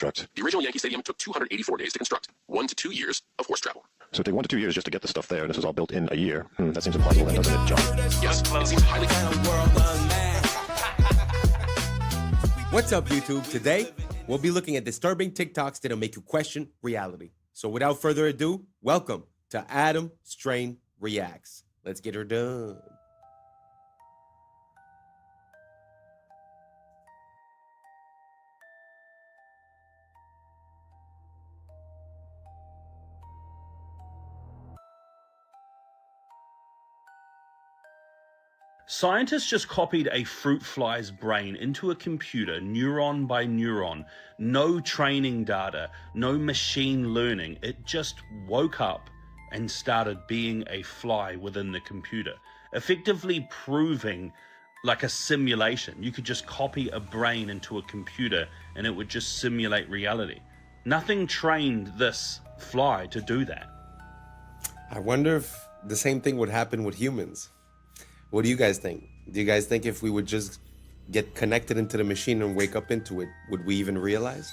Correct. The original Yankee Stadium took 284 days to construct, 1 to 2 years of horse travel. So it took 1 to 2 years just to get the stuff there, and this is all built in a year. That seems impossible, then, doesn't it, John? Yes, it seems highly... What's up, YouTube? Today, we'll be looking at disturbing TikToks that'll make you question reality. So without further ado, welcome to Adam Strain Reacts. Let's get her done. Scientists just copied a fruit fly's brain into a computer, neuron by neuron. No training data, no machine learning. It just woke up and started being a fly within the computer, effectively proving like a simulation. You could just copy a brain into a computer and it would just simulate reality. Nothing trained this fly to do that. I wonder if the same thing would happen with humans. What do you guys think? Do you guys think if we would just get connected into the machine and wake up into it, would we even realize?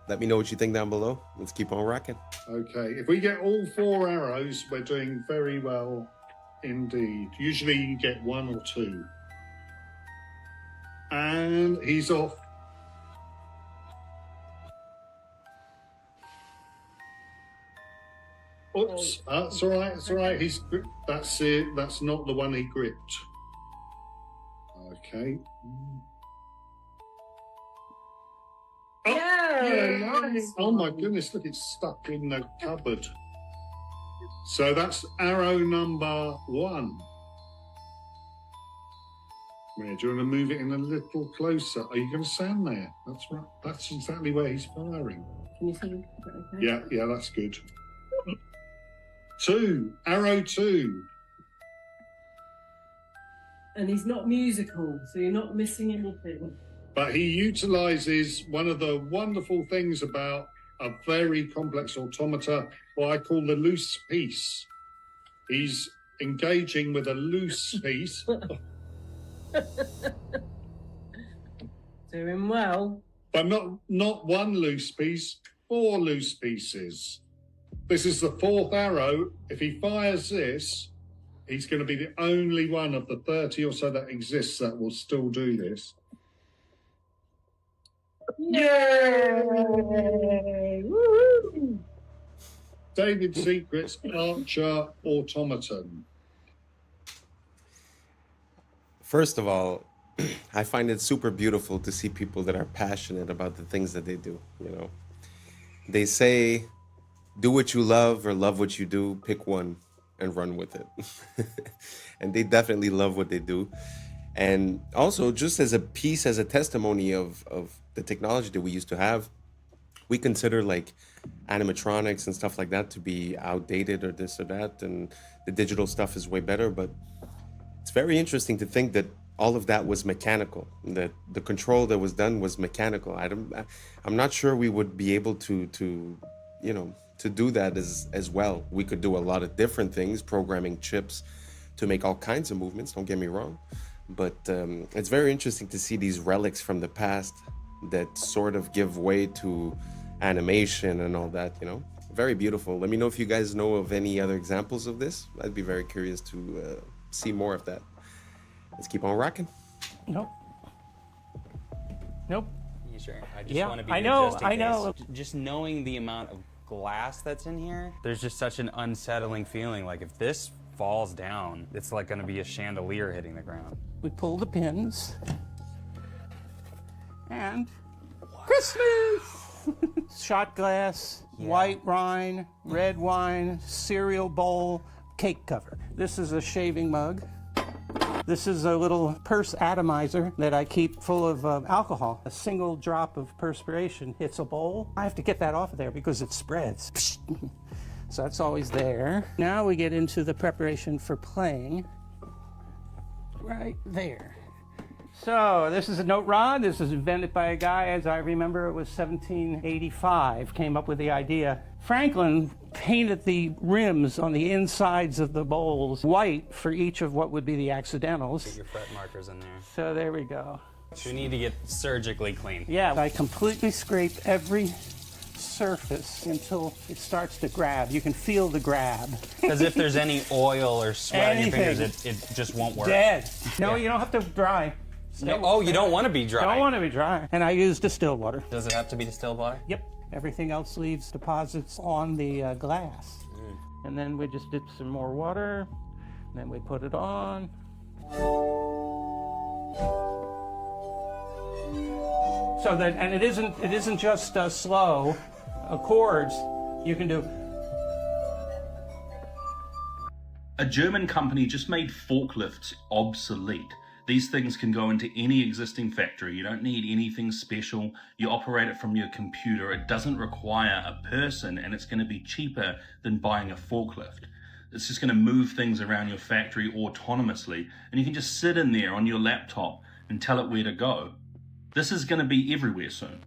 Let me know what you think down below. Let's keep on rocking. Okay, if we get all 4 arrows, we're doing very well indeed. Usually you get 1 or 2. And he's off. Oops, that's all right, that's all right. That's it, that's not the one he gripped. Okay. Oh, yeah, nice. Oh my goodness, look, it's stuck in the cupboard. So that's arrow number 1. Where, do you want to move it in a little closer? Are you going to stand there? That's right, that's exactly where he's firing. Can you see? Okay? Yeah, that's good. 2, arrow 2. And he's not musical, so you're not missing anything. But he utilizes one of the wonderful things about a very complex automata, what I call the loose piece. He's engaging with a loose piece. Doing well. But not one loose piece, 4 loose pieces. This is the 4th arrow. If he fires this, he's going to be the only one of the 30 or so that exists that will still do this. Yay! Woo-hoo! David Secret's Archer Automaton. First of all, I find it super beautiful to see people that are passionate about the things that they do, you know. They say, do what you love or love what you do, pick one and run with it. And they definitely love what they do. And also, just as a piece, as a testimony of the technology that we used to have, we consider like animatronics and stuff like that to be outdated or this or that, and the digital stuff is way better. But it's very interesting to think that all of that was mechanical, that the control that was done was mechanical. I'm not sure we would be able to you know, to do that as well. We could do a lot of different things, programming chips to make all kinds of movements, don't get me wrong. But it's very interesting to see these relics from the past that sort of give way to animation and all that, you know. Very beautiful. Let me know if you guys know of any other examples of this. I'd be very curious to see more of that. Let's keep on rocking. Nope. Nope. You sure? I just Yeah, want to be I know, just in I know. case. Just knowing the amount of glass that's in here, there's just such an unsettling feeling. Like if this falls down, it's like going to be a chandelier hitting the ground. We pull the pins. And Christmas! Shot glass, white wine, red wine, cereal bowl, cake cover. This is a shaving mug. This is a little purse atomizer that I keep full of alcohol. A single drop of perspiration hits a bowl. I have to get that off of there because it spreads. So that's always there. Now we get into the preparation for playing. Right there. So this is a note rod. This was invented by a guy, as I remember, it was 1785, came up with the idea. Franklin painted the rims on the insides of the bowls white for each of what would be the accidentals. Get your fret markers in there. So there we go. So we need to get surgically clean. Yeah, I completely scrape every surface until it starts to grab. You can feel the grab. Because if there's any oil or sweat on your fingers, it just won't work. Dead. No, you don't have to dry. No, oh, you don't want to be dry. Don't want to be dry. And I use distilled water. Does it have to be distilled water? Yep. Everything else leaves deposits on the glass. And then we just dip some more water, and then we put it on. So that, and it isn't just slow chords. You can do. A German company just made forklifts obsolete. These things can go into any existing factory. You don't need anything special. You operate it from your computer. It doesn't require a person, and it's going to be cheaper than buying a forklift. It's just going to move things around your factory autonomously, and you can just sit in there on your laptop and tell it where to go. This is going to be everywhere soon.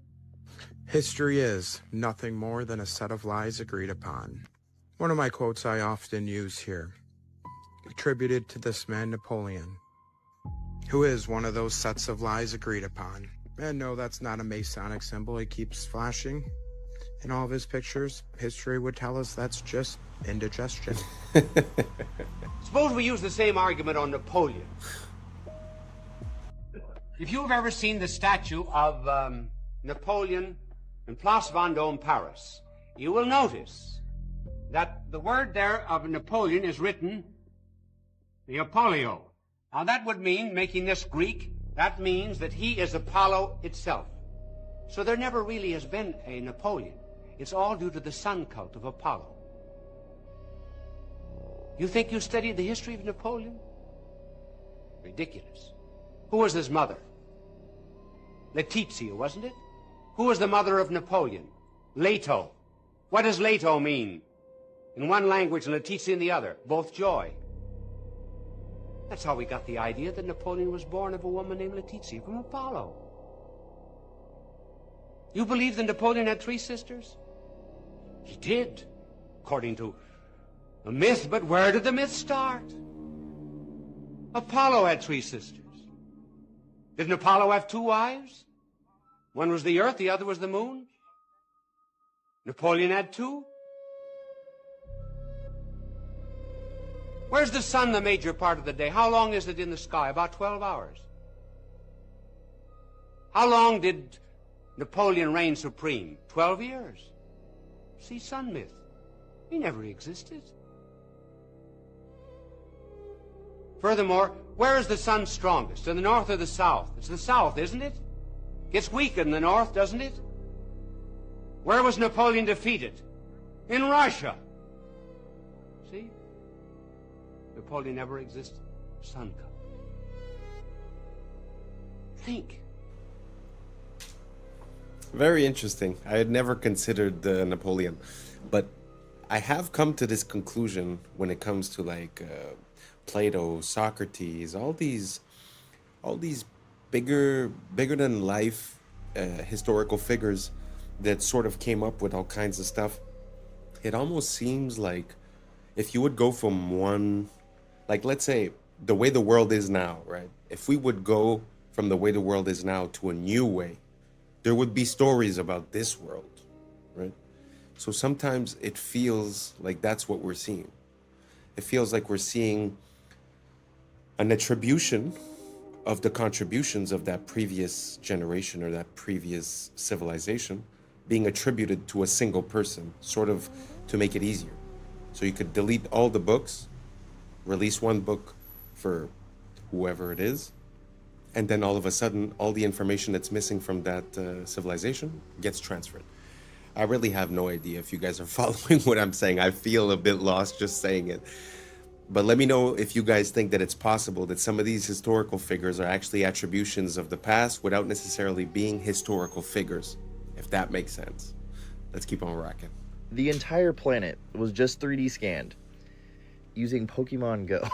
History is nothing more than a set of lies agreed upon. One of my quotes I often use here, attributed to this man Napoleon, who is one of those sets of lies agreed upon. And no, that's not a Masonic symbol he keeps flashing in all of his pictures. History would tell us that's just indigestion. Suppose we use the same argument on Napoleon. If you've ever seen the statue of Napoleon in Place Vendôme, Paris, you will notice that the word there of Napoleon is written the Apollio. Now that would mean, making this Greek, that means that he is Apollo itself. So there never really has been a Napoleon. It's all due to the sun cult of Apollo. You think you studied the history of Napoleon? Ridiculous. Who was his mother? Letizia, wasn't it? Who was the mother of Napoleon? Leto. What does Leto mean? In one language and Letizia in the other. Both joy. That's how we got the idea that Napoleon was born of a woman named Letizia from Apollo. You believe that Napoleon had 3 sisters? He did, according to a myth, but where did the myth start? Apollo had 3 sisters. Didn't Apollo have 2 wives? One was the earth, the other was the moon. Napoleon had 2. Where's the sun the major part of the day? How long is it in the sky? About 12 hours. How long did Napoleon reign supreme? 12 years. See, sun myth. He never existed. Furthermore, where is the sun strongest? In the north or the south? It's the south, isn't it? Gets weaker in the north, doesn't it? Where was Napoleon defeated? In Russia. See? Napoleon never existed. Sun cult. Think. Very interesting. I had never considered Napoleon, but I have come to this conclusion when it comes to like Plato, Socrates, all these bigger than life historical figures that sort of came up with all kinds of stuff. It almost seems like if you would go from one, like let's say the way the world is now, right? If we would go from the way the world is now to a new way, there would be stories about this world, right? So sometimes it feels like that's what we're seeing. It feels like we're seeing an attribution of the contributions of that previous generation or that previous civilization being attributed to a single person, sort of to make it easier. So you could delete all the books, release one book for whoever it is, and then all of a sudden, all the information that's missing from that civilization gets transferred. I really have no idea if you guys are following what I'm saying. I feel a bit lost just saying it. But let me know if you guys think that it's possible that some of these historical figures are actually attributions of the past without necessarily being historical figures, if that makes sense. Let's keep on rocking. The entire planet was just 3D scanned using Pokemon Go.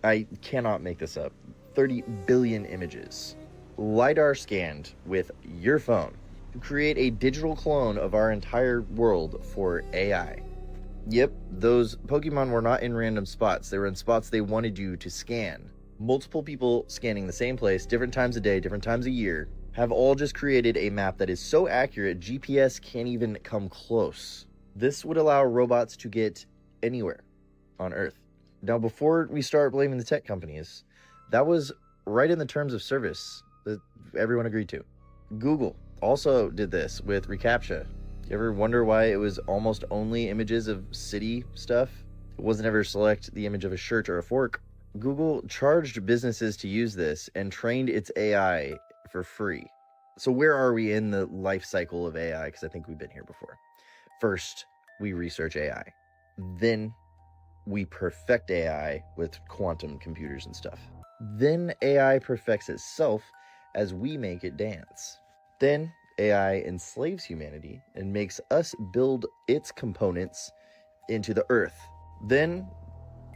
I cannot make this up. 30 billion images. LiDAR scanned with your phone. Create a digital clone of our entire world for AI. Yep, those Pokemon were not in random spots. They were in spots they wanted you to scan. multiple people scanning the same place, different times of day, different times of year, have all just created a map that is so accurate GPS can't even come close. This would allow robots to get anywhere on Earth. Now, before we start blaming the tech companies, that was right in the terms of service that everyone agreed to. Google also did this with reCAPTCHA. You ever wonder why it was almost only images of city stuff? It wasn't ever select the image of a shirt or a fork. Google charged businesses to use this and trained its AI for free. So where are we in the life cycle of AI? Because I think we've been here before. First, we research AI. Then we perfect AI with quantum computers and stuff. Then AI perfects itself as we make it dance. Then AI enslaves humanity and makes us build its components into the earth. Then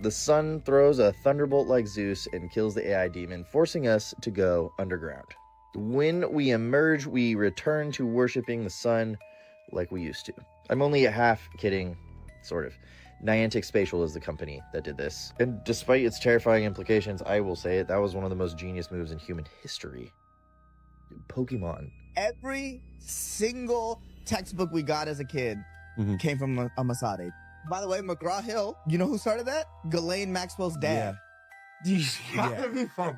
the sun throws a thunderbolt like Zeus and kills the AI demon, forcing us to go underground. When we emerge, we return to worshiping the sun like we used to. I'm only half kidding, sort of. Niantic Spatial is the company that did this. And despite its terrifying implications, I will say it, that was one of the most genius moves in human history. Pokemon. Every single textbook we got as a kid came from a Masade. By the way, McGraw-Hill, you know who started that? Ghislaine Maxwell's dad.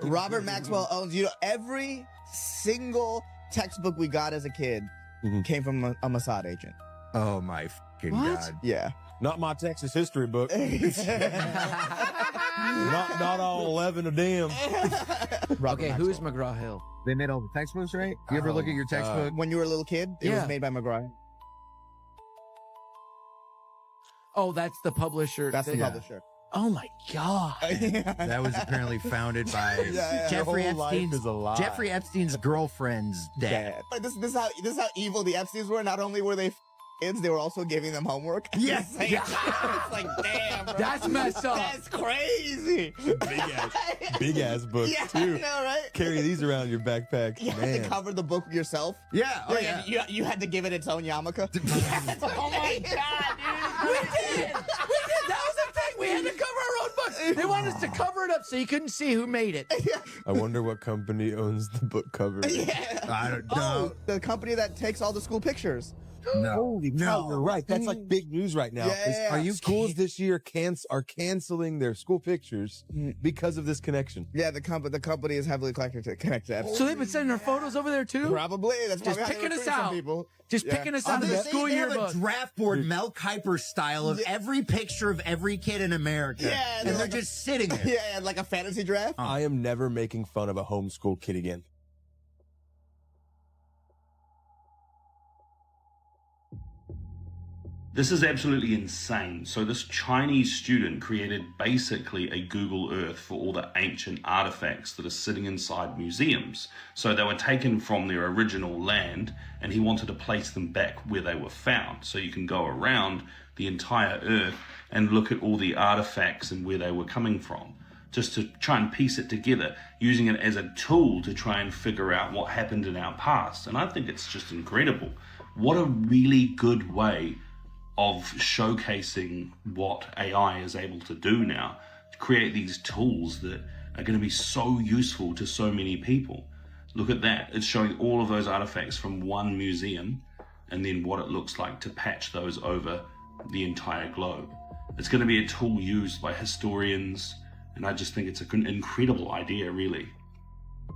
Robert Maxwell owns, every single textbook we got as a kid came from a Mossad agent. Oh my fucking God. Yeah. Not my Texas history book. not all 11 of them. Okay, who is McGraw-Hill? They made all the textbooks, right? You ever look at your textbook? When you were a little kid, it was made by McGraw. Oh, that's the publisher. That's the publisher. Oh my God. That was apparently founded by Jeffrey Epstein's girlfriend's dad. This is how evil the Epsteins were. Not only were they kids, they were also giving them homework. Yes. It's like, damn, bro. That's messed up. That's crazy. Big ass books too. I know, right? Carry these around in your backpack. You had to cover the book yourself. Yeah. Oh yeah. You had to give it its own yarmulke. Oh my God, dude. We did. That was the thing. We had to cover our own books. They wanted us to cover it up so you couldn't see who made it. I wonder what company owns the book cover. I don't know. The company that takes all the school pictures. No. Holy cow, you're right. That's like big news right now. Are you schools this year are canceling their school pictures because of this connection? Yeah, the company is heavily connected to that. So they've been sending our photos over there too? Probably. That's just picking us out. Picking us out of the school yearbook. They have a draft board Mel Kiper style of every picture of every kid in America. Yeah, and they're just sitting there. Yeah, like a fantasy draft. I am never making fun of a homeschool kid again. This is absolutely insane. So this Chinese student created basically a Google Earth for all the ancient artifacts that are sitting inside museums. So they were taken from their original land and he wanted to place them back where they were found. So you can go around the entire Earth and look at all the artifacts and where they were coming from, just to try and piece it together, using it as a tool to try and figure out what happened in our past. And I think it's just incredible. What a really good way of showcasing what AI is able to do now, to create these tools that are going to be so useful to so many people. Look at that. It's showing all of those artifacts from one museum and then what it looks like to patch those over the entire globe. It's going to be a tool used by historians, and I just think it's an incredible idea, really.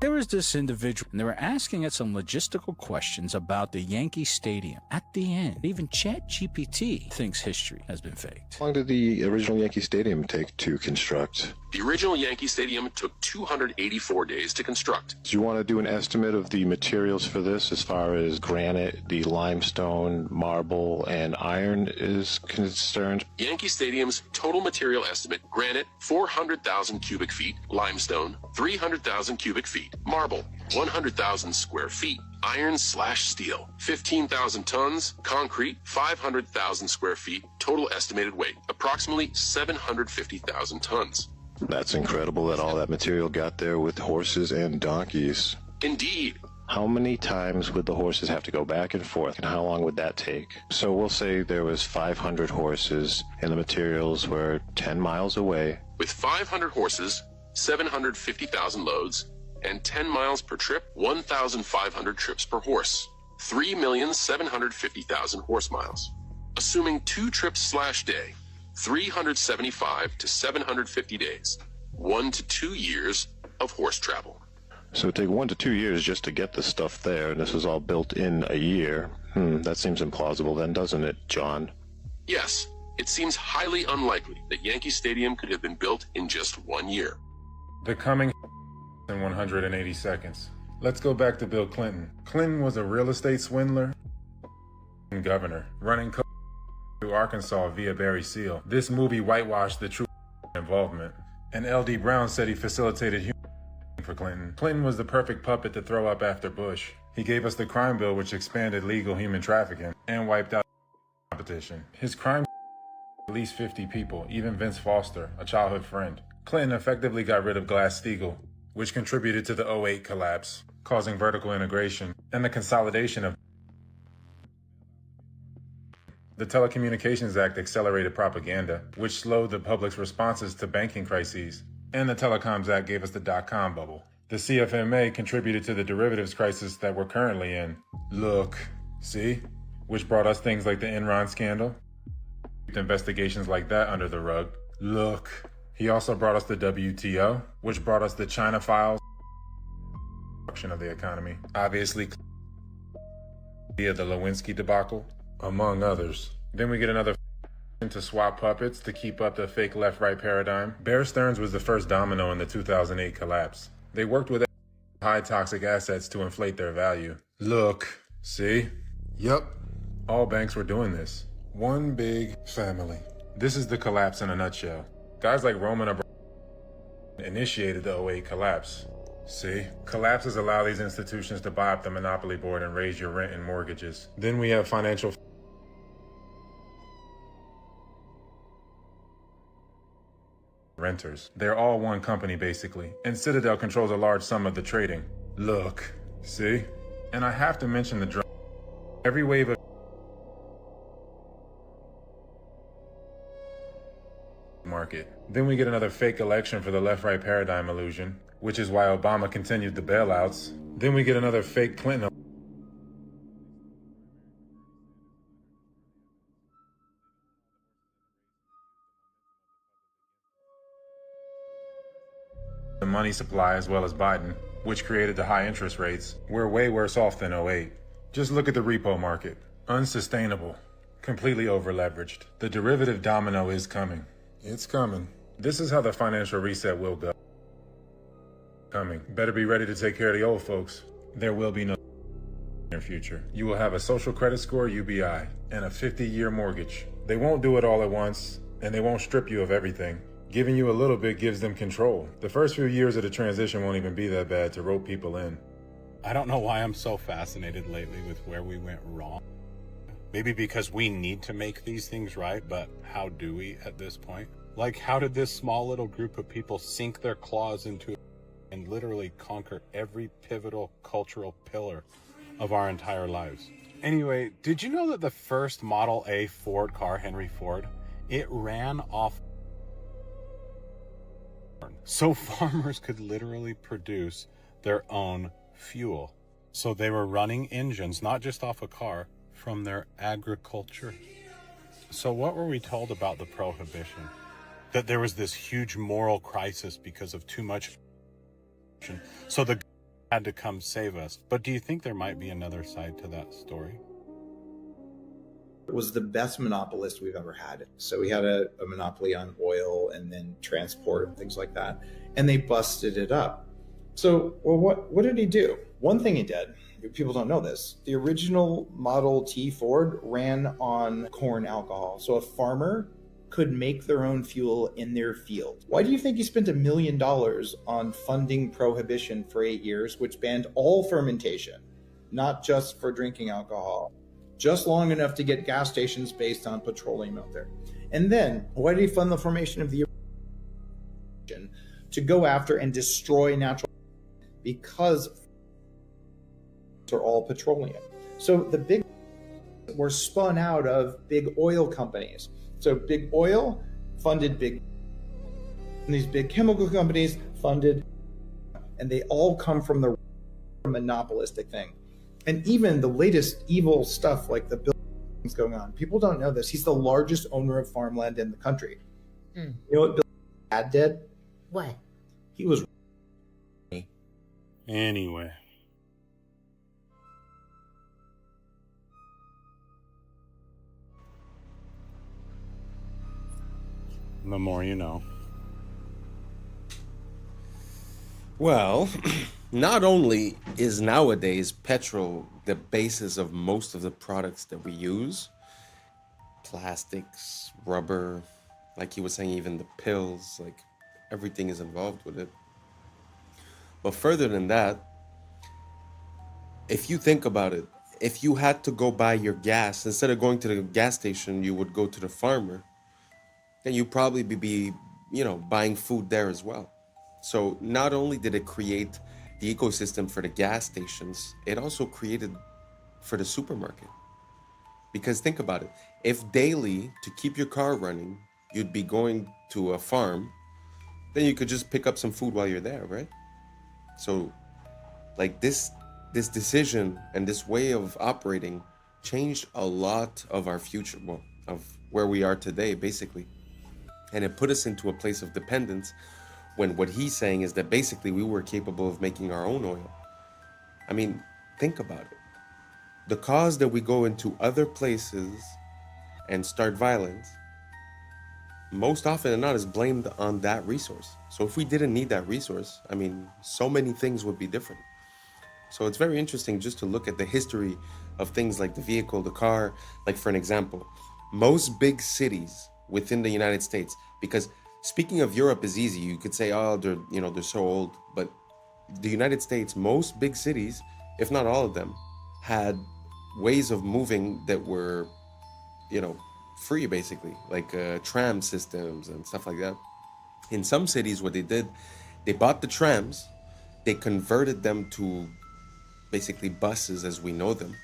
There was this individual, and they were asking it some logistical questions about the Yankee Stadium. At the end, even ChatGPT thinks history has been faked. How long did the original Yankee Stadium take to construct? The original Yankee Stadium took 284 days to construct. Do you want to do an estimate of the materials for this as far as granite, the limestone, marble, and iron is concerned? Yankee Stadium's total material estimate: granite, 400,000 cubic feet; limestone, 300,000 cubic feet; marble, 100,000 square feet; iron/steel, 15,000 tons; concrete, 500,000 square feet. Total estimated weight, approximately 750,000 tons. That's incredible that all that material got there with horses and donkeys. Indeed. How many times would the horses have to go back and forth, and how long would that take? So we'll say there was 500 horses, and the materials were 10 miles away. With 500 horses, 750,000 loads, and 10 miles per trip, 1,500 trips per horse, 3,750,000 horse miles. Assuming 2 trips/day, 375 to 750 days, 1 to 2 years of horse travel. So it'd take 1 to 2 years just to get the stuff there, and this is all built in a year. That seems implausible then, doesn't it, John? Yes, it seems highly unlikely that Yankee Stadium could have been built in just 1 year. The coming in 180 seconds. Let's go back to Bill Clinton. Clinton was a real estate swindler and governor, running through Arkansas via Barry Seal. This movie whitewashed the true involvement. And L.D. Brown said he facilitated human for Clinton. Clinton was the perfect puppet to throw up after Bush. He gave us the crime bill, which expanded legal human trafficking and wiped out competition. His crime at least 50 people, even Vince Foster, a childhood friend. Clinton effectively got rid of Glass-Steagall, which contributed to the 2008 collapse, causing vertical integration and the consolidation of the Telecommunications Act accelerated propaganda, which slowed the public's responses to banking crises, and the Telecoms Act gave us the dot-com bubble. The CFMA contributed to the derivatives crisis that we're currently in. Look, see? Which brought us things like the Enron scandal, investigations like that under the rug. Look. He also brought us the WTO, which brought us the China files, of the economy. Obviously, via the Lewinsky debacle, among others. Then we get another to swap puppets to keep up the fake left-right paradigm. Bear Stearns was the first domino in the 2008 collapse. They worked with high toxic assets to inflate their value. Look, see? Yup, all banks were doing this. One big family. This is the collapse in a nutshell. Guys like Roman Abramovich initiated the 2008 collapse. See? Collapses allow these institutions to buy up the monopoly board and raise your rent and mortgages. Then we have financial renters. They're all one company basically, and Citadel controls a large sum of the trading. Look, see? And I have to mention the drug. Every wave of market. Then we get another fake election for the left-right paradigm illusion, which is why Obama continued the bailouts. Then we get another fake Clinton. The money supply as well as Biden, which created the high interest rates. We're way worse off than 2008. Just look at the repo market. Unsustainable. Completely over-leveraged. The derivative domino is coming. It's coming. This is how the financial reset will go. Coming. Better be ready to take care of the old folks. There will be no near future. You will have a social credit score, UBI, and a 50-year mortgage. They won't do it all at once, and they won't strip you of everything. Giving you a little bit gives them control. The first few years of the transition won't even be that bad to rope people in. I don't know why I'm so fascinated lately with where we went wrong. Maybe because we need to make these things right, but how do we at this point? Like, how did this small little group of people sink their claws into it and literally conquer every pivotal cultural pillar of our entire lives? Anyway, did you know that the first Model A Ford car, Henry Ford, it ran off so farmers could literally produce their own fuel. So they were running engines, not just off a car, from their agriculture. So what were we told about the Prohibition? That there was this huge moral crisis because of too much. So the had to come save us. But do you think there might be another side to that story? Was the best monopolist we've ever had. So we had a monopoly on oil and then transport and things like that. And they busted it up. So, well, what did he do? One thing he did, people don't know this, the original Model T Ford ran on corn alcohol. So a farmer could make their own fuel in their field. Why do you think he spent $1 million on funding Prohibition for 8 years, which banned all fermentation, not just for drinking alcohol? Just long enough to get gas stations based on petroleum out there. And then, why did he fund the formation of the to go after and destroy natural? Because they're all petroleum. So the big were spun out of big oil companies. So big oil funded big, and these big chemical companies funded, and they all come from the monopolistic thing. And even the latest evil stuff like the buildings going on, people don't know this. He's the largest owner of farmland in the country. You know what Bill dad did? What? He was. Anyway. The more you know. Well, not only is nowadays petrol the basis of most of the products that we use, plastics, rubber, like he was saying, even the pills, like everything is involved with it. But further than that, if you think about it, if you had to go buy your gas, instead of going to the gas station, you would go to the farmer, then you'd probably be, buying food there as well. So not only did it create the ecosystem for the gas stations, it also created for the supermarket. Because think about it, if daily, to keep your car running, you'd be going to a farm, then you could just pick up some food while you're there, right? So like this decision and this way of operating changed a lot of our future, well, of where we are today, basically. And it put us into a place of dependence when what he's saying is that basically we were capable of making our own oil. I mean, think about it. The cause that we go into other places and start violence, most often than not, is blamed on that resource. So if we didn't need that resource, I mean, so many things would be different. So it's very interesting just to look at the history of things like the vehicle, the car. Like for an example, most big cities within the United States, because speaking of Europe is easy. You could say, oh, they're so old. But the United States, most big cities, if not all of them, had ways of moving that were, free, basically, like tram systems and stuff like that. In some cities, what they did, they bought the trams, they converted them to basically buses as we know them,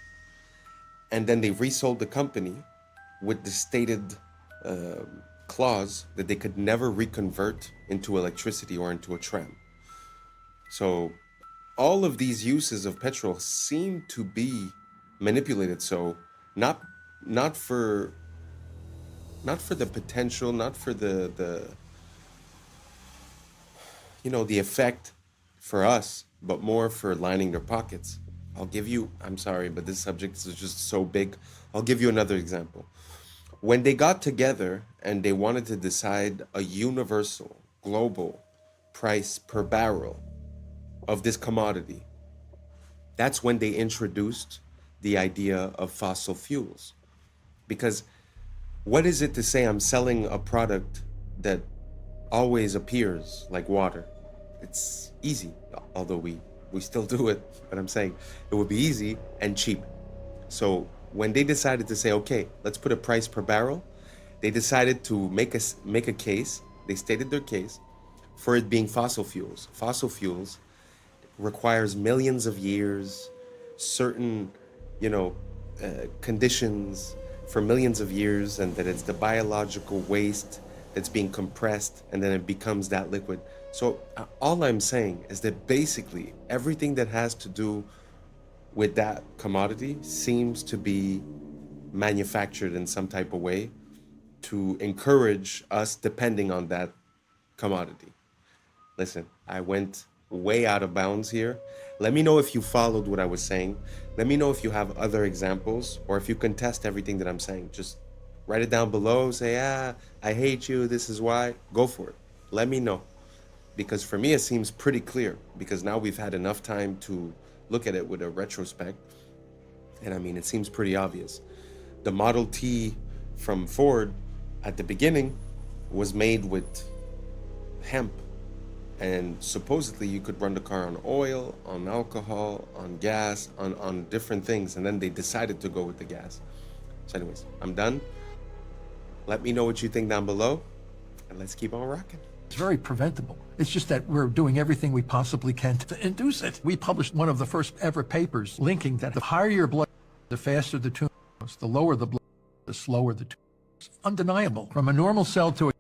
and then they resold the company with the stated clause that they could never reconvert into electricity or into a tram. So all of these uses of petrol seem to be manipulated. So not for the potential, not for the effect for us, but more for lining their pockets. I'm sorry, but this subject is just so big. I'll give you another example. When they got together and they wanted to decide a universal, global price per barrel of this commodity, that's when they introduced the idea of fossil fuels. Because what is it to say I'm selling a product that always appears like water? It's easy, although we still do it, but I'm saying it would be easy and cheap. So when they decided to say, okay, let's put a price per barrel, they decided to make a case, they stated their case, for it being fossil fuels. Fossil fuels requires millions of years, certain, conditions for millions of years, and that it's the biological waste that's being compressed and then it becomes that liquid. So all I'm saying is that basically everything that has to do with that commodity seems to be manufactured in some type of way to encourage us depending on that commodity. Listen, I went way out of bounds here. Let me know if you followed what I was saying. Let me know if you have other examples or if you contest everything that I'm saying. Just write it down below. Say, I hate you. This is why. Go for it. Let me know. Because for me, it seems pretty clear. Because now we've had enough time to look at it with a retrospect. And I mean, it seems pretty obvious. The Model T from Ford at the beginning was made with hemp. And supposedly you could run the car on oil, on alcohol, on gas, on different things. And then they decided to go with the gas. So anyways, I'm done. Let me know what you think down below. And let's keep on rocking. It's very preventable. It's just that we're doing everything we possibly can to induce it. We published one of the first ever papers linking that the higher your blood, the faster the tumor grows. The lower the blood, the slower the tumor grows. Undeniable. From a normal cell to a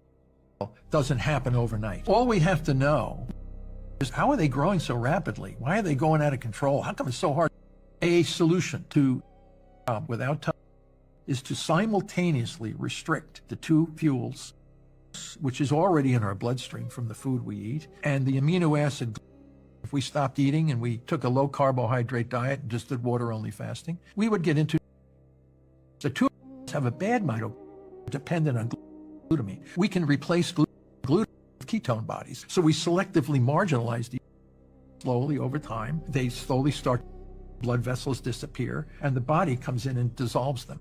cell doesn't happen overnight. All we have to know is how are they growing so rapidly? Why are they going out of control? How come it's so hard? A solution to without touch is to simultaneously restrict the two fuels, which is already in our bloodstream from the food we eat, and the amino acid. If we stopped eating and we took a low carbohydrate diet and just did water only fasting, we would get into the two have a bad mitochondria dependent on glutamine. We can replace glutamine with ketone bodies. So we selectively marginalize these slowly over time. They slowly start, blood vessels disappear, and the body comes in and dissolves them.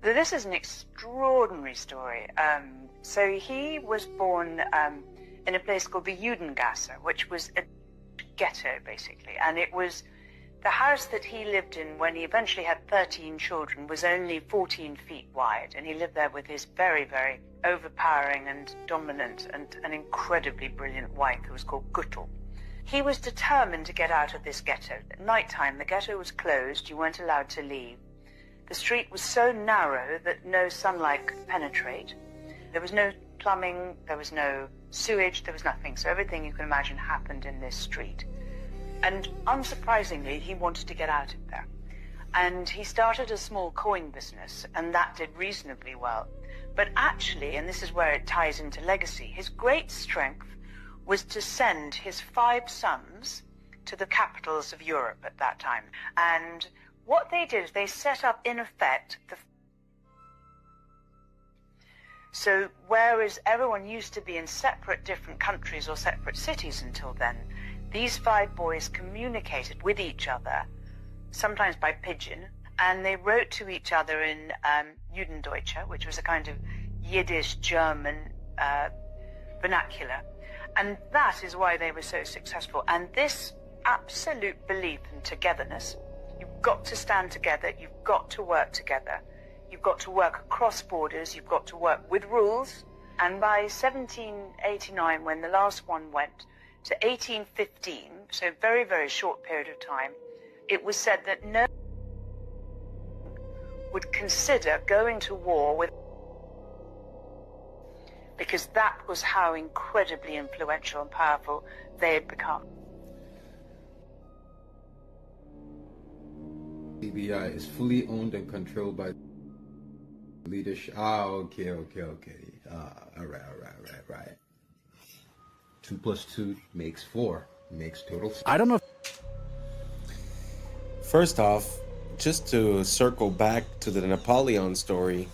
This is an extraordinary story. So he was born in a place called the Judengasse, which was a ghetto, basically. And it was the house that he lived in when he eventually had 13 children was only 14 feet wide. And he lived there with his very, very overpowering and dominant and an incredibly brilliant wife who was called Guttel. He was determined to get out of this ghetto. At night time, the ghetto was closed. You weren't allowed to leave. The street was so narrow that no sunlight could penetrate. There was no plumbing, there was no sewage, there was nothing. So everything you can imagine happened in this street. And unsurprisingly, he wanted to get out of there. And he started a small coin business, and that did reasonably well. But actually, and this is where it ties into legacy, his great strength was to send his 5 sons to the capitals of Europe at that time. And what they did is they set up, in effect, so whereas everyone used to be in separate different countries or separate cities until then, these 5 boys communicated with each other, sometimes by pigeon, and they wrote to each other in Judendeutsche, which was a kind of Yiddish German vernacular. And that is why they were so successful. And this absolute belief in togetherness, you've got to stand together, you've got to work together, you've got to work across borders, you've got to work with rules. And by 1789, when the last one went, to 1815, so a very, very short period of time, it was said that no one would consider going to war with, because that was how incredibly influential and powerful they had become. CBI is fully owned and controlled by leadership. Okay. All right. 2 + 2 makes 4. Makes total. I don't know. First off, just to circle back to the Napoleon story,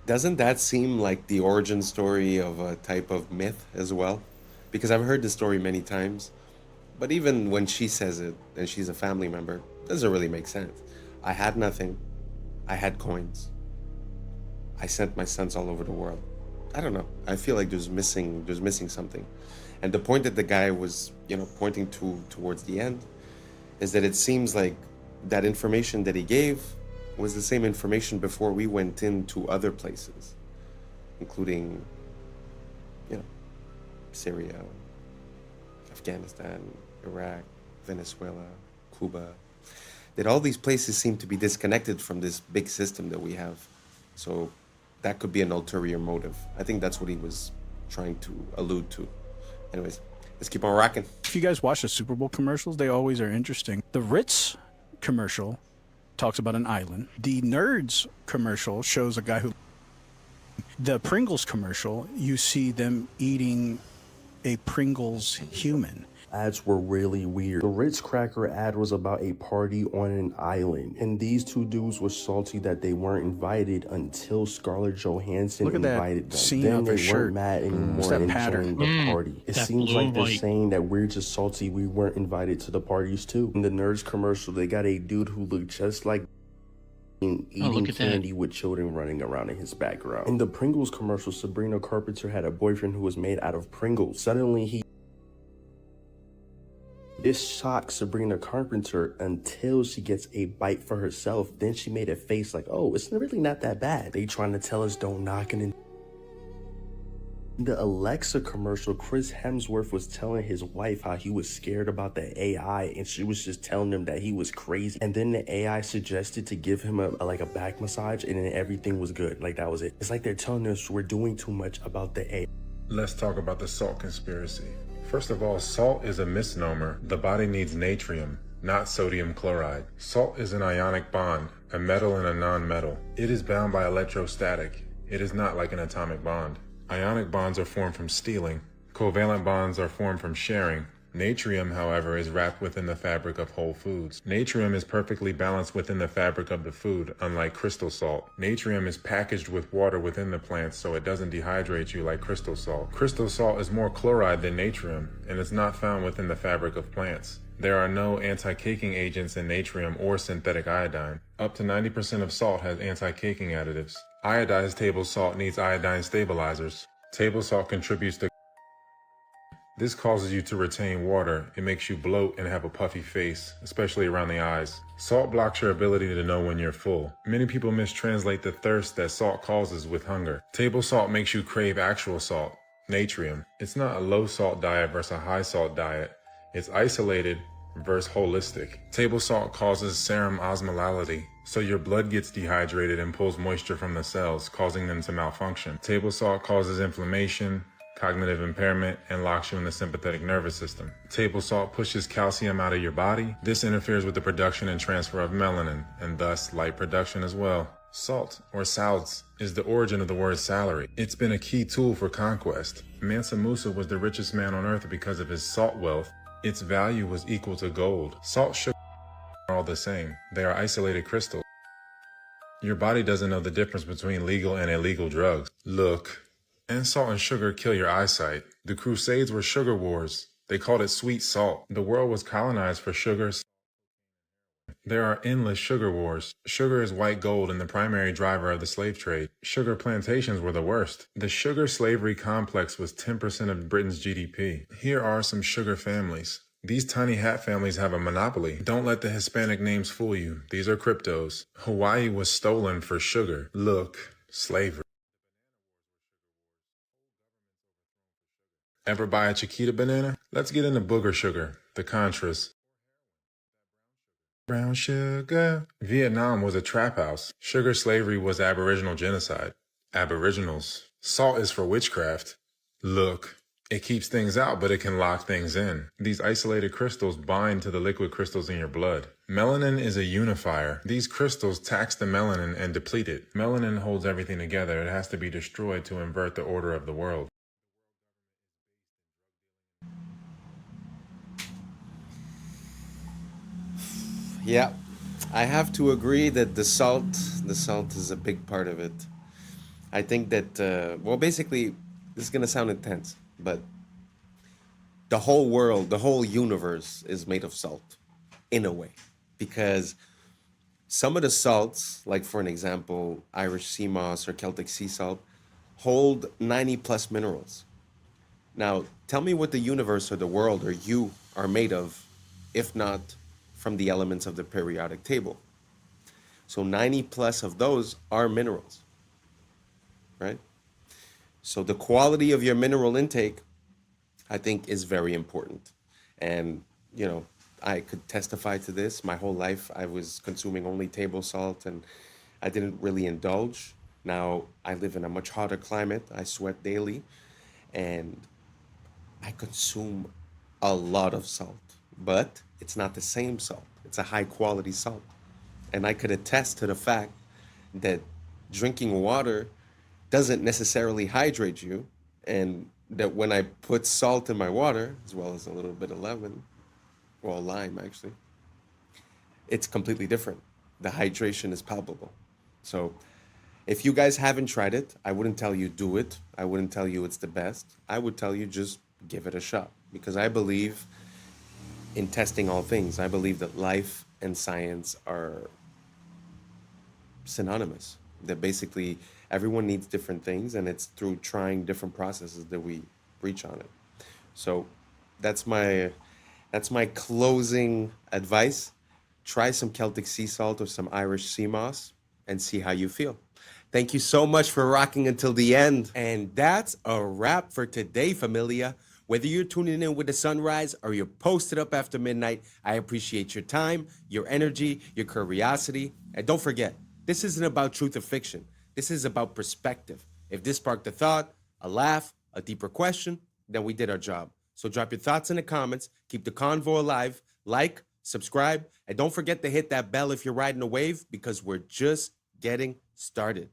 doesn't that seem like the origin story of a type of myth as well? Because I've heard the story many times, but even when she says it, and she's a family member, it doesn't really make sense. I had nothing. I had coins. I sent my sons all over the world. I don't know. I feel like there's missing something. And the point that the guy was, pointing towards the end is that it seems like that information that he gave was the same information before we went into other places, including, Syria, Afghanistan, Iraq, Venezuela, Cuba. That all these places seem to be disconnected from this big system that we have. So that could be an ulterior motive. I think that's what he was trying to allude to. Anyways, let's keep on rocking. If you guys watch the Super Bowl commercials, they always are interesting. The Ritz commercial talks about an island. The Nerds commercial shows a guy who... The Pringles commercial, you see them eating a Pringles human. Ads were really weird. The Ritz Cracker ad was about a party on an island, and these 2 dudes were salty that they weren't invited until Scarlett Johansson invited them. Scene then of they her weren't shirt. mad anymore and joined the party. It seems like they're saying that we're just salty we weren't invited to the parties too. In the Nerds commercial, they got a dude who looked just like eating candy with children running around in his background. In the Pringles commercial, Sabrina Carpenter had a boyfriend who was made out of Pringles. Suddenly This shocks Sabrina Carpenter until she gets a bite for herself. Then she made a face like, oh, it's really not that bad. They trying to tell us don't knock it in. The Alexa commercial, Chris Hemsworth was telling his wife how he was scared about the AI, and she was just telling him that he was crazy. And then the AI suggested to give him a back massage, and then everything was good. Like, that was it. It's like they're telling us we're doing too much about the AI. Let's talk about the salt conspiracy. First of all, salt is a misnomer. The body needs natrium, not sodium chloride. Salt is an ionic bond, a metal and a non-metal. It is bound by electrostatic. It is not like an atomic bond. Ionic bonds are formed from stealing. Covalent bonds are formed from sharing. Natrium, however, is wrapped within the fabric of whole foods. Natrium is perfectly balanced within the fabric of the food, unlike crystal salt. Natrium is packaged with water within the plants, so it doesn't dehydrate you like crystal salt. Crystal salt is more chloride than natrium, and is not found within the fabric of plants. There are no anti-caking agents in natrium or synthetic iodine. Up to 90% of salt has anti-caking additives. Iodized table salt needs iodine stabilizers. Table salt contributes to This causes you to retain water. It makes you bloat and have a puffy face, especially around the eyes. Salt blocks your ability to know when you're full. Many people mistranslate the thirst that salt causes with hunger. Table salt makes you crave actual salt, natrium. It's not a low salt diet versus a high salt diet. It's isolated versus holistic. Table salt causes serum osmolality, so your blood gets dehydrated and pulls moisture from the cells, causing them to malfunction. Table salt causes inflammation, cognitive impairment, and locks you in the sympathetic nervous system. Table salt pushes calcium out of your body. This interferes with the production and transfer of melanin, and thus light production as well. Salt, or salts, is the origin of the word salary. It's been a key tool for conquest. Mansa Musa was the richest man on earth because of his salt wealth. Its value was equal to gold. Salt, sugar are all the same. They are isolated crystals. Your body doesn't know the difference between legal and illegal drugs. Look. And salt and sugar kill your eyesight. The Crusades were sugar wars. They called it sweet salt. The world was colonized for sugar. There are endless sugar wars. Sugar is white gold and the primary driver of the slave trade. Sugar plantations were the worst. The sugar slavery complex was 10% of Britain's GDP. Here are some sugar families. These tiny hat families have a monopoly. Don't let the Hispanic names fool you. These are cryptos. Hawaii was stolen for sugar. Look, slavery. Ever buy a Chiquita banana? Let's get into booger sugar, the Contras. Brown sugar. Vietnam was a trap house. Sugar slavery was Aboriginal genocide. Aboriginals. Salt is for witchcraft. Look, it keeps things out, but it can lock things in. These isolated crystals bind to the liquid crystals in your blood. Melanin is a unifier. These crystals tax the melanin and deplete it. Melanin holds everything together. It has to be destroyed to invert the order of the world. Yeah, I have to agree that the salt is a big part of it. I think that, well, basically, this is going to sound intense, but the whole world, the whole universe is made of salt, in a way. Because some of the salts, like for an example, Irish sea moss or Celtic sea salt, hold 90 plus minerals. Now, tell me what the universe or the world or you are made of, if not from the elements of the periodic table. So 90 plus of those are minerals, right? So the quality of your mineral intake, I think, is very important. And, you know, I could testify to this. My whole life, I was consuming only table salt and I didn't really indulge. Now I live in a much hotter climate. I sweat daily and I consume a lot of salt, but it's not the same salt. It's a high quality salt. And I could attest to the fact that drinking water doesn't necessarily hydrate you, and that when I put salt in my water, as well as a little bit of lemon, well, lime actually, it's completely different. The hydration is palpable. So if you guys haven't tried it, I wouldn't tell you do it. I wouldn't tell you it's the best. I would tell you just give it a shot, because I believe in testing all things. I believe that life and science are synonymous. That basically everyone needs different things, and it's through trying different processes that we reach on it. So that's my closing advice. Try some Celtic sea salt or some Irish sea moss and see how you feel. Thank you so much for rocking until the end. And that's a wrap for today, familia. Whether you're tuning in with the sunrise or you're posted up after midnight, I appreciate your time, your energy, your curiosity. And don't forget, this isn't about truth or fiction. This is about perspective. If this sparked a thought, a laugh, a deeper question, then we did our job. So drop your thoughts in the comments, keep the convo alive, like, subscribe, and don't forget to hit that bell if you're riding a wave, because we're just getting started.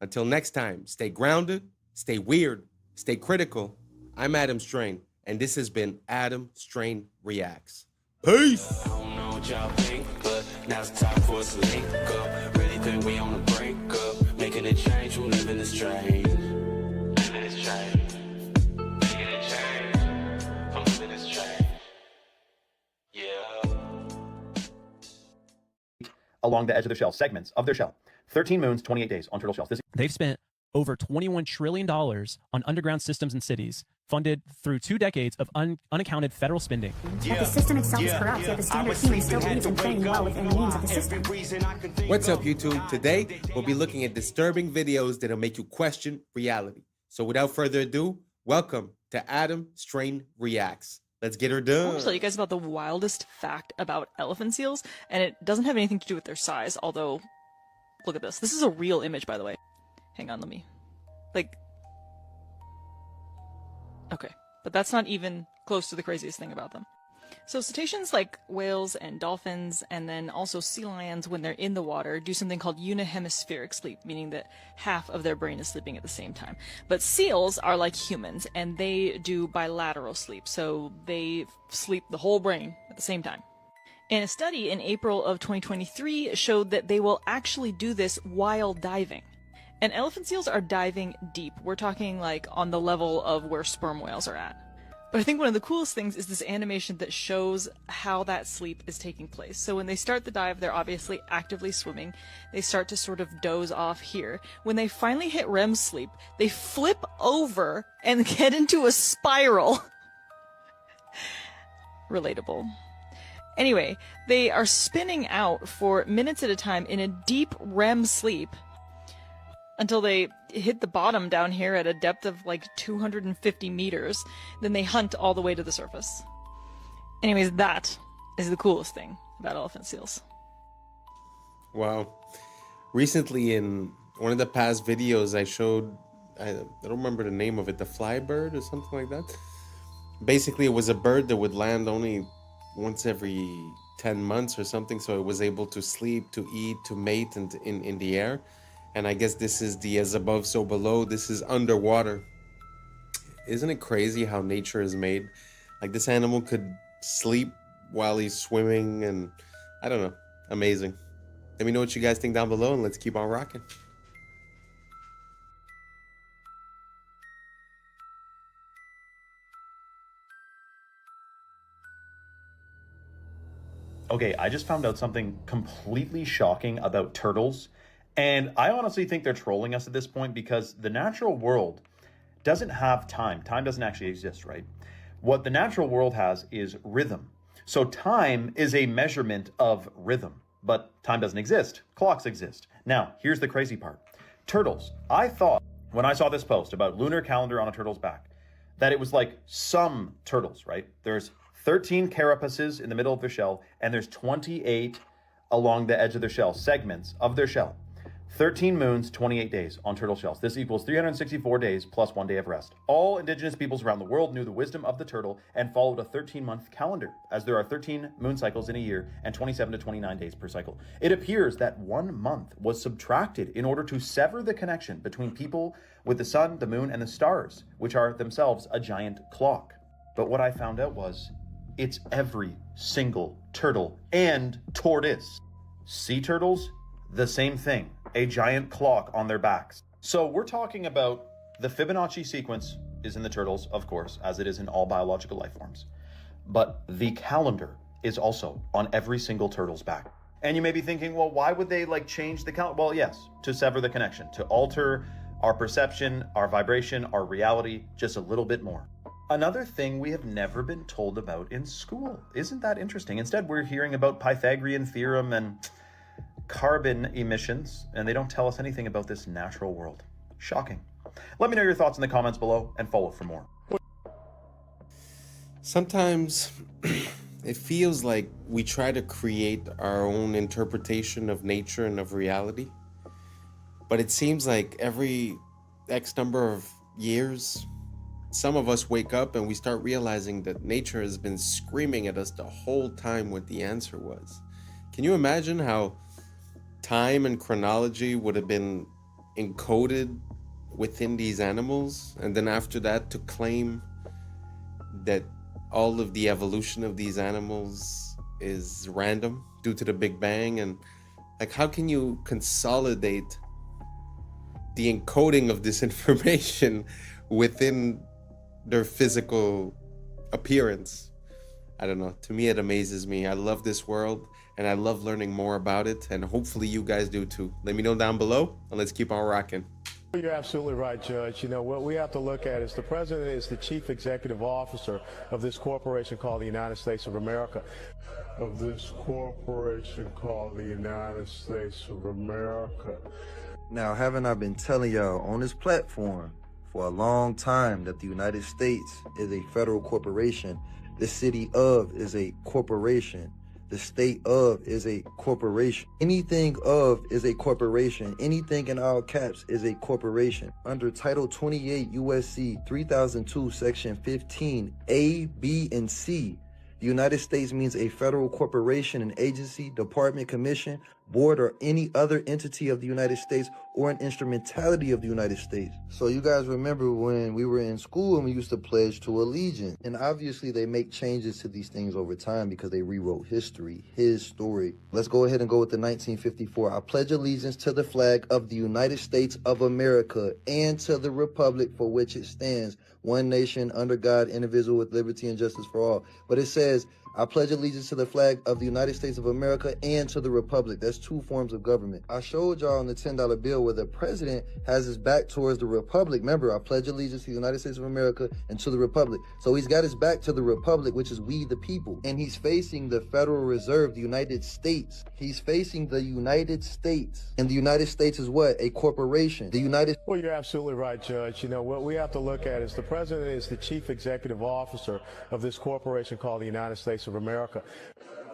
Until next time, stay grounded, stay weird, stay critical. I'm Adam Strain, and this has been Adam Strain Reacts. Peace! I don't know what y'all think, but now it's time for us to link up. Really think we on a break up, making a change, we living this strange. Living this change. Making a change. I'm living this change. Yeah. Along the edge of their shell, segments of their shell. 13 moons, 28 days on turtle shells. They've spent over $21 trillion on underground systems and cities, funded through 2 decades of unaccounted federal spending. But the system itself is corrupt, yet the standard human still believes in training well within the means of the system. What's up, YouTube? Today, we'll be looking at disturbing videos that'll make you question reality. So without further ado, welcome to Adam Strain Reacts. Let's get her I done. want to tell you guys about the wildest fact about elephant seals, and it doesn't have anything to do with their size, although, look at this. This is a real image, by the way. Hang on, let me... Okay, but that's not even close to the craziest thing about them. So cetaceans like whales and dolphins, and then also sea lions, when they're in the water, do something called unihemispheric sleep, meaning that half of their brain is sleeping at the same time. But seals are like humans, and they do bilateral sleep, so they sleep the whole brain at the same time. And a study in April of 2023 showed that they will actually do this while diving. And elephant seals are diving deep. We're talking like on the level of where sperm whales are at. But I think one of the coolest things is this animation that shows how that sleep is taking place. So when they start the dive, they're obviously actively swimming. They start to sort of doze off here. When they finally hit REM sleep, they flip over and get into a spiral. Relatable. Anyway, they are spinning out for minutes at a time in a deep REM sleep until they hit the bottom down here at a depth of like 250 meters. Then they hunt all the way to the surface. Anyways, that is the coolest thing about elephant seals. Wow. Recently in one of the past videos I showed, I don't remember the name of it, the fly bird or something like that. Basically, it was a bird that would land only once every 10 months or something, so it was able to sleep, to eat, to mate in the air. And I guess this is the as above, so below. This is underwater. Isn't it crazy how nature is made? Like, this animal could sleep while he's swimming, and I don't know. Amazing. Let me know what you guys think down below, and let's keep on rocking. Okay, I just found out something completely shocking about turtles. And I honestly think they're trolling us at this point, because the natural world doesn't have time. Time doesn't actually exist, right? What the natural world has is rhythm. So time is a measurement of rhythm, but time doesn't exist. Clocks exist. Now, here's the crazy part. Turtles. I thought when I saw this post about lunar calendar on a turtle's back, that it was like some turtles, right? There's 13 carapaces in the middle of their shell, and there's 28 along the edge of their shell, segments of their shell. 13 moons, 28 days on turtle shells. This equals 364 days plus 1 day of rest. All indigenous peoples around the world knew the wisdom of the turtle and followed a 13-month calendar, as there are 13 moon cycles in a year and 27 to 29 days per cycle. It appears that 1 month was subtracted in order to sever the connection between people with the sun, the moon, and the stars, which are themselves a giant clock. But what I found out was, it's every single turtle and tortoise. Sea turtles, the same thing. A giant clock on their backs. So we're talking about the Fibonacci sequence is in the turtles, of course, as it is in all biological life forms. But the calendar is also on every single turtle's back. And you may be thinking, well, why would they like change the calendar? Well, yes, to sever the connection, to alter our perception, our vibration, our reality, just a little bit more. Another thing we have never been told about in school. Isn't that interesting? Instead, we're hearing about Pythagorean theorem and carbon emissions, and they don't tell us anything about this natural world. Shocking. Let me know your thoughts in the comments below and follow for more. Sometimes it feels like we try to create our own interpretation of nature and of reality, but it seems like every X number of years, some of us wake up and we start realizing that nature has been screaming at us the whole time what the answer was. Can you imagine how time and chronology would have been encoded within these animals, and then after that to claim that all of the evolution of these animals is random due to the Big Bang? And like, how can you consolidate the encoding of this information within their physical appearance? I don't know. To me, it amazes me. I love this world and I love learning more about it, and hopefully you guys do too. Let me know down below, and let's keep on rocking. You're absolutely right, Judge. You know, what we have to look at is the president is the chief executive officer of this corporation called the United States of America. Of this corporation called the United States of America. Now, haven't I been telling y'all on this platform for a long time that the United States is a federal corporation? The city of is a corporation. The state of is a corporation. Anything of is a corporation. Anything in all caps is a corporation. Under Title 28 U.S.C. 3002, Section 15, A, B, and C, the United States means a federal corporation, an agency, department, commission, board, or any other entity of the United States or an instrumentality of the United States. So you guys remember when we were in school and we used to pledge to allegiance. And obviously they make changes to these things over time because they rewrote history, his story. Let's go ahead and go with the 1954. I pledge allegiance to the flag of the United States of America and to the republic for which it stands, one nation, under God, indivisible, with liberty and justice for all. But it says, I pledge allegiance to the flag of the United States of America and to the republic. That's two forms of government. I showed y'all on the $10 bill where the president has his back towards the republic. Remember, I pledge allegiance to the United States of America and to the republic. So he's got his back to the republic, which is we the people. And he's facing the Federal Reserve, the United States. He's facing the United States. And the United States is what? A corporation. The United... Well, you're absolutely right, Judge. You know, what we have to look at is the president is the chief executive officer of this corporation called the United States of America.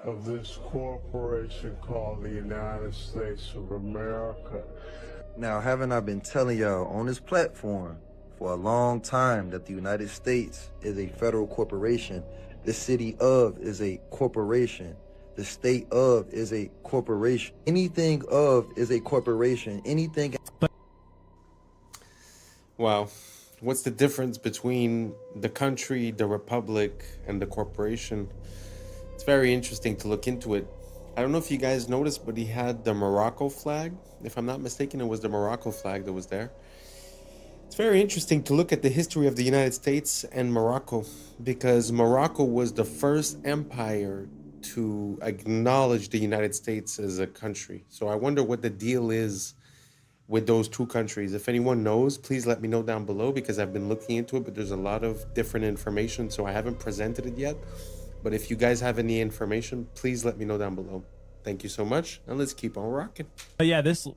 Of this corporation called the United States of America. Now, haven't I been telling y'all on this platform for a long time that the United States is a federal corporation? The city of is a corporation. The state of is a corporation. Anything of is a corporation. Anything... Wow. What's the difference between the country, the republic, and the corporation? It's very interesting to look into it. I don't know if you guys noticed, but he had the Morocco flag. If I'm not mistaken, it was the Morocco flag that was there. It's very interesting to look at the history of the United States and Morocco, because Morocco was the first empire to acknowledge the United States as a country. So I wonder what the deal is with those two countries. If anyone knows, please let me know down below, because I've been looking into it, but there's a lot of different information, so I haven't presented it yet. But if you guys have any information, please let me know down below. Thank you so much, and let's keep on rocking. But yeah, this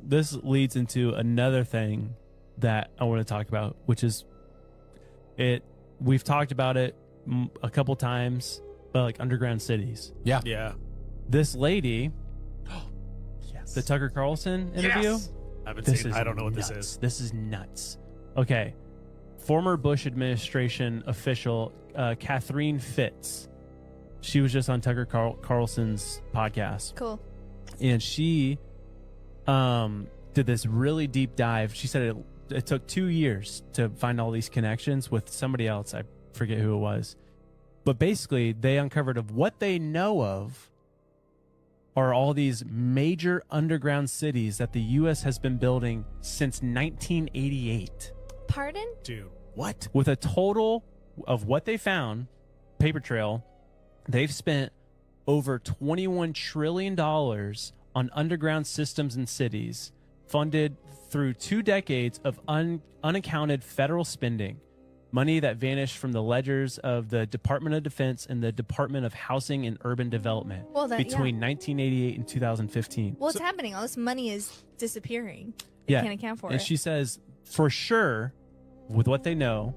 leads into another thing that I want to talk about, which is we've talked about it a couple times, but like underground cities. Yeah. This lady, the Tucker Carlson interview. Yes. I haven't seen it. I don't know what this is. This is nuts. Okay. Former Bush administration official Catherine Fitz. She was just on Tucker Carlson's podcast. Cool. And she did this really deep dive. She said it took 2 years to find all these connections with somebody else. I forget who it was. But basically, they uncovered of what they know of are all these major underground cities that the U.S. has been building since 1988. Pardon? Dude, what? With a total of what they found, paper trail, they've spent over $21 trillion on underground systems and cities, funded through 2 decades of unaccounted federal spending, money that vanished from the ledgers of the Department of Defense and the Department of Housing and Urban Development between 1988 and 2015. Well, it's happening. All this money is disappearing. Yeah. They can't account for and it. she says, for sure, with what they know,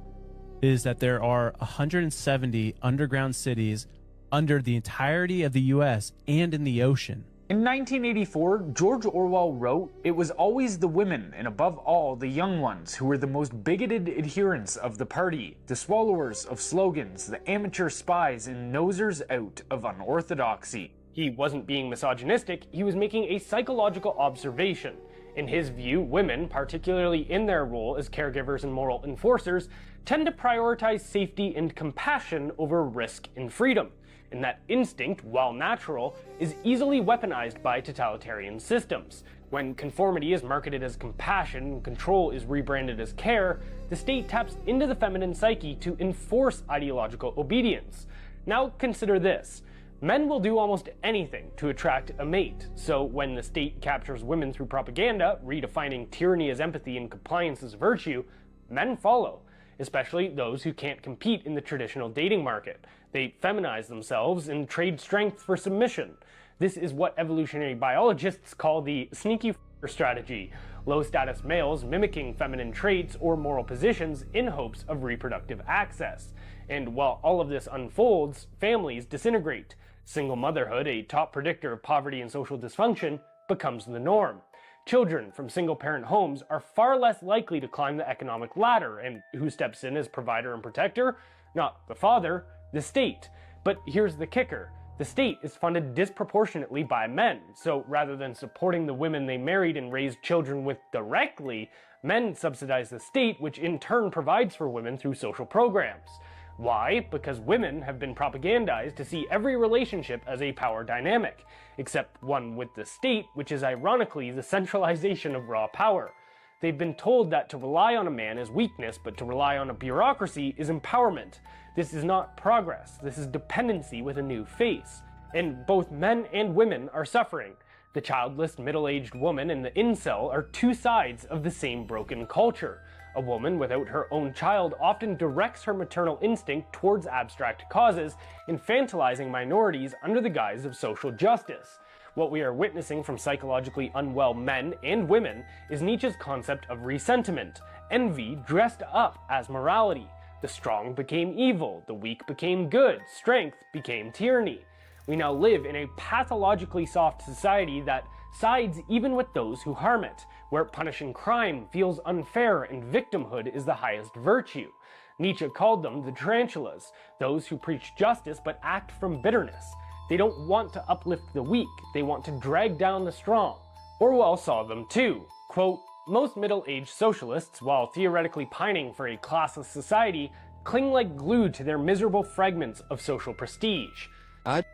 is that there are 170 underground cities under the entirety of the U.S. and in the ocean. In 1984, George Orwell wrote, "It was always the women, and above all the young ones, who were the most bigoted adherents of the party, the swallowers of slogans, the amateur spies and nosers out of unorthodoxy." He wasn't being misogynistic, he was making a psychological observation. In his view, women, particularly in their role as caregivers and moral enforcers, tend to prioritize safety and compassion over risk and freedom. And that instinct, while natural, is easily weaponized by totalitarian systems. When conformity is marketed as compassion and control is rebranded as care, the state taps into the feminine psyche to enforce ideological obedience. Now consider this. Men will do almost anything to attract a mate, so when the state captures women through propaganda, redefining tyranny as empathy and compliance as virtue, men follow, especially those who can't compete in the traditional dating market. They feminize themselves and trade strength for submission. This is what evolutionary biologists call the sneaky strategy, low-status males mimicking feminine traits or moral positions in hopes of reproductive access. And while all of this unfolds, families disintegrate. Single motherhood, a top predictor of poverty and social dysfunction, becomes the norm. Children from single-parent homes are far less likely to climb the economic ladder, and who steps in as provider and protector? Not the father, the state. But here's the kicker. The state is funded disproportionately by men, so rather than supporting the women they married and raised children with directly, men subsidize the state, which in turn provides for women through social programs. Why? Because women have been propagandized to see every relationship as a power dynamic, except one with the state, which is ironically the centralization of raw power. They've been told that to rely on a man is weakness, but to rely on a bureaucracy is empowerment. This is not progress, this is dependency with a new face. And both men and women are suffering. The childless middle-aged woman and the incel are two sides of the same broken culture. A woman without her own child often directs her maternal instinct towards abstract causes, infantilizing minorities under the guise of social justice. What we are witnessing from psychologically unwell men and women is Nietzsche's concept of resentiment, envy dressed up as morality. The strong became evil, the weak became good, strength became tyranny. We now live in a pathologically soft society that sides even with those who harm it, where punishing crime feels unfair and victimhood is the highest virtue. Nietzsche called them the tarantulas, those who preach justice but act from bitterness. They don't want to uplift the weak, they want to drag down the strong. Orwell saw them too. Quote, "Most middle-aged socialists, while theoretically pining for a classless society, cling like glue to their miserable fragments of social prestige." That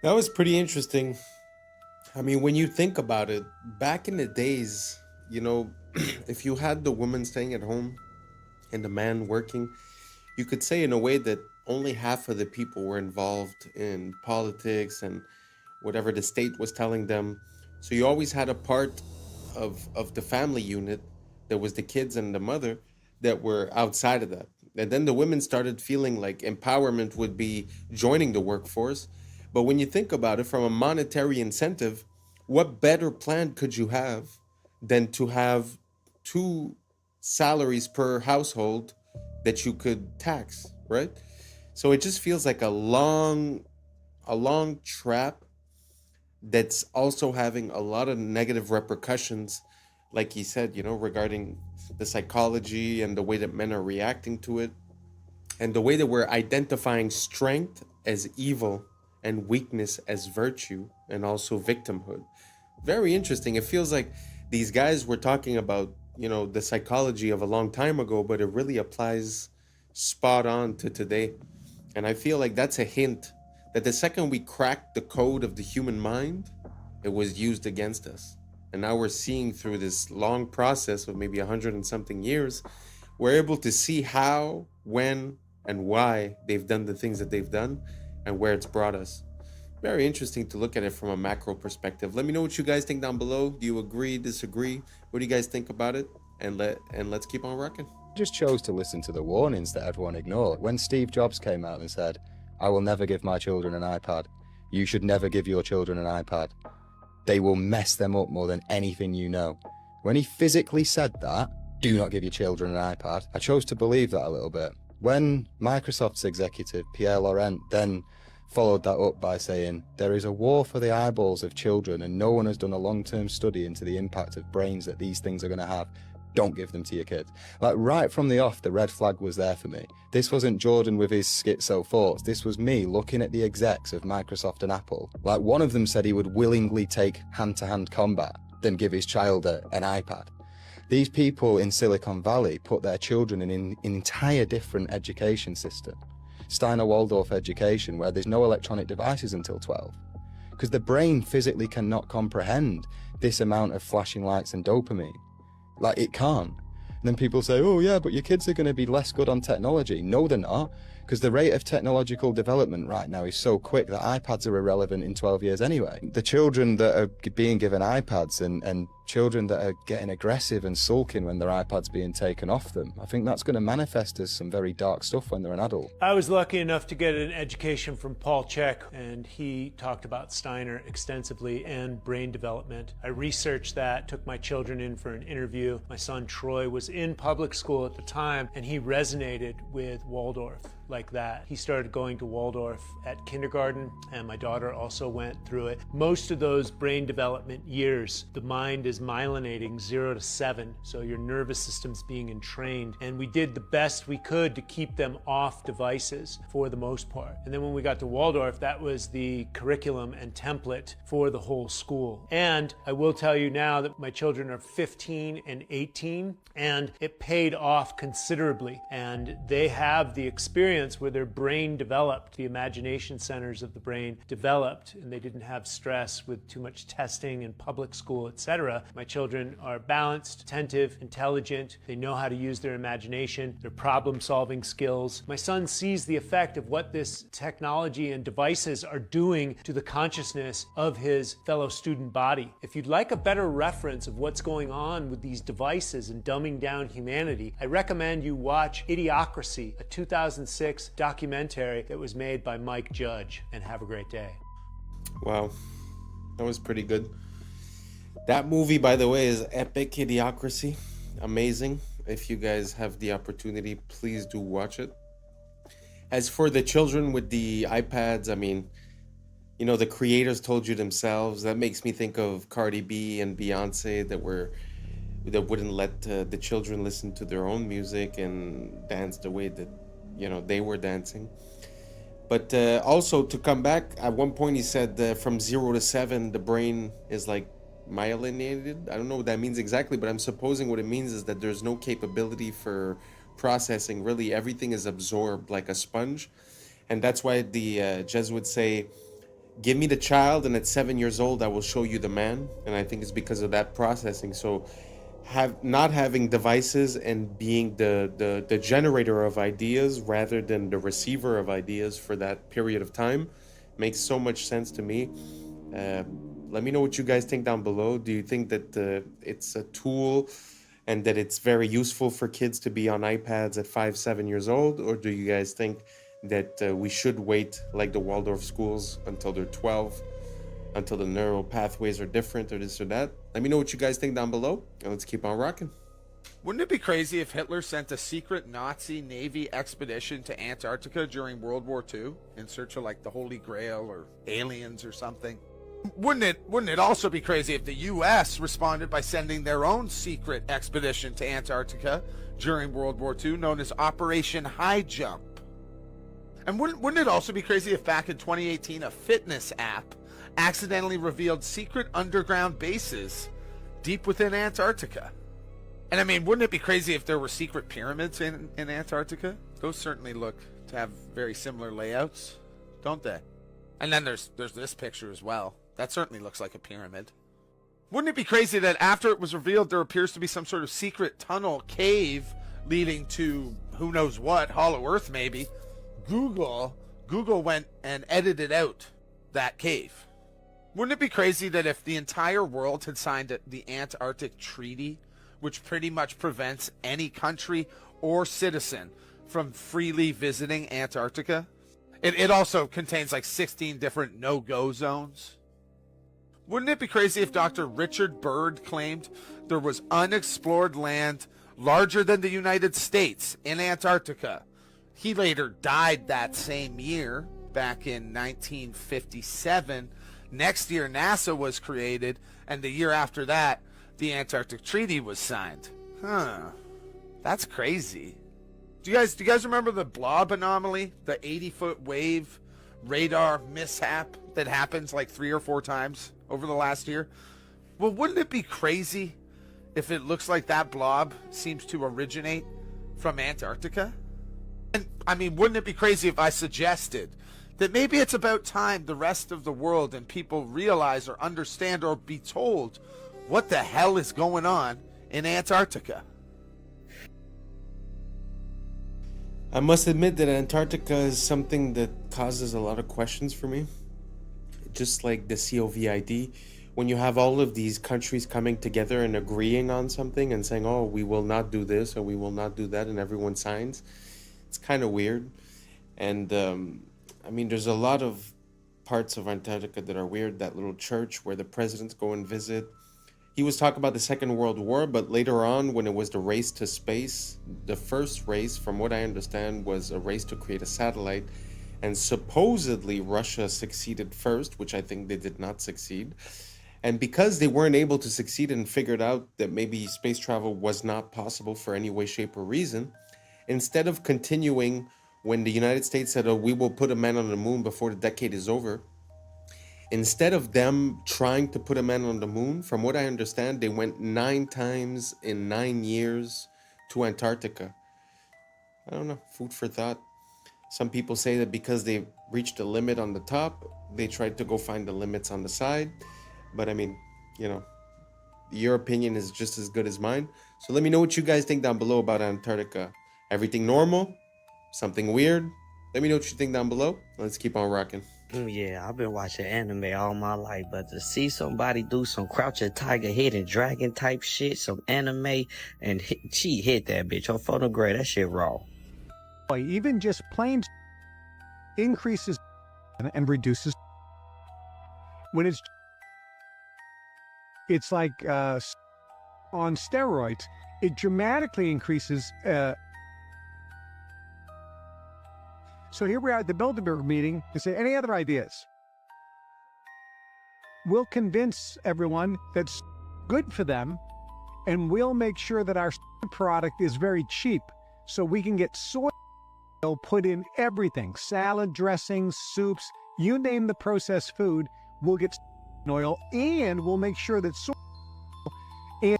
was pretty interesting. I mean, when you think about it, back in the days, you know, if you had the woman staying at home and the man working, you could say in a way that only half of the people were involved in politics and whatever the state was telling them. So you always had a part of the family unit that was the kids and the mother that were outside of that. And then the women started feeling like empowerment would be joining the workforce. But when you think about it from a monetary incentive, what better plan could you have than to have 2 salaries per household that you could tax, right? So it just feels like a long trap that's also having a lot of negative repercussions, like he said, you know, regarding the psychology and the way that men are reacting to it, and the way that we're identifying strength as evil and weakness as virtue, and also victimhood. Very interesting. It feels like these guys were talking about, you know, the psychology of a long time ago, but it really applies spot on to today. And I feel like that's a hint that the second we cracked the code of the human mind, it was used against us. And now we're seeing through this long process of maybe 100 and something years, we're able to see how, when, and why they've done the things that they've done and where it's brought us. Very interesting to look at it from a macro perspective. Let me know what you guys think down below. Do you agree, disagree? What do you guys think about it? And let's keep on rocking. Just chose to listen to the warnings that everyone ignored. When Steve Jobs came out and said, "I will never give my children an iPad. You should never give your children an iPad. They will mess them up more than anything you know." When he physically said that, "Do not give your children an iPad," I chose to believe that a little bit. When Microsoft's executive, Pierre Laurent, then followed that up by saying, there is a war for the eyeballs of children and no one has done a long-term study into the impact of brains that these things are going to have. Don't give them to your kids. Like, right from the off, the red flag was there for me. This wasn't Jordan with his schizo thoughts. This was me looking at the execs of Microsoft and Apple. Like, one of them said he would willingly take hand-to-hand combat than give his child an iPad. These people in Silicon Valley put their children in an entire different education system. Steiner Waldorf education, where there's no electronic devices until 12. Because the brain physically cannot comprehend this amount of flashing lights and dopamine. Like, it can't. And then people say, oh yeah, but your kids are going to be less good on technology. No, they're not. Because the rate of technological development right now is so quick that iPads are irrelevant in 12 years anyway. The children that are being given iPads and children that are getting aggressive and sulking when their iPad's being taken off them, I think that's going to manifest as some very dark stuff when they're an adult. I was lucky enough to get an education from Paul Chek, and he talked about Steiner extensively and brain development. I researched that, took my children in for an interview. My son Troy was in public school at the time, and he resonated with Waldorf like that. He started going to Waldorf at kindergarten, and my daughter also went through it. Most of those brain development years, the mind is myelinating 0 to 7, so your nervous system's being entrained, and we did the best we could to keep them off devices for the most part. And then when we got to Waldorf, that was the curriculum and template for the whole school. And I will tell you now that my children are 15 and 18, and it paid off considerably, and they have the experience where their brain developed, the imagination centers of the brain developed, and they didn't have stress with too much testing in public school, etc. My children are balanced, attentive, intelligent. They know how to use their imagination, their problem-solving skills. My son sees the effect of what this technology and devices are doing to the consciousness of his fellow student body. If you'd like a better reference of what's going on with these devices and dumbing down humanity, I recommend you watch Idiocracy, a 2006 documentary that was made by Mike Judge, and have a great day. Wow, that was pretty good. That movie, by the way, is epic. Idiocracy, amazing. If you guys have the opportunity, please do watch it. As for the children with the iPads, I mean, you know, the creators told you themselves. That makes me think of Cardi B and Beyonce that wouldn't let the children listen to their own music and dance the way that, you know, they were dancing. But also, to come back, at one point he said from 0 to 7 the brain is like myelinated. I don't know what that means exactly, but I'm supposing what it means is that there's no capability for processing. Really, everything is absorbed like a sponge. And that's why the Jesuits say, give me the child, and at 7 years old I will show you the man. And I think it's because of that processing. So not having devices and being the generator of ideas rather than the receiver of ideas for that period of time makes so much sense to me. Let me know what you guys think down below. Do you think that it's a tool and that it's very useful for kids to be on iPads at 5-7 years old? Or do you guys think that we should wait, like the Waldorf schools, until they're 12, until the neural pathways are different, or this or that? Let me know what you guys think down below, and let's keep on rocking. Wouldn't it be crazy if Hitler sent a secret Nazi Navy expedition to Antarctica during World War II in search of, like, the Holy Grail or aliens or something? Wouldn't it also be crazy if the U.S. responded by sending their own secret expedition to Antarctica during World War II, known as Operation High Jump? And wouldn't it also be crazy if back in 2018 a fitness app accidentally revealed secret underground bases deep within Antarctica? And I mean, wouldn't it be crazy if there were secret pyramids in Antarctica? Those certainly look to have very similar layouts, don't they? And then there's this picture as well. That certainly looks like a pyramid. Wouldn't it be crazy that after it was revealed there appears to be some sort of secret tunnel cave leading to who knows what, Hollow Earth maybe? Google went and edited out that cave. Wouldn't it be crazy that if the entire world had signed the Antarctic Treaty, which pretty much prevents any country or citizen from freely visiting Antarctica? It also contains like 16 different no-go zones. Wouldn't it be crazy if Dr. Richard Byrd claimed there was unexplored land larger than the United States in Antarctica? He later died that same year, back in 1957. Next year, NASA was created, and the year after that, the Antarctic Treaty was signed. That's crazy. Do you guys remember the blob anomaly, the 80-foot wave radar mishap that happens like 3 or 4 times over the last year? Well, wouldn't it be crazy if it looks like that blob seems to originate from Antarctica? And I mean, wouldn't it be crazy if I suggested that maybe it's about time the rest of the world and people realize or understand or be told what the hell is going on in Antarctica? I must admit that Antarctica is something that causes a lot of questions for me. Just like the COVID, when you have all of these countries coming together and agreeing on something and saying, oh, we will not do this or we will not do that, and everyone signs, it's kind of weird. And I mean, there's a lot of parts of Antarctica that are weird. That little church where the presidents go and visit. He was talking about the Second World War, but later on, when it was the race to space, the first race, from what I understand, was a race to create a satellite. And supposedly Russia succeeded first, which I think they did not succeed. And because they weren't able to succeed and figured out that maybe space travel was not possible for any way, shape, or reason, instead of continuing when the United States said, oh, we will put a man on the moon before the decade is over, instead of them trying to put a man on the moon, from what I understand, they went 9 times in 9 years to Antarctica. I don't know, food for thought. Some people say that because they reached the limit on the top, they tried to go find the limits on the side. But I mean, you know, your opinion is just as good as mine. So let me know what you guys think down below about Antarctica. Everything normal? Something weird? Let me know what you think down below. Let's keep on rocking. Yeah, I've been watching anime all my life, but to see somebody do some crouching tiger, hidden dragon type shit, some anime, and she hit that bitch on photograph, that shit raw. Even just plain increases and reduces. When it's like on steroids, it dramatically increases. So here we are at the Bilderberg meeting to say, any other ideas? We'll convince everyone that's good for them, and we'll make sure that our product is very cheap so we can get soy oil put in everything, salad dressings, soups, you name the processed food, we'll get oil, and we'll make sure that soy and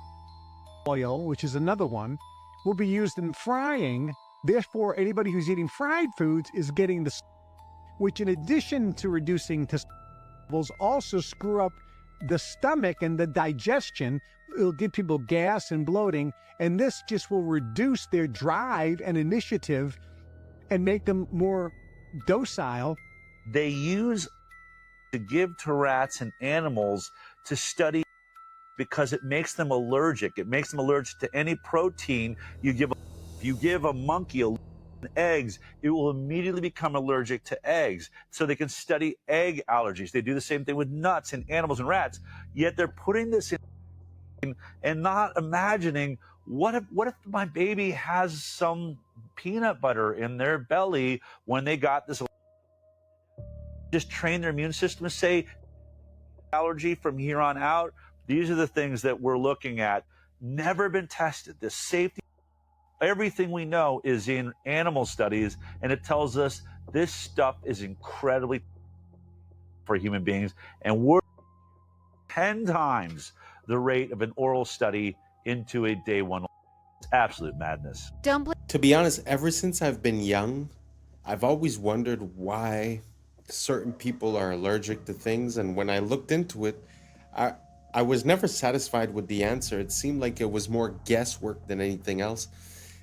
oil, which is another one, will be used in frying. Therefore, anybody who's eating fried foods is getting the, which in addition to reducing testosterone levels, also screw up the stomach and the digestion. It'll give people gas and bloating, and this just will reduce their drive and initiative and make them more docile. They use to give to rats and animals to study because it makes them allergic. It makes them allergic to any protein you give. If you give a monkey eggs, it will immediately become allergic to eggs. So they can study egg allergies. They do the same thing with nuts in animals and rats. Yet they're putting this in and not imagining what if my baby has some peanut butter in their belly when they got this. Just train their immune system to say allergy from here on out. These are the things that we're looking at. Never been tested. The safety. Everything we know is in animal studies, and it tells us this stuff is incredibly for human beings, and we're 10 times the rate of an oral study into a day one. It's absolute madness. To be honest, ever since I've been young, I've always wondered why certain people are allergic to things, and when I looked into it, I was never satisfied with the answer. It seemed like it was more guesswork than anything else.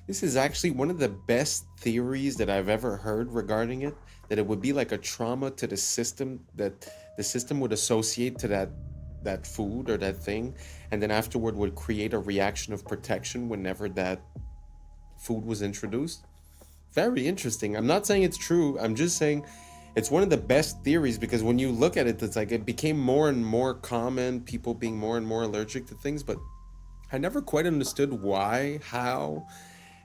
This is actually one of the best theories that I've ever heard regarding it, that it would be like a trauma to the system, that the system would associate to that food or that thing, and then afterward would create a reaction of protection whenever that food was introduced. Very interesting. I'm not saying it's true. I'm just saying it's one of the best theories, because when you look at it, it's like it became more and more common, people being more and more allergic to things, but I never quite understood why, how.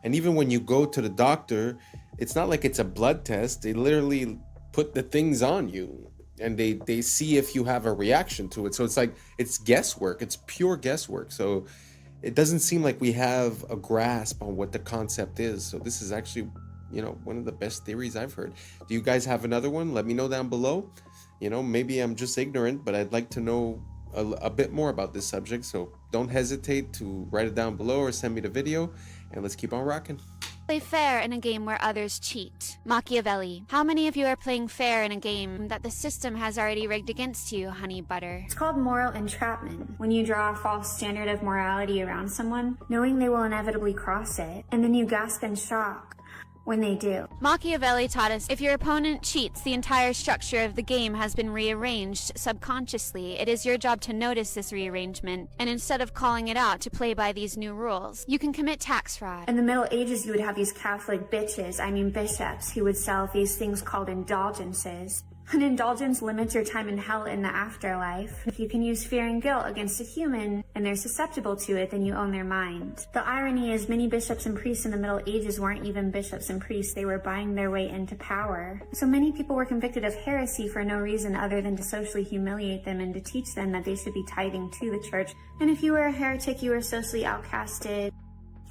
And even when you go to the doctor, it's not like it's a blood test. They literally put the things on you, and they see if you have a reaction to it. So it's like, it's guesswork. It's pure guesswork. So it doesn't seem like we have a grasp on what the concept is. So this is actually, you know, one of the best theories I've heard. Do you guys have another one? Let me know down below. You know, maybe I'm just ignorant, but I'd like to know a bit more about this subject. So don't hesitate to write it down below or send me the video, and let's keep on rocking. Play fair in a game where others cheat. Machiavelli. How many of you are playing fair in a game that the system has already rigged against you, honey butter? It's called moral entrapment. When you draw a false standard of morality around someone, knowing they will inevitably cross it, and then you gasp in shock when they do. Machiavelli taught us if your opponent cheats, the entire structure of the game has been rearranged subconsciously. It is your job to notice this rearrangement, and instead of calling it out, to play by these new rules. You can commit tax fraud. In the Middle Ages, you would have these Catholic bishops, who would sell these things called indulgences. An indulgence limits your time in hell in the afterlife. If you can use fear and guilt against a human, and they're susceptible to it, then you own their mind. The irony is many bishops and priests in the Middle Ages weren't even bishops and priests, they were buying their way into power. So many people were convicted of heresy for no reason other than to socially humiliate them and to teach them that they should be tithing to the church. And if you were a heretic, you were socially outcasted,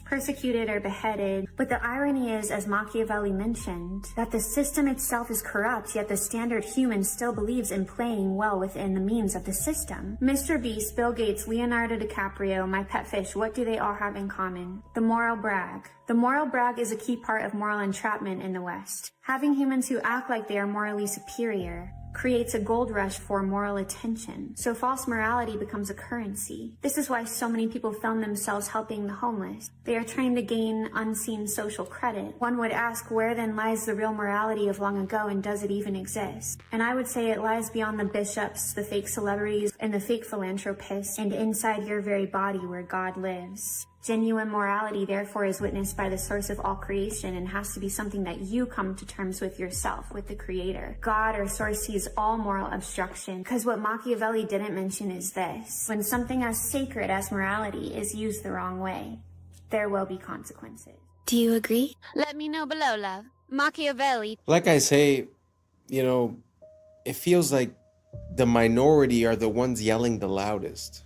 persecuted, or beheaded. But the irony is, as Machiavelli mentioned, that the system itself is corrupt, yet the standard human still believes in playing well within the means of the system. Mr. Beast, Bill Gates, Leonardo DiCaprio, my pet fish, what do they all have in common? The moral brag. The moral brag is a key part of moral entrapment in the West. Having humans who act like they are morally superior creates a gold rush for moral attention. So false morality becomes a currency. This is why so many people film themselves helping the homeless. They are trying to gain unseen social credit. One would ask, where then lies the real morality of long ago, and does it even exist? And I would say it lies beyond the bishops, the fake celebrities, and the fake philanthropists, and inside your very body where God lives. Genuine morality, therefore, is witnessed by the source of all creation and has to be something that you come to terms with yourself, with the Creator. God or source sees all moral obstruction, because what Machiavelli didn't mention is this: when something as sacred as morality is used the wrong way, there will be consequences. Do you agree? Let me know below, love. Machiavelli. Like I say, you know, it feels like the minority are the ones yelling the loudest.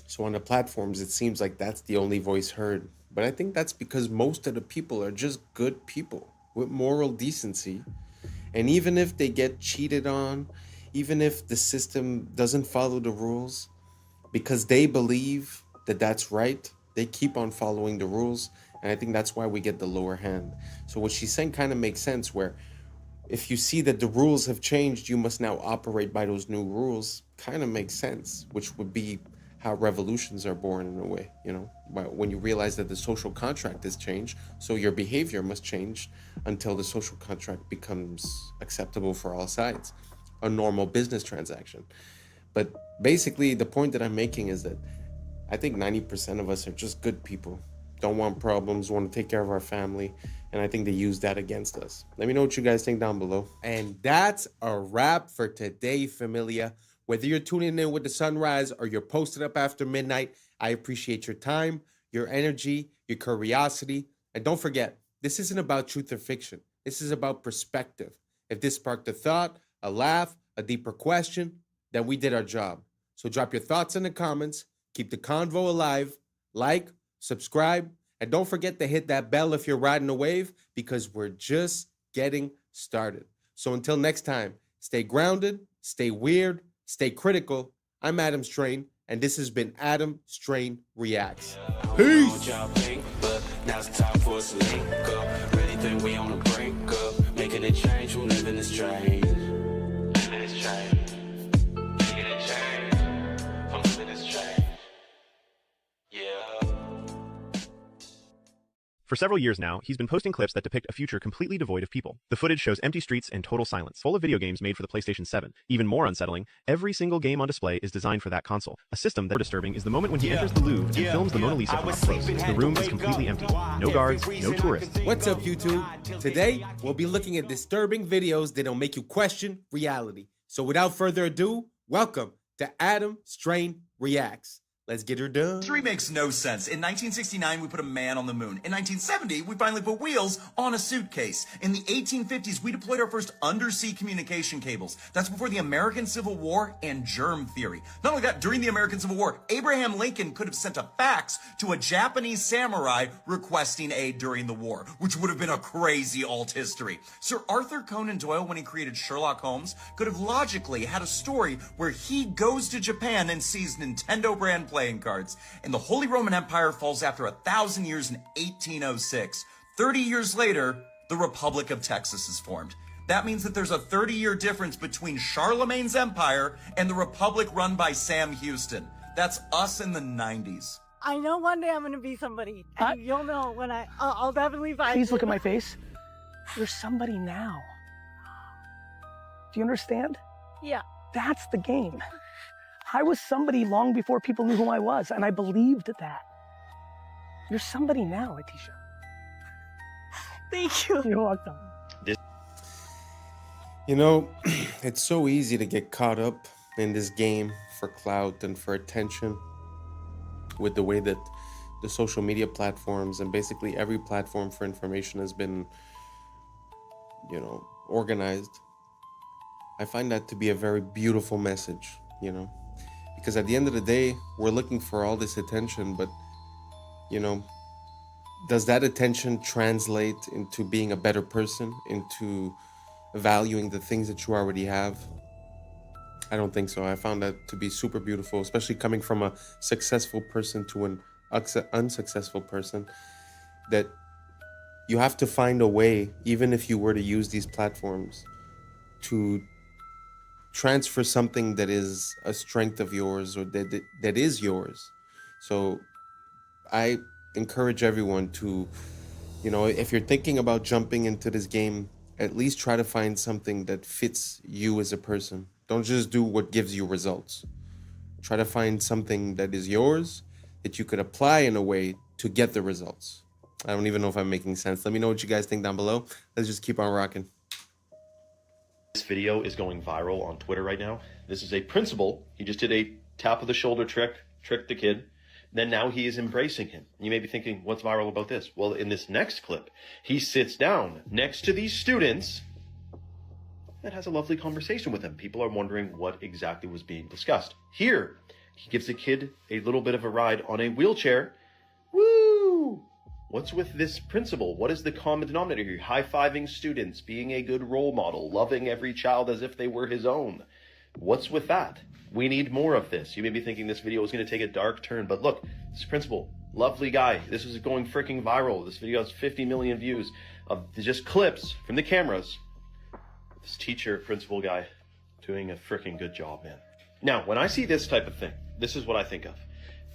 So on the platforms, it seems like that's the only voice heard. But I think that's because most of the people are just good people with moral decency. And even if they get cheated on, even if the system doesn't follow the rules, because they believe that that's right, they keep on following the rules. And I think that's why we get the lower hand. So what she's saying kind of makes sense, where if you see that the rules have changed, you must now operate by those new rules. Kind of makes sense, which would be how revolutions are born in a way, you know, when you realize that the social contract has changed, so your behavior must change until the social contract becomes acceptable for all sides, a normal business transaction. But basically, the point that I'm making is that I think 90% of us are just good people, don't want problems, want to take care of our family, and I think they use that against us. Let me know what you guys think down below. And that's a wrap for today, familia. Whether you're tuning in with the sunrise or you're posted up after midnight, I appreciate your time, your energy, your curiosity. And don't forget, this isn't about truth or fiction. This is about perspective. If this sparked a thought, a laugh, a deeper question, then we did our job. So drop your thoughts in the comments, keep the convo alive, like, subscribe, and don't forget to hit that bell if you're riding a wave, because we're just getting started. So until next time, stay grounded, stay weird, stay critical. I'm Adam Strain, and this has been Adam Strain Reacts. Peace! But now it's time for us to link up. Really think we on the brink up. Making a change, we're living this change. Living this change. Making a change. I'm living this change. Yeah. For several years now, he's been posting clips that depict a future completely devoid of people. The footage shows empty streets and total silence, full of video games made for the PlayStation 7. Even more unsettling, every single game on display is designed for that console. A system that's disturbing is the moment when he enters the Louvre and films the Mona Lisa from up close. The room is completely empty. No guards, no tourists. What's up, YouTube? Today, we'll be looking at disturbing videos that'll make you question reality. So without further ado, welcome to Adam Strain Reacts. Let's get her done. History makes no sense. In 1969, we put a man on the moon. In 1970, we finally put wheels on a suitcase. In the 1850s, we deployed our first undersea communication cables. That's before the American Civil War and germ theory. Not only that, during the American Civil War, Abraham Lincoln could have sent a fax to a Japanese samurai requesting aid during the war, which would have been a crazy alt history. Sir Arthur Conan Doyle, when he created Sherlock Holmes, could have logically had a story where he goes to Japan and sees Nintendo brand playing cards, and the Holy Roman Empire falls after 1,000 years in 1806. 30 years later, the Republic of Texas is formed. That means that there's a 30-year difference between Charlemagne's empire and the Republic run by Sam Houston. That's us in the 90s. I know one day I'm going to be somebody, and you'll know when I'll definitely find Please look at my face. You're somebody now. Do you understand? Yeah. That's the game. I was somebody long before people knew who I was, and I believed that. You're somebody now, Atisha. Thank you. You're welcome. You know, it's so easy to get caught up in this game for clout and for attention with the way that the social media platforms and basically every platform for information has been, you know, organized. I find that to be a very beautiful message, you know, because at the end of the day, we're looking for all this attention, but, you know, does that attention translate into being a better person, into valuing the things that you already have? I don't think so. I found that to be super beautiful, especially coming from a successful person to an unsuccessful person, that you have to find a way, even if you were to use these platforms, to transfer something that is a strength of yours or that is yours. So I encourage everyone to, you know, if you're thinking about jumping into this game, at least try to find something that fits you as a person. Don't just do what gives you results. Try to find something that is yours, that you could apply in a way to get the results. I don't even know if I'm making sense. Let me know what you guys think down below. Let's just keep on rocking. This video is going viral on Twitter right now. This is a principal. He just did a tap of the shoulder tricked the kid. Then now he is embracing him. You may be thinking, what's viral about this? Well, in this next clip, he sits down next to these students and has a lovely conversation with them. People are wondering what exactly was being discussed. Here, he gives the kid a little bit of a ride on a wheelchair. Woo! What's with this principle? What is the common denominator here? High-fiving students, being a good role model, loving every child as if they were his own. What's with that? We need more of this. You may be thinking this video is going to take a dark turn, but look, this principal, lovely guy. This is going freaking viral. This video has 50 million views of just clips from the cameras. This teacher, principal guy, doing a freaking good job, man. Now, when I see this type of thing, this is what I think of.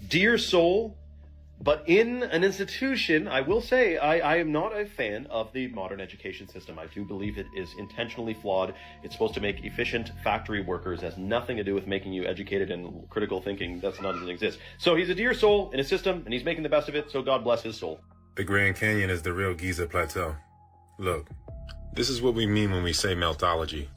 Dear soul, but in an institution, I will say I am not a fan of the modern education system. I do believe it is intentionally flawed. It's supposed to make efficient factory workers. It has nothing to do with making you educated and critical thinking. That doesn't exist. So he's a dear soul in a system, and he's making the best of it, so God bless his soul. The Grand Canyon is the real Giza Plateau. Look, this is what we mean when we say meltology.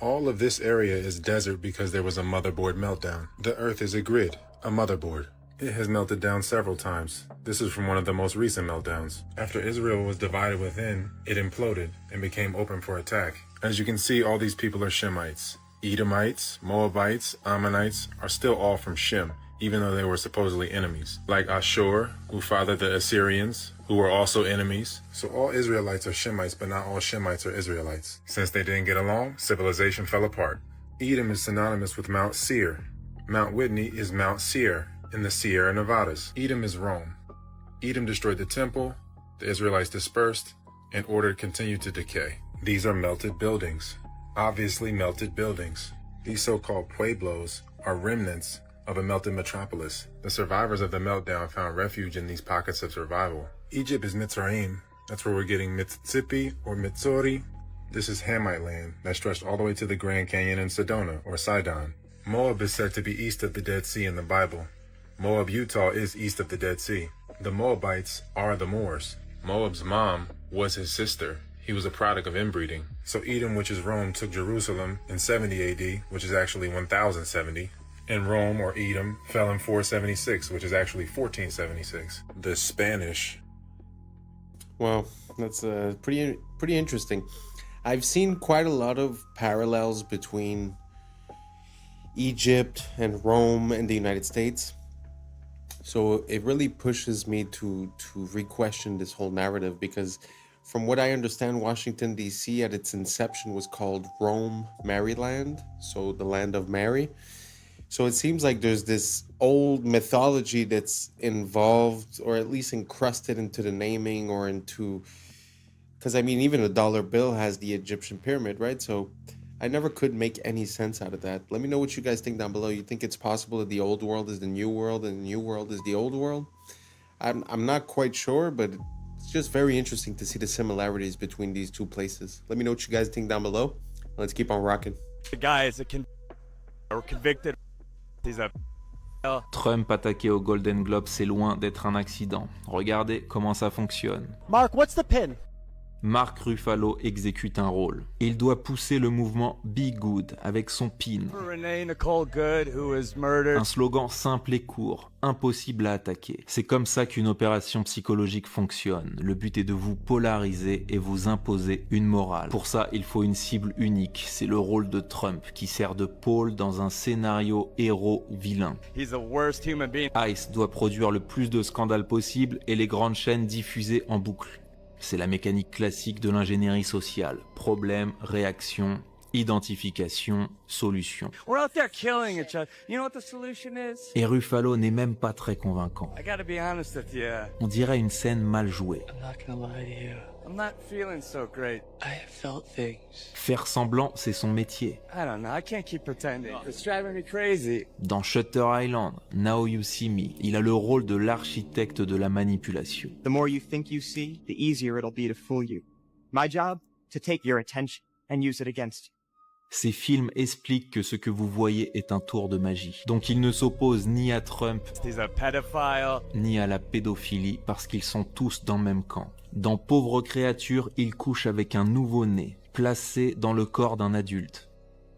All of this area is desert because there was a motherboard meltdown. The Earth is a grid, a motherboard. It has melted down several times. This is from one of the most recent meltdowns. After Israel was divided within, it imploded and became open for attack. As you can see, all these people are Shemites. Edomites, Moabites, Ammonites are still all from Shem, even though they were supposedly enemies. Like Ashur, who fathered the Assyrians, who were also enemies. So all Israelites are Shemites, but not all Shemites are Israelites. Since they didn't get along, civilization fell apart. Edom is synonymous with Mount Seir. Mount Whitney is Mount Seir in the Sierra Nevadas. Edom is Rome. Edom destroyed the temple, the Israelites dispersed, and order continued to decay. These are melted buildings. Obviously melted buildings. These so-called pueblos are remnants of a melted metropolis. The survivors of the meltdown found refuge in these pockets of survival. Egypt is Mitzrayim. That's where we're getting Mississippi or Mitsori. This is Hamite land that stretched all the way to the Grand Canyon in Sedona or Sidon. Moab is said to be east of the Dead Sea in the Bible. Moab, Utah is east of the Dead Sea. The Moabites are the Moors. Moab's mom was his sister. He was a product of inbreeding. So Edom, which is Rome, took Jerusalem in 70 AD, which is actually 1070, And Rome, or Edom, fell in 476, which is actually 1476. The Spanish. Well, that's pretty interesting. I've seen quite a lot of parallels between Egypt and Rome and the United States. So it really pushes me to re-question this whole narrative, because from what I understand, Washington, D.C. at its inception was called Rome, Maryland, so the land of Mary. So it seems like there's this old mythology that's involved, or at least encrusted into the naming or into... Because, I mean, even a dollar bill has the Egyptian pyramid, right? So I never could make any sense out of that. Let me know what you guys think down below. You think it's possible that the old world is the new world and the new world is the old world? I'm not quite sure, but it's just very interesting to see the similarities between these two places. Let me know what you guys think down below. Let's keep on rocking. The guy is convicted. Trump attaqué au Golden Globe, c'est loin d'être un accident. Regardez comment ça fonctionne. Mark, what's the pin? Mark Ruffalo exécute un rôle. Il doit pousser le mouvement Be Good avec son pin. Renee Nicole Good, who was murdered. Un slogan simple et court, impossible à attaquer. C'est comme ça qu'une opération psychologique fonctionne. Le but est de vous polariser et vous imposer une morale. Pour ça, il faut une cible unique. C'est le rôle de Trump qui sert de pôle dans un scénario héros-vilain. He's the worst human being. ICE doit produire le plus de scandales possible et les grandes chaînes diffuser en boucle. C'est la mécanique classique de l'ingénierie sociale. Problème, réaction, identification, solution. We're out there killing each other. You know what the solution is? Et Ruffalo n'est même pas très convaincant. I gotta be honest with you. On dirait une scène mal jouée. I'm not gonna lie to you. I'm not feeling so great. I have felt things. Faire semblant, c'est son métier. I don't know. I can't keep pretending. It's driving me crazy. Dans Shutter Island, Now You See Me, il a le rôle de l'architecte de la manipulation. The more you think you see, the easier it'll be to fool you. My job, to take your attention and use it against you. Ces films expliquent que ce que vous voyez est un tour de magie. Donc ils ne s'opposent ni à Trump, ni à la pédophilie, parce qu'ils sont tous dans le même camp. Dans Pauvre créature, il couche avec un nouveau-né, placé dans le corps d'un adulte.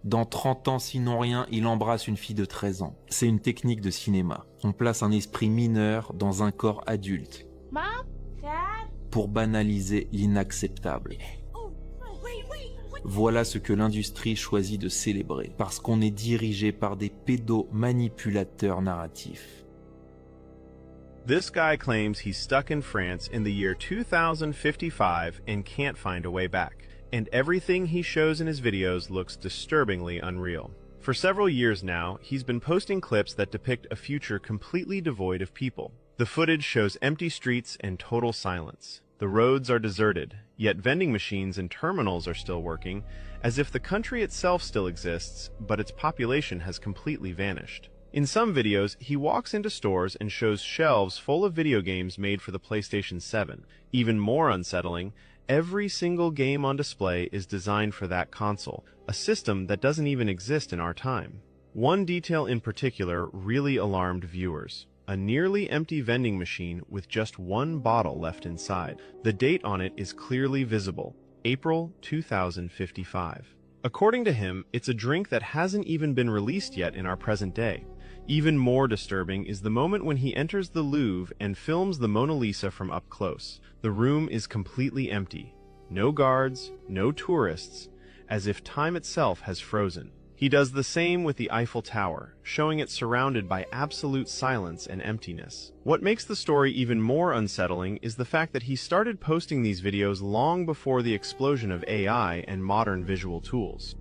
Dans 30 ans, sinon rien, il embrasse une fille de 13 ans. C'est une technique de cinéma. On place un esprit mineur dans un corps adulte. Mom? Dad? Pour banaliser l'inacceptable. Voilà ce que l'industrie choisit de célébrer, parce qu'on est dirigé par des pédomanipulateurs narratifs. This guy claims he's stuck in France in the year 2055 and can't find a way back. And everything he shows in his videos looks disturbingly unreal. For several years now, he's been posting clips that depict a future completely devoid of people. The footage shows empty streets and total silence. The roads are deserted, yet vending machines and terminals are still working, as if the country itself still exists, but its population has completely vanished. In some videos, he walks into stores and shows shelves full of video games made for the PlayStation 7. Even more unsettling, every single game on display is designed for that console, a system that doesn't even exist in our time. One detail in particular really alarmed viewers. A nearly empty vending machine with just one bottle left inside. The date on it is clearly visible, April 2055. According to him, it's a drink that hasn't even been released yet in our present day. Even more disturbing is the moment when he enters the Louvre and films the Mona Lisa from up close. The room is completely empty. No guards, no tourists, as if time itself has frozen. He does the same with the Eiffel Tower, showing it surrounded by absolute silence and emptiness. What makes the story even more unsettling is the fact that he started posting these videos long before the explosion of AI and modern visual tools.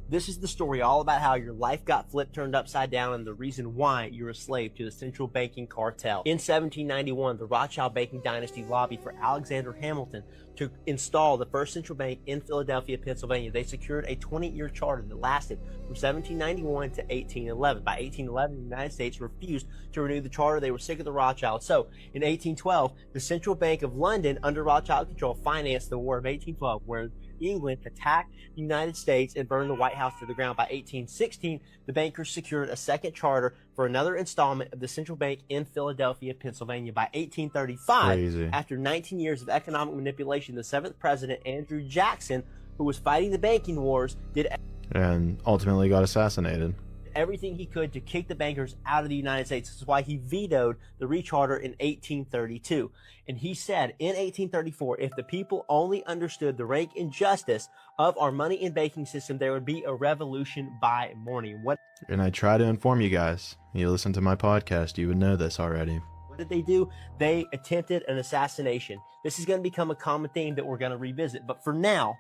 This is the story all about how your life got flipped, turned upside down, and the reason why you're a slave to the central banking cartel. In 1791, the Rothschild banking dynasty lobbied for Alexander Hamilton to install the first central bank in Philadelphia, Pennsylvania. They secured a 20-year charter that lasted from 1791 to 1811. By 1811, the United States refused to renew the charter. They were sick of the Rothschilds. So, in 1812, the Central Bank of London, under Rothschild control, financed the War of 1812, where England attacked the United States and burned the White House to the ground. By 1816, the bankers secured a second charter for another installment of the central bank in Philadelphia, Pennsylvania. By 1835, after 19 years of economic manipulation, the 7th president, Andrew Jackson, who was fighting the banking wars, and ultimately got assassinated. everything he could to kick the bankers out of the United States. This is why he vetoed the recharter in 1832. And he said in 1834, if the people only understood the rank and justice of our money and banking system, there would be a revolution by morning. And I try to inform you guys. You listen to my podcast, you would know this already. What did they do? They attempted an assassination. This is going to become a common theme that we're going to revisit. But for now,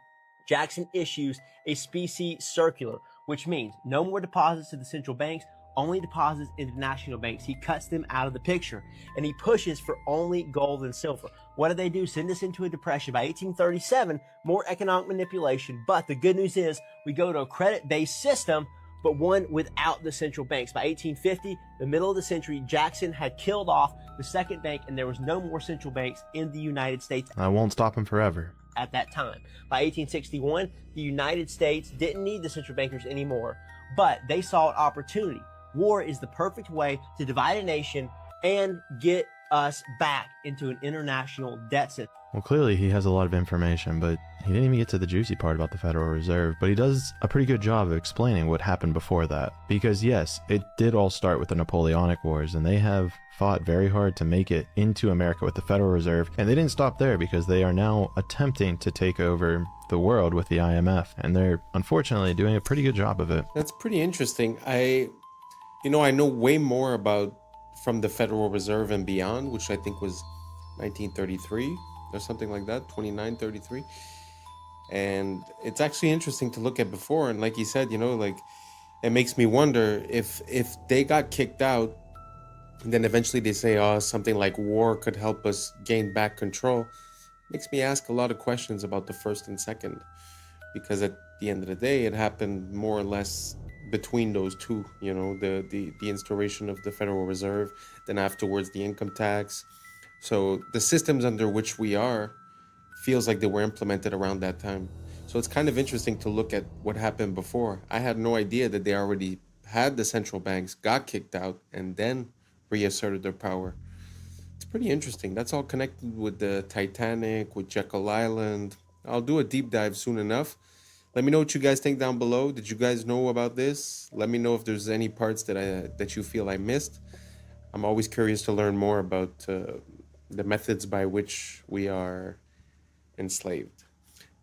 Jackson issues a specie circular, which means no more deposits to the central banks, only deposits into national banks. He cuts them out of the picture, and he pushes for only gold and silver. What do they do? Send us into a depression. By 1837, more economic manipulation. But the good news is we go to a credit-based system, but one without the central banks. By 1850, the middle of the century, Jackson had killed off the second bank, and there was no more central banks in the United States. I won't stop him forever. At that time. By 1861, the United States didn't need the central bankers anymore, but they saw an opportunity. War is the perfect way to divide a nation and get us back into an international debt system. Well, clearly he has a lot of information, but he didn't even get to the juicy part about the Federal Reserve, but he does a pretty good job of explaining what happened before that. Because yes, it did all start with the Napoleonic Wars, and they have fought very hard to make it into America with the Federal Reserve, and they didn't stop there because they are now attempting to take over the world with the IMF, and they're unfortunately doing a pretty good job of it. That's pretty interesting. I know way more about from the Federal Reserve and beyond, which I think was 1933 or something like that, 2933. And it's actually interesting to look at before. And like you said, it makes me wonder if they got kicked out, and then eventually they say, oh, something like war could help us gain back control. Makes me ask a lot of questions about the first and second, because at the end of the day, it happened more or less between those two, the instauration of the Federal Reserve, then afterwards the income tax. So the systems under which we are feels like they were implemented around that time. So it's kind of interesting to look at what happened before. I had no idea that they already had the central banks, got kicked out, and then reasserted their power. It's pretty interesting. That's all connected with the Titanic, with Jekyll Island. I'll do a deep dive soon enough. Let me know what you guys think down below. Did you guys know about this? Let me know if there's any parts that you feel I missed. I'm always curious to learn more about the methods by which we are enslaved.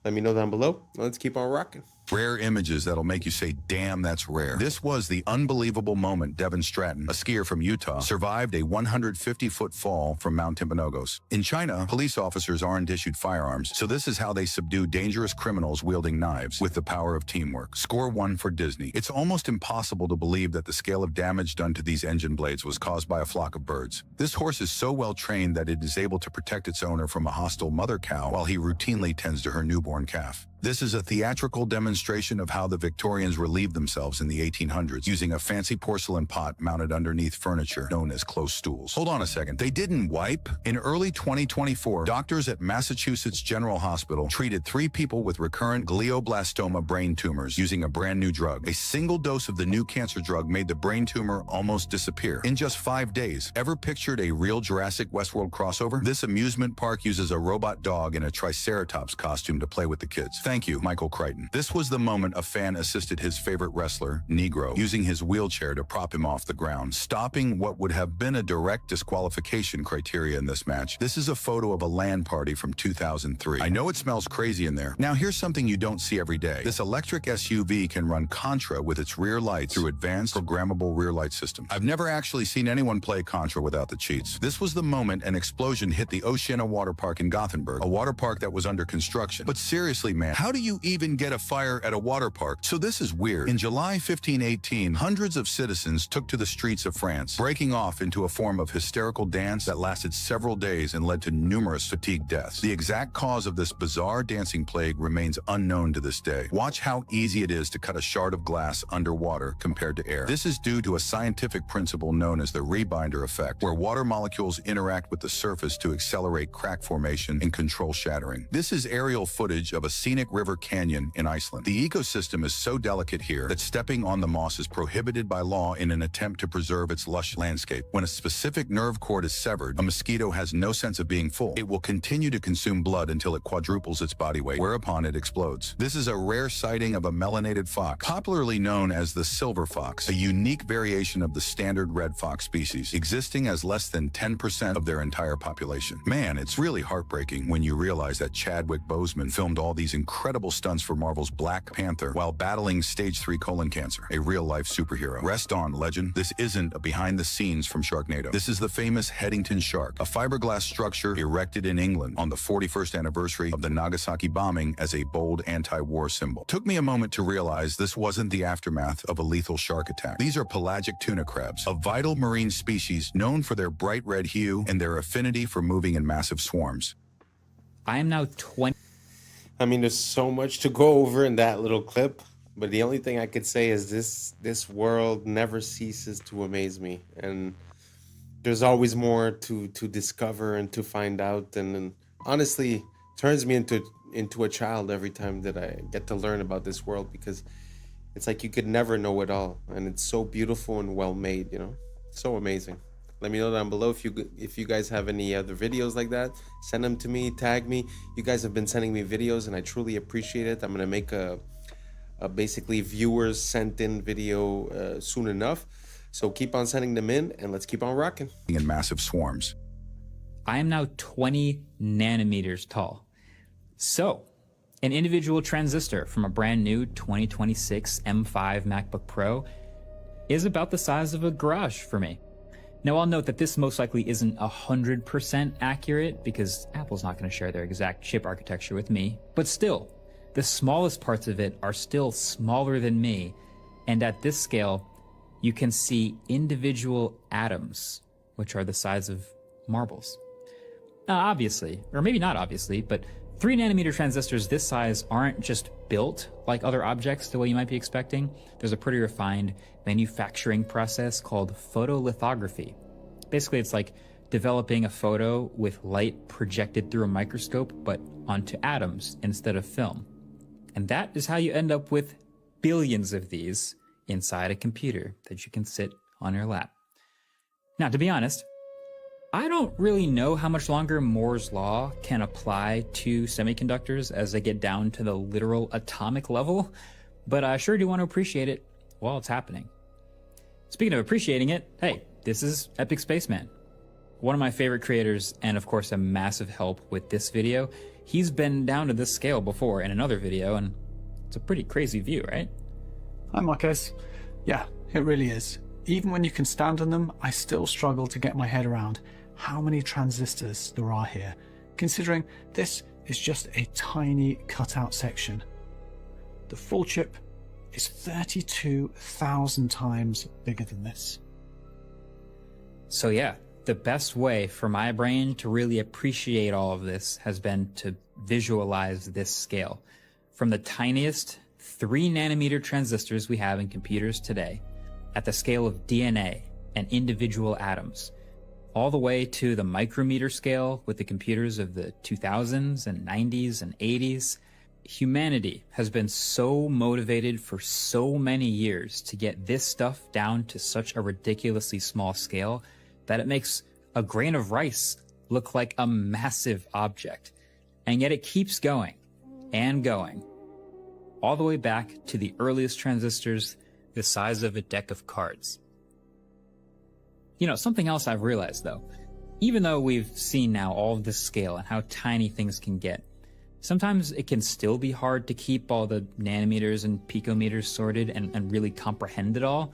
Let me know down below. Let's keep on rocking. Rare images that'll make you say, damn, that's rare. This was the unbelievable moment Devin Stratton, a skier from Utah, survived a 150-foot fall from Mount Timpanogos. In China, police officers aren't issued firearms, so this is how they subdue dangerous criminals wielding knives with the power of teamwork. Score 1 for Disney. It's almost impossible to believe that the scale of damage done to these engine blades was caused by a flock of birds. This horse is so well trained that it is able to protect its owner from a hostile mother cow while he routinely tends to her newborn calf. This is a theatrical demonstration of how the Victorians relieved themselves in the 1800s using a fancy porcelain pot mounted underneath furniture known as close stools. Hold on a second. They didn't wipe? In early 2024, doctors at Massachusetts General Hospital treated 3 people with recurrent glioblastoma brain tumors using a brand new drug. A single dose of the new cancer drug made the brain tumor almost disappear in just 5 days. Ever pictured a real Jurassic Westworld crossover? This amusement park uses a robot dog in a Triceratops costume to play with the kids. Thank you, Michael Crichton. This was the moment a fan assisted his favorite wrestler, Negro, using his wheelchair to prop him off the ground, stopping what would have been a direct disqualification criteria in this match. This is a photo of a LAN party from 2003. I know it smells crazy in there. Now here's something you don't see every day. This electric SUV can run Contra with its rear lights through advanced programmable rear light system. I've never actually seen anyone play Contra without the cheats. This was the moment an explosion hit the Oceana water park in Gothenburg, a water park that was under construction. But seriously, man, how do you even get a fire at a water park? So this is weird. In July 1518, hundreds of citizens took to the streets of France, breaking off into a form of hysterical dance that lasted several days and led to numerous fatigue deaths. The exact cause of this bizarre dancing plague remains unknown to this day. Watch how easy it is to cut a shard of glass underwater compared to air. This is due to a scientific principle known as the rebinder effect, where water molecules interact with the surface to accelerate crack formation and control shattering. This is aerial footage of a scenic River Canyon in Iceland. The ecosystem is so delicate here that stepping on the moss is prohibited by law in an attempt to preserve its lush landscape. When a specific nerve cord is severed, a mosquito has no sense of being full. It will continue to consume blood until it quadruples its body weight, whereupon it explodes. This is a rare sighting of a melanated fox, popularly known as the silver fox, a unique variation of the standard red fox species, existing as less than 10% of their entire population. Man, it's really heartbreaking when you realize that Chadwick Boseman filmed all these incredible stunts for Marvel's Black Panther while battling stage 3 colon cancer, a real-life superhero. Rest on, legend. This isn't a behind-the-scenes from Sharknado. This is the famous Headington Shark, a fiberglass structure erected in England on the 41st anniversary of the Nagasaki bombing as a bold anti-war symbol. Took me a moment to realize this wasn't the aftermath of a lethal shark attack. These are pelagic tuna crabs, a vital marine species known for their bright red hue and their affinity for moving in massive swarms. I am now 20. I mean, there's so much to go over in that little clip, but the only thing I could say is this world never ceases to amaze me, and there's always more to discover and to find out, and honestly turns me into a child every time that I get to learn about this world, because it's like you could never know it all, and it's so beautiful and well made, you know, so amazing. Let me know down below if you guys have any other videos like that. Send them to me, tag me. You guys have been sending me videos and I truly appreciate it. I'm gonna make a basically viewers sent in video soon enough. So keep on sending them in and let's keep on rocking. In massive swarms. I am now 20 nanometers tall. So, an individual transistor from a brand new 2026 M5 MacBook Pro is about the size of a garage for me. Now, I'll note that this most likely isn't 100% accurate because Apple's not going to share their exact chip architecture with me, but still, the smallest parts of it are still smaller than me, and at this scale, you can see individual atoms, which are the size of marbles. Now, obviously, or maybe not obviously, but 3 nanometer transistors this size aren't just built like other objects the way you might be expecting. There's a pretty refined manufacturing process called photolithography. Basically, it's like developing a photo with light projected through a microscope, but onto atoms instead of film. And that is how you end up with billions of these inside a computer that you can sit on your lap. Now, to be honest, I don't really know how much longer Moore's law can apply to semiconductors as they get down to the literal atomic level, but I sure do want to appreciate it while it's happening. Speaking of appreciating it, hey, this is Epic Spaceman. One of my favorite creators, and of course a massive help with this video. He's been down to this scale before in another video, and it's a pretty crazy view, right? Hi Marquez. Yeah, it really is. Even when you can stand on them, I still struggle to get my head around how many transistors there are here, considering this is just a tiny cutout section. The full chip is 32,000 times bigger than this. So yeah, the best way for my brain to really appreciate all of this has been to visualize this scale. From the tiniest 3 nanometer transistors we have in computers today, at the scale of DNA and individual atoms, all the way to the micrometer scale with the computers of the 2000s and 90s and 80s. Humanity has been so motivated for so many years to get this stuff down to such a ridiculously small scale that it makes a grain of rice look like a massive object. And yet it keeps going and going, all the way back to the earliest transistors the size of a deck of cards. You know, something else I've realized though, even though we've seen now all of this scale and how tiny things can get, sometimes it can still be hard to keep all the nanometers and picometers sorted and really comprehend it all.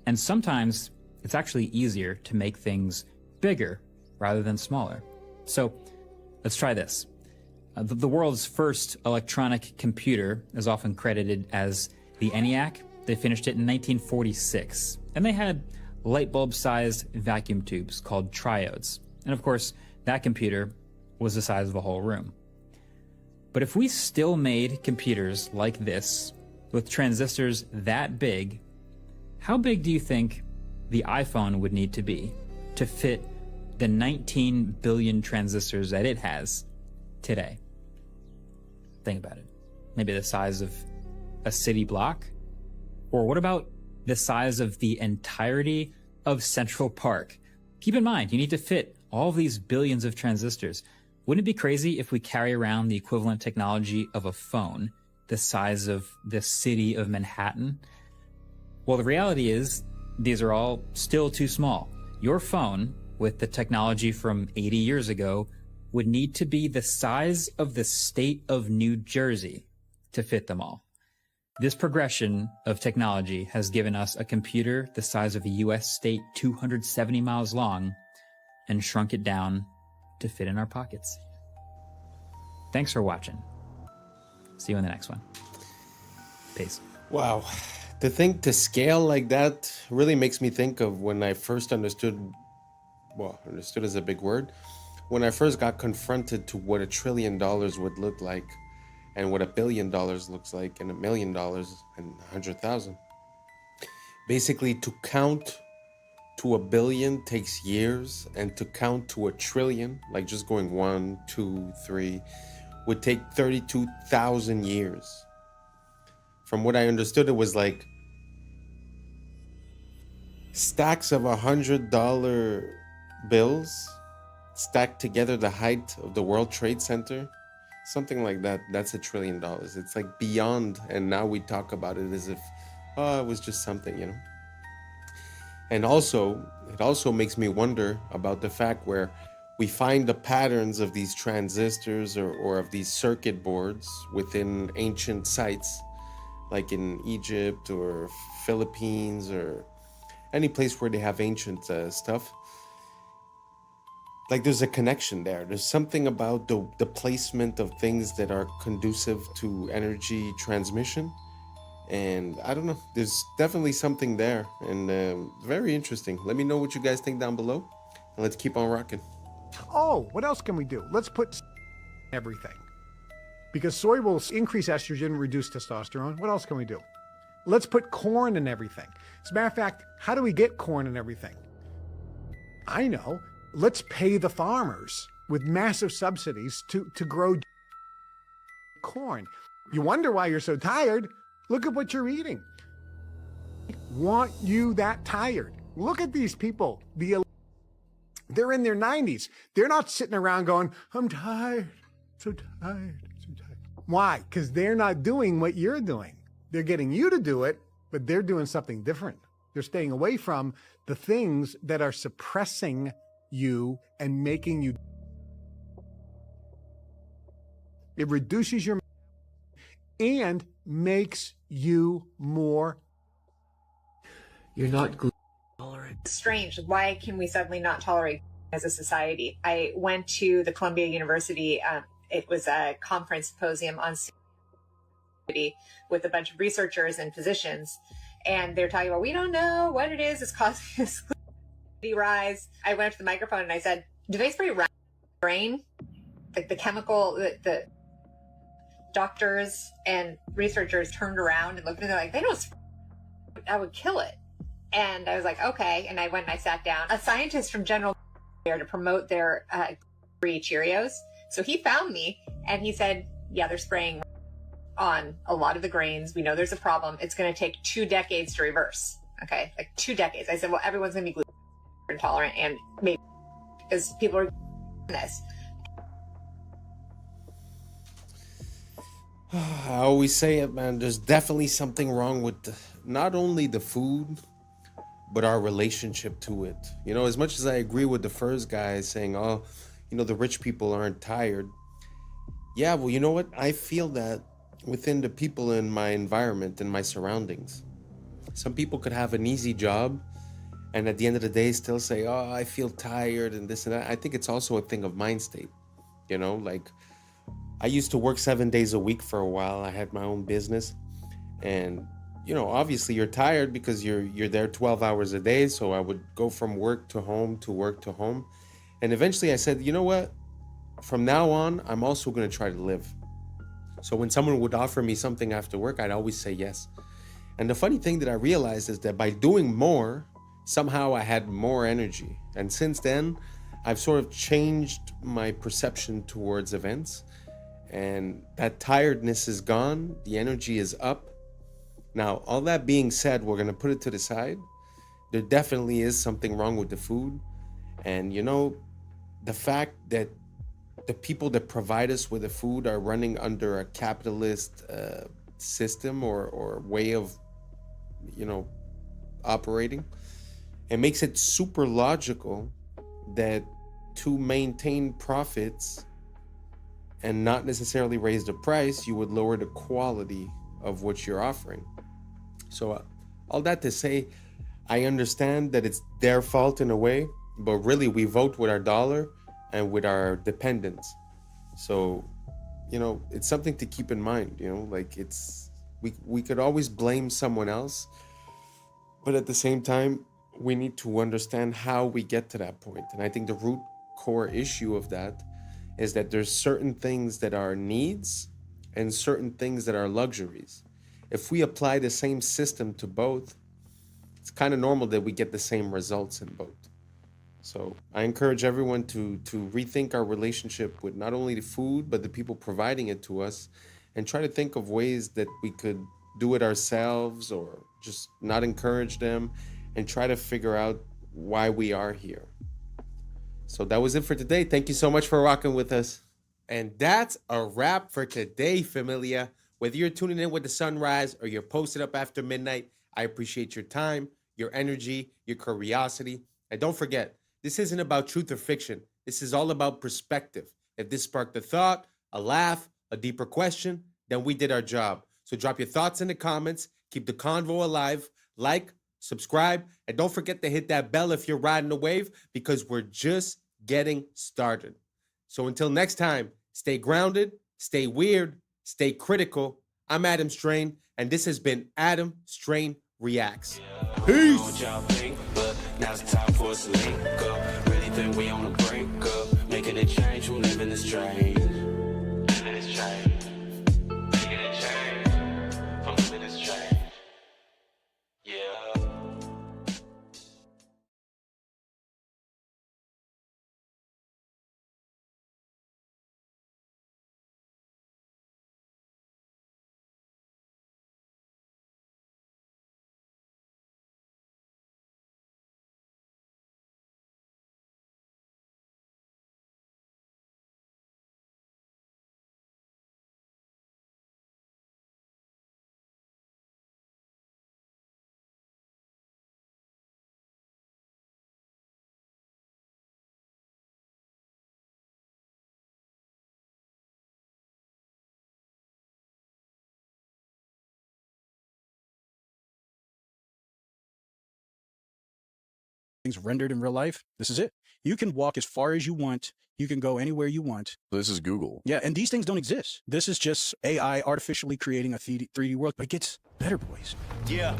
And sometimes it's actually easier to make things bigger rather than smaller. So let's try this. The world's first electronic computer is often credited as the ENIAC. They finished it in 1946, and they had light bulb-sized vacuum tubes called triodes. And of course, that computer was the size of a whole room. But if we still made computers like this, with transistors that big, how big do you think the iPhone would need to be to fit the 19 billion transistors that it has today? Think about it. maybe the size of a city block? Or what about the size of the entirety of Central Park? Keep in mind, you need to fit all these billions of transistors. Wouldn't it be crazy if we carry around the equivalent technology of a phone, the size of the city of Manhattan? Well, the reality is, these are all still too small. Your phone, with the technology from 80 years ago, would need to be the size of the state of New Jersey to fit them all. This progression of technology has given us a computer the size of a US state 270 miles long and shrunk it down to fit in our pockets. Thanks for watching. See you in the next one. Peace. Wow. To think to scale like that really makes me think of when I first understood, well, understood is a big word, when I first got confronted to what $1 trillion would look like, and what $1 billion looks like, and $1 million and 100,000. Basically, to count to 1 billion takes years, and to count to 1 trillion, like just going 1, 2, 3, would take 32,000 years. From what I understood, it was like stacks of $100 bills stacked together the height of the World Trade Center, something like that. That's $1 trillion. It's like beyond, and now we talk about it as if, oh, it was just something, you know. And also, it also makes me wonder about the fact where we find the patterns of these transistors or of these circuit boards within ancient sites, like in Egypt or Philippines or any place where they have ancient stuff. Like there's a connection there. There's something about the placement of things that are conducive to energy transmission. And I don't know, there's definitely something there, and very interesting. Let me know what you guys think down below, and let's keep on rocking. Oh, what else can we do? Let's put everything. Because soy will increase estrogen, reduce testosterone. What else can we do? Let's put corn in everything. As a matter of fact, how do we get corn in everything? I know. Let's pay the farmers with massive subsidies to grow corn. You wonder why you're so tired? Look at what you're eating. Want you that tired? Look at these people. They're in their 90s. They're not sitting around going, I'm tired, so tired, so tired. Why? Because they're not doing what you're doing. They're getting you to do it, but they're doing something different. They're staying away from the things that are suppressing you and making you. It reduces your and makes you more. You're not tolerant. Strange. Why can we suddenly not tolerate as a society? I went to the Columbia University. It was a conference symposium on with a bunch of researchers and physicians, and they're talking about, we don't know what it is that's causing this rise. I went up to the microphone and I said, do they spray brain? Like the chemical, the doctors and researchers turned around and looked at me, they're like, they don't spray. I would kill it. And I was like, okay. And I went and I sat down. A scientist from General there to promote their free Cheerios. So he found me and he said, yeah, they're spraying on a lot of the grains. We know there's a problem. It's going to take 2 decades to reverse. Okay. Like 2 decades. I said, well, everyone's going to be gluten intolerant, and maybe because people are this. I always say it, man. There's definitely something wrong with not only the food, but our relationship to it. You know, as much as I agree with the first guy saying, oh, you know, the rich people aren't tired. Yeah, well, you know what? I feel that within the people in my environment, in my surroundings. Some people could have an easy job and at the end of the day still say, oh, I feel tired and this and that. I think it's also a thing of mind state. You know, like I used to work 7 days a week for a while. I had my own business, and you know, obviously you're tired because you're there 12 hours a day. So I would go from work to home to work to home. And eventually I said, you know what? From now on, I'm also going to try to live. So when someone would offer me something after work, I'd always say yes. And the funny thing that I realized is that by doing more, somehow I had more energy. And since then, I've sort of changed my perception towards events. and that tiredness is gone. The energy is up. Now, all that being said, we're going to put it to the side. There definitely is something wrong with the food. And, you know, the fact that the people that provide us with the food are running under a capitalist system or way of, you know, operating, it makes it super logical that to maintain profits and not necessarily raise the price, you would lower the quality of what you're offering. So all that to say, I understand that it's their fault in a way, but really we vote with our dollar and with our dependents. So, you know, it's something to keep in mind, you know, like we could always blame someone else, but at the same time, we need to understand how we get to that point. And I think the root core issue of that is that there's certain things that are needs and certain things that are luxuries. If we apply the same system to both, it's kind of normal that we get the same results in both. So I encourage everyone to rethink our relationship with not only the food, but the people providing it to us, and try to think of ways that we could do it ourselves or just not encourage them, and try to figure out why we are here. So that was it for today. Thank you so much for rocking with us. And that's a wrap for today, familia. Whether you're tuning in with the sunrise or you're posted up after midnight, I appreciate your time, your energy, your curiosity. And don't forget, this isn't about truth or fiction. This is all about perspective. If this sparked a thought, a laugh, a deeper question, then we did our job. So drop your thoughts in the comments. Keep the convo alive. Like, subscribe, and don't forget to hit that bell if you're riding the wave, because we're just getting started. So until next time, stay grounded, stay weird, stay critical. I'm Adam Strain, and this has been Adam Strain Reacts. Peace. But now it's time for us to link up. Really think we on the brink up. Making a change, who living this strange. Living this change. Making a change. I'm living this change. Yeah. Things rendered in real life, this is it. You can walk as far as you want. You can go anywhere you want. This is Google. Yeah, and these things don't exist. This is just AI artificially creating a 3D world, but it gets better, boys. Yeah.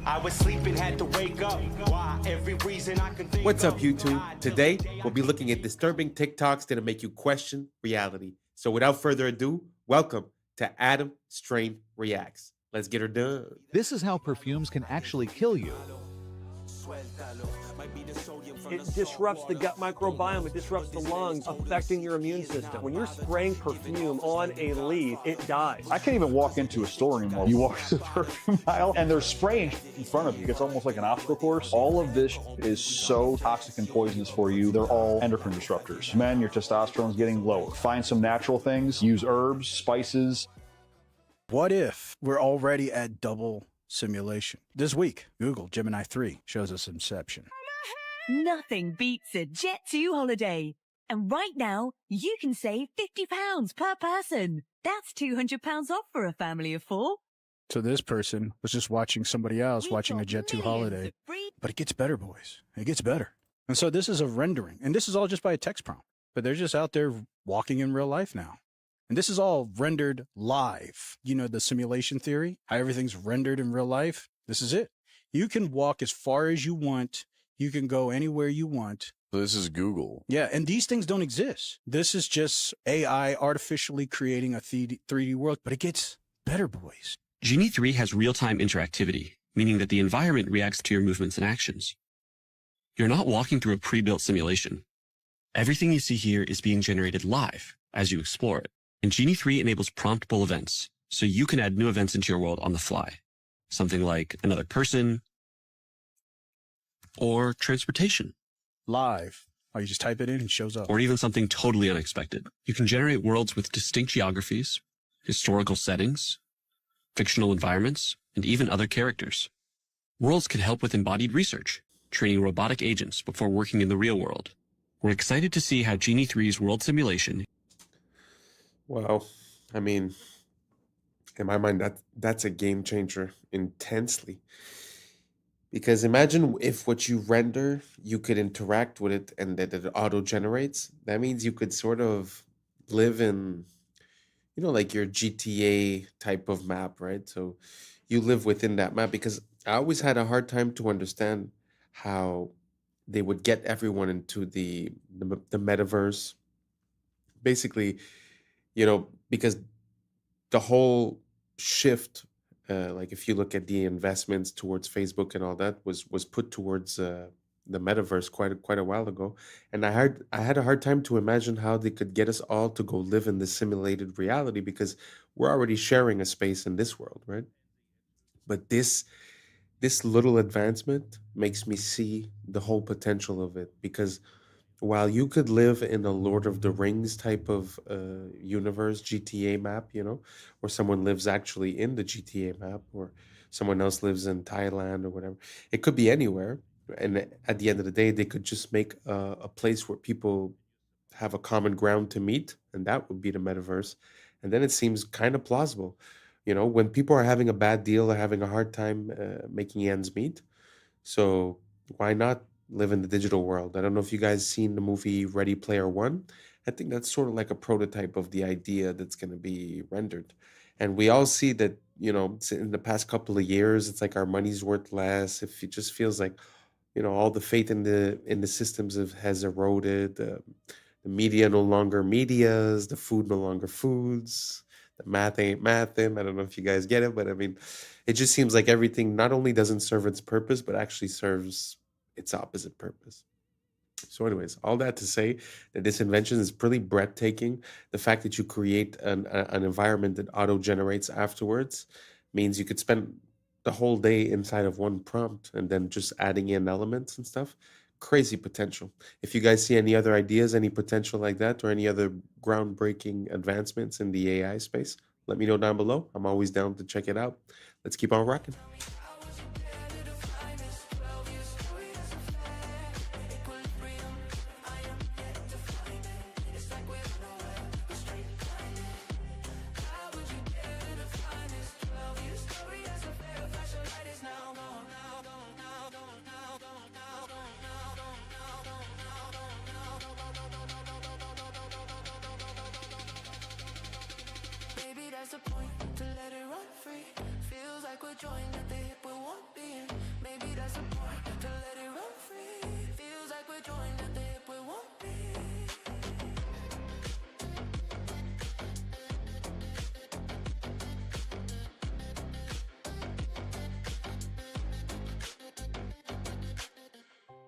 I was sleeping, had to wake up. Why? Every reason I can think. What's up, YouTube? Today, we'll be looking at disturbing TikToks that'll make you question reality. So without further ado, welcome to Adam Strain Reacts. Let's get her done. This is how perfumes can actually kill you. It disrupts the gut microbiome, it disrupts the lungs, affecting your immune system. When you're spraying perfume on a leaf, it dies. I can't even walk into a store anymore. You walk to the perfume aisle and they're spraying in front of you. It's almost like an obstacle course. All of this is so toxic and poisonous for you. They're all endocrine disruptors. Men, your testosterone's getting lower. Find some natural things. Use herbs, spices. What if we're already at double simulation? This week, Google Gemini 3 shows us Inception. Nothing beats a Jet2 holiday. And right now, you can save £50 per person. That's £200 off for a family of 4. So this person was just watching somebody else watching a Jet2 holiday. But it gets better, boys. It gets better. And so this is a rendering. And this is all just by a text prompt. But they're just out there walking in real life now. And this is all rendered live. You know, the simulation theory, how everything's rendered in real life. This is it. You can walk as far as you want. You can go anywhere you want. This is Google. Yeah, and these things don't exist. This is just AI artificially creating a 3D world, but it gets better, boys. Genie 3 has real-time interactivity, meaning that the environment reacts to your movements and actions. You're not walking through a pre-built simulation. Everything you see here is being generated live as you explore it. And Genie 3 enables promptable events, so you can add new events into your world on the fly. Something like another person or transportation. Live. Oh, you just type it in and it shows up. Or even something totally unexpected. You can generate worlds with distinct geographies, historical settings, fictional environments, and even other characters. Worlds can help with embodied research, training robotic agents before working in the real world. We're excited to see how Genie 3's world simulation. Well, I mean, in my mind, that's a game changer intensely. Because imagine if what you render, you could interact with it and that it auto generates. That means you could sort of live in, like your GTA type of map, right? So you live within that map because I always had a hard time to understand how they would get everyone into the metaverse. Basically, because the whole shift, like if you look at the investments towards Facebook and all that, was put towards the metaverse quite a while ago, and I had a hard time to imagine how they could get us all to go live in this simulated reality because we're already sharing a space in this world, right? But this little advancement makes me see the whole potential of it because while you could live in a Lord of the Rings type of universe, GTA map, or someone lives actually in the GTA map, or someone else lives in Thailand or whatever, it could be anywhere. And at the end of the day, they could just make a place where people have a common ground to meet, and that would be the metaverse. And then it seems kind of plausible. When people are having a bad deal or having a hard time making ends meet, so why not live in the digital world? I don't know if you guys seen the movie Ready Player One. I think that's sort of like a prototype of the idea that's going to be rendered. And we all see that, in the past couple of years, it's like our money's worth less. If it just feels like, all the faith in the systems has eroded. The media no longer medias. The food no longer foods. The math ain't mathin'. I don't know if you guys get it, but I mean, it just seems like everything not only doesn't serve its purpose, but actually serves its opposite purpose. So, anyways, all that to say that this invention is pretty breathtaking. The fact that you create an environment that auto generates afterwards means you could spend the whole day inside of one prompt and then just adding in elements and stuff. Crazy potential. If you guys see any other ideas, any potential like that, or any other groundbreaking advancements in the AI space, let me know down below. I'm always down to check it out. Let's keep on rocking.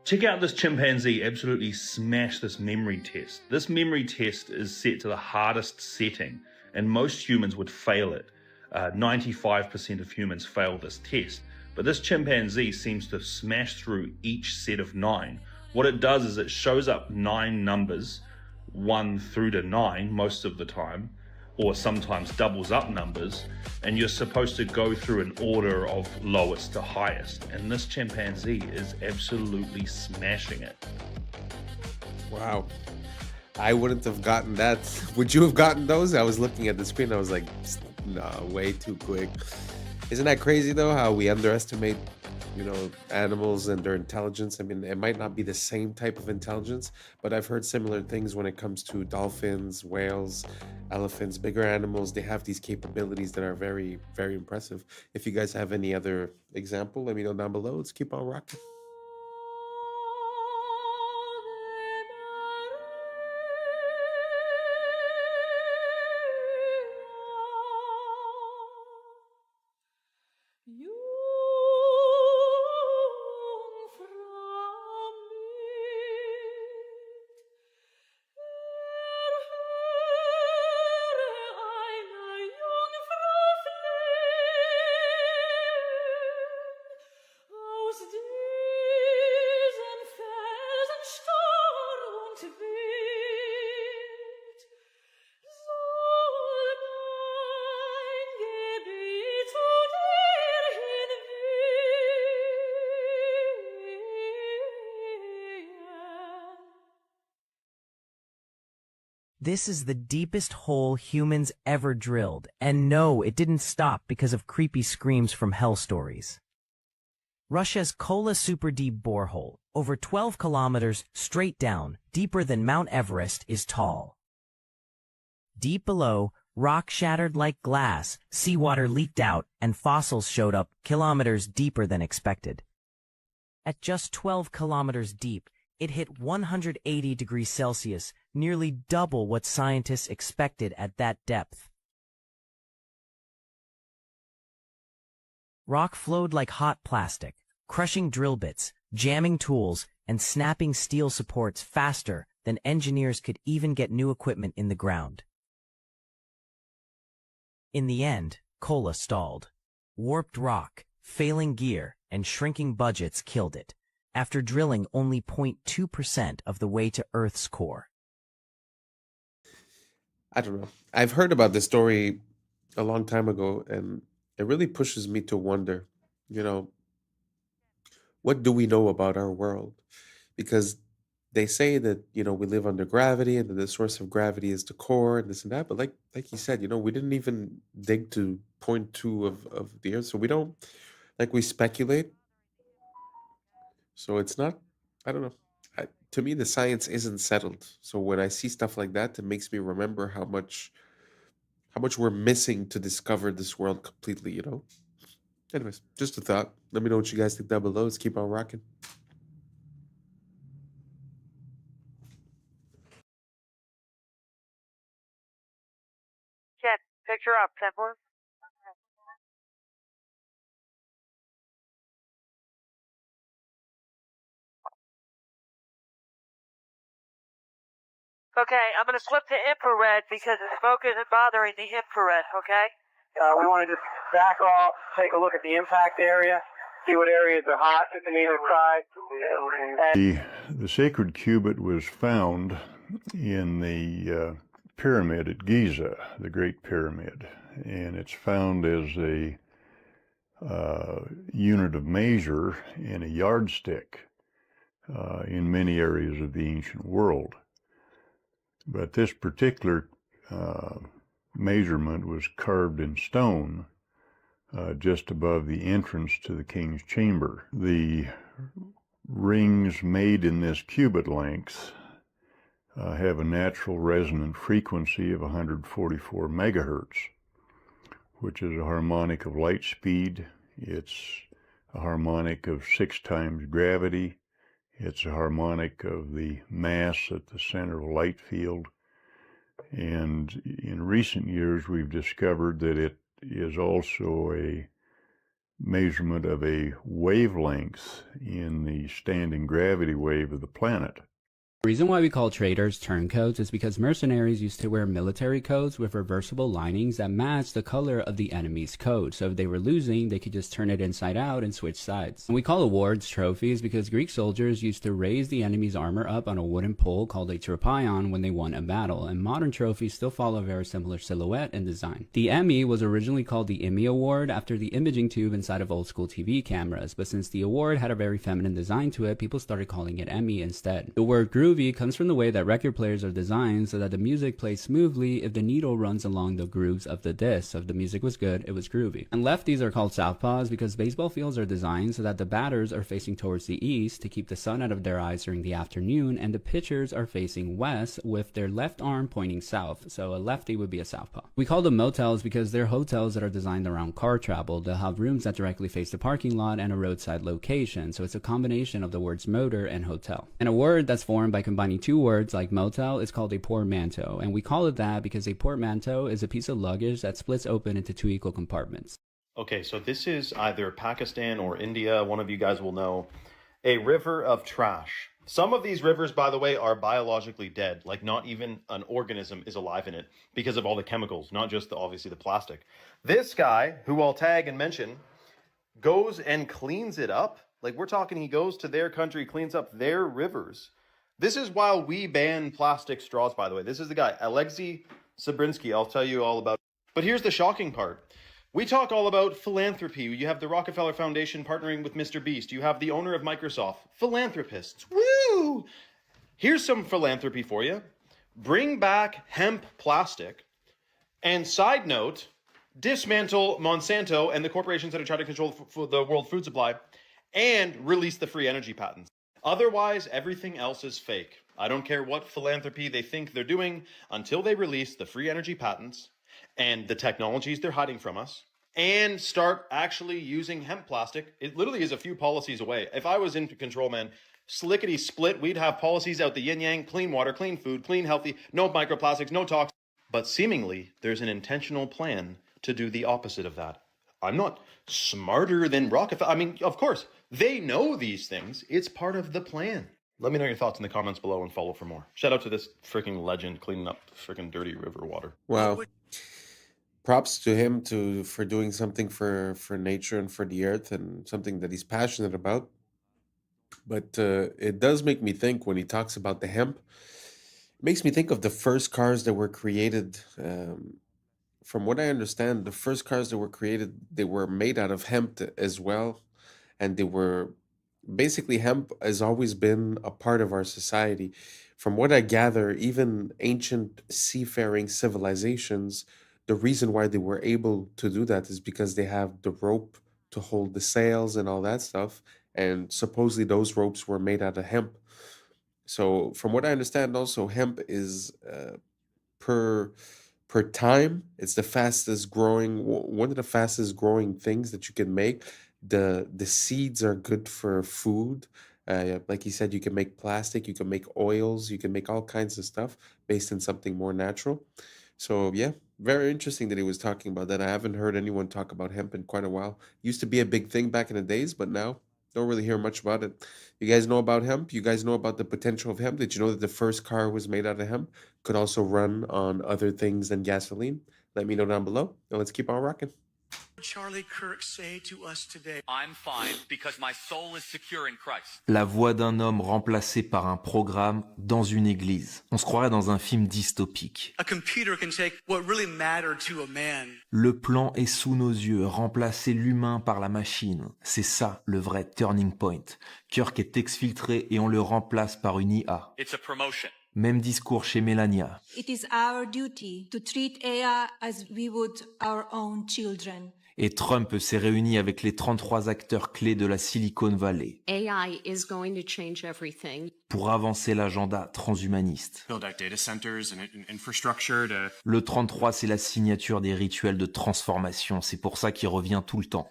Check out this chimpanzee absolutely smash this memory test. This memory test is set to the hardest setting, and most humans would fail it. 95% of humans fail this test, but this chimpanzee seems to smash through each set of 9. What it does is it shows up 9 numbers, 1 through to 9 most of the time, or sometimes doubles up numbers, and you're supposed to go through an order of lowest to highest, and this chimpanzee is absolutely smashing it. Wow. I wouldn't have gotten that. Would you have gotten those? I was looking at the screen, I was like, no, way too quick. Isn't that crazy though, how we underestimate animals and their intelligence? I mean, it might not be the same type of intelligence, but I've heard similar things when it comes to dolphins, whales, elephants, bigger animals. They have these capabilities that are very, very impressive. If you guys have any other example, let me know down below. Let's keep on rocking. This is the deepest hole humans ever drilled, and no, it didn't stop because of creepy screams from hell stories. Russia's Kola Super Deep borehole, over 12 kilometers straight down, deeper than Mount Everest, is tall. Deep below, rock shattered like glass, seawater leaked out, and fossils showed up kilometers deeper than expected. At just 12 kilometers deep, it hit 180 degrees Celsius, nearly double what scientists expected at that depth. Rock flowed like hot plastic, crushing drill bits, jamming tools, and snapping steel supports faster than engineers could even get new equipment in the ground. In the end, Kola stalled. Warped rock, failing gear, and shrinking budgets killed it, after drilling only 0.2% of the way to Earth's core. I don't know. I've heard about this story a long time ago, and it really pushes me to wonder, what do we know about our world? Because they say that, we live under gravity and that the source of gravity is the core and this and that. But like you said, we didn't even dig to 0.2 of the Earth. So we don't, we speculate. So it's not, I don't know. To me, the science isn't settled. So when I see stuff like that, it makes me remember how much we're missing to discover this world completely, Anyways, just a thought. Let me know what you guys think down below. Let's keep on rocking. Check. Picture up, Symbolism. Okay, I'm going to flip to infrared because the smoke isn't bothering the infrared, okay? We want to just back off, take a look at the impact area, see what areas are hot on either side. The sacred cubit was found in the pyramid at Giza, the Great Pyramid, and it's found as a unit of measure and a yardstick in many areas of the ancient world. But this particular measurement was carved in stone just above the entrance to the king's chamber. The rings made in this cubit length have a natural resonant frequency of 144 megahertz, which is a harmonic of light speed. It's a harmonic of 6 times gravity. It's a harmonic of the mass at the center of a light field. And in recent years, we've discovered that it is also a measurement of a wavelength in the standing gravity wave of the planet. The reason why we call traders turncoats is because mercenaries used to wear military coats with reversible linings that match the color of the enemy's coat. So if they were losing, they could just turn it inside out and switch sides. And we call awards trophies because Greek soldiers used to raise the enemy's armor up on a wooden pole called a tropaion when they won a battle. And modern trophies still follow a very similar silhouette and design. The Emmy was originally called the Emmy Award after the imaging tube inside of old school TV cameras. But since the award had a very feminine design to it, people started calling it Emmy instead. The word groovy comes from the way that record players are designed so that the music plays smoothly if the needle runs along the grooves of the disc. So if the music was good, it was groovy. And lefties are called southpaws because baseball fields are designed so that the batters are facing towards the east to keep the sun out of their eyes during the afternoon, and the pitchers are facing west with their left arm pointing south. So a lefty would be a southpaw. We call them motels because they're hotels that are designed around car travel. They'll have rooms that directly face the parking lot and a roadside location. So it's a combination of the words motor and hotel. And a word that's formed by combining two words like motel is called a portmanteau, and we call it that because a portmanteau is a piece of luggage that splits open into 2 equal compartments. Okay, so this is either Pakistan or India, one of you guys will know, a river of trash. Some of these rivers, by the way, are biologically dead, like not even an organism is alive in it because of all the chemicals, not just obviously the plastic. This guy, who I'll tag and mention, goes and cleans it up. Like we're talking, he goes to their country, cleans up their rivers. This is while we ban plastic straws, by the way. This is the guy, Alexei Sabrinsky. I'll tell you all about it. But here's the shocking part. We talk all about philanthropy. You have the Rockefeller Foundation partnering with Mr. Beast. You have the owner of Microsoft. Philanthropists. Woo! Here's some philanthropy for you. bring back hemp plastic, and side note, dismantle Monsanto and the corporations that are trying to control the world food supply, and release the free energy patents. Otherwise, everything else is fake. I don't care what philanthropy they think they're doing until they release the free energy patents and the technologies they're hiding from us and start actually using hemp plastic. It literally is a few policies away. If I was in control, man, slickety split, we'd have policies out the yin yang, clean water, clean food, clean healthy, no microplastics, no toxins. But seemingly, there's an intentional plan to do the opposite of that. I'm not smarter than Rockefeller. I mean, of course, they know these things. It's part of the plan. Let me know your thoughts in the comments below and follow for more. Shout out to this freaking legend cleaning up freaking dirty river water. Wow. Props to him for doing something for nature and for the earth and something that he's passionate about. But it does make me think when he talks about the hemp, it makes me think of the first cars that were created. From what I understand, the first cars that were created, they were made out of hemp as well. And they were basically, hemp has always been a part of our society. From what I gather, even ancient seafaring civilizations, the reason why they were able to do that is because they have the rope to hold the sails and all that stuff. And supposedly those ropes were made out of hemp. So from what I understand also, hemp is per time, it's the fastest growing, one of the fastest growing things that you can make. The seeds are good for food. Like you said, you can make plastic, you can make oils, you can make all kinds of stuff based on something more natural. So yeah, very interesting that he was talking about that. I haven't heard anyone talk about hemp in quite a while. Used to be a big thing back in the days, but now don't really hear much about it. You guys know about hemp? You guys know about the potential of hemp? Did you know that the first car was made out of hemp? Could also run on other things than gasoline? Let me know down below, and let's keep on rocking. Charlie Kirk say to us today? I'm fine because my soul is secure in Christ. La voix d'un homme remplacé par un programme dans une église. On se croirait dans un film dystopique. A computer can take what really mattered to a man. Le plan est sous nos yeux, remplacer l'humain par la machine. C'est ça le vrai turning point. Kirk est exfiltré et on le remplace par une IA. It's a promotion. Même discours chez Melania. It is our duty to treat AI as we would our own children. Et Trump s'est réuni avec les 33 acteurs clés de la Silicon Valley AI is going to change everything. pour avancer l'agenda transhumaniste. Build out data centers and infrastructure to... Le 33, c'est la signature des rituels de transformation, c'est pour ça qu'il revient tout le temps.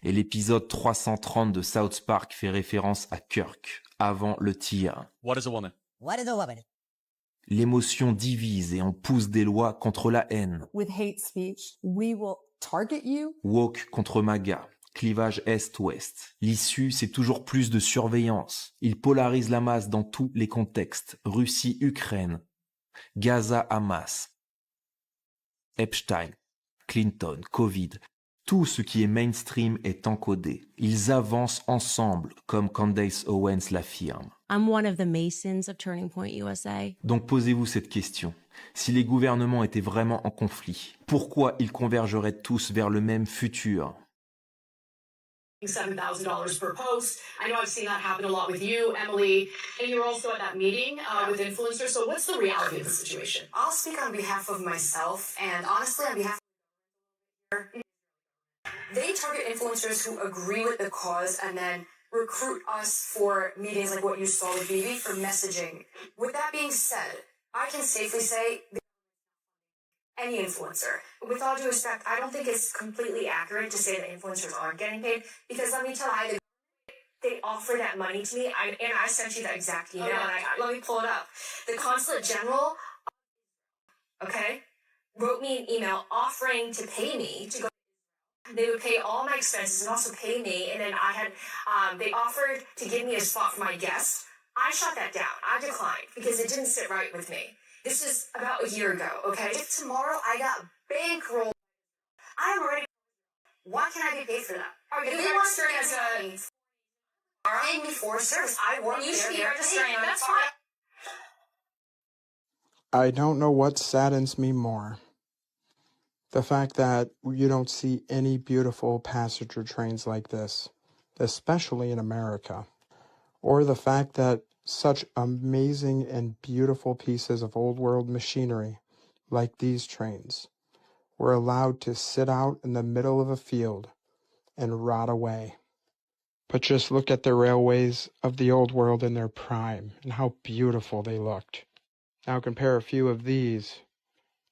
Et l'épisode 330 de South Park fait référence à Kirk, avant le tir. What is a woman? What is a woman? L'émotion divise et on pousse des lois contre la haine. With hate speech, we will target you. Woke contre MAGA, clivage Est-Ouest. L'issue, c'est toujours plus de surveillance. Il polarise la masse dans tous les contextes. Russie-Ukraine, Gaza-Hamas, Epstein, Clinton, Covid. Tout ce qui est mainstream est encodé. Ils avancent ensemble, comme Candace Owens l'affirme. I'm one of the Masons of Turning Point USA. Donc posez-vous cette question. Si les gouvernements étaient vraiment en conflit, pourquoi ils convergeraient tous vers le même futur? $7,000 per post. I know I've seen that happen a lot with you, Emily, and you're also at that meeting with influencers. So what's the reality of the situation? I'll speak on behalf of myself, and honestly, on behalf of... They target influencers who agree with the cause and then recruit us for meetings like what you saw with BB for messaging. With that being said, I can safely say any influencer. With all due respect, I don't think it's completely accurate to say that influencers aren't getting paid, because let me tell you, they offer that money to me, and I sent you that exact email, and let me pull it up. The Consulate General, okay, wrote me an email offering to pay me to go. They would pay all my expenses and also pay me, and then I had, they offered to give me a spot for my guest. I shut that down. I declined because it didn't sit right with me. This is about a year ago, okay? If tomorrow I got bankrolled, I am already, why can't I be paid for that? If they want to as a, paying me for a service, I work there. You should be registering, that's fine. I don't know what saddens me more. The fact that you don't see any beautiful passenger trains like this, especially in America, or the fact that Such amazing and beautiful pieces of old world machinery, like these trains, were allowed to sit out in the middle of a field and rot away. But just look at the railways of the old world in their prime and how beautiful they looked. Now compare a few of these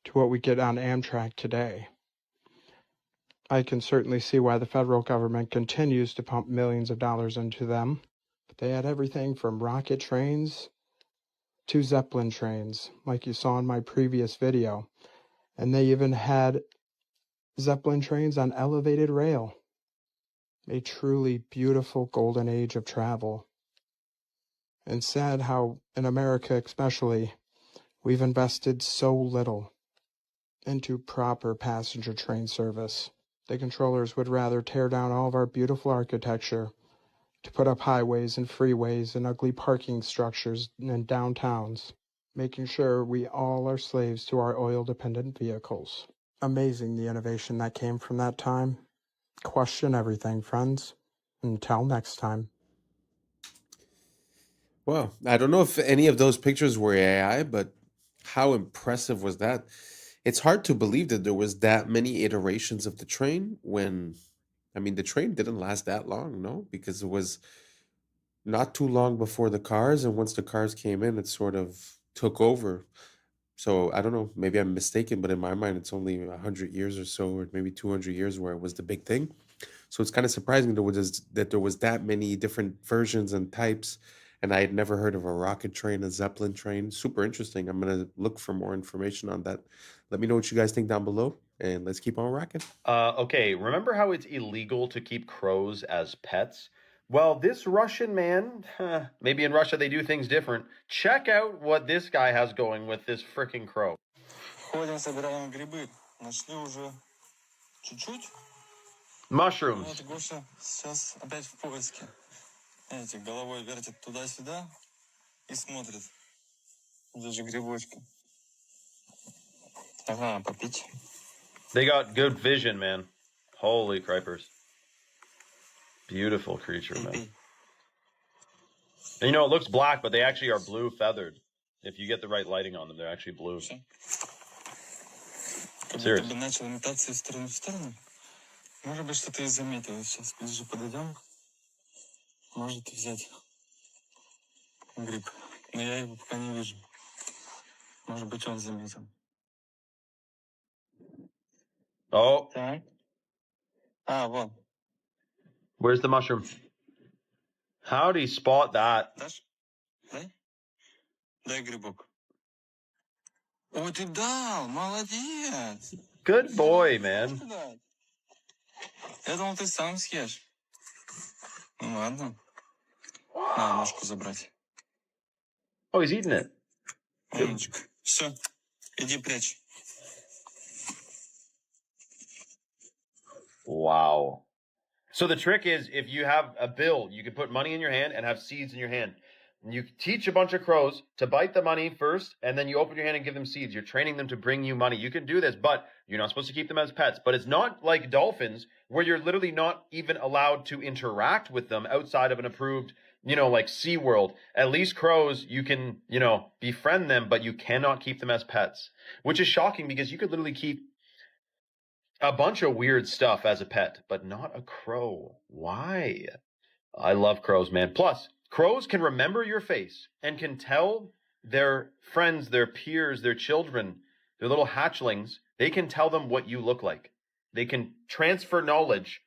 to what we get on Amtrak today. I can certainly see why the federal government continues to pump millions of dollars into them. But they had everything from rocket trains to Zeppelin trains, like you saw in my previous video. And they even had Zeppelin trains on elevated rail. A truly beautiful golden age of travel. And sad how, in America especially, we've invested so little into proper passenger train service. The controllers would rather tear down all of our beautiful architecture to put up highways and freeways and ugly parking structures in downtowns, making sure we all are slaves to our oil-dependent vehicles. Amazing the innovation that came from that time. Question everything, friends. Until next time. Well, I don't know if any of those pictures were AI, but how impressive was that? It's hard to believe that there was that many iterations of the train when, I mean, the train didn't last that long, no? Because it was not too long before the cars, and once the cars came in, it sort of took over. So I don't know, maybe I'm mistaken, but in my mind, it's only 100 years or so, or maybe 200 years where it was the big thing. So it's kind of surprising that there was that many different versions and types, and I had never heard of a rocket train, a Zeppelin train. Super interesting. I'm gonna look for more information on that. Let me know what you guys think down below, and let's keep on rocking. Okay, remember how it's illegal to keep crows as pets? Well, this Russian man, maybe in Russia they do things different. Check out what this guy has going with this freaking crow. Ходим, собираем грибы. Нашли уже чуть-чуть. Mushrooms. Вот Гоша сейчас опять в поиске. Знаете, головой вертит туда-сюда и смотрит. Где же грибочки? Ага, попить. They got good vision, man. Holy cripers. Beautiful creature, man. And you know, it looks black, but they actually are blue feathered. If you get the right lighting on them, they're actually blue. Как будто бы начал метаться из стороны в сторону. Может быть, что-то и заметил. Сейчас ближе подойдем. Может взять гриб. Но я его пока не вижу. Может быть, он заметил. Oh. Так. А, вон. Where's the mushroom? How'd he spot that? Дашь? Дай. Дай грибок. О, ты дал! Молодец! Good boy, man. Я думал, ты сам съешь. Ну ладно. На, ножку забрать. Oh, he's eating it. Умничка. Все, иди прячь. Wow. So the trick is, if you have a bill, you can put money in your hand and have seeds in your hand. And you teach a bunch of crows to bite the money first, and then you open your hand and give them seeds. You're training them to bring you money. You can do this, but you're not supposed to keep them as pets. But it's not like dolphins, where you're literally not even allowed to interact with them outside of an approved, like SeaWorld. At least crows, you can, befriend them, but you cannot keep them as pets. Which is shocking, because you could literally keep a bunch of weird stuff as a pet, but not a crow. Why? I love crows, man. Plus, crows can remember your face and can tell their friends, their peers, their children, their little hatchlings, they can tell them what you look like. They can transfer knowledge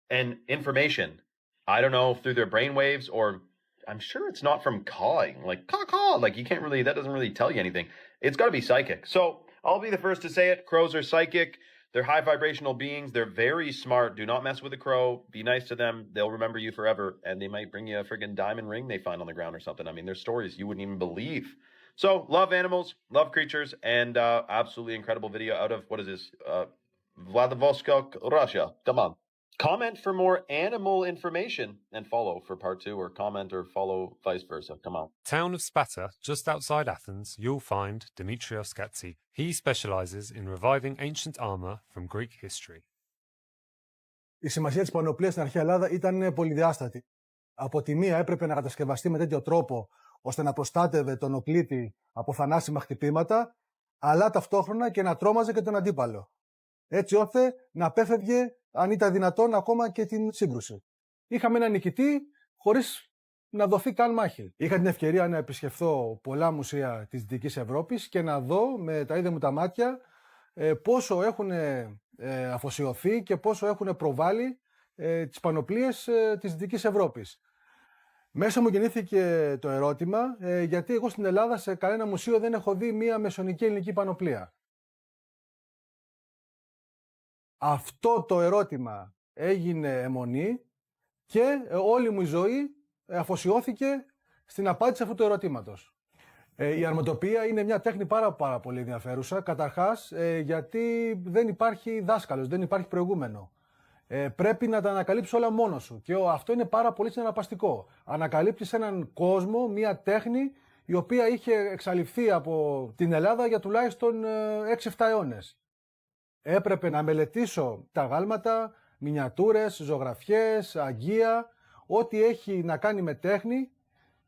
and information. I don't know, through their brainwaves, or I'm sure it's not from cawing. Like, caw, like that doesn't really tell you anything. It's got to be psychic. So I'll be the first to say it. Crows are psychic. They're high vibrational beings. They're very smart. Do not mess with a crow. Be nice to them. They'll remember you forever. And they might bring you a friggin' diamond ring they find on the ground or something. I mean, there's stories you wouldn't even believe. So, love animals, love creatures, and absolutely incredible video out of, what is this? Vladivostok, Russia. Come on. Comment for more animal information and follow for part 2, or comment or follow vice versa. Come on. Town of Sparta, just outside Athens, you'll find Dimitrios Gatsi. He specializes in reviving ancient armor from Greek history. Η σημασία της πανοπλίας στην αρχαία Ελλάδα ήταν πολυδιάστατη. Από τη μία έπρεπε να κατασκευαστεί με τέτοιο τρόπο ώστε να προστάτευε τον οκλήτη από θανάσιμα χτυπήματα, αλλά ταυτόχρονα και να τρόμαζε και τον αντίπαλο. Έτσι ώστε να απέφευγε, αν ήταν δυνατόν, ακόμα και την σύγκρουση. Είχαμε έναν νικητή χωρίς να δοθεί καν μάχη. Είχα την ευκαιρία να επισκεφθώ πολλά μουσεία της Δυτικής Ευρώπης και να δω με τα ίδια μου τα μάτια πόσο έχουν αφοσιωθεί και πόσο έχουν προβάλει τις πανοπλίες της Δυτικής Ευρώπης. Μέσα μου γεννήθηκε το ερώτημα, γιατί εγώ στην Ελλάδα σε κανένα μουσείο δεν έχω δει μία μεσαιωνική ελληνική πανοπλία. Αυτό το ερώτημα έγινε αιμονή και όλη μου η ζωή αφοσιώθηκε στην απάντηση αυτού του ερωτήματος. Η αρματοπία είναι μια τέχνη πάρα πολύ ενδιαφέρουσα, καταρχάς γιατί δεν υπάρχει δάσκαλος, δεν υπάρχει προηγούμενο. Πρέπει να τα ανακαλύψεις όλα μόνος σου και αυτό είναι πάρα πολύ συναρπαστικό. Ανακαλύπτεις έναν κόσμο, μια τέχνη η οποία είχε εξαλειφθεί από την Ελλάδα για τουλάχιστον 6-7 αιώνες. Έπρεπε να μελετήσω τα γάλματα, μινιατούρες, ζωγραφιές, αγγεία, ό,τι έχει να κάνει με τέχνη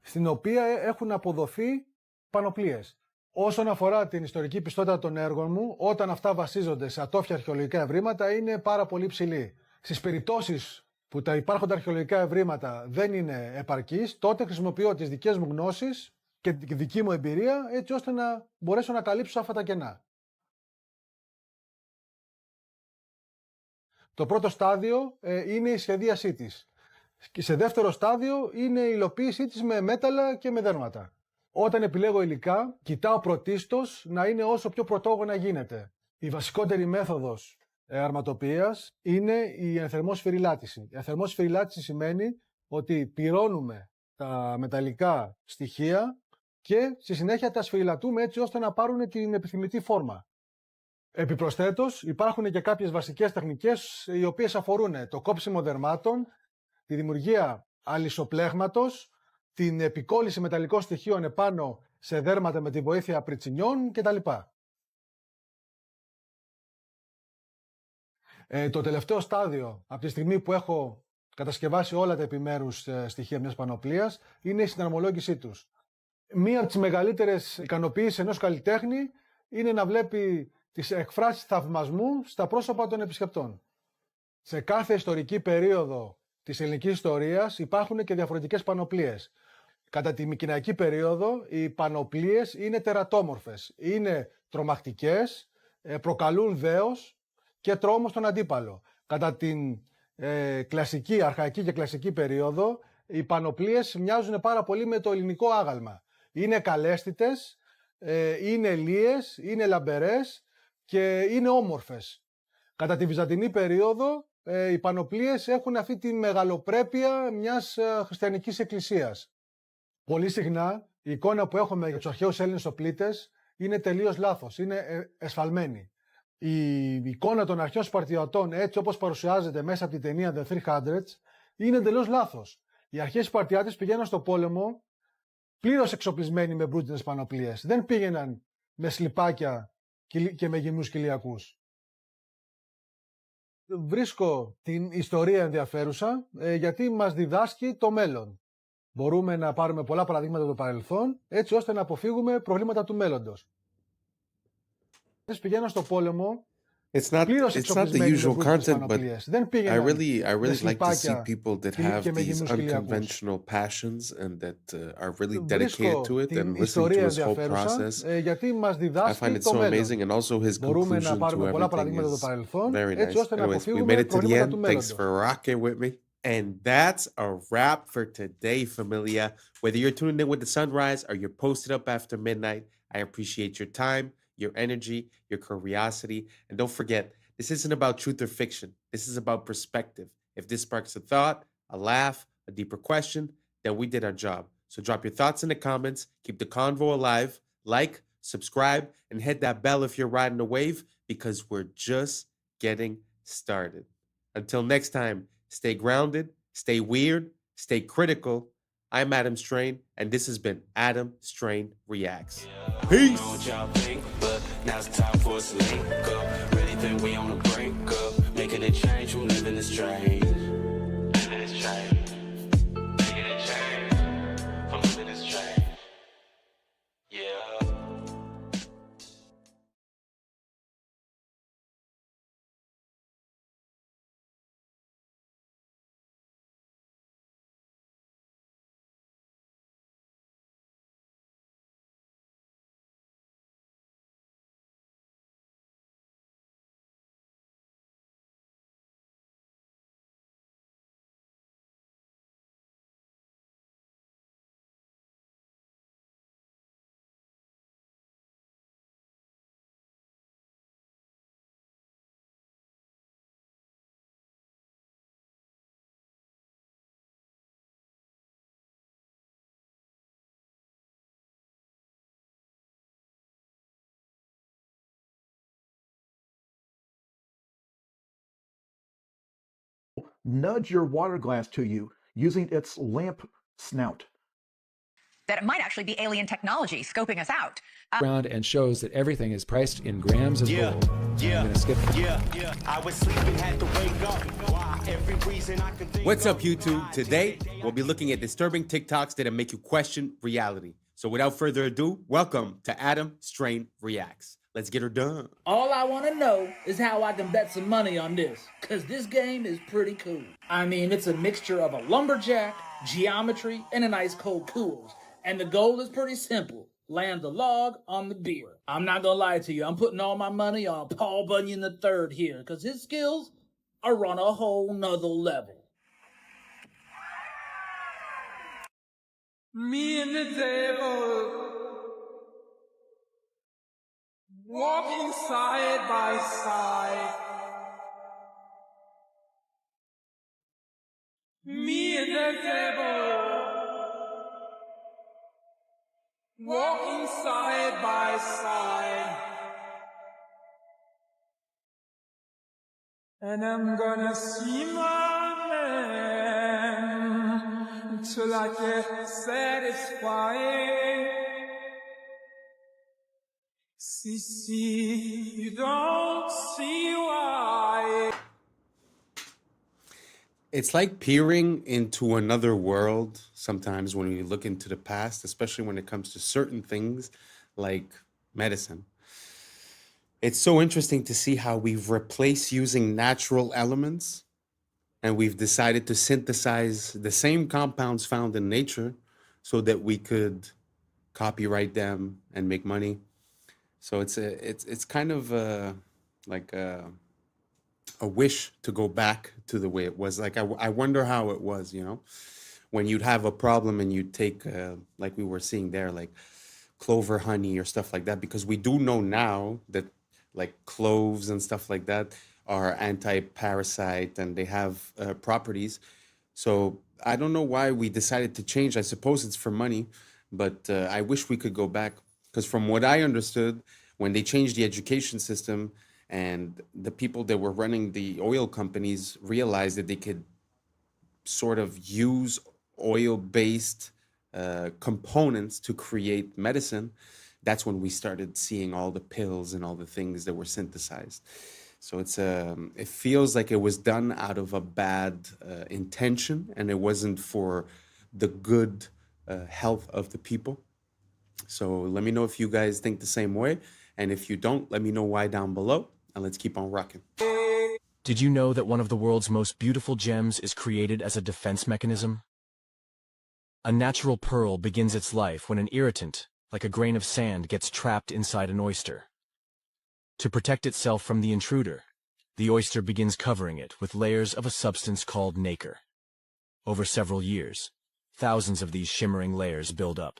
στην οποία έχουν αποδοθεί πανοπλίες. Όσον αφορά την ιστορική πιστότητα των έργων μου, όταν αυτά βασίζονται σε ατόφια αρχαιολογικά ευρήματα, είναι πάρα πολύ ψηλή. Στις περιπτώσεις που τα υπάρχοντα αρχαιολογικά ευρήματα δεν είναι επαρκείς, τότε χρησιμοποιώ τις δικές μου γνώσεις και τη δική μου εμπειρία, έτσι ώστε να μπορέσω να καλύψω αυτά τα κενά. Το πρώτο στάδιο είναι η σχεδίασή της. Και σε δεύτερο στάδιο είναι η υλοποίησή της με μέταλλα και με δέρματα. Όταν επιλέγω υλικά, κοιτάω πρωτίστως να είναι όσο πιο πρωτόγωνα γίνεται. Η βασικότερη μέθοδος αρματοποιίας είναι η ενθερμόσφαιρη-λάτηση. Η ενθερμόσφαιρη-λάτηση σημαίνει ότι πυρώνουμε τα μεταλλικά στοιχεία και στη συνέχεια τα σφυριλατούμε έτσι ώστε να πάρουν την επιθυμητή φόρμα. Επιπροσθέτως, υπάρχουν και κάποιες βασικές τεχνικές οι οποίες αφορούν το κόψιμο δερμάτων, τη δημιουργία αλυσοπλέγματος, την επικόλληση μεταλλικών στοιχείων επάνω σε δέρματα με τη βοήθεια πριτσινιών κτλ. Το τελευταίο στάδιο, από τη στιγμή που έχω κατασκευάσει όλα τα επιμέρους στοιχεία μιας πανοπλίας, είναι η συναρμολόγησή τους. Μία από τις μεγαλύτερες ικανοποιήσεις ενός καλλιτέχνη είναι να βλέπει τις εκφράσεις θαυμασμού στα πρόσωπα των επισκεπτών. Σε κάθε ιστορική περίοδο της ελληνικής ιστορίας υπάρχουν και διαφορετικές πανοπλίες. Κατά τη μικηναϊκή περίοδο οι πανοπλίες είναι τερατόμορφες, είναι τρομακτικές, προκαλούν δέος και τρόμο στον αντίπαλο. Κατά την κλασική, αρχαϊκή και κλασική περίοδο οι πανοπλίες μοιάζουν πάρα πολύ με το ελληνικό άγαλμα. Είναι καλέσθητες, είναι λίες, είναι λαμπερές και είναι όμορφες. Κατά τη βυζαντινή περίοδο οι πανοπλίες έχουν αυτή τη μεγαλοπρέπεια μιας χριστιανικής εκκλησίας. Πολύ συχνά η εικόνα που έχουμε για τους αρχαίους Έλληνες οπλίτες είναι τελείως λάθος, είναι εσφαλμένη. Η εικόνα των αρχαίων Σπαρτιατών έτσι όπως παρουσιάζεται μέσα από την ταινία The 300 είναι εντελώς λάθος. Οι αρχαίοι Σπαρτιάτες πηγαίναν στο πόλεμο πλήρως εξοπλισμένοι με μπρούτινες πανοπλίες. Δεν πήγαιναν με σλιπάκια και με γυμνούς κοιλιακούς. Βρίσκω την ιστορία ενδιαφέρουσα γιατί μας διδάσκει το μέλλον. Μπορούμε να πάρουμε πολλά παραδείγματα από το παρελθόν έτσι ώστε να αποφύγουμε προβλήματα του μέλλοντος. Πηγαίναν στο πόλεμο It's not the usual content, but I really like to see people that have these unconventional passions and that are really dedicated to it and listening to his whole process. I find it so amazing, and also his conclusion to everything is very nice. Anyways, we made it to the end. Thanks for rocking with me. And that's a wrap for today, familia. Whether you're tuning in with the sunrise or you're posted up after midnight, I appreciate your time, your energy, your curiosity. And don't forget, this isn't about truth or fiction. This is about perspective. If this sparks a thought, a laugh, a deeper question, then we did our job. So drop your thoughts in the comments, keep the convo alive, like, subscribe, and hit that bell if you're riding a wave, because we're just getting started. Until next time, stay grounded, stay weird, stay critical. I'm Adam Strain, and this has been Adam Strain Reacts. Peace! Now it's time for us to link up. Really think we on the brink up. Making a change from living this strange. Living this strange. Making a change from living this strange. nudge your water glass to you using its lamp snout. That it might actually be alien technology scoping us out. Around and shows that everything is priced in grams of gold. I'm gonna skip. I was sleeping, had to wake up. Why? Every reason I can think. What's up, YouTube? Today, we'll be looking at disturbing TikToks that'll make you question reality. So without further ado, welcome to Adam Strain Reacts. Let's get her done. All I want to know is how I can bet some money on this, because this game is pretty cool. I mean, it's a mixture of a lumberjack, geometry, and an ice cold cools. And the goal is pretty simple. Land the log on the beer. I'm not going to lie to you. I'm putting all my money on Paul Bunyan III here, because his skills are on a whole nother level. Me and the devil walking side by side. Me and the devil walking side by side. And I'm gonna see my man until I get satisfied. See, you don't see why. It's like peering into another world sometimes when you look into the past, especially when it comes to certain things like medicine. It's so interesting to see how we've replaced using natural elements and we've decided to synthesize the same compounds found in nature so that we could copyright them and make money. So it's kind of like a wish to go back to the way it was. Like I wonder how it was, you know, when you'd have a problem and you'd take like we were seeing there, like clover honey or stuff like that, because we do know now that like cloves and stuff like that are anti-parasite and they have properties. So I don't know why we decided to change. I suppose it's for money, but I wish we could go back. Because from what I understood, when they changed the education system and the people that were running the oil companies realized that they could sort of use oil-based components to create medicine, that's when we started seeing all the pills and all the things that were synthesized. So it feels like it was done out of a bad intention, and it wasn't for the good health of the people. So let me know if you guys think the same way. And if you don't, let me know why down below. And let's keep on rocking. Did you know that one of the world's most beautiful gems is created as a defense mechanism? A natural pearl begins its life when an irritant, like a grain of sand, gets trapped inside an oyster. To protect itself from the intruder, the oyster begins covering it with layers of a substance called nacre. Over several years, thousands of these shimmering layers build up,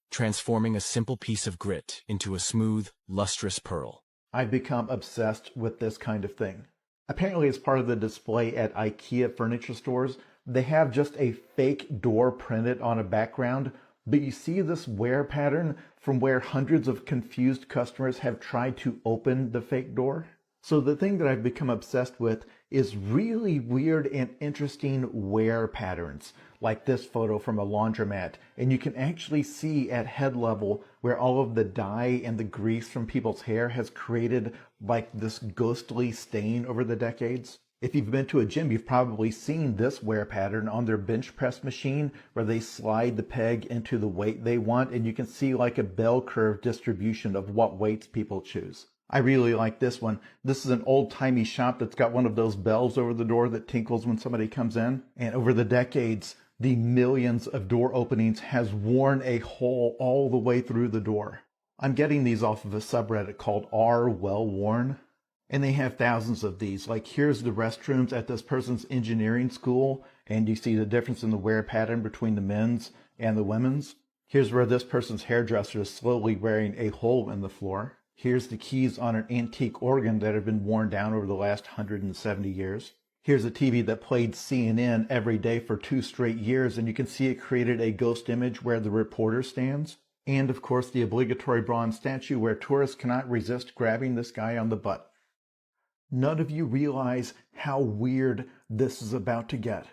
transforming a simple piece of grit into a smooth, lustrous pearl. I've become obsessed with this kind of thing. Apparently, as part of the display at IKEA furniture stores, they have just a fake door printed on a background, but you see this wear pattern from where hundreds of confused customers have tried to open the fake door. So the thing that I've become obsessed with is really weird and interesting wear patterns, like this photo from a laundromat. And you can actually see at head level where all of the dye and the grease from people's hair has created like this ghostly stain over the decades. If you've been to a gym, you've probably seen this wear pattern on their bench press machine where they slide the peg into the weight they want, and you can see like a bell curve distribution of what weights people choose. I really like this one. This is an old-timey shop that's got one of those bells over the door that tinkles when somebody comes in. And over the decades, the millions of door openings has worn a hole all the way through the door. I'm getting these off of a subreddit called R Well Worn. And they have thousands of these. Like here's the restrooms at this person's engineering school. And you see the difference in the wear pattern between the men's and the women's. Here's where this person's hairdresser is slowly wearing a hole in the floor. Here's the keys on an antique organ that have been worn down over the last 170 years. Here's a TV that played CNN every day for 2 straight years, and you can see it created a ghost image where the reporter stands. And of course the obligatory bronze statue where tourists cannot resist grabbing this guy on the butt. None of you realize how weird this is about to get.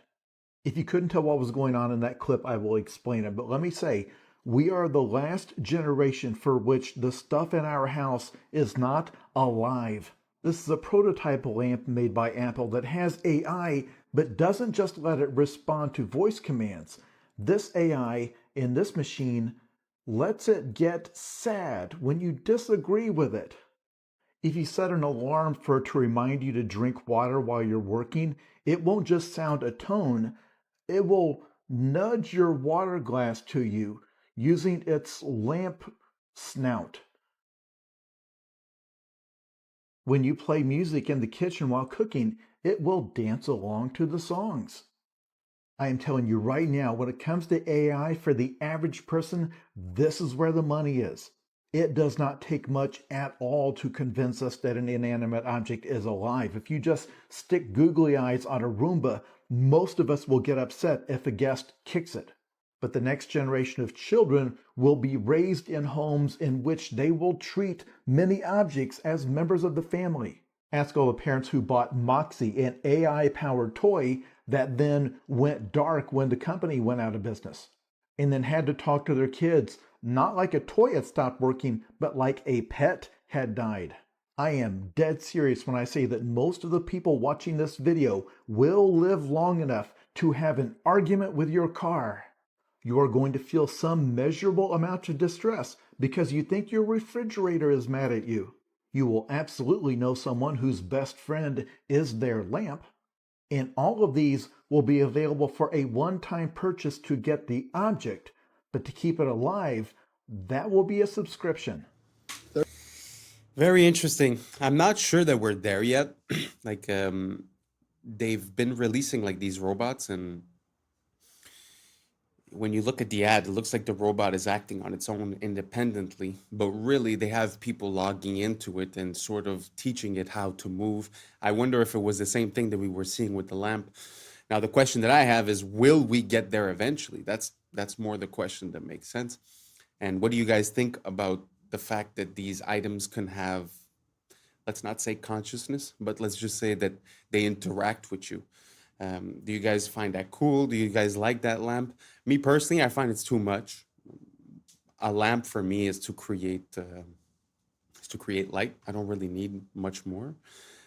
If you couldn't tell what was going on in that clip, I will explain it. But let me say, we are the last generation for which the stuff in our house is not alive. This is a prototype lamp made by Apple that has AI, but doesn't just let it respond to voice commands. This AI in this machine lets it get sad when you disagree with it. If you set an alarm for it to remind you to drink water while you're working, it won't just sound a tone, it will nudge your water glass to you using its lamp snout. When you play music in the kitchen while cooking, it will dance along to the songs. I am telling you right now, when it comes to AI for the average person, this is where the money is. It does not take much at all to convince us that an inanimate object is alive. If you just stick googly eyes on a Roomba, most of us will get upset if a guest kicks it. But the next generation of children will be raised in homes in which they will treat many objects as members of the family. Ask all the parents who bought Moxie, an AI-powered toy that then went dark when the company went out of business, and then had to talk to their kids not like a toy had stopped working, but like a pet had died. I am dead serious when I say that most of the people watching this video will live long enough to have an argument with your car. You are going to feel some measurable amount of distress because you think your refrigerator is mad at you. You will absolutely know someone whose best friend is their lamp. And all of these will be available for a one-time purchase to get the object, but to keep it alive, that will be a subscription. Very interesting. I'm not sure that we're there yet. They've been releasing like these robots, and when you look at the ad, it looks like the robot is acting on its own independently, but really they have people logging into it and sort of teaching it how to move. I wonder if it was the same thing that we were seeing with the lamp. Now, the question that I have is, will we get there eventually? That's more the question that makes sense. And what do you guys think about the fact that these items can have, let's not say consciousness, but let's just say that they interact with you? Do you guys find that cool? Do you guys like that lamp? Me personally, I find it's too much. A lamp for me is to create light. I don't really need much more.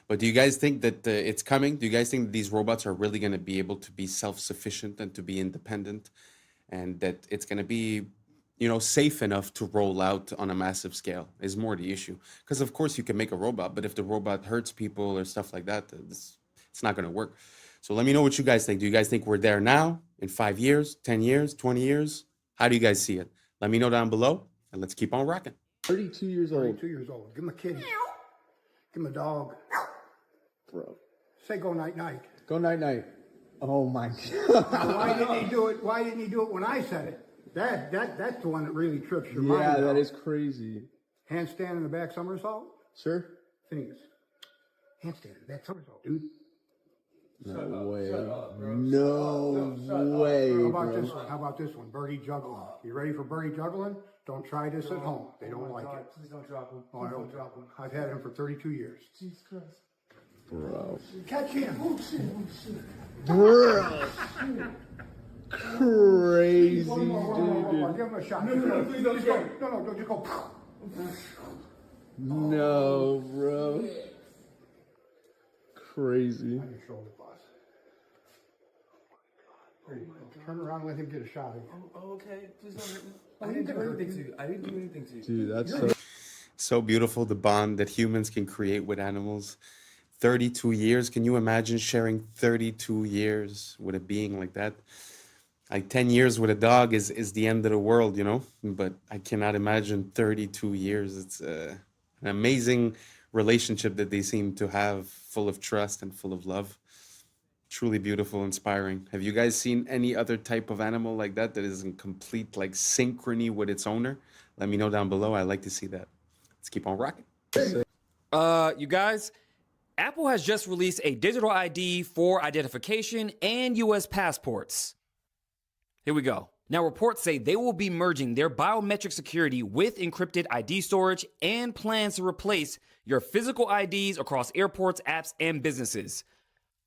But do you guys think that it's coming? Do you guys think that these robots are really going to be able to be self-sufficient and to be independent, and that it's going to be, safe enough to roll out on a massive scale? Is more the issue. Because of course you can make a robot, but if the robot hurts people or stuff like that, it's not going to work. So let me know what you guys think. Do you guys think we're there now, in 5 years, 10 years, 20 years? How do you guys see it? Let me know down below, and let's keep on rocking. 32 years old. 32 years old. Give him a kitty. Give him a dog. Bro. Say go night night. Go night night. Oh my God. Now, why didn't he do it? Why didn't he do it when I said it? That's the one that really trips your mind. Yeah, that out. is crazy. Handstand in the back somersault. Sure. Phineas. Handstand in the back somersault, dude. No way. No way, How about this one? Birdie juggling. You ready for birdie juggling? Don't try this at home. They don't like it. Please don't drop him. Oh, I don't drop him. I've had him for 32 years. Jesus Christ. Bro. Catch him. Oh, shit. Bro. Crazy, One more. Give him a shot. No, please don't go. No, just go. No, bro. Crazy. On your shoulder, boss. There you go. Turn around and let him get a shot at you. Oh, okay. Please don't hurt me. I didn't do anything to you. I didn't do anything to you. Dude, that's so beautiful, the bond that humans can create with animals. 32 years. Can you imagine sharing 32 years with a being like that? Like 10 years with a dog is the end of the world, But I cannot imagine 32 years. It's an amazing relationship that they seem to have, full of trust and full of love. Truly beautiful, inspiring. Have you guys seen any other type of animal like that is in complete synchrony with its owner? Let me know down below. I like to see that. Let's keep on rocking. You guys, Apple has just released a digital ID for identification and US passports. Here we go. Now, reports say they will be merging their biometric security with encrypted ID storage and plans to replace your physical IDs across airports, apps, and businesses.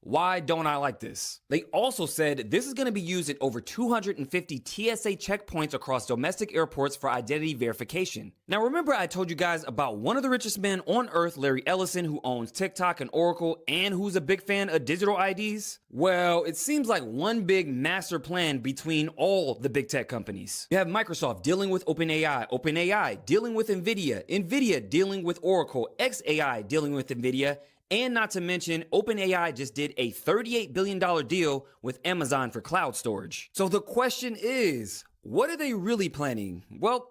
Why don't I like this? They also said this is going to be used at over 250 TSA checkpoints across domestic airports for identity verification. Now, remember I told you guys about one of the richest men on earth, Larry Ellison, who owns TikTok and Oracle, and who's a big fan of digital IDs? Well, it seems like one big master plan between all the big tech companies. You have Microsoft dealing with OpenAI, OpenAI dealing with NVIDIA, NVIDIA dealing with Oracle, xAI dealing with NVIDIA, and not to mention, OpenAI just did a $38 billion deal with Amazon for cloud storage. So the question is, what are they really planning? Well,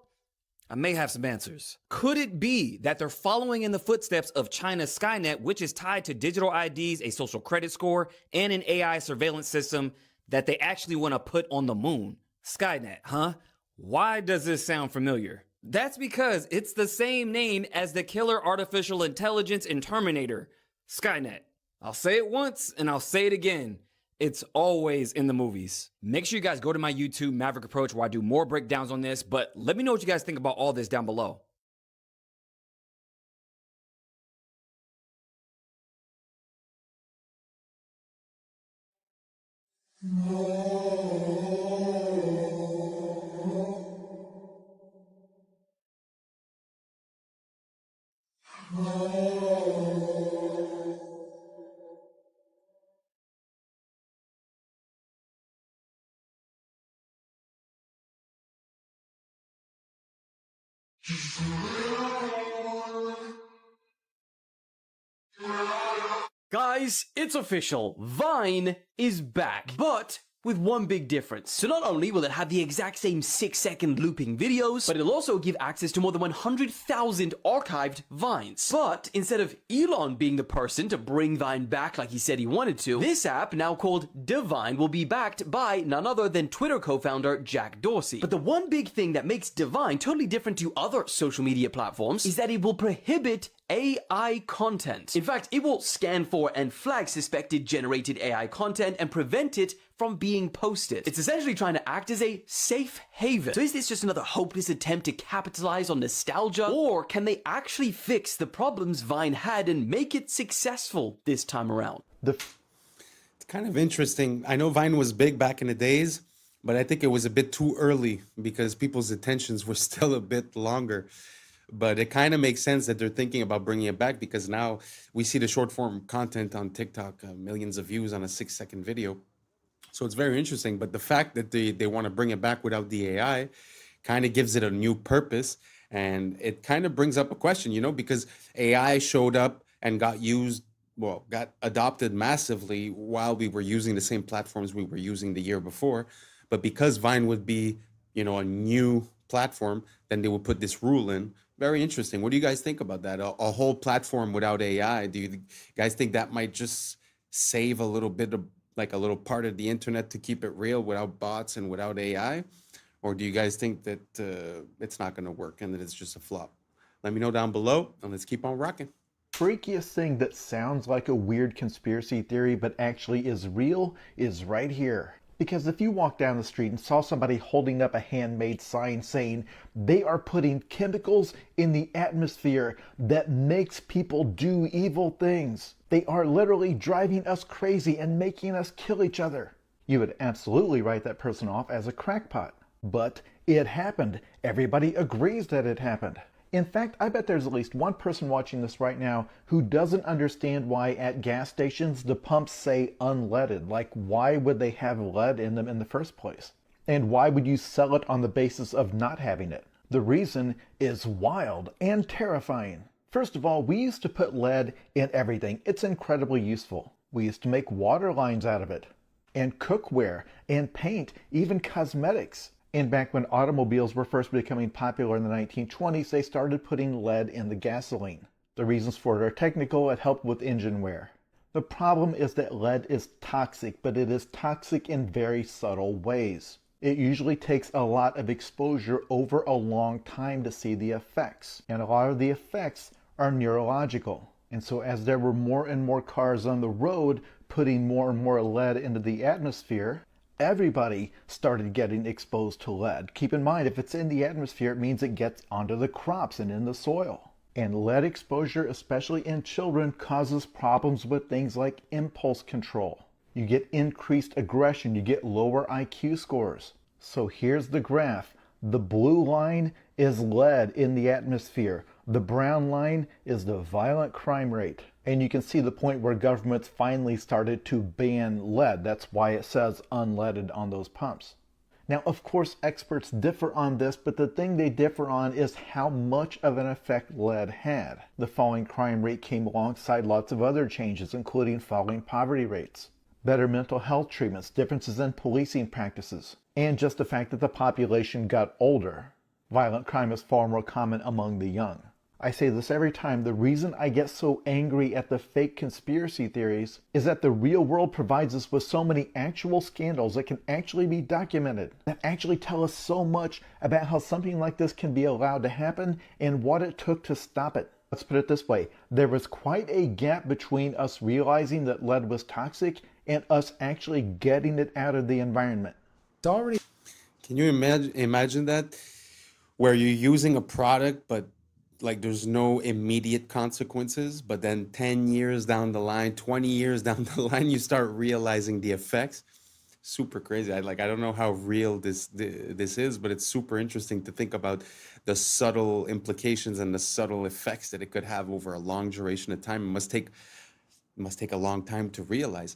I may have some answers. Could it be that they're following in the footsteps of China's Skynet, which is tied to digital IDs, a social credit score, and an AI surveillance system that they actually want to put on the moon? Skynet, huh? Why does this sound familiar? That's because it's the same name as the killer artificial intelligence in Terminator, Skynet. I'll say it once and I'll say it again. It's always in the movies. Make sure you guys go to my YouTube, Maverick Approach, where I do more breakdowns on this, but let me know what you guys think about all this down below. Guys, it's official. Vine is back, but with one big difference. So not only will it have the exact same 6-second looping videos, but it'll also give access to more than 100,000 archived Vines. But instead of Elon being the person to bring Vine back like he said he wanted to, this app, now called Divine, will be backed by none other than Twitter co-founder Jack Dorsey. But the one big thing that makes Divine totally different to other social media platforms is that it will prohibit AI content. In fact, it will scan for and flag suspected generated AI content and prevent it from being posted. It's essentially trying to act as a safe haven. So is this just another hopeless attempt to capitalize on nostalgia? Or can they actually fix the problems Vine had and make it successful this time around? It's kind of interesting. I know Vine was big back in the days, but I think it was a bit too early because people's attentions were still a bit longer. But it kind of makes sense that they're thinking about bringing it back because now we see the short form content on TikTok, millions of views on a 6-second video. So it's very interesting. But the fact that they want to bring it back without the AI kind of gives it a new purpose. And it kind of brings up a question, you know, because AI showed up and got adopted massively while we were using the same platforms we were using the year before. But because Vine would be, you know, a new platform, then they would put this rule in. Very interesting. What do you guys think about that? A whole platform without AI. Do you guys think that might just save a little bit of, like a little part of the internet to keep it real without bots and without AI? Or do you guys think that it's not going to work and that it's just a flop? Let me know down below and let's keep on rocking. Freakiest thing that sounds like a weird conspiracy theory but actually is real is right here. Because if you walk down the street and saw somebody holding up a handmade sign saying they are putting chemicals in the atmosphere that makes people do evil things, they are literally driving us crazy and making us kill each other, you would absolutely write that person off as a crackpot. But it happened. Everybody agrees that it happened. In fact, I bet there's at least one person watching this right now who doesn't understand why at gas stations the pumps say unleaded. Like, why would they have lead in them in the first place? And why would you sell it on the basis of not having it? The reason is wild and terrifying. First of all, we used to put lead in everything. It's incredibly useful. We used to make water lines out of it, and cookware, and paint, even cosmetics. And back when automobiles were first becoming popular in the 1920s, they started putting lead in the gasoline. The reasons for it are technical. It helped with engine wear. The problem is that lead is toxic, but it is toxic in very subtle ways. It usually takes a lot of exposure over a long time to see the effects. And a lot of the effects are neurological. And so as there were more and more cars on the road putting more and more lead into the atmosphere, Everybody started getting exposed to lead. Keep in mind, if it's in the atmosphere, it means it gets onto the crops and in the soil. And lead exposure, especially in children, causes problems with things like impulse control. You get increased aggression, you get lower IQ scores. So here's the graph. The blue line is lead in the atmosphere. The brown line is the violent crime rate. And you can see the point where governments finally started to ban lead. That's why it says unleaded on those pumps. Now, of course, experts differ on this, but the thing they differ on is how much of an effect lead had. The falling crime rate came alongside lots of other changes, including falling poverty rates, better mental health treatments, differences in policing practices, and just the fact that the population got older. Violent crime is far more common among the young. I say this every time. The reason I get so angry at the fake conspiracy theories is that the real world provides us with so many actual scandals that can actually be documented, that actually tell us so much about how something like this can be allowed to happen and what it took to stop it. Let's put it this way. There was quite a gap between us realizing that lead was toxic and us actually getting it out of the environment. It's already... Can you imagine that? Where you're using a product, but like there's no immediate consequences, but then 10 years down the line, 20 years down the line, you start realizing the effects. Super crazy. I don't know how real this is, but it's super interesting to think about the subtle implications and the subtle effects that it could have over a long duration of time. It must take a long time to realize.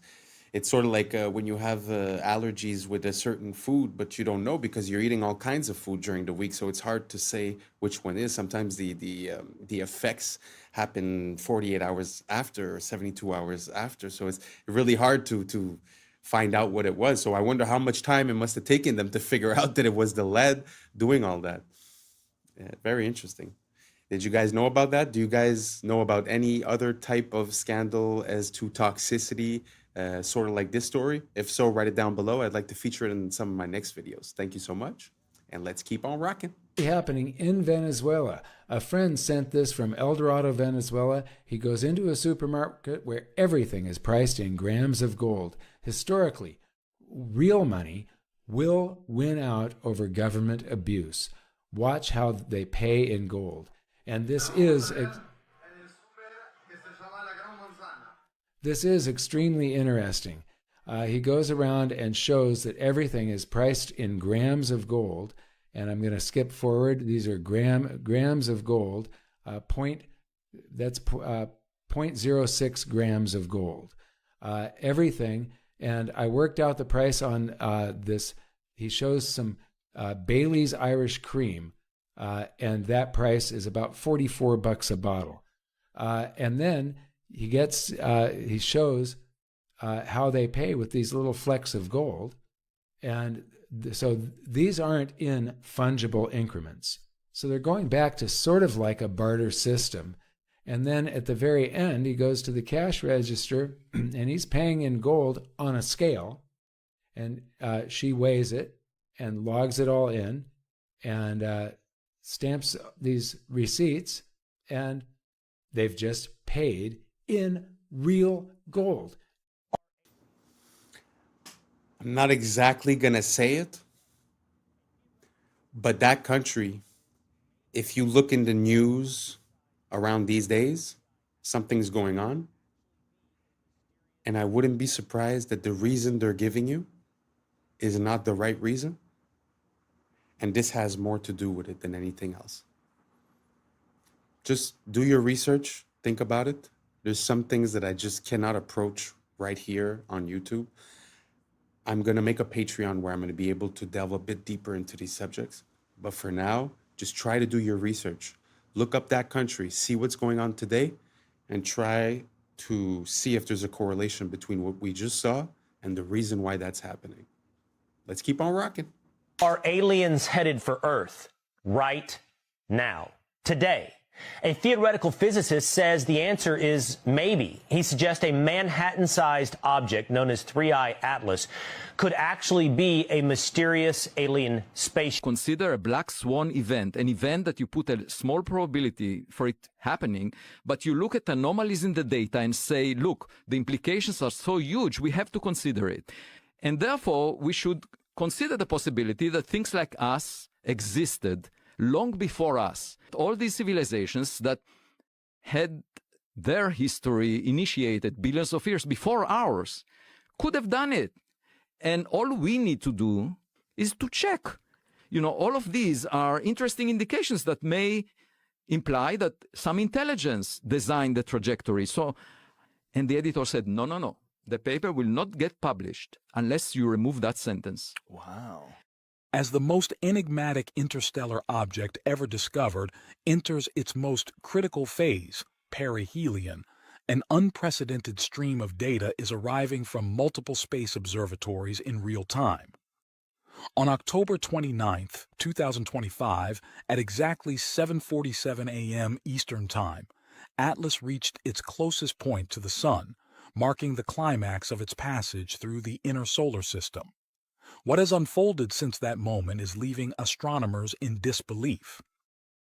It's sort of like when you have allergies with a certain food, but you don't know because you're eating all kinds of food during the week. So it's hard to say which one is. Sometimes the effects happen 48 hours after or 72 hours after. So it's really hard to find out what it was. So I wonder how much time it must have taken them to figure out that it was the lead doing all that. Yeah, very interesting. Did you guys know about that? Do you guys know about any other type of scandal as to toxicity? Sort of like this story? If so, write it down below. I'd like to feature it in some of my next videos. Thank you so much, and let's keep on rocking. Happening in Venezuela. A friend sent this from El Dorado, Venezuela. He goes into a supermarket where everything is priced in grams of gold. Historically, real money will win out over government abuse. Watch how they pay in gold. And this is extremely interesting. He goes around and shows that everything is priced in grams of gold. And I'm going to skip forward. These are grams of gold. 0.06 grams of gold. Everything. And I worked out the price on this. He shows some Bailey's Irish Cream. And that price is about $44 a bottle. And then he shows how they pay with these little flecks of gold. And so these aren't in fungible increments. So they're going back to sort of like a barter system. And then at the very end, he goes to the cash register and he's paying in gold on a scale. And she weighs it and logs it all in and stamps these receipts. And they've just paid in real gold. I'm not exactly going to say it, but that country, if you look in the news around these days, something's going on. And I wouldn't be surprised that the reason they're giving you is not the right reason. And this has more to do with it than anything else. Just do your research, think about it. There's some things that I just cannot approach right here on YouTube. I'm going to make a Patreon where I'm going to be able to delve a bit deeper into these subjects. But for now, just try to do your research. Look up that country, see what's going on today, and try to see if there's a correlation between what we just saw and the reason why that's happening. Let's keep on rocking. Are aliens headed for Earth right now, today? A theoretical physicist says the answer is maybe. He suggests a Manhattan-sized object known as 3I Atlas could actually be a mysterious alien spaceship. Consider a black swan event, an event that you put a small probability for it happening, but you look at anomalies in the data and say, look, the implications are so huge, we have to consider it. And therefore, we should consider the possibility that things like us existed long before us. All these civilizations that had their history initiated billions of years before ours could have done it. And all we need to do is to check. You know, all of these are interesting indications that may imply that some intelligence designed the trajectory. So, and the editor said, no, no, no. The paper will not get published unless you remove that sentence. Wow. As the most enigmatic interstellar object ever discovered enters its most critical phase, perihelion, an unprecedented stream of data is arriving from multiple space observatories in real time. On October 29, 2025, at exactly 7:47 a.m. Eastern Time, Atlas reached its closest point to the Sun, marking the climax of its passage through the inner solar system. What has unfolded since that moment is leaving astronomers in disbelief.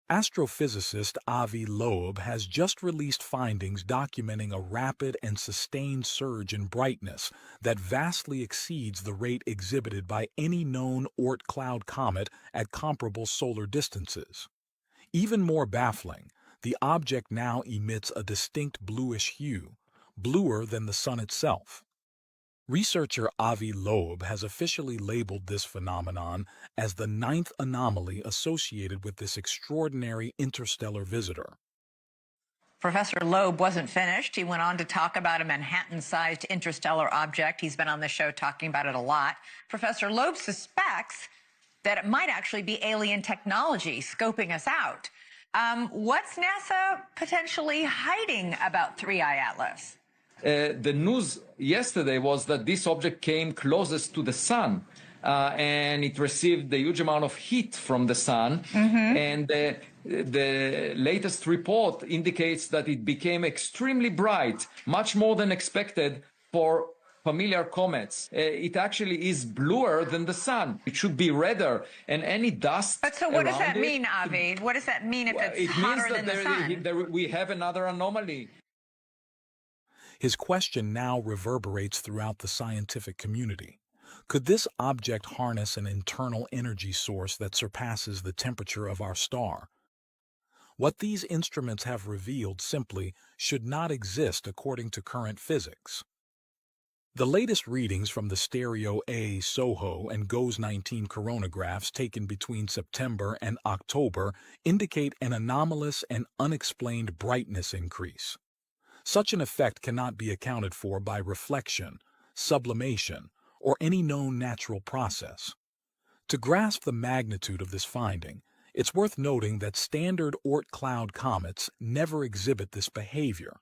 Astrophysicist Avi Loeb has just released findings documenting a rapid and sustained surge in brightness that vastly exceeds the rate exhibited by any known Oort cloud comet at comparable solar distances. Even more baffling, the object now emits a distinct bluish hue, bluer than the Sun itself. Researcher Avi Loeb has officially labeled this phenomenon as the 9th anomaly associated with this extraordinary interstellar visitor. Professor Loeb wasn't finished. He went on to talk about a Manhattan-sized interstellar object. He's been on the show talking about it a lot. Professor Loeb suspects that it might actually be alien technology scoping us out. What's NASA potentially hiding about 3i Atlas? The news yesterday was that this object came closest to the sun, and it received a huge amount of heat from the sun. And the latest report indicates that it became extremely bright, much more than expected for familiar comets. It actually is bluer than the sun. It should be redder, and any dust. But so what does that mean, Avi? What does that mean if it's hotter than the sun? We have another anomaly. His question now reverberates throughout the scientific community. Could this object harness an internal energy source that surpasses the temperature of our star? What these instruments have revealed simply should not exist according to current physics. The latest readings from the Stereo A SOHO and GOES 19 coronagraphs taken between September and October indicate an anomalous and unexplained brightness increase. Such an effect cannot be accounted for by reflection, sublimation, or any known natural process. To grasp the magnitude of this finding, it's worth noting that standard Oort cloud comets never exhibit this behavior.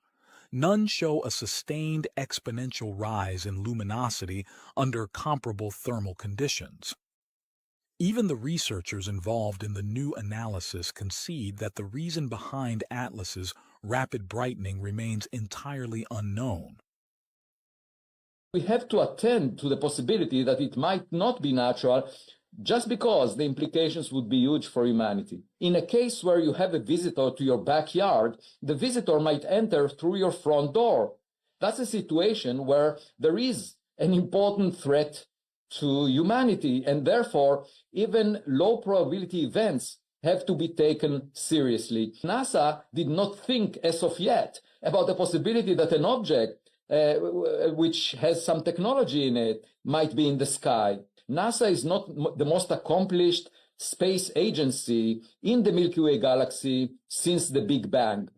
None show a sustained exponential rise in luminosity under comparable thermal conditions. Even the researchers involved in the new analysis concede that the reason behind Atlas's rapid brightening remains entirely unknown. We have to attend to the possibility that it might not be natural just because the implications would be huge for humanity. In a case where you have a visitor to your backyard, the visitor might enter through your front door. That's a situation where there is an important threat to humanity, and therefore even low probability events have to be taken seriously. NASA did not think as of yet about the possibility that an object which has some technology in it might be in the sky. NASA is not the most accomplished space agency in the Milky Way galaxy since the Big Bang,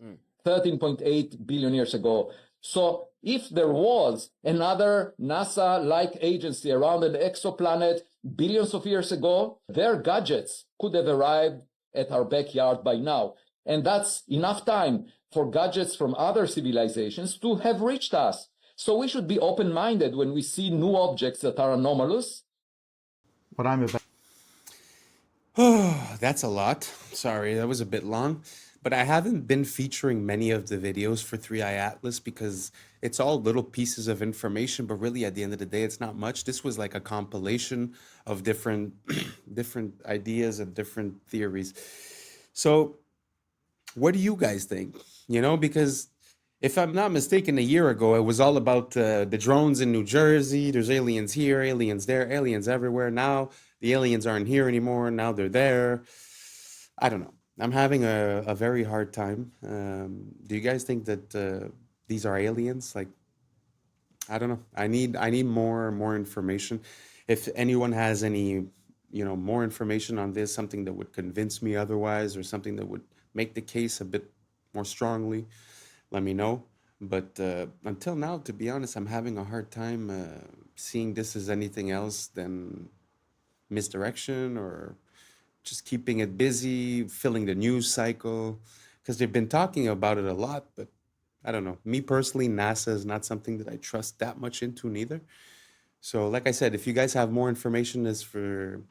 13.8 billion years ago. So if there was another NASA-like agency around an exoplanet billions of years ago, their gadgets could have arrived at our backyard by now. And that's enough time for gadgets from other civilizations to have reached us. So we should be open-minded when we see new objects that are anomalous. What I'm about. Oh, that's a lot. Sorry, that was a bit long. But I haven't been featuring many of the videos for 3i Atlas because it's all little pieces of information, but really at the end of the day, it's not much. This was like a compilation of different ideas and different theories. So what do you guys think? You know, because If I'm not mistaken, a year ago, it was all about the drones in New Jersey. There's aliens here, aliens there, aliens everywhere. Now the aliens aren't here anymore. Now they're there. I don't know. I'm having a very hard time. Do you guys think that these are aliens? Like, I don't know. I need more information. If anyone has any, more information on this, something that would convince me otherwise, or something that would make the case a bit more strongly, let me know. But until now, to be honest, I'm having a hard time seeing this as anything else than misdirection, or just keeping it busy, filling the news cycle, because they've been talking about it a lot. But I don't know. Me personally, NASA is not something that I trust that much into neither. So like I said, if you guys have more information as for,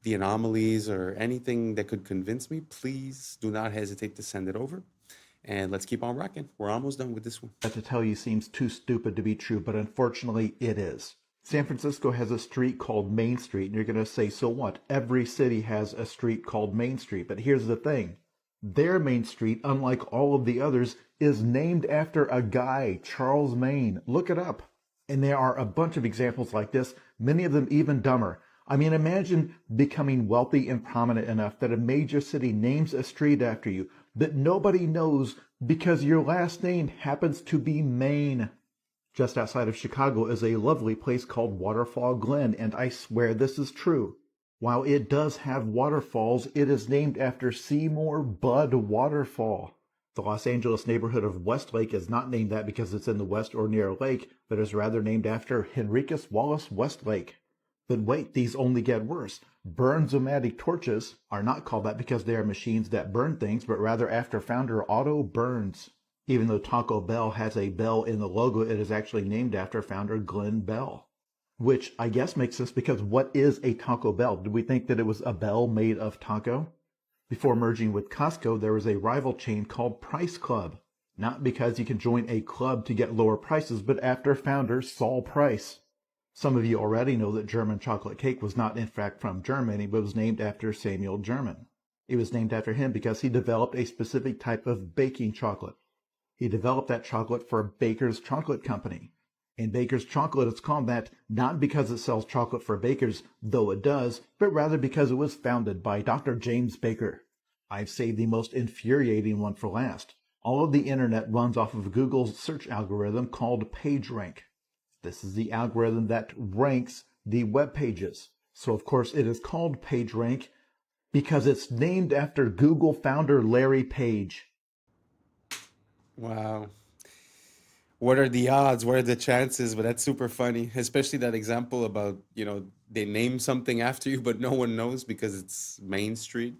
the anomalies or anything that could convince me, please do not hesitate to send it over. And let's keep on rocking. We're almost done with this one. That to tell you seems too stupid to be true, but unfortunately it is. San Francisco has a street called Main Street, and you're going to say, so what? Every city has a street called Main Street. But here's the thing. Their Main Street, unlike all of the others, is named after a guy, Charles Main. Look it up. And there are a bunch of examples like this, many of them even dumber. I mean, imagine becoming wealthy and prominent enough that a major city names a street after you that nobody knows because your last name happens to be Main. Just outside of Chicago is a lovely place called Waterfall Glen, and I swear this is true. While it does have waterfalls, it is named after Seymour Bud Waterfall. The Los Angeles neighborhood of Westlake is not named that because it's in the west or near a lake, but is rather named after Henricus Wallace Westlake. But wait, these only get worse. Burns-O-Matic torches are not called that because they are machines that burn things, but rather after founder Otto Burns. Even though Taco Bell has a bell in the logo, it is actually named after founder Glenn Bell. Which I guess makes sense because what is a Taco Bell? Did we think that it was a bell made of taco? Before merging with Costco, there was a rival chain called Price Club. Not because you can join a club to get lower prices, but after founder Saul Price. Some of you already know that German chocolate cake was not in fact from Germany, but was named after Samuel German. It was named after him because he developed a specific type of baking chocolate. He developed that chocolate for Baker's Chocolate Company. And Baker's Chocolate is called that not because it sells chocolate for bakers, though it does, but rather because it was founded by Dr. James Baker. I've saved the most infuriating one for last. All of the internet runs off of Google's search algorithm called PageRank. This is the algorithm that ranks the web pages. So of course it is called PageRank because it's named after Google founder Larry Page. Wow. What are the odds? What are the chances? But that's super funny, especially that example about, they name something after you, but no one knows because it's Main Street.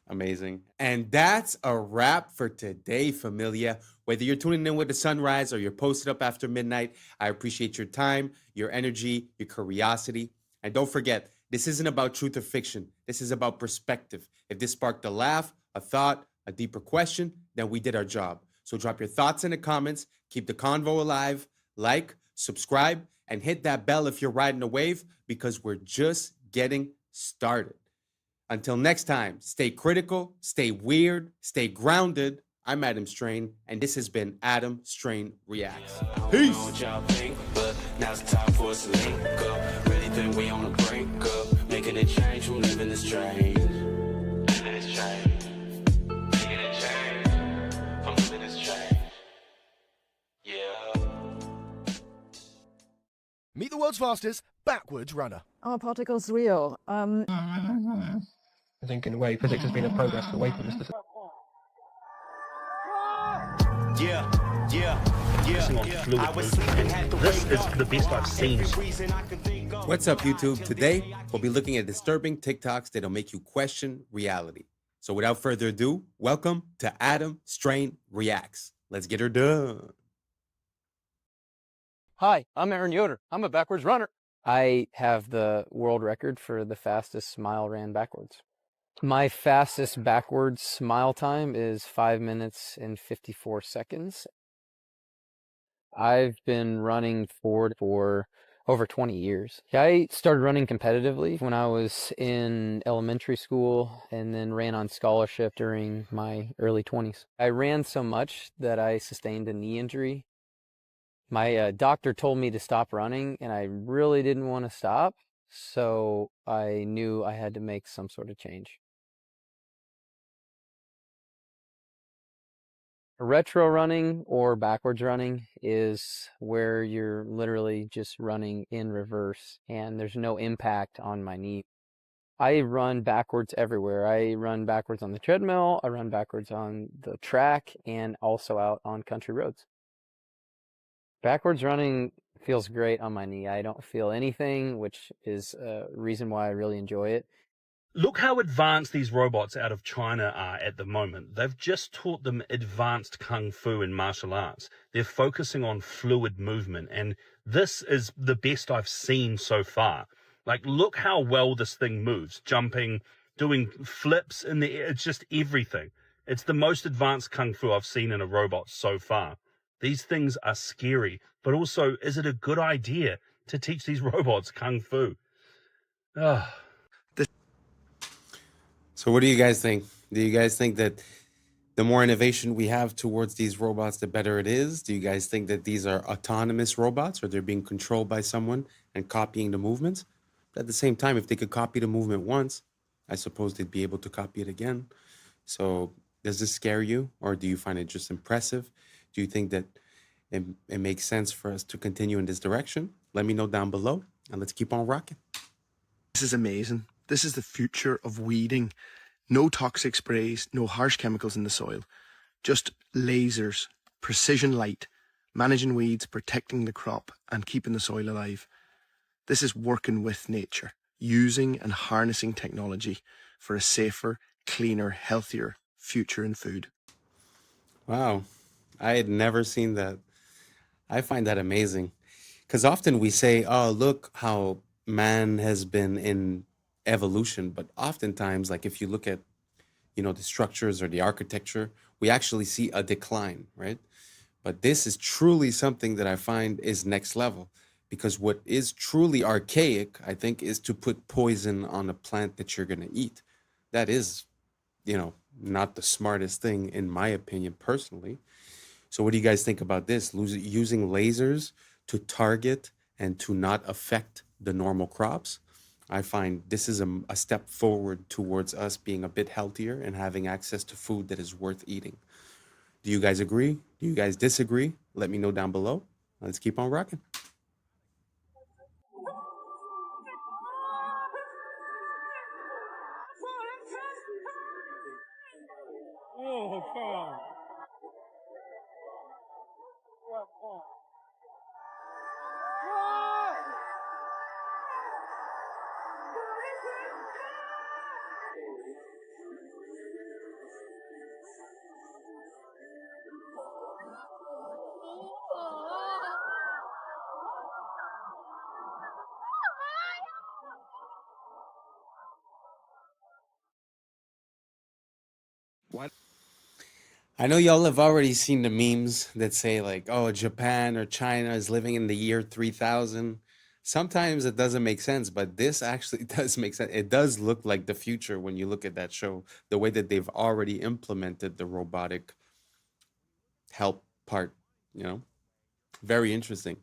Amazing. And that's a wrap for today, familia. Whether you're tuning in with the sunrise or you're posted up after midnight, I appreciate your time, your energy, your curiosity. And don't forget, this isn't about truth or fiction. This is about perspective. If this sparked a laugh, a thought, a deeper question, then we did our job. So drop your thoughts in the comments, keep the convo alive, like, subscribe, and hit that bell if you're riding a wave because we're just getting started. Until next time, stay critical, stay weird, stay grounded. I'm Adam Strain, and this has been Adam Strain Reacts. Peace. Now's the time for us to link up. Really think we on the brink up. Making a change from living this strange. Living this change. Making a change from living this change. Yeah. Meet the world's fastest backwards runner. Are particles real? I think in a way physics has been a progress away from this. This is the best I've seen. What's up, YouTube? Today, we'll be looking at disturbing TikToks that'll make you question reality. So without further ado, welcome to Adam Strain Reacts. Let's get her done. Hi, I'm Aaron Yoder. I'm a backwards runner. I have the world record for the fastest smile ran backwards. My fastest backwards smile time is 5 minutes and 54 seconds. I've been running for over 20 years. I started running competitively when I was in elementary school and then ran on scholarship during my early 20s. I ran so much that I sustained a knee injury. My doctor told me to stop running, and I really didn't want to stop, so I knew I had to make some sort of change. Retro running or backwards running is where you're literally just running in reverse and there's no impact on my knee. I run backwards everywhere. I run backwards on the treadmill, I run backwards on the track, and also out on country roads. Backwards running feels great on my knee. I don't feel anything, which is a reason why I really enjoy it. Look how advanced these robots out of China are at the moment. They've just taught them advanced kung fu and martial arts. They're focusing on fluid movement, and this is the best I've seen so far. Like, look how well this thing moves, jumping, doing flips in the air. It's just everything. It's the most advanced kung fu I've seen in a robot so far. These things are scary, but also, is it a good idea to teach these robots kung fu? Ugh. So what do you guys think? Do you guys think that the more innovation we have towards these robots, the better it is? Do you guys think that these are autonomous robots or they're being controlled by someone and copying the movements? At the same time, if they could copy the movement once, I suppose they'd be able to copy it again. So does this scare you, or do you find it just impressive? Do you think that it makes sense for us to continue in this direction? Let me know down below, and let's keep on rocking. This is amazing. This is the future of weeding. No toxic sprays, no harsh chemicals in the soil. Just lasers, precision light, managing weeds, protecting the crop, and keeping the soil alive. This is working with nature, using and harnessing technology for a safer, cleaner, healthier future in food. Wow, I had never seen that. I find that amazing. Because often we say, oh, look how man has been in evolution, but oftentimes, like if you look at, the structures or the architecture, we actually see a decline, right? But this is truly something that I find is next level, because what is truly archaic, I think, is to put poison on a plant that you're going to eat. That is, not the smartest thing, in my opinion, personally. So what do you guys think about this? Using lasers to target and to not affect the normal crops? I find this is a step forward towards us being a bit healthier and having access to food that is worth eating. Do you guys agree? Do you guys disagree? Let me know down below. Let's keep on rocking. Oh, God. What? I know y'all have already seen the memes that say like, oh, Japan or China is living in the year 3000. Sometimes it doesn't make sense, but this actually does make sense. It does look like the future when you look at that show, the way that they've already implemented the robotic help part, very interesting.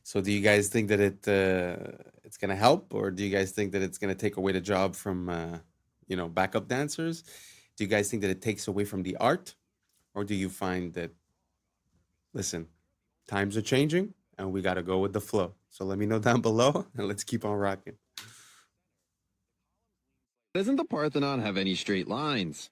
So do you guys think that it's going to help, or do you guys think that it's going to take away the job from, backup dancers? Do you guys think that it takes away from the art? Or do you find that, listen, times are changing and we got to go with the flow? So let me know down below and let's keep on rocking. Doesn't the Parthenon have any straight lines?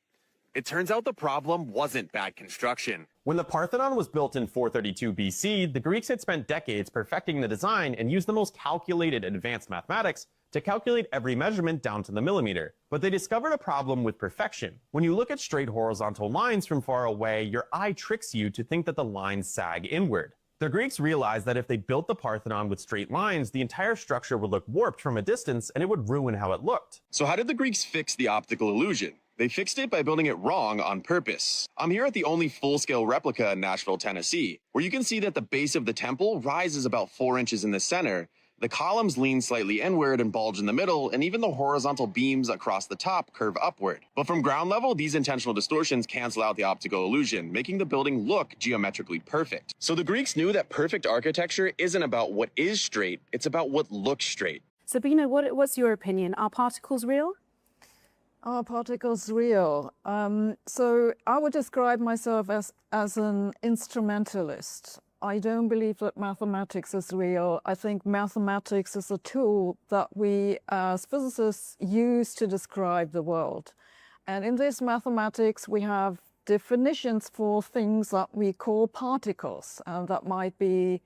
It turns out the problem wasn't bad construction. When the Parthenon was built in 432 BC, the Greeks had spent decades perfecting the design and used the most calculated advanced mathematics to calculate every measurement down to the millimeter. But they discovered a problem with perfection. When you look at straight horizontal lines from far away, your eye tricks you to think that the lines sag inward. The Greeks realized that if they built the Parthenon with straight lines, the entire structure would look warped from a distance and it would ruin how it looked. So how did the Greeks fix the optical illusion? They fixed it by building it wrong on purpose. I'm here at the only full-scale replica in Nashville, Tennessee, where you can see that the base of the temple rises about 4 inches in the center, The columns lean slightly inward and bulge in the middle, and even the horizontal beams across the top curve upward. But from ground level, these intentional distortions cancel out the optical illusion, making the building look geometrically perfect. So the Greeks knew that perfect architecture isn't about what is straight, it's about what looks straight. Sabina, what's your opinion? Are particles real? Are particles real? So I would describe myself as an instrumentalist. I don't believe that mathematics is real. I think mathematics is a tool that we as physicists use to describe the world. And in this mathematics, we have definitions for things that we call particles. That might be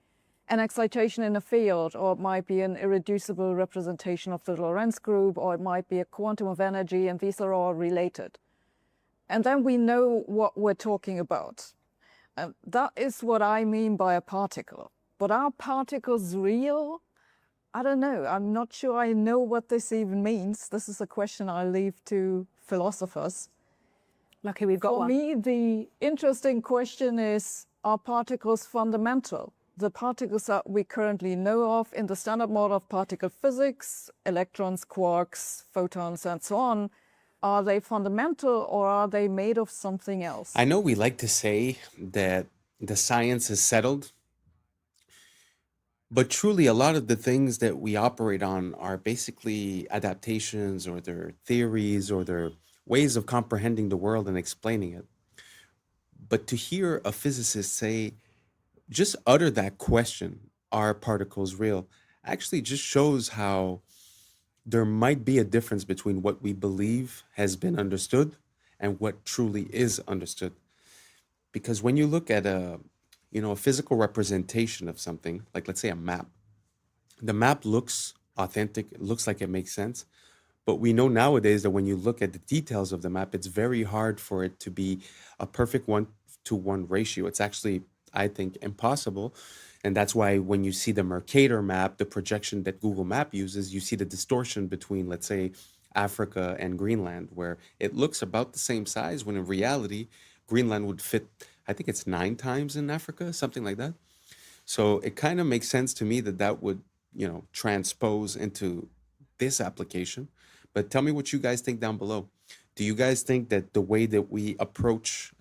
an excitation in a field, or it might be an irreducible representation of the Lorentz group, or it might be a quantum of energy, and these are all related. And then we know what we're talking about. That is what I mean by a particle. But are particles real? I don't know. I'm not sure I know what this even means. This is a question I leave to philosophers. Lucky we've got one. For me, the interesting question is, are particles fundamental? The particles that we currently know of in the standard model of particle physics, electrons, quarks, photons, and so on, are they fundamental or are they made of something else? I know we like to say that the science is settled, but truly a lot of the things that we operate on are basically adaptations, or their theories, or their ways of comprehending the world and explaining it. But to hear a physicist say, just utter that question, are particles real, actually just shows how there might be a difference between what we believe has been understood and what truly is understood. Because when you look at a physical representation of something, like let's say a map, the map looks authentic, it looks like it makes sense. But we know nowadays that when you look at the details of the map, it's very hard for it to be a perfect 1-to-1 ratio. It's actually, I think, impossible. And that's why when you see the Mercator map, the projection that Google Map uses, you see the distortion between, let's say, Africa and Greenland, where it looks about the same size, when in reality, Greenland would fit, I think it's 9 times in Africa, something like that. So it kind of makes sense to me that that would, transpose into this application. But tell me what you guys think down below. Do you guys think that the way that we approach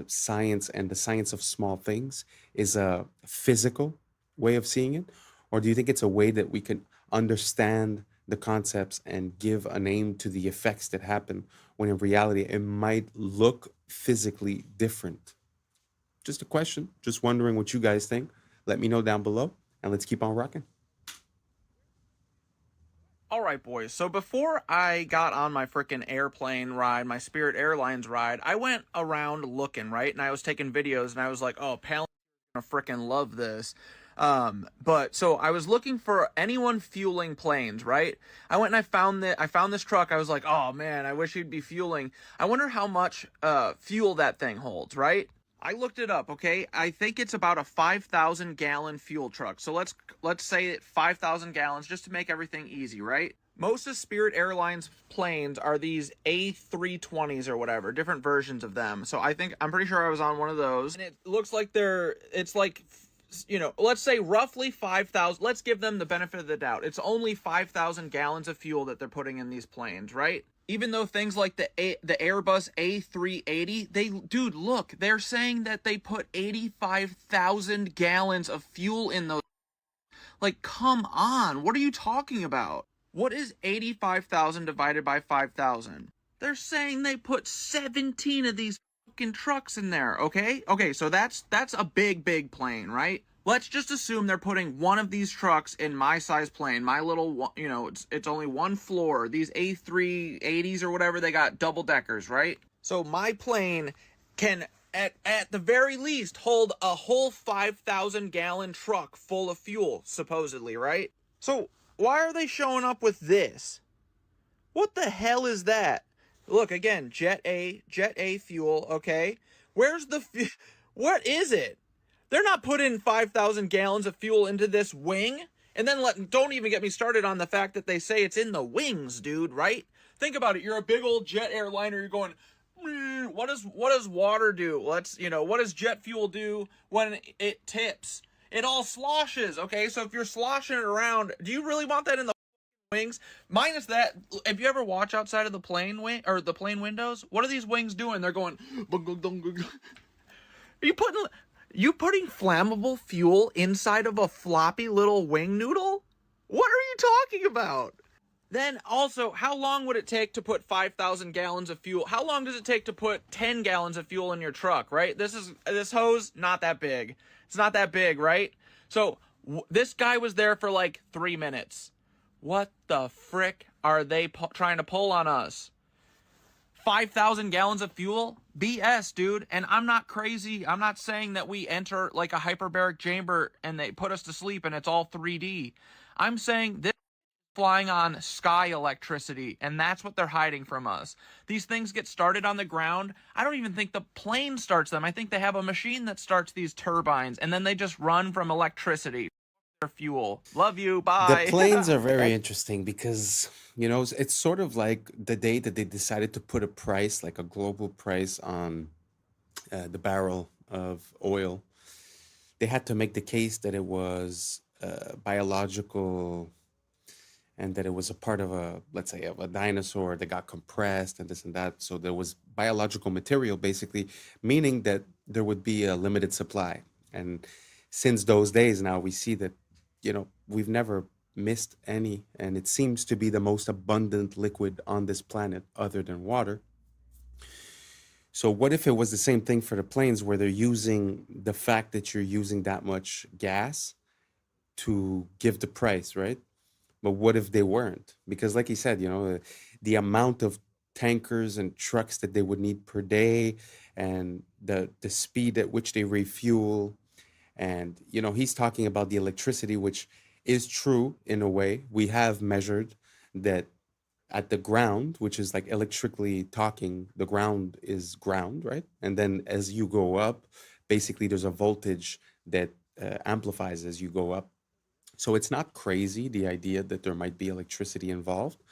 science and the science of small things is a physical way of seeing it? Or do you think it's a way that we can understand the concepts and give a name to the effects that happen, when in reality it might look physically different? Just a question, just wondering what you guys think. Let me know down below, and let's keep on rocking. All right, boys. So before I got on my freaking airplane ride, my Spirit Airlines ride, I went around looking, right? And I was taking videos, and I was like, oh, Palin gonna freaking love this. But so I was looking for anyone fueling planes, right? I went and I found this truck. I was like, oh man, I wish he'd be fueling. I wonder how much fuel that thing holds, right? I looked it up, okay? I think it's about a 5,000 gallon fuel truck. So let's say 5,000 gallons just to make everything easy, right? Most of Spirit Airlines planes are these A320s or whatever, different versions of them. So I'm pretty sure I was on one of those. And it looks like it's like, let's say roughly 5,000. Let's give them the benefit of the doubt. It's only 5,000 gallons of fuel that they're putting in these planes, right? Even though things like the Airbus A380, look, they're saying that they put 85,000 gallons of fuel in those. Like, come on, what are you talking about? What is 85,000 divided by 5,000? They're saying they put 17 of these fucking trucks in there, okay? Okay, so that's a big plane, right? Let's just assume they're putting one of these trucks in my size plane, my little, it's only one floor. These A380s or whatever, they got double deckers, right? So my plane can, at the very least, hold a whole 5,000 gallon truck full of fuel, supposedly, right? So why are they showing up with this? What the hell is that? Look, again, Jet A fuel, okay? Where's the, what is it? They're not putting 5,000 gallons of fuel into this wing. And then don't even get me started on the fact that they say it's in the wings, dude, right? Think about it. You're a big old jet airliner. You're going, what does water do? What does jet fuel do when it tips? it all sloshes, okay? So if you're sloshing it around, do you really want that in the wings? Minus that, if you ever watch outside of the plane wing or the plane windows, what are these wings doing? They're going. Are you putting flammable fuel inside of a floppy little wing noodle? What are you talking about? Then also, how long would it take to put 5,000 gallons of fuel? How long does it take to put 10 gallons of fuel in your truck, right? This hose, not that big. It's not that big, right? So this guy was there for like 3 minutes. What the frick are they trying to pull on us? 5,000 gallons of fuel? BS, dude. And I'm not crazy. I'm not saying that we enter like a hyperbaric chamber and they put us to sleep and it's all 3D. I'm saying this flying on sky electricity, and that's what they're hiding from us. These things get started on the ground. I don't even think the plane starts them. I think they have a machine that starts these turbines, and then they just run from electricity or fuel. Love you. Bye. The planes are very interesting because, you know, it's sort of like the day that they decided to put a price, like a global price on the barrel of oil. They had to make the case that it was biological and that it was a part of let's say, of a dinosaur that got compressed and this and that. So there was biological material, basically, meaning that there would be a limited supply. And since those days now, we see that, you know, we've never missed any, and it seems to be the most abundant liquid on this planet other than water. So what if it was the same thing for the planes, where they're using the fact that you're using that much gas to give the price, right? But what if they weren't? Because like he said, you know, the amount of tankers and trucks that they would need per day, and the speed at which they refuel. And, you know, he's talking about the electricity, which is true in a way. We have measured that at the ground, which is like electrically talking, the ground is ground, right? And then as you go up, basically there's a voltage that amplifies as you go up. So it's not crazy, the idea that there might be electricity involved.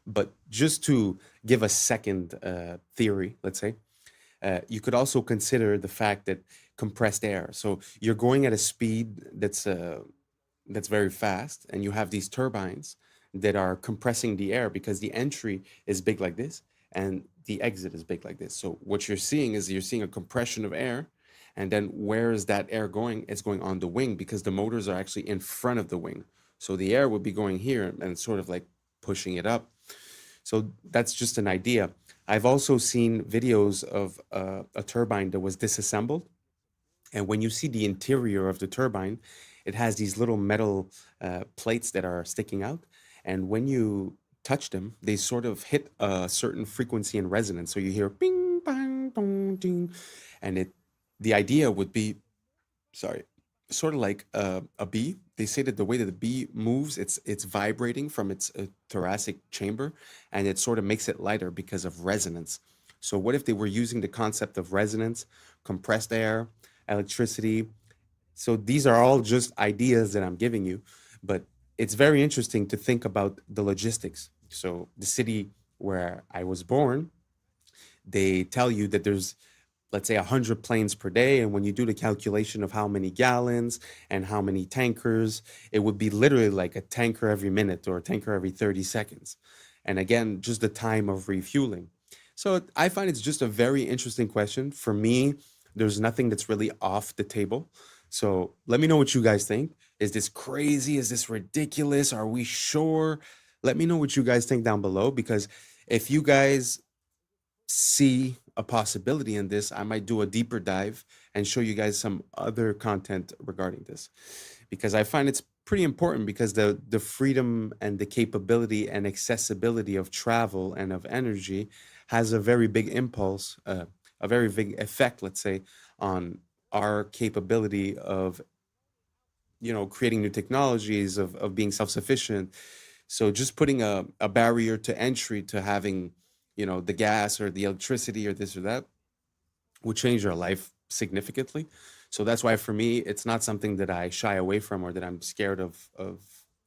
But just to give a second theory, let's say, you could also consider the fact that compressed air. So you're going at a speed that's very fast, and you have these turbines that are compressing the air because the entry is big like this and the exit is big like this. So what you're seeing a compression of air. And then where is that air going? It's going on the wing because the motors are actually in front of the wing. So the air would be going here and sort of like pushing it up. So that's just an idea. I've also seen videos of a turbine that was disassembled. And when you see the interior of the turbine, it has these little metal plates that are sticking out. And when you touch them, they sort of hit a certain frequency and resonance. So you hear bing, bang, boom, ding. And the idea would be, sort of like a bee. They say that the way that the bee moves, it's vibrating from its thoracic chamber, and it sort of makes it lighter because of resonance. So what if they were using the concept of resonance, compressed air, electricity? So these are all just ideas that I'm giving you, but it's very interesting to think about the logistics. So the city where I was born, they tell you that there's, let's say, 100 planes per day. And when you do the calculation of how many gallons and how many tankers, it would be literally like a tanker every minute or a tanker every 30 seconds. And again, just the time of refueling. So I find it's just a very interesting question. For me, there's nothing that's really off the table. So let me know what you guys think. Is this crazy? Is this ridiculous? Are we sure? Let me know what you guys think down below, because if you guys see a possibility in this, I might do a deeper dive and show you guys some other content regarding this, because I find it's pretty important, because the freedom and the capability and accessibility of travel and of energy has a very big impulse, a very big effect, let's say, on our capability of, you know, creating new technologies, of being self-sufficient. So just putting a barrier to entry to having, you know, the gas or the electricity or this or that would change our life significantly. So that's why for me, it's not something that I shy away from or that I'm scared of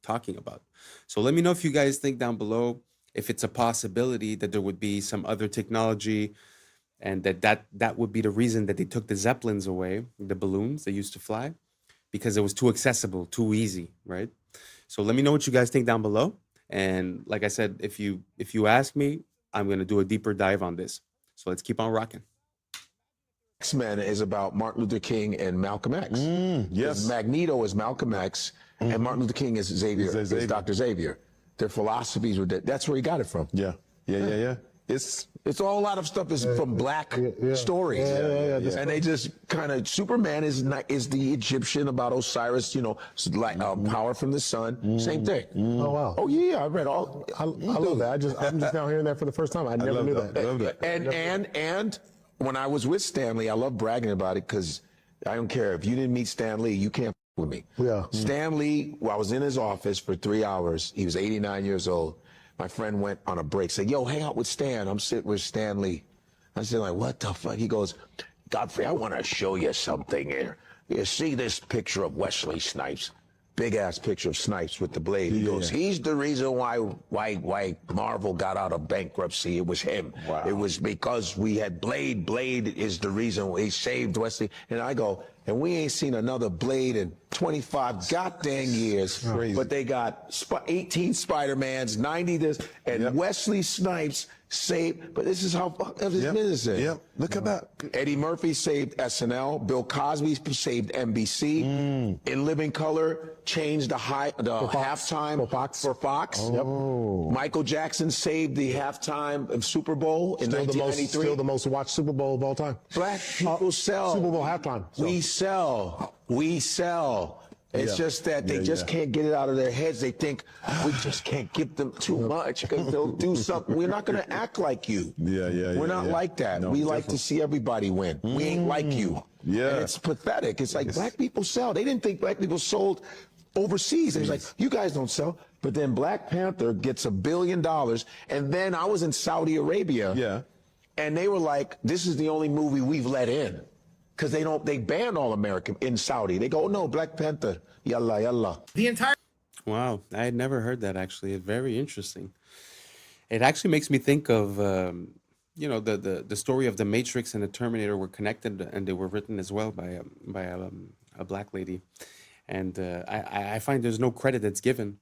talking about. So let me know if you guys think down below if it's a possibility that there would be some other technology, and that would be the reason that they took the Zeppelins away, the balloons they used to fly, because it was too accessible, too easy, right? So let me know what you guys think down below. And like I said, if you ask me, I'm going to do a deeper dive on this. So let's keep on rocking. X-Men is about Martin Luther King and Malcolm X. Yes. Magneto is Malcolm X, and Martin Luther King is Xavier, is Dr. Xavier. Their philosophies were that's where he got it from. Yeah. It's all a lot of stuff is from black stories, and they just kind of Superman is the Egyptian about Osiris, you know, like power from the sun, same thing. Oh wow. Oh yeah, I read all. I love that. I'm just now hearing that for the first time. I never knew that. I love that. And when I was with Stan Lee, I love bragging about it because I don't care if you didn't meet Stan Lee, you can't with me. Yeah. Stan Lee, I was in his office for 3 hours. He was 89 years old. My friend went on a break, said, yo, hang out with Stan. I'm sitting with Stan Lee. I said, like, what the fuck? He goes, Godfrey, I want to show you something here. You see this picture of Wesley Snipes? Big ass picture of Snipes with the blade. He goes, he's the reason why Marvel got out of bankruptcy. It was him. Wow. It was because we had Blade. Blade is the reason he saved Wesley. And I go, and we ain't seen another Blade in 25 goddamn years. Crazy. But they got 18 Spider-Mans, 90 this, and Wesley Snipes saved. But this is how fucked up his business is. Yep. Look at that. Eddie Murphy saved SNL. Bill Cosby saved NBC. In Living Color changed the halftime for Fox. Oh. Michael Jackson saved the halftime of Super Bowl in 1993. Still the most watched Super Bowl of all time. Black people sell. Super Bowl halftime. So. We sell. It's just that they just can't get it out of their heads. They think we just can't give them too much because they'll do something. We're not going to act like you. We're not like that. No, we like to see everybody win. We ain't like you. And it's pathetic. It's like black people sell. They didn't think black people sold overseas. It was like, you guys don't sell. But then Black Panther gets $1 billion. And then I was in Saudi Arabia. And they were like, this is the only movie we've let in. Because they ban all American in Saudi. They go, no, Black Panther, yalla, yalla. The entire. Wow, I had never heard that actually. It's very interesting. It actually makes me think of, you know, the story of the Matrix and the Terminator were connected, and they were written as well by a black lady. And I find there's no credit that's given.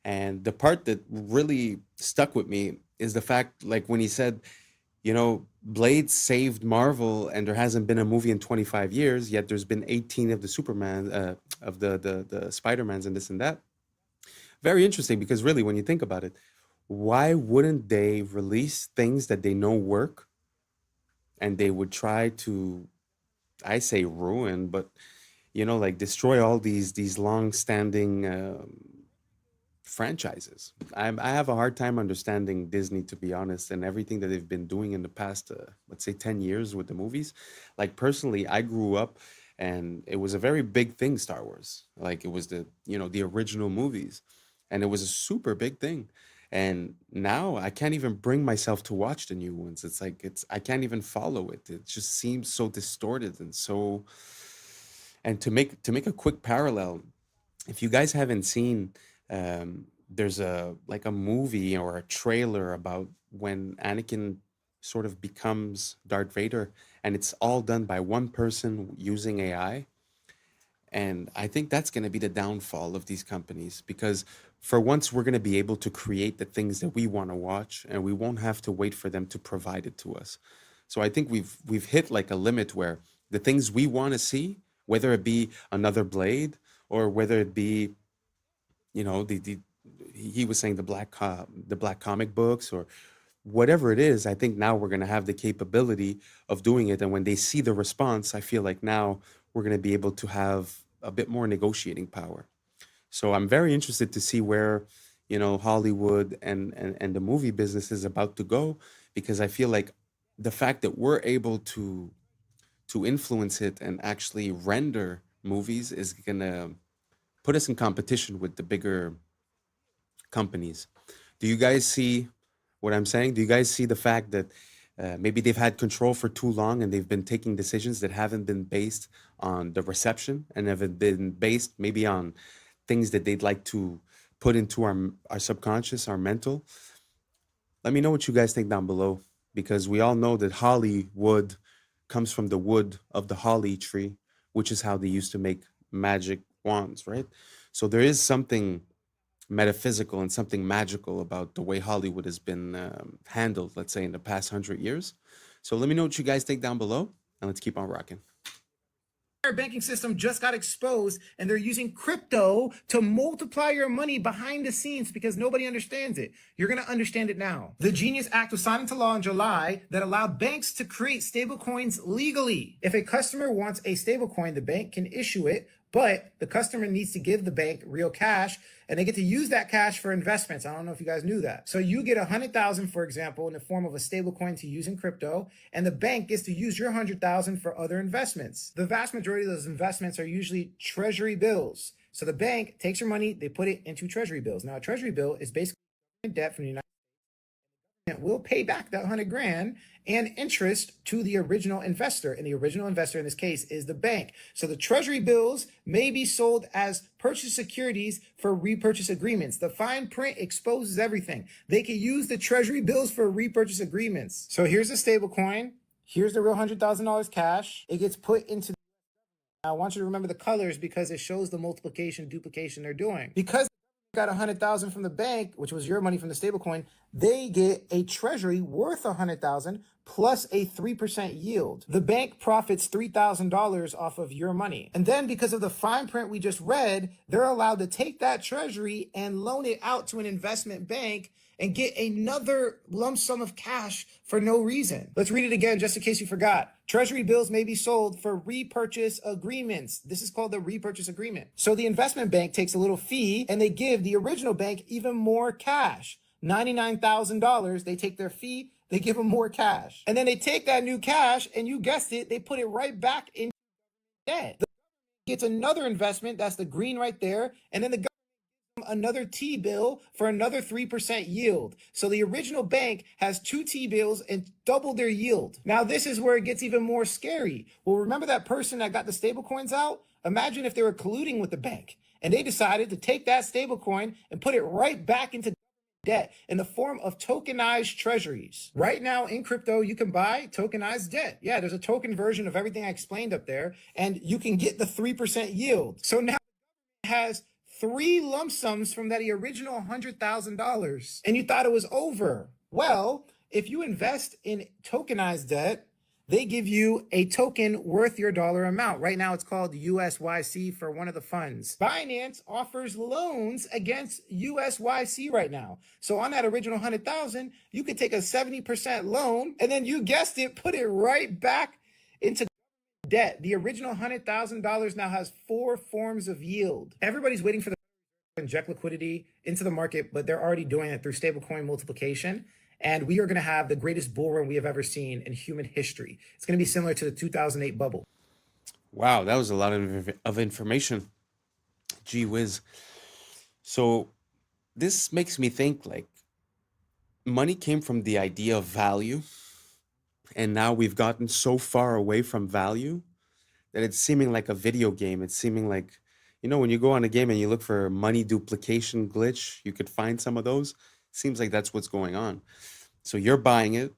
And the part that really stuck with me is the fact, like when he said, you know, Blade saved Marvel, and there hasn't been a movie in 25 years, yet there's been 18 of the Superman, of the Spider-Mans and this and that. Very interesting, because really, when you think about it, why wouldn't they release things that they know work, and they would try to, I say ruin, but, you know, like destroy all these long-standing franchises. I have a hard time understanding Disney, to be honest, and everything that they've been doing in the past, let's say 10 years with the movies. Like personally, I grew up and it was a very big thing, Star Wars. Like it was the original movies, and it was a super big thing. And now I can't even bring myself to watch the new ones. It's like, I can't even follow it. It just seems so distorted and so, and to make a quick parallel, if you guys haven't seen, there's a movie or a trailer about when Anakin sort of becomes Darth Vader, and it's all done by one person using AI. And I think that's going to be the downfall of these companies, because for once we're going to be able to create the things that we want to watch, and we won't have to wait for them to provide it to us. So I think we've hit like a limit where the things we want to see, whether it be another Blade or whether it be, you know, he was saying the black comic books or whatever it is, I think now we're going to have the capability of doing it. And when they see the response, I feel like now we're going to be able to have a bit more negotiating power. So I'm very interested to see where, you know, Hollywood and the movie business is about to go, because I feel like the fact that we're able to influence it and actually render movies is going to put us in competition with the bigger companies. Do you guys see what I'm saying? Do you guys see the fact that maybe they've had control for too long and they've been taking decisions that haven't been based on the reception and have been based maybe on things that they'd like to put into our subconscious, our mental? Let me know what you guys think down below, because we all know that Hollywood comes from the wood of the holly tree, which is how they used to make magic wands, right? So there is something metaphysical and something magical about the way Hollywood has been handled, let's say, in the past 100 years. So let me know what you guys think down below, and let's keep on rocking. Our banking system just got exposed, and they're using crypto to multiply your money behind the scenes because nobody understands it. You're going to understand it now. The Genius Act was signed into law in July that allowed banks to create stablecoins legally. If a customer wants a stablecoin, the bank can issue it, but the customer needs to give the bank real cash, and they get to use that cash for investments. I don't know if you guys knew that. So you get 100,000, for example, in the form of a stablecoin to use in crypto, and the bank gets to use your 100,000 for other investments. The vast majority of those investments are usually treasury bills. So the bank takes your money, they put it into treasury bills. Now, a treasury bill is basically debt from the United States. Will pay back that 100 grand and interest to the original investor. And the original investor in this case is the bank. So the treasury bills may be sold as purchase securities for repurchase agreements. The fine print exposes everything. They can use the treasury bills for repurchase agreements. So here's the stable coin. Here's the real $100,000 cash. It gets put into. I want you to remember the colors because it shows the multiplication, duplication they're doing. Because got 100,000 from the bank, which was your money from the stablecoin, they get a treasury worth 100,000 plus a 3% yield. The bank profits $3,000 off of your money. And then because of the fine print we just read, they're allowed to take that treasury and loan it out to an investment bank and get another lump sum of cash for no reason. Let's read it again just in case you forgot. Treasury bills may be sold for repurchase agreements. This is called the repurchase agreement. So the investment bank takes a little fee and they give the original bank even more cash. $99,000, they take their fee, they give them more cash. And then they take that new cash and you guessed it, they put it right back in debt. The government gets another investment, that's the green right there, and then the government another T-bill for another 3% yield. So the original bank has two T-bills and double their yield. Now this is where it gets even more scary. Well, remember that person that got the stable coins out? Imagine if they were colluding with the bank and they decided to take that stable coin and put it right back into debt in the form of tokenized treasuries. Right now in crypto, you can buy tokenized debt. Yeah, there's a token version of everything I explained up there, and you can get the 3% yield. So now it has three lump sums from that original $100,000, and you thought it was over. Well, if you invest in tokenized debt, they give you a token worth your dollar amount. Right now, it's called USYC for one of the funds. Binance offers loans against USYC right now. So on that original 100,000, you could take a 70% loan, and then you guessed it, put it right back into debt. The original $100,000 now has 4 forms of yield. Everybody's waiting for the to inject liquidity into the market, but they're already doing it through stablecoin multiplication. And we are going to have the greatest bull run we have ever seen in human history. It's going to be similar to the 2008 bubble. Wow, that was a lot of information. Gee whiz. So this makes me think like money came from the idea of value. And now we've gotten so far away from value that it's seeming like a video game. It's seeming like, you know, when you go on a game and you look for money duplication glitch, you could find some of those. Seems like that's what's going on. So you're buying it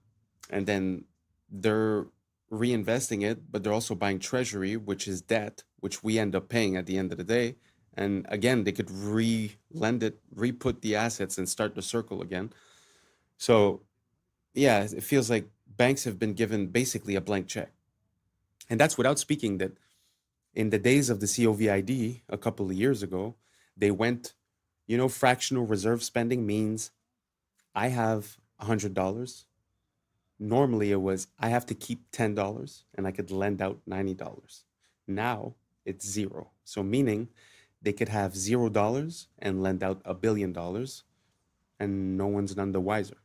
and then they're reinvesting it, but they're also buying treasury, which is debt, which we end up paying at the end of the day. And again, they could re-lend it, re-put the assets and start the circle again. So yeah, it feels like banks have been given basically a blank check. And that's without speaking that in the days of the COVID a couple of years ago, they went, you know, fractional reserve spending means I have $100. Normally it was I have to keep $10 and I could lend out $90. Now it's zero. So meaning they could have $0 and lend out $1 billion and no one's none the wiser.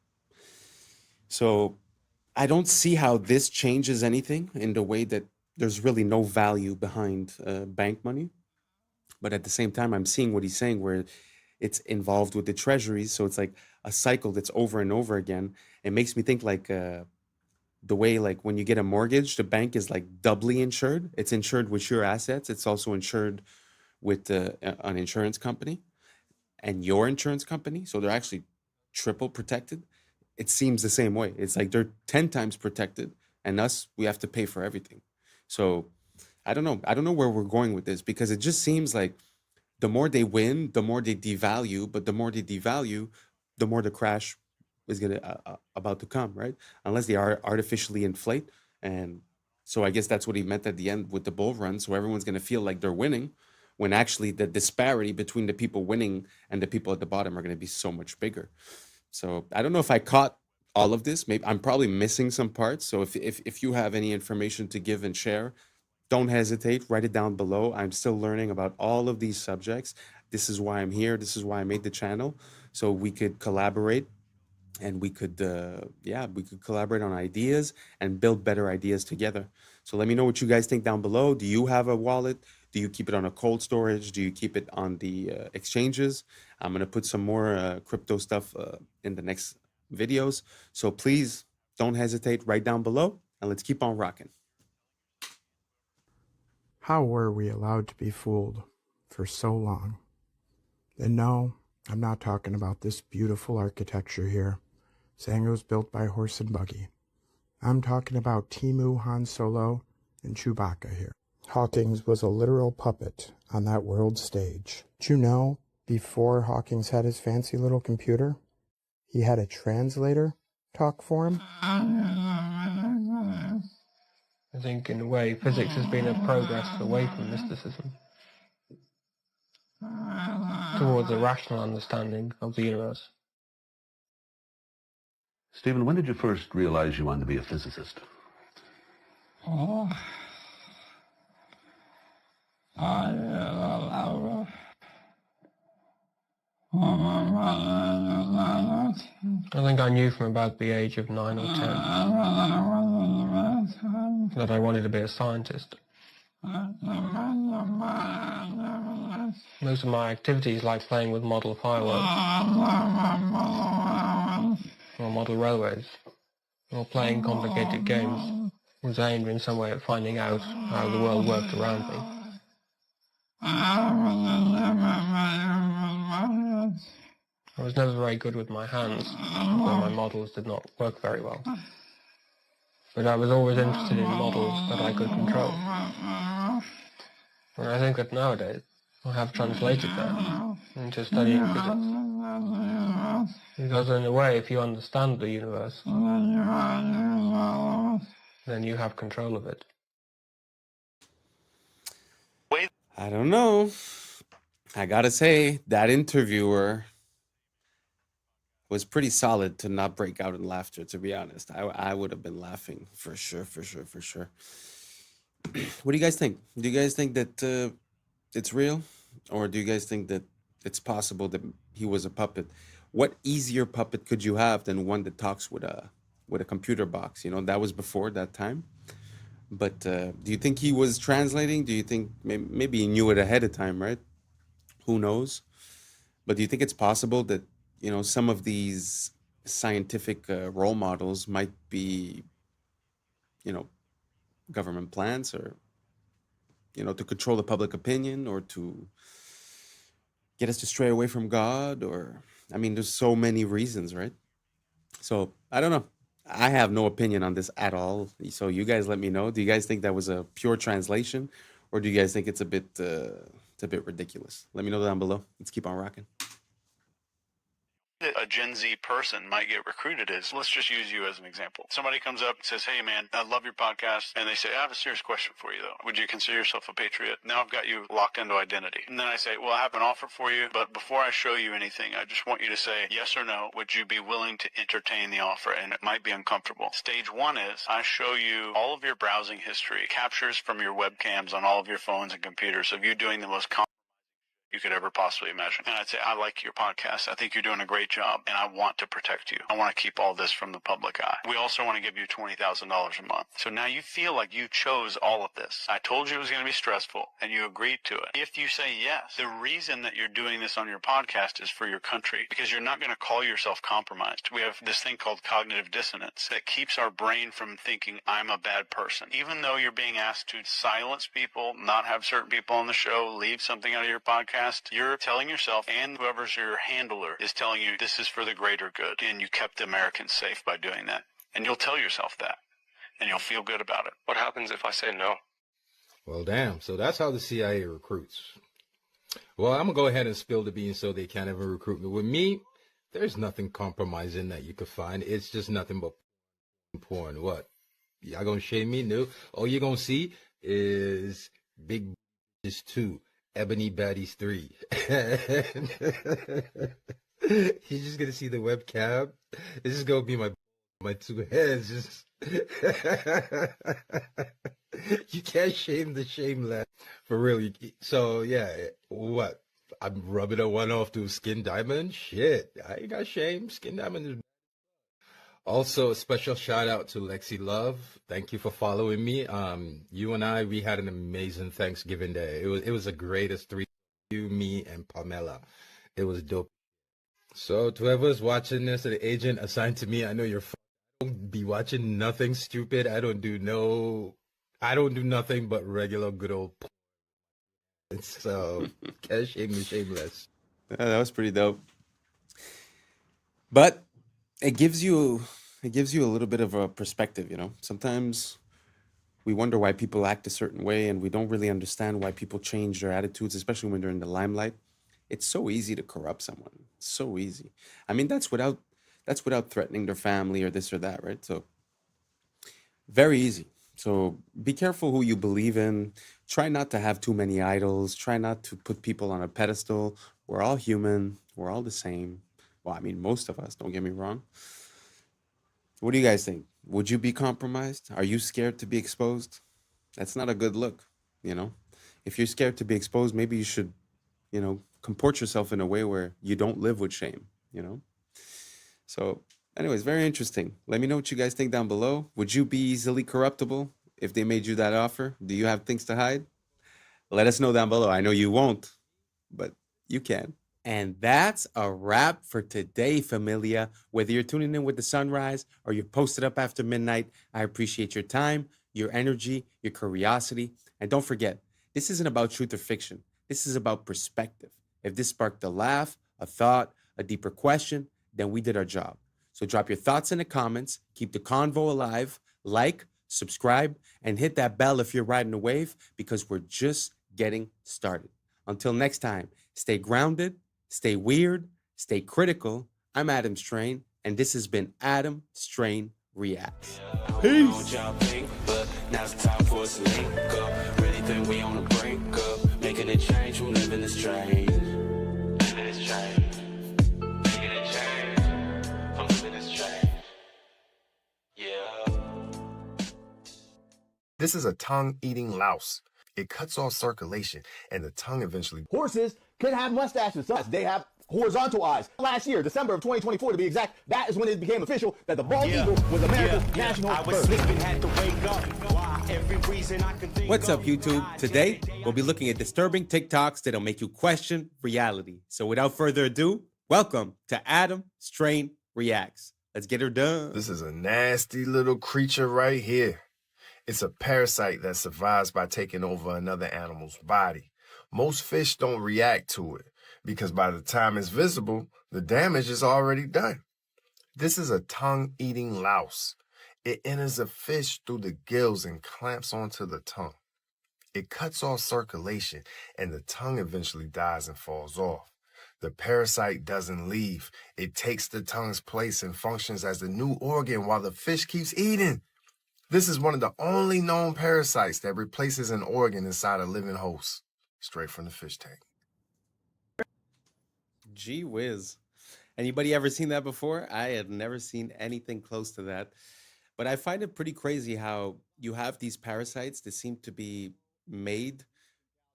So I don't see how this changes anything in the way that there's really no value behind bank money. But at the same time, I'm seeing what he's saying where it's involved with the treasuries. So it's like a cycle that's over and over again. It makes me think like the way like when you get a mortgage, the bank is like doubly insured. It's insured with your assets. It's also insured with an insurance company and your insurance company. So they're actually triple protected. It seems the same way. It's like they're 10 times protected and us, we have to pay for everything. So I don't know. I don't know where we're going with this, because it just seems like the more they win, the more they devalue, but the more they devalue, the more the crash is about to come, right? Unless they are artificially inflate. And so I guess that's what he meant at the end with the bull run. So everyone's going to feel like they're winning, when actually the disparity between the people winning and the people at the bottom are going to be so much bigger. So I don't know if I caught all of this. Maybe I'm probably missing some parts. So if you have any information to give and share, don't hesitate, write it down below. I'm still learning about all of these subjects. This is why I'm here. This is why I made the channel, so we could collaborate, and we could we could collaborate on ideas and build better ideas together. So let me know what you guys think down below. Do you have a wallet? Do you keep it on a cold storage? Do you keep it on the exchanges? I'm going to put some more crypto stuff in the next videos. So please don't hesitate, write down below, and let's keep on rocking. How were we allowed to be fooled for so long? And no, I'm not talking about this beautiful architecture here, saying it was built by horse and buggy. I'm talking about Timu, Han Solo, and Chewbacca here. Hawkins was a literal puppet on that world stage. Did you know, before Hawkins had his fancy little computer, he had a translator talk for him? I think, in a way, physics has been a progress away from mysticism towards a rational understanding of the universe. Stephen, when did you first realize you wanted to be a physicist? Oh. I think I knew from about the age of 9 or 10 that I wanted to be a scientist. Most of my activities, like playing with model fireworks, or model railways, or playing complicated games, was aimed in some way at finding out how the world worked around me. I was never very good with my hands, so my models did not work very well. But I was always interested in models that I could control. And I think that nowadays I have translated that into studying physics. Because in a way, if you understand the universe, then you have control of it. I don't know. I gotta say, that interviewer was pretty solid to not break out in laughter, to be honest. I would have been laughing for sure. What do you guys think? Do you guys think that it's real? Or do you guys think that it's possible that he was a puppet? What easier puppet could you have than one that talks with a computer box? You know, that was before that time. But do you think he was translating? Do you think maybe he knew it ahead of time, right? Who knows? But do you think it's possible that, you know, some of these scientific role models might be, you know, government plans, or, you know, to control the public opinion, or to get us to stray away from God? Or, I mean, there's so many reasons, right? So I don't know. I have no opinion on this at all. So you guys let me know. Do you guys think that was a pure translation, or do you guys think it's a bit ridiculous? Let me know down below. Let's keep on rocking. A Gen Z person might get recruited is, let's just use you as an example. Somebody comes up and says, hey man, I love your podcast. And they say, I have a serious question for you though. Would you consider yourself a patriot? Now I've got you locked into identity. And then I say, well, I have an offer for you, but before I show you anything, I just want you to say yes or no. Would you be willing to entertain the offer? And it might be uncomfortable. Stage one is, I show you all of your browsing history, captures from your webcams on all of your phones and computers of you doing the most you could ever possibly imagine. And I'd say, I like your podcast. I think you're doing a great job, and I want to protect you. I want to keep all this from the public eye. We also want to give you $20,000 a month. So now you feel like you chose all of this. I told you it was going to be stressful, and you agreed to it. If you say yes, the reason that you're doing this on your podcast is for your country, because you're not going to call yourself compromised. We have this thing called cognitive dissonance that keeps our brain from thinking I'm a bad person. Even though you're being asked to silence people, not have certain people on the show, leave something out of your podcast, you're telling yourself, and whoever's your handler is telling you, this is for the greater good, and you kept Americans safe by doing that. And you'll tell yourself that, and you'll feel good about it. What happens if I say no? Well, damn. So that's how the CIA recruits. Well, I'm going to go ahead and spill the beans so they can't ever recruit me. With me, there's nothing compromising that you could find. It's just nothing but porn. What? Y'all going to shame me? No. All you're going to see is Big is 2, Ebony Baddies 3. You're just going to see the webcam. This is going to be my two heads. Just you can't shame the shameless. For real. So, yeah, what? I'm rubbing a one off to Skin Diamond? Shit, I ain't got shame. Skin Diamond is... Also, a special shout out to Lexi Love. Thank you for following me. You and I, we had an amazing Thanksgiving day. It was the greatest three. You, me, and Pamela. It was dope. So, to whoever's watching this, an agent assigned to me, I know you're be watching nothing stupid. I don't do nothing but regular good old. So, can't shame me shameless. Yeah, that was pretty dope. But it gives you a little bit of a perspective, you know. Sometimes we wonder why people act a certain way, and we don't really understand why people change their attitudes, especially when they're in the limelight. It's so easy to corrupt someone. So easy. I mean, that's without threatening their family or this or that, right? So very easy. So be careful who you believe in. Try not to have too many idols. Try not to put people on a pedestal. We're all human. We're all the same. Well, I mean, most of us, don't get me wrong. What do you guys think? Would you be compromised? Are you scared to be exposed? That's not a good look, you know? If you're scared to be exposed, maybe you should, you know, comport yourself in a way where you don't live with shame, you know? So anyways, very interesting. Let me know what you guys think down below. Would you be easily corruptible if they made you that offer? Do you have things to hide? Let us know down below. I know you won't, but you can. And that's a wrap for today, familia. Whether you're tuning in with the sunrise or you're posted up after midnight, I appreciate your time, your energy, your curiosity. And don't forget, this isn't about truth or fiction. This is about perspective. If this sparked a laugh, a thought, a deeper question, then we did our job. So drop your thoughts in the comments, keep the convo alive, like, subscribe, and hit that bell if you're riding a wave, because we're just getting started. Until next time, stay grounded, stay weird, stay critical. I'm Adam Strain, and this has been Adam Strain Reacts. Peace. Now it's time for us to link up. Really think we on the brink up. Making a change from living this strange. Living this strange. Making a change from living this strange. Yeah. This is a tongue-eating louse. It cuts off circulation, and the tongue eventually... Horses can have mustaches. They have horizontal eyes. Last year, December of 2024 to be exact, that is when it became official that the bald eagle was America's national bird. What's up, YouTube? Today, we'll be looking at disturbing TikToks that'll make you question reality. So without further ado, welcome to Adam Strain Reacts. Let's get her done. This is a nasty little creature right here. It's a parasite that survives by taking over another animal's body. Most fish don't react to it because by the time it's visible, the damage is already done. This is a tongue-eating louse. It enters a fish through the gills and clamps onto the tongue. It cuts off circulation, and the tongue eventually dies and falls off. The parasite doesn't leave. It takes the tongue's place and functions as the new organ while the fish keeps eating. This is one of the only known parasites that replaces an organ inside a living host, straight from the fish tank. Gee whiz. Anybody ever seen that before? I have never seen anything close to that. But I find it pretty crazy how you have these parasites that seem to be made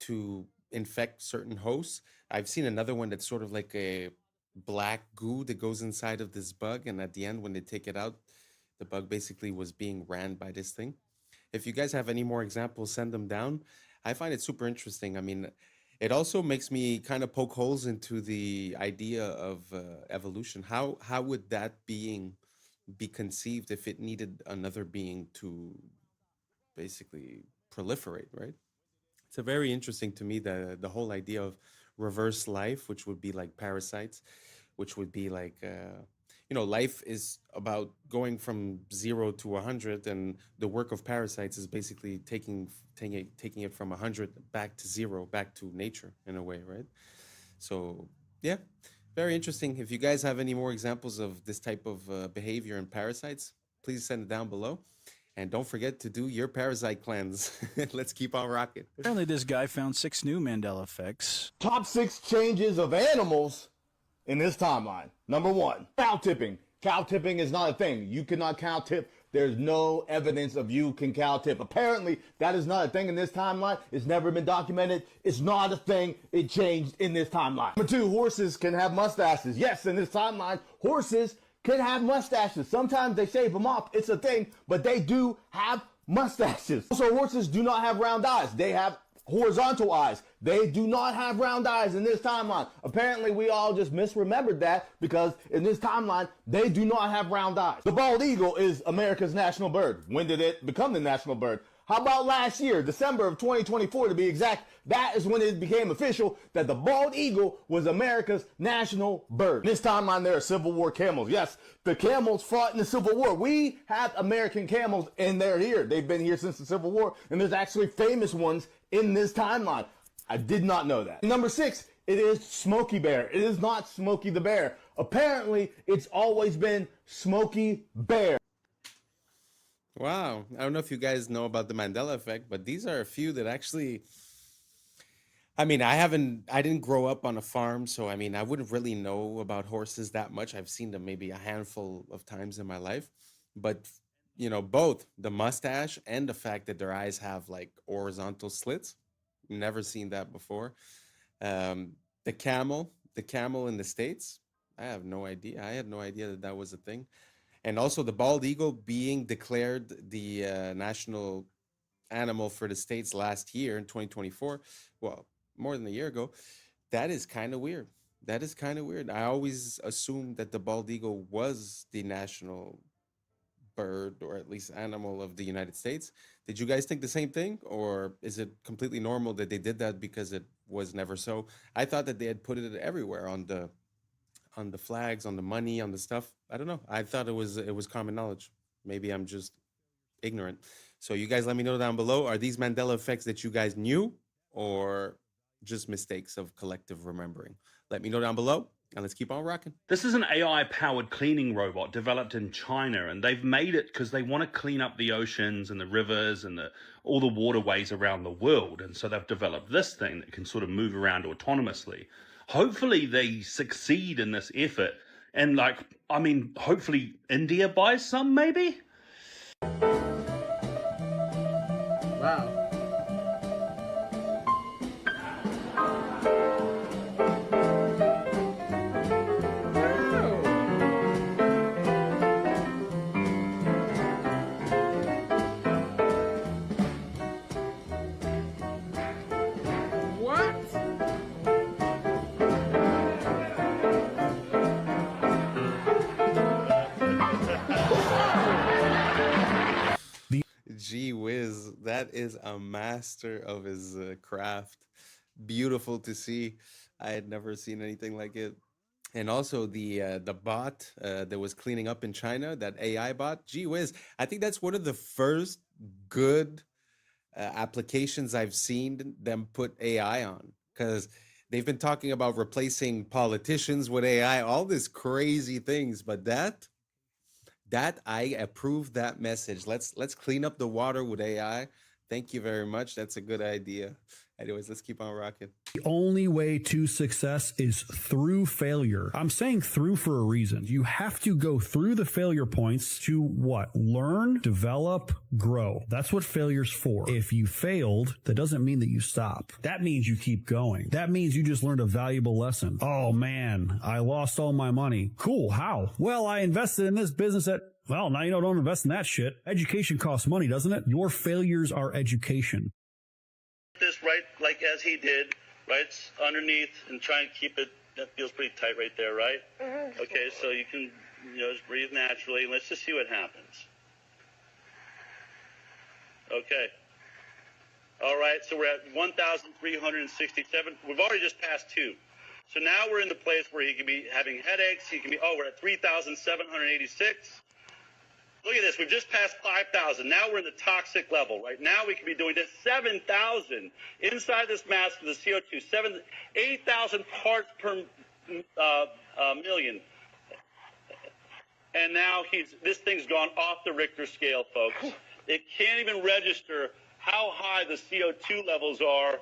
to infect certain hosts. I've seen another one that's sort of like a black goo that goes inside of this bug. And at the end, when they take it out, the bug basically was being ran by this thing. If you guys have any more examples, send them down. I find it super interesting. I mean, it also makes me kind of poke holes into the idea of evolution. How would that being be conceived if it needed another being to basically proliferate, right? It's a very interesting to me, the whole idea of reverse life, which would be like parasites, which would be like, you know, life is about going from 0 to 100, and the work of parasites is basically taking it from 100 back to 0, back to nature in a way, right? So yeah, very interesting. If you guys have any more examples of this type of behavior in parasites, please send it down below. And don't forget to do your parasite cleanse. Let's keep on rocking. Apparently this guy found 6 new Mandela effects. Top 6 changes of animals in this timeline. Number 1, cow tipping. Cow tipping is not a thing. You cannot cow tip. There's no evidence of you can cow tip. Apparently, that is not a thing in this timeline. It's never been documented. It's not a thing. It changed in this timeline. Number 2, horses can have mustaches. Yes, in this timeline, horses can have mustaches. Sometimes they shave them off. It's a thing, but they do have mustaches. Also, horses do not have round eyes. They have horizontal eyes. They do not have round eyes in this timeline. Apparently, we all just misremembered that because in this timeline, they do not have round eyes. The bald eagle is America's national bird. When did it become the national bird? How about last year, December of 2024 to be exact? That is when it became official that the bald eagle was America's national bird. In this timeline, there are Civil War camels. Yes, the camels fought in the Civil War. We have American camels, and they're here. They've been here since the Civil War, and there's actually famous ones in this timeline. I did not know that. Number 6, it is Smokey Bear. It is not Smokey the Bear. Apparently, it's always been Smokey Bear. Wow. I don't know if you guys know about the Mandela effect, but these are a few that actually, I mean, I didn't grow up on a farm, so I mean, I wouldn't really know about horses that much. I've seen them maybe a handful of times in my life, but you know, both the mustache and the fact that their eyes have like horizontal slits. Never seen that before. The camel in the States, I have no idea. I had no idea that that was a thing. And also the bald eagle being declared the national animal for the States last year in 2024. Well, more than a year ago. That is kind of weird. That is kind of weird. I always assumed that the bald eagle was the national bird, or at least animal, of the United States. Did you guys think the same thing? Or is it completely normal that they did that because it was never so? I thought that they had put it everywhere on the flags, on the money, on the stuff. I don't know. I thought it was common knowledge. Maybe I'm just ignorant. So you guys let me know down below. Are these Mandela effects that you guys knew, or just mistakes of collective remembering? Let me know down below, and let's keep on rocking. This is an AI-powered cleaning robot developed in China, and they've made it because they want to clean up the oceans and the rivers and all the waterways around the world. And so they've developed this thing that can sort of move around autonomously. Hopefully they succeed in this effort, and hopefully India buys some, maybe? Wow. Gee whiz, that is a master of his craft. Beautiful to see. I had never seen anything like it. And also the bot that was cleaning up in China, that AI bot. Gee whiz, I think that's one of the first good applications I've seen them put AI on, because they've been talking about replacing politicians with AI, all these crazy things, but that I approve that message. Let's clean up the water with AI. Thank you very much. That's a good idea. Anyways, let's keep on rocking. The only way to success is through failure. I'm saying through for a reason. You have to go through the failure points to what? Learn, develop, grow. That's what failure's for. If you failed, that doesn't mean that you stop. That means you keep going. That means you just learned a valuable lesson. Oh man, I lost all my money. Cool, how? Well, I invested in this business well, now you don't invest in that shit. Education costs money, doesn't it? Your failures are education. This right, like as he did, right, underneath, and try and keep it, that feels pretty tight right there, right? Mm-hmm. Okay, so you can, just breathe naturally. Let's just see what happens. Okay. All right, so we're at 1,367. We've already just passed 2. So now we're in the place where he can be having headaches. He can be, we're at 3,786. Look at this. We've just passed 5,000. Now we're in the toxic level. Right now we could be doing this 7,000 inside this mask of the CO2. 8,000 parts per million. And now this thing's gone off the Richter scale, folks. It can't even register how high the CO2 levels are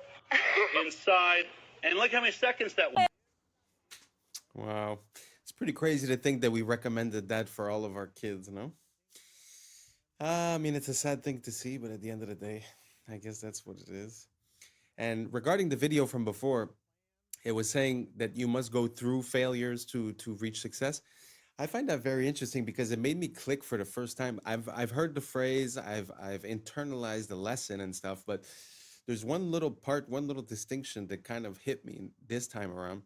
inside. And look how many seconds that was. Wow. It's pretty crazy to think that we recommended that for all of our kids, no? I mean, it's a sad thing to see, but at the end of the day, I guess that's what it is. And regarding the video from before, it was saying that you must go through failures to reach success. I find that very interesting because it made me click for the first time. I've heard the phrase, I've internalized the lesson and stuff, but there's one little part, one little distinction that kind of hit me this time around.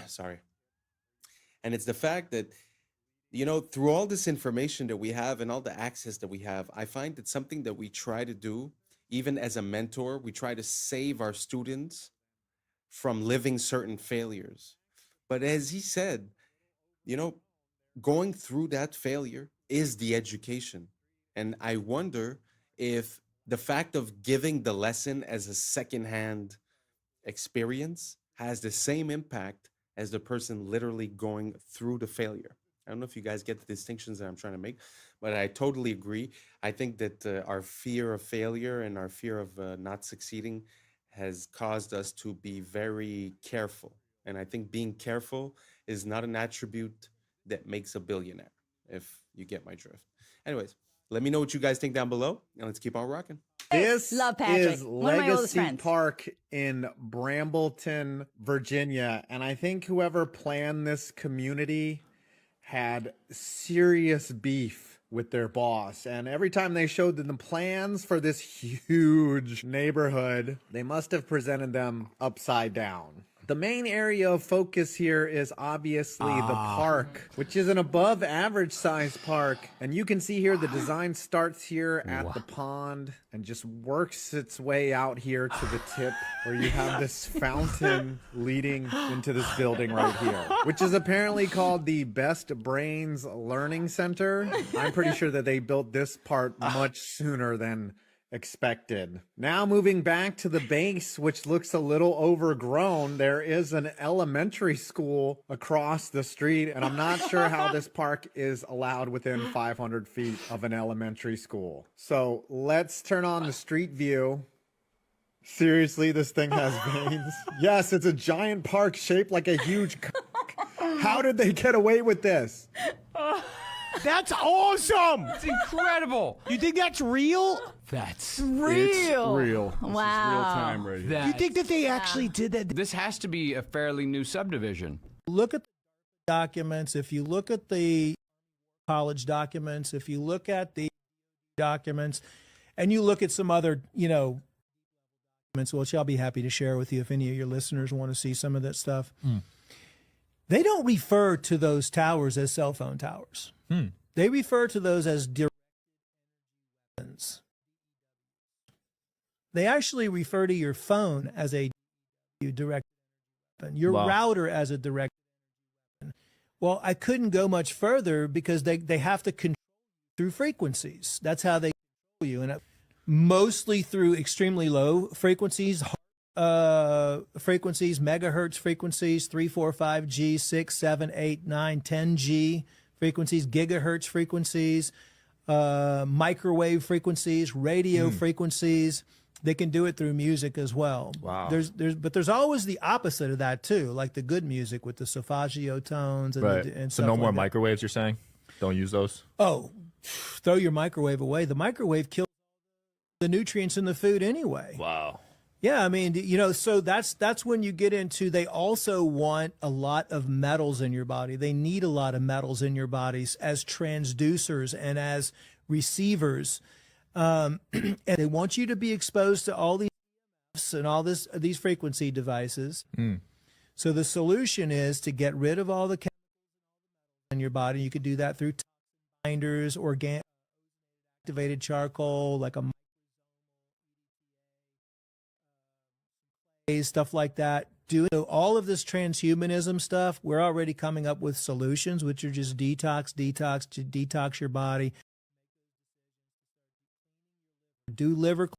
Sorry. And it's the fact that, you know, through all this information that we have and all the access that we have, I find that something that we try to do, even as a mentor, we try to save our students from living certain failures. But as he said, you know, going through that failure is the education. And I wonder if the fact of giving the lesson as a secondhand experience has the same impact as the person literally going through the failure. I don't know if you guys get the distinctions that I'm trying to make, but I totally agree. I think that our fear of failure and our fear of not succeeding has caused us to be very careful. And I think being careful is not an attribute that makes a billionaire, if you get my drift. Anyways, let me know what you guys think down below, and let's keep on rocking. This Love Patrick. is One of my oldest Legacy friends. Park in Brambleton, Virginia. And I think whoever planned this community had serious beef with their boss. And every time they showed them the plans for this huge neighborhood, they must have presented them upside down. The main area of focus here is obviously the park, which is an above average size park. And you can see here the design starts here at the pond and just works its way out here to the tip where you have this fountain leading into this building right here, which is apparently called the Best Brains Learning Center. I'm pretty sure that they built this part much sooner than expected. Now moving back to the base, which looks a little overgrown, there is an elementary school across the street, and I'm not sure how this park is allowed within 500 feet of an elementary school. So let's turn on the street view. Seriously, this thing has veins. Yes, it's a giant park shaped like a huge cock. How did they get away with this? That's awesome! It's incredible. You think that's real? That's real. It's real. This Wow. is real time right here. You think that they actually did that? This has to be a fairly new subdivision. Look at the documents. If you look at the college documents, if you look at the documents, and you look at some other, documents, which I'll be happy to share with you if any of your listeners want to see some of that stuff. They don't refer to those towers as cell phone towers. They refer to those as directed energy weapons. They actually refer to your phone as a direct weapon, your router as a direct weapon. Well, I couldn't go much further because they have to control you through frequencies. That's how they control you, and mostly through extremely low frequencies, megahertz frequencies, 3, 4, 5G, 6, 7, 8, 9, 10G frequencies, gigahertz frequencies, microwave frequencies, radio frequencies. They can do it through music as well. Wow. But there's always the opposite of that too, like the good music with the solfeggio tones and, Right. and So stuff no more like that. microwaves, you're saying? Don't use those? Oh, throw your microwave away. The microwave kills the nutrients in the food anyway. Wow. Yeah, I mean, so that's when you get into, they also want a lot of metals in your body. They need a lot of metals in your bodies as transducers and as receivers. And they want you to be exposed to all these and all these frequency devices. So the solution is to get rid of all the chemicals in your body. You could do that through binders, organic activated charcoal, like stuff like that. doing all of this transhumanism stuff. We're already coming up with solutions, which are just detox your body, do liver cleansing.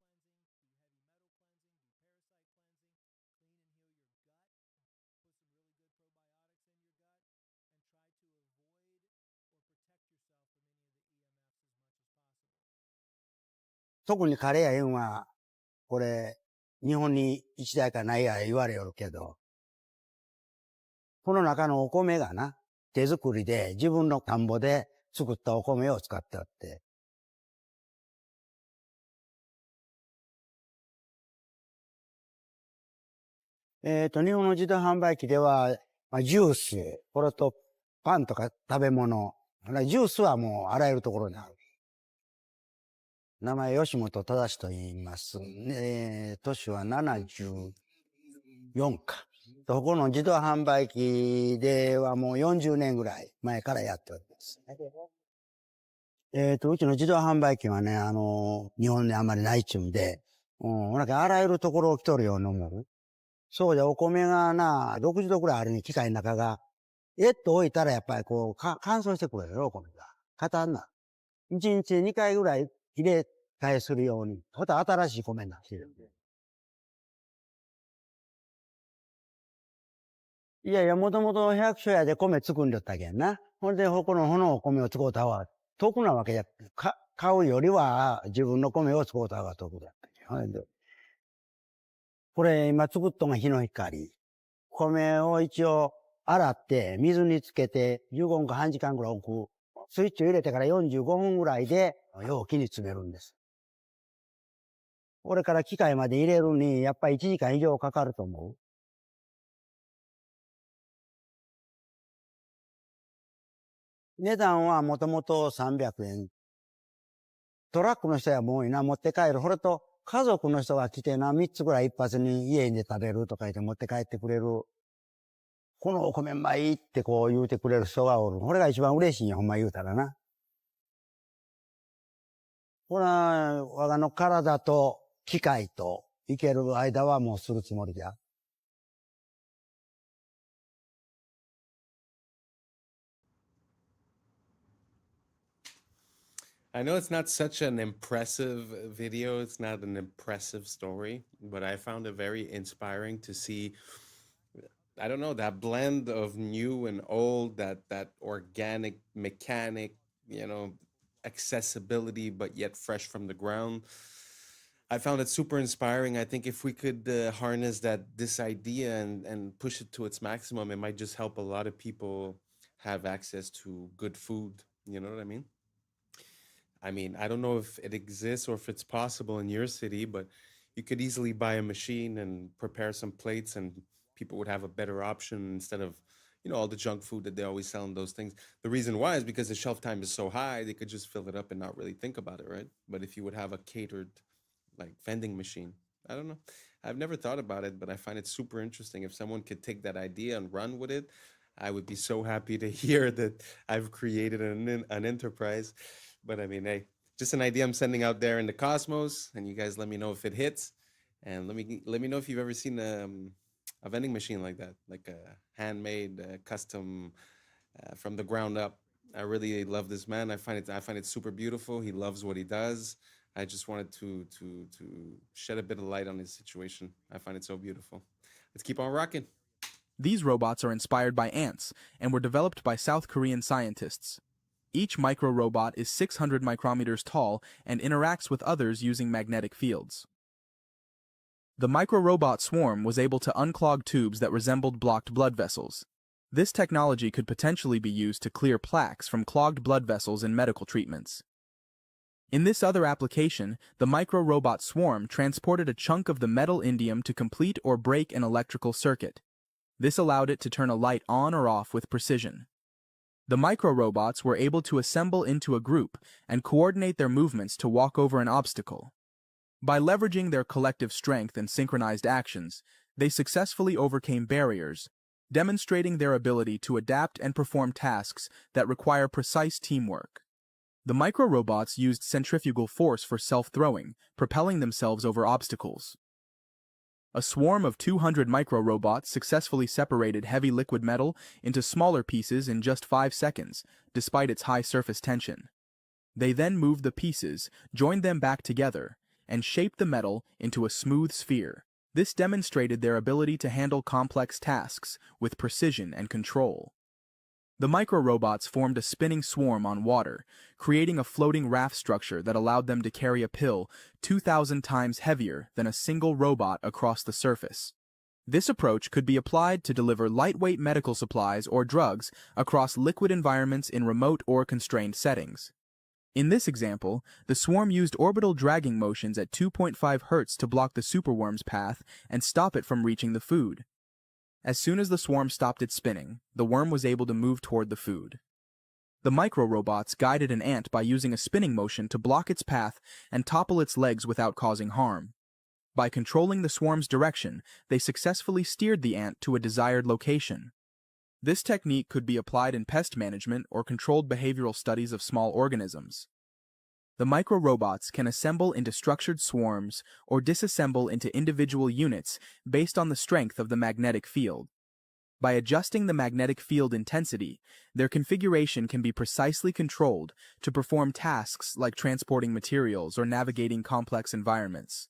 特にカレーやいうんは、これ、日本に一台かないや言われよるけど、この中のお米がな、手作りで自分の田んぼで作ったお米を使ってあって、日本の自動販売機では、ジュース、これとパンとか食べ物、ジュースはもうあらゆるところにある。名前吉本正と言います。年は74か。ここの自動販売機ではもう40年ぐらい前からやっております。うちの自動販売機はね、日本にあんまりないっちゅうんで、なんかあらゆるところを来とるように思う。そうじゃ、お米がな、60度ぐらいあるに機械の中が、と置いたらやっぱりこう、乾燥してくれるよ、お米が。硬になる。1日2回ぐらい入れ替えするように、また新しい米になってるんで。いやいや、もともと百姓屋で米作んでったけんな。ほんで、このお米を使うた方が得なわけや。買うよりは自分の米を使うた方が得だったけん。ほんで、これ今作っとんが日の光。米を一応洗って水につけて15分か半時間ぐらい置く。スイッチを入れてから45分ぐらいで容器に詰めるんです。これから機械まで入れるにやっぱり1時間以上かかると思う。値段はもともと300円。トラックの人はもう持って帰る。これと家族の人が来て3つぐらい一発に家で食べるとか言って持って帰ってくれる。このお米うまいってこう言うてくれる人がおる。これが一番嬉しいんや、ほんま言うたらな。これは我がの体と機械と生ける間はもうするつもりじゃ。I know it's not such an impressive video, it's not an impressive story, but I found it very inspiring to see, I don't know, that blend of new and old, that organic, mechanic, accessibility, but yet fresh from the ground. I found it super inspiring. I think if we could harness this idea and push it to its maximum, it might just help a lot of people have access to good food. You know what I mean? I don't know if it exists or if it's possible in your city, but you could easily buy a machine and prepare some plates and people would have a better option instead of, all the junk food that they always sell in those things. The reason why is because the shelf time is so high, they could just fill it up and not really think about it, right? But if you would have a catered, vending machine, I don't know. I've never thought about it, but I find it super interesting. If someone could take that idea and run with it, I would be so happy to hear that I've created an enterprise. But hey, just an idea I'm sending out there in the cosmos, and you guys let me know if it hits, and let me know if you've ever seen a vending machine like that, like a handmade, custom, from the ground up. I really love this man. I find it super beautiful. He loves what he does. I just wanted to shed a bit of light on his situation. I find it so beautiful. Let's keep on rocking. These robots are inspired by ants and were developed by South Korean scientists. Each micro-robot is 600 micrometers tall and interacts with others using magnetic fields. The micro-robot swarm was able to unclog tubes that resembled blocked blood vessels. This technology could potentially be used to clear plaques from clogged blood vessels in medical treatments. In this other application, the micro-robot swarm transported a chunk of the metal indium to complete or break an electrical circuit. This allowed it to turn a light on or off with precision. The micro-robots were able to assemble into a group and coordinate their movements to walk over an obstacle. By leveraging their collective strength and synchronized actions, they successfully overcame barriers, demonstrating their ability to adapt and perform tasks that require precise teamwork. The micro-robots used centrifugal force for self-throwing, propelling themselves over obstacles. A swarm of 200 micro-robots successfully separated heavy liquid metal into smaller pieces in just 5 seconds, despite its high surface tension. They then moved the pieces, joined them back together, and shaped the metal into a smooth sphere. This demonstrated their ability to handle complex tasks with precision and control. The micro-robots formed a spinning swarm on water, creating a floating raft structure that allowed them to carry a pill 2,000 times heavier than a single robot across the surface. This approach could be applied to deliver lightweight medical supplies or drugs across liquid environments in remote or constrained settings. In this example, the swarm used orbital dragging motions at 2.5 Hz to block the superworm's path and stop it from reaching the food. As soon as the swarm stopped its spinning, the worm was able to move toward the food. The micro-robots guided an ant by using a spinning motion to block its path and topple its legs without causing harm. By controlling the swarm's direction, they successfully steered the ant to a desired location. This technique could be applied in pest management or controlled behavioral studies of small organisms. The micro-robots can assemble into structured swarms or disassemble into individual units based on the strength of the magnetic field. By adjusting the magnetic field intensity, their configuration can be precisely controlled to perform tasks like transporting materials or navigating complex environments.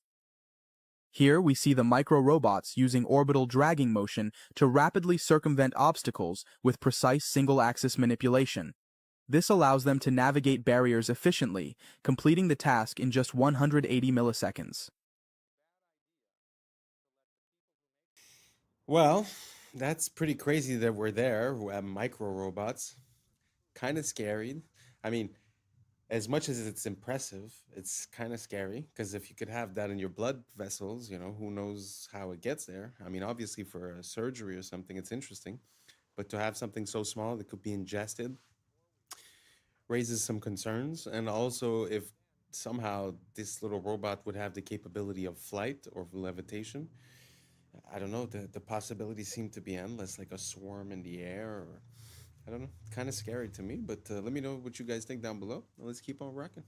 Here we see the micro-robots using orbital dragging motion to rapidly circumvent obstacles with precise single-axis manipulation. This allows them to navigate barriers efficiently, completing the task in just 180 milliseconds. Well, that's pretty crazy that we're there. Micro robots. Kind of scary. I mean, as much as it's impressive, it's kind of scary because if you could have that in your blood vessels, who knows how it gets there. I mean, obviously for a surgery or something, it's interesting. But to have something so small that could be ingested raises some concerns. And also, if somehow this little robot would have the capability of flight or levitation, I don't know, the possibilities seem to be endless, like a swarm in the air, or I don't know, kind of scary to me. But let me know what you guys think down below. Let's keep on rocking.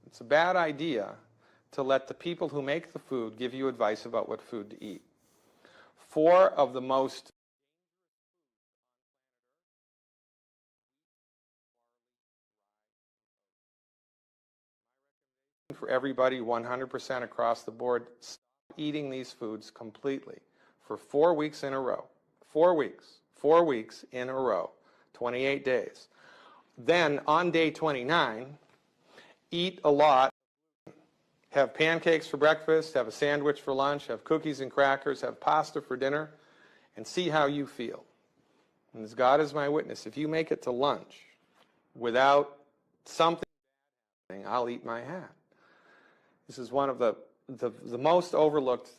It's a bad idea to let the people who make the food give you advice about what food to eat. 4 of the most for everybody 100% across the board, stop eating these foods completely for 4 weeks in a row. 4 weeks. 4 weeks in a row. 28 days. Then on day 29, eat a lot. Have pancakes for breakfast, have a sandwich for lunch, have cookies and crackers, have pasta for dinner, and see how you feel. And as God is my witness, if you make it to lunch without something happening, I'll eat my hat. This is one of the most overlooked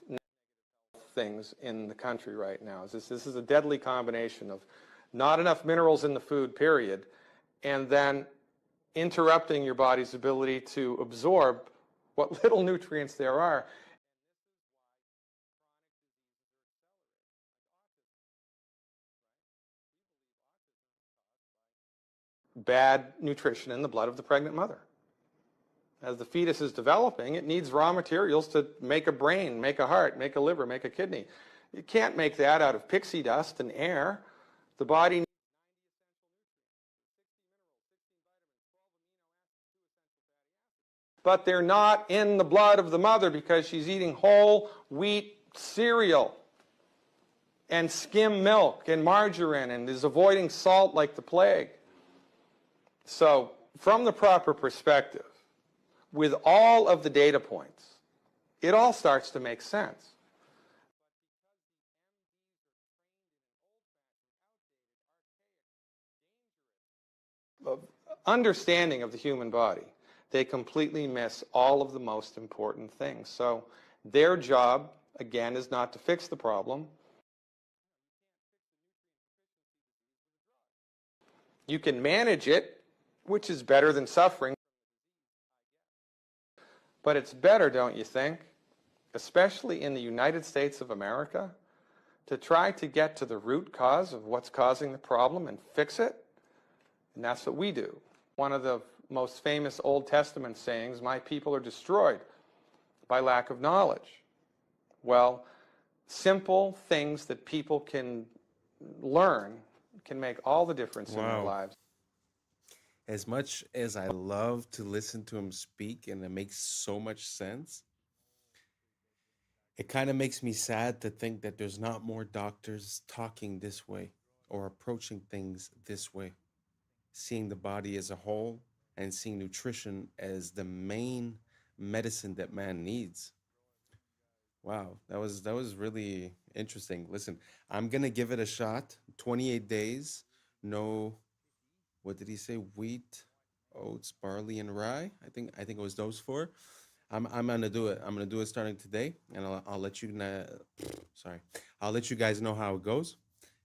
things in the country right now. This is a deadly combination of not enough minerals in the food, period, and then interrupting your body's ability to absorb what little nutrients there are. Bad nutrition in the blood of the pregnant mother. As the fetus is developing, it needs raw materials to make a brain, make a heart, make a liver, make a kidney. You can't make that out of pixie dust and air. The body needs but they're not in the blood of the mother because she's eating whole wheat cereal and skim milk and margarine and is avoiding salt like the plague. So, from the proper perspective, with all of the data points, it all starts to make sense. Understanding of the human body, they completely miss all of the most important things. So their job, again, is not to fix the problem. You can manage it, which is better than suffering. But it's better, don't you think, especially in the United States of America, to try to get to the root cause of what's causing the problem and fix it? And that's what we do. One of the most famous Old Testament sayings, my people are destroyed by lack of knowledge. Well, Simple things that people can learn can make all the difference in their Wow. lives. As much as I love to listen to him speak and it makes so much sense, it kind of makes me sad to think that there's not more doctors talking this way or approaching things this way, seeing the body as a whole and seeing nutrition as the main medicine that man needs. Wow, that was really interesting. Listen, I'm gonna give it a shot. 28 days, no, what did he say? Wheat, oats, barley, and rye. I think it was those four. I'm gonna do it. I'm gonna do it starting today, and I'll let you sorry, I'll let you guys know how it goes.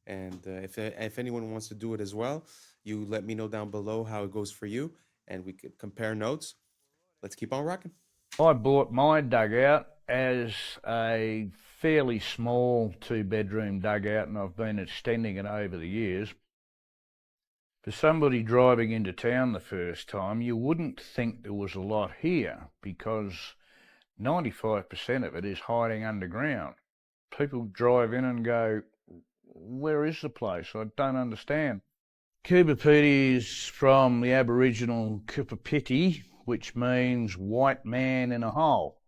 And if anyone wants to do it as well, you let me know down below how it goes for you, and we could compare notes. Let's keep on rocking. I bought my dugout as a fairly small 2-bedroom dugout, and I've been extending it over the years. For somebody driving into town the first time, you wouldn't think there was a lot here because 95% of it is hiding underground. People drive in and go, where is the place? I don't understand. Kupapiti is from the Aboriginal Kupapiti, which means white man in a hole.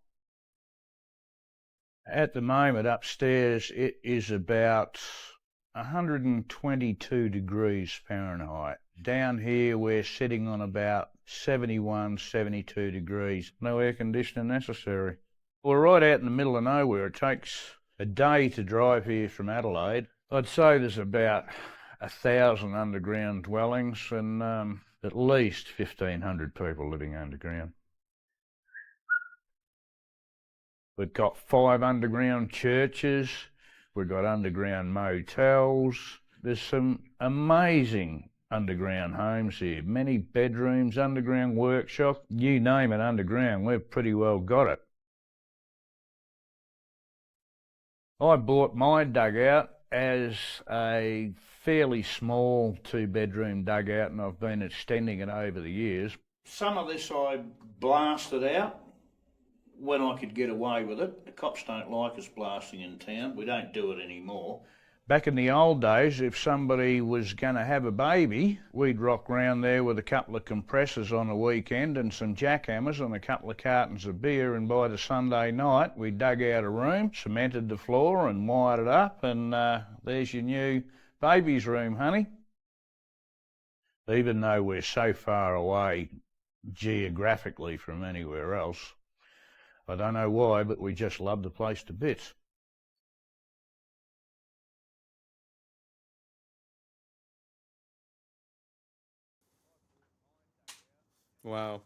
At the moment upstairs it is about 122 degrees Fahrenheit. Down here we're sitting on about 71, 72 degrees. No air conditioning necessary. We're right out in the middle of nowhere. It takes a day to drive here from Adelaide. I'd say there's about 1,000 underground dwellings and at least 1,500 people living underground. We've got 5 underground churches. We've got underground motels. There's some amazing underground homes here. Many bedrooms, underground workshop. You name it underground, we've pretty well got it. I bought my dugout as a fairly small 2-bedroom dugout, and I've been extending it over the years. Some of this I blasted out when I could get away with it. The cops don't like us blasting in town. We don't do it anymore. Back in the old days, if somebody was going to have a baby, we'd rock round there with a couple of compressors on a weekend and some jackhammers and a couple of cartons of beer, and by the Sunday night we dug out a room, cemented the floor and wired it up, and there's your new baby's room, honey. Even though we're so far away geographically from anywhere else, I don't know why, but we just love the place to bits. Wow.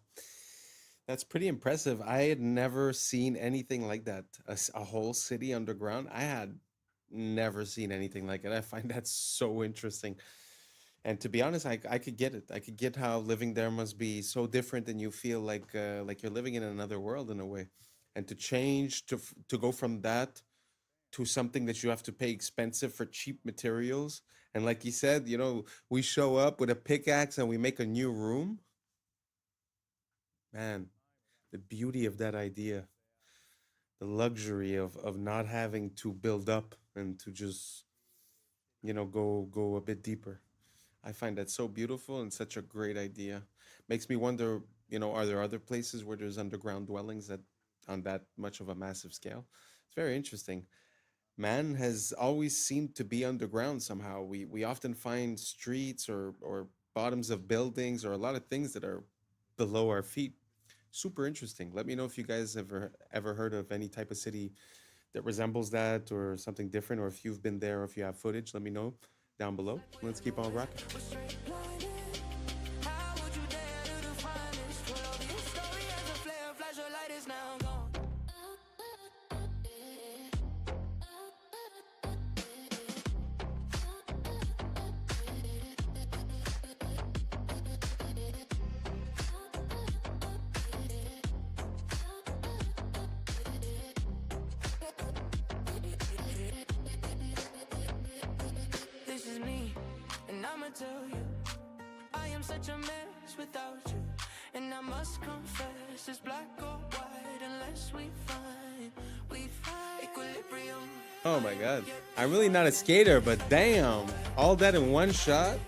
That's pretty impressive. I had never seen anything like that. A whole city underground. I had never seen anything like it. I find that so interesting. And to be honest, I could get it. I could get how living there must be so different, and you feel like you're living in another world in a way. And to change to go from that to something that you have to pay expensive for cheap materials. And like you said, we show up with a pickaxe and we make a new room. Man, the beauty of that idea, the luxury of not having to build up and to just, go a bit deeper. I find that so beautiful and such a great idea. Makes me wonder, are there other places where there's underground dwellings that on that much of a massive scale? It's very interesting. Man has always seemed to be underground somehow. We often find streets or bottoms of buildings or a lot of things that are below our feet. Super interesting. Let me know if you guys ever heard of any type of city that resembles that or something different, or if you've been there or if you have footage. Let me know down below. Let's keep on rocking. Tell you, I am such a mess without you, and I must confess it's black or white unless we find equilibrium. Oh my God. I'm really not a skater, but damn, all that in one shot?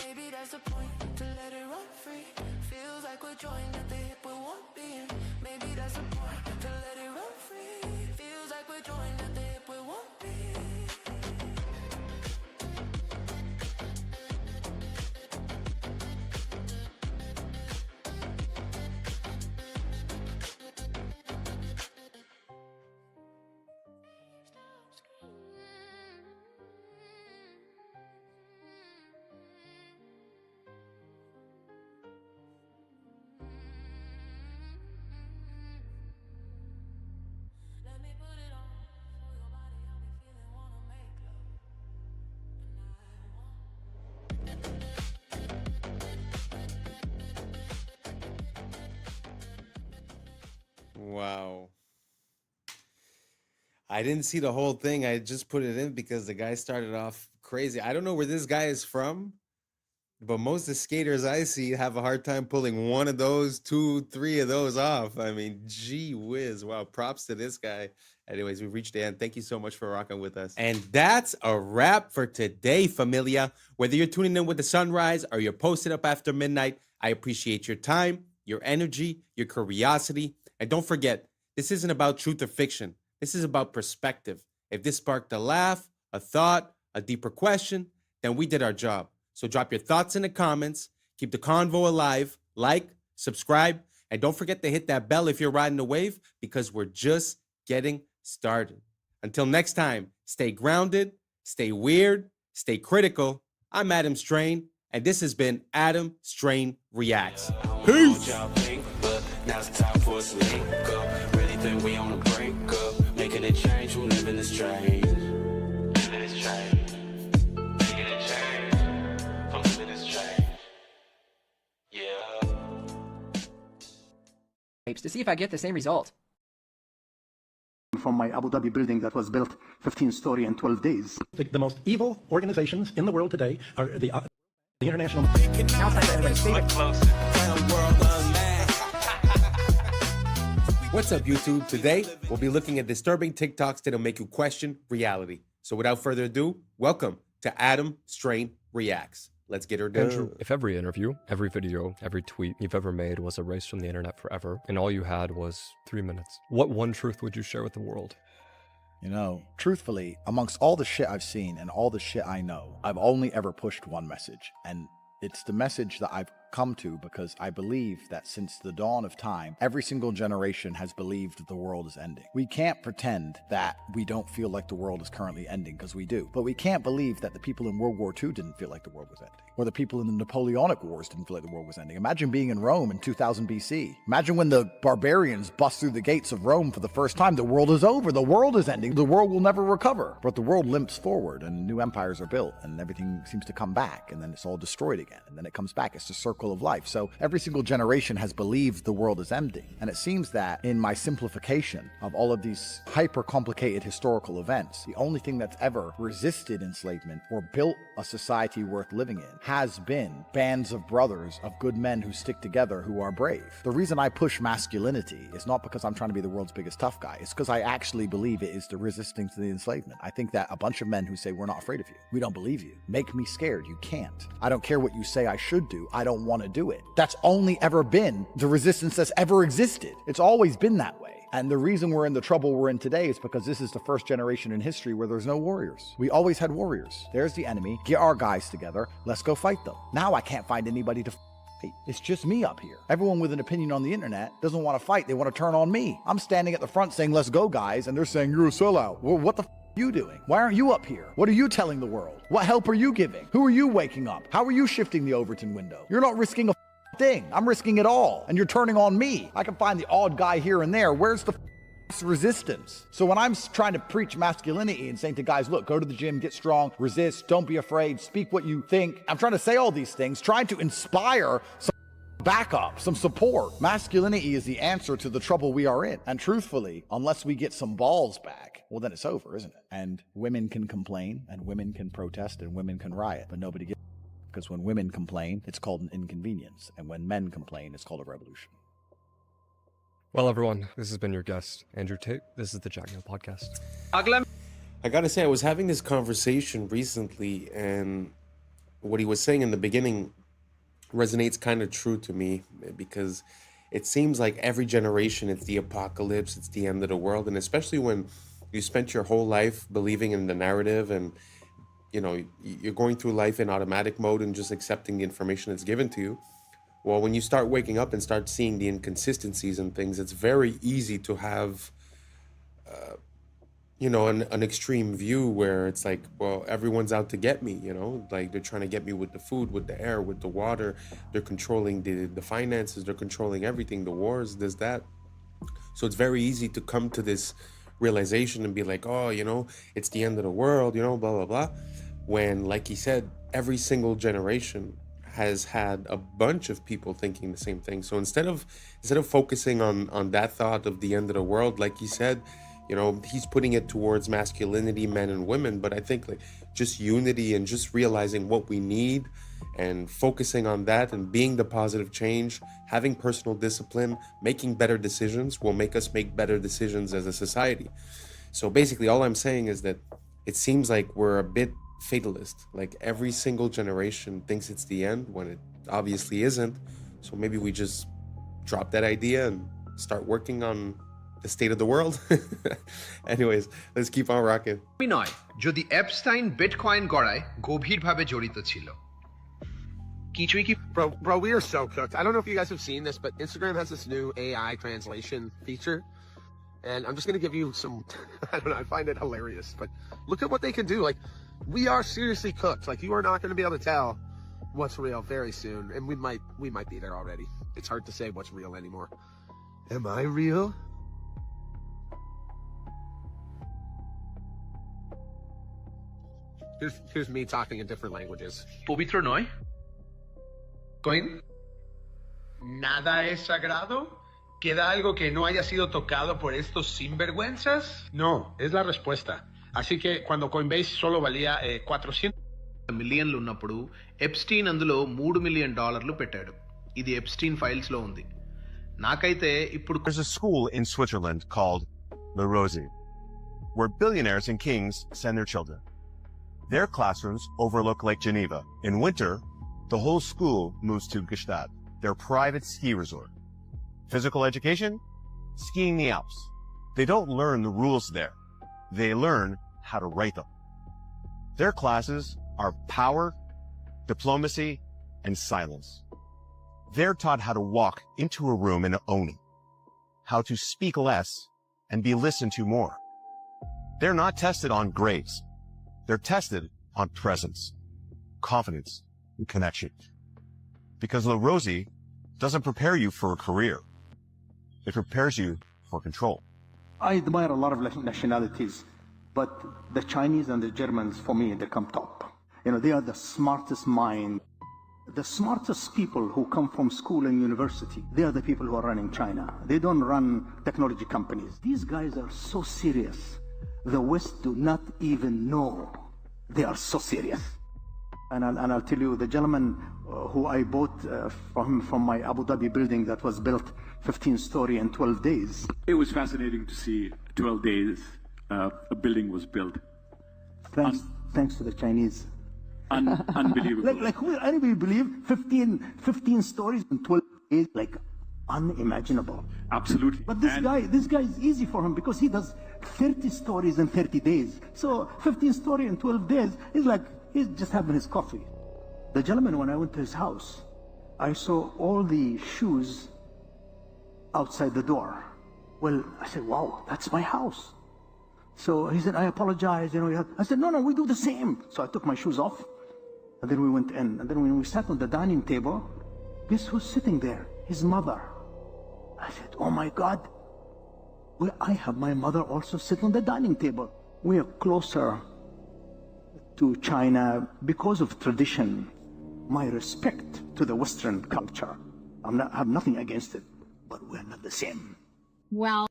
Maybe that's the point, to let it run free. Feels like we're joined at the hip with one being. Maybe that's the point, to let it run free. Feels like we're joined at the hip with one being. Wow. I didn't see the whole thing. I just put it in because the guy started off crazy. I don't know where this guy is from, but most of the skaters I see have a hard time pulling one of those, 2, 3 of those off. I mean, gee whiz. Wow. Props to this guy. Anyways, we've reached the end. Thank you so much for rocking with us. And that's a wrap for today, familia. Whether you're tuning in with the sunrise or you're posted up after midnight, I appreciate your time, your energy, your curiosity. And don't forget, this isn't about truth or fiction. This is about perspective. If this sparked a laugh, a thought, a deeper question, then we did our job. So drop your thoughts in the comments. Keep the convo alive. Like, subscribe, and don't forget to hit that bell if you're riding the wave, because we're just getting started. Until next time, stay grounded, stay weird, stay critical. I'm Adam Strain, and this has been Adam Strain Reacts. Peace! Now's the time for us to link up. Really think we on the brink up. Making a change, we're living this change. Living this change. Making a change. I'm living this change. Yeah. To see if I get the same result. From my Abu Dhabi building that was built 15-story in 12 days. The most evil organizations in the world today are the international. What's up, YouTube? Today, we'll be looking at disturbing TikToks that'll make you question reality. So without further ado, welcome to Adam Strain Reacts. Let's get her done. Andrew, if every interview, every video, every tweet you've ever made was erased from the internet forever, and all you had was 3 minutes, what one truth would you share with the world? You know, truthfully, amongst all the shit I've seen and all the shit I know, I've only ever pushed one message, and it's the message that I've come to because I believe that since the dawn of time, every single generation has believed the world is ending. We can't pretend that we don't feel like the world is currently ending, because we do. But we can't believe that the people in World War II didn't feel like the world was ending, or the people in the Napoleonic Wars didn't feel like the world was ending. Imagine being in Rome in 2000 BC. Imagine when the barbarians bust through the gates of Rome for the first time. The world is over. The world is ending. The world will never recover. But the world limps forward, and new empires are built, and everything seems to come back, and then it's all destroyed again, and then it comes back. It's the circle of life. So every single generation has believed the world is ending. And it seems that in my simplification of all of these hyper complicated historical events, the only thing that's ever resisted enslavement or built a society worth living in has been bands of brothers, of good men who stick together, who are brave. The reason I push masculinity is not because I'm trying to be the world's biggest tough guy. It's because I actually believe it is the resistance to the enslavement. I think that a bunch of men who say, we're not afraid of you, we don't believe you, make me scared. You can't. I don't care what you say I should do. I don't want to do it. That's only ever been the resistance that's ever existed. It's always been that way. And the reason we're in the trouble we're in today is because this is the first generation in history where there's no warriors. We always had warriors. There's the enemy. Get our guys together. Let's go fight them. Now I can't find anybody to fight. It's just me up here. Everyone with an opinion on the internet doesn't want to fight. They want to turn on me. I'm standing at the front saying, let's go, guys. And they're saying, you're a sellout. Well, what the are you doing? Why aren't you up here? What are you telling the world? What help are you giving? Who are you waking up? How are you shifting the Overton window? You're not risking a thing. I'm risking it all. And you're turning on me. I can find the odd guy here and there. Where's the resistance. So when I'm trying to preach masculinity and saying to guys, look, go to the gym, get strong, resist, don't be afraid, speak what you think. I'm trying to say all these things, trying to inspire some backup, some support. Masculinity is the answer to the trouble we are in. And truthfully, unless we get some balls back, well, then it's over, isn't it? And women can complain, and women can protest, and women can riot, but nobody gets it. Because when women complain, it's called an inconvenience. And when men complain, it's called a revolution. Well, everyone, this has been your guest, Andrew Tate. This is the Jack Neal Podcast. I gotta say, I was having this conversation recently, and what he was saying in the beginning resonates kind of true to me, because it seems like every generation it's the apocalypse, it's the end of the world, and especially when you spent your whole life believing in the narrative and you're going through life in automatic mode and just accepting the information that's given to you. Well, when you start waking up and start seeing the inconsistencies and things, it's very easy to have an extreme view where it's like, well, everyone's out to get me, like they're trying to get me with the food, with the air, with the water. They're controlling the finances, they're controlling everything, the wars, this, that. So it's very easy to come to this realization and be like, oh, it's the end of the world, blah, blah, blah. When, like he said, every single generation has had a bunch of people thinking the same thing. So instead of focusing on that thought of the end of the world, like he said, he's putting it towards masculinity, men and women. But I think like just unity and just realizing what we need and focusing on that and being the positive change, having personal discipline, making better decisions will make us make better decisions as a society. So basically all I'm saying is that it seems like we're a bit fatalist. Like every single generation thinks it's the end when it obviously isn't. So maybe we just drop that idea and start working on the state of the world. Anyways, let's keep on rocking. নয় যদি Epstein bitcoin গড়ায় গভীরভাবে জড়িত ছিল কিছুই কি Bro, we are so cooked. I don't know if you guys have seen this, but Instagram has this new AI translation feature. And I'm just going to give you some, I don't know, I find it hilarious, but look at what they can do. Like, we are seriously cooked. Like, you are not going to be able to tell what's real very soon. And we might be there already. It's hard to say what's real anymore. Am I real? Here's me talking in different languages. পবিত্র নয় Coin. Nada es sagrado. ¿Queda algo que no haya sido tocado por estos sinvergüenzas? No, es la respuesta. Así que cuando Coinbase solo valía 400 మిలియన్లు ఉన్నప్పుడు Epstein అందులో $3 million పెట్టాడు. ఇది Epstein files లో ఉంది. నాకైతే ఇప్పుడు There's a school in Switzerland called Le Rosey, where billionaires and kings send their children. Their classrooms overlook Lake Geneva. In winter, the whole school moves to Gstaad, their private ski resort. Physical education? Skiing the Alps. They don't learn the rules there. They learn how to write them. Their classes are power, diplomacy, and silence. They're taught how to walk into a room and own it, how to speak less and be listened to more. They're not tested on grades. They're tested on presence, confidence, and connection. Because Le Rosey doesn't prepare you for a career. It prepares you for control. I admire a lot of nationalities, but the Chinese and the Germans, for me, they come top. They are the smartest mind. The smartest people who come from school and university, they are the people who are running China. They don't run technology companies. These guys are so serious. The West do not even know they are so serious. And I'll tell you, the gentleman who I bought from my Abu Dhabi building that was built 15-story in 12 days. It was fascinating to see 12 days a building was built. Thanks to the Chinese. Unbelievable. like who will anybody believe 15 stories in 12 days? Like unimaginable. Absolutely. But this guy is easy for him because he does 30 stories in 30 days. So 15 story in 12 days is like he's just having his coffee. The gentleman, when I went to his house, I saw all the shoes outside the door. Well, I said, wow, that's my house. So he said, I apologize. I said, no, we do the same. So I took my shoes off, and then we went in. And then when we sat on the dining table, guess who's sitting there? His mother. I said, oh my God, Well, I have my mother also sit on the dining table. We are closer to China because of tradition. My respect to the Western culture. I have nothing against it, but we're not the same. Well,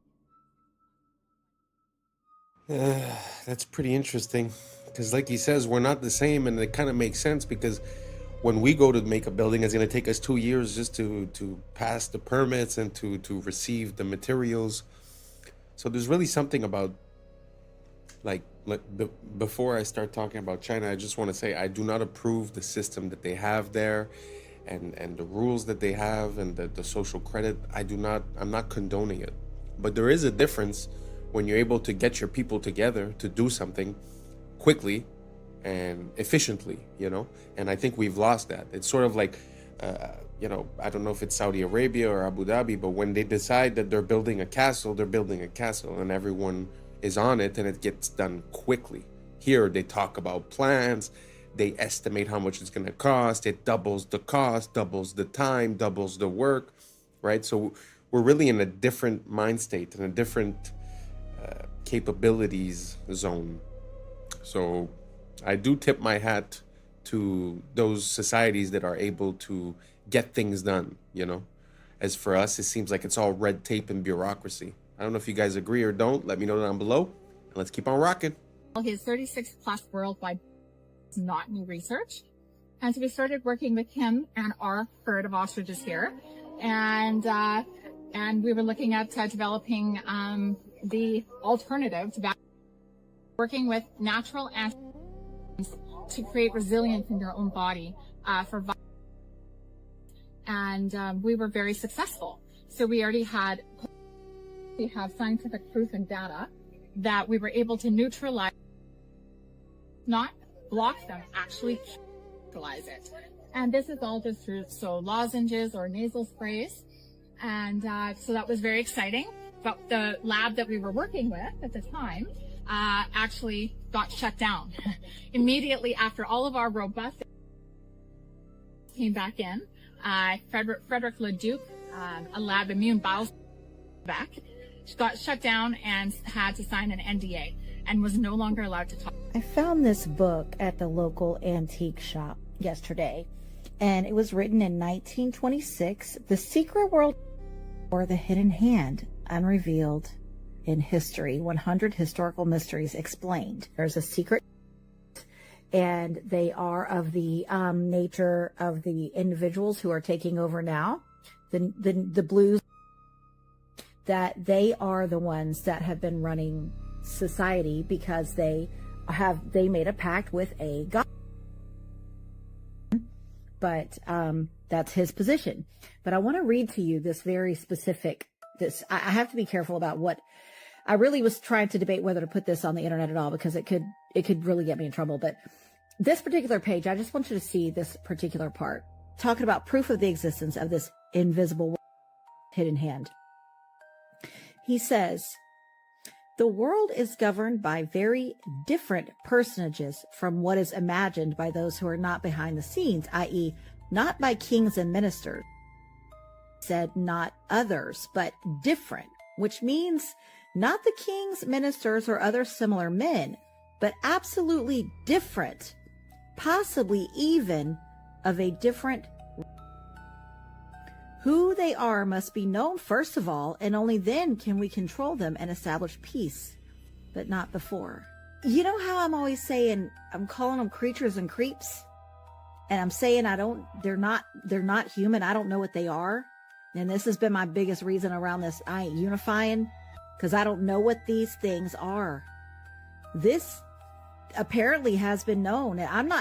that's pretty interesting, because like he says, we're not the same, and it kind of makes sense, because when we go to make a building, it's going to take us 2 years just to pass the permits and to receive the materials. So there's really something about, before I start talking about China, I just want to say I do not approve the system that they have there, and the rules that they have, and the social credit. I'm not condoning it. But there is a difference when you're able to get your people together to do something quickly and efficiently, and I think we've lost that. It's sort of like, I don't know if it's Saudi Arabia or Abu Dhabi, but when they decide that they're building a castle, they're building a castle, and everyone is on it, and it gets done quickly. Here, they talk about plans, they estimate how much it's going to cost, it doubles the cost, doubles the time, doubles the work, right? So we're really in a different mind state, in a different capabilities zone. So I do tip my hat to those societies that are able to get things done, As for us, it seems like it's all red tape and bureaucracy. I don't know if you guys agree or don't. Let me know down below. And let's keep on rocking. his 36 plus worldwide is not new research. And so we started working with him and our herd of ostriches here. And we were looking at developing the alternative to working with natural antibiotics to create resilience in your own body for virus. And we were very successful. So we have scientific proof and data that we were able to neutralize, not block them, actually neutralize it. And this is all just through lozenges or nasal sprays. And so that was very exciting. But the lab that we were working with at the time actually got shut down. Immediately after all of our robust came back in, Frederick Leduc, a lab immune bio back, got shut down and had to sign an NDA and was no longer allowed to talk. I found this book at the local antique shop yesterday, and it was written in 1926, The Secret World or the Hidden Hand, Unrevealed in History, 100 Historical Mysteries Explained. There's a secret, and they are of the nature of the individuals who are taking over now, the blues, that they are the ones that have been running society because they made a pact with a god. But that's his position. But I want to read to you this very specific, I have to be careful about what, I really was trying to debate whether to put this on the internet at all because it could really get me in trouble. But this particular page, I just want you to see this particular part, talking about proof of the existence of this invisible hidden hand. He says, the world is governed by very different personages from what is imagined by those who are not behind the scenes, i.e., not by kings and ministers. Said not others, but different, which means not the kings, ministers, or other similar men, but absolutely different, possibly even of a different. Who they are must be known first of all, and only then can we control them and establish peace, but not before. You know how I'm always saying, I'm calling them creatures and creeps, and I'm saying they're not human. I don't know what they are. And this has been my biggest reason around this. I ain't unifying because I don't know what these things are. This apparently has been known.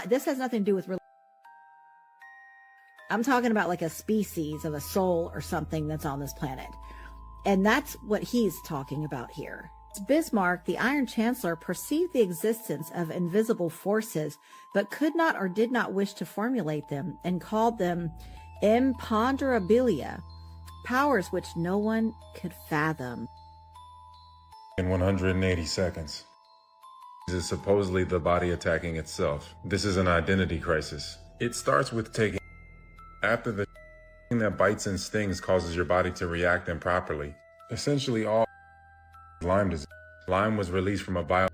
This has nothing to do with religion. I'm talking about like a species of a soul or something that's on this planet. And that's what he's talking about here. Bismarck, the Iron Chancellor, perceived the existence of invisible forces, but could not or did not wish to formulate them, and called them imponderabilia, powers which no one could fathom. In 180 seconds. This is supposedly the body attacking itself. This is an identity crisis. It starts with taking. After the thing that bites and stings causes your body to react improperly. Essentially all Lyme disease. Lyme was released from a bio.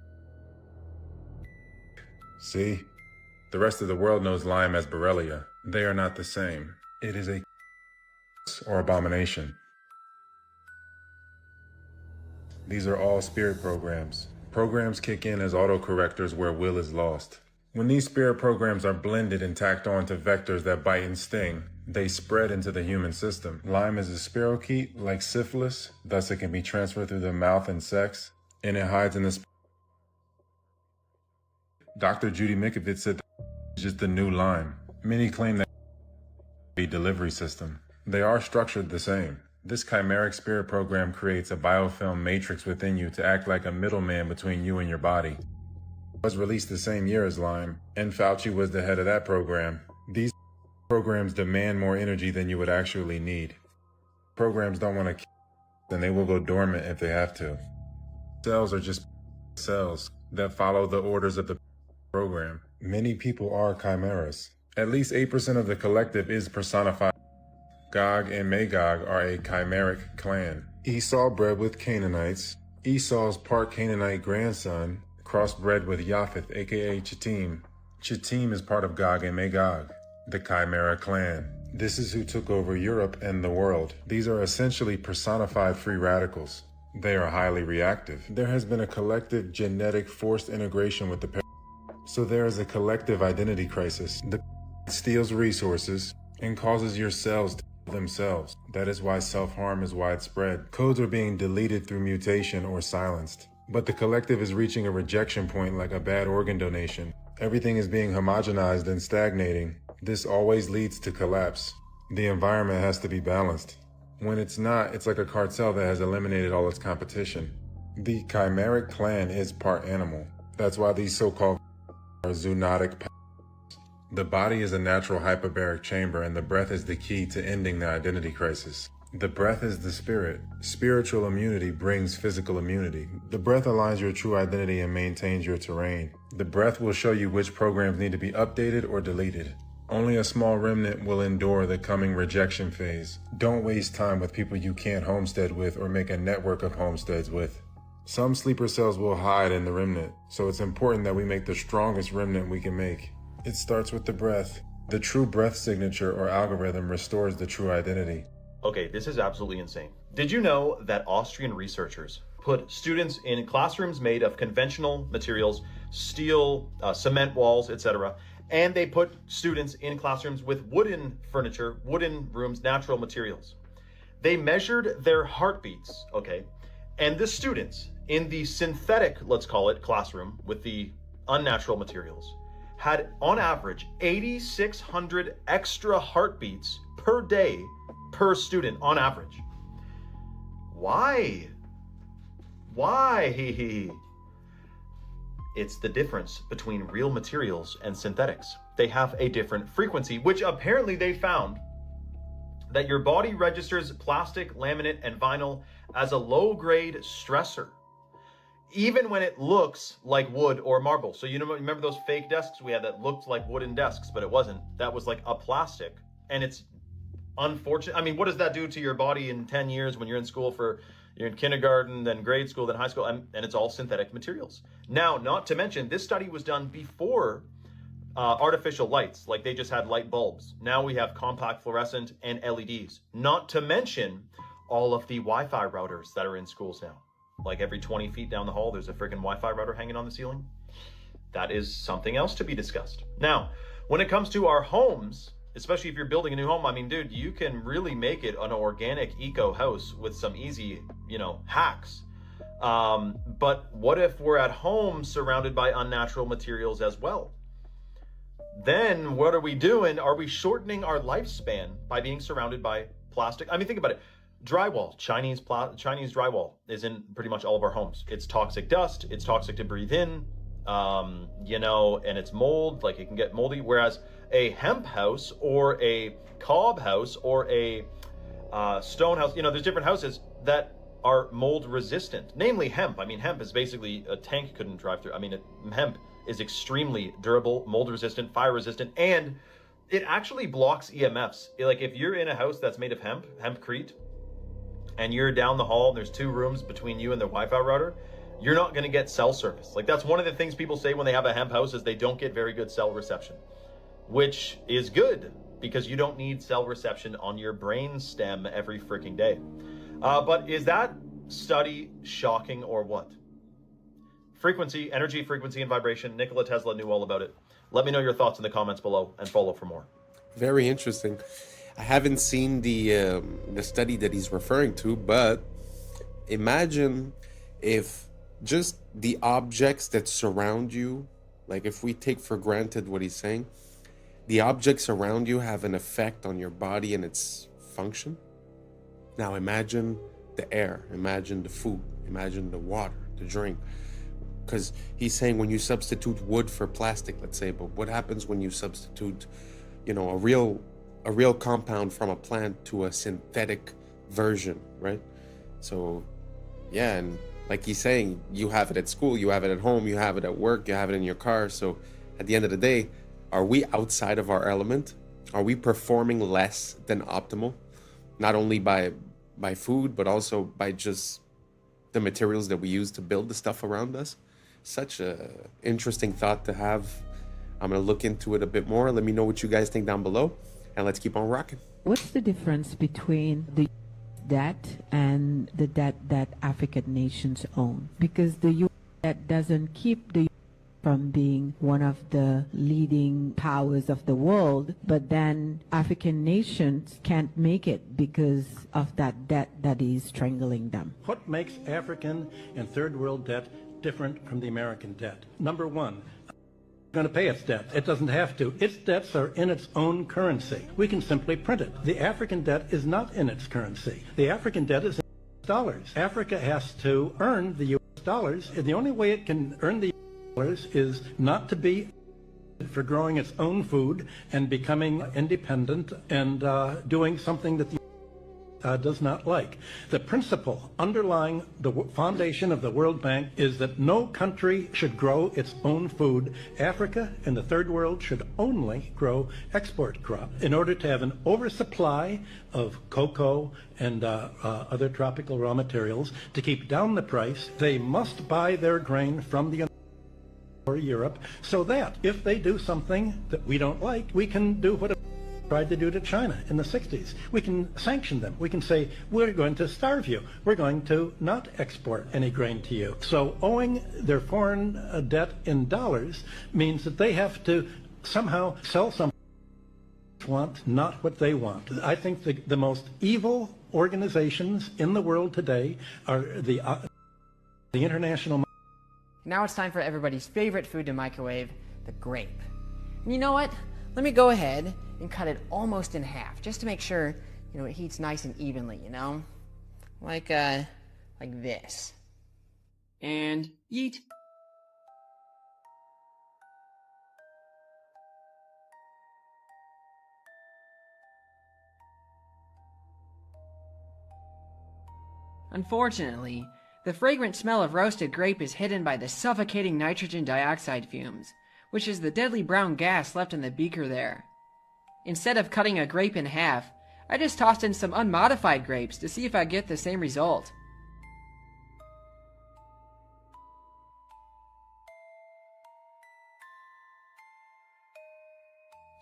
See? The rest of the world knows Lyme as Borrelia. They are not the same. It is a or abomination. These are all spirit programs. Programs kick in as autocorrectors where will is lost. When these spirit programs are blended and tacked on to vectors that bite and sting, they spread into the human system. Lyme is a spirochete like syphilis, thus it can be transferred through the mouth and sex, and it hides in the Dr. Judy Mikovits said it's just the new Lyme. Many claim that be delivery system. They are structured the same. This chimeric spirit program creates a biofilm matrix within you to act like a middleman between you and your body. It was released the same year as Lyme, and Fauci was the head of that program. These programs demand more energy than you would actually need. Programs don't want to kill, and they will go dormant if they have to. Cells are just cells that follow the orders of the program. Many people are chimeras. At least 8% of the collective is personified. Gog and Magog are a chimeric clan. Esau bred with Canaanites. Esau's part Canaanite grandson crossbred with Japheth, aka Chittim. Chittim is part of Gog and Magog, the Chimera clan. This is who took over Europe and the world. These are essentially personified free radicals. They are highly reactive. There has been a collective genetic forced integration with the so there is a collective identity crisis. The steals resources and causes your cells to kill themselves. That is why self-harm is widespread. Codes are being deleted through mutation or silenced. But the collective is reaching a rejection point like a bad organ donation. Everything is being homogenized and stagnating. This always leads to collapse. The environment has to be balanced. When it's not, it's like a cartel that has eliminated all its competition. The chimeric clan is part animal. That's why these so-called are zoonotic. The body is a natural hyperbaric chamber, and the breath is the key to ending the identity crisis. The breath is the spirit. Spiritual immunity brings physical immunity. The breath aligns your true identity and maintains your terrain. The breath will show you which programs need to be updated or deleted. Only a small remnant will endure the coming rejection phase. Don't waste time with people you can't homestead with or make a network of homesteads with. Some sleeper cells will hide in the remnant, so it's important that we make the strongest remnant we can make. It starts with the breath. The true breath signature or algorithm restores the true identity. Okay, this is absolutely insane. Did you know that Austrian researchers put students in classrooms made of conventional materials, steel, cement walls, etc., and they put students in classrooms with wooden furniture, wooden rooms, natural materials. They measured their heartbeats, okay? And the students in the synthetic, let's call it, classroom with the unnatural materials had on average 8,600 extra heartbeats per day per student on average. Why? It's the difference between real materials and synthetics. They have a different frequency, which apparently they found that your body registers plastic, laminate, and vinyl as a low-grade stressor, even when it looks like wood or marble. So remember those fake desks we had that looked like wooden desks, but it wasn't. That was like a plastic, and it's unfortunate. I mean, what does that do to your body in 10 years when you're in school you're in kindergarten, then grade school, then high school, and it's all synthetic materials. Now, not to mention, this study was done before artificial lights, like they just had light bulbs. Now we have compact fluorescent and LEDs. Not to mention all of the Wi-Fi routers that are in schools now. Like every 20 feet down the hall, there's a freaking Wi-Fi router hanging on the ceiling. That is something else to be discussed. Now, when it comes to our homes, especially if you're building a new home, I mean, dude, you can really make it an organic eco house with some easy, hacks. But what if we're at home surrounded by unnatural materials as well? Then what are we doing? Are we shortening our lifespan by being surrounded by plastic? I mean, think about it. Drywall, Chinese drywall is in pretty much all of our homes. It's toxic dust. It's toxic to breathe in, and it's mold, like it can get moldy. Whereas a hemp house or a cob house or a stone house, there's different houses that are mold resistant, namely hemp. I mean, hemp is basically a tank couldn't drive through. I mean, hemp is extremely durable, mold resistant, fire resistant, and it actually blocks EMFs. Like if you're in a house that's made of hempcrete, and you're down the hall and there's 2 rooms between you and the Wi-Fi router, you're not going to get cell service. Like, that's one of the things people say when they have a hemp house is they don't get very good cell reception, which is good because you don't need cell reception on your brain stem every freaking day. But is that study shocking or what? Frequency, energy, frequency, and vibration. Nikola Tesla knew all about it. Let me know your thoughts in the comments below and follow for more. Very interesting. I haven't seen the study that he's referring to, but imagine if just the objects that surround you, like if we take for granted what he's saying, the objects around you have an effect on your body and its function. Now imagine the air, imagine the food, imagine the water, the drink. Because he's saying when you substitute wood for plastic, let's say, but what happens when you substitute, you know, a real compound from a plant to a synthetic version, right? So, yeah, and like he's saying, you have it at school, you have it at home, you have it at work, you have it in your car. So at the end of the day, are we outside of our element? Are we performing less than optimal? Not only by food, but also by just the materials that we use to build the stuff around us. Such a interesting thought to have. I'm going to look into it a bit more. Let me know what you guys think down below, and let's keep on rocking. What's the difference between the debt and the debt that African nations own? Because the US debt doesn't keep the from being one of the leading powers of the world, but then African nations can't make it because of that debt that is strangling them. What makes African and third world debt different from the American debt? Number one, it's going to pay its debt. It doesn't have to. Its debts are in its own currency. We can simply print it. The African debt is not in its currency. The African debt is in dollars. Africa has to earn the US dollars, and the only way it can earn the dollars is not to be for growing its own food and becoming independent and doing something that the does not like. The principle underlying the foundation of the World Bank is that no country should grow its own food. Africa and the third world should only grow export crops. In order to have an oversupply of cocoa and other tropical raw materials to keep down the price, they must buy their grain from the or Europe, so that if they do something that we don't like, we can do what tried to do to China in the 60s. We can sanction them. We can say, we're going to starve you. We're going to not export any grain to you. So owing their foreign debt in dollars means that they have to somehow sell something they want, not what they want. I think the most evil organizations in the world today are the international. Now it's time for everybody's favorite food to microwave, the grape. And you know what? Let me go ahead and cut it almost in half, just to make sure, you know, it heats nice and evenly, you know? Like this. And yeet. Unfortunately, the fragrant smell of roasted grape is hidden by the suffocating nitrogen dioxide fumes, which is the deadly brown gas left in the beaker there. Instead of cutting a grape in half, I just tossed in some unmodified grapes to see if I get the same result.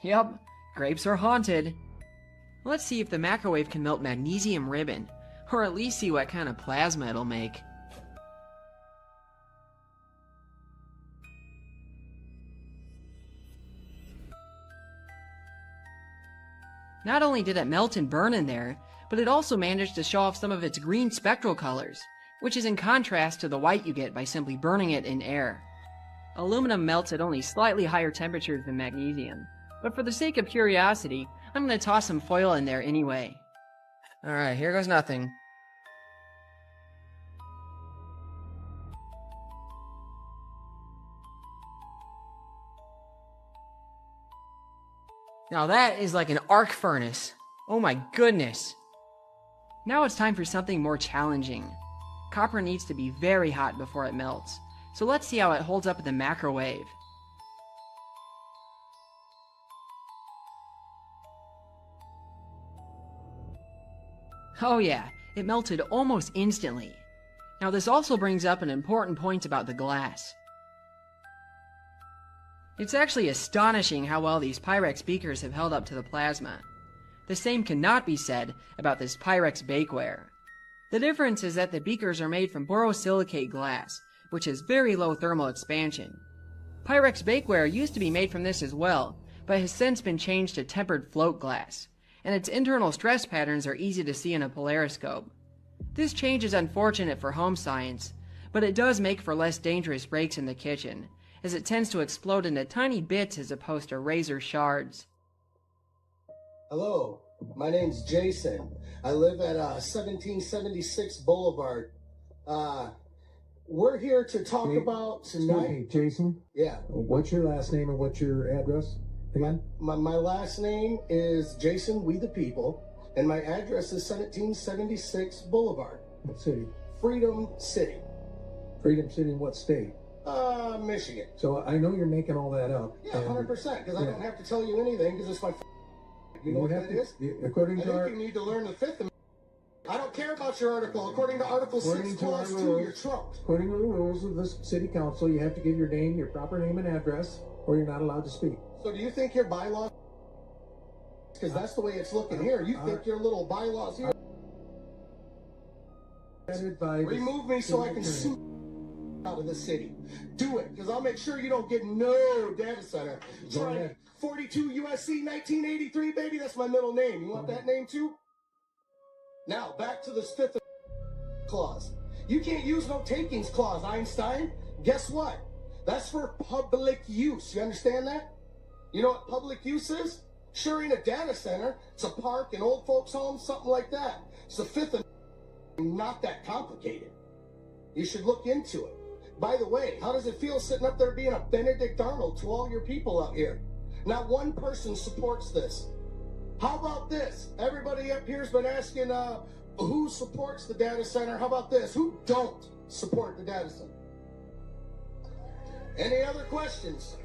Yup, grapes are haunted. Let's see if the microwave can melt magnesium ribbon, or at least see what kind of plasma it'll make. Not only did it melt and burn in there, but it also managed to show off some of its green spectral colors, which is in contrast to the white you get by simply burning it in air. Aluminum melts at only slightly higher temperatures than magnesium, but for the sake of curiosity, I'm going to toss some foil in there anyway. Alright, here goes nothing. Now that is like an arc furnace. Oh my goodness. Now it's time for something more challenging. Copper needs to be very hot before it melts, so let's see how it holds up in the microwave. Oh yeah, It melted almost instantly. Now this also brings up an important point about the glass. It's actually astonishing how well these Pyrex beakers have held up to the plasma. The same cannot be said about this Pyrex bakeware. The difference is that the beakers are made from borosilicate glass, which has very low thermal expansion. Pyrex bakeware used to be made from this as well, but has since been changed to tempered float glass, and its internal stress patterns are easy to see in a polariscope. This change is unfortunate for home science, but it does make for less dangerous breaks in the kitchen, as it tends to explode into tiny bits as opposed to razor shards. Hello, my name's Jason. I live at 1776 Boulevard. We're here to talk about tonight. Excuse me, Jason? Yeah. What's your last name and what's your address again? My last name is Jason We the People, and my address is 1776 Boulevard. What city? Freedom City. Freedom City in what state? Michigan. So I know you're making all that up. Yeah, 100%, because I don't have to tell you anything, because it's my You know what that is? According to I think you need to learn the Fifth Amendment. I don't care about your article. According to Article 6, Clause 2, you're trumped. According to the rules of this city council, you have to give your name, your proper name and address, or you're not allowed to speak. So do you think your bylaws, because that's the way it's looking here, you think your little bylaws here, remove me so I can sue out of the city. Do it, because I'll make sure you don't get no data center. Try it. 42 USC 1983, baby, that's my middle name. You want that name too? Now, back to the Fifth Clause. You can't use no takings clause, Einstein. Guess what? That's for public use. You understand that? You know what public use is? Sure ain't a data center. It's a park, an old folks home, something like that. It's the Fifth Amendment, not that complicated. You should look into it. By the way, how does it feel sitting up there being a Benedict Arnold to all your people out here? Not one person supports this. How about this? Everybody up here's been asking who supports the data center. How about this? Who don't support the data center? Any other questions?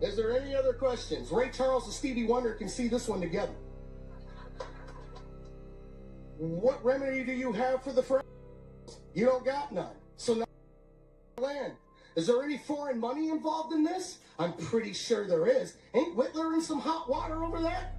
Is there any other questions? Ray Charles and Stevie Wonder can see this one together. What remedy do you have for the first? You don't got none. So now land. Is there any foreign money involved in this? I'm pretty sure there is. Ain't Whitler in some hot water over there?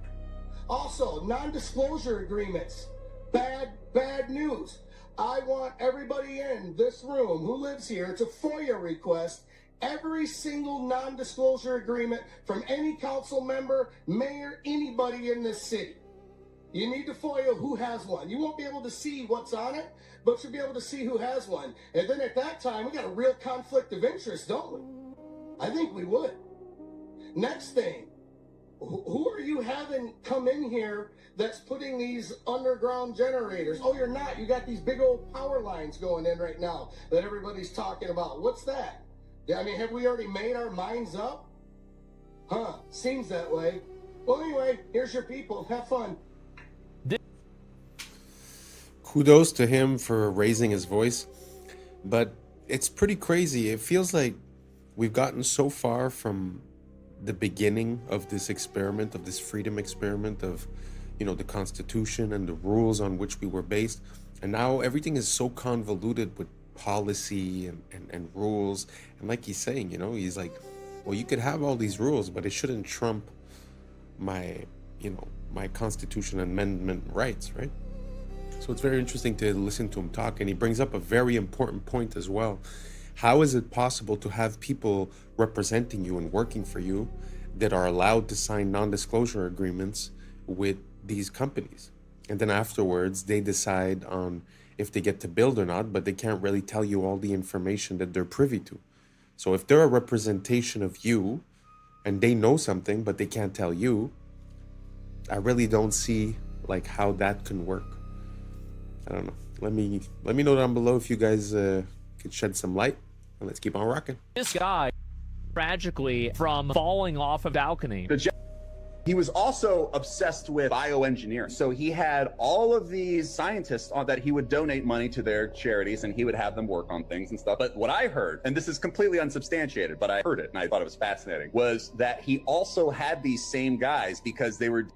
Also, non-disclosure agreements. Bad news. I want everybody in this room who lives here to FOIA request every single non-disclosure agreement from any council member, mayor, anybody in this city. You need to FOIA who has one. You won't be able to see what's on it, but you'll be able to see who has one. And then at that time, we got a real conflict of interest, don't we? I think we would. Next thing, who are you having come in here that's putting these underground generators? Oh, you're not. You got these big old power lines going in right now that everybody's talking about. What's that? I mean, have we already made our minds up? Huh, seems that way. Well, anyway, here's your people. Have fun. Kudos to him for raising his voice, but it's pretty crazy. It feels like we've gotten so far from the beginning of this experiment, of this freedom experiment, of, you know, the Constitution and the rules on which we were based, and now everything is so convoluted with policy and rules. And like he's saying, you know, he's like, well, you could have all these rules, but it shouldn't trump my, you know, my Constitution Amendment rights, right? So it's very interesting to listen to him talk, and he brings up a very important point as well. How is it possible to have people representing you and working for you that are allowed to sign non-disclosure agreements with these companies? And then afterwards, they decide on if they get to build or not, but they can't really tell you all the information that they're privy to. So if they're a representation of you and they know something, but they can't tell you, I really don't see like how that can work. I don't know. Let me know down below if you guys could shed some light, and let's keep on rocking. This guy, tragically, from falling off a balcony. He was also obsessed with bioengineering. So he had all of these scientists that he would donate money to their charities, and he would have them work on things and stuff. But what I heard, and this is completely unsubstantiated, but I heard it and I thought it was fascinating, was that he also had these same guys, because they were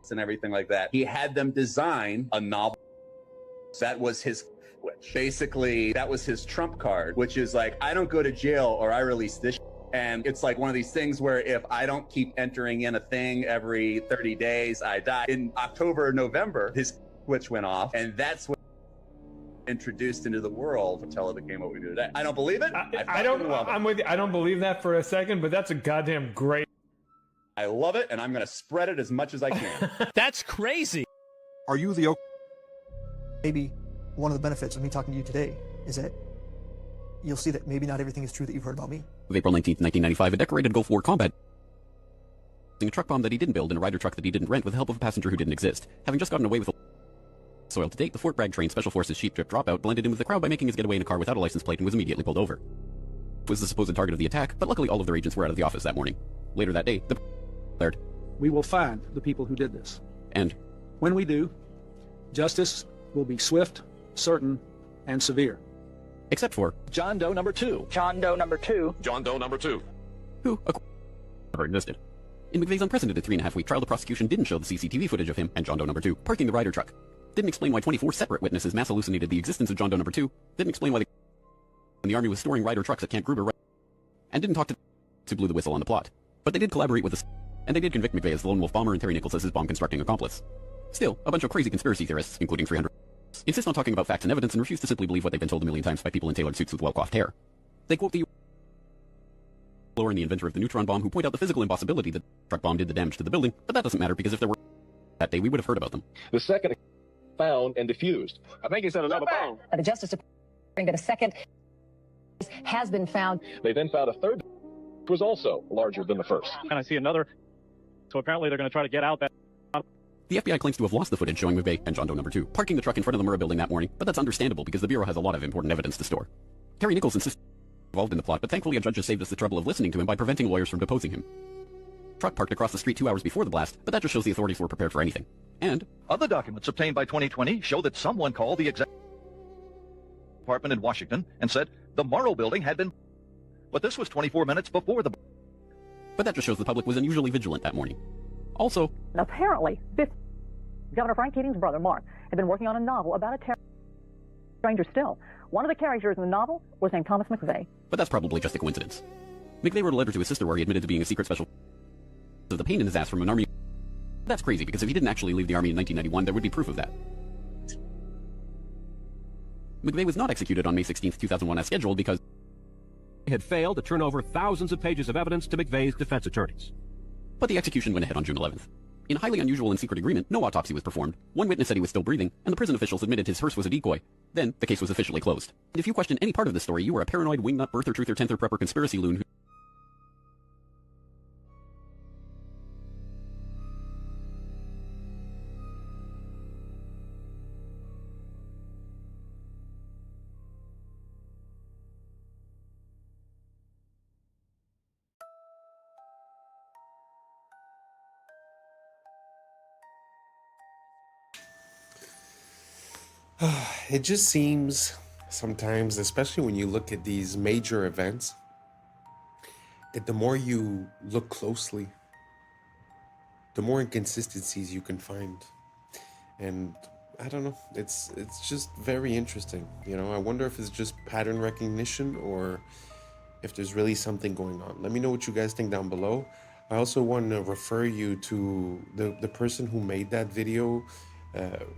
and everything like that. He had them design a novel That was his basically, that was his trump card, which is like, I don't go to jail or I release this. And it's like one of these things where if I don't keep entering in a thing every 30 days, I die. In October or November, his switch went off, and that's what introduced into the world until it became what we do today. I don't believe it. I don't. I'm with you. I don't believe that for a second, but that's a goddamn great. I love it, and I'm going to spread it as much as I can. That's crazy. Are you the... Maybe one of the benefits of me talking to you today is that you'll see that maybe not everything is true that you've heard about me. Of April 19th, 1995, a decorated Gulf War combat a truck bomb that he didn't build in a Ryder truck that he didn't rent with the help of a passenger who didn't exist. Having just gotten away with soil to date, the Fort Bragg trained Special Forces sheep drip dropout blended in with the crowd by making his getaway in a car without a license plate and was immediately pulled over. It was the supposed target of the attack, but luckily all of their agents were out of the office that morning. Later that day, the declared, "We will find the people who did this. And when we do, justice will be swift, certain, and severe." Except for John Doe number 2. John Doe number 2. John Doe number 2. who, never existed. In McVeigh's unprecedented 3.5-week trial, the prosecution didn't show the CCTV footage of him and John Doe number 2 parking the Ryder truck. Didn't explain why 24 separate witnesses mass hallucinated the existence of John Doe number 2. Didn't explain why the Army was storing Ryder trucks at Camp Gruber. And didn't talk to blew the whistle on the plot. But they did collaborate with us, and they did convict McVeigh as the lone wolf bomber and Terry Nichols as his bomb-constructing accomplice. Still, a bunch of crazy conspiracy theorists, including 300, insist on talking about facts and evidence and refuse to simply believe what they've been told a million times by people in tailored suits with well-coiffed hair. They quote the and the inventor of the neutron bomb, who point out the physical impossibility that the truck bomb did the damage to the building, but that doesn't matter because if there were that day, we would have heard about them. The second found and diffused. I think he said another bomb. The Justice Department that a second has been found. They then found a third, which was also larger than the first. And I see another. So apparently they're going to try to get out that. The FBI claims to have lost the footage showing McVeigh and John Doe number 2 parking the truck in front of the Murrah building that morning, but that's understandable because the Bureau has a lot of important evidence to store. Terry Nichols insists involved in the plot, but thankfully a judge has saved us the trouble of listening to him by preventing lawyers from deposing him. Truck parked across the street 2 hours before the blast, but that just shows the authorities were prepared for anything. And other documents obtained by 2020 show that someone called the executive department in Washington and said the Murrah building had been, but this was 24 minutes before the. But that just shows the public was unusually vigilant that morning. Also, apparently, Governor Frank Keating's brother, Mark, had been working on a novel about a stranger still. One of the characters in the novel was named Thomas McVeigh. But that's probably just a coincidence. McVeigh wrote a letter to his sister where he admitted to being a secret special of the pain in his ass from an army. That's crazy because if he didn't actually leave the army in 1991, there would be proof of that. McVeigh was not executed on May 16, 2001 as scheduled because he had failed to turn over thousands of pages of evidence to McVeigh's defense attorneys. But the execution went ahead on June 11th. In a highly unusual and secret agreement, no autopsy was performed. One witness said he was still breathing, and the prison officials admitted his hearse was a decoy. Then, the case was officially closed. And if you question any part of this story, you are a paranoid wingnut birther truther 10th prepper conspiracy loon who It just seems sometimes, especially when you look at these major events, that the more you look closely, the more inconsistencies you can find. And I don't know, it's just very interesting. You know, I wonder if it's just pattern recognition or if there's really something going on. Let me know what you guys think down below. I also want to refer you to the person who made that video.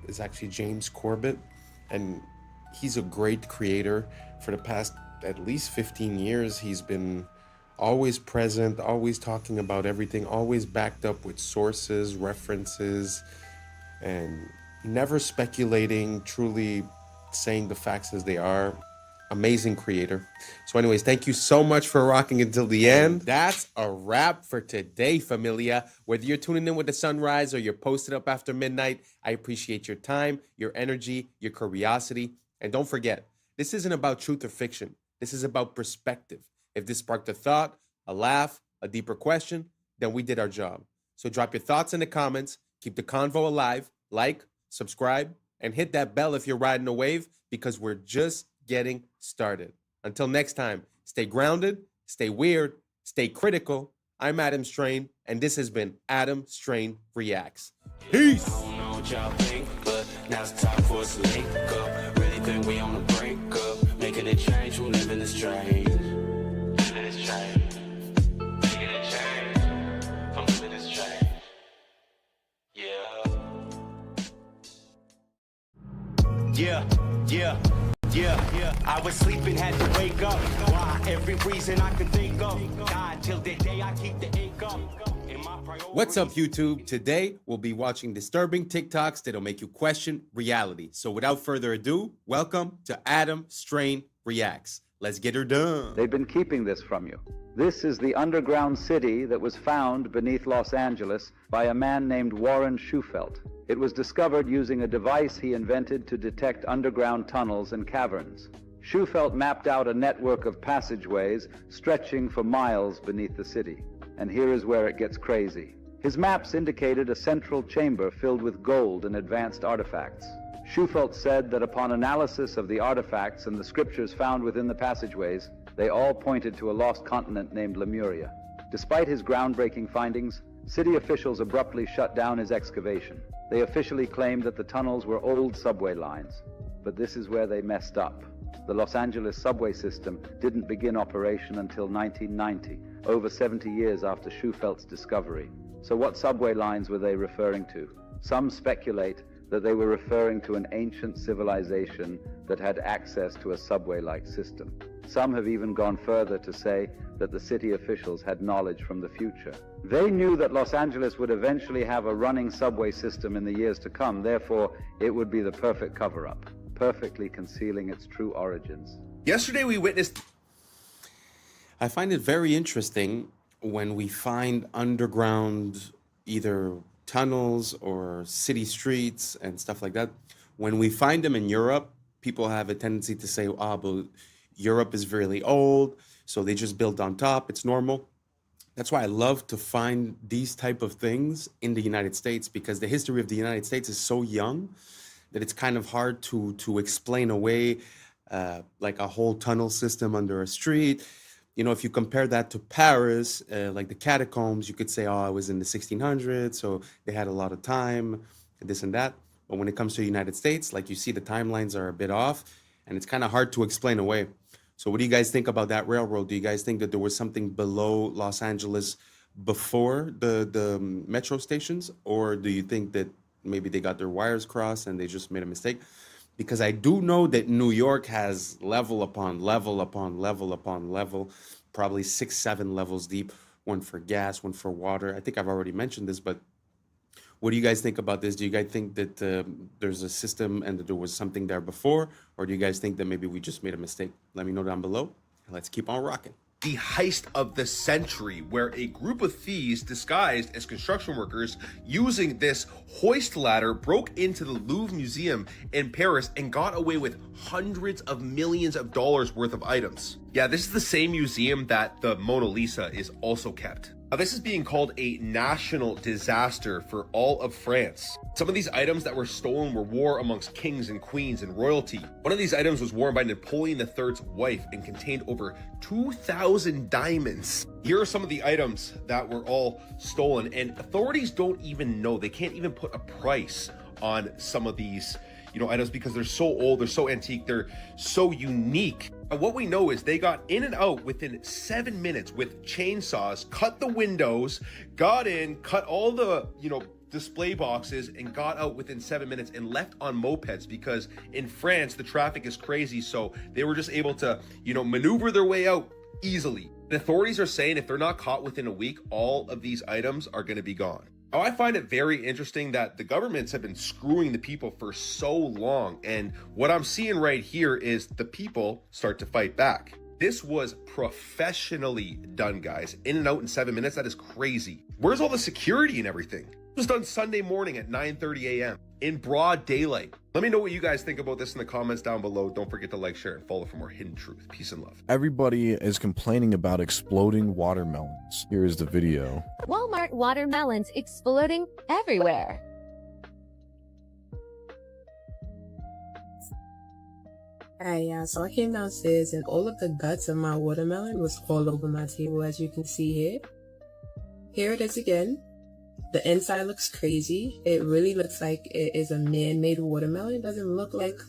Is actually James Corbett, and he's a great creator. For the past at least 15 years, he's been always present, always talking about everything, always backed up with sources, references, and never speculating, truly saying the facts as they are. Amazing creator. So anyways, thank you so much for rocking until the end. That's a wrap for today, familia. Whether you're tuning in with the sunrise or you're posted up after midnight, I appreciate your time, your energy, your curiosity. And don't forget, this isn't about truth or fiction. This is about perspective. If this sparked a thought, a laugh, a deeper question, then we did our job. So drop your thoughts in the comments, keep the convo alive, like, subscribe, and hit that bell if you're riding a wave, because we're just getting started. Until next time, stay grounded, stay weird, stay critical. I'm Adam Strain, and this has been Adam Strain Reacts. Peace! I don't know what y'all think, but Now it's time for us to link up. Really think we on the brink up. Making a change, we living this strange. Living this change. Making a change. I'm living this change. Yeah. Yeah. I was sleeping, had to wake up. Why? Every reason I could think of. God, till the day I keep the ink up. What's up, YouTube? Today, we'll be watching disturbing TikToks that'll make you question reality. So without further ado, welcome to Adam Strain Reacts. Let's get her done. They've been keeping this from you. This is the underground city that was found beneath Los Angeles by a man named Warren Shufelt. It was discovered using a device he invented to detect underground tunnels and caverns. Shufelt mapped out a network of passageways stretching for miles beneath the city. And here is where it gets crazy. His maps indicated a central chamber filled with gold and advanced artifacts. Shufelt said that upon analysis of the artifacts and the scriptures found within the passageways, they all pointed to a lost continent named Lemuria. Despite his groundbreaking findings, city officials abruptly shut down his excavation. They officially claimed that the tunnels were old subway lines. But this is where they messed up. The Los Angeles subway system didn't begin operation until 1990, over 70 years after Schufelt's discovery. So what subway lines were they referring to? Some speculate that they were referring to an ancient civilization that had access to a subway-like system. Some have even gone further to say that the city officials had knowledge from the future. They knew that Los Angeles would eventually have a running subway system in the years to come, therefore it would be the perfect cover-up, perfectly concealing its true origins. Yesterday we witnessed... I find it very interesting when we find underground either tunnels or city streets and stuff like that. When we find them in Europe, people have a tendency to say, but Europe is really old, so they just built on top, it's normal. That's why I love to find these type of things in the United States, because the history of the United States is so young that it's kind of hard to explain away like a whole tunnel system under a street. You know, if you compare that to Paris, like the catacombs, you could say, it was in the 1600s, so they had a lot of time, this and that. But when it comes to the United States, like you see, the timelines are a bit off, and it's kind of hard to explain away. So what do you guys think about that railroad? Do you guys think that there was something below Los Angeles before the metro stations? Or do you think that maybe they got their wires crossed and they just made a mistake? Because I do know that New York has level upon level upon level upon level, probably 6-7 levels deep, one for gas, one for water. I think I've already mentioned this, but what do you guys think about this? Do you guys think that there's a system and that there was something there before? Or do you guys think that maybe we just made a mistake? Let me know down below, and let's keep on rocking. The heist of the century, where a group of thieves disguised as construction workers using this hoist ladder broke into the Louvre Museum in Paris and got away with hundreds of millions of dollars worth of items. Yeah, this is the same museum that the Mona Lisa is also kept. Now, this is being called a national disaster for all of France. Some of these items that were stolen were worn amongst kings and queens and royalty. One of these items was worn by Napoleon III's wife and contained over 2,000 diamonds. Here are some of the items that were all stolen, and authorities don't even know. They can't even put a price on some of these items because they're so old, they're so antique, they're so unique. And what we know is they got in and out within 7 minutes with chainsaws, cut the windows, got in, cut all the, display boxes, and got out within 7 minutes and left on mopeds, because in France, the traffic is crazy. So they were just able to, maneuver their way out easily. And authorities are saying if they're not caught within a week, all of these items are going to be gone. Now, I find it very interesting that the governments have been screwing the people for so long. And what I'm seeing right here is the people start to fight back. This was professionally done, guys. In and out in 7 minutes. That is crazy. Where's all the security and everything? It was done Sunday morning at 9:30 a.m. in broad daylight. Let me know what you guys think about this in the comments down below. Don't forget to like, share, and follow for more hidden truth. Peace and love. Everybody is complaining about exploding watermelons. Here is the video. Walmart watermelons exploding everywhere. Alright, yeah, so I came downstairs and all of the guts of my watermelon was all over my table, as you can see here. Here it is again. The inside looks crazy. It really looks like it is a man-made watermelon. It doesn't look like...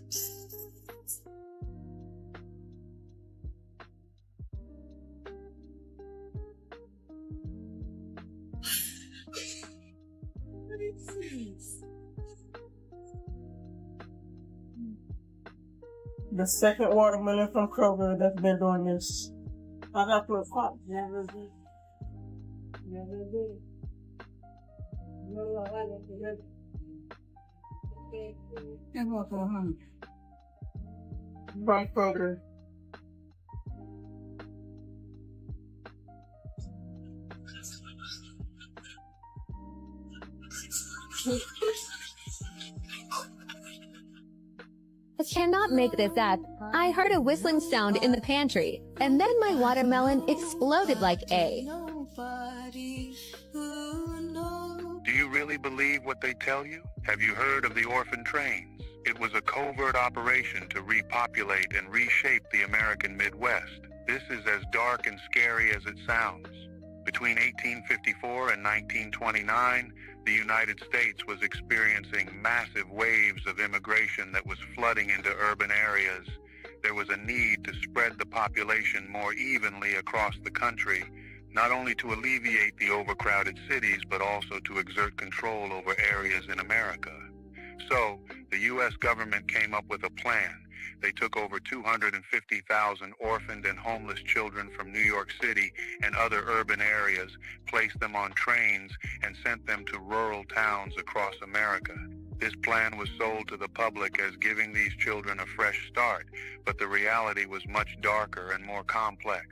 The second watermelon from Kroger that's been doing this. I got to a pot. Never did. Never did. No, I didn't. Never did. By Kroger. I cannot make this up. I heard a whistling sound in the pantry, and then my watermelon exploded like A. Do you really believe what they tell you? Have you heard of the orphan trains? It was a covert operation to repopulate and reshape the American Midwest. This is as dark and scary as it sounds. Between 1854 and 1929, the United States was experiencing massive waves of immigration that was flooding into urban areas. There was a need to spread the population more evenly across the country, not only to alleviate the overcrowded cities, but also to exert control over areas in America. So, the U.S. government came up with a plan. They took over 250,000 orphaned and homeless children from New York City and other urban areas, placed them on trains, and sent them to rural towns across America. This plan was sold to the public as giving these children a fresh start, but the reality was much darker and more complex.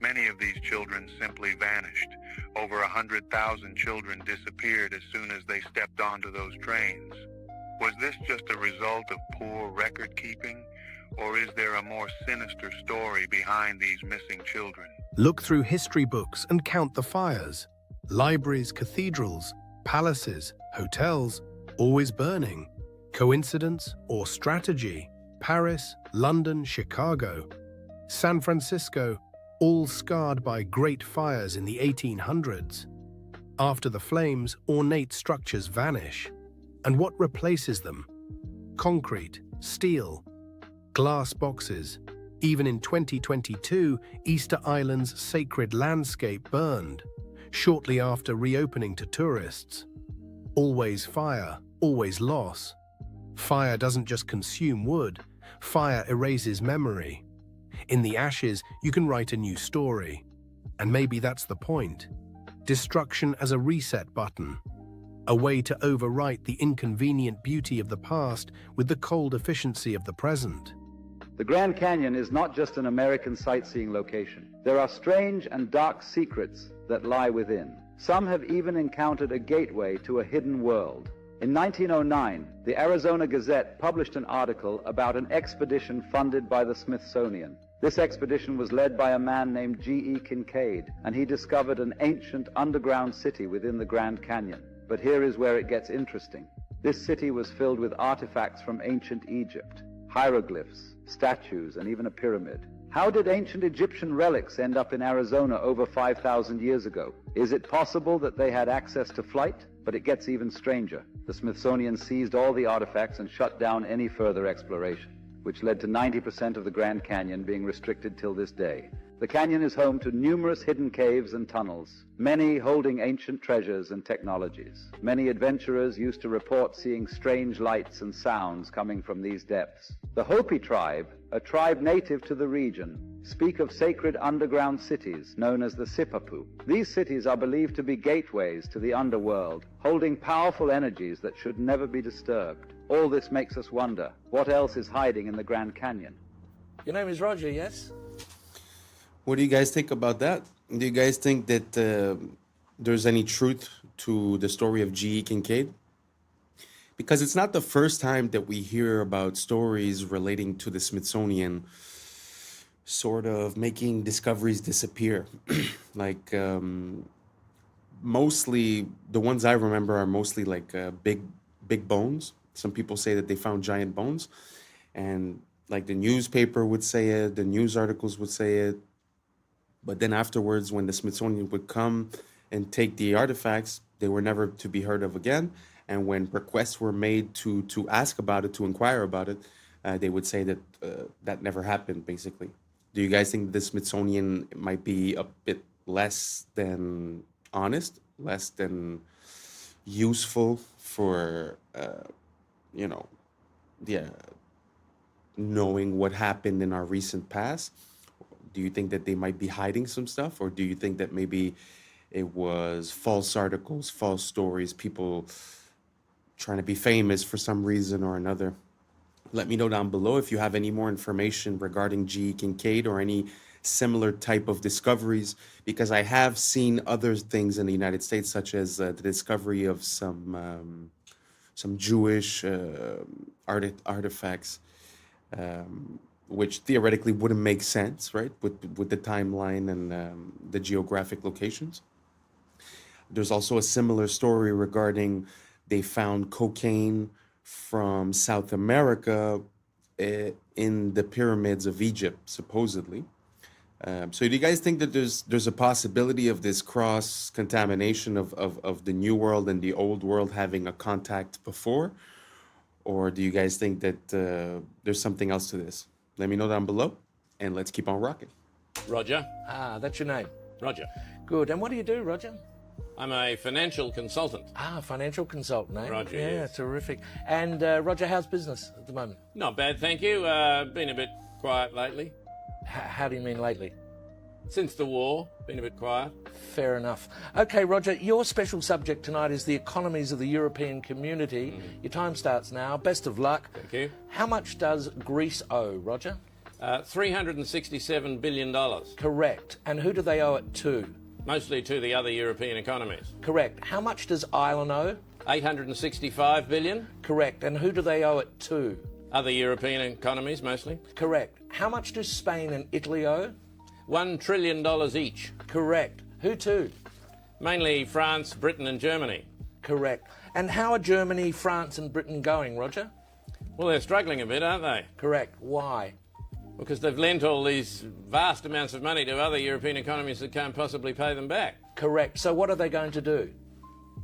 Many of these children simply vanished. Over 100,000 children disappeared as soon as they stepped onto those trains. Was this just a result of poor record keeping, or is there a more sinister story behind these missing children? Look through history books and count the fires. Libraries, cathedrals, palaces, hotels, always burning. Coincidence or strategy? Paris, London, Chicago, San Francisco, all scarred by great fires in the 1800s. After the flames, ornate structures vanish. And what replaces them? Concrete, steel, glass boxes. Even in 2022, Easter Island's sacred landscape burned, shortly after reopening to tourists. Always fire, always loss. Fire doesn't just consume wood, fire erases memory. In the ashes, you can write a new story. And maybe that's the point. Destruction as a reset button. A way to overwrite the inconvenient beauty of the past with the cold efficiency of the present. The Grand Canyon is not just an American sightseeing location. There are strange and dark secrets that lie within. Some have even encountered a gateway to a hidden world. In 1909, the Arizona Gazette published an article about an expedition funded by the Smithsonian. This expedition was led by a man named G.E. Kincaid, and he discovered an ancient underground city within the Grand Canyon. But here is where it gets interesting. This city was filled with artifacts from ancient Egypt, hieroglyphs, statues, and even a pyramid. How did ancient Egyptian relics end up in Arizona over 5,000 years ago? Is it possible that they had access to flight? But it gets even stranger. The Smithsonian seized all the artifacts and shut down any further exploration, which led to 90% of the Grand Canyon being restricted till this day. The canyon is home to numerous hidden caves and tunnels, many holding ancient treasures and technologies. Many adventurers used to report seeing strange lights and sounds coming from these depths. The Hopi tribe, a tribe native to the region, speak of sacred underground cities known as the Sipapu. These cities are believed to be gateways to the underworld, holding powerful energies that should never be disturbed. All this makes us wonder, what else is hiding in the Grand Canyon? Your name is Roger, yes? What do you guys think about that? Do you guys think that there's any truth to the story of G.E. Kincaid? Because it's not the first time that we hear about stories relating to the Smithsonian sort of making discoveries disappear. Like, mostly, the ones I remember are mostly like big bones. Some people say that they found giant bones. And like the newspaper would say it, the news articles would say it. But then afterwards, when the Smithsonian would come and take the artifacts, they were never to be heard of again. And when requests were made to ask about it, to inquire about it, they would say that that never happened, basically. Do you guys think the Smithsonian might be a bit less than honest, less than useful for, you know, yeah, knowing what happened in our recent past? Do you think that they might be hiding some stuff? Or do you think that maybe it was false articles, false stories, people trying to be famous for some reason or another? Let me know down below if you have any more information regarding G. Kincaid or any similar type of discoveries, because I have seen other things in the United States, such as the discovery of some Jewish artifacts, which theoretically wouldn't make sense, right, with the timeline and the geographic locations. There's also a similar story regarding they found cocaine from South America in the pyramids of Egypt, supposedly. So do you guys think that there's a possibility of this cross contamination of the new world and the old world having a contact before? Or do you guys think that there's something else to this? Let me know down below, and let's keep on rocking. Roger. Ah, that's your name. Roger. Good. And what do you do, Roger? I'm a financial consultant. Ah, financial consultant, eh? Roger, Yeah, yes. terrific. And Roger, how's business at the moment? Not bad, thank you. Been a bit quiet lately. How do you mean lately? Since the war, been a bit quiet. Fair enough. Okay, Roger, your special subject tonight is the economies of the European community. Your time starts now. Best of luck. Thank you. How much does Greece owe, Roger? $367 billion. Correct. And who do they owe it to? Mostly to the other European economies. Correct. How much does Ireland owe? $865 billion. Correct. And who do they owe it to? Other European economies, mostly. Correct. How much do Spain and Italy owe? $1 trillion each. Correct. Who to? Mainly France, Britain and Germany. Correct. And how are Germany, France and Britain going, Roger? Well, they're struggling a bit, aren't they? Correct. Why? Because they've lent all these vast amounts of money to other European economies that can't possibly pay them back. Correct. So what are they going to do?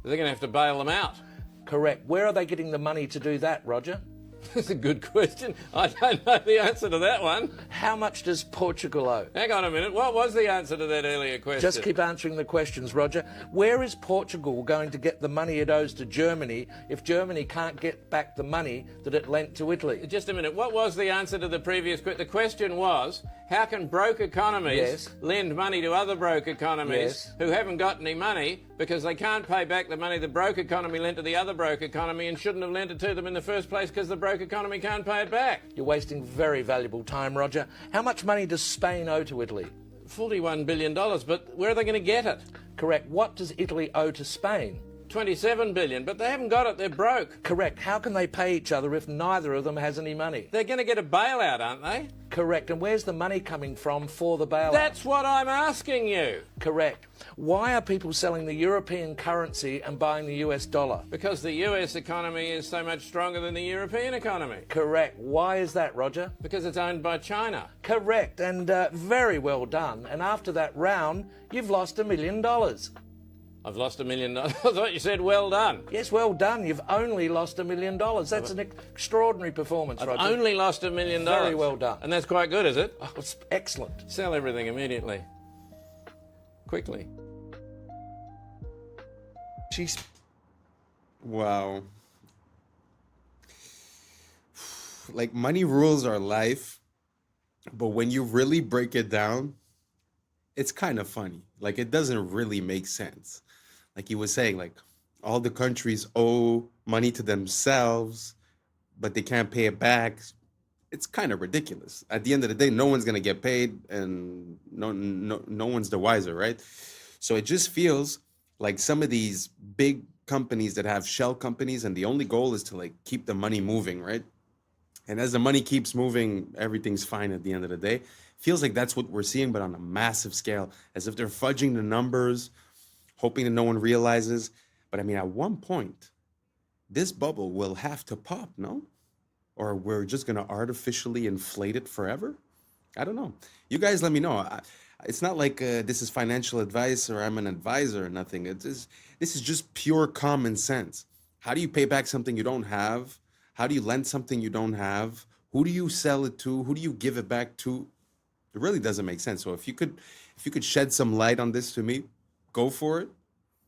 They're going to have to bail them out. Correct. Where are they getting the money to do that, Roger? That's a good question. I don't know the answer to that one. How much does Portugal owe? Hang on a minute. What was the answer to that earlier question? Just keep answering the questions, Roger. Where is Portugal going to get the money it owes to Germany if Germany can't get back the money that it lent to Italy? Just a minute. What was the answer to the previous question? The question was, how can broke economies lend money to other broke economies who haven't got any money because they can't pay back the money the broke economy lent to the other broke economy and shouldn't have lent it to them in the first place because the broke economy can't pay it back? You're wasting very valuable time, Roger. How much money does Spain owe to Italy? $41 billion, but where are they going to get it? Correct. What does Italy owe to Spain? $27 billion, but they haven't got it. They're broke. Correct. How can they pay each other if neither of them has any money? They're going to get a bailout, aren't they? Correct. And where's the money coming from for the bailout? That's what I'm asking you. Correct. Why are people selling the European currency and buying the US dollar? Because the US economy is so much stronger than the European economy. Correct. Why is that, Roger? Because it's owned by China. Correct. And very well done. And after that round, you've lost $1 million. I've lost $1 million. I thought you said well done. Yes, well done. You've only lost $1 million. That's an extraordinary performance, I've Roger. only lost $1 million. Very well done. And that's quite good, is it? Oh, it's excellent. Sell everything immediately. Quickly. Jeez. Wow. Like, money rules our life, but when you really break it down, it's kind of funny. Like, it doesn't really make sense. Like he was saying, like, all the countries owe money to themselves, but they can't pay it back. It's kind of ridiculous. At the end of the day, no one's going to get paid, and no one's the wiser, right? So it just feels like some of these big companies that have shell companies, and the only goal is to, like, keep the money moving, right? And as the money keeps moving, everything's fine at the end of the day. Feels like that's what we're seeing, but on a massive scale, as if they're fudging the numbers, hoping that no one realizes. But I mean, at one point, this bubble will have to pop, no? Or we're just going to artificially inflate it forever? I don't know. You guys let me know. It's not like this is financial advice or I'm an advisor or nothing. This is just pure common sense. How do you pay back something you don't have? How do you lend something you don't have? Who do you sell it to? Who do you give it back to? It really doesn't make sense. So if you could shed some light on this to me, go for it,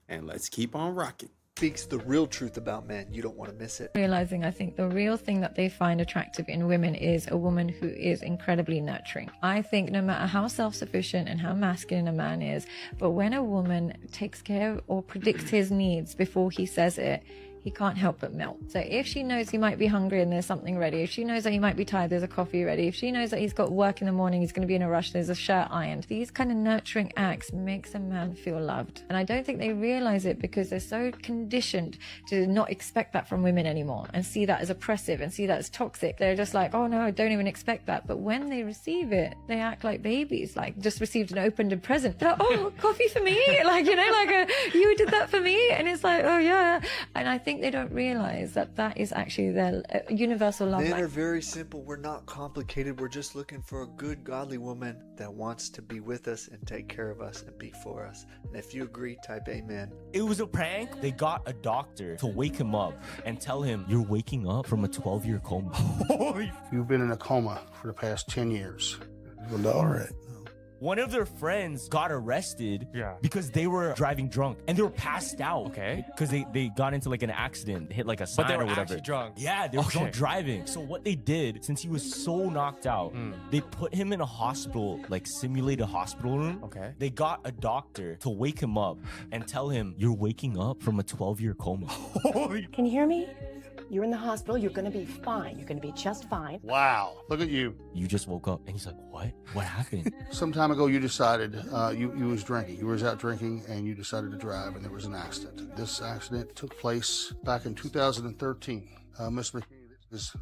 and let's keep on rocking. Speaks the real truth about men. You don't want to miss it. Realizing, I think the real thing that they find attractive in women is a woman who is incredibly nurturing. I think no matter how self-sufficient and how masculine a man is, but when a woman takes care or predicts his needs before he says it, he can't help but melt. So if she knows he might be hungry and there's something ready, if she knows that he might be tired, there's a coffee ready, if she knows that he's got work in the morning, he's going to be in a rush, there's a shirt ironed, these kind of nurturing acts makes a man feel loved. And I don't think they realize it because they're so conditioned to not expect that from women anymore and see that as oppressive and see that as toxic. They're just like, oh no, I don't even expect that. But when they receive it, they act like babies, like just received an opened present. They're like, oh, coffee for me? Like, you know, like you did that for me? And it's like, oh yeah. And I think they don't realize that that is actually their universal love Men language. are very simple. We're not complicated. We're just looking for a good, godly woman that wants to be with us and take care of us and be for us. And if you agree, type amen. It was a prank. They got a doctor to wake him up and tell him, you're waking up from a 12-year coma. You've been in a coma for the past 10 years. Well, all right. One of their friends got arrested because they were driving drunk and they were passed out. Okay. Because they got into like an accident, hit like a sign But they were or whatever. actually drunk. Yeah, they were drunk driving. So what they did, since he was so knocked out, they put him in a hospital, like simulated hospital room. Okay. They got a doctor to wake him up and tell him, you're waking up from a 12-year coma. Can you hear me? You're in the hospital. You're going to be fine. You're going to be just fine. Wow. Look at you. You just woke up. And he's like, what? What happened? Some time ago, you decided you was drinking. You was out drinking and you decided to drive and there was an accident. This accident took place back in 2013. Mr. McKinney, this is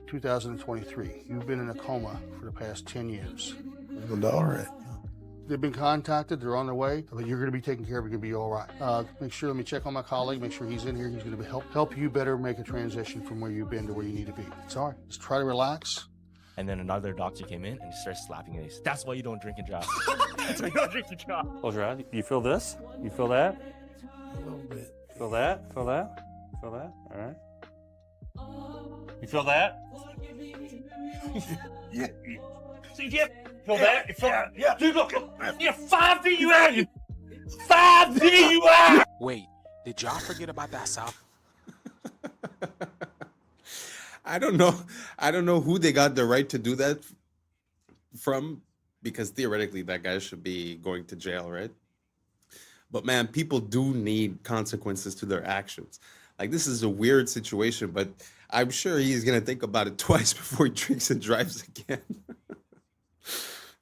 2023. You've been in a coma for the past 10 years. Well, all right. They've been contacted. They're on their way. But you're going to be taken care of. You're going to be all right. Make sure, let me check on my colleague. Make sure he's in here. He's going to help you better make a transition from where you've been to where you need to be. It's all right. Just try to relax. And then another doctor came in and he started slapping his face. That's why you don't drink and drive. That's why you don't drink and drive. Close your eyes. You feel this? You feel that? A little bit. Feel that? Feel that? Feel that? All right. You feel that? Yeah. See, yeah. Feel that? You feel that? Yeah. Dude, look. Yeah, 5 DUI. 5 DUI. Wait, did y'all forget about that South? I don't know who they got the right to do that from, because theoretically that guy should be going to jail, right? But man, people do need consequences to their actions. Like, this is a weird situation, but I'm sure he's gonna think about it twice before he drinks and drives again.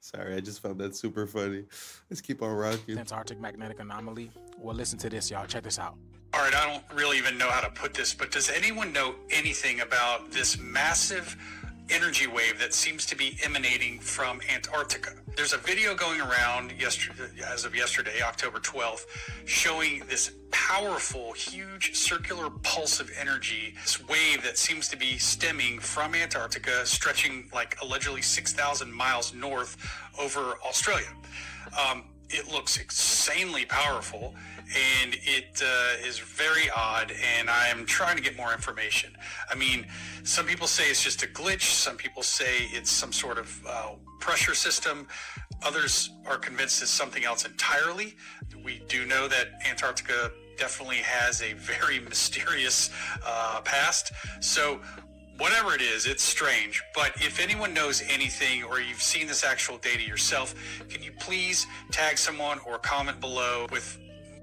Sorry, I just found that super funny. Let's keep on rocking. Antarctic magnetic anomaly. Well, listen to this, y'all. Check this out. All right, I don't really even know how to put this, but does anyone know anything about this massive energy wave that seems to be emanating from Antarctica? There's a video going around as of yesterday, October 12th, showing this powerful, huge circular pulse of energy, this wave that seems to be stemming from Antarctica, stretching like allegedly 6,000 miles north over Australia. It looks insanely powerful, and it is very odd, and I'm trying to get more information. I mean, some people say it's just a glitch. Some people say it's some sort of pressure system. Others are convinced it's something else entirely. We do know that Antarctica definitely has a very mysterious past. So whatever it is, it's strange. But if anyone knows anything or you've seen this actual data yourself, can you please tag someone or comment below with...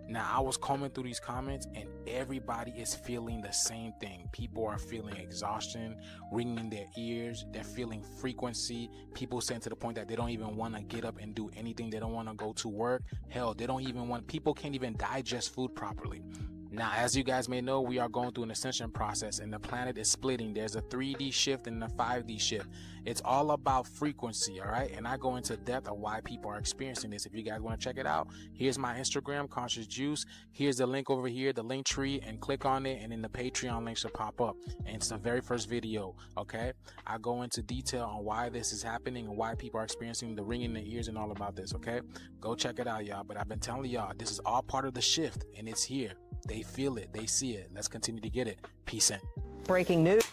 Now, I was combing through these comments and everybody is feeling the same thing. People are feeling exhaustion, ringing in their ears. They're feeling frequency. People saying to the point that they don't even want to get up and do anything. They don't want to go to work. Hell, they don't even want... People can't even digest food properly. Now, as you guys may know, we are going through an ascension process and the planet is splitting. There's a 3D shift and a 5D shift. It's all about frequency, all right? And I go into depth of why people are experiencing this. If you guys want to check it out, here's my Instagram, Conscious Juice. Here's the link over here, the link tree, and click on it, and then the Patreon link should pop up. And it's the very first video, okay? I go into detail on why this is happening and why people are experiencing the ringing in the ears and all about this, okay? Go check it out, y'all. But I've been telling y'all, this is all part of the shift, and it's here. They feel it. They see it. Let's continue to get it. Peace in. Breaking news.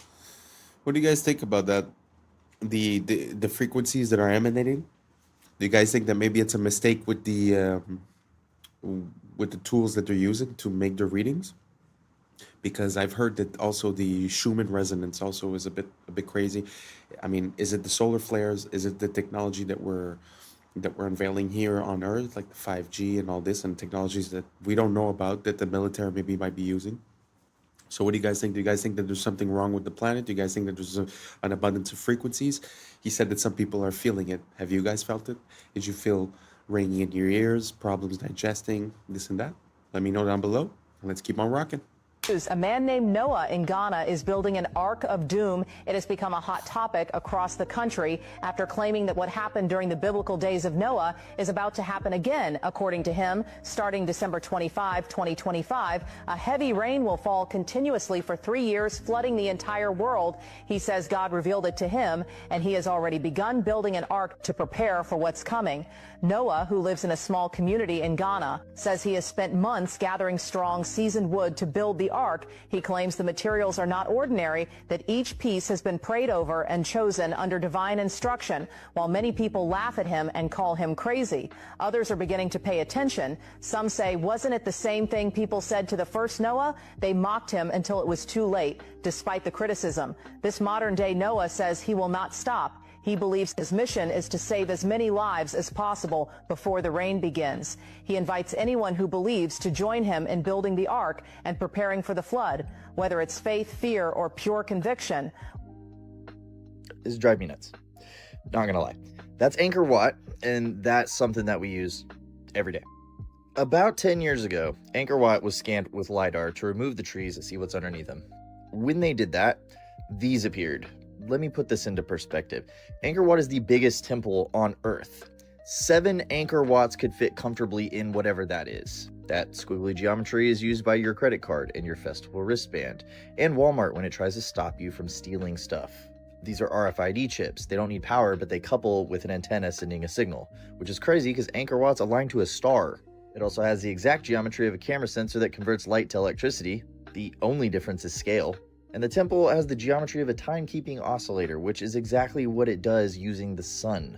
What do you guys think about that? The frequencies that are emanating? Do you guys think that maybe it's a mistake with the tools that they're using to make their readings? Because I've heard that also the Schumann resonance also is a bit crazy. I mean, is it the solar flares? Is it the technology that we're unveiling here on Earth, like the 5G and all this, and technologies that we don't know about that the military maybe might be using? So what do you guys think? Do you guys think that there's something wrong with the planet? Do you guys think that there's an abundance of frequencies? He said that some people are feeling it. Have you guys felt it? Did you feel ringing in your ears, problems digesting, this and that? Let me know down below. Let's keep on rocking. A man named Noah in Ghana is building an Ark of Doom. It has become a hot topic across the country after claiming that what happened during the biblical days of Noah is about to happen again. According to him, starting December 25, 2025, a heavy rain will fall continuously for 3 years, flooding the entire world. He says God revealed it to him, and he has already begun building an ark to prepare for what's coming. Noah, who lives in a small community in Ghana, says he has spent months gathering strong, seasoned wood to build the ark. He claims the materials are not ordinary, that each piece has been prayed over and chosen under divine instruction. While many people laugh at him and call him crazy, others are beginning to pay attention. Some say, wasn't it the same thing people said to the first Noah? They mocked him until it was too late, despite the criticism. This modern-day Noah says he will not stop. He believes his mission is to save as many lives as possible before the rain begins. He invites anyone who believes to join him in building the ark and preparing for the flood, whether it's faith, fear, or pure conviction. This drives me nuts. Not gonna lie. That's Anchor Watt, and that's something that we use every day. About 10 years ago, Anchor Watt was scanned with LiDAR to remove the trees and see what's underneath them. When they did that, these appeared. Let me put this into perspective. Anchor Watt is the biggest temple on Earth. 7 Anchor Watts could fit comfortably in whatever that is. That squiggly geometry is used by your credit card and your festival wristband, and Walmart when it tries to stop you from stealing stuff. These are RFID chips. They don't need power, but they couple with an antenna sending a signal, which is crazy because Anchor Watt's aligned to a star. It also has the exact geometry of a camera sensor that converts light to electricity. The only difference is scale. And the temple has the geometry of a timekeeping oscillator, which is exactly what it does using the sun.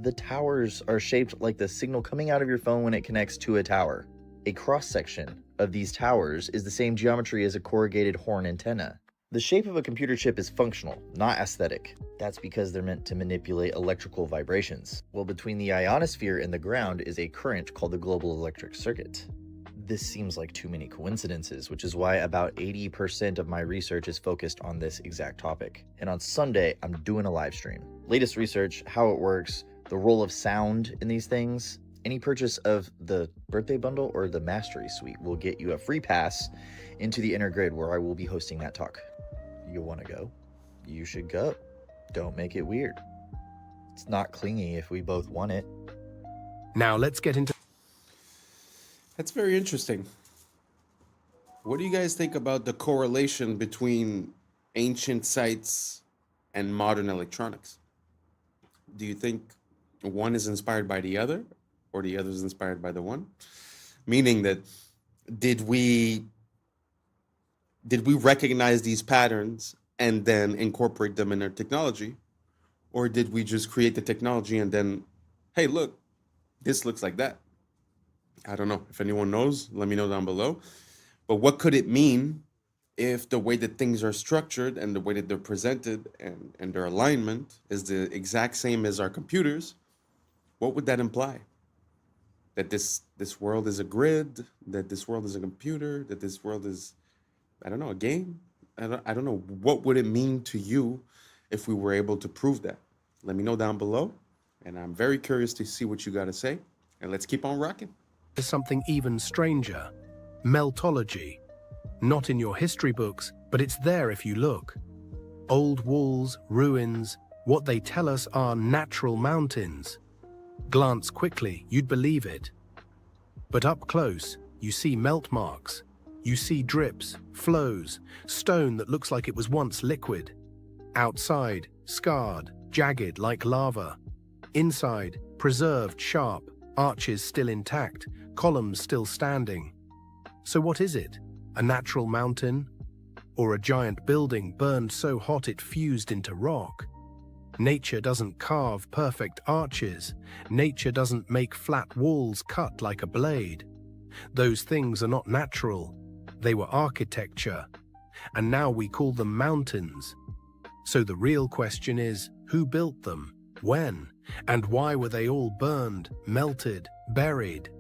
The towers are shaped like the signal coming out of your phone when it connects to a tower. A cross-section of these towers is the same geometry as a corrugated horn antenna. The shape of a computer chip is functional, not aesthetic. That's because they're meant to manipulate electrical vibrations. Well, between the ionosphere and the ground is a current called the global electric circuit. This seems like too many coincidences, which is why about 80% of my research is focused on this exact topic. And on Sunday, I'm doing a live stream. Latest research, how it works, the role of sound in these things. Any purchase of the birthday bundle or the mastery suite will get you a free pass into the inner grid where I will be hosting that talk. You want to go? You should go. Don't make it weird. It's not clingy if we both want it. Now let's get into... That's very interesting. What do you guys think about the correlation between ancient sites and modern electronics? Do you think one is inspired by the other, or the other is inspired by the one? Meaning that did we recognize these patterns and then incorporate them in our technology? Or did we just create the technology and then, hey, look, this looks like that? I don't know. If anyone knows, let me know down below. But what could it mean if the way that things are structured and the way that they're presented and their alignment is the exact same as our computers? What would that imply? That this world is a grid, that this world is a computer, that this world is, I don't know, a game? I don't know. What would it mean to you if we were able to prove that? Let me know down below. And I'm very curious to see what you got to say. And let's keep on rocking. Something even stranger. meltology. Not in your history books, but it's there if you look. Old walls, ruins, what they tell us are natural mountains. Glance quickly, you'd believe it. But up close, you see melt marks. You see drips, flows, stone that looks like it was once liquid. Outside, scarred, jagged like lava. Inside, preserved sharp, arches still intact, columns still standing. So what is it? A natural mountain? Or a giant building burned so hot it fused into rock? Nature doesn't carve perfect arches. Nature doesn't make flat walls cut like a blade. Those things are not natural. They were architecture. And now we call them mountains. So the real question is, who built them? When? And why were they all burned, melted, buried?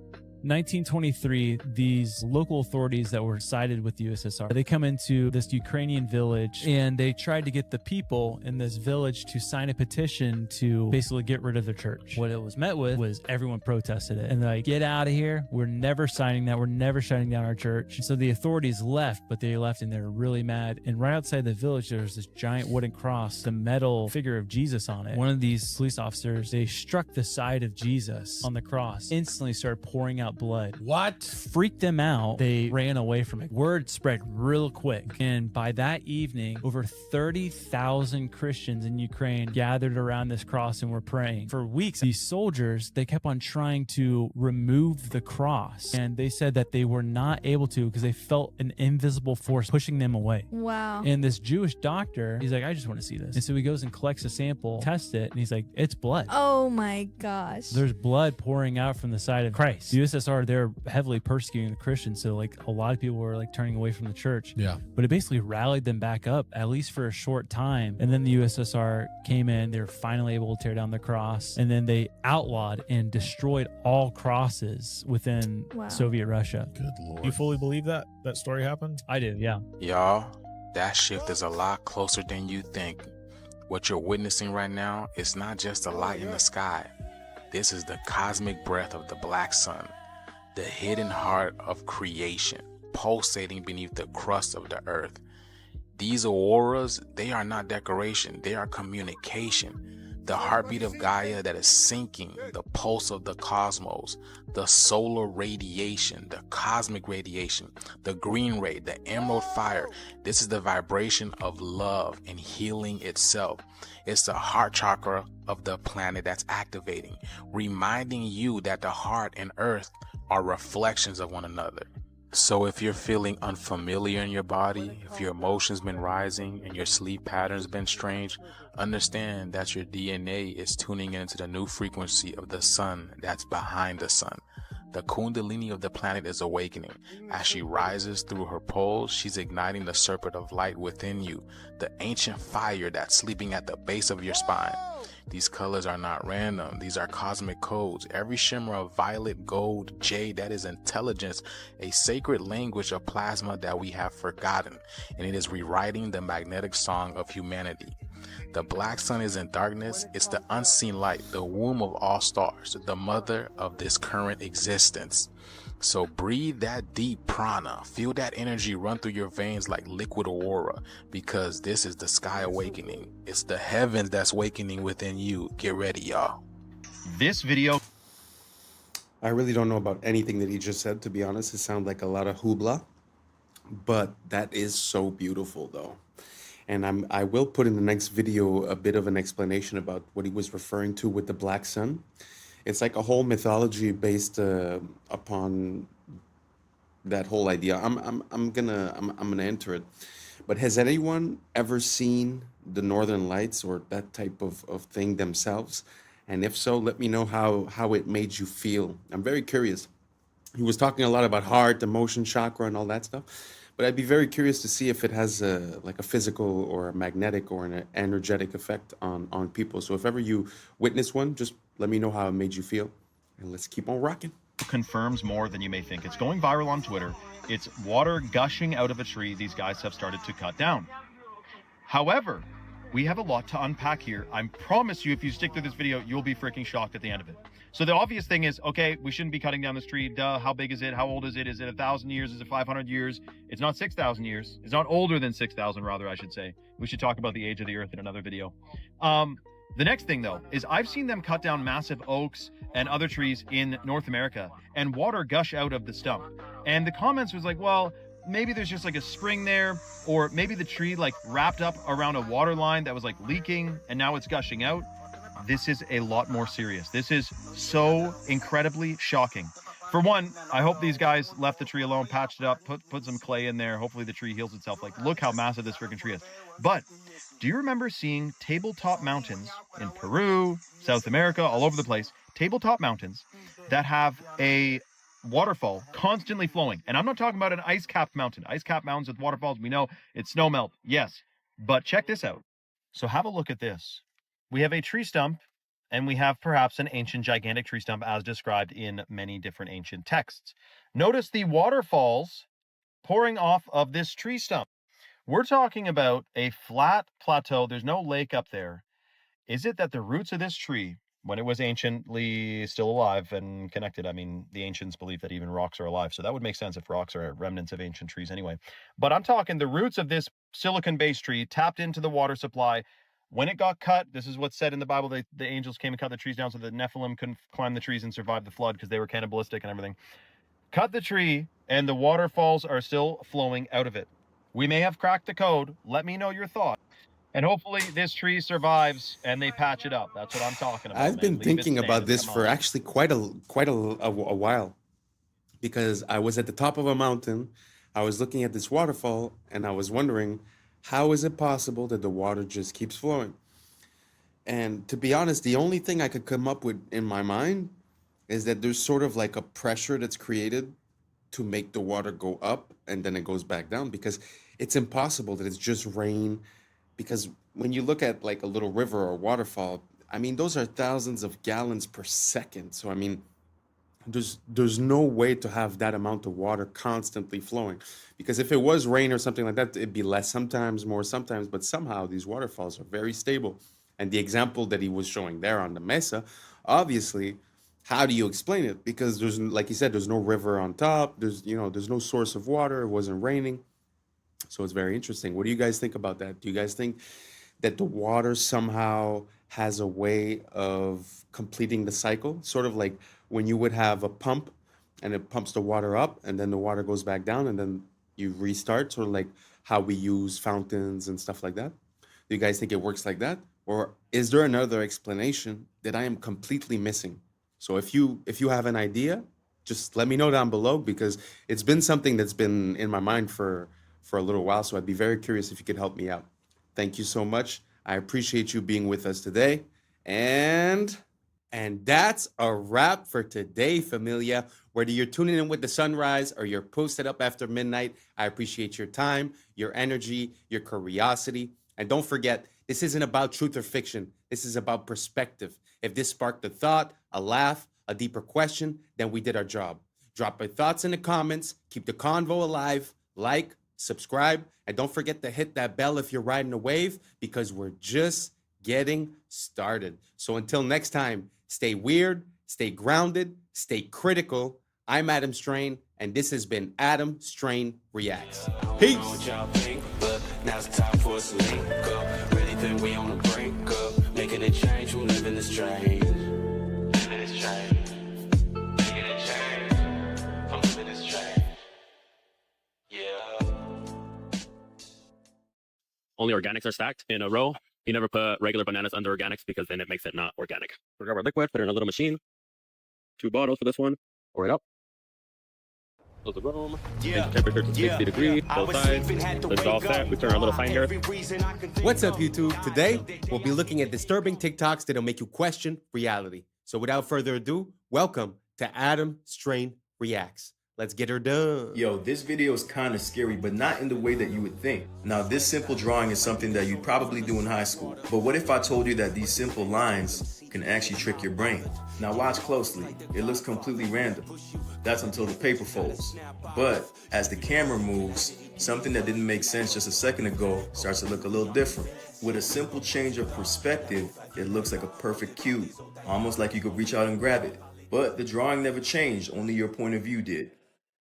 1923, these local authorities that were sided with the USSR, they come into this Ukrainian village and they tried to get the people in this village to sign a petition to basically get rid of their church. What it was met with was everyone protested it and they're like, get out of here. We're never signing that. We're never shutting down our church. So the authorities left, but they left and they were really mad. And right outside the village, there was this giant wooden cross, the metal figure of Jesus on it. One of these police officers, they struck the side of Jesus on the cross, instantly started pouring out blood. What? Freaked them out. They ran away from it. Word spread real quick. And by that evening, over 30,000 Christians in Ukraine gathered around this cross and were praying. For weeks, these soldiers, they kept on trying to remove the cross. And they said that they were not able to because they felt an invisible force pushing them away. Wow. And this Jewish doctor, he's like, I just want to see this. And so he goes and collects a sample, tests it, and he's like, it's blood. Oh my gosh. There's blood pouring out from the side of Christ. The USSR, they're heavily persecuting the Christians, so like a lot of people were like turning away from the church. Yeah. But it basically rallied them back up, at least for a short time. And then the USSR came in, they were finally able to tear down the cross, and then they outlawed and destroyed all crosses within Soviet Russia. Good Lord. You fully believe that story happened? I do, yeah. Y'all, that shift is a lot closer than you think. What you're witnessing right now is not just a light in the sky. This is the cosmic breath of the black sun, the hidden heart of creation, pulsating beneath the crust of the earth. These auroras, they are not decoration, they are communication. The heartbeat of Gaia that is sinking, the pulse of the cosmos, the solar radiation, the cosmic radiation, the green ray, the emerald fire. This is the vibration of love and healing itself. It's the heart chakra of the planet that's activating, reminding you that the heart and earth are reflections of one another. So if you're feeling unfamiliar in your body, if your emotions been rising and your sleep patterns been strange, understand that your DNA is tuning into the new frequency of the sun that's behind the sun. The kundalini of the planet is awakening. As she rises through her poles, she's igniting the serpent of light within you, the ancient fire that's sleeping at the base of your spine. These colors are not random. These are cosmic codes. Every shimmer of violet, gold, jade, that is intelligence, a sacred language of plasma that we have forgotten, and it is rewriting the magnetic song of humanity. The black sun is in darkness. It's the unseen light, the womb of all stars, the mother of this current existence. So breathe that deep prana, feel that energy run through your veins like liquid aurora, because this is the sky awakening. It's the heavens that's awakening within you. Get ready, y'all. This video, I really don't know about anything that he just said, to be honest. It sounds like a lot of hoopla, but that is so beautiful though. And I will put in the next video a bit of an explanation about what he was referring to with the black sun. It's like a whole mythology based upon that whole idea. I'm gonna enter it. But has anyone ever seen the Northern Lights or that type of thing themselves? And if so, let me know how it made you feel. I'm very curious. He was talking a lot about heart, emotion, chakra, and all that stuff. But I'd be very curious to see if it has like a physical or a magnetic or an energetic effect on people. So if ever you witness one, just let me know how it made you feel. And let's keep on rocking. Confirms more than you may think. It's going viral on Twitter. It's water gushing out of a tree these guys have started to cut down. However, we have a lot to unpack here. I promise you, if you stick through this video, you'll be freaking shocked at the end of it. So the obvious thing is, okay, we shouldn't be cutting down this tree. Duh, how big is it? How old is it? Is it 1,000 years? Is it 500 years? It's not 6,000 years. It's not older than 6,000, rather, I should say. We should talk about the age of the earth in another video. The next thing, though, is I've seen them cut down massive oaks and other trees in North America and water gush out of the stump. And the comments was like, well, maybe there's just like a spring there, or maybe the tree like wrapped up around a water line that was like leaking and now it's gushing out. This is a lot more serious. This is so incredibly shocking. For one, I hope these guys left the tree alone, patched it up, put some clay in there. Hopefully the tree heals itself. Like, look how massive this freaking tree is. But do you remember seeing tabletop mountains in Peru, South America, all over the place, tabletop mountains that have a waterfall constantly flowing? And I'm not talking about an ice-capped mountain. Ice-capped mountains with waterfalls, we know it's snow melt. Yes, but check this out. So have a look at this. We have a tree stump, and we have perhaps an ancient gigantic tree stump as described in many different ancient texts. Notice the waterfalls pouring off of this tree stump. We're talking about a flat plateau. There's no lake up there. Is it that the roots of this tree, when it was anciently still alive and connected, I mean, the ancients believe that even rocks are alive, so that would make sense if rocks are remnants of ancient trees anyway. But I'm talking the roots of this silicon-based tree tapped into the water supply. When it got cut, this is what's said in the Bible, the angels came and cut the trees down so the Nephilim couldn't climb the trees and survive the flood because they were cannibalistic and everything. Cut the tree, and the waterfalls are still flowing out of it. We may have cracked the code. Let me know your thoughts. And hopefully this tree survives and they patch it up. That's what I'm talking about. I've been thinking about this for actually quite a while, because I was at the top of a mountain. I was looking at this waterfall and I was wondering, how is it possible that the water just keeps flowing? And to be honest, the only thing I could come up with in my mind is that there's sort of like a pressure that's created to make the water go up and then it goes back down, because it's impossible that it's just rain. Because when you look at like a little river or waterfall, I mean, those are thousands of gallons per second. So, I mean, there's no way to have that amount of water constantly flowing, because if it was rain or something like that, it'd be less sometimes, more sometimes, but somehow these waterfalls are very stable. And the example that he was showing there on the mesa, obviously, how do you explain it? Because there's, like he said, there's no river on top. There's no source of water. It wasn't raining. So it's very interesting. What do you guys think about that? Do you guys think that the water somehow has a way of completing the cycle? Sort of like when you would have a pump and it pumps the water up and then the water goes back down and then you restart, sort of like how we use fountains and stuff like that. Do you guys think it works like that? Or is there another explanation that I am completely missing? So if you have an idea, just let me know down below, because it's been something that's been in my mind for a little while. So I'd be very curious if you could help me out. Thank you so much. I appreciate you being with us today. And that's a wrap for today, familia. Whether you're tuning in with the sunrise or you're posted up after midnight, I appreciate your time, your energy, your curiosity. And don't forget, this isn't about truth or fiction. This is about perspective. If this sparked a thought, a laugh, a deeper question, then we did our job. Drop your thoughts in the comments. Keep the convo alive. Like, subscribe, and don't forget to hit that bell if you're riding a wave, because we're just getting started. So until next time, stay weird, stay grounded, stay critical. I'm Adam Strain, and this has been Adam Strain Reacts. Peace. Now's the time for us to link up. Really think we on the brink up. Making a change, we're living this change. Living this change. Making a change. I'm living this change. Yeah. Only organics are stacked in a row. You never put regular bananas under organics because then it makes it not organic. We grab our liquid, put it in a little machine. 2 bottles for this one. Pour it up. Close the room. Temperature to 60 degrees. Both sides. This is all set. We turn our little sign here. What's up, YouTube? Today, we'll be looking at disturbing TikToks that'll make you question reality. So without further ado, welcome to Adam Strain Reacts. Let's get her done. Yo, this video is kind of scary, but not in the way that you would think. Now, this simple drawing is something that you'd probably do in high school. But what if I told you that these simple lines can actually trick your brain? Now watch closely. It looks completely random. That's until the paper folds. But as the camera moves, something that didn't make sense just a second ago starts to look a little different. With a simple change of perspective, it looks like a perfect cube, almost like you could reach out and grab it. But the drawing never changed, only your point of view did.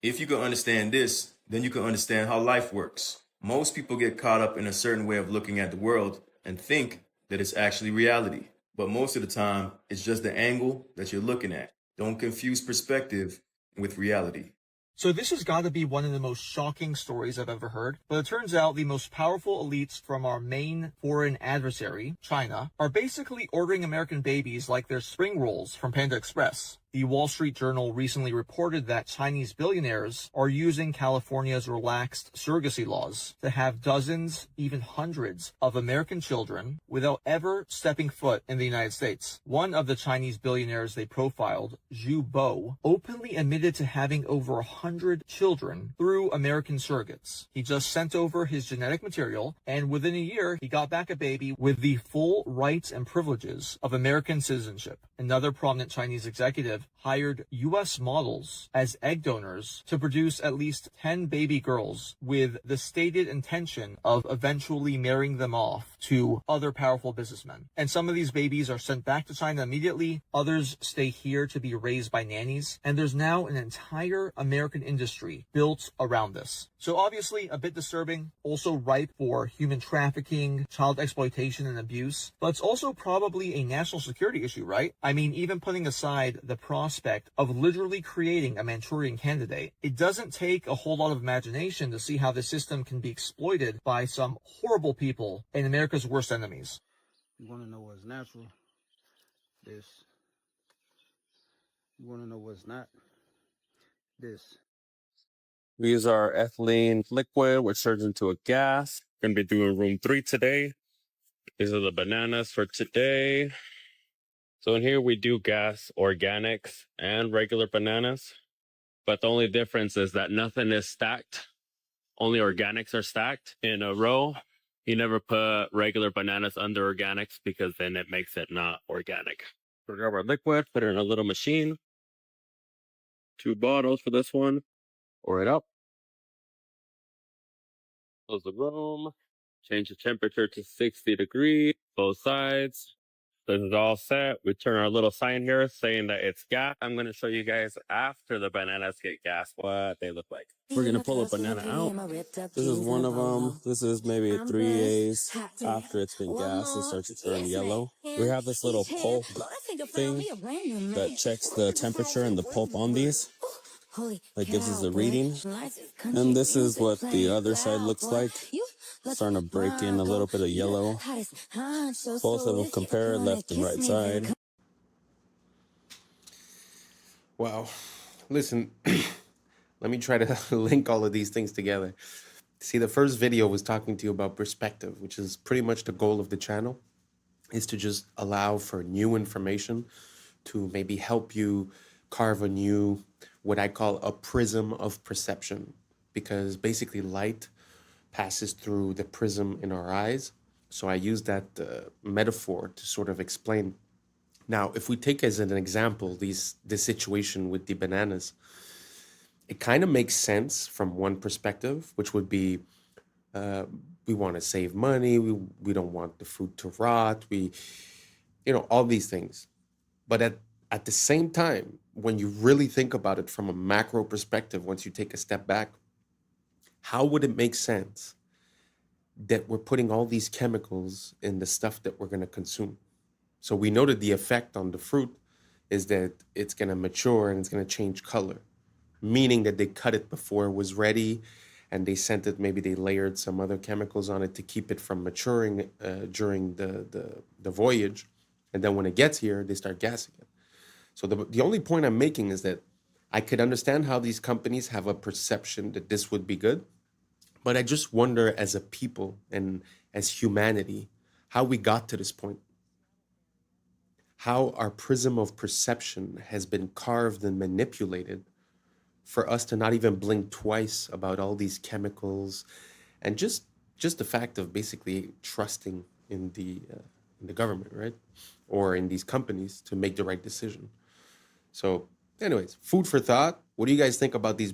If you can understand this, then you can understand how life works. Most people get caught up in a certain way of looking at the world and think that it's actually reality. But most of the time, it's just the angle that you're looking at. Don't confuse perspective with reality. So this has got to be one of the most shocking stories I've ever heard, but it turns out the most powerful elites from our main foreign adversary, China, are basically ordering American babies like they're spring rolls from Panda Express. The Wall Street Journal recently reported that Chinese billionaires are using California's relaxed surrogacy laws to have dozens, even hundreds, of American children without ever stepping foot in the United States. One of the Chinese billionaires they profiled, Zhu Bo, openly admitted to having over 100 children through American surrogates. He just sent over his genetic material, and within a year, he got back a baby with the full rights and privileges of American citizenship. Another prominent Chinese executive hired U.S. models as egg donors to produce at least 10 baby girls with the stated intention of eventually marrying them off to other powerful businessmen. And some of these babies are sent back to China immediately, others stay here to be raised by nannies, and there's now an entire American industry built around this. So obviously a bit disturbing, also ripe for human trafficking, child exploitation, and abuse, but it's also probably a national security issue, right? I mean, even putting aside the prospect of literally creating a Manchurian candidate, it doesn't take a whole lot of imagination to see how the system can be exploited by some horrible people and America's worst enemies. You want to know what's natural? This. You want to know what's not? This. We use our ethylene liquid, which turns into a gas. Going to be doing room 3 today. These are the bananas for today. So in here we do gas, organics, and regular bananas. But the only difference is that nothing is stacked. Only organics are stacked in a row. You never put regular bananas under organics because then it makes it not organic. We'll grab our liquid, put it in a little machine. 2 bottles for this one. Pour it up. Close the room. Change the temperature to 60 degrees, both sides. This is all set. We turn our little sign here saying that it's gas. I'm going to show you guys after the bananas get gas what they look like. We're going to pull a banana out. This is one of them. This is maybe 3As. After it's been gassed, it starts to turn yellow. We have this little pulp thing that checks the temperature and the pulp on these. That gives us a reading. And this is what the other side looks like. Starting to break in a little bit of yellow. Both of them compare left and right side. Wow. Listen, let me try to link all of these things together. See, the first video was talking to you about perspective, which is pretty much the goal of the channel, is to just allow for new information to maybe help you carve a new, what I call a prism of perception, because basically light passes through the prism in our eyes. So I use that metaphor to sort of explain. Now, if we take as an example this situation with the bananas, it kind of makes sense from one perspective, which would be we want to save money, we don't want the food to rot, all these things. But at the same time, when you really think about it from a macro perspective, once you take a step back, how would it make sense that we're putting all these chemicals in the stuff that we're going to consume? So we know that the effect on the fruit is that it's going to mature and it's going to change color, meaning that they cut it before it was ready and they sent it, maybe they layered some other chemicals on it to keep it from maturing during the voyage. And then when it gets here, they start gassing it. So the only point I'm making is that I could understand how these companies have a perception that this would be good, but I just wonder as a people and as humanity, how we got to this point. How our prism of perception has been carved and manipulated for us to not even blink twice about all these chemicals and just the fact of basically trusting in the government, right? Or in these companies to make the right decision. So Anyways, food for thought. What do you guys think about these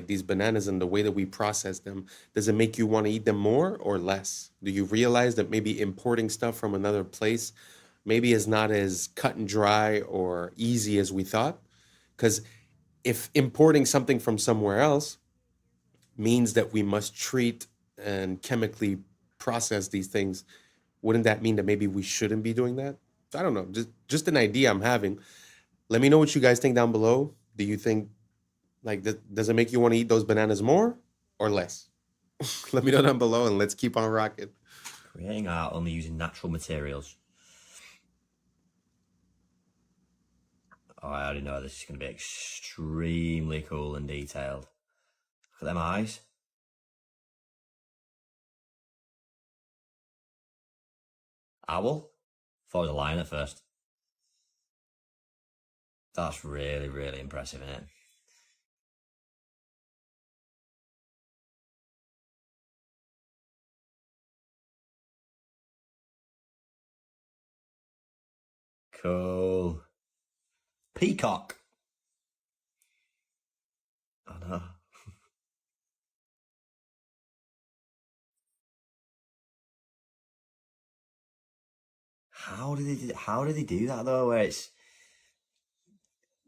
these bananas and the way that we process them? Does it make you want to eat them more or less? Do you realize that maybe importing stuff from another place maybe is not as cut and dry or easy as we thought? Because if importing something from somewhere else means that we must treat and chemically process these things, wouldn't that mean that maybe we shouldn't be doing that? I don't know. Just an idea I'm having. Let me know what you guys think down below. Do you think, like, does it make you want to eat those bananas more or less? Let me know down below and let's keep on rocking. Creating art only using natural materials. Oh, I already know this is going to be extremely cool and detailed. Look at them eyes. Owl? Thought it was a lion at first. That's really, really impressive, isn't it? Cool. Peacock. I know. How did they do that though, where it's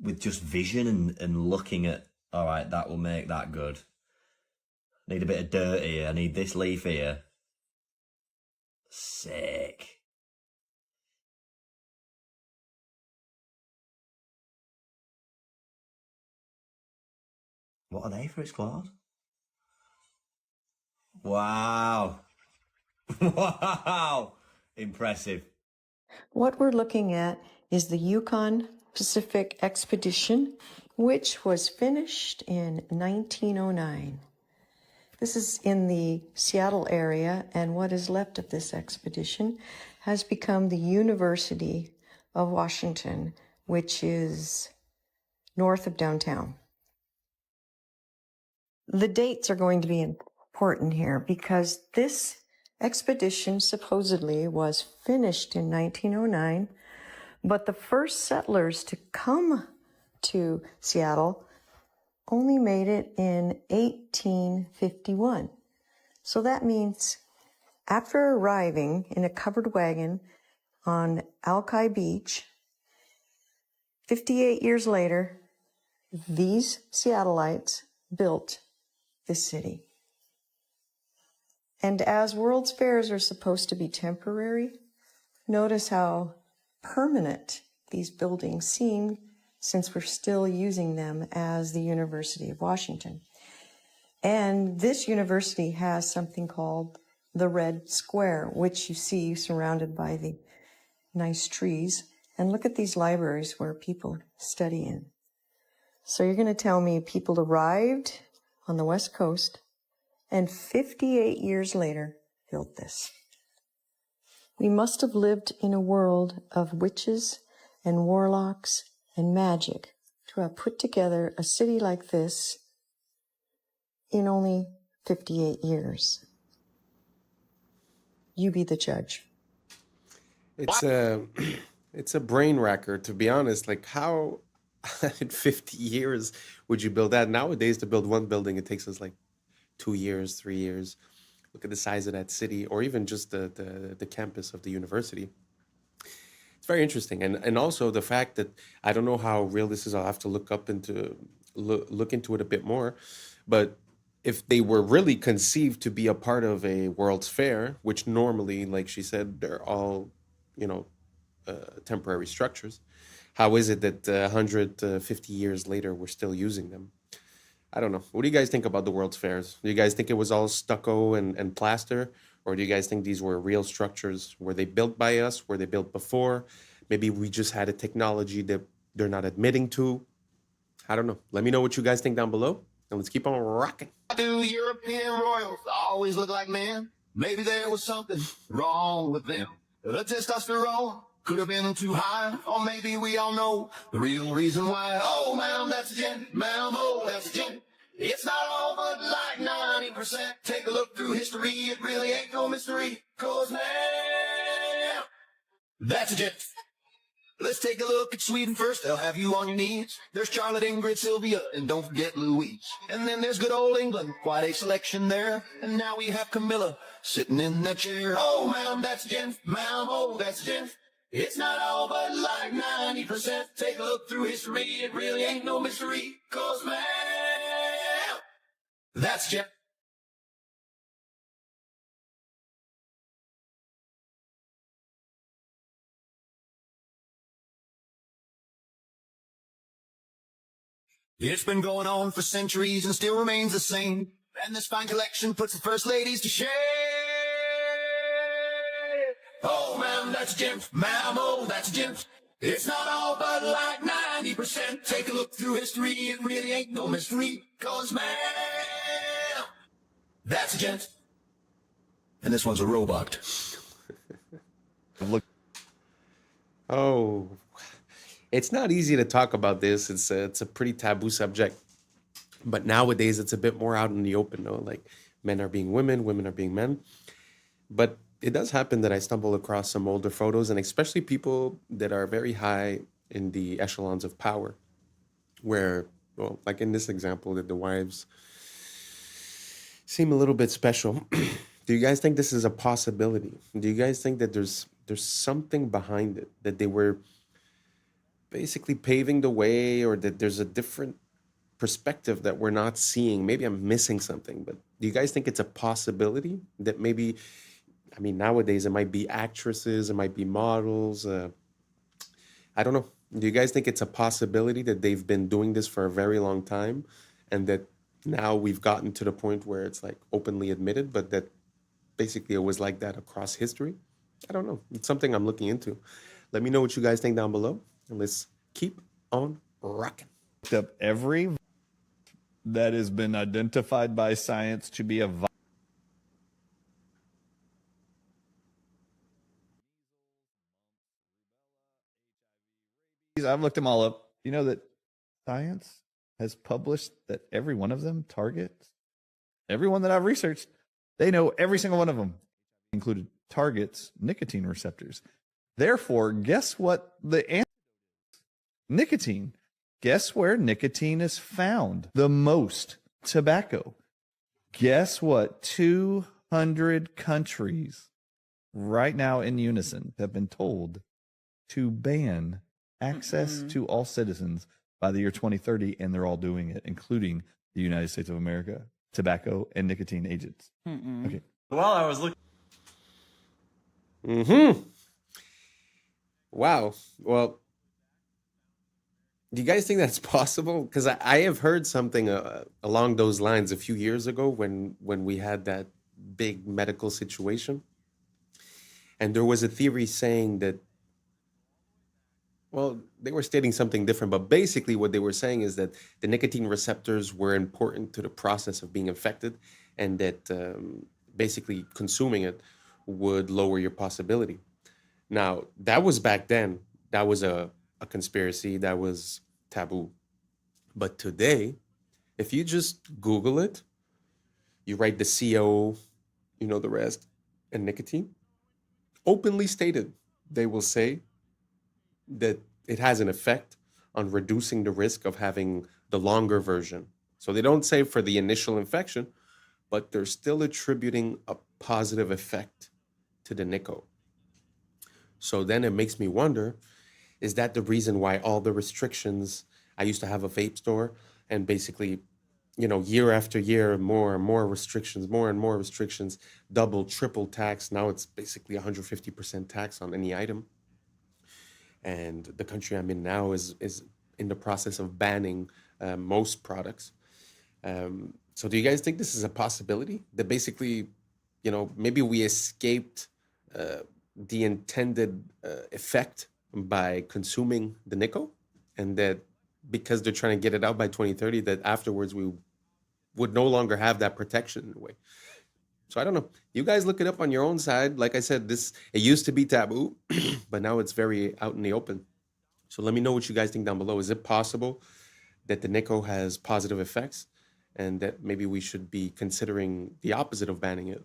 with just vision and looking at, all right, that will make that good. Need a bit of dirt here. I need this leaf here. Sick. What are they for its claws? Wow. Wow. Impressive. What we're looking at is the Yukon Pacific Expedition, which was finished in 1909. This is in the Seattle area, and what is left of this expedition has become the University of Washington, which is north of downtown. The dates are going to be important here because this expedition supposedly was finished in 1909, but the first settlers to come to Seattle only made it in 1851. So that means after arriving in a covered wagon on Alki Beach, 58 years later, these Seattleites built this city. And as World's Fairs are supposed to be temporary, notice how permanent these buildings seem since we're still using them as the University of Washington. And this university has something called the Red Square, which you see surrounded by the nice trees. And look at these libraries where people study in. So you're going to tell me people arrived on the West Coast and 58 years later built this. We must have lived in a world of witches and warlocks and magic to have put together a city like this in only 58 years. You be the judge. It's a brain wrecker, to be honest. Like, how in 50 years would you build that? Nowadays, to build one building, it takes us like 2 years, 3 years. Look at the size of that city, or even just the campus of the university. It's very interesting, and also the fact that I don't know how real this is. I'll have to look into it a bit more. But if they were really conceived to be a part of a World's Fair, which normally, like she said, they're all, temporary structures, how is it that 150 years later we're still using them? I don't know. What do you guys think about the World's Fairs? Do you guys think it was all stucco and plaster? Or do you guys think these were real structures? Were they built by us? Were they built before? Maybe we just had a technology that they're not admitting to. I don't know. Let me know what you guys think down below. And let's keep on rocking. Do European royals always look like men? Maybe there was something wrong with them. The testosterone could have been too high, or maybe we all know the real reason why. Oh, ma'am, that's a gent. Ma'am, oh, that's a gent. It's not all, but like 90%. Take a look through history, it really ain't no mystery. 'Cause now, that's a gent. Let's take a look at Sweden first. They'll have you on your knees. There's Charlotte, Ingrid, Sylvia, and don't forget Louise. And then there's good old England, quite a selection there. And now we have Camilla sitting in that chair. Oh, ma'am, that's Jen. Ma'am, oh, that's Jen. It's not all but like 90%. Take a look through history. It really ain't no mystery. 'Cause, ma'am, that's Jen. It's been going on for centuries and still remains the same. And this fine collection puts the first ladies to shame. Oh, ma'am, that's Jim. Ma'am, oh, that's Jim. It's not all but like 90%. Take a look through history. It really ain't no mystery. 'Cause, ma'am, that's a gent. And this one's a robot. Look. Oh. It's not easy to talk about this. It's a pretty taboo subject. But nowadays, it's a bit more out in the open, though. Like, men are being women, women are being men. But it does happen that I stumble across some older photos, and especially people that are very high in the echelons of power, where, well, like in this example, that the wives seem a little bit special. Do you guys think this is a possibility? Do you guys think that there's something behind it, that they were basically paving the way, or that there's a different perspective that we're not seeing? Maybe I'm missing something, but do you guys think it's a possibility that maybe, I mean, nowadays it might be actresses, it might be models, I don't know. Do you guys think it's a possibility that they've been doing this for a very long time, and that now we've gotten to the point where it's like openly admitted, but that basically it was like that across history? I don't know. It's something I'm looking into. Let me know what you guys think down below. And let's keep on rocking. Up every that has been identified by science to be a virus. I've looked them all up. You know that science has published that every one of them targets, everyone that I've researched, they know every single one of them included targets nicotine receptors. Therefore, guess what the answer is? Nicotine. Guess where nicotine is found the most? Tobacco. Guess what? 200 countries right now in unison have been told to ban access to all citizens by the year 2030, and they're all doing it, including the United States of America, tobacco and nicotine agents. Okay. While I was looking. Wow. Well, do you guys think that's possible? Because I have heard something along those lines a few years ago when we had that big medical situation. And there was a theory saying that, well, they were stating something different, but basically what they were saying is that the nicotine receptors were important to the process of being infected, and that basically consuming it would lower your possibility. Now, that was back then. That was a conspiracy. That was taboo. But today, if you just Google it, you write the CO, you know the rest, and nicotine, openly stated, they will say that it has an effect on reducing the risk of having the longer version. So they don't say for the initial infection, but they're still attributing a positive effect to the Nico. So then it makes me wonder, is that the reason why all the restrictions? I used to have a vape store, and basically, you know, year after year, more and more restrictions, more and more restrictions, double, triple tax. Now it's basically 150% tax on any item. And the country I'm in now is in the process of banning most products. So do you guys think this is a possibility? That basically, you know, maybe we escaped the intended effect by consuming the Nico, and that because they're trying to get it out by 2030, that afterwards we would no longer have that protection in a way. So I don't know. You guys look it up on your own side. Like I said, it used to be taboo, but now it's very out in the open. So let me know what you guys think down below. Is it possible that the Nico has positive effects, and that maybe we should be considering the opposite of banning it?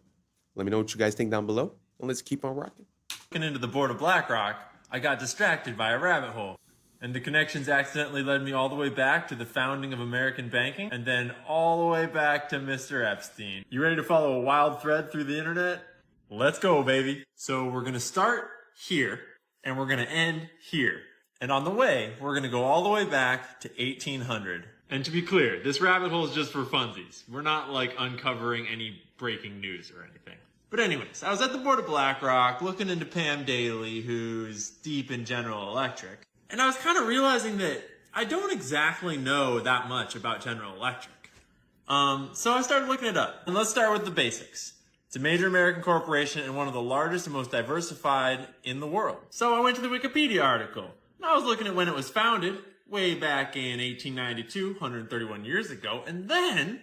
Let me know what you guys think down below, and let's keep on rocking. Looking into the board of BlackRock, I got distracted by a rabbit hole. And the connections accidentally led me all the way back to the founding of American banking, and then all the way back to Mr. Epstein. You ready to follow a wild thread through the internet? Let's go, baby. So we're gonna start here, and we're gonna end here. And on the way, we're gonna go all the way back to 1800. And to be clear, this rabbit hole is just for funsies. We're not like uncovering any breaking news or anything. But anyways, I was at the board of BlackRock looking into Pam Daly, who's deep in General Electric. And I was kind of realizing that I don't exactly know that much about General Electric. So I started looking it up. And let's start with the basics. It's a major American corporation and one of the largest and most diversified in the world. So I went to the Wikipedia article. And I was looking at when it was founded, way back in 1892, 131 years ago. And then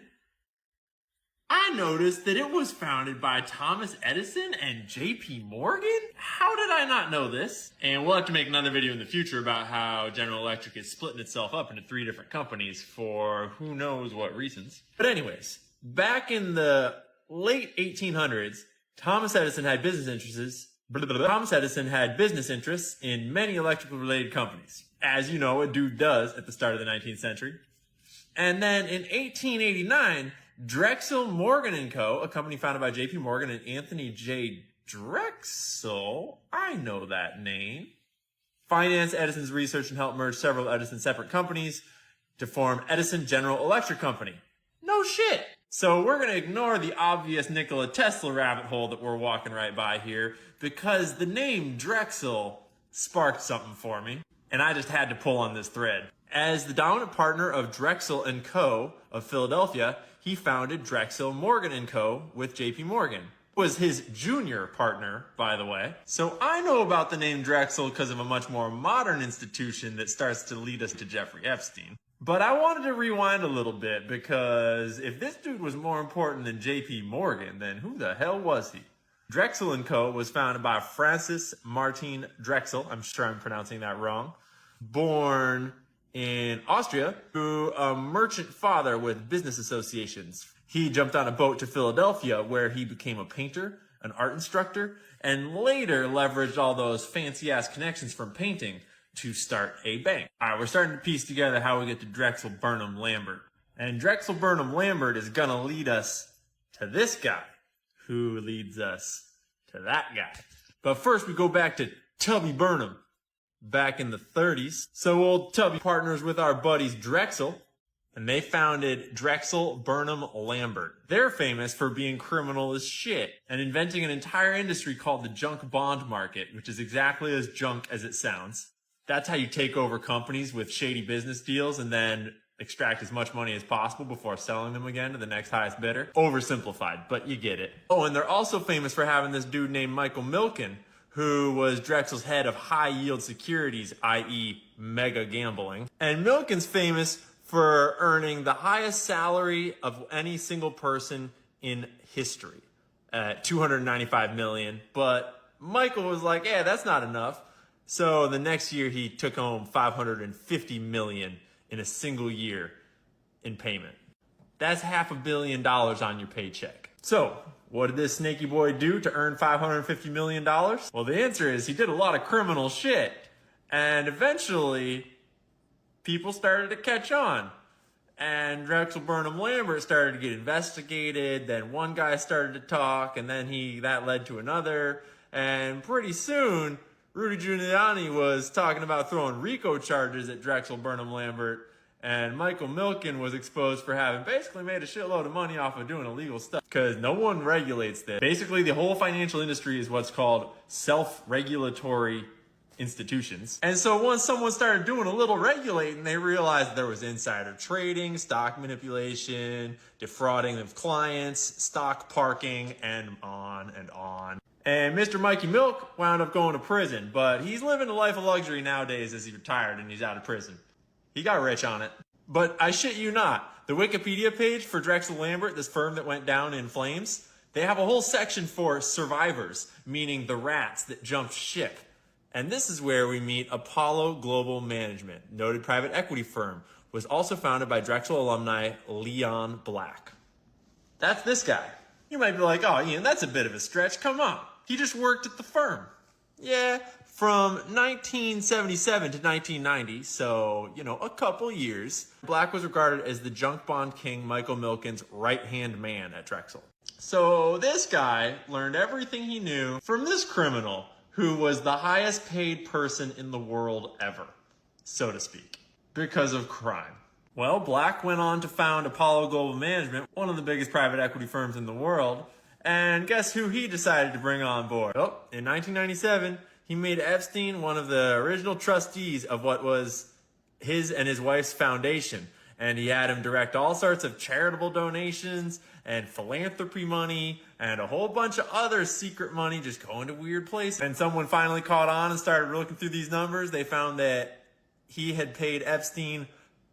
I noticed that it was founded by Thomas Edison and J.P. Morgan? How did I not know this? And we'll have to make another video in the future about how General Electric is splitting itself up into 3 different companies for who knows what reasons. But anyways, back in the late 1800s, Thomas Edison had business interests in many electrical related companies. As you know, a dude does at the start of the 19th century. And then in 1889, Drexel Morgan & Co., a company founded by J.P. Morgan and Anthony J. Drexel, I know that name, financed Edison's research and helped merge several Edison separate companies to form Edison General Electric Company. No shit! So we're going to ignore the obvious Nikola Tesla rabbit hole that we're walking right by here because the name Drexel sparked something for me, and I just had to pull on this thread. As the dominant partner of Drexel & Co. of Philadelphia, he founded Drexel Morgan & Co. with J.P. Morgan. Was his junior partner, by the way. So I know about the name Drexel because of a much more modern institution that starts to lead us to Jeffrey Epstein. But I wanted to rewind a little bit because if this dude was more important than J.P. Morgan, then who the hell was he? Drexel & Co. was founded by Francis Martin Drexel, I'm sure I'm pronouncing that wrong, born in Austria, to a merchant father with business associations. He jumped on a boat to Philadelphia where he became a painter, an art instructor, and later leveraged all those fancy-ass connections from painting to start a bank. All right, we're starting to piece together how we get to Drexel Burnham Lambert. And Drexel Burnham Lambert is gonna lead us to this guy, who leads us to that guy. But first we go back to Tubby Burnham, back in the 30s. So old Tubby partners with our buddies Drexel, and they founded Drexel Burnham Lambert. They're famous for being criminal as shit and inventing an entire industry called the junk bond market, which is exactly as junk as it sounds. That's how you take over companies with shady business deals and then extract as much money as possible before selling them again to the next highest bidder. Oversimplified, but you get it. Oh, and they're also famous for having this dude named Michael Milken, who was Drexel's head of high-yield securities, i.e. mega gambling. And Milken's famous for earning the highest salary of any single person in history at $295 million. But Michael was like, yeah, that's not enough. So the next year he took home $550 million in a single year in payment. That's $500 million on your paycheck. So what did this snaky boy do to earn $550 million? Well, the answer is he did a lot of criminal shit. And eventually, people started to catch on. And Drexel Burnham Lambert started to get investigated. Then one guy started to talk, and then that led to another. And pretty soon, Rudy Giuliani was talking about throwing RICO charges at Drexel Burnham Lambert. And Michael Milken was exposed for having basically made a shitload of money off of doing illegal stuff. Because no one regulates this. Basically, the whole financial industry is what's called self-regulatory institutions. And so once someone started doing a little regulating, they realized there was insider trading, stock manipulation, defrauding of clients, stock parking, and on and on. And Mr. Mikey Milk wound up going to prison, but he's living a life of luxury nowadays as he's retired and he's out of prison. He got rich on it. But I shit you not, the Wikipedia page for Drexel Lambert, this firm that went down in flames, they have a whole section for survivors, meaning the rats that jumped ship. And this is where we meet Apollo Global Management, noted private equity firm, was also founded by Drexel alumni Leon Black. That's this guy. You might be like, oh, Ian, that's a bit of a stretch. Come on. He just worked at the firm. Yeah, From 1977 to 1990, so, a couple years, Black was regarded as the junk bond king Michael Milken's right-hand man at Drexel. So this guy learned everything he knew from this criminal who was the highest paid person in the world ever, so to speak, because of crime. Well, Black went on to found Apollo Global Management, one of the biggest private equity firms in the world, and guess who he decided to bring on board? Oh, in 1997, he made Epstein one of the original trustees of what was his and his wife's foundation. And he had him direct all sorts of charitable donations and philanthropy money and a whole bunch of other secret money just going to weird places. And someone finally caught on and started looking through these numbers. They found that he had paid Epstein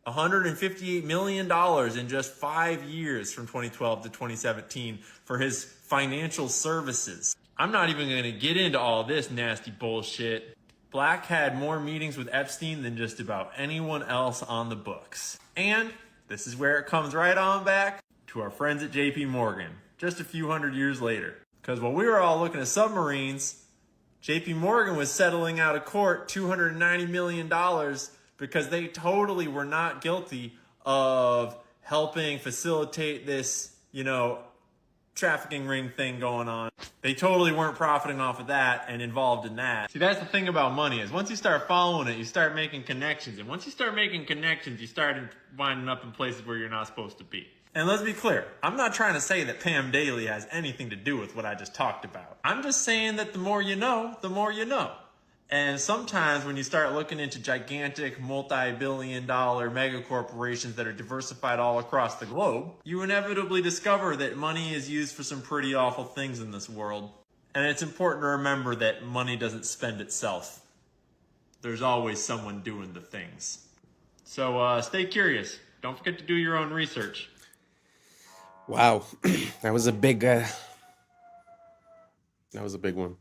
$158 million in just 5 years from 2012 to 2017 for his financial services. I'm not even going to get into all this nasty bullshit. Black had more meetings with Epstein than just about anyone else on the books. And this is where it comes right on back to our friends at JP Morgan, just a few hundred years later. Because while we were all looking at submarines, JP Morgan was settling out of court $290 million because they totally were not guilty of helping facilitate this, trafficking ring thing going on. They totally weren't profiting off of that and involved in that. See, that's the thing about money is once you start following it, you start making connections. And once you start making connections, you start winding up in places where you're not supposed to be. And let's be clear, I'm not trying to say that Pam Daly has anything to do with what I just talked about. I'm just saying that the more you know, the more you know. And sometimes when you start looking into gigantic multi-billion-dollar mega corporations that are diversified all across the globe, you inevitably discover that money is used for some pretty awful things in this world. And it's important to remember that money doesn't spend itself. There's always someone doing the things. So stay curious. Don't forget to do your own research. Wow, that was a big one.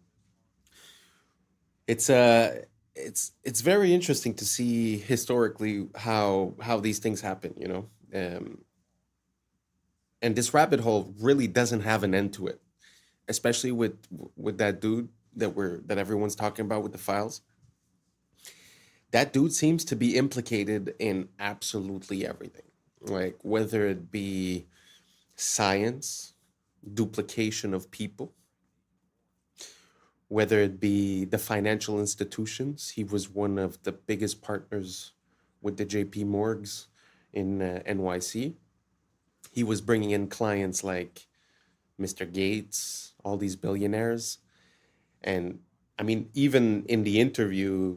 It's very interesting to see historically how these things happen, and this rabbit hole really doesn't have an end to it, especially with that dude that everyone's talking about with the files. That dude seems to be implicated in absolutely everything, like whether it be science, duplication of people, whether it be the financial institutions. He was one of the biggest partners with the JP Morgs in NYC. He was bringing in clients like Mr. Gates, all these billionaires. And I mean, even in the interview,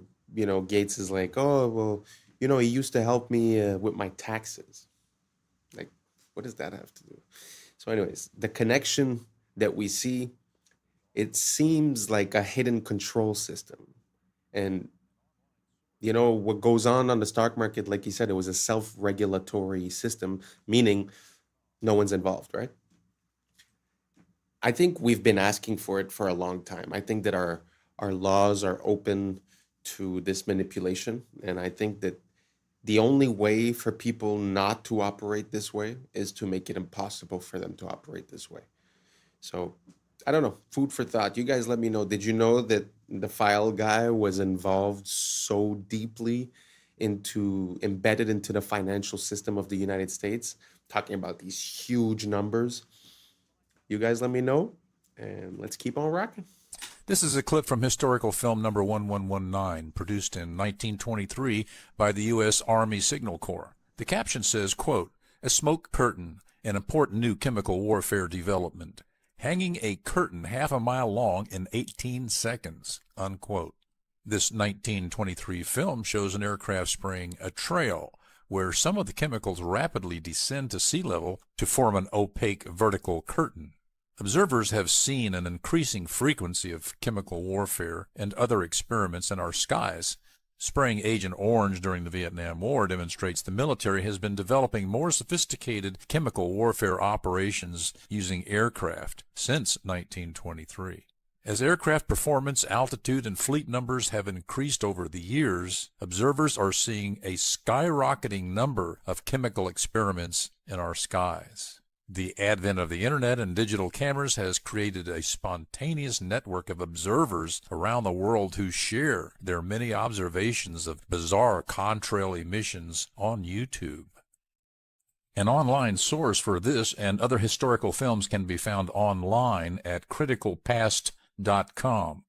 Gates is like, oh, well, he used to help me with my taxes. Like, what does that have to do? So anyways, the connection that we see, it seems like a hidden control system. And, what goes on the stock market, like you said, it was a self-regulatory system, meaning no one's involved, right? I think we've been asking for it for a long time. I think that our laws are open to this manipulation. And I think that the only way for people not to operate this way is to make it impossible for them to operate this way. So I don't know, food for thought. You guys let me know. Did you know that the file guy was involved so deeply embedded into the financial system of the United States, talking about these huge numbers? You guys let me know, and let's keep on rocking. This is a clip from historical film number 1119, produced in 1923 by the U.S. Army Signal Corps. The caption says, quote, "A smoke curtain, an important new chemical warfare development. Hanging a curtain half a mile long in 18 seconds, unquote." This 1923 film shows an aircraft spraying a trail where some of the chemicals rapidly descend to sea level to form an opaque vertical curtain. Observers have seen an increasing frequency of chemical warfare and other experiments in our skies. Spraying Agent Orange during the Vietnam War demonstrates the military has been developing more sophisticated chemical warfare operations using aircraft since 1923. As aircraft performance, altitude, and fleet numbers have increased over the years, observers are seeing a skyrocketing number of chemical experiments in our skies. The advent of the internet and digital cameras has created a spontaneous network of observers around the world who share their many observations of bizarre contrail emissions on YouTube. An online source for this and other historical films can be found online at criticalpast.com.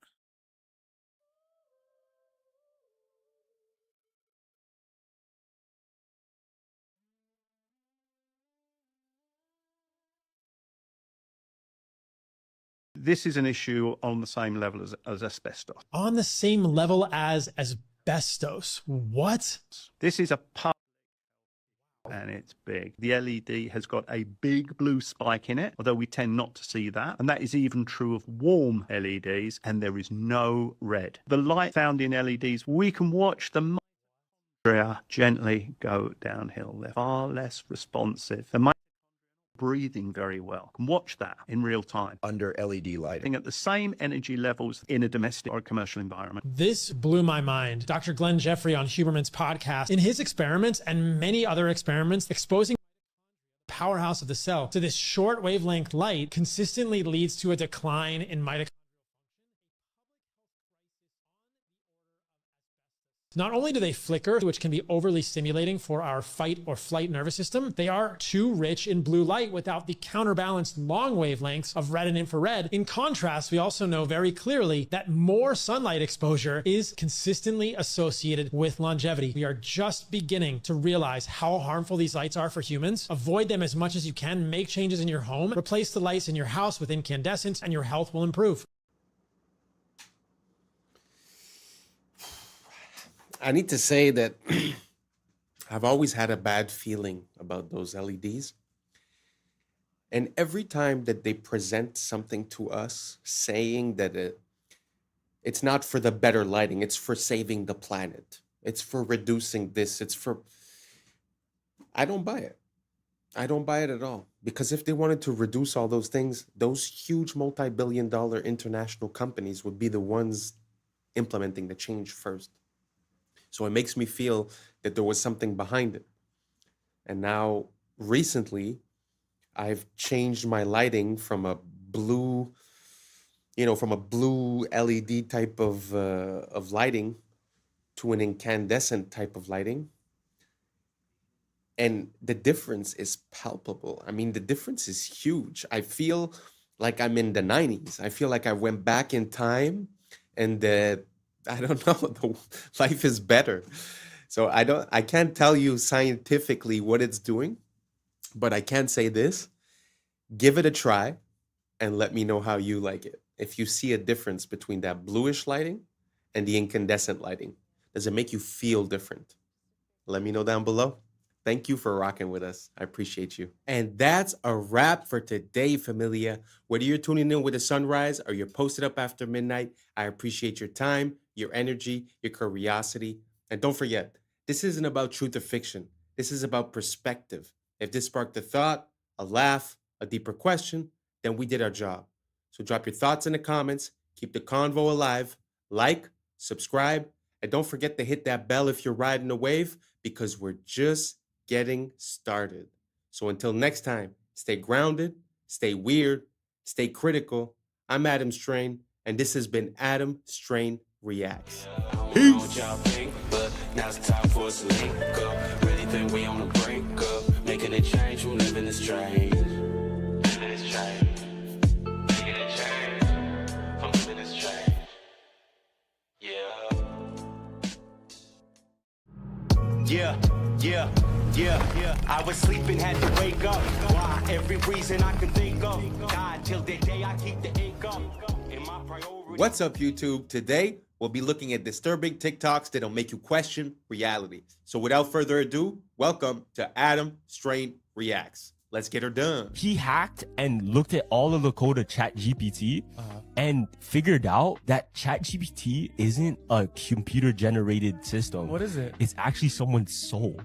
This is an issue on the same level as asbestos. On the same level as asbestos. What? This is a part, and it's big. The LED has got a big blue spike in it, although we tend not to see that. And that is even true of warm LEDs, and there is no red. The light found in LEDs, we can watch the mitochondria gently go downhill. They're far less responsive. The breathing very well. Can watch that in real time under LED lighting at the same energy levels in a domestic or commercial environment. This blew my mind. Dr. Glenn Jeffrey on Huberman's podcast, in his experiments and many other experiments exposing the powerhouse of the cell to this short wavelength light consistently leads to a decline in mitochondria. Not only do they flicker, which can be overly stimulating for our fight or flight nervous system, they are too rich in blue light without the counterbalanced long wavelengths of red and infrared. In contrast, we also know very clearly that more sunlight exposure is consistently associated with longevity. We are just beginning to realize how harmful these lights are for humans. Avoid them as much as you can, make changes in your home, replace the lights in your house with incandescents, and your health will improve. I need to say that I've always had a bad feeling about those LEDs. And every time that they present something to us saying that it's not for the better lighting, it's for saving the planet, it's for reducing this, I don't buy it. I don't buy it at all. Because if they wanted to reduce all those things, those huge multi-billion-dollar international companies would be the ones implementing the change first. So it makes me feel that there was something behind it. And now, recently, I've changed my lighting from a blue, LED type of lighting to an incandescent type of lighting. And the difference is palpable. I mean, the difference is huge. I feel like I'm in the 90s. I feel like I went back in time and I don't know, the life is better. So I can't tell you scientifically what it's doing, but I can say this: give it a try and let me know how you like it. If you see a difference between that bluish lighting and the incandescent lighting, does it make you feel different? Let me know down below. Thank you for rocking with us. I appreciate you. And that's a wrap for today, familia. Whether you're tuning in with the sunrise or you're posted up after midnight, I appreciate your time, your energy, your curiosity. And don't forget, this isn't about truth or fiction. This is about perspective. If this sparked a thought, a laugh, a deeper question, then we did our job. So drop your thoughts in the comments, keep the convo alive, like, subscribe, and don't forget to hit that bell if you're riding a wave, because we're just getting started. So until next time, stay grounded, stay weird, stay critical. I'm Adam Strain, and this has been Adam Strain Reacts. Peace. Now it's time for us to link up. Really think we on the brink up. Making a change, we living this strange. Living this change. Making a change. I'm living this change. Yeah. I was sleeping, had to wake up. Why? Every reason I can think of. God, till the day I keep the ink up. In my priority. What's up, YouTube? Today, we'll be looking at disturbing TikToks that'll make you question reality. So without further ado, welcome to Adam Strain Reacts. Let's get her done. He hacked and looked at all of the code of ChatGPT and figured out that ChatGPT isn't a computer-generated system. What is it? It's actually someone's soul.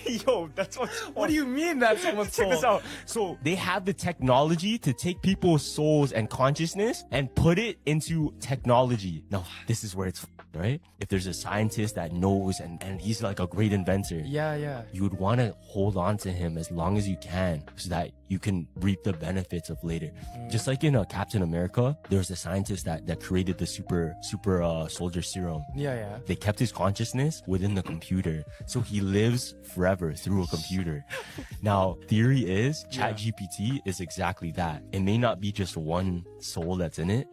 Yo, that's what's... What do you mean that's someone's soul? Check this out. So they have the technology to take people's souls and consciousness and put it into technology. Now, this is where it's right? If there's a scientist that knows and he's like a great inventor. Yeah. You would want to hold on to him as long long as you can so that you can reap the benefits of later. Just like in Captain America, there was a scientist that created the super soldier serum. Yeah. They kept his consciousness within the computer, so he lives forever through a computer. Now, theory is ChatGPT is exactly that. It may not be just one soul that's in it,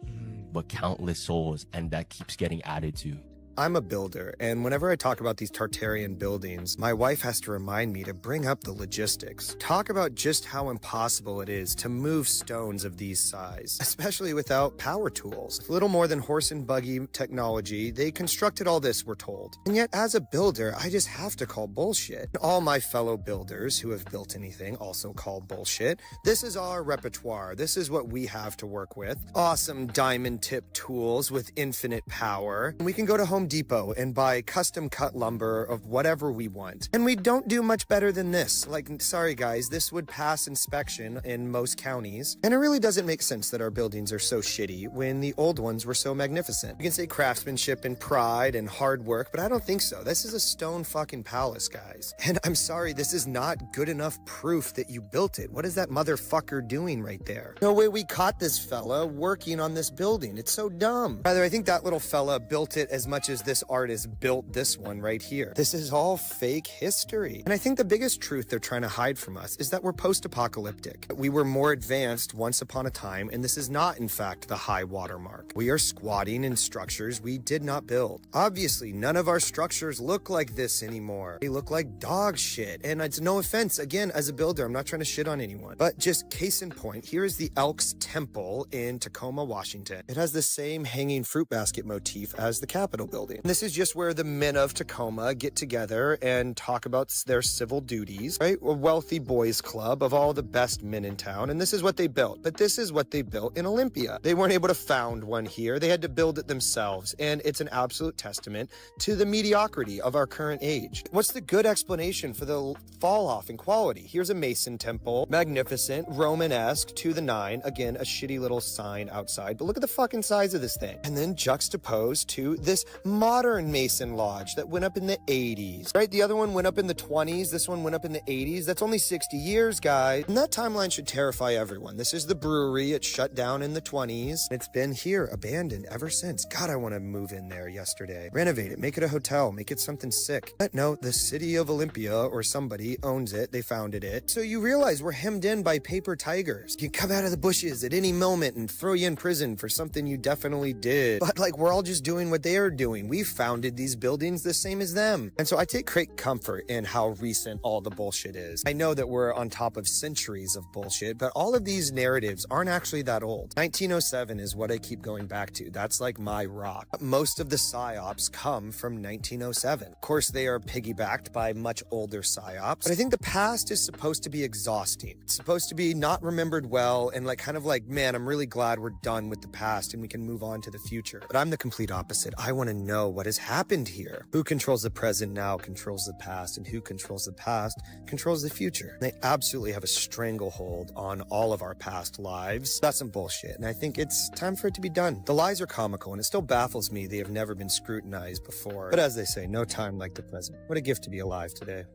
but countless souls, and that keeps getting added to. I'm a builder, and whenever I talk about these Tartarian buildings, my wife has to remind me to bring up the logistics. Talk about just how impossible it is to move stones of these size, especially without power tools. With little more than horse and buggy technology, they constructed all this, we're told. And yet, as a builder, I just have to call bullshit. All my fellow builders who have built anything also call bullshit. This is our repertoire. This is what we have to work with. Awesome diamond tip tools with infinite power. We can go to Home Depot and buy custom cut lumber of whatever we want. And we don't do much better than this. Like, sorry guys, this would pass inspection in most counties. And it really doesn't make sense that our buildings are so shitty when the old ones were so magnificent. You can say craftsmanship and pride and hard work, but I don't think so. This is a stone fucking palace, guys. And I'm sorry, this is not good enough proof that you built it. What is that motherfucker doing right there? No way we caught this fella working on this building. It's so dumb. Rather, I think that little fella built it as much as this artist built this one right here. This is all fake history. And I think the biggest truth they're trying to hide from us is that we're post-apocalyptic. We were more advanced once upon a time, and this is not, in fact, the high watermark. We are squatting in structures we did not build. Obviously, none of our structures look like this anymore. They look like dog shit. And it's no offense, again, as a builder, I'm not trying to shit on anyone. But just case in point, here is the Elks Temple in Tacoma, Washington. It has the same hanging fruit basket motif as the Capitol building. And this is just where the men of Tacoma get together and talk about their civil duties, right? A wealthy boys club of all the best men in town. And this is what they built. But this is what they built in Olympia. They weren't able to found one here. They had to build it themselves. And it's an absolute testament to the mediocrity of our current age. What's the good explanation for the fall off in quality? Here's a Mason temple, magnificent, Romanesque to the nine. Again, a shitty little sign outside. But look at the fucking size of this thing. And then juxtaposed to this modern Mason lodge that went up in the 80s, right? The other one went up in the 20s. This one went up in the 80s. That's only 60 years, guys. And that timeline should terrify everyone. This is the brewery. It shut down in the 20s. It's been here, abandoned ever since. God, I want to move in there yesterday. Renovate it, make it a hotel, make it something sick. But no, the city of Olympia or somebody owns it. They founded it. So you realize we're hemmed in by paper tigers. You can come out of the bushes at any moment and throw you in prison for something you definitely did. But like, we're all just doing what they are doing. We founded these buildings the same as them. And so I take great comfort in how recent all the bullshit is. I know that we're on top of centuries of bullshit, but all of these narratives aren't actually that old. 1907 is what I keep going back to. That's like my rock. Most of the psyops come from 1907. Of course, they are piggybacked by much older psyops, but I think the past is supposed to be exhausting. It's supposed to be not remembered well and like kind of like, man, I'm really glad we're done with the past and we can move on to the future. But I'm the complete opposite. I want to know what has happened here. Who controls the present now controls the past, and who controls the past controls the future. They absolutely have a stranglehold on all of our past lives. That's some bullshit, and I think it's time for it to be done. The lies are comical, and it still baffles me they have never been scrutinized before. But as they say, no time like the present. What a gift to be alive today.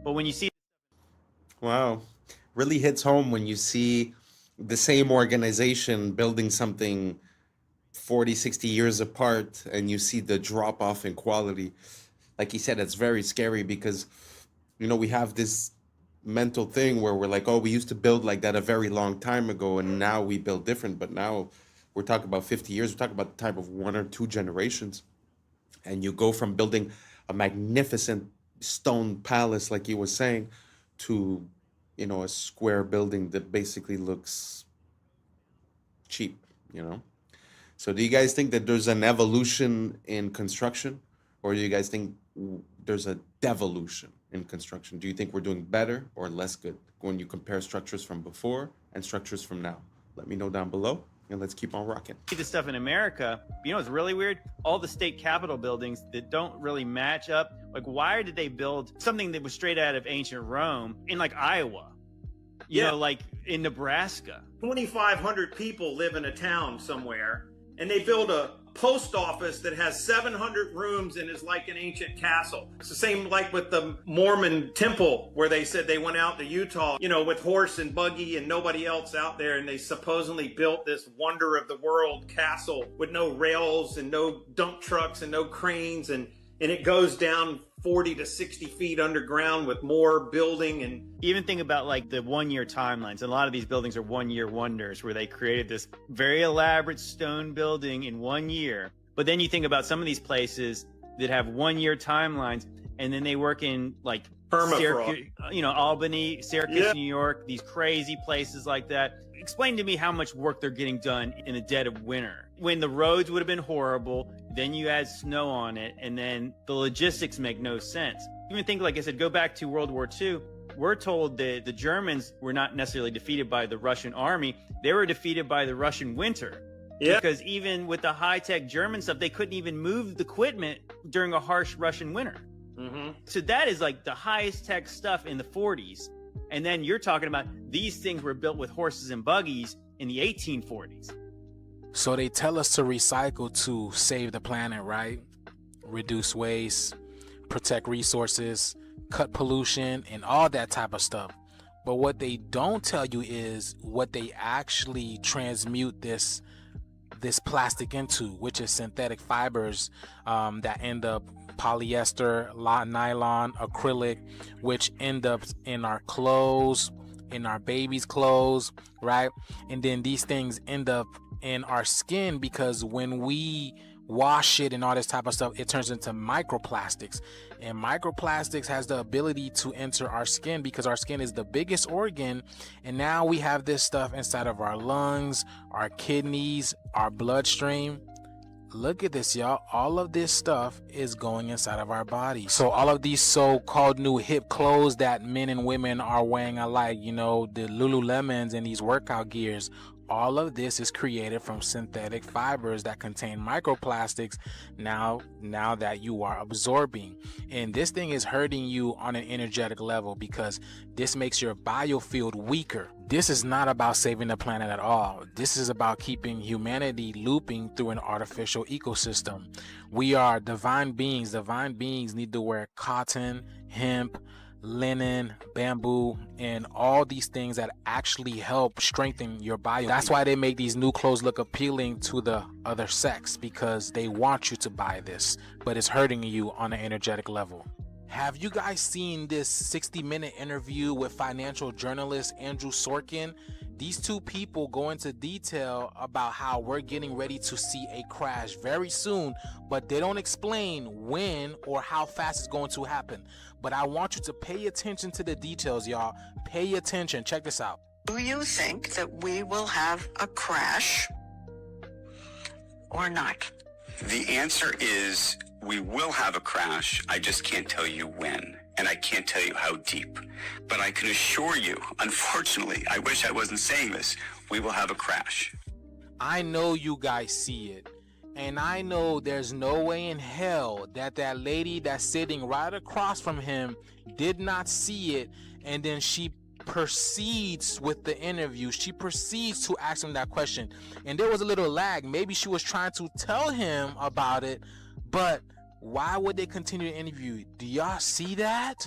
But when you see... Wow. Really hits home when you see the same organization building something 40, 60 years apart, and you see the drop off in quality. Like he said, it's very scary because, you know, we have this mental thing where we're like, oh, we used to build like that a very long time ago, and now we build different. But now we're talking about 50 years. We're talking about the type of 1 or 2 generations. And you go from building a magnificent stone palace, like he was saying, to, you know, a square building that basically looks cheap, you know? So do you guys think that there's an evolution in construction, or do you guys think there's a devolution in construction? Do you think we're doing better or less good when you compare structures from before and structures from now? Let me know down below, and let's keep on rocking. See this stuff in America, you know what's really weird? All the state capitol buildings that don't really match up. Like, why did they build something that was straight out of ancient Rome in like Iowa? You know, like in Nebraska. 2,500 people live in a town somewhere, and they build a post office that has 700 rooms and is like an ancient castle. It's the same like with the Mormon temple where they said they went out to Utah, you know, with horse and buggy and nobody else out there, and they supposedly built this wonder of the world castle with no rails and no dump trucks and no cranes, and it goes down 40 to 60 feet underground with more building. And even think about like the 1 year timelines. A lot of these buildings are 1 year wonders where they created this very elaborate stone building in 1 year. But then you think about some of these places that have 1 year timelines, and then they work in like Syracuse, you know, Albany, Syracuse, New York, these crazy places like that. Explain to me how much work they're getting done in the dead of winter when the roads would have been horrible. Then you add snow on it, and then the logistics make no sense. Even think, like I said, go back to World War II. We're told that the Germans were not necessarily defeated by the Russian army. They were defeated by the Russian winter. Yeah. Because even with the high-tech German stuff, they couldn't even move the equipment during a harsh Russian winter. Mm-hmm. So that is like the highest tech stuff in the 40s. And then you're talking about these things were built with horses and buggies in the 1840s. So they tell us to recycle to save the planet, right? Reduce waste, protect resources, cut pollution, and all that type of stuff. But what they don't tell you is what they actually transmute this plastic into, which is synthetic fibers that end up polyester, nylon, acrylic, which end up in our clothes, in our babies' clothes, right? And then these things end up in our skin because when we wash it and all this type of stuff, it turns into microplastics. And microplastics has the ability to enter our skin because our skin is the biggest organ. And now we have this stuff inside of our lungs, our kidneys, our bloodstream. Look at this, y'all. All of this stuff is going inside of our body. So all of these so-called new hip clothes that men and women are wearing alike, you know, the Lululemons and these workout gears, all of this is created from synthetic fibers that contain microplastics now that you are absorbing. And this thing is hurting you on an energetic level because this makes your biofield weaker. This is not about saving the planet at all. This is about keeping humanity looping through an artificial ecosystem. We are divine beings. Divine beings need to wear cotton, hemp, linen, bamboo, and all these things that actually help strengthen your bio. That's why they make these new clothes look appealing to the other sex, because they want you to buy this, but it's hurting you on an energetic level. Have you guys seen this 60-minute interview with financial journalist Andrew Sorkin? These two people go into detail about how we're getting ready to see a crash very soon, but they don't explain when or how fast it's going to happen. But I want you to pay attention to the details, y'all. Pay attention. Check this out. Do you think that we will have a crash or not? The answer is we will have a crash. I just can't tell you when, and I can't tell you how deep. But I can assure you, unfortunately, I wish I wasn't saying this, we will have a crash. I know you guys see it. And I know there's no way in hell that that lady that's sitting right across from him did not see it. And then she proceeds with the interview. She proceeds to ask him that question. And there was a little lag. Maybe she was trying to tell him about it. But why would they continue the interview? Do y'all see that?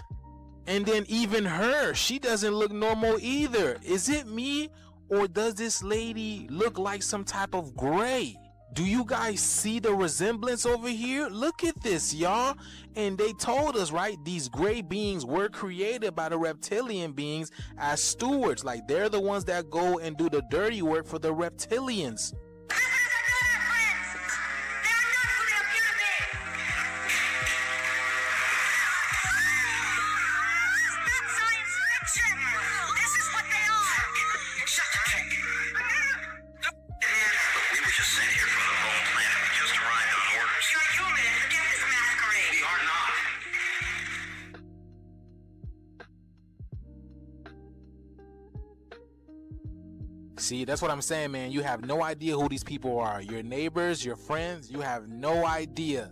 And then even her, she doesn't look normal either. Is it me? Or does this lady look like some type of gray? Do you guys see the resemblance over here? Look at this, y'all. And they told us, right, these gray beings were created by the reptilian beings as stewards. Like, they're the ones that go and do the dirty work for the reptilians. See, that's what I'm saying, man. You have no idea who these people are. Your neighbors, your friends, you have no idea.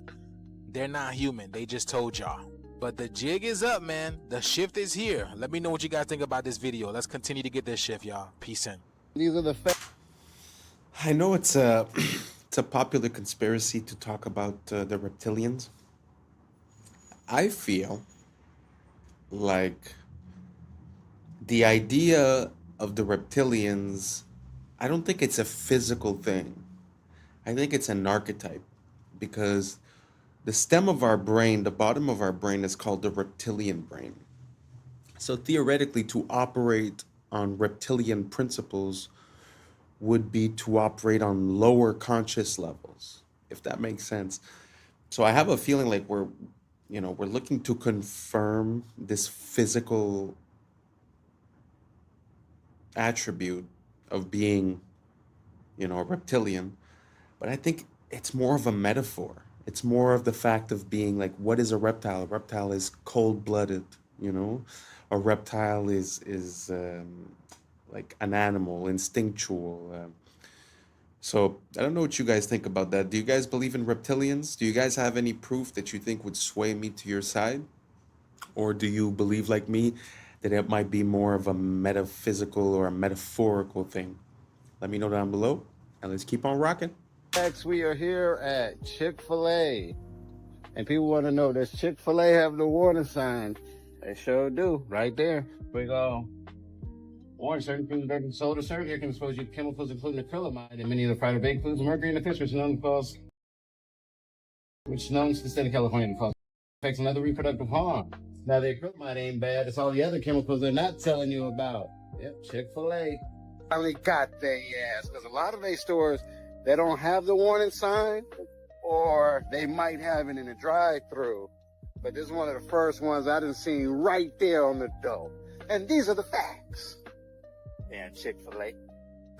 They're not human. They just told y'all. But the jig is up, man. The shift is here. Let me know what you guys think about this video. Let's continue to get this shift, y'all. Peace in. These are the I know it's a it's a popular conspiracy to talk about the reptilians. I feel like the idea of the reptilians, I don't think it's a physical thing. I think it's an archetype, because the stem of our brain, the bottom of our brain, is called the reptilian brain. So theoretically, to operate on reptilian principles would be to operate on lower conscious levels, if that makes sense. So I have a feeling like we're looking to confirm this physical attribute of being, a reptilian. But I think it's more of a metaphor. It's more of the fact of being like, what is a reptile? A reptile is cold-blooded, A reptile is like an animal, instinctual. So I don't know what you guys think about that. Do you guys believe in reptilians? Do you guys have any proof that you think would sway me to your side? Or do you believe, like me, that it might be more of a metaphysical or a metaphorical thing? Let me know down below, and let's keep on rocking. Next, we are here at Chick-fil-A. And people want to know, does Chick-fil-A have the warning signs? They sure do, right there. We go. Warning, certain foods that are sold or served here can expose you to chemicals including acrylamide and many other fried or baked foods, mercury in the fish, which is known to the state of California and cause effects and other reproductive harm. Now, the acrylamide ain't bad. It's all the other chemicals they're not telling you about. Yep, Chick-fil-A. Finally got their ass, because a lot of these stores, they don't have the warning sign, or they might have it in the drive-thru. But this is one of the first ones I done seen right there on the door. And these are the facts. Damn Chick-fil-A.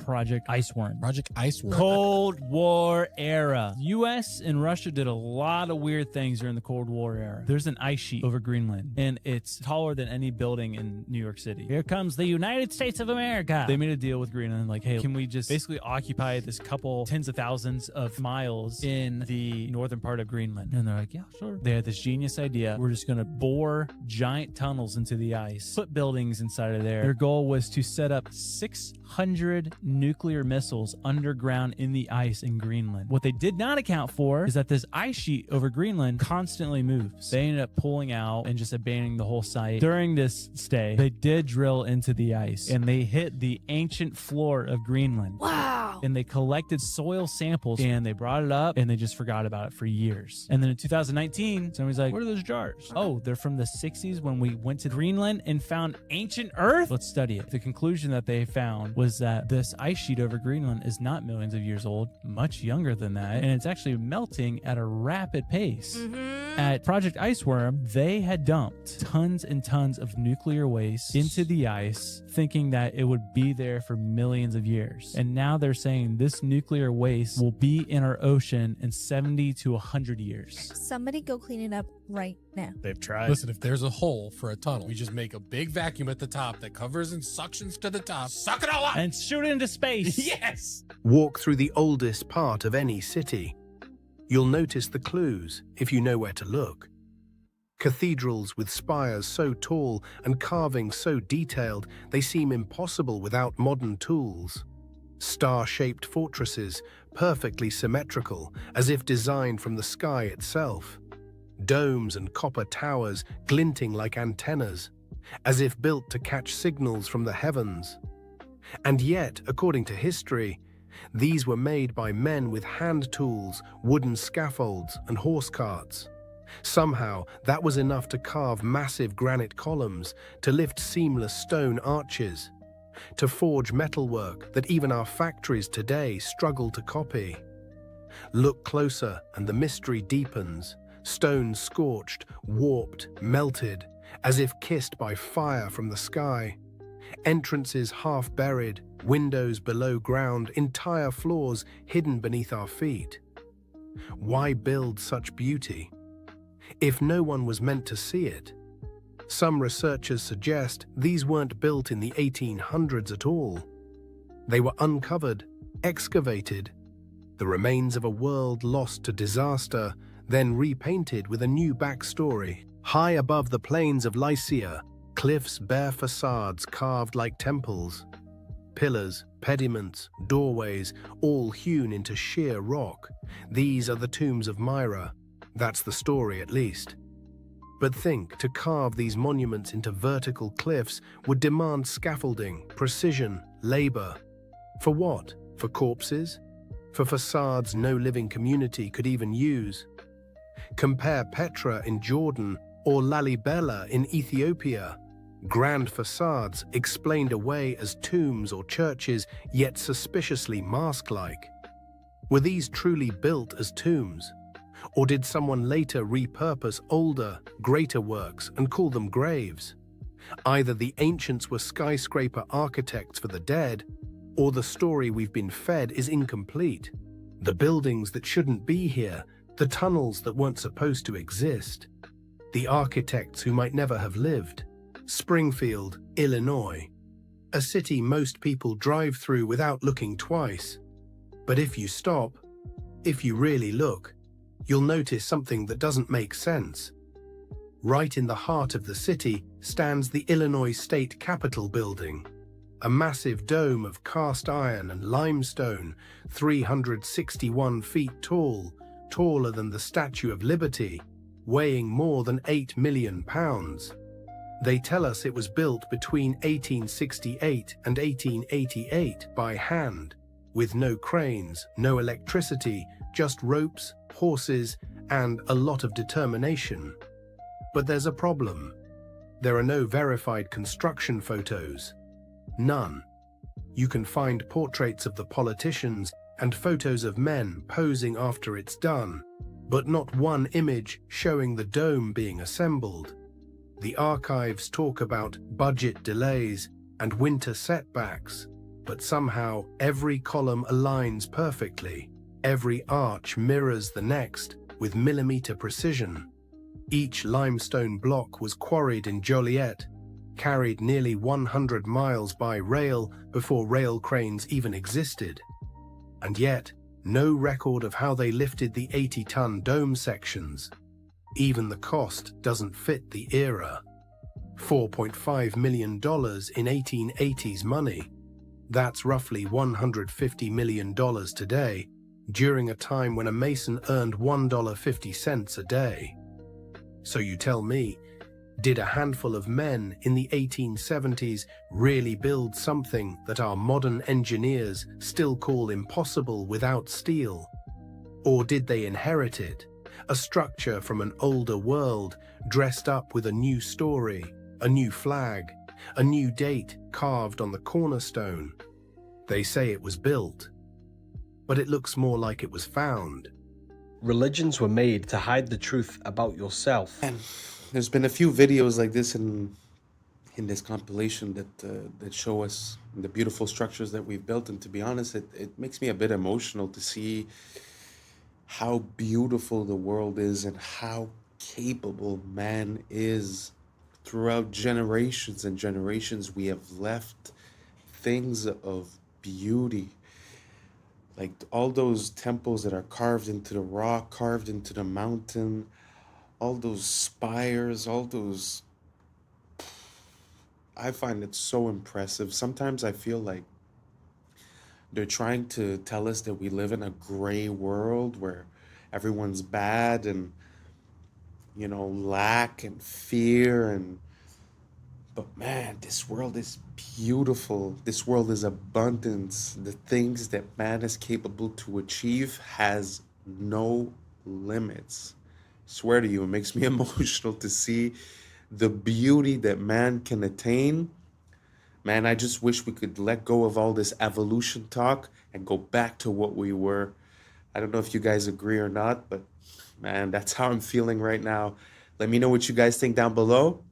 Project Iceworm. Project Iceworm. Cold War era. U.S. and Russia did a lot of weird things during the Cold War era. There's an ice sheet over Greenland, and it's taller than any building in New York City. Here comes the United States of America. They made a deal with Greenland, like, hey, can we just basically occupy this couple tens of thousands of miles in the northern part of Greenland? And they're like, yeah, sure. They had this genius idea. We're just going to bore giant tunnels into the ice, put buildings inside of there. Their goal was to set up 600 nuclear missiles underground in the ice in Greenland. What they did not account for is that this ice sheet over Greenland constantly moves. They ended up pulling out and just abandoning the whole site. During this stay, they did drill into the ice, and they hit the ancient floor of Greenland. Wow! And they collected soil samples, and they brought it up, and they just forgot about it for years. And then in 2019, somebody's like, what are those jars? Oh, they're from the 60s when we went to Greenland and found ancient Earth? Let's study it. The conclusion that they found was that this ice sheet over Greenland is not millions of years old, much younger than that, and it's actually melting at a rapid pace. At Project Iceworm, they had dumped tons and tons of nuclear waste into the ice, thinking that it would be there for millions of years. And now they're saying this nuclear waste will be in our ocean in 70 to 100 years. Somebody go clean it up right now. They've tried. Listen, if there's a hole for a tunnel, we just make a big vacuum at the top that covers and suctions to the top. Suck it all up! And shoot it into space. Yes! Walk through the oldest part of any city. You'll notice the clues if you know where to look. Cathedrals with spires so tall and carvings so detailed they seem impossible without modern tools. Star-shaped fortresses, perfectly symmetrical, as if designed from the sky itself. Domes and copper towers glinting like antennas, as if built to catch signals from the heavens. And yet, according to history, these were made by men with hand tools, wooden scaffolds, and horse carts. Somehow, that was enough to carve massive granite columns, to lift seamless stone arches, to forge metalwork that even our factories today struggle to copy. Look closer, and the mystery deepens. Stone scorched, warped, melted, as if kissed by fire from the sky. Entrances half buried, windows below ground, entire floors hidden beneath our feet. Why build such beauty if no one was meant to see it? Some researchers suggest these weren't built in the 1800s at all. They were uncovered, excavated, the remains of a world lost to disaster, then repainted with a new backstory. High above the plains of Lycia, cliffs bear facades carved like temples. Pillars, pediments, doorways, all hewn into sheer rock. These are the tombs of Myra. That's the story, at least. But think, to carve these monuments into vertical cliffs would demand scaffolding, precision, labor. For what? For corpses? For facades no living community could even use? Compare Petra in Jordan or Lalibela in Ethiopia. Grand facades explained away as tombs or churches, yet suspiciously mask-like. Were these truly built as tombs? Or did someone later repurpose older, greater works and call them graves? Either the ancients were skyscraper architects for the dead, or the story we've been fed is incomplete. The buildings that shouldn't be here, the tunnels that weren't supposed to exist, the architects who might never have lived. Springfield, Illinois, a city most people drive through without looking twice. But if you stop, if you really look, you'll notice something that doesn't make sense. Right in the heart of the city stands the Illinois State Capitol building, a massive dome of cast iron and limestone, 361 feet tall, taller than the Statue of Liberty, weighing more than 8 million pounds. They tell us it was built between 1868 and 1888 by hand, with no cranes, no electricity, just ropes, horses, and a lot of determination. But there's a problem. There are no verified construction photos. None. You can find portraits of the politicians and photos of men posing after it's done, but not one image showing the dome being assembled. The archives talk about budget delays and winter setbacks, but somehow every column aligns perfectly. Every arch mirrors the next with millimeter precision. Each limestone block was quarried in Joliet, carried nearly 100 miles by rail before rail cranes even existed. And yet, no record of how they lifted the 80-ton dome sections. Even the cost doesn't fit the era. $4.5 million in 1880s money. That's roughly $150 million today, during a time when a mason earned $1.50 a day. So you tell me, did a handful of men in the 1870s really build something that our modern engineers still call impossible without steel? Or did they inherit it? A structure from an older world, dressed up with a new story, a new flag, a new date carved on the cornerstone. They say it was built, but it looks more like it was found. Religions were made to hide the truth about yourself. And there's been a few videos like this in this compilation that show us the beautiful structures that we've built, and to be honest, it makes me a bit emotional to see how beautiful the world is and how capable man is. Throughout generations and generations, we have left things of beauty. Like all those temples that are carved into the rock, carved into the mountain, all those spires, all those... I find it so impressive. Sometimes I feel like they're trying to tell us that we live in a gray world where everyone's bad and, you know, lack and fear but man, this world is beautiful. This world is abundance. The things that man is capable to achieve has no limits. I swear to you, it makes me emotional to see the beauty that man can attain. Man, I just wish we could let go of all this evolution talk and go back to what we were. I don't know if you guys agree or not, but man, that's how I'm feeling right now. Let me know what you guys think down below,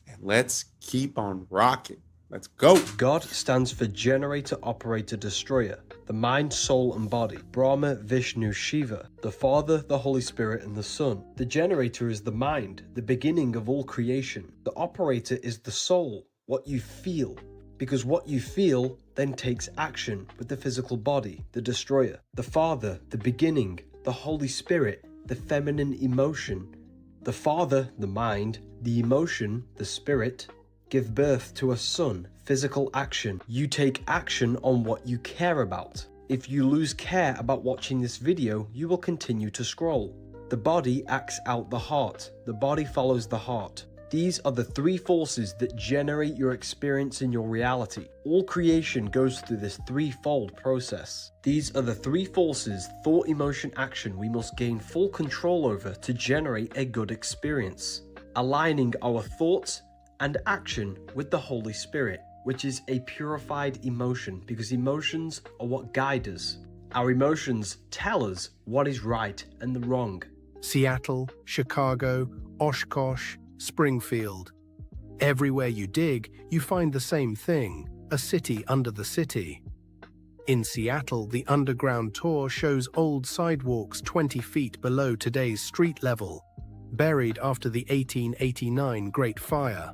and let's keep on rocking. Let's go. God stands for Generator, Operator, Destroyer, the mind, soul, and body. Brahma, Vishnu, Shiva, the Father, the Holy Spirit, and the Son. The generator is the mind, the beginning of all creation. The operator is the soul, what you feel. Because what you feel then takes action with the physical body, the destroyer. The Father, the beginning, the Holy Spirit, the feminine emotion. The Father, the mind, the emotion, the spirit, give birth to a son, physical action. You take action on what you care about. If you lose care about watching this video, you will continue to scroll. The body acts out the heart. The body follows the heart. These are the three forces that generate your experience in your reality. All creation goes through this threefold process. These are the three forces, thought, emotion, action, we must gain full control over to generate a good experience. Aligning our thoughts and action with the Holy Spirit, which is a purified emotion, because emotions are what guide us. Our emotions tell us what is right and the wrong. Seattle, Chicago, Oshkosh, Springfield. Everywhere you dig, you find the same thing, a city under the city. In Seattle, the underground tour shows old sidewalks 20 feet below today's street level, buried after the 1889 Great Fire.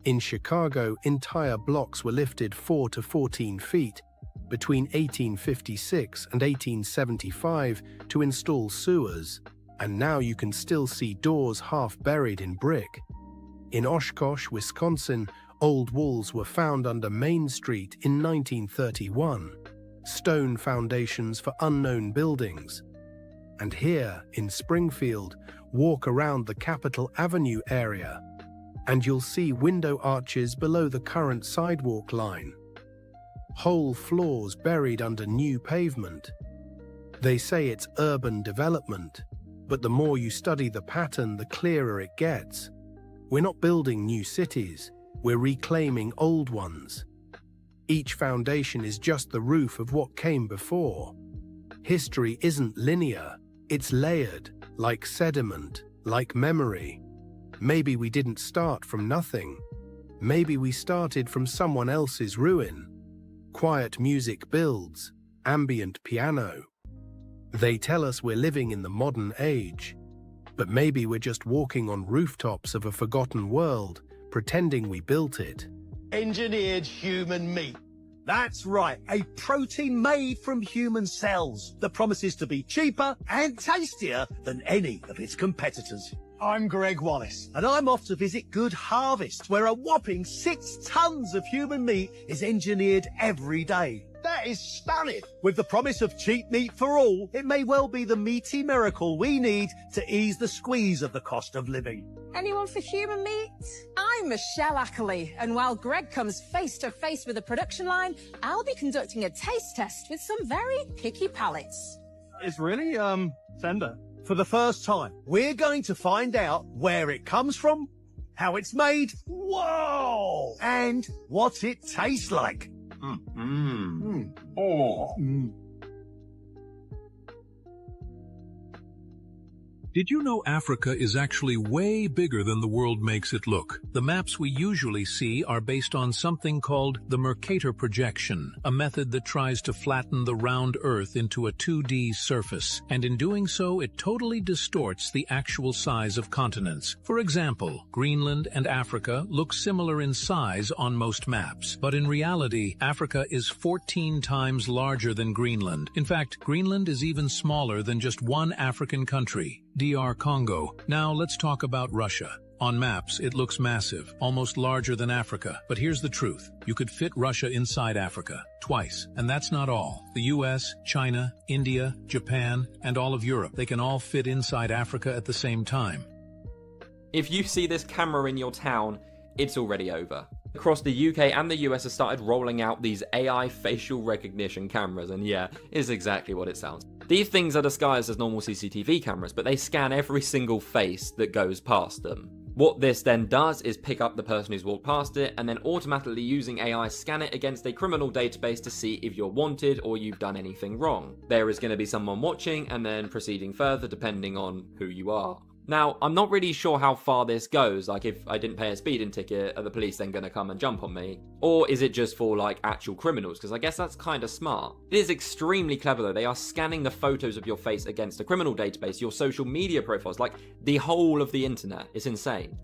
In Chicago, entire blocks were lifted 4 to 14 feet between 1856 and 1875 to install sewers, and now you can still see doors half buried in brick. In Oshkosh, Wisconsin, old walls were found under Main Street in 1931, stone foundations for unknown buildings. And here, in Springfield, walk around the Capitol Avenue area, and you'll see window arches below the current sidewalk line. Whole floors buried under new pavement. They say it's urban development, but the more you study the pattern, the clearer it gets. We're not building new cities, we're reclaiming old ones. Each foundation is just the roof of what came before. History isn't linear, it's layered, like sediment, like memory. Maybe we didn't start from nothing. Maybe we started from someone else's ruin. Quiet music builds, ambient piano. They tell us we're living in the modern age, but maybe we're just walking on rooftops of a forgotten world, pretending we built it. Engineered human meat. That's right, a protein made from human cells that promises to be cheaper and tastier than any of its competitors. I'm Greg Wallace, and I'm off to visit Good Harvest, where a whopping 6 tons of human meat is engineered every day. That is stunning. With the promise of cheap meat for all, it may well be the meaty miracle we need to ease the squeeze of the cost of living. Anyone for human meat? I'm Michelle Ackley, and while Greg comes face to face with the production line, I'll be conducting a taste test with some very picky palates. It's really, Sender. For the first time, we're going to find out where it comes from, how it's made, whoa, and what it tastes like. Did you know Africa is actually way bigger than the world makes it look? The maps we usually see are based on something called the Mercator projection, a method that tries to flatten the round Earth into a 2D surface, and in doing so it totally distorts the actual size of continents. For example, Greenland and Africa look similar in size on most maps, but in reality, Africa is 14 times larger than Greenland. In fact, Greenland is even smaller than just one African country, DR Congo. Now let's talk about Russia. On maps, it looks massive, almost larger than Africa. But here's the truth. You could fit Russia inside Africa, twice. And that's not all. The US, China, India, Japan, and all of Europe, they can all fit inside Africa at the same time. If you see this camera in your town, it's already over. Across the UK and the US have started rolling out these AI facial recognition cameras, and yeah, it's exactly what it sounds. These things are disguised as normal CCTV cameras, but they scan every single face that goes past them. What this then does is pick up the person who's walked past it, and then automatically using AI scan it against a criminal database to see if you're wanted or you've done anything wrong. There is going to be someone watching and then proceeding further depending on who you are. Now, I'm not really sure how far this goes, like if I didn't pay a speeding ticket, are the police then going to come and jump on me? Or is it just for like actual criminals? Because I guess that's kind of smart. It is extremely clever though. They are scanning the photos of your face against a criminal database, your social media profiles, like the whole of the internet. It's insane.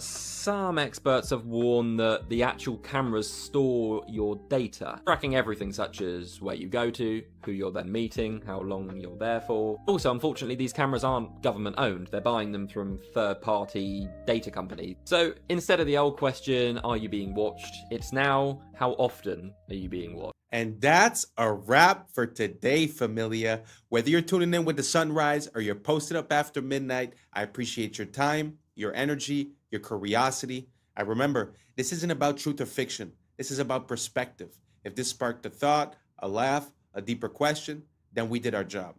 Some experts have warned that the actual cameras store your data, tracking everything such as where you go to, who you're then meeting, how long you're there for. Also, unfortunately, these cameras aren't government owned. They're buying them from third-party data companies. So instead of the old question, are you being watched? It's now, how often are you being watched? And that's a wrap for today, familia. Whether you're tuning in with the sunrise or you're posted up after midnight, I appreciate your time, your energy, your curiosity. I remember, this isn't about truth or fiction. This is about perspective. If this sparked a thought, a laugh, a deeper question, then we did our job.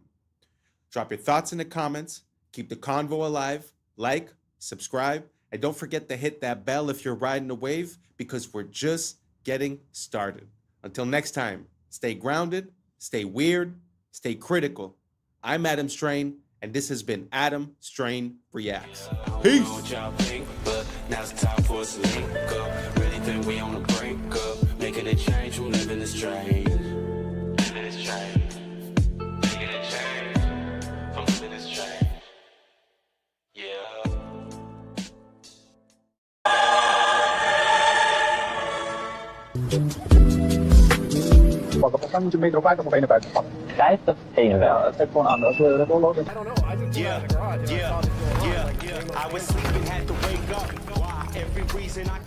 Drop your thoughts in the comments. Keep the convo alive. Like, subscribe, and don't forget to hit that bell if you're riding the wave, because we're just getting started. Until next time, stay grounded, stay weird, stay critical. I'm Adam Strain, and this has been Adam Strain Reacts. Peace. Now it's time for us to link up. Really think we on the brink up. Making a change from living this strange. Living this strange. Making a change from living this strange. Yeah.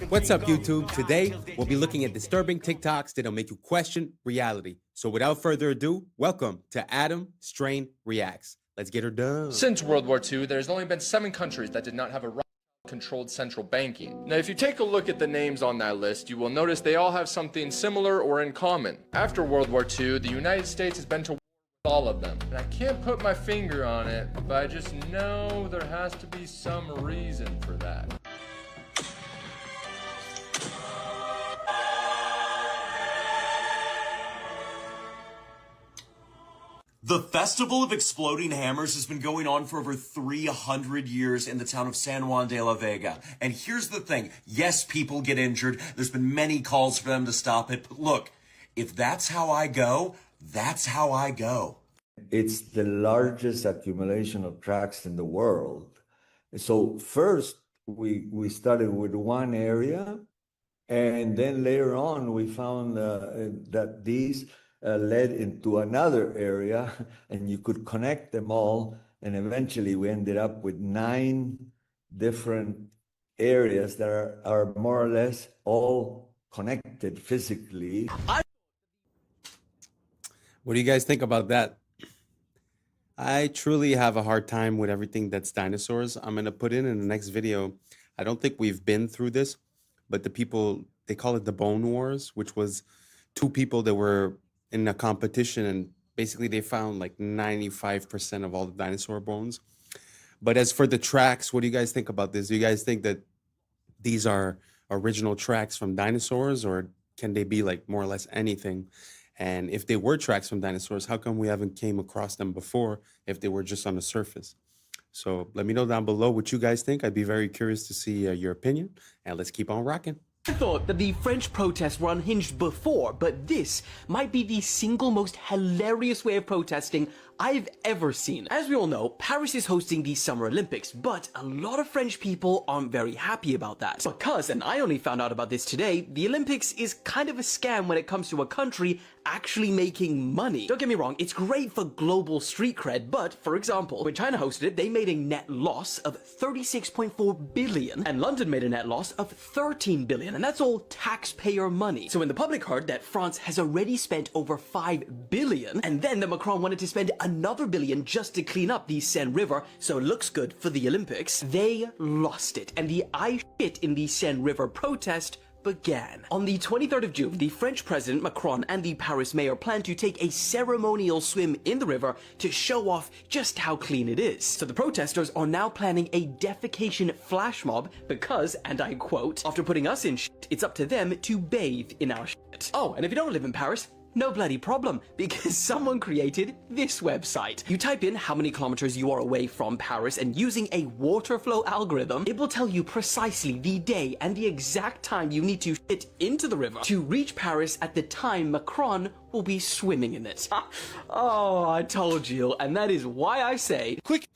What's up, YouTube? Today, we'll be looking at disturbing TikToks that'll make you question reality. So without further ado, welcome to Adam Strain Reacts. Let's get her done. Since World War II, there's only been 7 countries that did not have a controlled central banking. Now, if you take a look at the names on that list, you will notice they all have something similar or in common. After World War II, the United States has been to war with all of them. And I can't put my finger on it, but I just know there has to be some reason for that. The Festival of Exploding Hammers has been going on for over 300 years in the town of San Juan de la Vega. And here's the thing. Yes, people get injured. There's been many calls for them to stop it. But look, if that's how I go, that's how I go. It's the largest accumulation of tracks in the world. So first, we started with one area. And then later on, we found that these led into another area, and you could connect them all, and eventually we ended up with 9 different areas that are more or less all connected physically. What do you guys think about that? I truly have a hard time with everything that's dinosaurs. I'm going to put in the next video. I don't think we've been through this, but the people, they call it the Bone Wars, which was 2 people that were in a competition, and basically they found like 95% of all the dinosaur bones. But as for the tracks, what do you guys think about this? Do you guys think that these are original tracks from dinosaurs, or can they be like more or less anything? And if they were tracks from dinosaurs, how come we haven't came across them before if they were just on the surface? So let me know down below what you guys think. I'd be very curious to see your opinion, and let's keep on rocking. I thought that the French protests were unhinged before, but this might be the single most hilarious way of protesting I've ever seen. As we all know, Paris is hosting the Summer Olympics, but a lot of French people aren't very happy about that. Because, and I only found out about this today, the Olympics is kind of a scam when it comes to a country actually making money. Don't get me wrong, it's great for global street cred, but for example, when China hosted it, they made a net loss of 36.4 billion, and London made a net loss of 13 billion, and that's all taxpayer money. So when the public heard that France has already spent over 5 billion, and then that Macron wanted to spend another billion just to clean up the Seine River, so it looks good for the Olympics, they lost it, and the I shit in the Seine River protest began. On the 23rd of June, the French President Macron and the Paris mayor plan to take a ceremonial swim in the river to show off just how clean it is. So the protesters are now planning a defecation flash mob because, and I quote, after putting us in shit, it's up to them to bathe in our shit. Oh, and if you don't live in Paris, No bloody problem, because someone created this website. You type in how many kilometers you are away from Paris, and using a water flow algorithm, it will tell you precisely the day and the exact time you need to fit into the river to reach Paris at the time Macron will be swimming in it. Oh, I told you, and that is why I say, quick.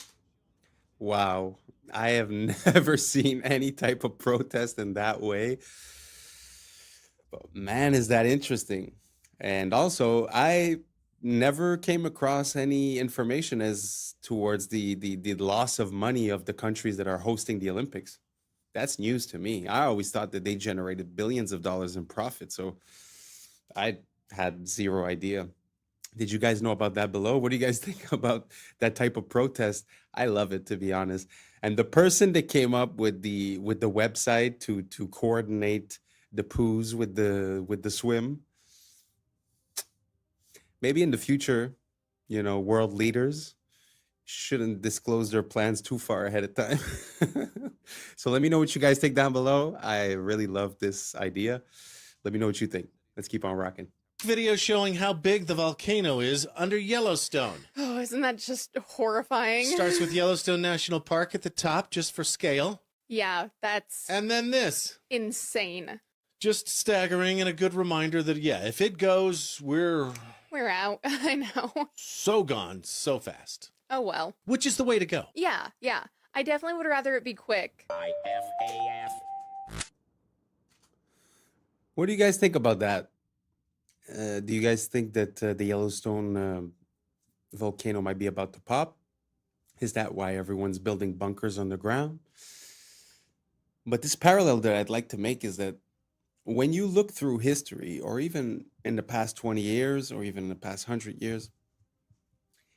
Wow. I have never seen any type of protest in that way. But man, is that interesting. And also, I never came across any information as towards the loss of money of the countries that are hosting the Olympics. That's news to me. I always thought that they generated billions of dollars in profit. So I had zero idea. Did you guys know about that below? What do you guys think about that type of protest? I love it, to be honest. And the person that came up with the website to coordinate the poos with the swim, maybe in the future, world leaders shouldn't disclose their plans too far ahead of time. So let me know what you guys think down below. I really love this idea. Let me know what you think. Let's keep on rocking. Video showing how big the volcano is under Yellowstone. Oh, isn't that just horrifying? Starts with Yellowstone National Park at the top, just for scale. Yeah, that's... And then this. Insane. Just staggering and a good reminder that, yeah, if it goes, we're out. I know. So gone, so fast. Oh, well. Which is the way to go. Yeah. I definitely would rather it be quick. What do you guys think about that? Do you guys think that the Yellowstone volcano might be about to pop? Is that why everyone's building bunkers underground? But this parallel that I'd like to make is that when you look through history, or even in the past 20 years, or even in the past 100 years,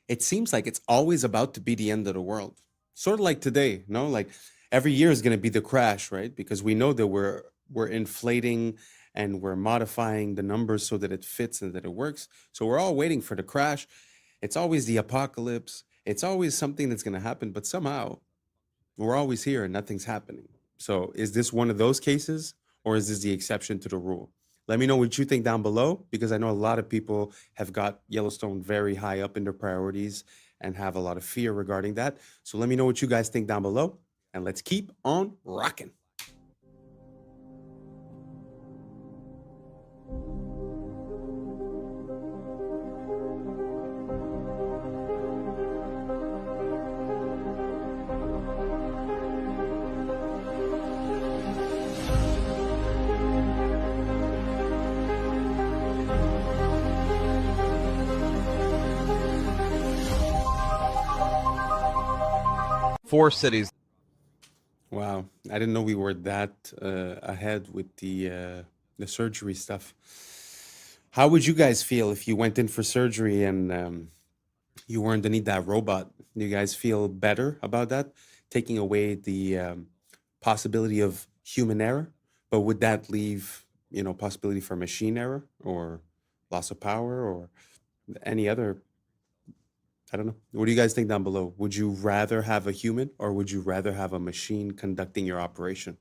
it seems like it's always about to be the end of the world. Sort of like today, no? Like every year is going to be the crash, right? Because we know that we're inflating and we're modifying the numbers so that it fits and that it works. So we're all waiting for the crash. It's always the apocalypse. It's always something that's going to happen, but somehow we're always here and nothing's happening. So is this one of those cases, or is this the exception to the rule? Let me know what you think down below, because I know a lot of people have got Yellowstone very high up in their priorities and have a lot of fear regarding that. So let me know what you guys think down below, and let's keep on rocking. Four cities. Wow, I didn't know we were that ahead with the surgery stuff. How would you guys feel if you went in for surgery and you were underneath that robot? Do you guys feel better about that? Taking away the possibility of human error, but would that leave, possibility for machine error or loss of power or any other? I don't know. What do you guys think down below? Would you rather have a human, or would you rather have a machine conducting your operation?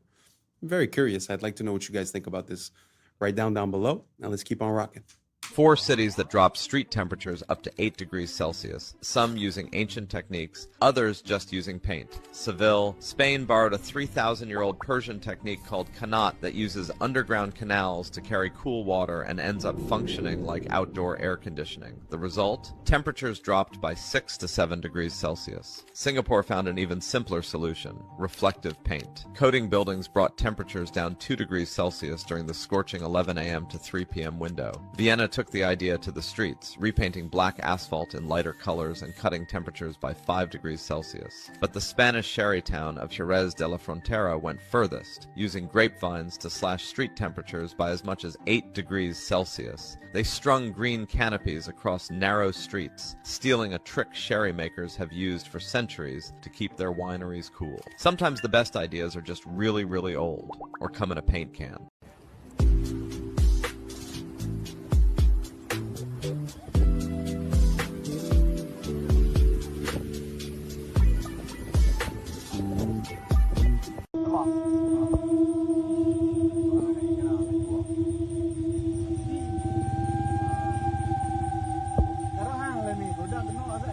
I'm very curious. I'd like to know what you guys think about this. Write down below. Now let's keep on rocking. 4 cities that drop street temperatures up to 8 degrees Celsius, some using ancient techniques, others just using paint. Seville, Spain borrowed a 3,000-year-old Persian technique called qanat that uses underground canals to carry cool water and ends up functioning like outdoor air conditioning. The result? Temperatures dropped by 6 to 7 degrees Celsius. Singapore found an even simpler solution, reflective paint. Coating buildings brought temperatures down 2 degrees Celsius during the scorching 11 a.m. to 3 p.m. window. Vienna took the idea to the streets, repainting black asphalt in lighter colors and cutting temperatures by 5 degrees Celsius. But the Spanish sherry town of Jerez de la Frontera went furthest, using grapevines to slash street temperatures by as much as 8 degrees Celsius. They strung green canopies across narrow streets, stealing a trick sherry makers have used for centuries to keep their wineries cool. Sometimes the best ideas are just really, really old, or come in a paint can.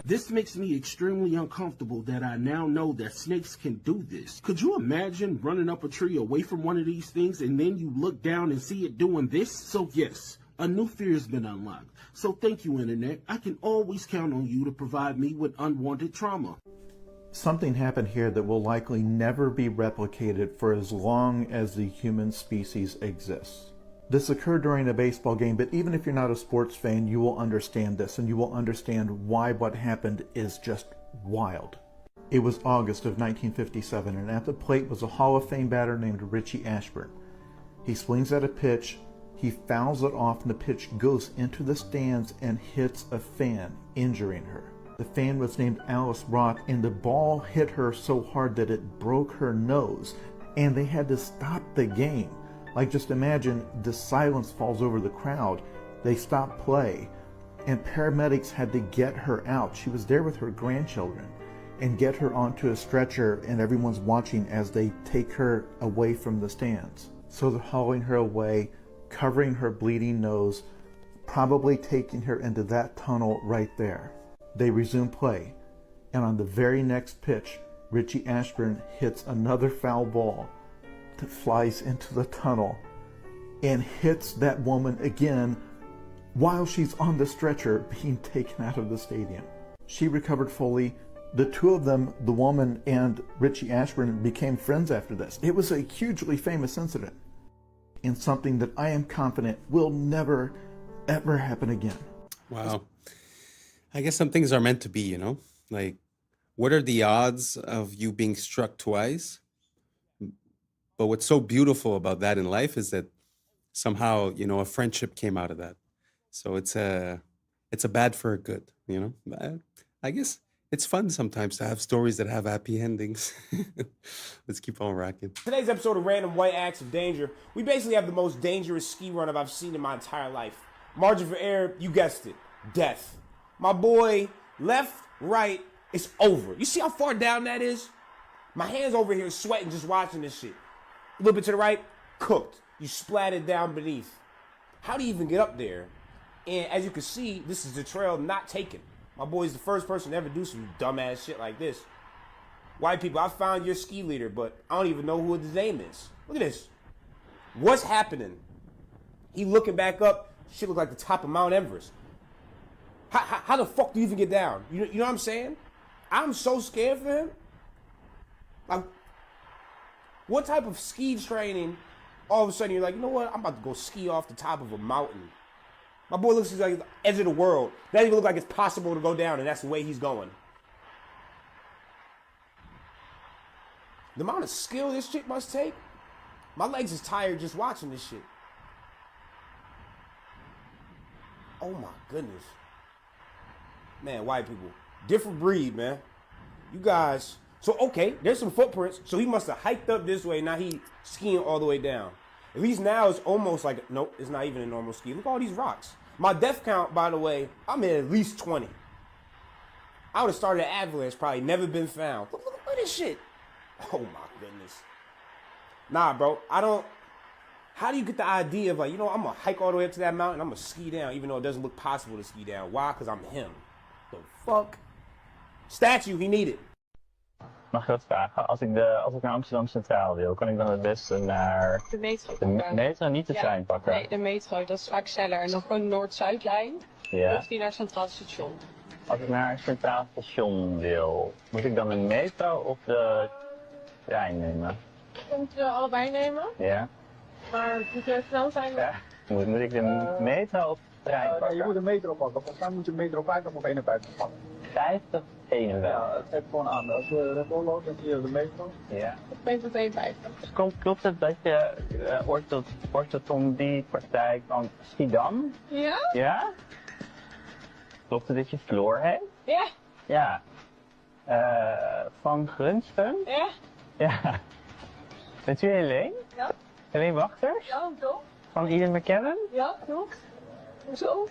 This makes me extremely uncomfortable that I now know that snakes can do this. Could you imagine running up a tree away from one of these things and then you look down and see it doing this? So yes, a new fear has been unlocked. So thank you, Internet. I can always count on you to provide me with unwanted trauma. Something happened here that will likely never be replicated for as long as the human species exists. This occurred during a baseball game, but even if you're not a sports fan, you will understand this, and you will understand why what happened is just wild. It was August of 1957, and at the plate was a Hall of Fame batter named Richie Ashburn. He swings at a pitch, he fouls it off, and the pitch goes into the stands and hits a fan, injuring her. The fan was named Alice Rock, and the ball hit her so hard that it broke her nose, and they had to stop the game. Like, just imagine the silence falls over the crowd. They stopped play, and paramedics had to get her out. She was there with her grandchildren, and get her onto a stretcher, and everyone's watching as they take her away from the stands. So they're hauling her away, covering her bleeding nose, probably taking her into that tunnel right there. They resume play, and on the very next pitch, Richie Ashburn hits another foul ball that flies into the tunnel and hits that woman again while she's on the stretcher being taken out of the stadium. She recovered fully. The two of them, the woman and Richie Ashburn, became friends after this. It was a hugely famous incident and something that I am confident will never, ever happen again. Wow. I guess some things are meant to be, you know? Like, what are the odds of you being struck twice? But what's so beautiful about that in life is that somehow, you know, a friendship came out of that. So it's a bad for a good, you know? But I guess it's fun sometimes to have stories that have happy endings. Let's keep on rocking. Today's episode of Random White Acts of Danger, we basically have the most dangerous ski run I've seen in my entire life. Margin for error, you guessed it, death. My boy, left, right, it's over. You see how far down that is? My hand's over here sweating just watching this shit. A little bit to the right, cooked. You splattered down beneath. How do you even get up there? And as you can see, this is the trail not taken. My boy's the first person to ever do some dumbass shit like this. White people, I found your ski leader, but I don't even know who his name is. Look at this. What's happening? He looking back up, shit look like the top of Mount Everest. How the fuck do you even get down? You know what I'm saying? I'm so scared for him. Like, what type of ski training, all of a sudden you're like, you know what, I'm about to go ski off the top of a mountain. My boy looks like the edge of the world. That even look like it's possible to go down, and that's the way he's going. The amount of skill this chick must take, my legs is tired just watching this shit. Oh my goodness. Man, white people, different breed, man. You guys, so okay, there's some footprints. So he must have hiked up this way. Now he skiing all the way down. At least now it's almost like, nope, it's not even a normal ski. Look at all these rocks. My death count, by the way, I'm at least 20. I would have started an avalanche, probably never been found. Look at this shit. Oh my goodness. Nah, bro, how do you get the idea of like, you know, I'm gonna hike all the way up to that mountain, I'm gonna ski down, even though it doesn't look possible to ski down. Why? Because I'm him. The fuck? Statue, he needed. Mag ik wat vragen? Als ik naar Amsterdam Centraal wil, kan ik dan het beste naar de metro de metro, niet de trein pakken? Nee, de metro, dat is vaak sneller. En dan gewoon Noord-Zuidlijn. Ja. Of die naar Centraal Station. Als ik naar Centraal Station wil, moet ik dan de metro of de trein nemen? Je moet allebei nemen. Ja. Maar moet je snel zijn? Ja. Moet ik de metro of de trein pakken? Nee, je moet de metro pakken. Volgens mij moet je metro 50 of 51 pakken. 50, 51. Ja, het geeft gewoon aan. Als je rechtdoor loopt, dan zie je de metro. Ja. Metro 52. Klopt het dat je orthopediepraktijk van Schiedam? Ja? Ja? Klopt het dat je Floor heet? Ja. Ja. Van Grunsten? Ja. Ja. Bent u Helene? Ja. Helene Wachters? Ja, toch? Van Eden McKellen? Ja, klopt. Hoezo?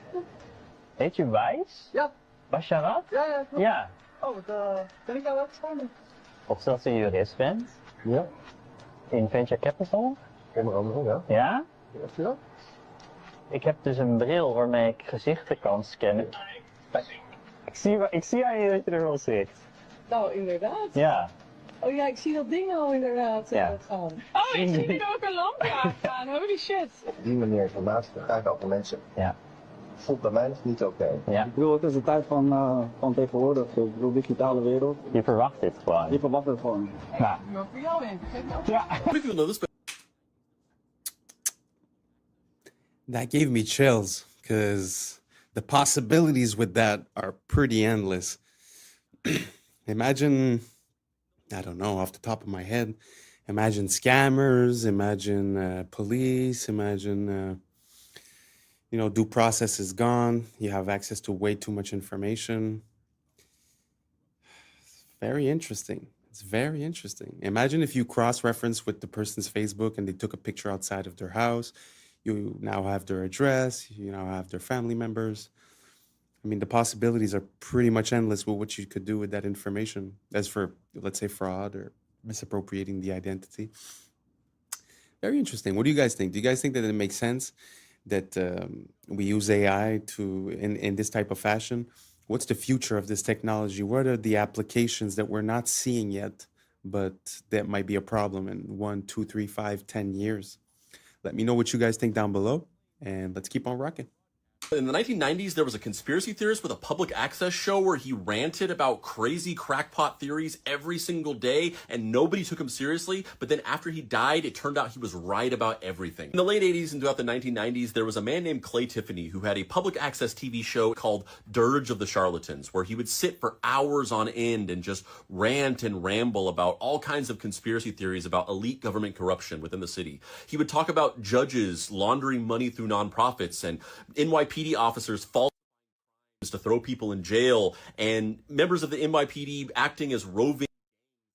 Heet je Wijs? Ja. Basharat? Ja, ja, klopt. Ja. Oh, wat ben ik nou wel verstaan? Of dat u jurist bent? Ja. In Venture Capital? Onder andere, ja. Ja? Ja. Ik heb dus een bril waarmee ik gezichten kan scannen. Ik zie aan je dat je er wel zit. Nou, inderdaad. Ja. Oh ja, ik zie dat ding al inderdaad. Ja. Oh, ik zie er ook een lampje aan. Holy shit. Op die manier informatie te krijgen over mensen. Ja. Voelt bij mij niet oké. Ja. Ik bedoel, het is de tijd van tegenwoordig. Ik bedoel, digitale wereld. Je verwacht dit gewoon. Je verwacht het gewoon. Ja. Maar voor jou in. Ja. That gave me chills because the possibilities with that are pretty endless. Imagine, I don't know, off the top of my head, imagine scammers, imagine police, imagine, due process is gone. You have access to way too much information. Very interesting. It's very interesting. Imagine if you cross-reference with the person's Facebook and they took a picture outside of their house. You now have their address. You now have their family members. I mean, the possibilities are pretty much endless with what you could do with that information. As for, let's say, fraud or misappropriating the identity. Very interesting. What do you guys think? Do you guys think that it makes sense that we use AI in this type of fashion? What's the future of this technology? What are the applications that we're not seeing yet, but that might be a problem in 1, 2, 3, 5, 10 years? Let me know what you guys think down below, and let's keep on rocking. In the 1990s, there was a conspiracy theorist with a public access show where he ranted about crazy crackpot theories every single day, and nobody took him seriously. But then after he died, it turned out he was right about everything. In the late 80s and throughout the 1990s, there was a man named Clay Tiffany who had a public access TV show called Dirge of the Charlatans, where he would sit for hours on end and just rant and ramble about all kinds of conspiracy theories about elite government corruption within the city. He would talk about judges laundering money through nonprofits and NYPD officers false to throw people in jail, and members of the NYPD acting as roving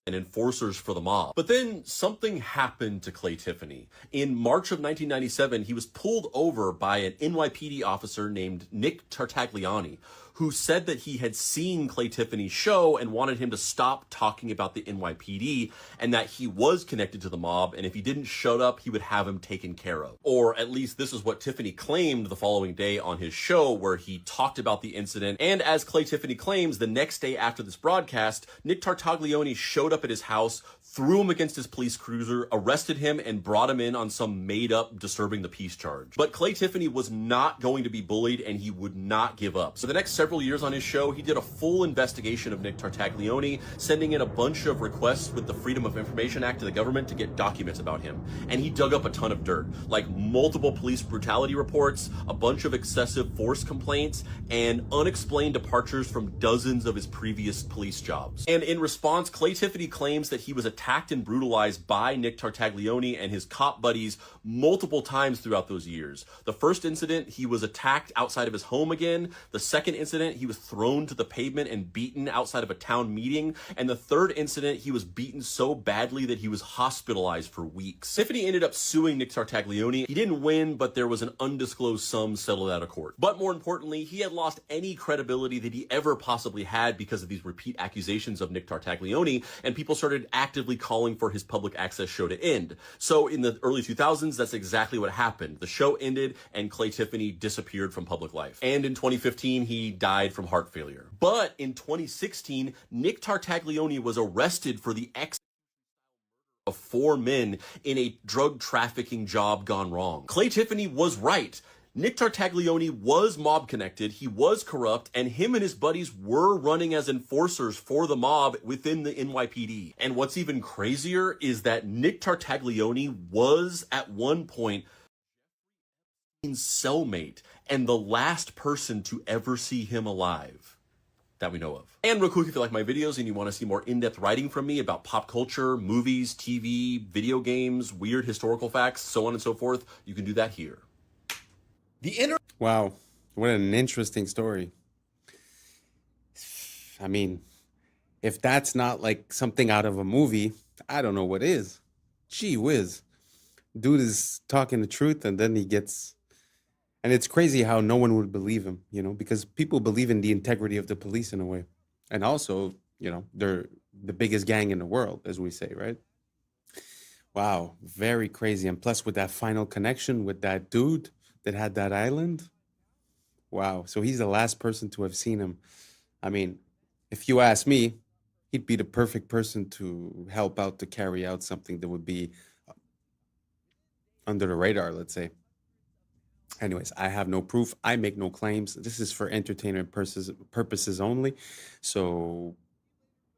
and enforcers for the mob. But then something happened to Clay Tiffany. In March of 1997, he was pulled over by an NYPD officer named Nick Tartagliani, who said that he had seen Clay Tiffany's show and wanted him to stop talking about the NYPD, and that he was connected to the mob, and if he didn't shut up, he would have him taken care of. Or at least this is what Tiffany claimed the following day on his show, where he talked about the incident. And as Clay Tiffany claims, the next day after this broadcast, Nick Tartagliani showed up at his house, threw him against his police cruiser, arrested him, and brought him in on some made-up disturbing the peace charge. But Clay Tiffany was not going to be bullied, and he would not give up. So the next several years on his show, he did a full investigation of Nick Tartagliani, sending in a bunch of requests with the Freedom of Information Act to the government to get documents about him. And he dug up a ton of dirt, like multiple police brutality reports, a bunch of excessive force complaints, and unexplained departures from dozens of his previous police jobs. And in response, Clay Tiffany claims that he was attacked and brutalized by Nick Tartagliani and his cop buddies multiple times throughout those years. The first incident, he was attacked outside of his home again. The second incident, he was thrown to the pavement and beaten outside of a town meeting. And the third incident, he was beaten so badly that he was hospitalized for weeks. Tiffany ended up suing Nick Tartagliani. He didn't win, but there was an undisclosed sum settled out of court. But more importantly, he had lost any credibility that he ever possibly had because of these repeat accusations of Nick Tartagliani, and people started actively calling for his public access show to end. So in the early 2000s, that's exactly what happened. The show ended and Clay Tiffany disappeared from public life. And in 2015, he died from heart failure. But in 2016, Nick Tartagliani was arrested for the of 4 men in a drug trafficking job gone wrong. Clay Tiffany was right. Nick Tartagliani was mob connected, he was corrupt, and him and his buddies were running as enforcers for the mob within the NYPD. And what's even crazier is that Nick Tartagliani was at one point his cellmate and the last person to ever see him alive that we know of. And real quick, if you like my videos and you want to see more in-depth writing from me about pop culture, movies, TV, video games, weird historical facts, so on and so forth, you can do that here. Wow, what an interesting story. I mean, if that's not like something out of a movie, I don't know what is. Gee whiz. Dude is talking the truth and then he gets... And it's crazy how no one would believe him, because people believe in the integrity of the police in a way. And also, they're the biggest gang in the world, as we say, right? Wow, very crazy. And plus with that final connection with that dude that had that island. Wow. So he's the last person to have seen him. I mean, if you ask me, he'd be the perfect person to help out to carry out something that would be under the radar, let's say. Anyways, I have no proof. I make no claims. This is for entertainment purposes only. So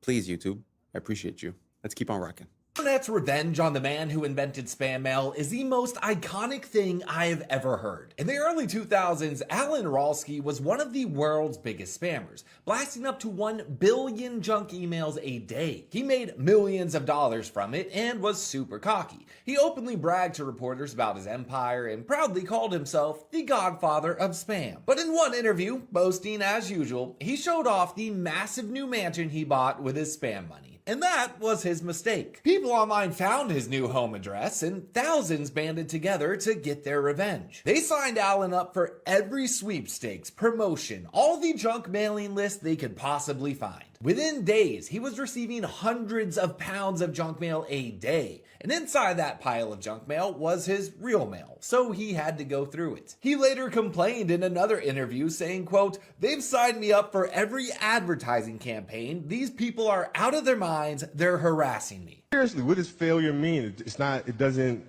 please, YouTube, I appreciate you. Let's keep on rocking. Internet's revenge on the man who invented spam mail is the most iconic thing I've ever heard. In the early 2000s, Alan Ralsky was one of the world's biggest spammers, blasting up to 1 billion junk emails a day. He made millions of dollars from it and was super cocky. He openly bragged to reporters about his empire and proudly called himself the godfather of spam. But in one interview, boasting as usual, he showed off the massive new mansion he bought with his spam money. And that was his mistake. People online found his new home address and thousands banded together to get their revenge. They signed Alan up for every sweepstakes, promotion, all the junk mailing list they could possibly find. Within days, he was receiving hundreds of pounds of junk mail a day. And inside that pile of junk mail was his real mail, so he had to go through it. He later complained in another interview saying, quote, "They've signed me up for every advertising campaign. These people are out of their minds. They're harassing me." Seriously, what does failure mean? It's not, it doesn't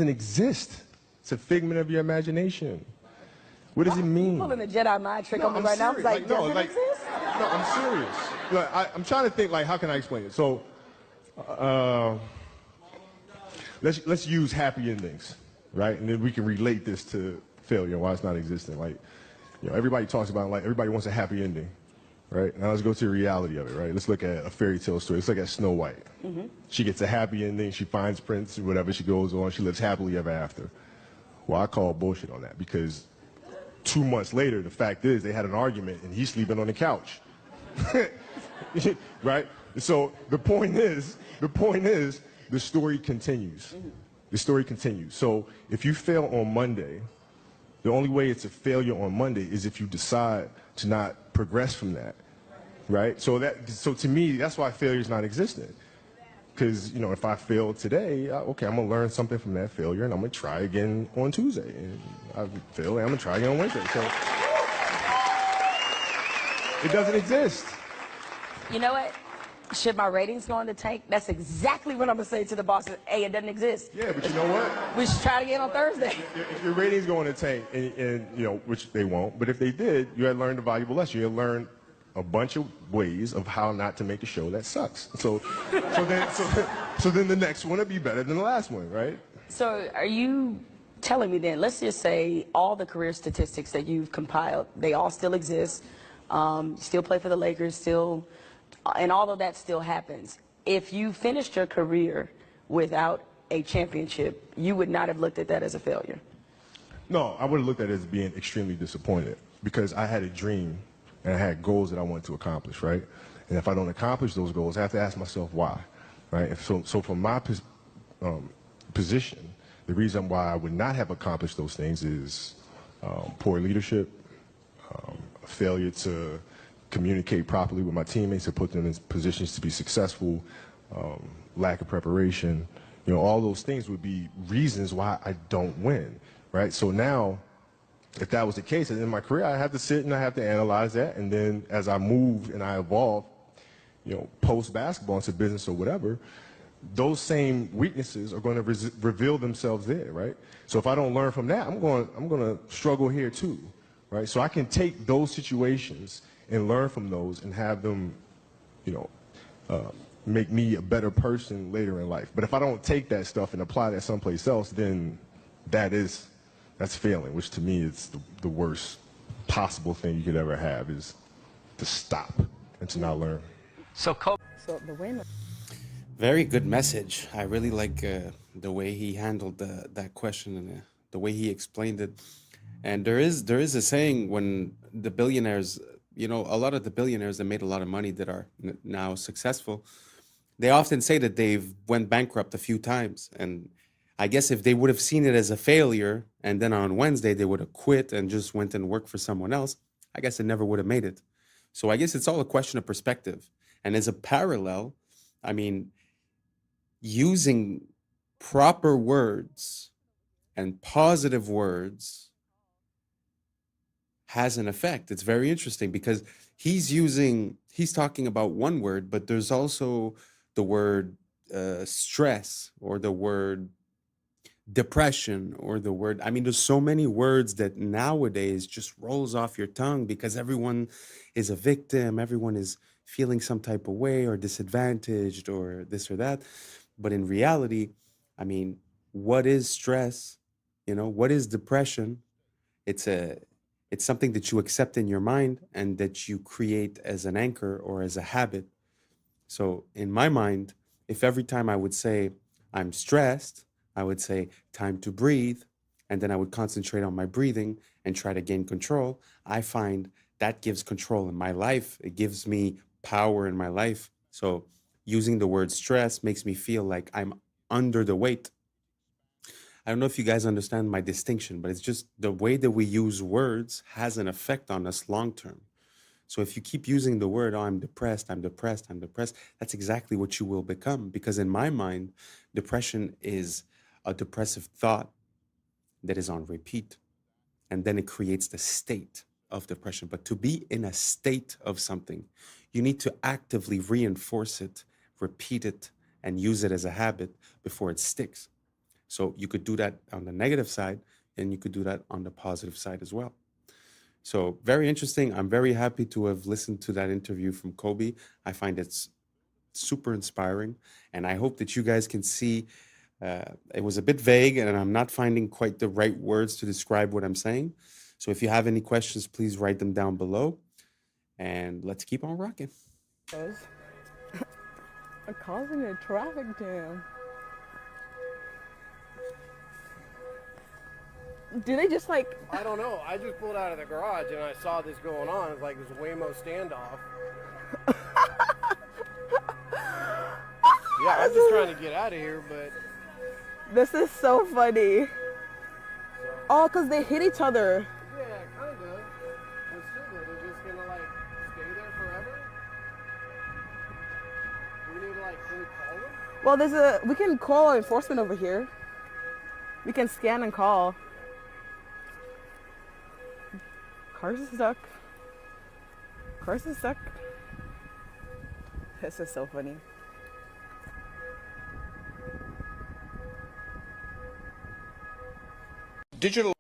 exist. It's a figment of your imagination. What does it mean? Pulling a Jedi mind trick on me right now. I was like, does it exist? No, I'm serious. Like, I'm trying to think, like, how can I explain it? So, let's use happy endings, right? And then we can relate this to failure and why it's not existent. Like, you know, everybody talks about, like, everybody wants a happy ending, right? Now let's go to the reality of it, right? Let's look at a fairy tale story. Let's look at Snow White. She gets a happy ending. She finds Prince, whatever, she goes on. She lives happily ever after. Well, I call bullshit on that because 2 months later, the fact is they had an argument and he's sleeping on the couch. Right? So the point is, the story continues. The story continues. So if you fail on Monday, the only way it's a failure on Monday is if you decide to not progress from that. Right? So to me, that's why failure is not existent. Because, you know, if I fail today, okay, I'm going to learn something from that failure and I'm going to try again on Tuesday. And I fail and I'm going to try again on Wednesday. So it doesn't exist. You know what? Should my ratings go in the tank? That's exactly what I'm going to say to the boss. Hey, it doesn't exist. Yeah, but you know what? We should try it again on Thursday. If your ratings go in the tank, and you know, which they won't, but if they did, you had learned a valuable lesson. You had learned a bunch of ways of how not to make a show that sucks. So then the next one will be better than the last one, right? So are you telling me then, let's just say all the career statistics that you've compiled, they all still exist, still play for the Lakers, still, and all of that still happens. If you finished your career without a championship, you would not have looked at that as a failure? No, I would have looked at it as being extremely disappointed because I had a dream and I had goals that I wanted to accomplish, right? And if I don't accomplish those goals, I have to ask myself why, right? So from my position, the reason why I would not have accomplished those things is poor leadership, failure to communicate properly with my teammates to put them in positions to be successful, lack of preparation. You know, all those things would be reasons why I don't win, right? So now, if that was the case, in my career, I have to sit and I have to analyze that. And then as I move and I evolve, you know, post-basketball into business or whatever, those same weaknesses are going to reveal themselves there, right? So if I don't learn from that, I'm going to struggle here too, right? So I can take those situations and learn from those and have them, you know, make me a better person later in life. But if I don't take that stuff and apply that someplace else, then that's failing, which to me is the worst possible thing you could ever have, is to stop and to not learn. So the winner. Very good message. I really like the way he handled that question and the way he explained it. And there is a saying when the billionaires, you know, a lot of the billionaires that made a lot of money that are now successful, they often say that they've went bankrupt a few times. And I guess if they would have seen it as a failure and then on Wednesday they would have quit and just went and worked for someone else, I guess it never would have made it. So I guess it's all a question of perspective. And as a parallel, I mean, using proper words and positive words has an effect. It's very interesting because he's talking about one word, but there's also the word stress, or the word depression, or the word, I mean, there's so many words that nowadays just rolls off your tongue because everyone is a victim, everyone is feeling some type of way or disadvantaged or this or that. But in reality, I mean, what is stress? You know, what is depression? it's a it's something that you accept in your mind and that you create as an anchor or as a habit. So in my mind, if every time I would say I'm stressed, I would say time to breathe, and then I would concentrate on my breathing and try to gain control, I find that gives control in my life. It gives me power in my life. So using the word stress makes me feel like I'm under the weight. I don't know if you guys understand my distinction, but it's just the way that we use words has an effect on us long term. So if you keep using the word, oh, I'm depressed, I'm depressed, I'm depressed, that's exactly what you will become. Because in my mind, depression is a depressive thought that is on repeat. And then it creates the state of depression. But to be in a state of something, you need to actively reinforce it, repeat it, and use it as a habit before it sticks. So you could do that on the negative side, and you could do that on the positive side as well. So very interesting. I'm very happy to have listened to that interview from Kobe. I find it's super inspiring, and I hope that you guys can see it was a bit vague, and I'm not finding quite the right words to describe what I'm saying. So if you have any questions, please write them down below, and let's keep on rocking. Causing a traffic jam. Do they just like... I don't know. I just pulled out of the garage and I saw this going on. It's like this Waymo standoff. Yeah, I'm just trying to get out of here, but... This is so funny. Oh, because they hit each other. Yeah, kind of. But still, they're just going to, like, stay there forever? Do we need to, like, can we call them? Well, we can call enforcement over here. We can scan and call. Cars is stuck. Cars is stuck. This is so funny. Digital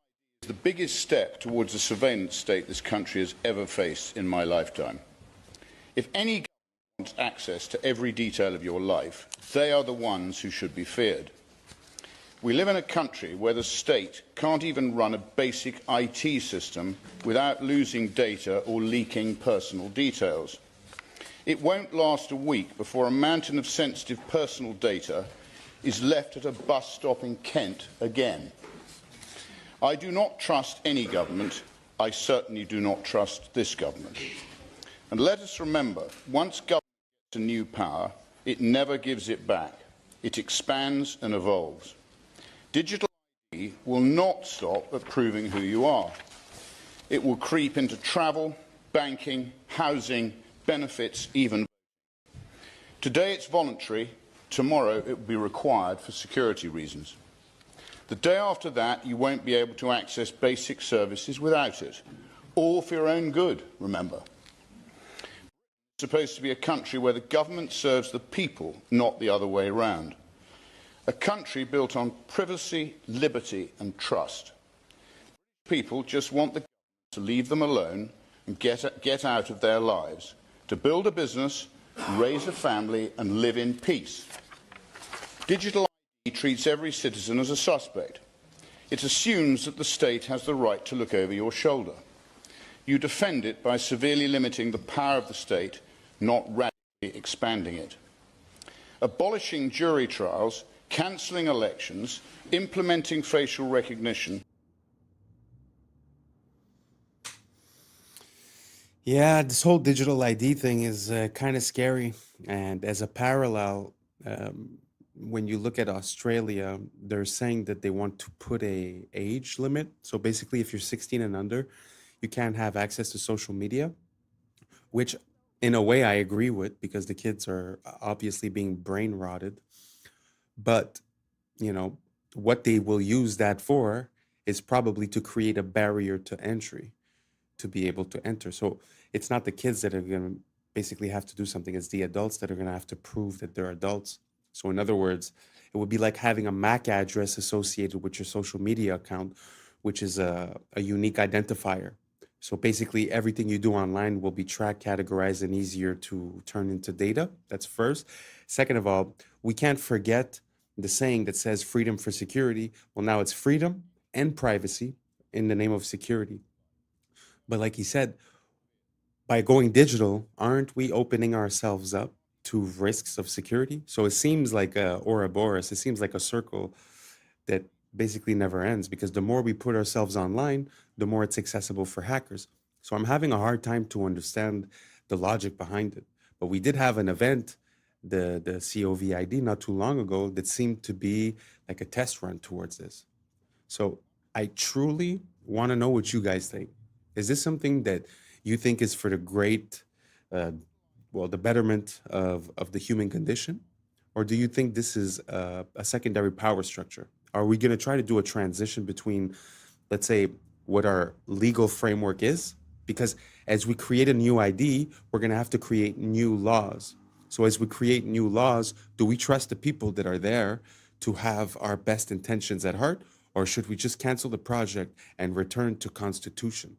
is the biggest step towards the surveillance state this country has ever faced in my lifetime. If any government wants access to every detail of your life, they are the ones who should be feared. We live in a country where the state can't even run a basic IT system without losing data or leaking personal details. It won't last a week before a mountain of sensitive personal data is left at a bus stop in Kent again. I do not trust any government. I certainly do not trust this government. And let us remember, once government gets a new power, it never gives it back. It expands and evolves. Digital ID will not stop at proving who you are. It will creep into travel, banking, housing, benefits, even voting. Today it's voluntary, tomorrow it will be required for security reasons. The day after that, you won't be able to access basic services without it, all for your own good, remember. It's supposed to be a country where the government serves the people, not the other way around. A country built on privacy, liberty and trust. People just want the government to leave them alone and get out of their lives, to build a business, raise a family and live in peace. Digital ID treats every citizen as a suspect. It assumes that the state has the right to look over your shoulder. You defend it by severely limiting the power of the state, not radically expanding it. Abolishing jury trials, cancelling elections, implementing facial recognition. Yeah, this whole digital ID thing is kind of scary. And as a parallel, when you look at Australia, they're saying that they want to put a age limit. So basically, if you're 16 and under, you can't have access to social media, which in a way I agree with, because the kids are obviously being brain rotted. But, you know, what they will use that for is probably to create a barrier to entry. to be able to enter. So it's not the kids that are going to basically have to do something, it's the adults that are going to have to prove that they're adults. So in other words, it would be like having a MAC address associated with your social media account, which is a unique identifier. So basically, everything you do online will be tracked, categorized, and easier to turn into data. That's first. Second of all, we can't forget the saying that says freedom for security. Well, now it's freedom and privacy in the name of security. But like he said, by going digital, aren't we opening ourselves up to risks of security? So it seems like a Ouroboros, it seems like a circle that basically never ends, because the more we put ourselves online, the more it's accessible for hackers. So I'm having a hard time to understand the logic behind it. But we did have an event, the COVID, not too long ago, that seemed to be like a test run towards this. So I truly want to know what you guys think. Is this something that you think is for the great, the betterment of the human condition? Or do you think this is a secondary power structure? Are we going to try to do a transition between, let's say, what our legal framework is? Because as we create a new ID, we're going to have to create new laws. So as we create new laws, do we trust the people that are there to have our best intentions at heart? Or should we just cancel the project and return to Constitution?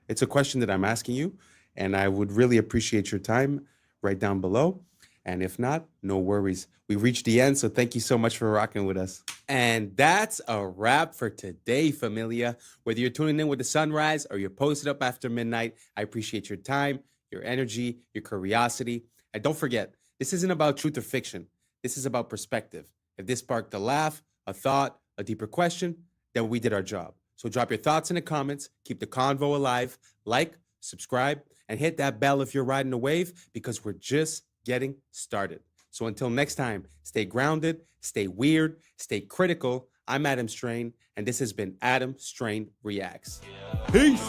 It's a question that I'm asking you, and I would really appreciate your time right down below. And if not, no worries. We reached the end, so thank you so much for rocking with us. And that's a wrap for today, familia. Whether you're tuning in with the sunrise or you're posted up after midnight, I appreciate your time, your energy, your curiosity. And don't forget, this isn't about truth or fiction. This is about perspective. If this sparked a laugh, a thought, a deeper question, then we did our job. So drop your thoughts in the comments, keep the convo alive, like, subscribe, and hit that bell if you're riding a wave, because we're just getting started. So until next time, stay grounded, stay weird, stay critical. I'm Adam Strain, and this has been Adam Strain Reacts. Peace.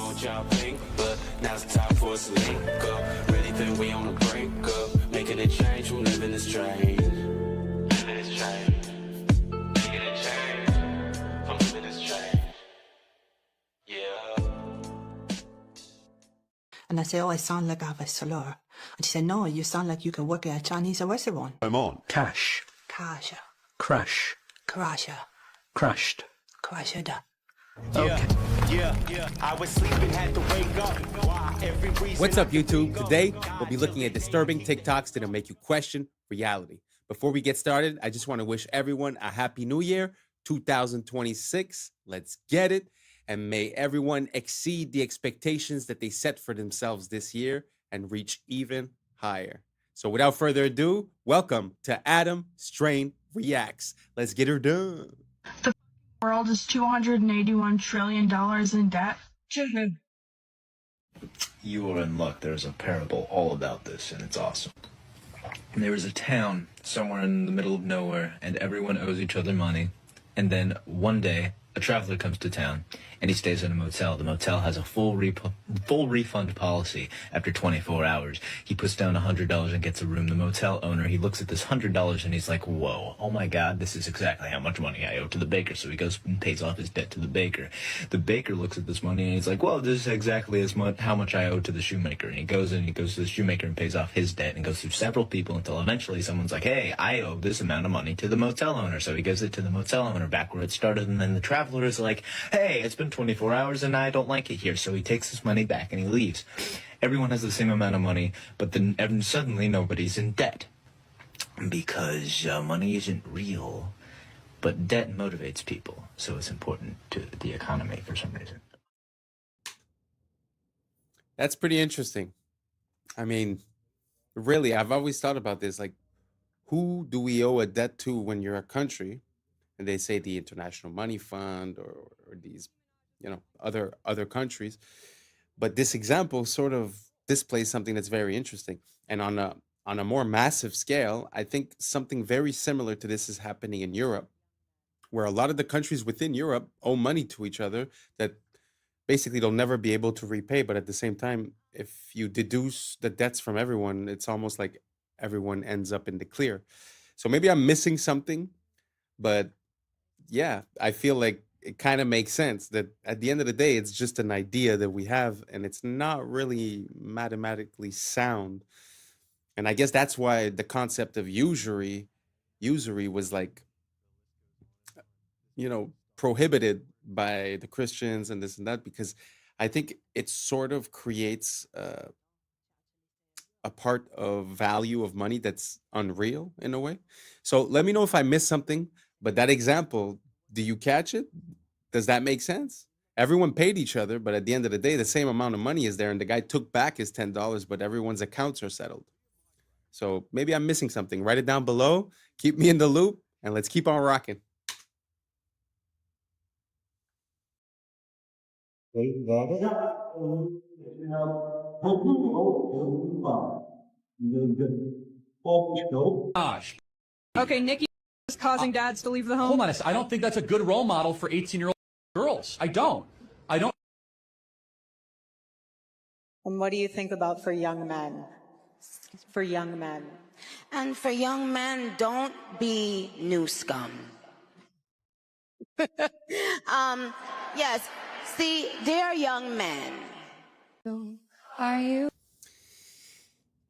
Now's the time for us to link up. Really think we on a break up. Making a change from living this strange. Living this strange. Making a change from living this strange. Yeah. And I say, oh, I sound like I have a slur. And she said, no, you sound like you can work at a Chinese restaurant. I'm on. Cash. Cash. Crash. Crash. Crashed. Crash. Yeah. I was sleeping, had to wake up. What's up, YouTube? Today, we'll be looking at disturbing TikToks that'll make you question reality. Before we get started, I just want to wish everyone a happy new year, 2026. Let's get it. And may everyone exceed the expectations that they set for themselves this year and reach even higher. So without further ado, welcome to Adam Strain Reacts. Let's get her done. The world is $281 trillion in debt. You are in luck. There's a parable all about this, and it's awesome. And there is a town somewhere in the middle of nowhere, and everyone owes each other money. And then one day, a traveler comes to town, and he stays in a motel. The motel has a full refund policy after 24 hours. He puts down $100 and gets a room. The motel owner, he looks at this $100 and he's like, whoa, oh my God, this is exactly how much money I owe to the baker. So he goes and pays off his debt to the baker. The baker looks at this money and he's like, well, this is exactly as much how much I owe to the shoemaker. And he goes to the shoemaker and pays off his debt and goes through several people until eventually someone's like, hey, I owe this amount of money to the motel owner. So he gives it to the motel owner back where it started. And then the traveler is like, hey, it's been 24 hours and I don't like it here. So he takes his money back and he leaves. Everyone has the same amount of money, but then suddenly nobody's in debt. Because money isn't real, but debt motivates people. So it's important to the economy for some reason. That's pretty interesting. I mean, really, I've always thought about this. Like, who do we owe a debt to when you're a country? And they say the International Money Fund or these, other countries. But this example sort of displays something that's very interesting. And on a more massive scale, I think something very similar to this is happening in Europe, where a lot of the countries within Europe owe money to each other that basically they'll never be able to repay. But at the same time, if you deduce the debts from everyone, it's almost like everyone ends up in the clear. So maybe I'm missing something, but yeah, I feel like it kind of makes sense that at the end of the day, it's just an idea that we have, and it's not really mathematically sound. And I guess that's why the concept of usury was like, prohibited by the Christians and this and that, because I think it sort of creates a part of value of money that's unreal in a way. So let me know if I missed something, but that example, do you catch it? Does that make sense? Everyone paid each other, but at the end of the day, the same amount of money is there, and the guy took back his $10, but everyone's accounts are settled. So maybe I'm missing something. Write it down below, keep me in the loop, and let's keep on rocking. Gosh. Okay, Nikki is causing dads to leave the home. Hold on, I don't think that's a good role model for 18-year-old girls. I don't. And what do you think about for young men? For young men. And for young men, don't be new scum. Yes, see, they're young men. Are you?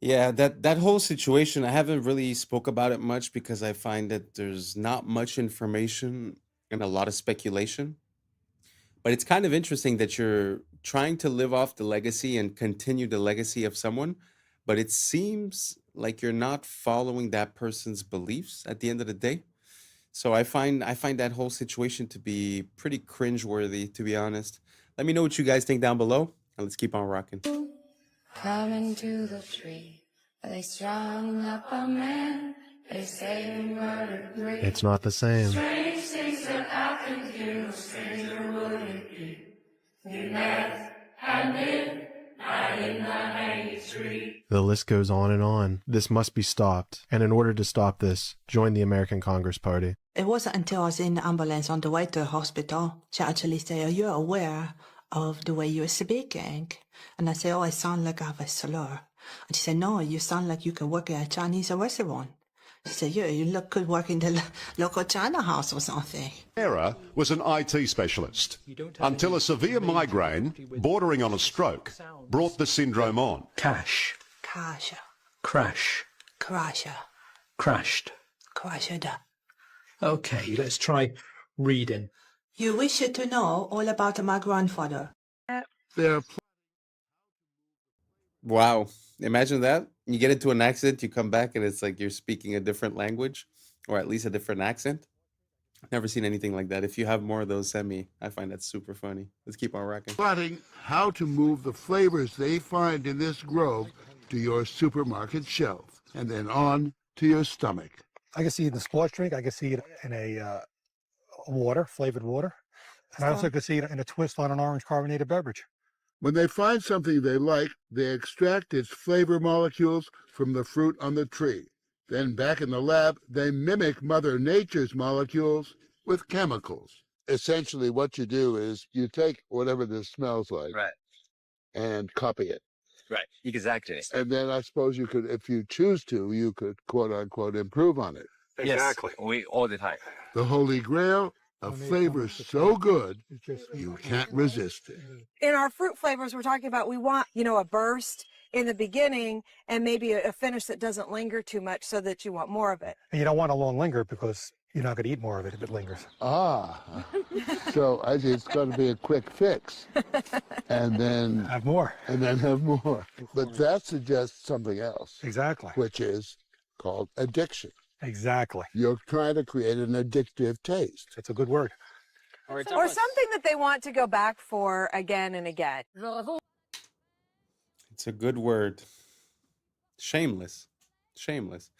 Yeah, that whole situation, I haven't really spoke about it much because I find that there's not much information and a lot of speculation. But it's kind of interesting that you're trying to live off the legacy and continue the legacy of someone, but it seems like you're not following that person's beliefs at the end of the day. So I find that whole situation to be pretty cringeworthy, to be honest. Let me know what you guys think down below, and let's keep on rocking. Coming to the tree, they strung up a man, they say we murdered three. It's not the same. Strange things that happened here, stranger would it be? We met at midnight in the hanging tree. The list goes on and on. This must be stopped. And in order to stop this, join the American Congress Party. It wasn't until I was in the ambulance on the way to the hospital, she actually said, "Are you aware of the way you're speaking?" And I said, "Oh, I sound like I have a slur." And she said, "No, you sound like you can work at a Chinese restaurant." She said, "Yeah, you look good working the local China house or something." Sarah was an IT specialist until a severe migraine, bordering on a stroke, brought the syndrome on. Cash. Cash. Crash. Crash. Crashed. Crashed. Okay, let's try reading. You wish to know all about my grandfather. There are Wow. Imagine that. You get into an accident, you come back, and it's like you're speaking a different language, or at least a different accent. Never seen anything like that. If you have more of those, send me. I find that super funny. Let's keep on rocking. Plotting how to move the flavors they find in this grove to your supermarket shelf, and then on to your stomach. I can see it in a sports drink. I can see it in a water, flavored water. And I also can see it in a twist on an orange carbonated beverage. When they find something they like, they extract its flavor molecules from the fruit on the tree. Then back in the lab, they mimic Mother Nature's molecules with chemicals. Essentially, what you do is you take whatever this smells like, Right. and copy it. Right. Exactly. And then I suppose you could, if you choose to, you could quote unquote improve on it. Exactly. We all the time. The holy grail, a flavor so good you can't resist it. In our fruit flavors, we're talking about we want, a burst in the beginning and maybe a finish that doesn't linger too much so that you want more of it. And you don't want a long linger because you're not going to eat more of it if it lingers. So it's going to be a quick fix. And then have more. And then have more. But that suggests something else. Exactly. Which is called addiction. Exactly. You're trying to create an addictive taste. It's a good word. Or something that they want to go back for again and again. It's a good word. Shameless. Shameless.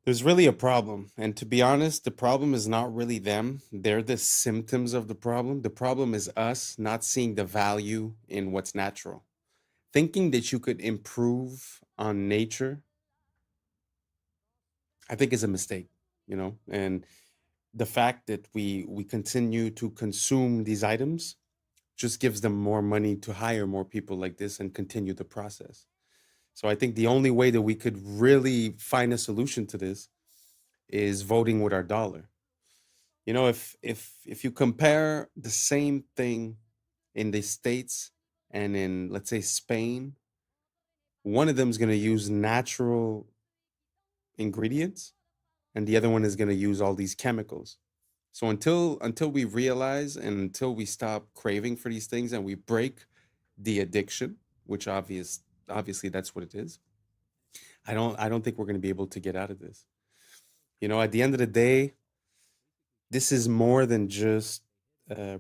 There's really a problem. And to be honest, the problem is not really them. They're the symptoms of the problem. The problem is us not seeing the value in what's natural. Thinking that you could improve on nature, I think is a mistake, and the fact that we continue to consume these items just gives them more money to hire more people like this and continue the process. So I think the only way that we could really find a solution to this is voting with our dollar. You know, if you compare the same thing in the States and in, let's say, Spain, one of them is going to use natural ingredients and the other one is going to use all these chemicals. So until we realize and until we stop craving for these things and we break the addiction, which obviously that's what it is, I don't think we're going to be able to get out of this. You know, at the end of the day, this is more than just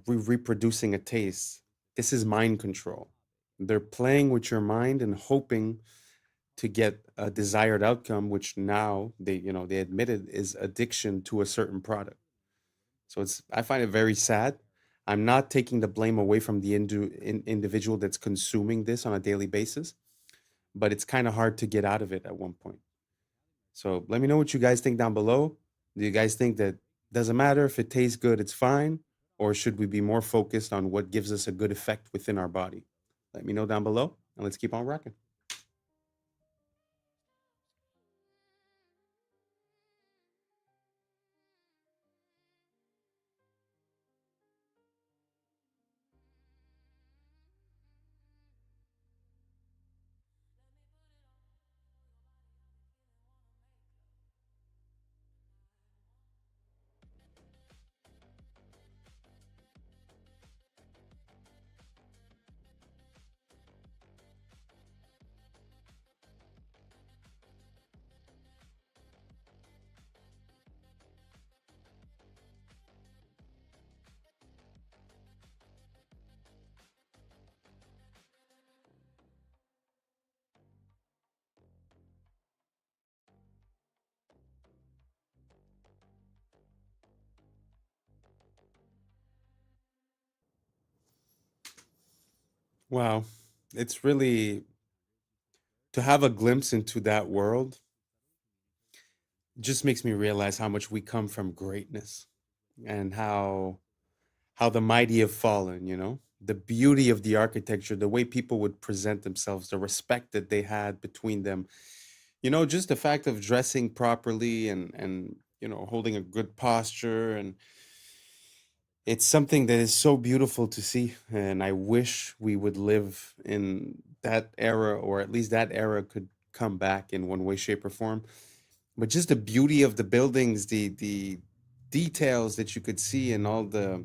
reproducing a taste. This is mind control. They're playing with your mind and hoping to get a desired outcome, which now they admitted is addiction to a certain product. So I find it very sad. I'm not taking the blame away from the individual that's consuming this on a daily basis, but it's kind of hard to get out of it at one point. So let me know what you guys think down below. Do you guys think that doesn't matter if it tastes good, it's fine? Or should we be more focused on what gives us a good effect within our body? Let me know down below and let's keep on rocking. Wow. It's really to have a glimpse into that world just makes me realize how much we come from greatness and how the mighty have fallen, you know? The beauty of the architecture, the way people would present themselves, the respect that they had between them. You know, just the fact of dressing properly and holding a good posture, and it's something that is so beautiful to see, and I wish we would live in that era, or at least that era could come back in one way, shape, or form. But just the beauty of the buildings, the details that you could see, and all the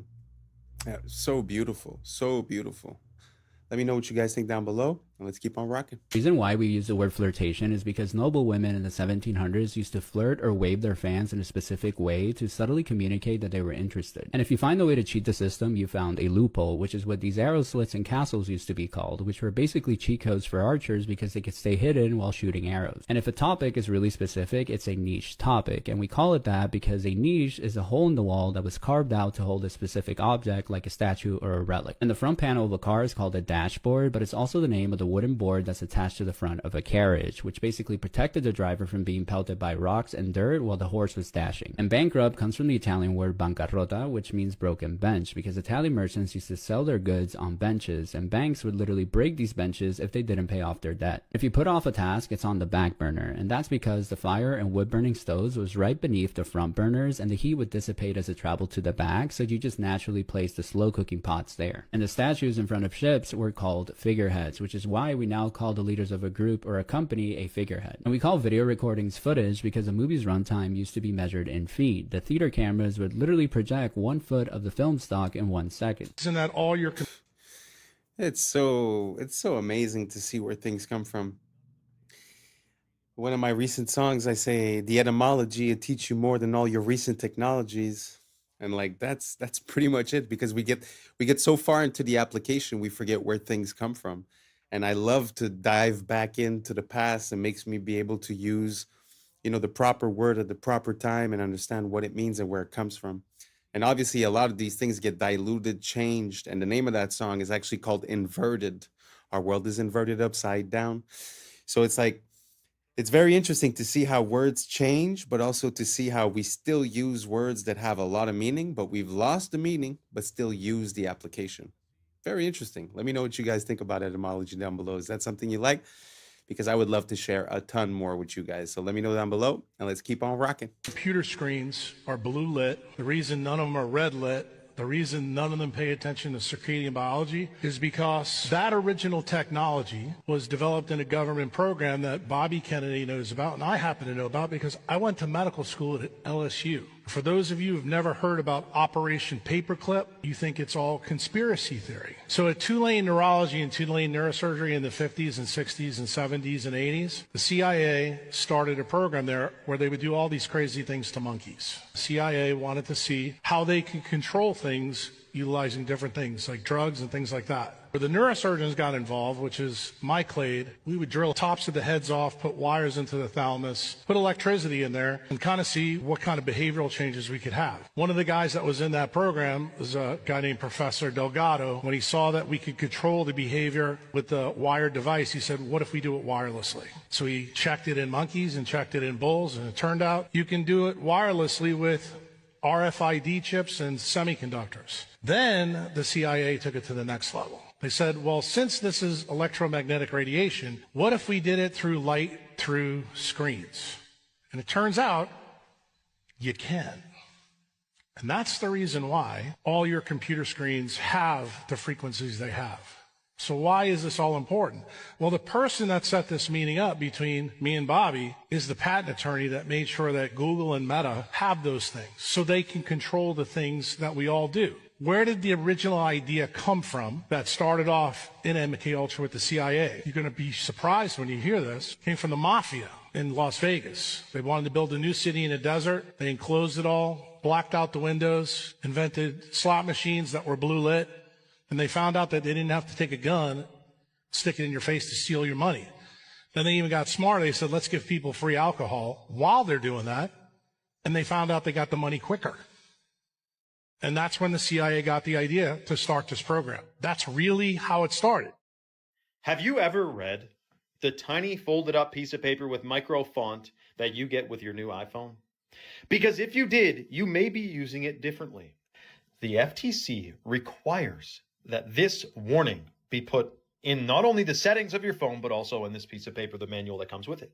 so beautiful, so beautiful. Let me know what you guys think down below, and let's keep on rocking. The reason why we use the word flirtation is because noble women in the 1700s used to flirt or wave their fans in a specific way to subtly communicate that they were interested. And if you find a way to cheat the system, you found a loophole, which is what these arrow slits and castles used to be called, which were basically cheat codes for archers because they could stay hidden while shooting arrows. And if a topic is really specific, it's a niche topic, and we call it that because a niche is a hole in the wall that was carved out to hold a specific object like a statue or a relic. And the front panel of a car is called a dashboard, but it's also the name of the wooden board that's attached to the front of a carriage, which basically protected the driver from being pelted by rocks and dirt while the horse was dashing. And bankrupt comes from the Italian word bancarrota, which means broken bench, because Italian merchants used to sell their goods on benches, and banks would literally break these benches if they didn't pay off their debt. If you put off a task, it's on the back burner, and that's because the fire and wood burning stoves was right beneath the front burners, and the heat would dissipate as it traveled to the back, so you just naturally place the slow cooking pots there. And the statues in front of ships were called figureheads, which is why we now call the leaders of a group or a company a figurehead. And we call video recordings footage because a movie's runtime used to be measured in feet. The theater cameras would literally project 1 foot of the film stock in 1 second. Isn't that all your... It's so amazing to see where things come from. One of my recent songs, I say, the etymology will teach you more than all your recent technologies. And like that's pretty much it, because we get so far into the application, we forget where things come from. And I love to dive back into the past, and makes me be able to use, the proper word at the proper time and understand what it means and where it comes from. And obviously a lot of these things get diluted, changed, and the name of that song is actually called Inverted. Our world is inverted upside down. So it's like, it's very interesting to see how words change, but also to see how we still use words that have a lot of meaning, but we've lost the meaning, but still use the application. Very interesting. Let me know what you guys think about etymology down below. Is that something you like? because I would love to share a ton more with you guys. So let me know down below, and let's keep on rocking. Computer screens are blue lit. The reason none of them are red lit, the reason none of them pay attention to circadian biology is because that original technology was developed in a government program that Bobby Kennedy knows about, and I happen to know about because I went to medical school at LSU. For those of you who've never heard about Operation Paperclip, you think it's all conspiracy theory. So at Tulane Neurology and Tulane Neurosurgery in the 50s and 60s and 70s and 80s, the CIA started a program there where they would do all these crazy things to monkeys. The CIA wanted to see how they could control things utilizing different things like drugs and things like that. Where the neurosurgeons got involved, which is my clade, we would drill tops of the heads off, put wires into the thalamus, put electricity in there, and kind of see what kind of behavioral changes we could have. One of the guys that was in that program was a guy named Professor Delgado. When he saw that we could control the behavior with the wired device, he said, what if we do it wirelessly? So he checked it in monkeys and checked it in bulls, and it turned out you can do it wirelessly with RFID chips and semiconductors. Then the CIA took it to the next level. They said, well, since this is electromagnetic radiation, what if we did it through light through screens? And it turns out you can. And that's the reason why all your computer screens have the frequencies they have. So why is this all important? Well, the person that set this meeting up between me and Bobby is the patent attorney that made sure that Google and Meta have those things so they can control the things that we all do. Where did the original idea come from that started off in MKUltra with the CIA? You're going to be surprised when you hear this. It came from the mafia in Las Vegas. They wanted to build a new city in a desert. They enclosed it all, blacked out the windows, invented slot machines that were blue lit, and they found out that they didn't have to take a gun, stick it in your face to steal your money. Then they even got smarter. They said, let's give people free alcohol while they're doing that, and they found out they got the money quicker. And that's when the CIA got the idea to start this program. That's really how it started. Have you ever read the tiny folded up piece of paper with micro font that you get with your new iPhone? Because if you did, you may be using it differently. The FTC requires that this warning be put in not only the settings of your phone, but also in this piece of paper, the manual that comes with it.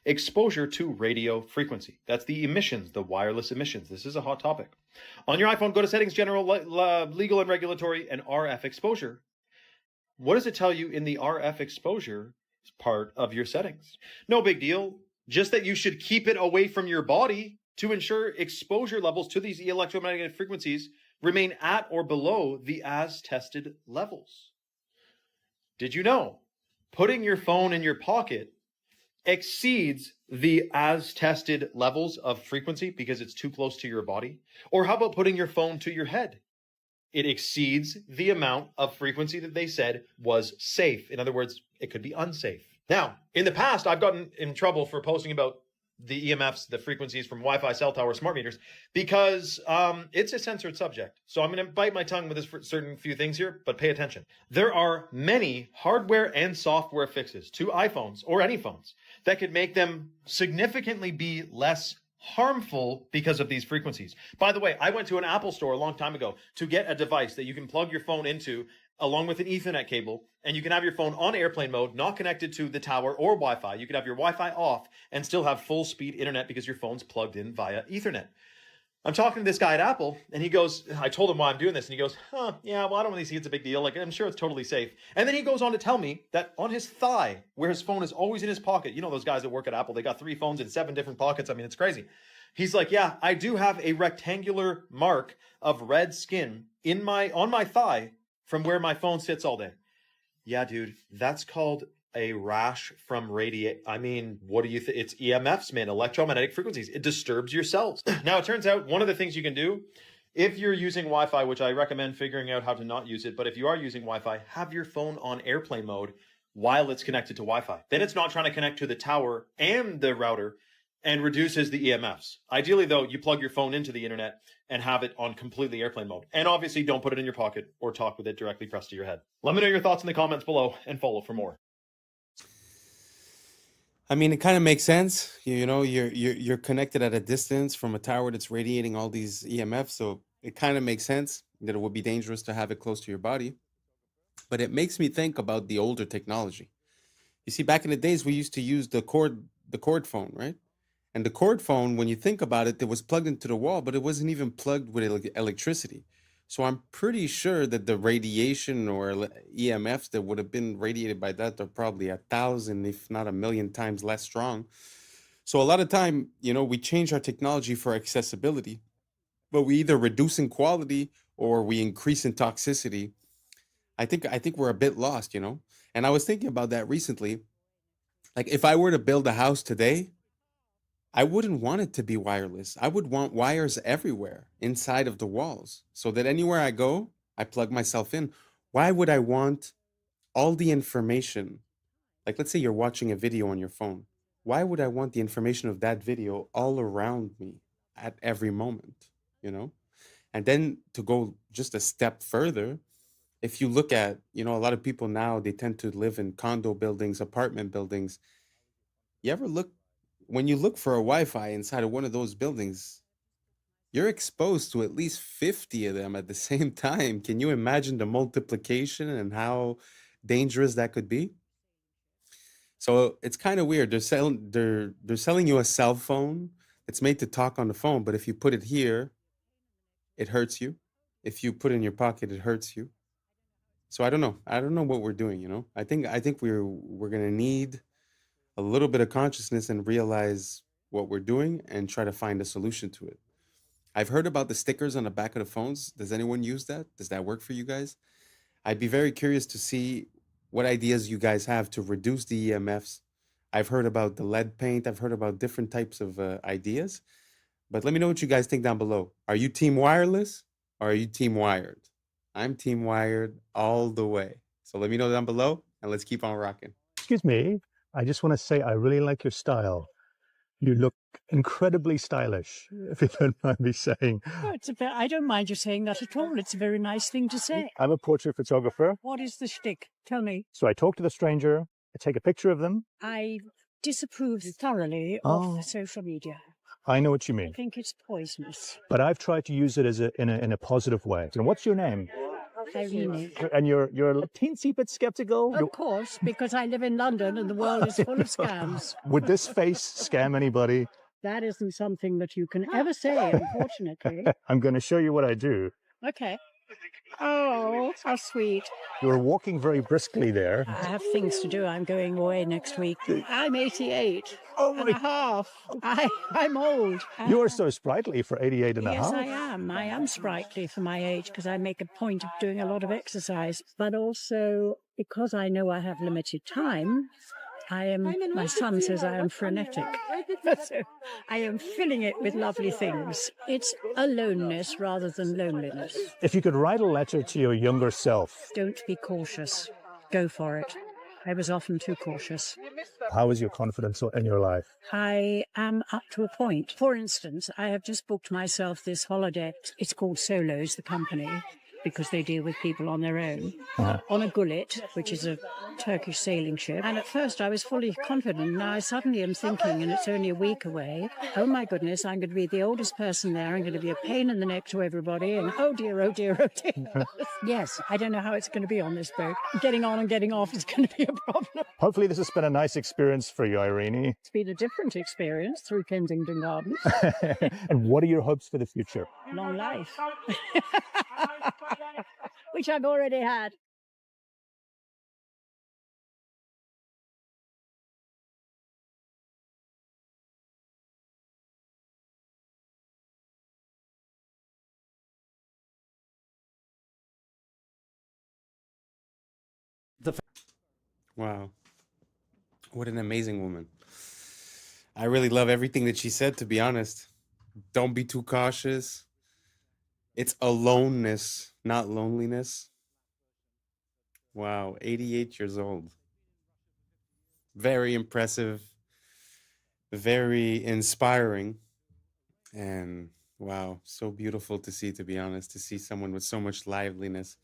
Exposure to radio frequency. That's the emissions, the wireless emissions. This is a hot topic. On your iPhone, go to Settings, General, Legal and Regulatory, and RF Exposure. What does it tell you in the RF Exposure part of your settings? No big deal. Just that you should keep it away from your body to ensure exposure levels to these electromagnetic frequencies remain at or below the as-tested levels. Did you know putting your phone in your pocket exceeds the as-tested levels of frequency because it's too close to your body? Or how about putting your phone to your head? It exceeds the amount of frequency that they said was safe. In other words, it could be unsafe. Now, in the past, I've gotten in trouble for posting about the EMFs, the frequencies from Wi-Fi, cell tower, smart meters, because it's a censored subject. So I'm going to bite my tongue with this certain few things here, but pay attention. There are many hardware and software fixes to iPhones or any phones that could make them significantly be less harmful because of these frequencies. By the way, I went to an Apple store a long time ago to get a device that you can plug your phone into along with an Ethernet cable, and you can have your phone on airplane mode, not connected to the tower or Wi-Fi. You can have your Wi-Fi off and still have full speed internet because your phone's plugged in via Ethernet. I'm talking to this guy at Apple, and he goes, I told him why I'm doing this, and he goes, yeah, well, I don't really see it's a big deal. Like, I'm sure it's totally safe. And then he goes on to tell me that on his thigh, where his phone is always in his pocket, you know those guys that work at Apple, they got 3 phones in 7 different pockets. I mean, it's crazy. He's like, yeah, I do have a rectangular mark of red skin on my thigh from where my phone sits all day. Yeah, dude, that's called a rash from radiate. I mean, what do you think? It's EMFs, man, electromagnetic frequencies. It disturbs your cells. Now, it turns out one of the things you can do if you're using Wi-Fi, which I recommend figuring out how to not use it, but if you are using Wi-Fi, have your phone on airplane mode while it's connected to Wi-Fi. Then it's not trying to connect to the tower and the router and reduces the EMFs. Ideally, though, you plug your phone into the internet and have it on completely airplane mode. And obviously, don't put it in your pocket or talk with it directly pressed to your head. Let me know your thoughts in the comments below and follow for more. I mean, it kind of makes sense. You know, you're connected at a distance from a tower that's radiating all these EMFs, so it kind of makes sense that it would be dangerous to have it close to your body. But it makes me think about the older technology. You see, back in the days, we used to use the cord phone, right? And the cord phone, when you think about it, it was plugged into the wall, but it wasn't even plugged with electricity. So I'm pretty sure that the radiation or EMFs that would have been radiated by that are probably 1,000, if not 1,000,000 times less strong. So a lot of time, we change our technology for accessibility, but we either reduce in quality or we increase in toxicity. I think we're a bit lost, And I was thinking about that recently. Like if I were to build a house today, I wouldn't want it to be wireless. I would want wires everywhere inside of the walls so that anywhere I go, I plug myself in. Why would I want all the information? Like, let's say you're watching a video on your phone. Why would I want the information of that video all around me at every moment? And then to go just a step further, if you look at, a lot of people now, they tend to live in condo buildings, apartment buildings. When you look for a Wi-Fi inside of one of those buildings, you're exposed to at least 50 of them at the same time. Can you imagine the multiplication and how dangerous that could be? So it's kind of weird. They're selling you a cell phone that's made to talk on the phone, but if you put it here, it hurts you. If you put it in your pocket, it hurts you. So I don't know. I don't know what we're doing, I think we're gonna need a little bit of consciousness and realize what we're doing and try to find a solution to it. I've heard about the stickers on the back of the phones. Does anyone use that? Does that work for you guys? I'd be very curious to see what ideas you guys have to reduce the EMFs. I've heard about the lead paint. I've heard about different types of ideas. But let me know what you guys think down below. Are you team wireless or are you team wired? I'm team wired all the way. So let me know down below and let's keep on rocking. Excuse me. I just want to say I really like your style. You look incredibly stylish, if you don't mind me saying. Oh, I don't mind you saying that at all. It's a very nice thing to say. I'm a portrait photographer. What is the shtick? Tell me. So I talk to the stranger, I take a picture of them. I disapprove thoroughly of social media. I know what you mean. I think it's poisonous. But I've tried to use it as in a positive way. And what's your name? Irene. And you're a teensy bit skeptical? Of course, because I live in London and the world is full of scams. Would this face scam anybody? That isn't something that you can ever say, unfortunately. I'm going to show you what I do. Okay. Oh, how sweet. You were walking very briskly there. I have things to do. I'm going away next week. I'm 88 and a half. I'm old. You are so sprightly for 88 and a half. Yes, I am. I am sprightly for my age because I make a point of doing a lot of exercise. But also because I know I have limited time, my son says I am frenetic. So I am filling it with lovely things. It's aloneness rather than loneliness. If you could write a letter to your younger self. Don't be cautious. Go for it. I was often too cautious. How is your confidence in your life? I am up to a point. For instance, I have just booked myself this holiday. It's called Solos, the company, because they deal with people on their own, on a gullet, which is a Turkish sailing ship. And at first I was fully confident. Now I suddenly am thinking, and it's only a week away, oh my goodness, I'm going to be the oldest person there. I'm going to be a pain in the neck to everybody. And oh dear, oh dear, oh dear. Yes, I don't know how it's going to be on this boat. Getting on and getting off is going to be a problem. Hopefully this has been a nice experience for you, Irene. It's been a different experience through Kensington Gardens. And what are your hopes for the future? Long life. Which I've already had. Wow. What an amazing woman. I really love everything that she said, to be honest. Don't be too cautious. It's aloneness, not loneliness. Wow, 88 years old. Very impressive, very inspiring. And wow, so beautiful to see, to be honest, to see someone with so much liveliness.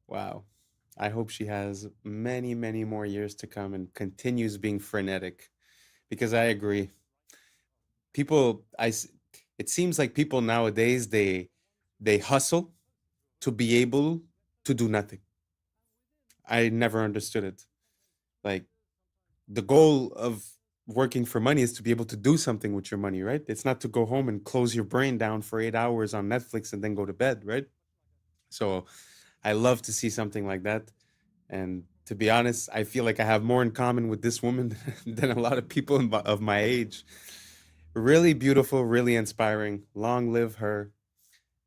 Wow. I hope she has many, many more years to come and continues being frenetic, because I agree. It seems like people nowadays, they hustle to be able to do nothing. I never understood it. Like, the goal of working for money is to be able to do something with your money, right? It's not to go home and close your brain down for 8 hours on Netflix and then go to bed, right? So I love to see something like that. And to be honest, I feel like I have more in common with this woman than a lot of people of my age. Really beautiful, really inspiring. Long live her.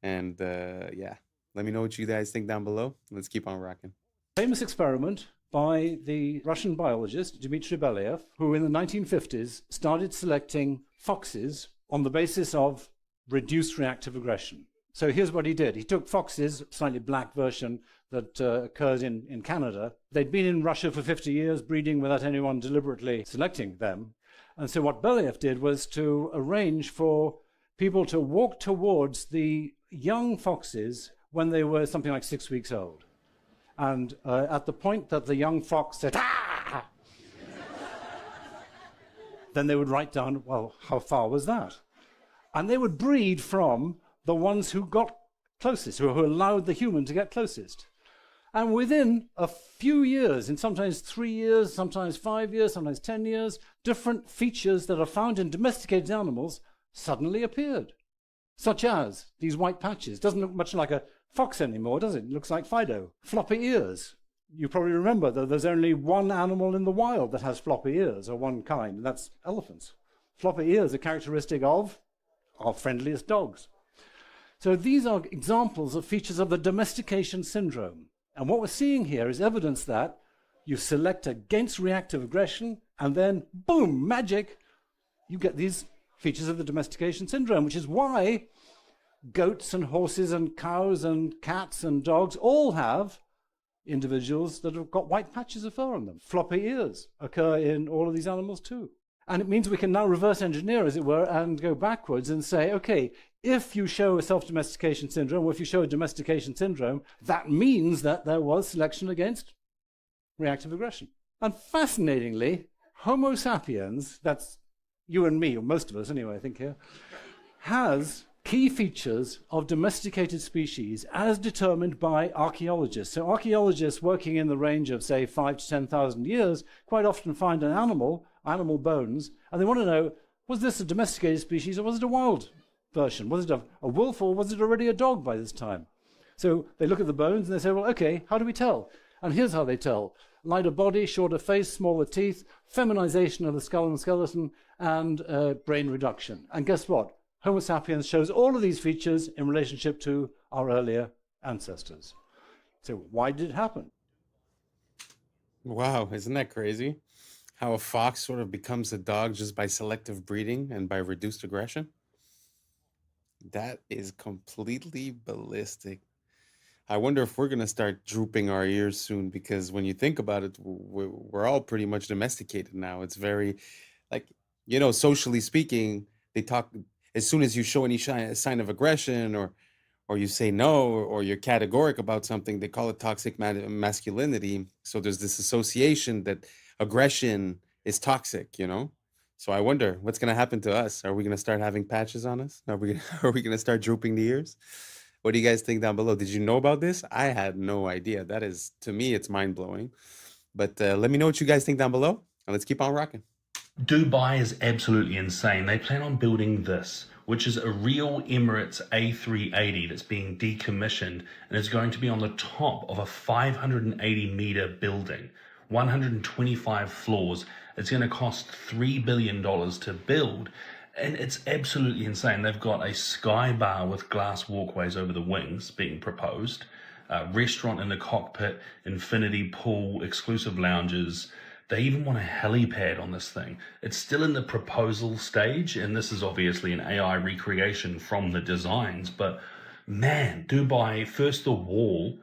And yeah, let me know what you guys think down below. Let's keep on rocking. Famous experiment by the Russian biologist Dmitry Belyaev, who in the 1950s started selecting foxes on the basis of reduced reactive aggression. So here's what he did. He took foxes, slightly black version that occurs in Canada. They'd been in Russia for 50 years, breeding without anyone deliberately selecting them. And so what Belyaev did was to arrange for people to walk towards the young foxes when they were something like 6 weeks old. And at the point that the young fox said, "Ah!" then they would write down, well, how far was that? And they would breed from the ones who got closest, who allowed the human to get closest. And within a few years, in sometimes 3 years, sometimes 5 years, sometimes 10 years, different features that are found in domesticated animals suddenly appeared, such as these white patches. Doesn't look much like a fox anymore, does it? It looks like Fido. Floppy ears. You probably remember that there's only one animal in the wild that has floppy ears, or one kind, and that's elephants. Floppy ears are characteristic of our friendliest dogs. So these are examples of features of the domestication syndrome. And what we're seeing here is evidence that you select against reactive aggression, and then, boom, magic, you get these features of the domestication syndrome, which is why goats and horses and cows and cats and dogs all have individuals that have got white patches of fur on them. Floppy ears occur in all of these animals too. And it means we can now reverse engineer, as it were, and go backwards and say, okay, if you show a self-domestication syndrome, or if you show a domestication syndrome, that means that there was selection against reactive aggression. And fascinatingly, Homo sapiens, that's you and me, or most of us anyway, I think here, has key features of domesticated species as determined by archaeologists. So archaeologists working in the range of, say, 5,000 to 10,000 years quite often find an animal bones, and they want to know, was this a domesticated species or was it a wild version? Was it a wolf or was it already a dog by this time? So they look at the bones and they say, well, okay, how do we tell? And here's how they tell. Lighter body, shorter face, smaller teeth, feminization of the skull and skeleton, and brain reduction. And guess what? Homo sapiens shows all of these features in relationship to our earlier ancestors. So why did it happen? Wow, isn't that crazy? How a fox sort of becomes a dog just by selective breeding and by reduced aggression? That is completely ballistic. I wonder if we're going to start drooping our ears soon, because when you think about it, we're all pretty much domesticated now. It's very, like, socially speaking, they talk, as soon as you show any sign of aggression or you say no, or you're categoric about something, they call it toxic masculinity. So there's this association that aggression is toxic, So I wonder what's going to happen to us. Are we going to start having patches on us? Are we going to start drooping the ears? What do you guys think down below? Did you know about this? I had no idea. That is, to me, it's mind-blowing. But let me know what you guys think down below, and let's keep on rocking. Dubai is absolutely insane. They plan on building this, which is a real Emirates A380 that's being decommissioned, and is going to be on the top of a 580-meter building, 125 floors. It's going to cost $3 billion to build. And it's absolutely insane. They've got a sky bar with glass walkways over the wings being proposed, a restaurant in the cockpit, infinity pool, exclusive lounges. They even want a helipad on this thing. It's still in the proposal stage, and this is obviously an AI recreation from the designs. But man, Dubai, first the wall,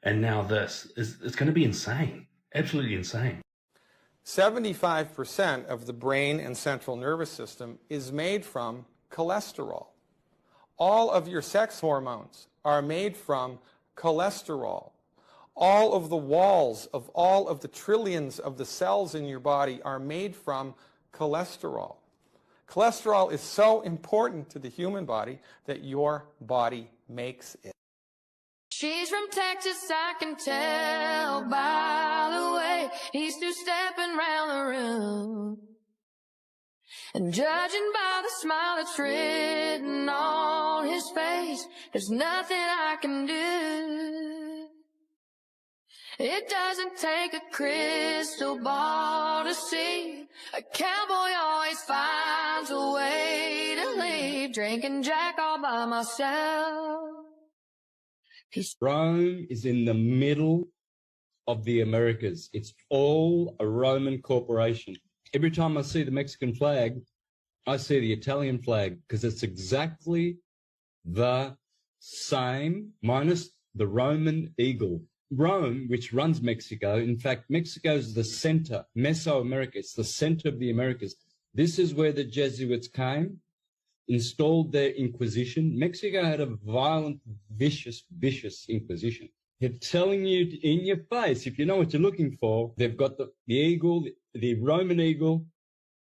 and now this, it's going to be insane. Absolutely insane. 75% of the brain and central nervous system is made from cholesterol. All of your sex hormones are made from cholesterol. All of the walls of all of the trillions of the cells in your body are made from cholesterol. Cholesterol is so important to the human body that your body makes it. She's from Texas, I can tell by the way he's two-stepping round the room. And judging by the smile that's written on his face, there's nothing I can do. It doesn't take a crystal ball to see. A cowboy always finds a way to leave. Drinking Jack all by myself. Rome is in the middle of the Americas. It's all a Roman corporation. Every time I see the Mexican flag, I see the Italian flag because it's exactly the same minus the Roman eagle. Rome, which runs Mexico, in fact, Mexico is the center, Mesoamerica, it's the center of the Americas. This is where the Jesuits came, installed their Inquisition. Mexico had a violent, vicious Inquisition. They're telling you in your face, if you know what you're looking for, they've got the eagle, the Roman eagle,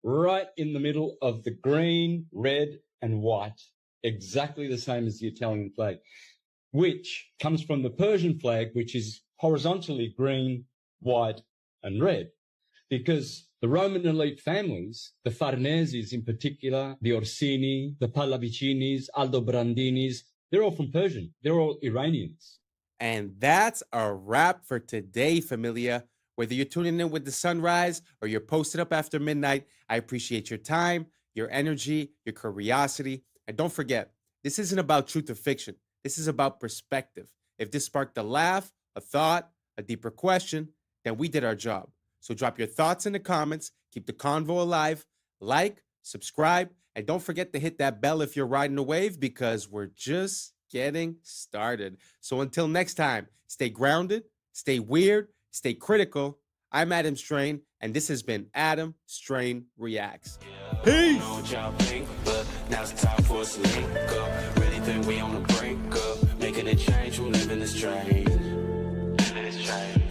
right in the middle of the green, red, and white, exactly the same as the Italian flag, which comes from the Persian flag, which is horizontally green, white, and red. Because the Roman elite families, the Farneses in particular, the Orsini, the Pallavicinis, Aldobrandinis, they're all from Persian. They're all Iranians. And that's a wrap for today, familia. Whether you're tuning in with the sunrise or you're posted up after midnight, I appreciate your time, your energy, your curiosity. And don't forget, this isn't about truth or fiction. This is about perspective. If this sparked a laugh, a thought, a deeper question, then we did our job. So drop your thoughts in the comments, keep the convo alive, like, subscribe, and don't forget to hit that bell if you're riding a wave because we're just getting started. So until next time, stay grounded, stay weird, stay critical. I'm Adam Strain, and this has been Adam Strain Reacts. Peace! Now's the time for us to link up. Really think we on the brink up. Making a change from living this train. Living this train.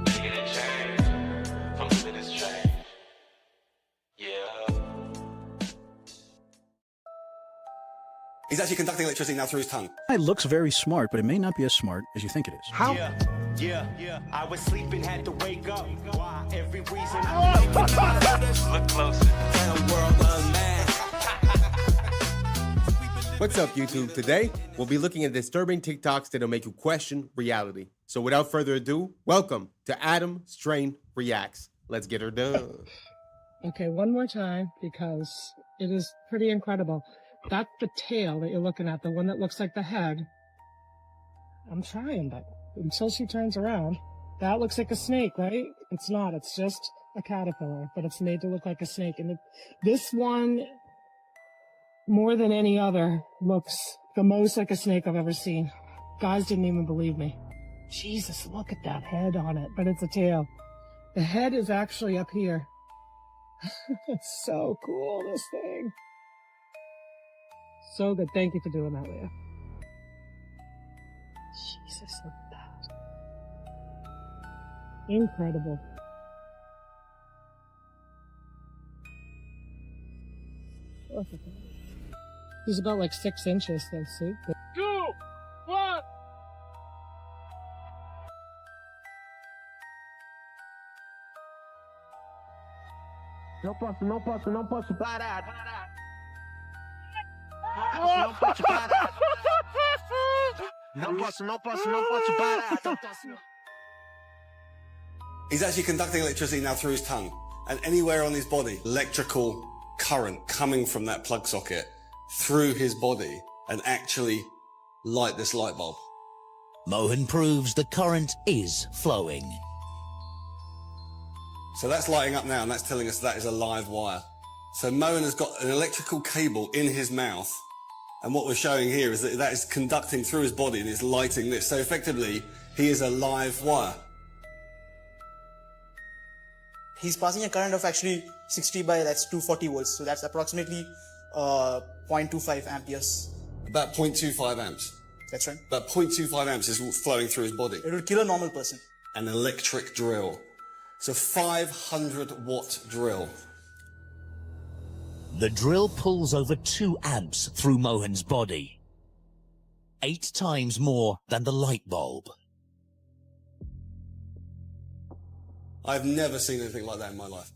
Making a change from living this train. Yeah. He's actually conducting electricity now through his tongue. It looks very smart, but it may not be as smart as you think it is. How? Yeah. I was sleeping, had to wake up. Why? Every reason I look closer. Tell the world unmasked. What's up, YouTube? Today, we'll be looking at disturbing TikToks that'll make you question reality. So without further ado, welcome to Adam Strain Reacts. Let's get her done. Okay, one more time, because it is pretty incredible. That's the tail that you're looking at, the one that looks like the head. I'm trying, but until she turns around, that looks like a snake, right? It's not. It's just a caterpillar, but it's made to look like a snake. And this one, more than any other, looks the most like a snake I've ever seen. Guys didn't even believe me. Jesus, look at that head on it, but it's a tail. The head is actually up here. It's so cool, this thing. So good. Thank you for doing that, Leah. Jesus, look at that. Incredible. Look at that. He's about like 6 inches, let's see. 2, 1. Não posso parar. Não posso parar. He's actually conducting electricity now through his tongue. And anywhere on his body, electrical current coming from that plug socket through his body and actually light this light bulb. Mohan proves the current is flowing. So that's lighting up now, and that's telling us that is a live wire. So Mohan has got an electrical cable in his mouth, and what we're showing here is that that is conducting through his body and it's lighting this. So effectively, he is a live wire. He's passing a current of actually 60 by, that's 240 volts. So that's approximately 0.25 amperes. About 0.25 amps. That's right. About 0.25 amps is flowing through his body. It would kill a normal person. An electric drill. It's a 500-watt drill. The drill pulls over 2 amps through Mohan's body. 8 times more than the light bulb. I've never seen anything like that in my life.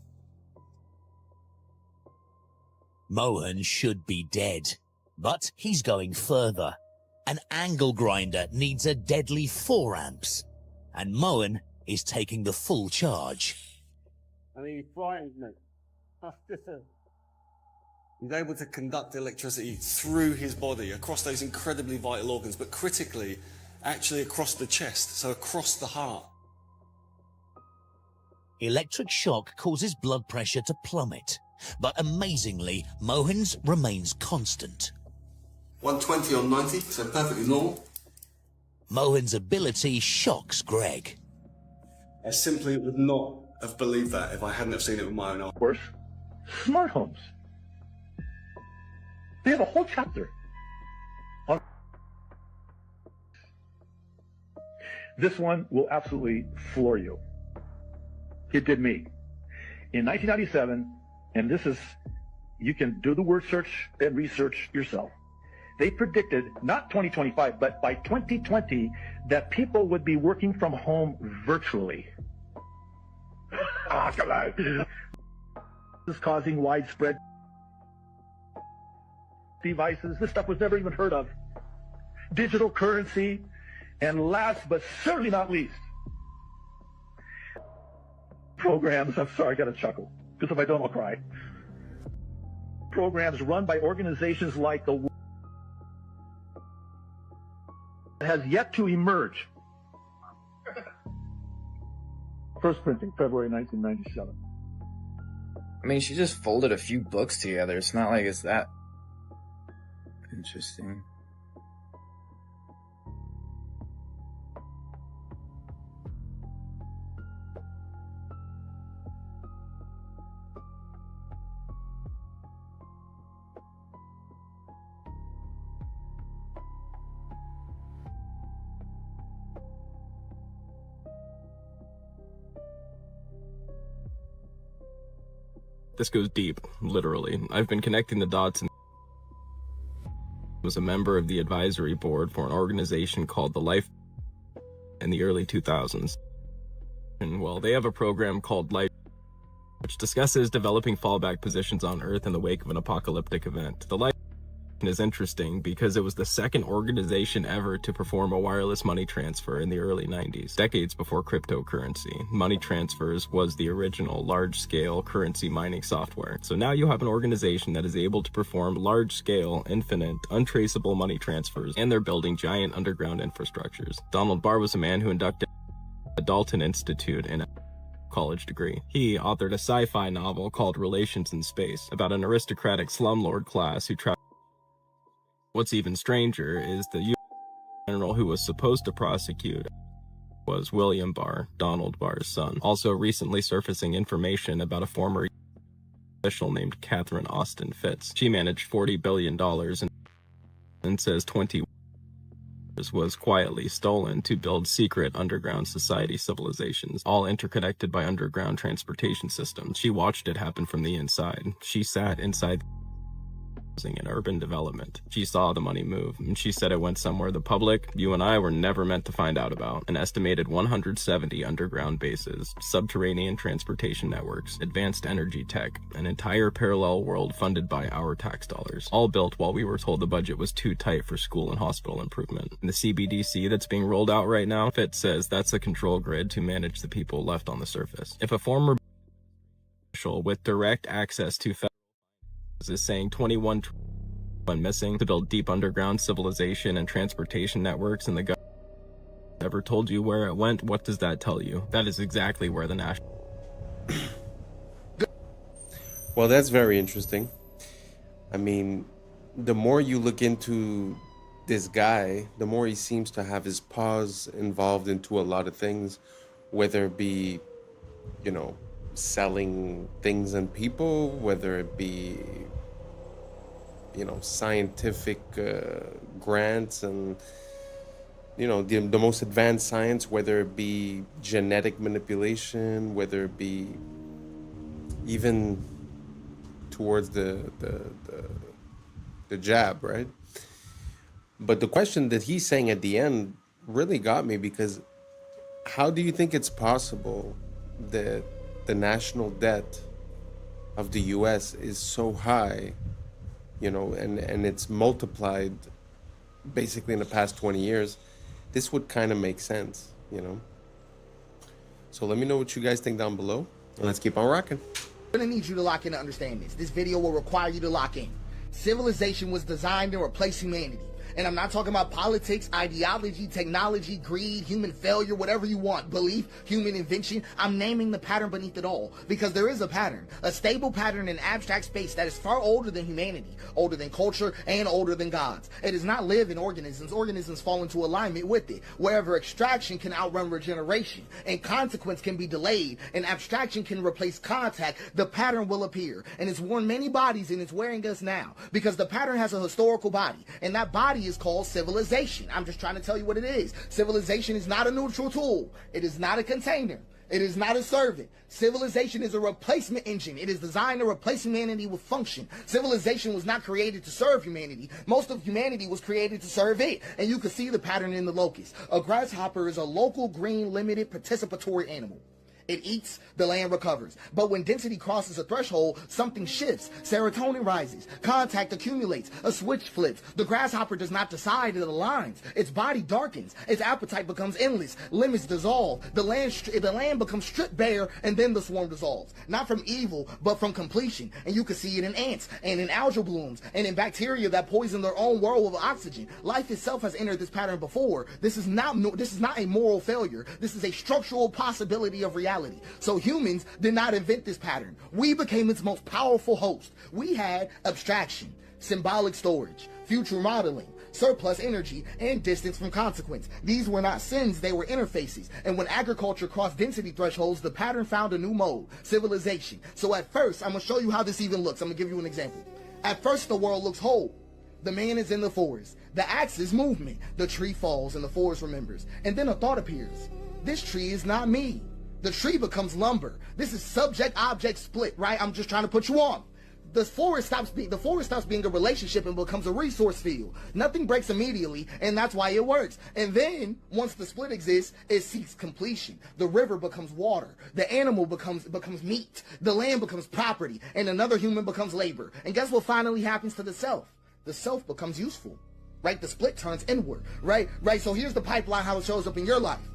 Mohan should be dead, but he's going further. An angle grinder needs a deadly 4 amps, and Mohan is taking the full charge. I mean, he frightened me. He's able to conduct electricity through his body, across those incredibly vital organs, but critically, actually across the chest, so across the heart. Electric shock causes blood pressure to plummet, but amazingly, Mohan's remains constant. 120 on 90, so perfectly normal. Mohan's ability shocks Greg. I simply would not have believed that if I hadn't have seen it with my own eyes. Of course, smart homes. They have a whole chapter on this. One will absolutely floor you. It did me. In 1997, and this is, you can do the word search and research yourself. They predicted, not 2025, but by 2020, that people would be working from home virtually. Come on. This is causing widespread devices. This stuff was never even heard of. Digital currency, and last but certainly not least, programs. I'm sorry, I got to chuckle, because if I don't, I'll cry. Programs run by organizations like the has yet to emerge. First printing, February 1997. I mean, she just folded a few books together. It's not like it's that interesting. This goes deep, literally. I've been connecting the dots and was a member of the advisory board for an organization called the Life in the early 2000s. And well, they have a program called Life, which discusses developing fallback positions on Earth in the wake of an apocalyptic event. The Life is interesting because it was the second organization ever to perform a wireless money transfer in the early 90s, decades before cryptocurrency. Money transfers was the original large-scale currency mining software. So now you have an organization that is able to perform large-scale, infinite, untraceable money transfers, and they're building giant underground infrastructures. Donald Barr was a man who inducted the Dalton Institute in a college degree. He authored a sci-fi novel called Relations in Space about an aristocratic slumlord class who traveled. What's even stranger is the U.S. general who was supposed to prosecute was William Barr, Donald Barr's son, also recently surfacing information about a former official named Catherine Austin Fitz. She managed $40 billion and says 20 was quietly stolen to build secret underground society civilizations, all interconnected by underground transportation systems. She watched it happen from the inside. She sat inside in urban development. She saw the money move, and she said it went somewhere the public, you and I, were never meant to find out about. An estimated 170 underground bases, subterranean transportation networks, advanced energy tech, an entire parallel world funded by our tax dollars, all built while we were told the budget was too tight for school and hospital improvement. And the CBDC that's being rolled out right now, Fitz says that's the control grid to manage the people left on the surface. If a former official with direct access to is saying 21 went missing to build deep underground civilization and transportation networks, and the government never told you where it went, what does that tell you? That is exactly where the national... Well, that's very interesting. I mean, the more you look into this guy, the more he seems to have his paws involved into a lot of things, whether it be, you know, selling things and people, whether it be, you know, scientific grants and, you know, the most advanced science, whether it be genetic manipulation, whether it be even towards the jab, right? But the question that he's saying at the end really got me, because how do you think it's possible that the national debt of the US is so high, you know, and it's multiplied basically in the past 20 years? This would kind of make sense, you know? So let me know what you guys think down below, and let's keep on rocking. I'm gonna need you to lock in to understand this. This video will require you to lock in. Civilization was designed to replace humanity. And I'm not talking about politics, ideology, technology, greed, human failure, whatever you want, belief, human invention. I'm naming the pattern beneath it all, because there is a pattern, a stable pattern in abstract space that is far older than humanity, older than culture, and older than gods. It does not live in organisms. Organisms fall into alignment with it. Wherever extraction can outrun regeneration, and consequence can be delayed, and abstraction can replace contact, the pattern will appear. And it's worn many bodies, and it's wearing us now, because the pattern has a historical body, and that body is called civilization. I'm just trying to tell you what it is. Civilization is not a neutral tool. It is not a container. It is not a servant. Civilization is a replacement engine. It is designed to replace humanity with function. Civilization was not created to serve humanity. Most of humanity was created to serve it. And you can see the pattern in the locust. A grasshopper is a local, green, limited, participatory animal. It eats, the land recovers. But when density crosses a threshold, something shifts. Serotonin rises. Contact accumulates. A switch flips. The grasshopper does not decide, it aligns. Its body darkens. Its appetite becomes endless. Limits dissolve. The land becomes stripped bare, and then the swarm dissolves. Not from evil, but from completion. And you can see it in ants, and in algal blooms, and in bacteria that poison their own world with oxygen. Life itself has entered this pattern before. This is not a moral failure. This is a structural possibility of reality. So humans did not invent this pattern. We became its most powerful host. We had abstraction, symbolic storage, future modeling, surplus energy, and distance from consequence. These were not sins, they were interfaces. And when agriculture crossed density thresholds, the pattern found a new mode, civilization. So at first, I'm going to show you how this even looks. I'm going to give you an example. At first, the world looks whole. The man is in the forest. The axe is movement. The tree falls and the forest remembers. And then a thought appears. This tree is not me. The tree becomes lumber. This is subject-object split, right? I'm just trying to put you on. The forest stops being a relationship and becomes a resource field. Nothing breaks immediately, and that's why it works. And then, once the split exists, it seeks completion. The river becomes water. The animal becomes meat. The land becomes property, and another human becomes labor. And guess what finally happens to the self? The self becomes useful, right? The split turns inward, right? So here's the pipeline, how it shows up in your life.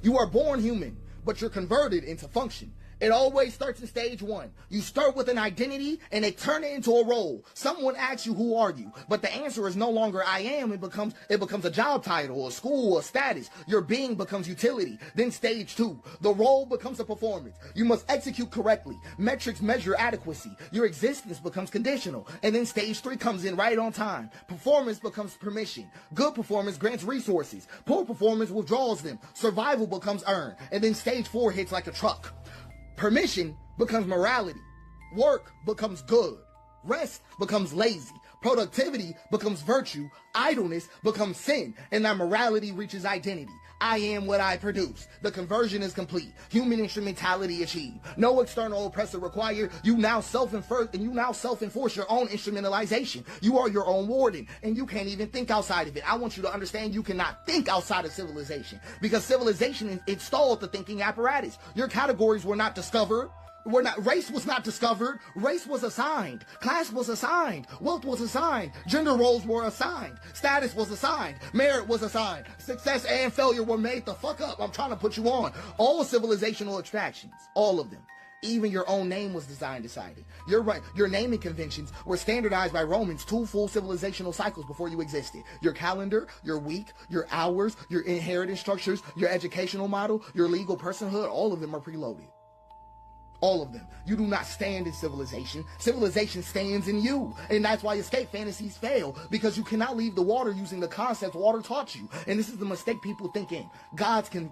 You are born human, but you're converted into function. It always starts in stage one. You start with an identity and they turn it into a role. Someone asks you, who are you? But the answer is no longer I am. It becomes a job title, a school, a status. Your being becomes utility. Then stage two, the role becomes a performance. You must execute correctly. Metrics measure adequacy. Your existence becomes conditional. And then stage three comes in right on time. Performance becomes permission. Good performance grants resources. Poor performance withdraws them. Survival becomes earned. And then stage four hits like a truck. Permission becomes morality. Work becomes good. Rest becomes lazy. Productivity becomes virtue. Idleness becomes sin. And that morality reaches identity. I am what I produce. The conversion is complete. Human instrumentality achieved. No external oppressor required. You now self-enforce your own instrumentalization. You are your own warden, and you can't even think outside of it. I want you to understand you cannot think outside of civilization, because civilization installed the thinking apparatus. Your categories were not discovered. Race was not discovered. Race was assigned. Class was assigned. Wealth was assigned. Gender roles were assigned. Status was assigned. Merit was assigned. Success and failure were made the fuck up. I'm trying to put you on. All civilizational abstractions. All of them. Even your own name was designed, decided. You're right. Your naming conventions were standardized by Romans 2 full civilizational cycles before you existed. Your calendar, your week, your hours, your inheritance structures, your educational model, your legal personhood, all of them are preloaded. All of them. You do not stand in civilization. Civilization stands in you. And that's why escape fantasies fail, because you cannot leave the water using the concepts water taught you. And this is the mistake people think in. Gods can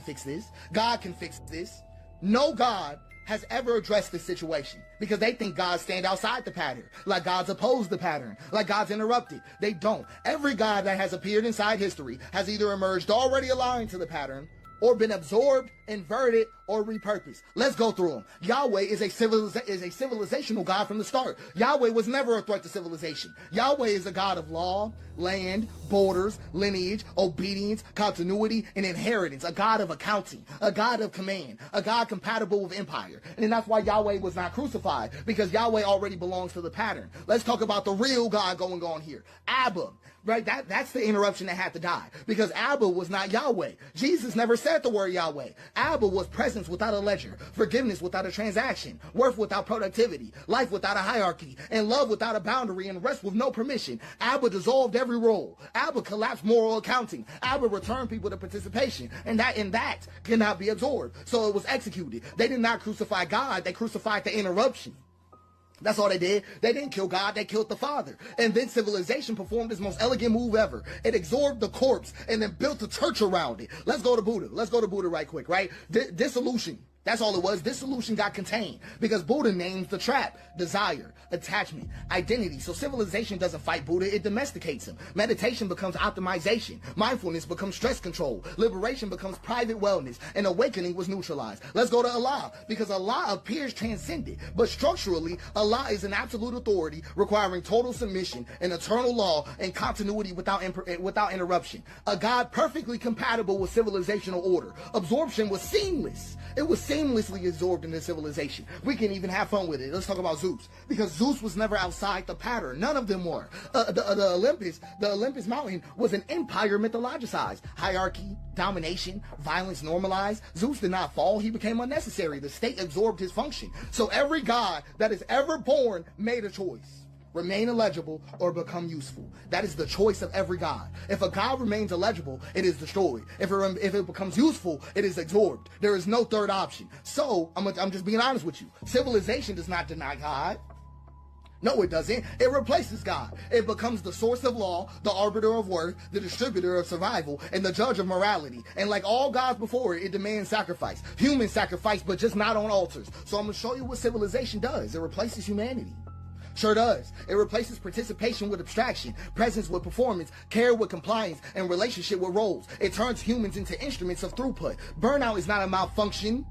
fix this. God can fix this. No God has ever addressed this situation, because they think gods stand outside the pattern, like gods oppose the pattern, like gods interrupted. They don't. Every god that has appeared inside history has either emerged already aligned to the pattern, or been absorbed, inverted, or repurposed? Let's go through them. Yahweh is a civilizational God from the start. Yahweh was never a threat to civilization. Yahweh is a God of law, land, borders, lineage, obedience, continuity, and inheritance. A God of accounting, a God of command, a God compatible with empire. And that's why Yahweh was not crucified, because Yahweh already belongs to the pattern. Let's talk about the real God going on here. Abba. Right, that's the interruption that had to die, because Abba was not Yahweh. Jesus never said the word Yahweh. Abba was presence without a ledger, forgiveness without a transaction, worth without productivity, life without a hierarchy, and love without a boundary, and rest with no permission. Abba dissolved every role. Abba collapsed moral accounting. Abba returned people to participation, and that cannot be absorbed. So it was executed. They did not crucify God. They crucified the interruption. That's all they did. They didn't kill God, they killed the Father. And then civilization performed its most elegant move ever. It absorbed the corpse and then built a church around it. Let's go to Buddha. Let's go to Buddha right quick, right? Dissolution. That's all it was. Dissolution got contained because Buddha names the trap: desire, attachment, identity. So civilization doesn't fight Buddha, it domesticates him. Meditation becomes optimization. Mindfulness becomes stress control. Liberation becomes private wellness. And awakening was neutralized. Let's go to Allah, because Allah appears transcendent, but structurally, Allah is an absolute authority requiring total submission, an eternal law, and continuity without interruption. A God perfectly compatible with civilizational order. Absorption was seamless. It was seamlessly absorbed into civilization. We can even have fun with it. Let's talk about Zeus, because Zeus was never outside the pattern. None of them were. The Olympus mountain was an empire mythologicized. Hierarchy, domination, violence normalized. Zeus did not fall. He became unnecessary. The state absorbed his function. So every god that is ever born made a choice: remain illegible or become useful. That is the choice of every god. If a god remains illegible, it is destroyed. If it becomes useful, it is absorbed. There is no third option. So I'm just being honest with you. Civilization does not deny God. No, it doesn't. It replaces God. It becomes the source of law, the arbiter of worth, the distributor of survival, and the judge of morality. And like all gods before it, it demands sacrifice. Human sacrifice, but just not on altars. So I'm going to show you what civilization does. It replaces humanity. Sure does. It replaces participation with abstraction, presence with performance, care with compliance, and relationship with roles. It turns humans into instruments of throughput. Burnout is not a malfunction.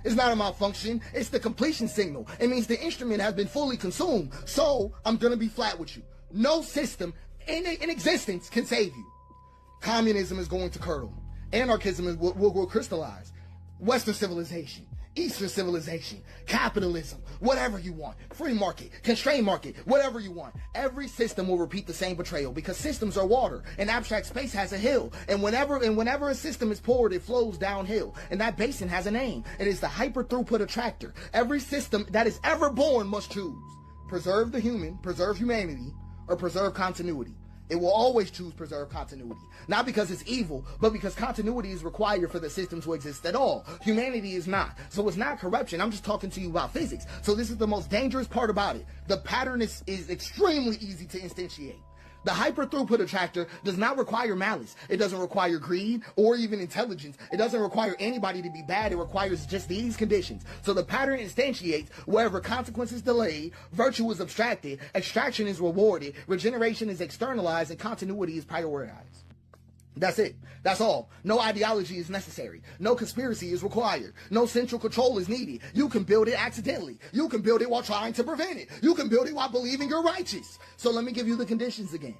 It's not a malfunction. It's the completion signal. It means the instrument has been fully consumed. So I'm going to be flat with you. No system in existence can save you. Communism is going to curdle. Anarchism will crystallize. Western civilization, Eastern civilization, capitalism, whatever you want, free market, constrained market, whatever you want. Every system will repeat the same betrayal, because systems are water and abstract space has a hill. And whenever a system is poured, it flows downhill. And that basin has a name. It is the hyper throughput attractor. Every system that is ever born must choose: preserve the human, preserve humanity, or preserve continuity. It will always choose preserve continuity. Not because it's evil, but because continuity is required for the system to exist at all. Humanity is not. So it's not corruption. I'm just talking to you about physics. So this is the most dangerous part about it. The pattern is extremely easy to instantiate. The hyper-throughput attractor does not require malice. It doesn't require greed or even intelligence. It doesn't require anybody to be bad. It requires just these conditions. So the pattern instantiates wherever consequence is delayed, virtue is abstracted, extraction is rewarded, regeneration is externalized, and continuity is prioritized. That's it. That's all. No ideology is necessary. No conspiracy is required. No central control is needed. You can build it accidentally. You can build it while trying to prevent it. You can build it while believing you're righteous. So let me give you the conditions again.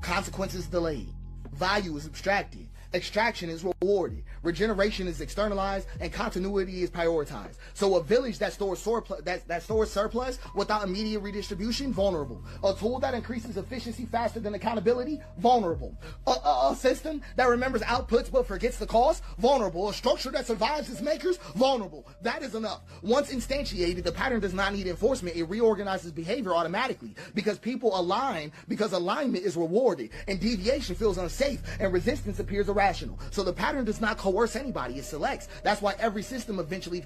Consequences delayed. Value is abstracted. Extraction is rewarded. Regeneration is externalized, and continuity is prioritized. So a village that stores surplus without immediate redistribution, vulnerable. A tool that increases efficiency faster than accountability, vulnerable. A system that remembers outputs but forgets the cost, vulnerable. A structure that survives its makers, vulnerable. That is enough. Once instantiated, the pattern does not need enforcement. It reorganizes behavior automatically because people align, because alignment is rewarded, and deviation feels unsafe, and resistance appears irrational. So the pattern does not coerce anybody, it selects. That's why every system eventually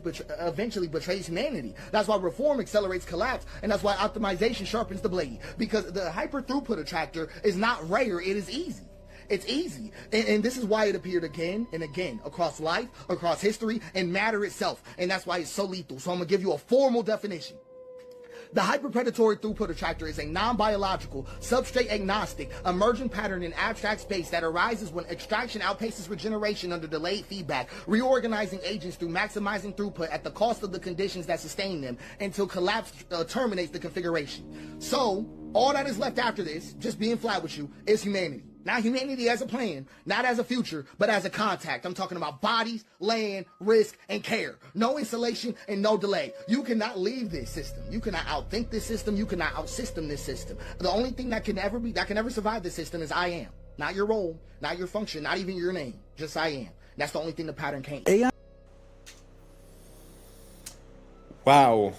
betrays humanity. That's why reform accelerates collapse, and that's why optimization sharpens the blade. Because the hyper throughput attractor is not rare, it is easy. It's easy. And this is why it appeared again and again across life, across history, and matter itself. And that's why it's so lethal. So I'm going to give you a formal definition. The hyperpredatory throughput attractor is a non-biological, substrate-agnostic, emergent pattern in abstract space that arises when extraction outpaces regeneration under delayed feedback, reorganizing agents through maximizing throughput at the cost of the conditions that sustain them until collapse terminates the configuration. So, all that is left after this, just being flat with you, is humanity. Not humanity as a plan, not as a future, but as a contact. I'm talking about bodies, land, risk, and care. No installation and no delay. You cannot leave this system. You cannot outthink this system. You cannot outsystem this system. The only thing that can ever survive this system is I am. Not your role, not your function, not even your name. Just I am. That's the only thing the pattern can't. Wow.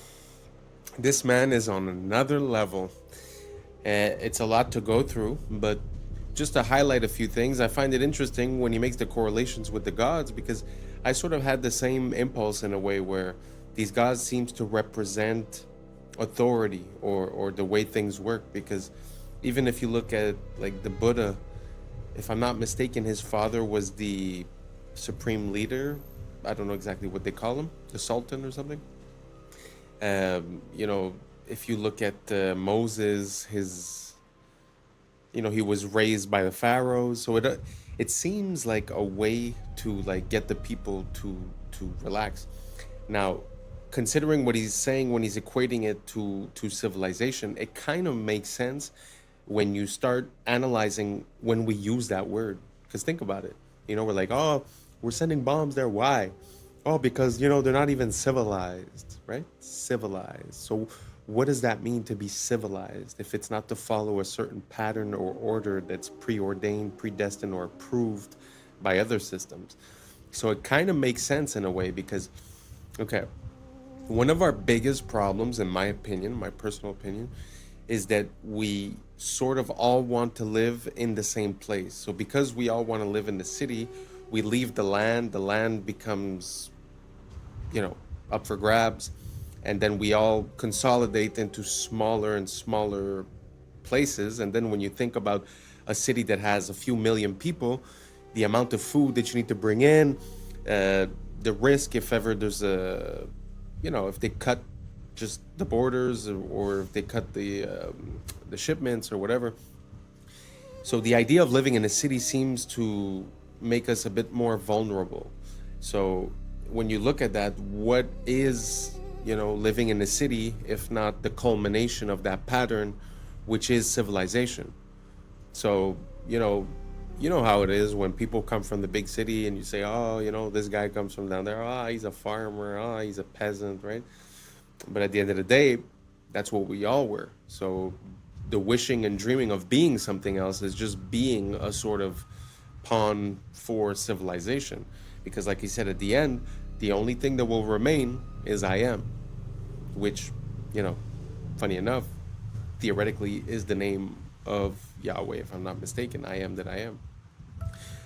This man is on another level. It's a lot to go through, but just to highlight a few things, I find it interesting when he makes the correlations with the gods, because I sort of had the same impulse in a way where these gods seems to represent authority or the way things work. Because even if you look at like the Buddha, if I'm not mistaken, his father was the supreme leader. I don't know exactly what they call him, the Sultan or something. You know, if you look at Moses, he was raised by the pharaohs. So it seems like a way to like get the people to relax. Now, considering what he's saying when he's equating it to civilization, it kind of makes sense when you start analyzing when we use that word. Because think about it. We're like, oh, we're sending bombs there. Why? Oh, because, they're not even civilized, right? Civilized. So what does that mean to be civilized if it's not to follow a certain pattern or order that's preordained, predestined, or approved by other systems? So it kind of makes sense in a way because, okay, one of our biggest problems, in my opinion, my personal opinion, is that we sort of all want to live in the same place. So because we all want to live in the city, we leave the land becomes, up for grabs. And then we all consolidate into smaller and smaller places. And then when you think about a city that has a few million people, the amount of food that you need to bring in, the risk if ever there's if they cut just the borders or if they cut the shipments or whatever. So the idea of living in a city seems to make us a bit more vulnerable. So when you look at that, what is living in the city, if not the culmination of that pattern, which is civilization? So, you know how it is when people come from the big city and you say, oh, this guy comes from down there. Oh, he's a farmer. Oh, he's a peasant, right? But at the end of the day, that's what we all were. So the wishing and dreaming of being something else is just being a sort of pawn for civilization. Because like he said, at the end, the only thing that will remain is I am, which, funny enough, theoretically is the name of Yahweh, if I'm not mistaken. I am that I am.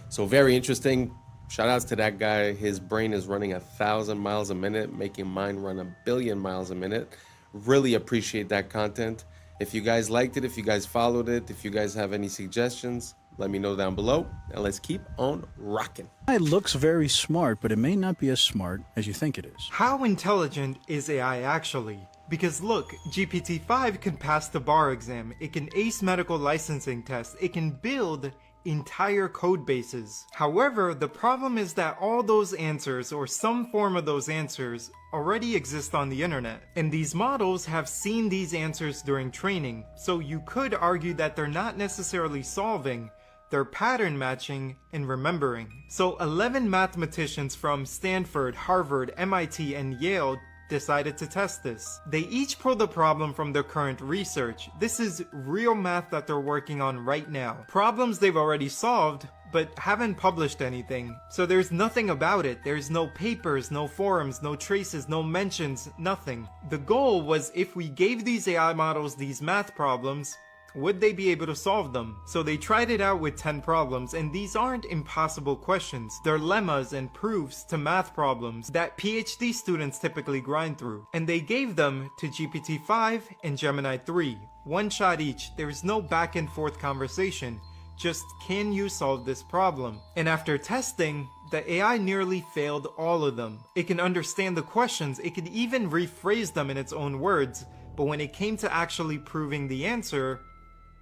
So very interesting. Shout outs to that guy. His brain is running 1,000 miles a minute, making mine run 1 billion miles a minute. Really appreciate that content. If you guys liked it, if you guys followed it, if you guys have any suggestions, let me know down below, and let's keep on rocking. It looks very smart, but it may not be as smart as you think it is. How intelligent is AI actually? Because look, GPT-5 can pass the bar exam, it can ace medical licensing tests, it can build entire code bases. However, the problem is that all those answers, or some form of those answers, already exist on the internet. And these models have seen these answers during training, so you could argue that they're not necessarily solving, they're pattern matching and remembering. So 11 mathematicians from Stanford, Harvard, MIT, and Yale decided to test this. They each pulled a problem from their current research. This is real math that they're working on right now. Problems they've already solved, but haven't published anything. So there's nothing about it. There's no papers, no forums, no traces, no mentions, nothing. The goal was if we gave these AI models these math problems, would they be able to solve them? So they tried it out with 10 problems, and these aren't impossible questions. They're lemmas and proofs to math problems that PhD students typically grind through. And they gave them to GPT-5 and Gemini 3. One shot each. There's no back and forth conversation. Just, can you solve this problem? And after testing, the AI nearly failed all of them. It can understand the questions, it can even rephrase them in its own words, But when it came to actually proving the answer,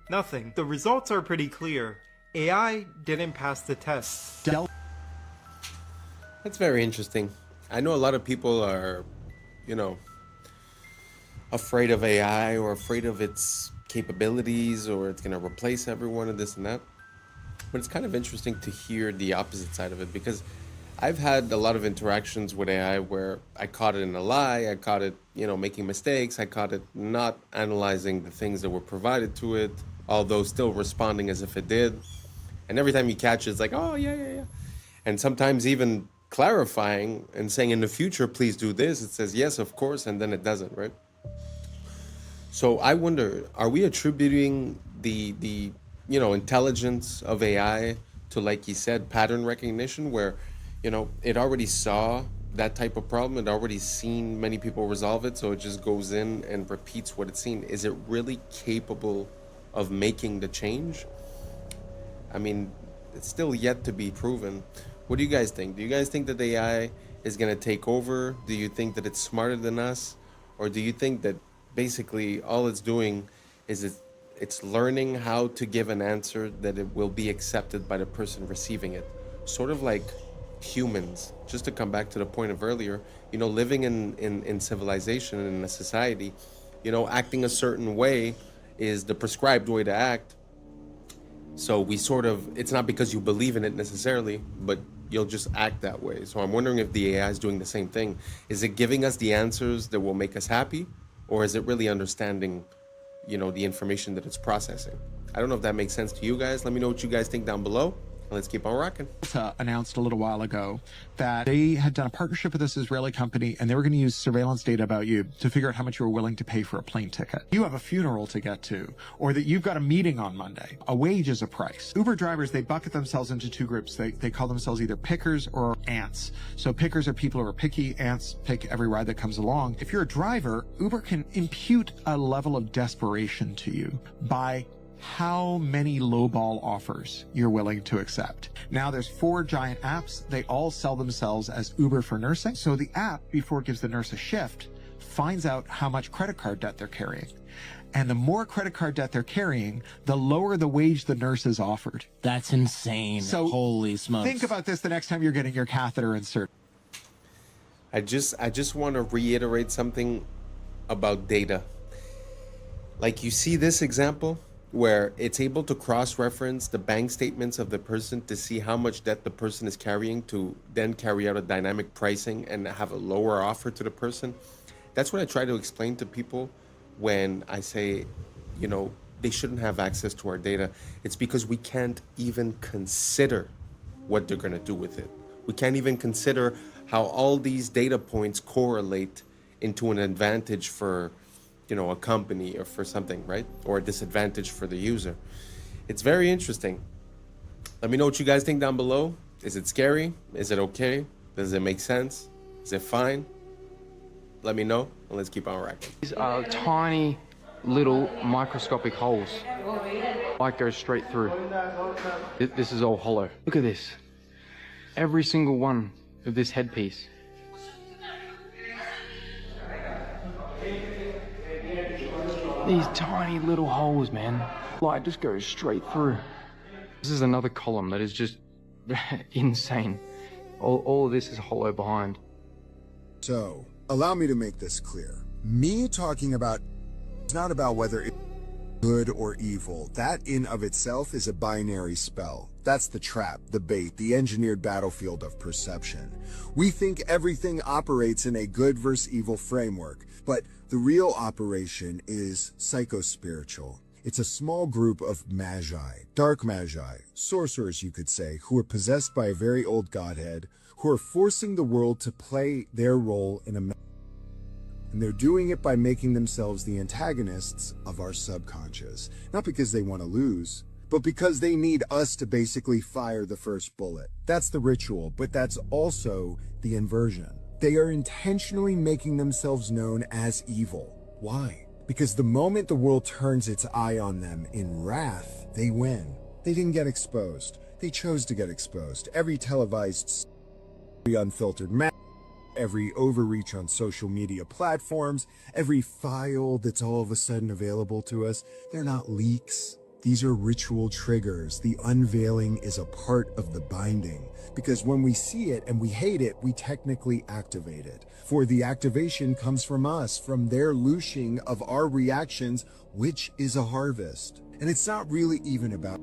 nothing. The results are pretty clear. AI didn't pass the test. That's very interesting. I know a lot of people are, afraid of AI or afraid of its capabilities or it's going to replace everyone and this and that. But it's kind of interesting to hear the opposite side of it, because I've had a lot of interactions with AI where I caught it in a lie, I caught it, making mistakes, I caught it not analyzing the things that were provided to it, although still responding as if it did. And every time you catch it, it's like, oh, yeah. And sometimes even clarifying and saying, in the future, please do this. It says, yes, of course, and then it doesn't, right? So I wonder, are we attributing the intelligence of AI to, like you said, pattern recognition, where, it already saw that type of problem, it already seen many people resolve it, so it just goes in and repeats what it's seen? Is it really capable of making the change? I mean, it's still yet to be proven. What do you guys think? Do you guys think that the AI is going to take over? Do you think that it's smarter than us? Or do you think that basically all it's doing is it's learning how to give an answer that it will be accepted by the person receiving it? Sort of like humans, just to come back to the point of earlier, living in civilization and in a society, acting a certain way is the prescribed way to act. So we it's not because you believe in it necessarily, but you'll just act that way. So I'm wondering if the AI is doing the same thing. Is it giving us the answers that will make us happy? Or is it really understanding, the information that it's processing? I don't know if that makes sense to you guys. Let me know what you guys think down below. Let's keep on rocking. Announced a little while ago that they had done a partnership with this Israeli company, and they were going to use surveillance data about you to figure out how much you were willing to pay for a plane ticket. You have a funeral to get to, or that you've got a meeting on Monday. A wage is a price. Uber drivers, they bucket themselves into two groups. They call themselves either pickers or ants. So pickers are people who are picky. Ants pick every ride that comes along. If you're a driver, Uber can impute a level of desperation to you by how many lowball offers you're willing to accept. Now there's 4 giant apps. They all sell themselves as Uber for nursing. So the app, before it gives the nurse a shift, finds out how much credit card debt they're carrying. And the more credit card debt they're carrying, the lower the wage the nurse is offered. That's insane. So holy smokes. Think about this the next time you're getting your catheter inserted. I just want to reiterate something about data. Like, you see this example where it's able to cross-reference the bank statements of the person to see how much debt the person is carrying, to then carry out a dynamic pricing and have a lower offer to the person. That's what I try to explain to people when I say, they shouldn't have access to our data. It's because we can't even consider what they're going to do with it. We can't even consider how all these data points correlate into an advantage for a company or for something, right? Or a disadvantage for the user. It's very interesting. Let me know what you guys think down below. Is it scary? Is it okay? Does it make sense? Is it fine? Let me know, and let's keep on rocking. These are tiny little microscopic holes. Light goes straight through. This is all hollow. Look at this. Every single one of this headpiece. These tiny little holes, man. Light just goes straight through. This is another column that is just insane. All of this is hollow behind. So, allow me to make this clear. Me talking about it's not about whether it's good or evil. That in of itself is a binary spell. That's the trap, the bait, the engineered battlefield of perception. We think everything operates in a good versus evil framework, but the real operation is psychospiritual. It's a small group of magi, dark magi, sorcerers you could say, who are possessed by a very old godhead, who are forcing the world to play their role in a and they're doing it by making themselves the antagonists of our subconscious. Not because they want to lose, but because they need us to basically fire the first bullet. That's the ritual, but that's also the inversion. They are intentionally making themselves known as evil. Why? Because the moment the world turns its eye on them in wrath, they win. They didn't get exposed. They chose to get exposed. Every televised, every unfiltered every overreach on social media platforms, every file that's all of a sudden available to us, they're not leaks. These are ritual triggers. The unveiling is a part of the binding, because when we see it and we hate it, we technically activate it. For the activation comes from us, from their looshing of our reactions, which is a harvest. And it's not really even about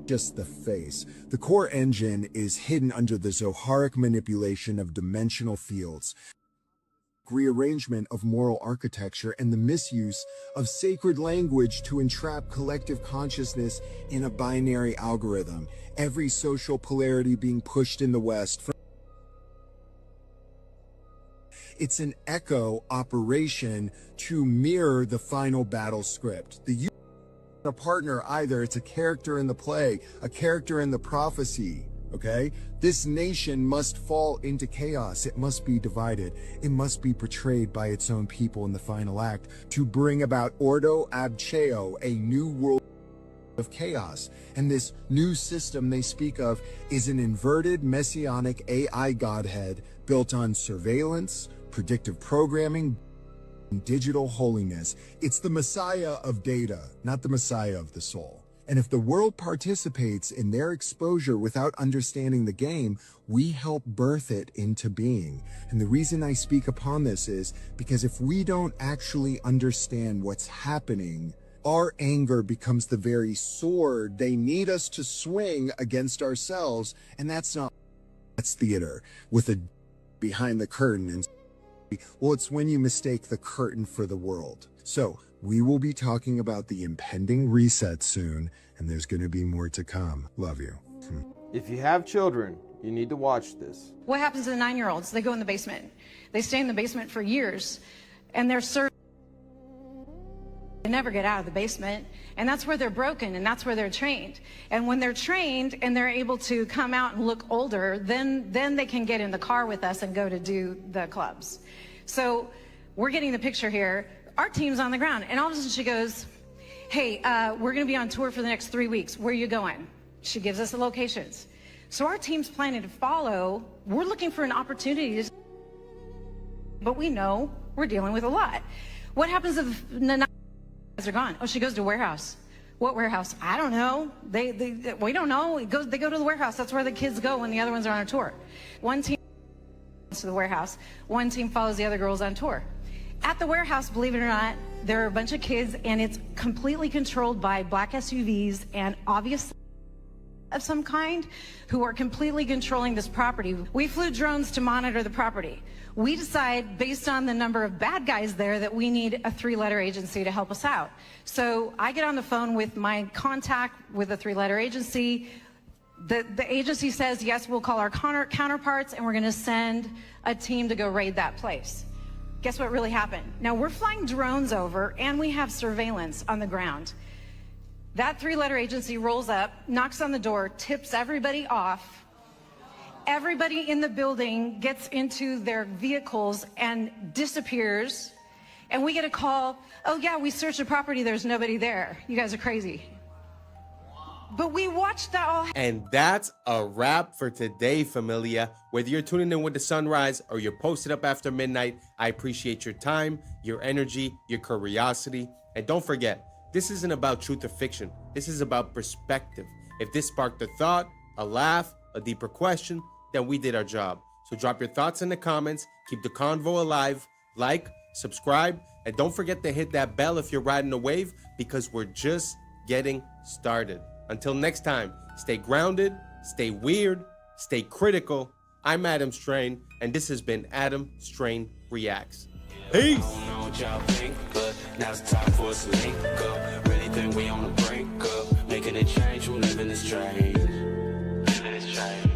just the face. The core engine is hidden under the Zoharic manipulation of dimensional fields, rearrangement of moral architecture, and the misuse of sacred language to entrap collective consciousness in a binary algorithm. Every social polarity being pushed in the West. It's an echo operation to mirror the final battle script. The a partner either, it's a character in the play, a character in the prophecy. Okay, this nation must fall into chaos. It must be divided. It must be portrayed by its own people in the final act to bring about Ordo ab Cheo, a new world of chaos. And this new system they speak of is an inverted messianic AI godhead built on surveillance, predictive programming, and digital holiness. It's the Messiah of data, not the Messiah of the soul. And if the world participates in their exposure without understanding the game, we help birth it into being. And the reason I speak upon this is because if we don't actually understand what's happening, our anger becomes the very sword they need us to swing against ourselves. And that's theater with a behind the curtain. And well, it's when you mistake the curtain for the world. So we will be talking about the impending reset soon, and there's going to be more to come. Love you. If you have children, you need to watch this. What happens to the 9-year-olds? They go in the basement. They stay in the basement for years, and they're served. They never get out of the basement, and that's where they're broken, and that's where they're trained. And when they're trained and they're able to come out and look older, then they can get in the car with us and go to do the clubs. So we're getting the picture here. Our team's on the ground, and all of a sudden she goes, hey, we're going to be on tour for the next 3 weeks. Where are you going? She gives us the locations. So our team's planning to follow. We're looking for an opportunity to, but we know we're dealing with a lot. What happens if the guys are gone? Oh, she goes to warehouse. What warehouse? I don't know. We don't know. They go to the warehouse. That's where the kids go when the other ones are on a tour. One team goes to the warehouse. One team follows the other girls on tour. At the warehouse, believe it or not, there are a bunch of kids, and it's completely controlled by black SUVs and obviously of some kind who are completely controlling this property. We flew drones to monitor the property. We decide, based on the number of bad guys there, that we need a 3-letter agency to help us out. So I get on the phone with my contact with a 3-letter agency. The agency says, yes, we'll call our counterparts, and we're going to send a team to go raid that place. Guess what really happened? Now, we're flying drones over, and we have surveillance on the ground. That 3-letter agency rolls up, knocks on the door, tips everybody off. Everybody in the building gets into their vehicles and disappears. And we get a call, oh yeah, we searched the property, there's nobody there. You guys are crazy. But we watched that all. And that's a wrap for today, familia. Whether you're tuning in with the sunrise or you're posted up after midnight, I appreciate your time, your energy, your curiosity. And don't forget, this isn't about truth or fiction. This is about perspective. If this sparked a thought, a laugh, a deeper question, then we did our job. So drop your thoughts in the comments, keep the convo alive, like, subscribe, and don't forget to hit that bell if you're riding a wave, because we're just getting started. Until next time, stay grounded, stay weird, stay critical. I'm Adam Strain, and this has been Adam Strain Reacts. Peace! I don't know what y'all think, but now it's time for us to link up. Really think we on the brink up, making a change from living this strange. Living this strange.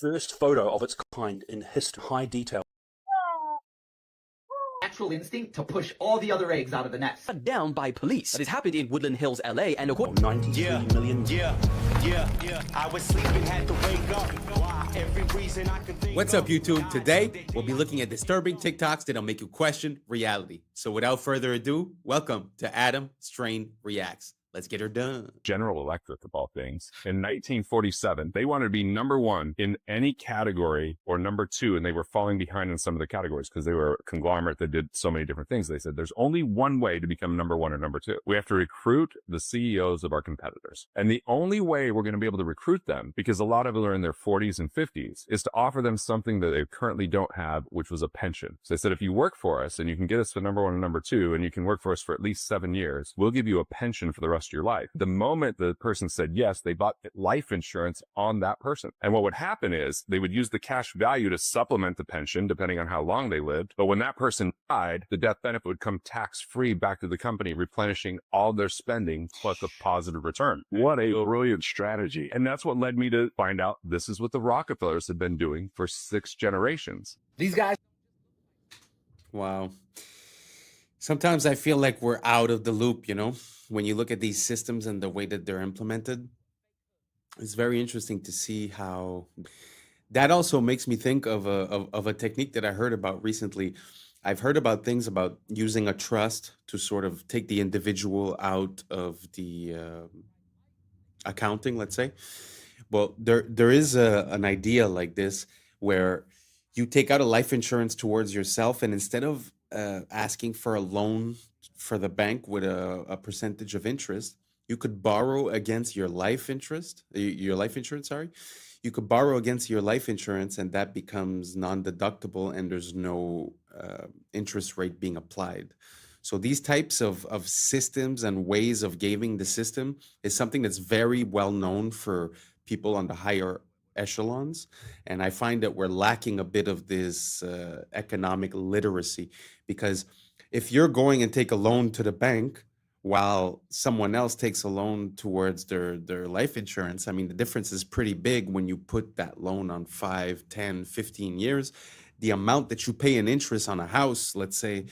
first photo of its kind in history. High detail. Natural instinct to push all the other eggs out of the nest. Down by police. That has happened in Woodland Hills, LA, and according 93 million. Yeah. I was sleeping, had to wake up. Why? Every reason I could think. What's up, YouTube? Today, we'll be looking at disturbing TikToks that'll make you question reality. So without further ado, welcome to Adam Strain Reacts. Let's get her done. General Electric, of all things, in 1947, they wanted to be #1 in any category or #2, and they were falling behind in some of the categories because they were a conglomerate that did so many different things. They said there's only one way to become #1 or #2. We have to recruit the CEOs of our competitors. And the only way we're going to be able to recruit them, because a lot of them are in their 40s and 50s, is to offer them something that they currently don't have, which was a pension. So they said, if you work for us and you can get us to #1 and #2, and you can work for us for at least 7 years, we'll give you a pension for the rest of your life. The moment the person said yes, they bought life insurance on that person. And what would happen is they would use the cash value to supplement the pension, depending on how long they lived. But when that person died, the death benefit would come tax-free back to the company, replenishing all their spending plus a positive return. What a brilliant strategy. And that's what led me to find out this is what the Rockefellers had been doing for 6 generations. These guys. Wow. Sometimes I feel like we're out of the loop, you know? When you look at these systems and the way that they're implemented, it's very interesting to see how that also makes me think of a technique that I heard about recently. I've heard about things about using a trust to sort of take the individual out of the accounting, let's say. Well, there is an idea like this where you take out a life insurance towards yourself, and instead of asking for a loan for the bank with a percentage of interest, you could borrow against your life insurance, sorry. You could borrow against your life insurance, and that becomes non-deductible, and there's no interest rate being applied. So these types of systems and ways of gaming the system is something that's very well known for people on the higher echelons. And I find that we're lacking a bit of this economic literacy, because if you're going and take a loan to the bank while someone else takes a loan towards their life insurance, I mean, the difference is pretty big when you put that loan on 5, 10, 15 years. The amount that you pay in interest on a house, let's say,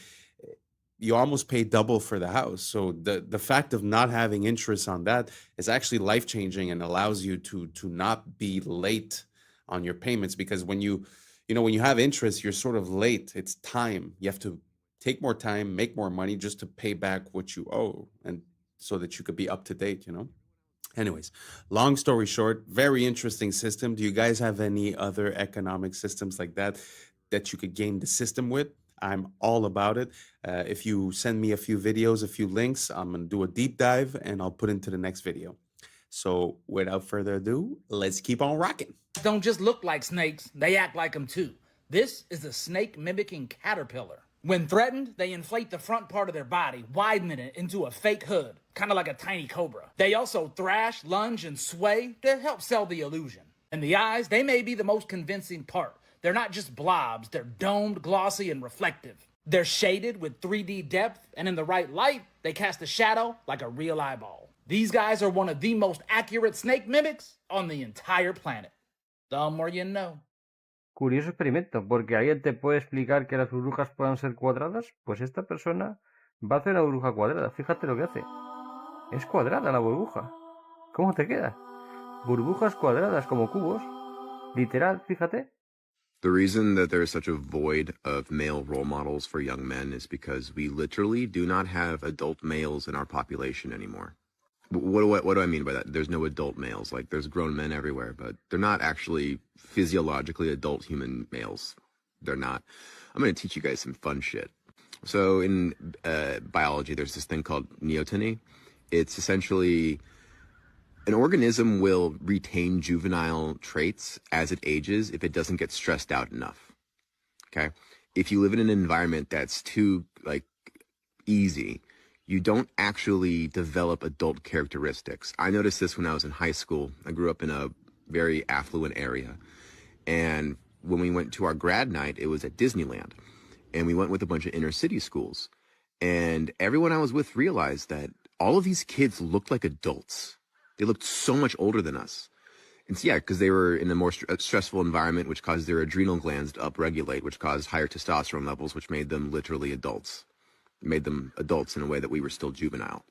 you almost pay double for the house. So the fact of not having interest on that is actually life-changing and allows you to not be late on your payments, because when you have interest, you're sort of late. It's time. You have to take more time, make more money just to pay back what you owe, and so that you could be up to date, you know? Anyways, long story short, very interesting system. Do you guys have any other economic systems like that you could game the system with? I'm all about it. If you send me a few videos, a few links, I'm going to do a deep dive and I'll put into the next video. So without further ado, let's keep on rocking. Don't just look like snakes, they act like them too. This is the snake mimicking caterpillar. When threatened, they inflate the front part of their body, widening it into a fake hood, kind of like a tiny cobra. They also thrash, lunge, and sway to help sell the illusion. And the eyes, they may be the most convincing part. They're not just blobs, they're domed, glossy, and reflective. They're shaded with 3D depth, and in the right light, they cast a shadow like a real eyeball. These guys are one of the most accurate snake mimics on the entire planet. The more you know. Curioso experimento, porque alguien te puede explicar que las burbujas puedan ser cuadradas, pues esta persona va a hacer una burbuja cuadrada. Fíjate lo que hace. Es cuadrada la burbuja. ¿Cómo te queda? Burbujas cuadradas como cubos. Literal, fíjate. The reason that there is such a void of male role models for young men is because we literally do not have adult males in our population anymore. What do I mean by that? There's no adult males. Like, there's grown men everywhere, but they're not actually physiologically adult human males. They're not. I'm going to teach you guys some fun shit. So in biology, there's this thing called neoteny. It's essentially an organism will retain juvenile traits as it ages if it doesn't get stressed out enough. Okay? If you live in an environment that's too, like, easy, you don't actually develop adult characteristics. I noticed this when I was in high school. I grew up in a very affluent area. And when we went to our grad night, it was at Disneyland. And we went with a bunch of inner city schools. And everyone I was with realized that all of these kids looked like adults. They looked so much older than us. It's, yeah, because they were in a more stressful environment, which caused their adrenal glands to upregulate, which caused higher testosterone levels, which made them literally adults. It made them adults in a way that we were still juvenile.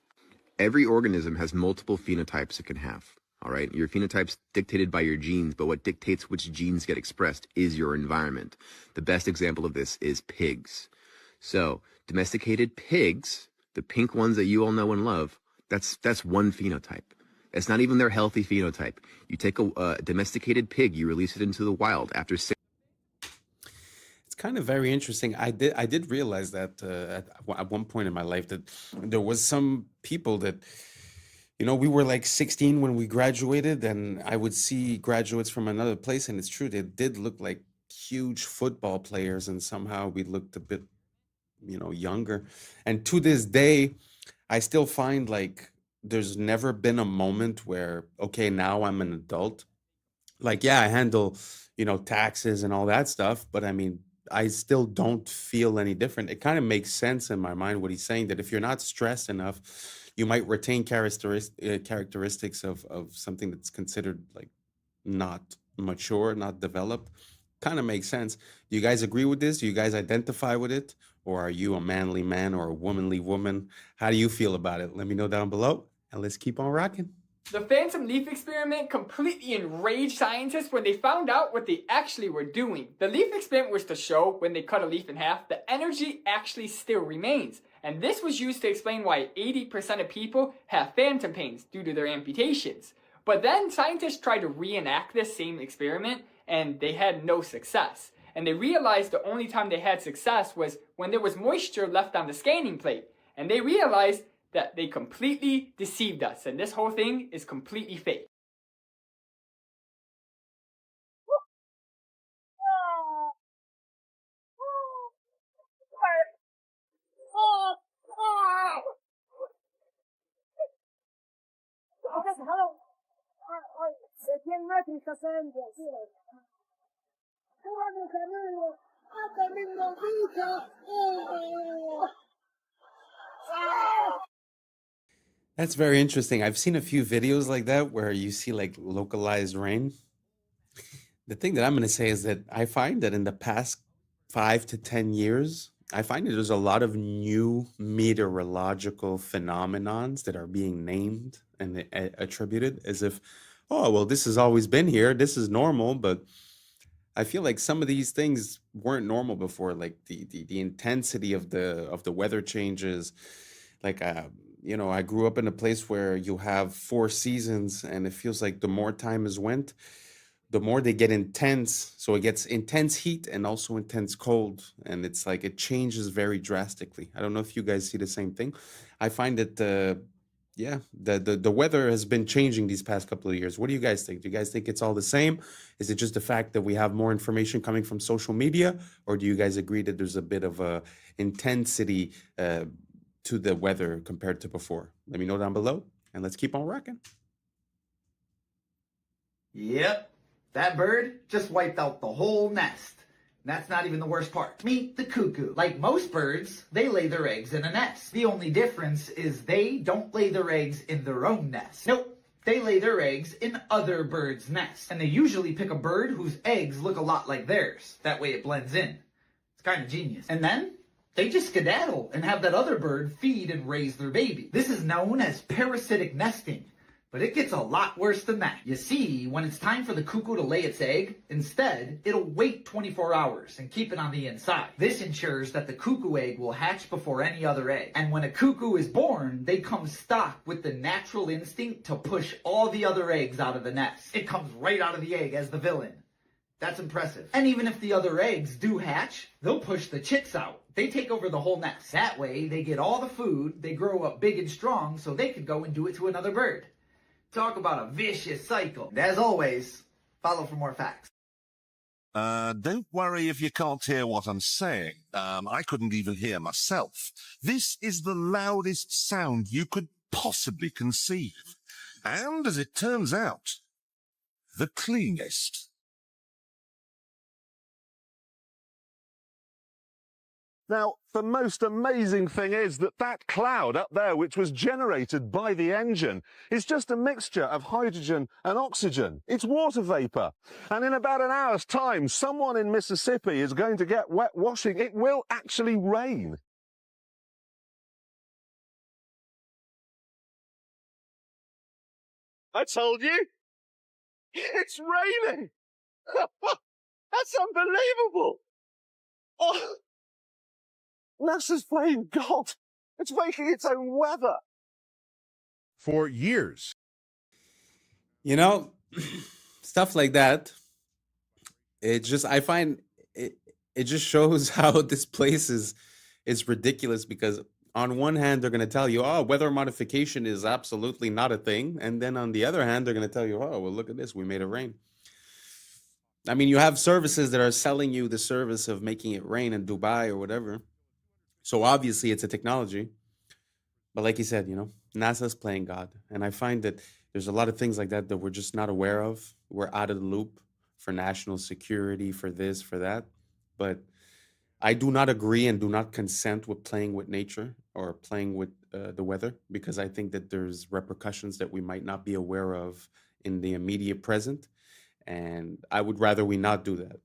Every organism has multiple phenotypes it can have. All right. Your phenotype's dictated by your genes, but what dictates which genes get expressed is your environment. The best example of this is pigs. So domesticated pigs, the pink ones that you all know and love, that's one phenotype. It's not even their healthy phenotype. You take a domesticated pig, you release it into the wild after 6. It's kind of very interesting. I did realize that at one point in my life that there was some people that, you know, we were like 16 when we graduated, and I would see graduates from another place, and it's true, they did look like huge football players, and somehow we looked a bit, you know, younger. And to this day, I still find like there's never been a moment where, okay, now I'm an adult. Like, yeah, I handle, you know, taxes and all that stuff, but I mean, I still don't feel any different. It kind of makes sense in my mind what he's saying, that if you're not stressed enough, you might retain characteristics of something that's considered like not mature, not developed. Kind of makes sense. Do you guys agree with this? Do you guys identify with it? Or are you a manly man or a womanly woman? How do you feel about it? Let me know down below, and let's keep on rocking. The phantom leaf experiment completely enraged scientists when they found out what they actually were doing. The leaf experiment was to show when they cut a leaf in half, the energy actually still remains. And this was used to explain why 80% of people have phantom pains due to their amputations. But then scientists tried to reenact this same experiment, and they had no success. And they realized the only time they had success was when there was moisture left on the scanning plate. And they realized that they completely deceived us, and this whole thing is completely fake. That's very interesting. I've seen a few videos like that where you see like localized rain. The thing that I'm going to say is that I find that in the past 5 to 10 years, I find that there's a lot of new meteorological phenomenons that are being named and attributed as if, oh, well, this has always been here. This is normal. But I feel like some of these things weren't normal before, like the intensity of the weather changes. Like, you know, I grew up in a place where you have 4 seasons, and it feels like the more time has went, the more they get intense. So it gets intense heat and also intense cold, and it's like it changes very drastically. I don't know if you guys see the same thing. I find that yeah, the weather has been changing these past couple of years. What do you guys think? Do you guys think it's all the same? Is it just the fact that we have more information coming from social media, or do you guys agree that there's a bit of a intensity to the weather compared to before? Let me know down below, and let's keep on rocking. Yep, that bird just wiped out the whole nest. That's not even the worst part. Meet the cuckoo. Like most birds, they lay their eggs in a nest. The only difference is they don't lay their eggs in their own nest. Nope, they lay their eggs in other birds' nests. And they usually pick a bird whose eggs look a lot like theirs. That way it blends in. It's kind of genius. And then they just skedaddle and have that other bird feed and raise their baby. This is known as parasitic nesting. But it gets a lot worse than that. You see, when it's time for the cuckoo to lay its egg, instead, it'll wait 24 hours and keep it on the inside. This ensures that the cuckoo egg will hatch before any other egg. And when a cuckoo is born, they come stocked with the natural instinct to push all the other eggs out of the nest. It comes right out of the egg as the villain. That's impressive. And even if the other eggs do hatch, they'll push the chicks out. They take over the whole nest. That way, they get all the food, they grow up big and strong, so they can go and do it to another bird. Talk about a vicious cycle. And as always, follow for more facts. Don't worry if you can't hear what I'm saying. I couldn't even hear myself. This is the loudest sound you could possibly conceive. And as it turns out, the cleanest. Now, the most amazing thing is that that cloud up there, which was generated by the engine, is just a mixture of hydrogen and oxygen. It's water vapor. And in about an hour's time, someone in Mississippi is going to get wet washing. It will actually rain. I told you. It's raining. That's unbelievable. Oh. NASA's playing God. It's making its own weather. For years. You know, stuff like that. I find it just shows how this place is ridiculous, because on one hand, they're going to tell you, oh, weather modification is absolutely not a thing. And then on the other hand, they're going to tell you, oh, well, look at this. We made it rain. I mean, you have services that are selling you the service of making it rain in Dubai or whatever. So obviously it's a technology. But like you said, NASA's playing God. And I find that there's a lot of things like that that we're just not aware of. We're out of the loop for national security, for this, for that. But I do not agree and do not consent with playing with nature or playing with the weather, because I think that there's repercussions that we might not be aware of in the immediate present. And I would rather we not do that.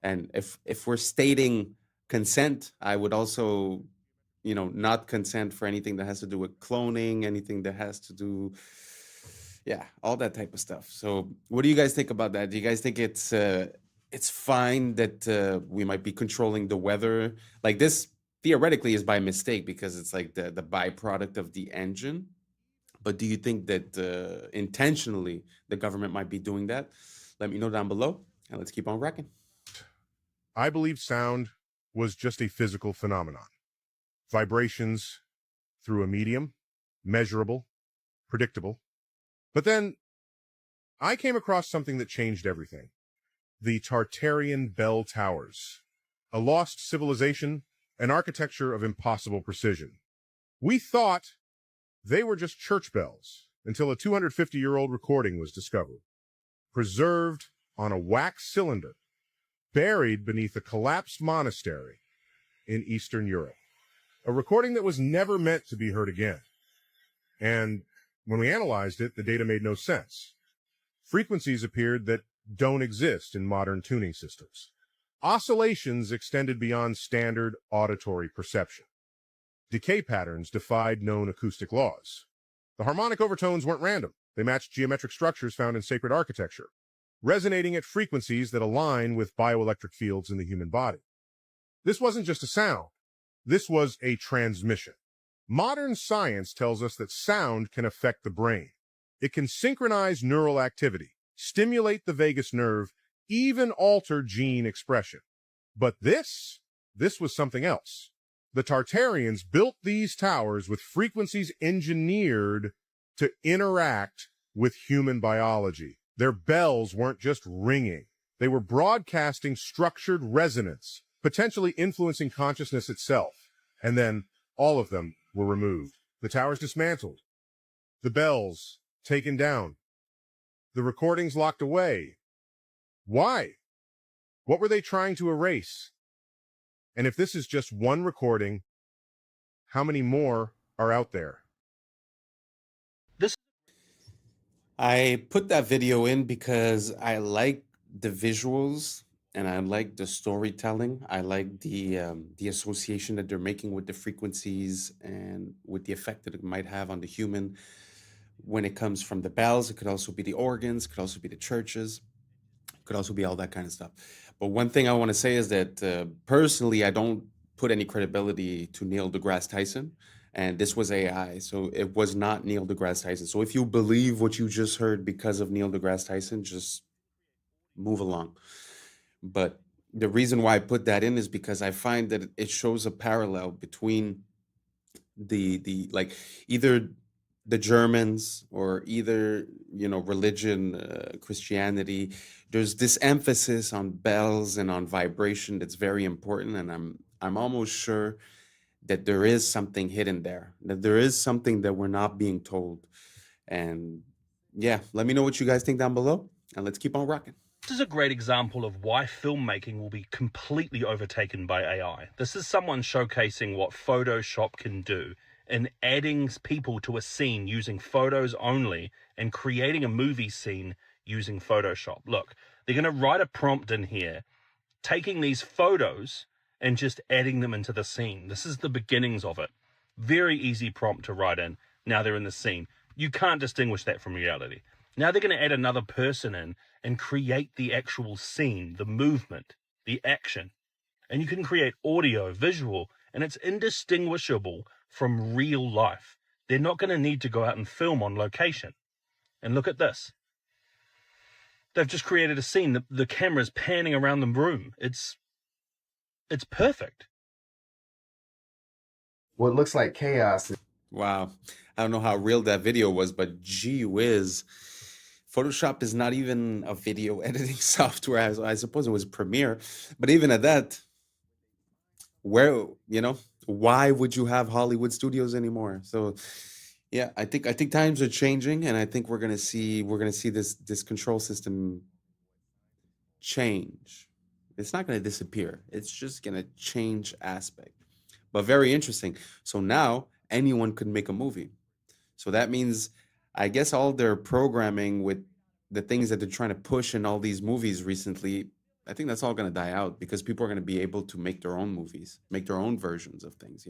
And if we're stating consent, I would also, not consent for anything that has to do with cloning, anything that has to do, all that type of stuff. So what do you guys think about that? Do you guys think it's fine that we might be controlling the weather? Like, this theoretically is by mistake because it's like the byproduct of the engine. But do you think that intentionally the government might be doing that? Let me know down below, and let's keep on wrecking. I believe sound was just a physical phenomenon. Vibrations through a medium, measurable, predictable. But then I came across something that changed everything. The Tartarian Bell Towers, a lost civilization, an architecture of impossible precision. We thought they were just church bells until a 250-year-old recording was discovered, preserved on a wax cylinder, buried beneath a collapsed monastery in Eastern Europe. A recording that was never meant to be heard again. And when we analyzed it, the data made no sense. Frequencies appeared that don't exist in modern tuning systems. Oscillations extended beyond standard auditory perception. Decay patterns defied known acoustic laws. The harmonic overtones weren't random. They matched geometric structures found in sacred architecture, resonating at frequencies that align with bioelectric fields in the human body. This wasn't just a sound. This was a transmission. Modern science tells us that sound can affect the brain. It can synchronize neural activity, stimulate the vagus nerve, even alter gene expression. But this was something else. The Tartarians built these towers with frequencies engineered to interact with human biology. Their bells weren't just ringing. They were broadcasting structured resonance, potentially influencing consciousness itself. And then all of them were removed. The towers dismantled. The bells taken down. The recordings locked away. Why? What were they trying to erase? And if this is just one recording, how many more are out there? I put that video in because I like the visuals and I like the storytelling. I like the association that they're making with the frequencies and with the effect that it might have on the human when it comes from the bells. It could also be the organs, it could also be the churches, it could also be all that kind of stuff. But one thing I want to say is that personally, I don't put any credibility to Neil deGrasse Tyson. And this was AI, so it was not Neil deGrasse Tyson. So if you believe what you just heard because of Neil deGrasse Tyson, just move along. But the reason why I put that in is because I find that it shows a parallel between the like either the Germans or either religion, Christianity. There's this emphasis on bells and on vibration that's very important, and I'm almost sure that there is something hidden there, that there is something that we're not being told. And yeah, let me know what you guys think down below, and let's keep on rocking. This is a great example of why filmmaking will be completely overtaken by AI. This is someone showcasing what Photoshop can do in adding people to a scene using photos only and creating a movie scene using Photoshop. Look, they're going to write a prompt in here, taking these photos and just adding them into the scene. This is the beginnings of it. Very easy prompt to write in. Now they're in the scene. You can't distinguish that from reality. Now they're going to add another person in and create the actual scene, the movement, the action. And you can create audio, visual, and it's indistinguishable from real life. They're not going to need to go out and film on location. And look at this. They've just created a scene. The camera's panning around the room. It's perfect. What looks like chaos. Wow. I don't know how real that video was, but gee whiz. Photoshop is not even a video editing software. I suppose it was Premiere. But even at that, where, why would you have Hollywood studios anymore? So yeah, I think times are changing, and I think we're gonna see this control system change. It's not gonna disappear. It's just gonna change aspect. But very interesting. So now anyone could make a movie. So that means, I guess, all their programming with the things that they're trying to push in all these movies recently, I think that's all going to die out because people are going to be able to make their own movies, make their own versions of things,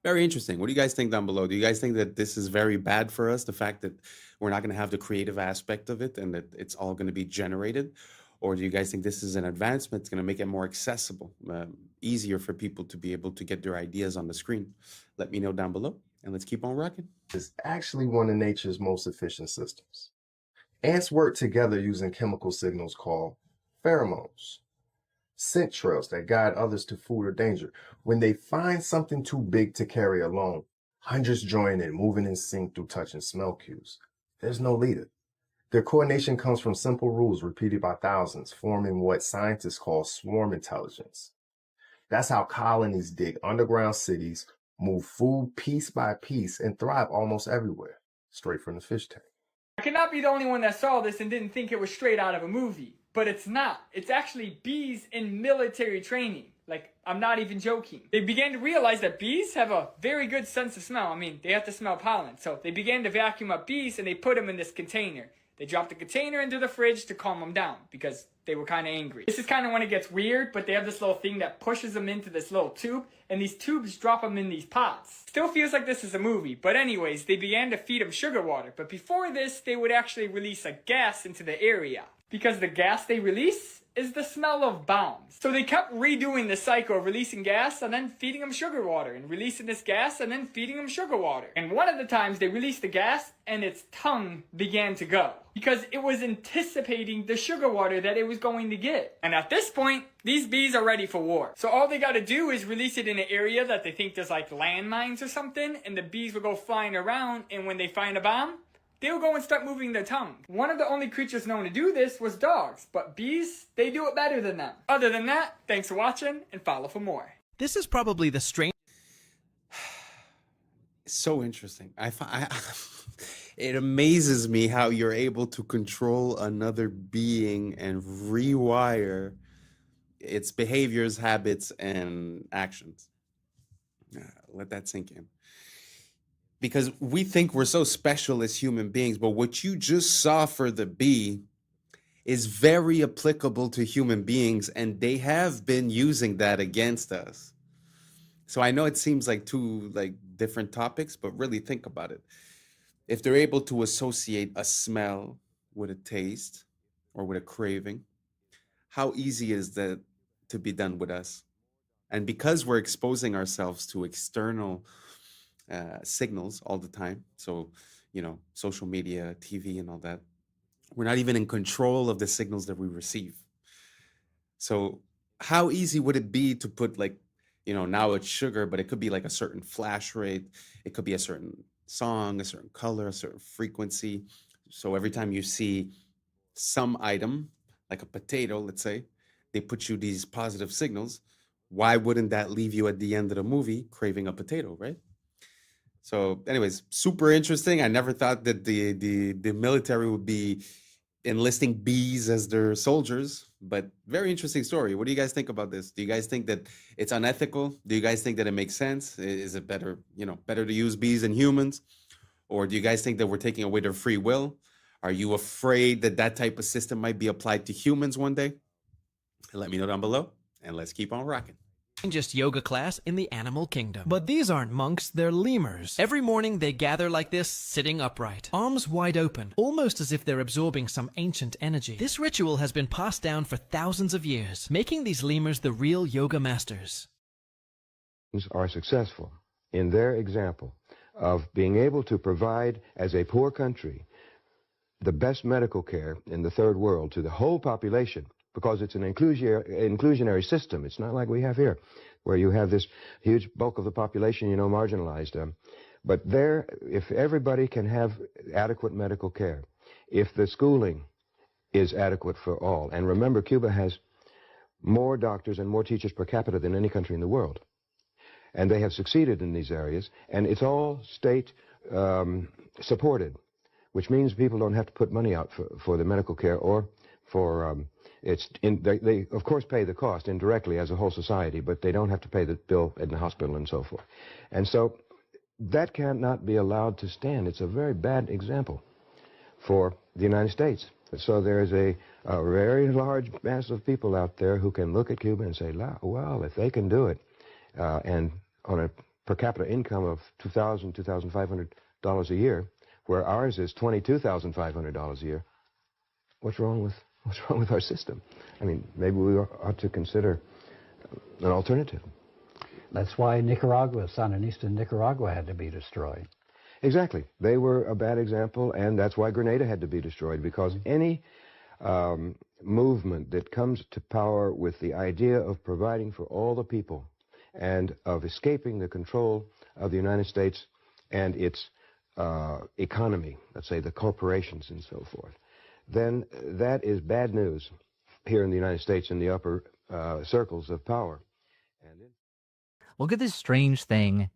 Very interesting. What do you guys think down below? Do you guys think that this is very bad for us, the fact that we're not going to have the creative aspect of it and that it's all going to be generated? Or do you guys think this is an advancement? It's going to make it more accessible, easier for people to be able to get their ideas on the screen? Let me know down below, and let's keep on rocking. Is actually one of nature's most efficient systems. Ants work together using chemical signals called pheromones, scent trails that guide others to food or danger. When they find something too big to carry alone, hundreds join in, moving in sync through touch and smell cues. There's no leader. Their coordination comes from simple rules repeated by thousands, forming what scientists call swarm intelligence. That's how colonies dig underground cities, move food piece by piece, and thrive almost everywhere, straight from the fish tank. I cannot be the only one that saw this and didn't think it was straight out of a movie. But it's not. It's actually bees in military training. Like, I'm not even joking. They began to realize that bees have a very good sense of smell. I mean, they have to smell pollen. So they began to vacuum up bees and they put them in this container. They dropped the container into the fridge to calm them down because they were kind of angry. This is kind of when it gets weird, but they have this little thing that pushes them into this little tube, and these tubes drop them in these pots. Still feels like this is a movie, but anyways, they began to feed them sugar water. But before this, they would actually release a gas into the area, because the gas they release is the smell of bombs. So they kept redoing the cycle of releasing gas and then feeding them sugar water, and releasing this gas and then feeding them sugar water. And one of the times they released the gas and its tongue began to go, because it was anticipating the sugar water that it was going to get. And at this point, these bees are ready for war. So all they gotta do is release it in an area that they think there's like landmines or something, and the bees will go flying around, and when they find a bomb, they'll go and start moving their tongue. One of the only creatures known to do this was dogs, but bees, they do it better than them. Other than that, thanks for watching and follow for more. This is probably the strange. So interesting. It amazes me how you're able to control another being and rewire its behaviors, habits, and actions. Let that sink in. Because we think we're so special as human beings, but what you just saw for the bee is very applicable to human beings, and they have been using that against us. So I know it seems like two different topics, but really think about it. If they're able to associate a smell with a taste or with a craving, how easy is that to be done with us? And because we're exposing ourselves to external signals all the time, so social media, TV, and all that, we're not even in control of the signals that we receive. So how easy would it be to put now it's sugar, but it could be like a certain flash rate, it could be a certain song, a certain color, a certain frequency. So every time you see some item like a potato, let's say, they put you these positive signals. Why wouldn't that leave you at the end of the movie craving a potato, right? So anyways, super interesting. I never thought that the military would be enlisting bees as their soldiers. But very interesting story. What do you guys think about this? Do you guys think that it's unethical? Do you guys think that it makes sense? Is it better, better to use bees than humans? Or do you guys think that we're taking away their free will? Are you afraid that that type of system might be applied to humans one day? Let me know down below, and let's keep on rocking. Just yoga class in the animal kingdom. But these aren't monks, they're lemurs. Every morning they gather like this, sitting upright, arms wide open, almost as if they're absorbing some ancient energy. This ritual has been passed down for thousands of years, making these lemurs the real yoga masters. Are successful in their example of being able to provide, as a poor country, the best medical care in the third world to the whole population, because it's an inclusionary system. It's not like we have here, where you have this huge bulk of the population, marginalized. But there, if everybody can have adequate medical care, if the schooling is adequate for all, and remember, Cuba has more doctors and more teachers per capita than any country in the world, and they have succeeded in these areas, and it's all state supported, which means people don't have to put money out for the medical care or for they of course pay the cost indirectly as a whole society, but they don't have to pay the bill in the hospital and so forth. And so that cannot be allowed to stand. It's a very bad example for the United States. So there's a very large mass of people out there who can look at Cuba and say, well, if they can do it, and on a per capita income of $2,000, $2,500 a year, where ours is $22,500 a year, what's wrong with our system? I mean, maybe we ought to consider an alternative. That's why Nicaragua, Sandinista Nicaragua, had to be destroyed. Exactly. They were a bad example, and that's why Grenada had to be destroyed, because any movement that comes to power with the idea of providing for all the people and of escaping the control of the United States and its economy, let's say the corporations and so forth, then that is bad news here in the United States in the upper circles of power. Look at this strange thing.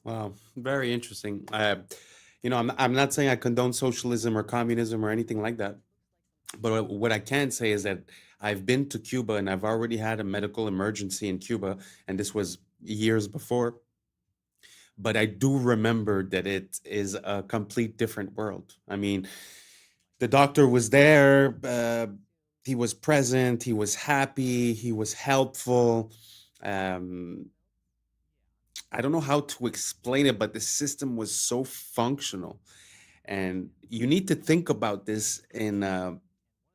Wow, very interesting. I'm not saying I condone socialism or communism or anything like that. But what I can say is that I've been to Cuba and I've already had a medical emergency in Cuba, and this was years before. But I do remember that it is a complete different world. I mean, the doctor was there, he was present, he was happy, he was helpful. I don't know how to explain it, but the system was so functional. And you need to think about this in an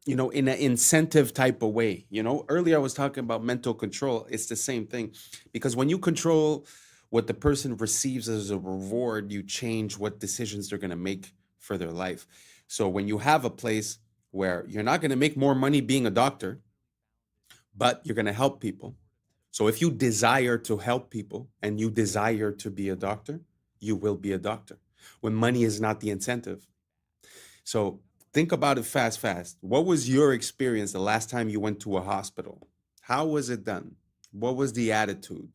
incentive type of way. Earlier I was talking about mental control. It's the same thing, because when you control what the person receives as a reward, you change what decisions they're going to make for their life. So when you have a place where you're not going to make more money being a doctor, but you're going to help people. So if you desire to help people and you desire to be a doctor, you will be a doctor, when money is not the incentive. So think about it fast. What was your experience the last time you went to a hospital? How was it done? What was the attitude?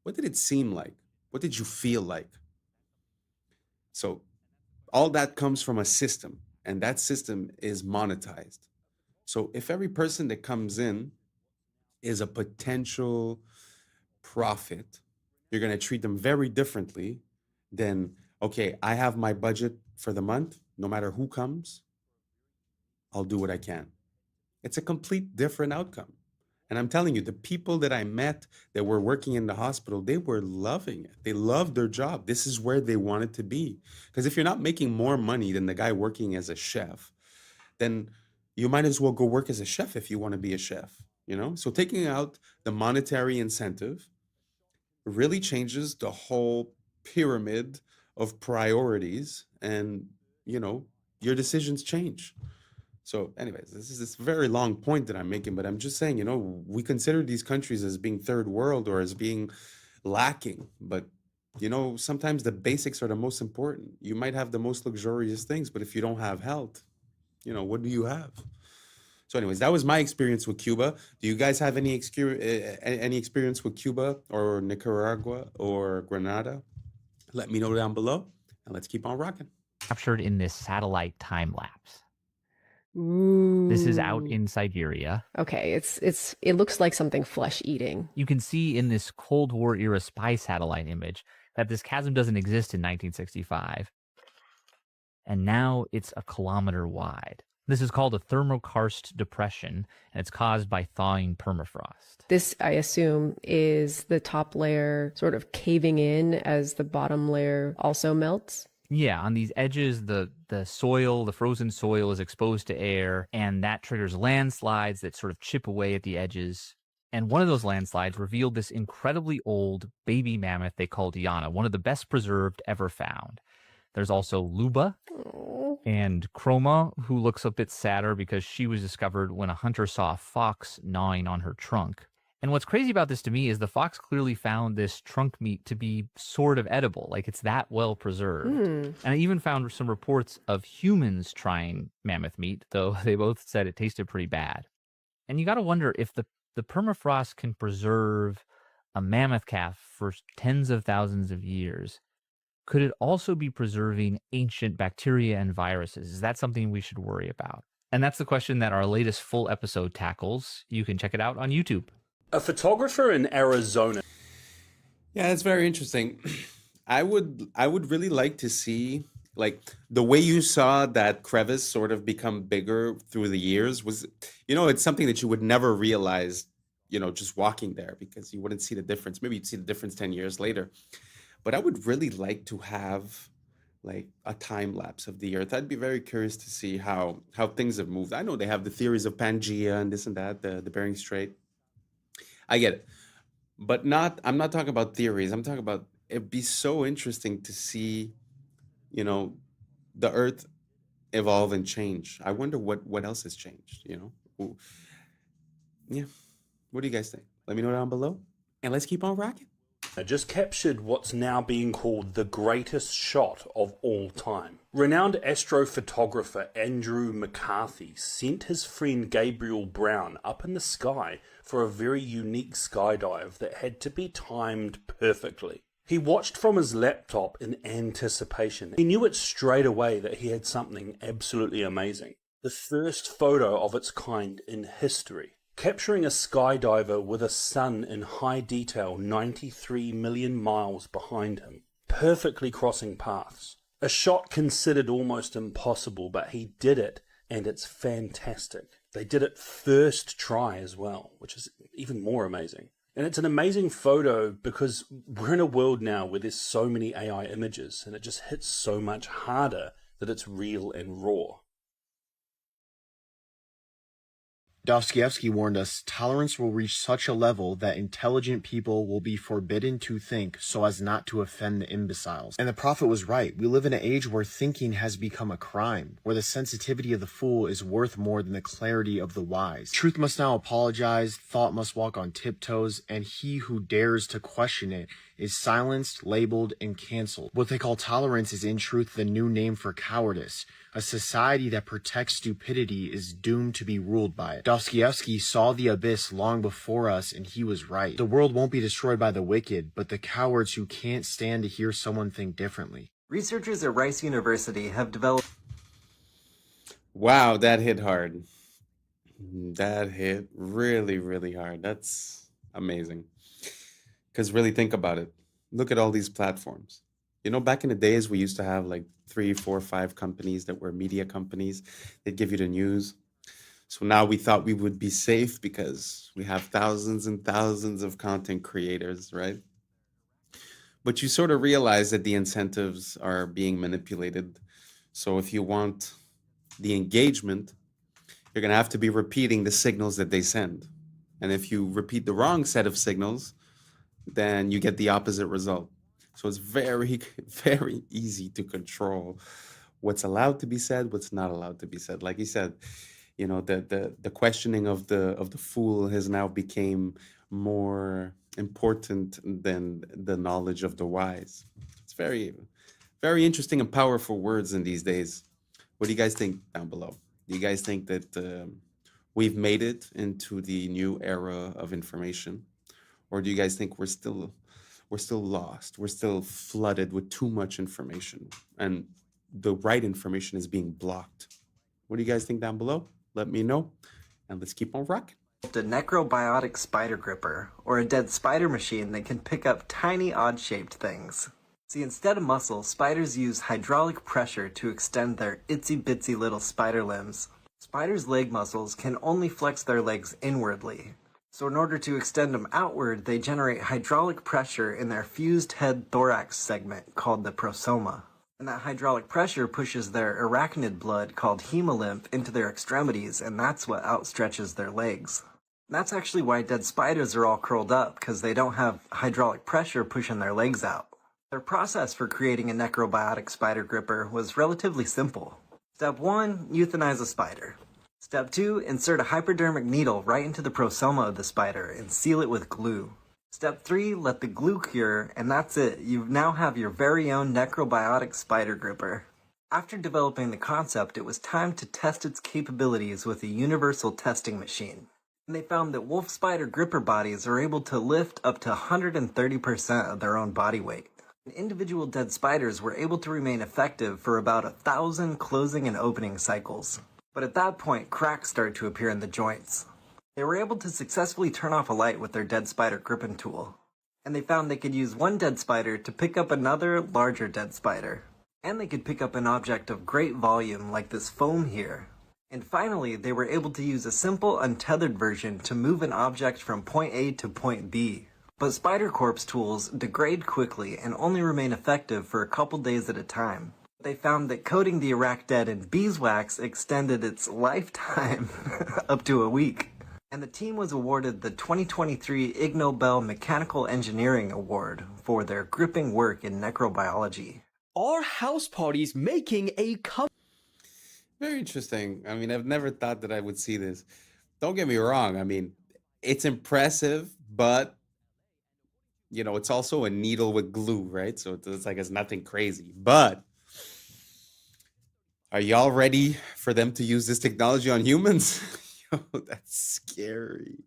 What did it seem like? What did you feel like? So all that comes from a system, and that system is monetized. So if every person that comes in is a potential profit, you're going to treat them very differently than, okay, I have my budget for the month. No matter who comes, I'll do what I can. It's a complete different outcome. And I'm telling you, the people that I met that were working in the hospital, they were loving it. They loved their job. This is where they wanted to be. Because if you're not making more money than the guy working as a chef, then you might as well go work as a chef if you want to be a chef, So taking out the monetary incentive really changes the whole pyramid of priorities, and, your decisions change. So anyways, this is this very long point that I'm making, but I'm just saying, we consider these countries as being third world or as being lacking, but sometimes the basics are the most important. You might have the most luxurious things, but if you don't have health, what do you have? So anyways, that was my experience with Cuba. Do you guys have any experience with Cuba or Nicaragua or Grenada? Let me know down below, and let's keep on rocking. Captured in this satellite time lapse. This is out in Siberia. Okay, it looks like something flesh eating. You can see in this Cold War era spy satellite image that this chasm doesn't exist in 1965. And now it's a kilometer wide. This is called a thermokarst depression, and it's caused by thawing permafrost. This, I assume, is the top layer sort of caving in as the bottom layer also melts. Yeah, on these edges, the soil, the frozen soil is exposed to air, and that triggers landslides that sort of chip away at the edges. And one of those landslides revealed this incredibly old baby mammoth they called Yana, one of the best preserved ever found. There's also Luba and Chroma, who looks a bit sadder because she was discovered when a hunter saw a fox gnawing on her trunk. And what's crazy about this to me is the fox clearly found this trunk meat to be sort of edible, like it's that well preserved. And I even found some reports of humans trying mammoth meat, though they both said it tasted pretty bad. And you got to wonder if the permafrost can preserve a mammoth calf for tens of thousands of years. Could it also be preserving ancient bacteria and viruses? Is that something we should worry about? And that's the question that our latest full episode tackles. You can check it out on YouTube. A photographer in Arizona. Yeah, it's very interesting. I would really like to see, like, the way you saw that crevice sort of become bigger through the years was, it's something that you would never realize, just walking there, because you wouldn't see the difference. Maybe you'd see the difference 10 years later. But I would really like to have like a time lapse of the Earth. I'd be very curious to see how things have moved. I know they have the theories of Pangea and this and that, the Bering Strait. I get it. But I'm not talking about theories. I'm talking about, it'd be so interesting to see, the Earth evolve and change. I wonder what else has changed, Yeah. What do you guys think? Let me know down below. And let's keep on rocking. I just captured what's now being called the greatest shot of all time. Renowned astrophotographer Andrew McCarthy sent his friend Gabriel Brown up in the sky for a very unique skydive that had to be timed perfectly. He watched from his laptop in anticipation. He knew it straight away that he had something absolutely amazing. The first photo of its kind in history. Capturing a skydiver with a sun in high detail 93 million miles behind him, perfectly crossing paths. A shot considered almost impossible, but he did it, and it's fantastic. They did it first try as well, which is even more amazing. And it's an amazing photo because we're in a world now where there's so many AI images, and it just hits so much harder that it's real and raw. Dostoevsky warned us, tolerance will reach such a level that intelligent people will be forbidden to think so as not to offend the imbeciles. And the prophet was right. We live in an age where thinking has become a crime, where the sensitivity of the fool is worth more than the clarity of the wise. Truth must now apologize, thought must walk on tiptoes, and he who dares to question it is silenced, labeled, and canceled. What they call tolerance is in truth the new name for cowardice. A society that protects stupidity is doomed to be ruled by it. Dostoevsky saw the abyss long before us, and he was right. The world won't be destroyed by the wicked, but the cowards who can't stand to hear someone think differently. Researchers at Rice University have developed... Wow, that hit hard. That hit really, really hard. That's amazing. Because really think about it. Look at all these platforms. Back in the days, we used to have like 3, 4, 5 companies that were media companies. They'd give you the news. So now we thought we would be safe because we have thousands and thousands of content creators, right? But you sort of realize that the incentives are being manipulated. So if you want the engagement, you're going to have to be repeating the signals that they send. And if you repeat the wrong set of signals, then you get the opposite result. So it's very, very easy to control what's allowed to be said, what's not allowed to be said. Like he said, the questioning of the fool has now became more important than the knowledge of the wise. It's very, very interesting and powerful words in these days. What do you guys think down below? Do you guys think that we've made it into the new era of information? Or do you guys think we're still lost? We're still flooded with too much information and the right information is being blocked. What What do you guys think down below? Let me know, and let's keep on rocking. A necrobiotic spider gripper, or a dead spider machine that can pick up tiny odd-shaped things. See, instead of muscle, spiders use hydraulic pressure to extend their itsy-bitsy little spider limbs. Spiders' leg muscles can only flex their legs inwardly. So in order to extend them outward, they generate hydraulic pressure in their fused head thorax segment called the prosoma. And that hydraulic pressure pushes their arachnid blood called hemolymph into their extremities, and that's what outstretches their legs. That's actually why dead spiders are all curled up, because they don't have hydraulic pressure pushing their legs out. Their process for creating a necrobiotic spider gripper was relatively simple. Step 1, euthanize a spider. Step 2, insert a hypodermic needle right into the prosoma of the spider and seal it with glue. Step 3, let the glue cure, and that's it. You now have your very own necrobiotic spider gripper. After developing the concept, it was time to test its capabilities with a universal testing machine. And they found that wolf spider gripper bodies are able to lift up to 130% of their own body weight. Individual dead spiders were able to remain effective for about 1,000 closing and opening cycles. But at that point, cracks started to appear in the joints. They were able to successfully turn off a light with their dead spider gripping tool. And they found they could use one dead spider to pick up another, larger dead spider. And they could pick up an object of great volume like this foam here. And finally, they were able to use a simple untethered version to move an object from point A to point B. But spider corpse tools degrade quickly and only remain effective for a couple days at a time. They found that coating the arachnid in beeswax extended its lifetime up to a week. And the team was awarded the 2023 Ig Nobel Mechanical Engineering Award for their gripping work in necrobiology. Are house parties making a Very interesting. I mean, I've never thought that I would see this. Don't get me wrong. I mean, it's impressive, but you know, it's also a needle with glue, right? So it's like it's nothing crazy. But are y'all ready for them to use this technology on humans? Yo, that's scary.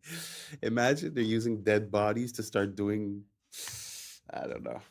Imagine they're using dead bodies to start doing, I don't know.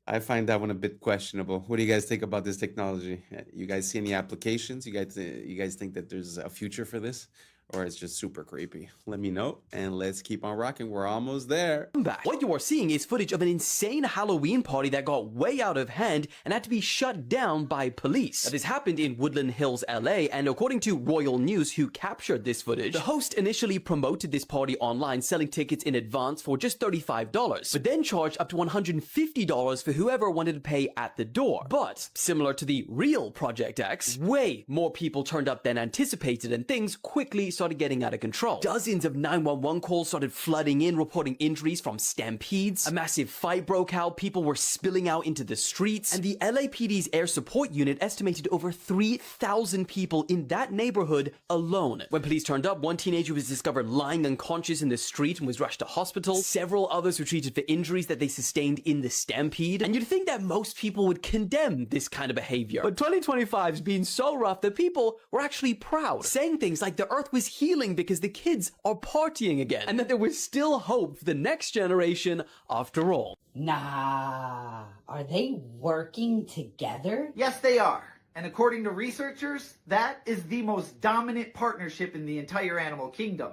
I find that one a bit questionable. What do you guys think about this technology? You guys see any applications? You guys think that there's a future for this? Or it's just super creepy? Let me know, and let's keep on rocking. We're almost there. What you are seeing is footage of an insane Halloween party that got way out of hand and had to be shut down by police. This happened in Woodland Hills, LA, and according to Royal News, who captured this footage, the host initially promoted this party online, selling tickets in advance for just $35, but then charged up to $150 for whoever wanted to pay at the door. But, similar to the real Project X, way more people turned up than anticipated, and things quickly started getting out of control. Dozens of 911 calls started flooding in, reporting injuries from stampedes. A massive fight broke out, people were spilling out into the streets, and the LAPD's air support unit estimated over 3,000 people in that neighborhood alone. When police turned up, one teenager was discovered lying unconscious in the street and was rushed to hospital. Several others were treated for injuries that they sustained in the stampede. And you'd think that most people would condemn this kind of behavior. But 2025's been so rough that people were actually proud, saying things like the earth was healing because the kids are partying again, and that there was still hope for the next generation after all. Nah, are they working together? Yes, they are. And according to researchers, that is the most dominant partnership in the entire animal kingdom.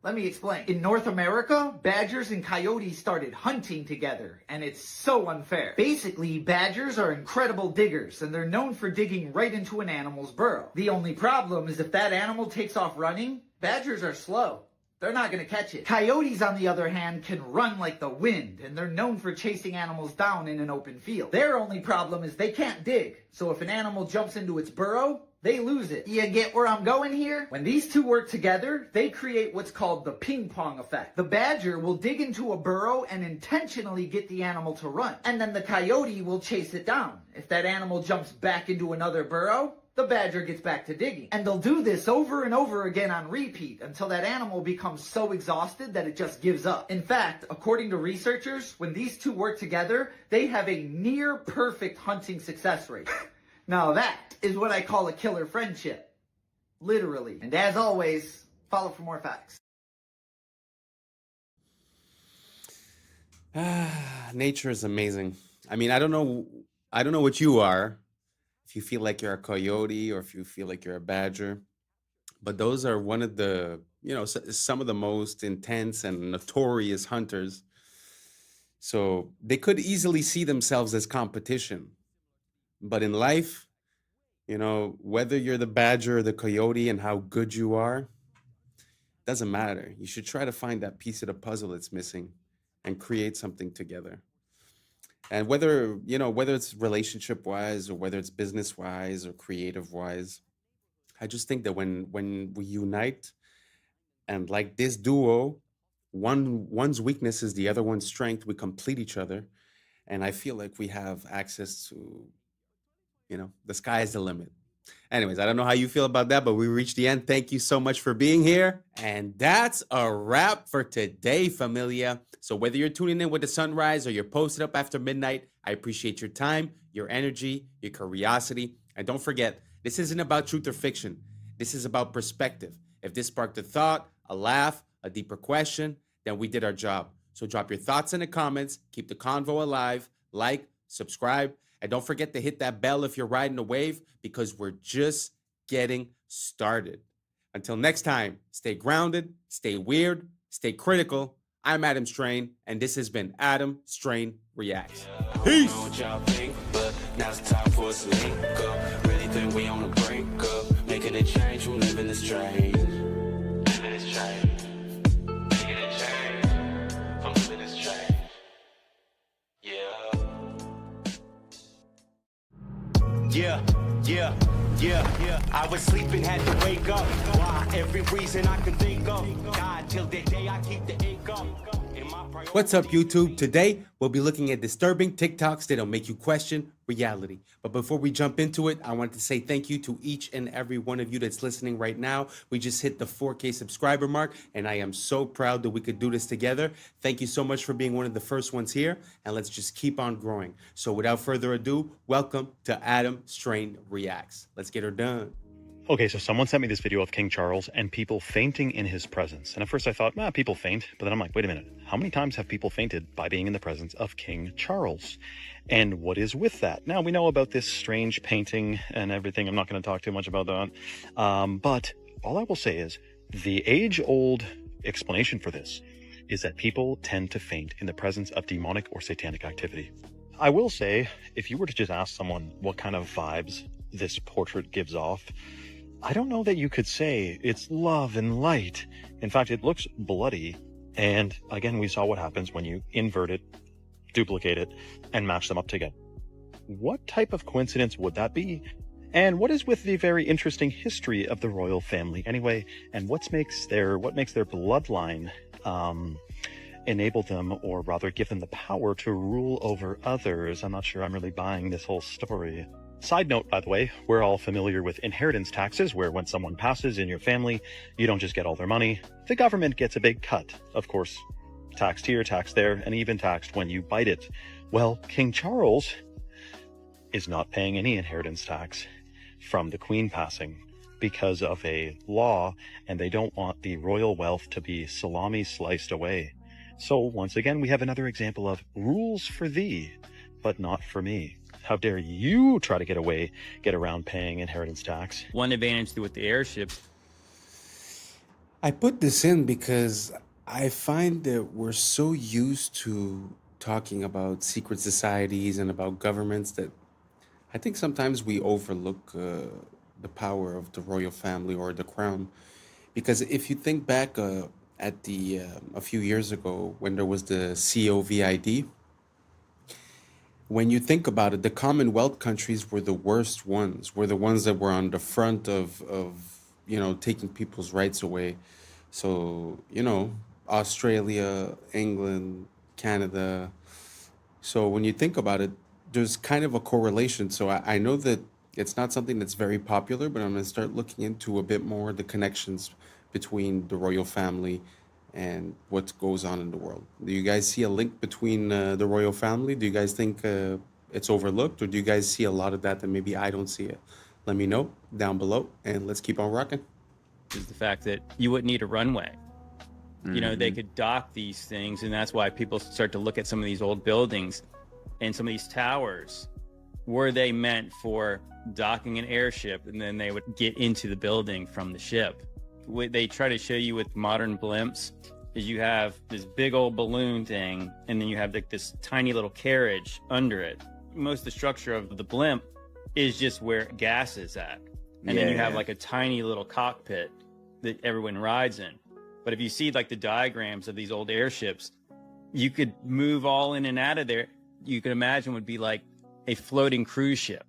Let me explain. In North America, badgers and coyotes started hunting together, and it's so unfair. Basically, badgers are incredible diggers, and they're known for digging right into an animal's burrow. The only problem is if that animal takes off running, badgers are slow. They're not going to catch it. Coyotes, on the other hand, can run like the wind, and they're known for chasing animals down in an open field. Their only problem is they can't dig, so if an animal jumps into its burrow, they lose it. You get where I'm going here? When these two work together, they create what's called the ping pong effect. The badger will dig into a burrow and intentionally get the animal to run, and then the coyote will chase it down. If that animal jumps back into another burrow, the badger gets back to digging. And they'll do this over and over again on repeat until that animal becomes so exhausted that it just gives up. In fact, according to researchers, when these two work together, they have a near perfect hunting success rate. Now that is what I call a killer friendship. Literally. And as always, follow for more facts. Nature is amazing. I mean, I don't know what you are, if you feel like you're a coyote or if you feel like you're a badger. But those are one of the, some of the most intense and notorious hunters. So they could easily see themselves as competition. But in life, whether you're the badger or the coyote and how good you are, doesn't matter. You should try to find that piece of the puzzle that's missing and create something together. And whether it's relationship wise or whether it's business wise or creative wise, I just think that when we unite and like this duo, one's weakness is the other one's strength, we complete each other. And I feel like we have access to, the sky is the limit. Anyways, I don't know how you feel about that, but we reached the end. Thank you so much for being here. And that's a wrap for today, familia. So whether you're tuning in with the sunrise or you're posted up after midnight, I appreciate your time, your energy, your curiosity. And don't forget, this isn't about truth or fiction. This is about perspective. If this sparked a thought, a laugh, a deeper question, then we did our job. So drop your thoughts in the comments. Keep the convo alive. Like, subscribe. And don't forget to hit that bell if you're riding a wave, because we're just getting started. Until next time, stay grounded, stay weird, stay critical. I'm Adam Strain, and this has been Adam Strain Reacts. Peace! Now it's time for us to link up. Really think we on the brink up. Making a change, we living this strange. Living this change. Making a change. I'm living this change. Yeah. I was sleeping, had to wake up. Why? Every reason I can think of. God, till the day I keep the ink up. What's up, YouTube? Today, we'll be looking at disturbing TikToks that'll make you question reality. But before we jump into it, I want to say thank you to each and every one of you that's listening right now. We just hit the 4K subscriber mark, and I am so proud that we could do this together. Thank you so much for being one of the first ones here, and let's just keep on growing. So without further ado, welcome to Adam Strain Reacts. Let's get her done. Okay, so someone sent me this video of King Charles and people fainting in his presence. And at first I thought, people faint. But then I'm like, wait a minute. How many times have people fainted by being in the presence of King Charles? And what is with that? Now, we know about this strange painting and everything. I'm not going to talk too much about that. But all I will say is the age-old explanation for this is that people tend to faint in the presence of demonic or satanic activity. I will say, if you were to just ask someone what kind of vibes this portrait gives off, I don't know that you could say it's love and light. In fact, it looks bloody. And again, we saw what happens when you invert it, duplicate it, and match them up together. What type of coincidence would that be? And what is with the very interesting history of the royal family anyway? And what makes their bloodline enable them, or rather give them the power to rule over others? I'm not sure I'm really buying this whole story. Side note, by the way, we're all familiar with inheritance taxes, where when someone passes in your family, you don't just get all their money. The government gets a big cut. Of course, taxed here, taxed there, and even taxed when you bite it. Well, King Charles is not paying any inheritance tax from the Queen passing because of a law, and they don't want the royal wealth to be salami sliced away. So once again, we have another example of rules for thee, but not for me. How dare you try to get around paying inheritance tax? One advantage with the airship. I put this in because I find that we're so used to talking about secret societies and about governments that I think sometimes we overlook the power of the royal family or the crown. Because if you think back at a few years ago when there was the COVID, when you think about it, the Commonwealth countries were the worst ones, were the ones that were on the front of taking people's rights away. So, Australia, England, Canada. So when you think about it, there's kind of a correlation. So I know that it's not something that's very popular, but I'm going to start looking into a bit more the connections between the royal family and what goes on in the world. Do you guys see a link between the royal family? Do you guys think it's overlooked, or do you guys see a lot of that maybe I don't see it? Let me know down below, and let's keep on rocking. Is the fact that you wouldn't need a runway. They could dock these things, and that's why people start to look at some of these old buildings and some of these towers were they meant for docking an airship and then they would get into the building from the ship? What they try to show you with modern blimps is you have this big old balloon thing, and then you have like this tiny little carriage under it. Most of the structure of the blimp is just where gas is at. And then you have like a tiny little cockpit that everyone rides in. But if you see like the diagrams of these old airships, you could move all in and out of there. You could imagine would be like a floating cruise ship.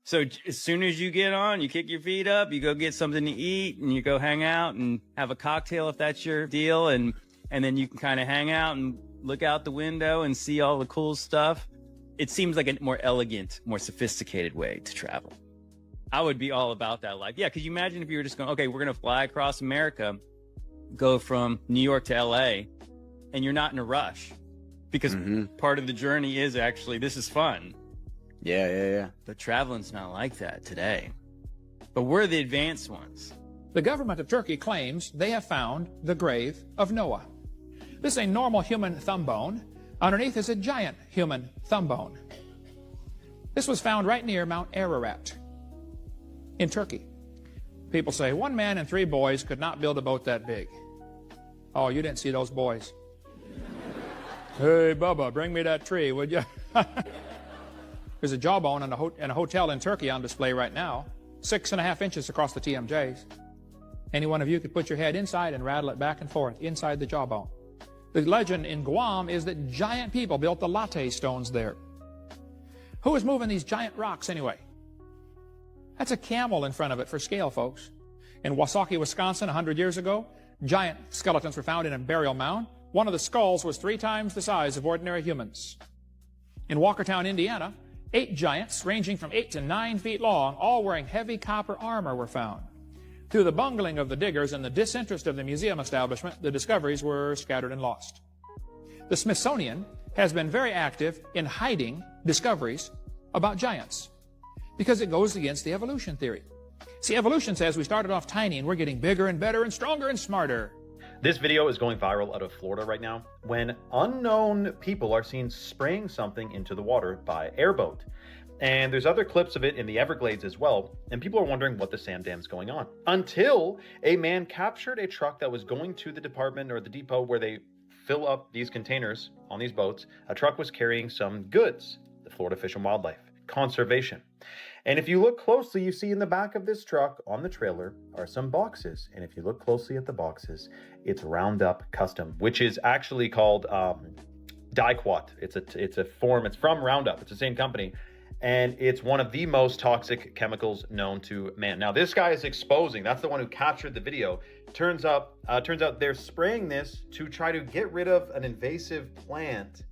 So as soon as you get on, you kick your feet up, you go get something to eat, and you go hang out and have a cocktail if that's your deal. And then you can kind of hang out and look out the window and see all the cool stuff. It seems like a more elegant, more sophisticated way to travel. I would be all about that life. Yeah, because you imagine if you were just going, okay, we're going to fly across America, go from New York to LA, and you're not in a rush. Because part of the journey is actually, this is fun. Yeah. But traveling's not like that today. But we're the advanced ones. The government of Turkey claims they have found the grave of Noah. This is a normal human thumb bone. Underneath is a giant human thumb bone. This was found right near Mount Ararat in Turkey. People say 1 man and 3 boys could not build a boat that big. Oh, you didn't see those boys. Hey, Bubba, bring me that tree, would you? There's a jawbone in a hotel in Turkey on display right now, 6.5 inches across the TMJs. Any one of you could put your head inside and rattle it back and forth inside the jawbone. The legend in Guam is that giant people built the latte stones there. Who is moving these giant rocks anyway? That's a camel in front of it for scale, folks. In Wasaki, Wisconsin, 100 years ago, giant skeletons were found in a burial mound. One of the skulls was 3 times the size of ordinary humans. In Walkertown, Indiana, 8 giants ranging from 8 to 9 feet long, all wearing heavy copper armor, were found. Through the bungling of the diggers and the disinterest of the museum establishment, the discoveries were scattered and lost. The Smithsonian has been very active in hiding discoveries about giants because it goes against the evolution theory. See, evolution says we started off tiny and we're getting bigger and better and stronger and smarter. This video is going viral out of Florida right now when unknown people are seen spraying something into the water by airboat. And there's other clips of it in the Everglades as well, and people are wondering what the Sam Dam's going on. Until a man captured a truck that was going to the department or the depot where they fill up these containers on these boats. A truck was carrying some goods, the Florida Fish and Wildlife Conservation. And if you look closely, you see in the back of this truck on the trailer are some boxes. And if you look closely at the boxes, it's Roundup Custom, which is actually called Diquat. It's a form, it's from Roundup. It's the same company. And it's one of the most toxic chemicals known to man. Now, this guy is exposing, that's the one who captured the video. Turns out they're spraying this to try to get rid of an invasive plant.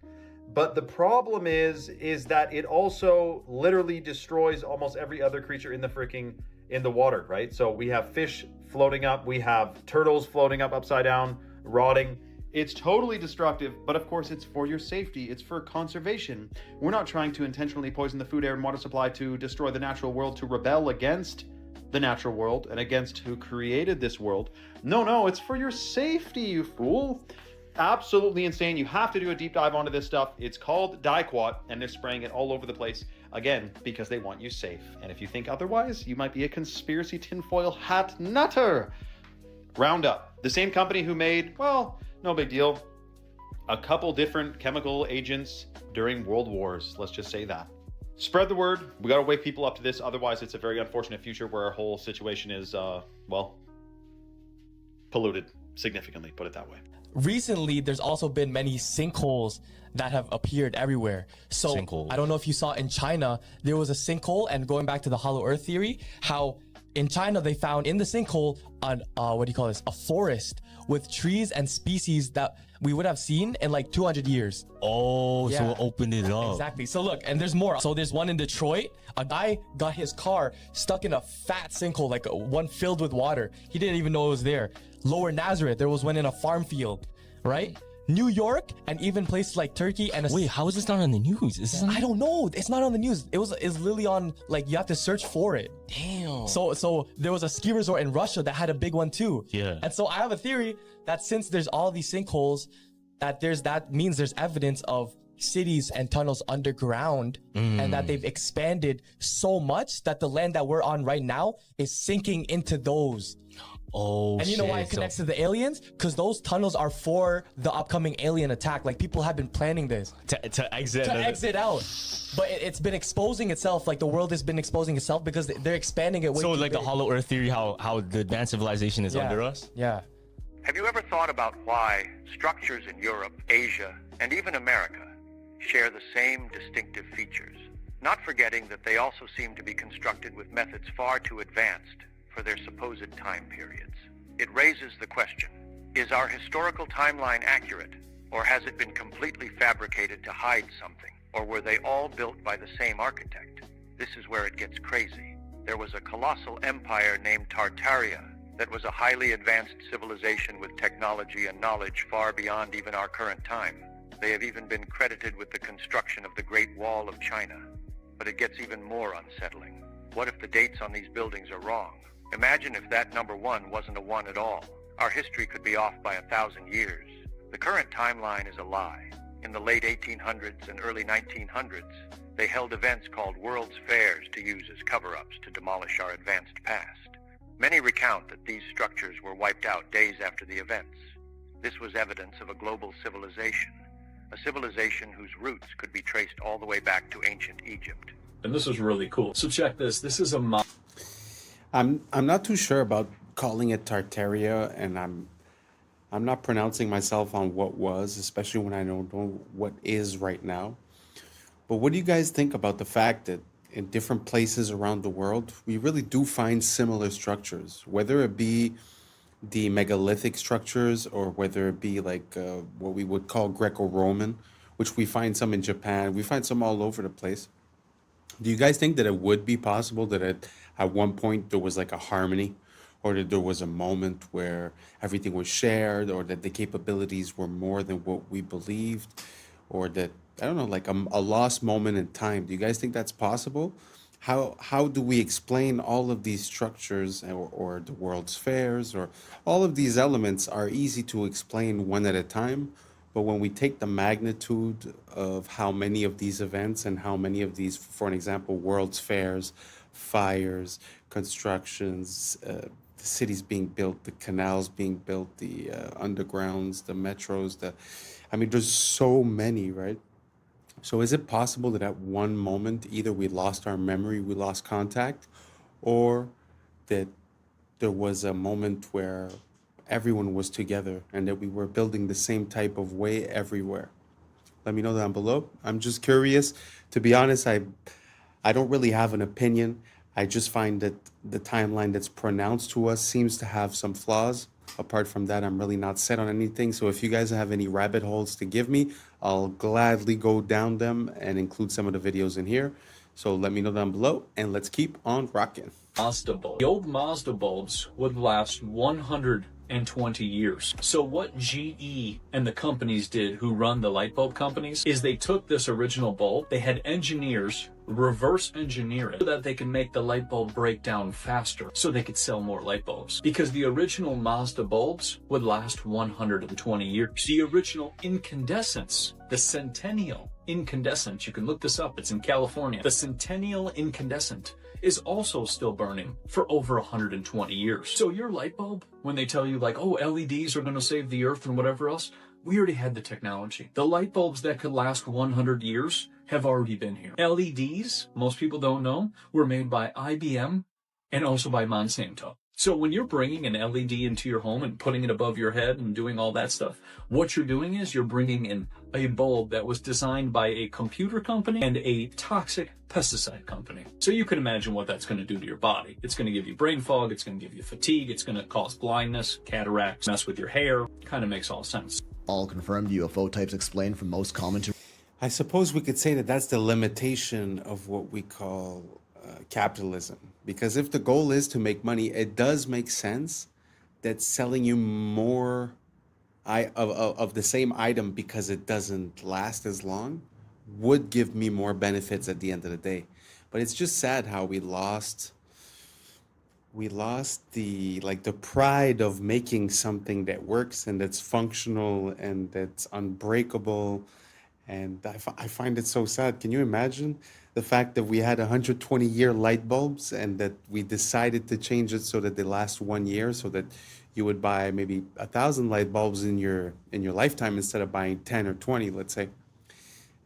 But the problem is that it also literally destroys almost every other creature in the water, right? So we have fish floating up, we have turtles floating up upside down, rotting. It's totally destructive, but of course it's for your safety, it's for conservation. We're not trying to intentionally poison the food, air, and water supply to destroy the natural world, to rebel against the natural world and against who created this world. No, it's for your safety, you fool. Absolutely insane. You have to do a deep dive onto this stuff. It's called Diquat, and they're spraying it all over the place, again, because they want you safe. And if you think otherwise, you might be a conspiracy tinfoil hat nutter. Roundup, the same company who made, well, no big deal, a couple different chemical agents during world wars. Let's just say that. Spread the word. We got to wake people up to this. Otherwise, it's a very unfortunate future where our whole situation is, well, polluted significantly, put it that way. Recently, there's also been many sinkholes that have appeared everywhere. So I don't know if you saw in China, there was a sinkhole, and going back to the hollow earth theory, how in China they found in the sinkhole a forest with trees and species that we would have seen in like 200 years. Oh, yeah. So it opened it up. Exactly. So look, and there's more. So there's one in Detroit. A guy got his car stuck in a fat sinkhole, like one filled with water. He didn't even know it was there. Lower Nazareth, there was one in a farm field, right? New York, and even places like Turkey and wait, how is this not on the news? I don't know. It's not on the news. It's literally on, like, you have to search for it. Damn. So there was a ski resort in Russia that had a big one too. Yeah. And so I have a theory that since there's all these sinkholes, that means there's evidence of cities and tunnels underground, and that they've expanded so much that the land that we're on right now is sinking into those. Oh, and you know why it connects to the aliens? Because those tunnels are for the upcoming alien attack. Like, people have been planning this to exit out, but it's been exposing itself. Like, the world has been exposing itself because they're expanding it way So too like big. the hollow earth theory, how the advanced civilization is under us? Yeah. Have you ever thought about why structures in Europe, Asia, and even America share the same distinctive features? Not forgetting that they also seem to be constructed with methods far too advanced for their supposed time periods. It raises the question, is our historical timeline accurate, or has it been completely fabricated to hide something, or were they all built by the same architect? This is where it gets crazy. There was a colossal empire named Tartaria that was a highly advanced civilization with technology and knowledge far beyond even our current time. They have even been credited with the construction of the Great Wall of China. But it gets even more unsettling. What if the dates on these buildings are wrong? Imagine if that number 1 wasn't a 1 at all. Our history could be off by 1,000 years. The current timeline is a lie. In the late 1800s and early 1900s, they held events called World's Fairs to use as cover-ups to demolish our advanced past. Many recount that these structures were wiped out days after the events. This was evidence of a global civilization, a civilization whose roots could be traced all the way back to ancient Egypt. And this is really cool. So check this. This is a I'm not too sure about calling it Tartaria, and I'm not pronouncing myself on what was, especially when I don't know what is right now. But what do you guys think about the fact that in different places around the world, we really do find similar structures, whether it be the megalithic structures or whether it be like what we would call Greco-Roman, which we find some in Japan, we find some all over the place. Do you guys think that it would be possible that at one point there was like a harmony, or that there was a moment where everything was shared, or that the capabilities were more than what we believed, or that, I don't know, like a lost moment in time? Do you guys think that's possible? How do we explain all of these structures, or the World's Fairs, or all of these elements are easy to explain one at a time? But when we take the magnitude of how many of these events and how many of these, for an example, World's Fairs, fires, constructions, the cities being built, the canals being built, the undergrounds, the metros, there's so many, right? So is it possible that at one moment, either we lost our memory, we lost contact, or that there was a moment where everyone was together and that we were building the same type of way everywhere? Let me know down below. I'm just curious. To be honest, I don't really have an opinion. I just find that the timeline that's pronounced to us seems to have some flaws. Apart from that, I'm really not set on anything. So if you guys have any rabbit holes to give me, I'll gladly go down them and include some of the videos in here. So let me know down below, and let's keep on rocking. Mazda bulb. The old Mazda bulbs would last 120 years. So what GE and the companies did who run the light bulb companies is they took this original bulb, they had engineers reverse engineer it so that they can make the light bulb break down faster so they could sell more light bulbs. Because the original Mazda bulbs would last 120 years. The original incandescents, the Centennial incandescent, you can look this up, it's in California. The Centennial incandescent is also still burning for over 120 years. So your light bulb, when they tell you like, oh, LEDs are going to save the earth and whatever else, we already had the technology. The light bulbs that could last 100 years have already been here. LEDs, most people don't know, were made by IBM and also by Monsanto. So when you're bringing an LED into your home and putting it above your head and doing all that stuff, what you're doing is you're bringing in a bulb that was designed by a computer company and a toxic pesticide company. So you can imagine what that's going to do to your body. It's going to give you brain fog, it's going to give you fatigue, it's going to cause blindness, cataracts, mess with your hair. Kind of makes all sense. All confirmed UFO types explained from most common to... I suppose we could say that that's the limitation of what we call capitalism. Because if the goal is to make money, it does make sense that selling you more of the same item because it doesn't last as long would give me more benefits at the end of the day. But it's just sad how we lost the pride of making something that works and that's functional and that's unbreakable And I find it so sad. Can you imagine the fact that we had 120-year light bulbs and that we decided to change it so that they last 1 year, so that you would buy maybe 1,000 light bulbs in your lifetime instead of buying 10 or 20, let's say.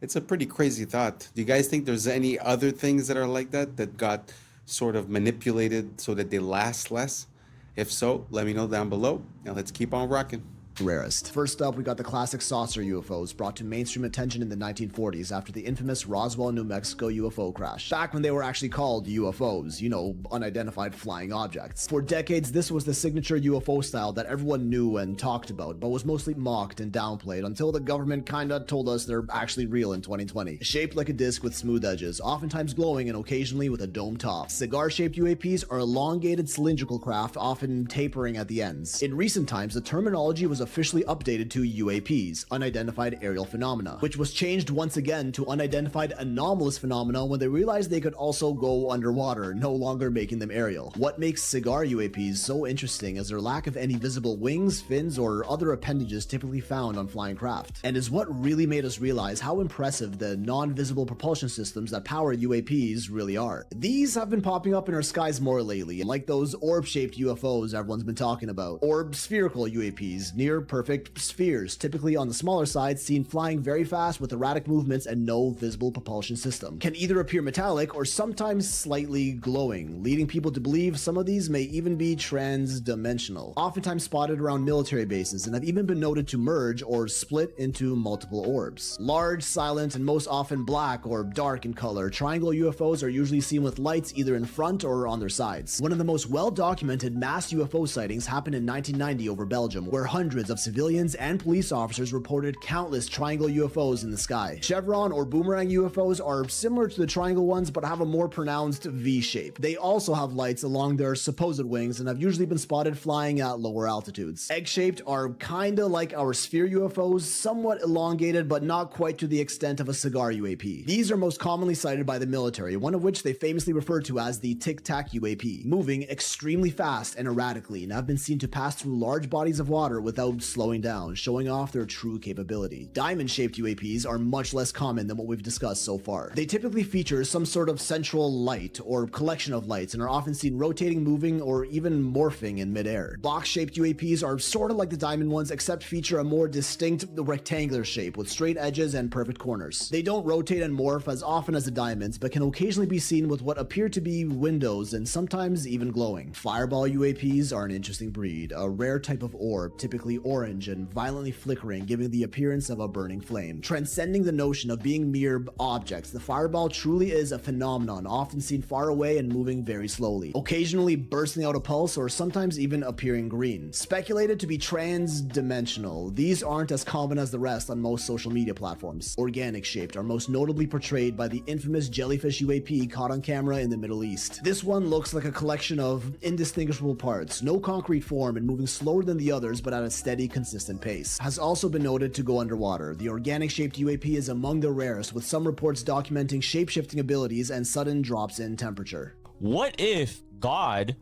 It's a pretty crazy thought. Do you guys think there's any other things that are like that got sort of manipulated so that they last less? If so, let me know down below. Now let's keep on rocking. Rarest. First up, we got the classic saucer UFOs brought to mainstream attention in the 1940s after the infamous Roswell, New Mexico UFO crash. Back when they were actually called UFOs, you know, unidentified flying objects. For decades, this was the signature UFO style that everyone knew and talked about, but was mostly mocked and downplayed until the government kinda told us they're actually real in 2020. Shaped like a disc with smooth edges, oftentimes glowing and occasionally with a dome top. Cigar-shaped UAPs are elongated cylindrical craft, often tapering at the ends. In recent times, the terminology was officially updated to UAPs, unidentified aerial phenomena, which was changed once again to unidentified anomalous phenomena when they realized they could also go underwater, no longer making them aerial. What makes cigar UAPs so interesting is their lack of any visible wings, fins, or other appendages typically found on flying craft, and is what really made us realize how impressive the non-visible propulsion systems that power UAPs really are. These have been popping up in our skies more lately, like those orb-shaped UFOs everyone's been talking about, or spherical UAPs, near perfect spheres, typically on the smaller side, seen flying very fast with erratic movements and no visible propulsion system. Can either appear metallic or sometimes slightly glowing, leading people to believe some of these may even be trans-dimensional. Oftentimes spotted around military bases and have even been noted to merge or split into multiple orbs. Large, silent, and most often black or dark in color, triangle UFOs are usually seen with lights either in front or on their sides. One of the most well-documented mass UFO sightings happened in 1990 over Belgium, where hundreds of civilians and police officers reported countless triangle UFOs in the sky. Chevron or boomerang UFOs are similar to the triangle ones but have a more pronounced V shape. They also have lights along their supposed wings and have usually been spotted flying at lower altitudes. Egg-shaped are kinda like our sphere UFOs, somewhat elongated but not quite to the extent of a cigar UAP. These are most commonly cited by the military, one of which they famously refer to as the tic-tac UAP, moving extremely fast and erratically, and have been seen to pass through large bodies of water without slowing down, showing off their true capability. Diamond-shaped UAPs are much less common than what we've discussed so far. They typically feature some sort of central light or collection of lights and are often seen rotating, moving, or even morphing in midair. Box-shaped UAPs are sort of like the diamond ones, except feature a more distinct rectangular shape with straight edges and perfect corners. They don't rotate and morph as often as the diamonds, but can occasionally be seen with what appear to be windows and sometimes even glowing. Fireball UAPs are an interesting breed, a rare type of orb, typically orange and violently flickering, giving the appearance of a burning flame. Transcending the notion of being mere objects, the fireball truly is a phenomenon, often seen far away and moving very slowly, occasionally bursting out a pulse or sometimes even appearing green. Speculated to be trans-dimensional, these aren't as common as the rest on most social media platforms. Organic-shaped are most notably portrayed by the infamous jellyfish UAP caught on camera in the Middle East. This one looks like a collection of indistinguishable parts, no concrete form and moving slower than the others but at a steady, consistent pace. Has also been noted to go underwater. The organic-shaped UAP is among the rarest, with some reports documenting shape-shifting abilities and sudden drops in temperature. What if God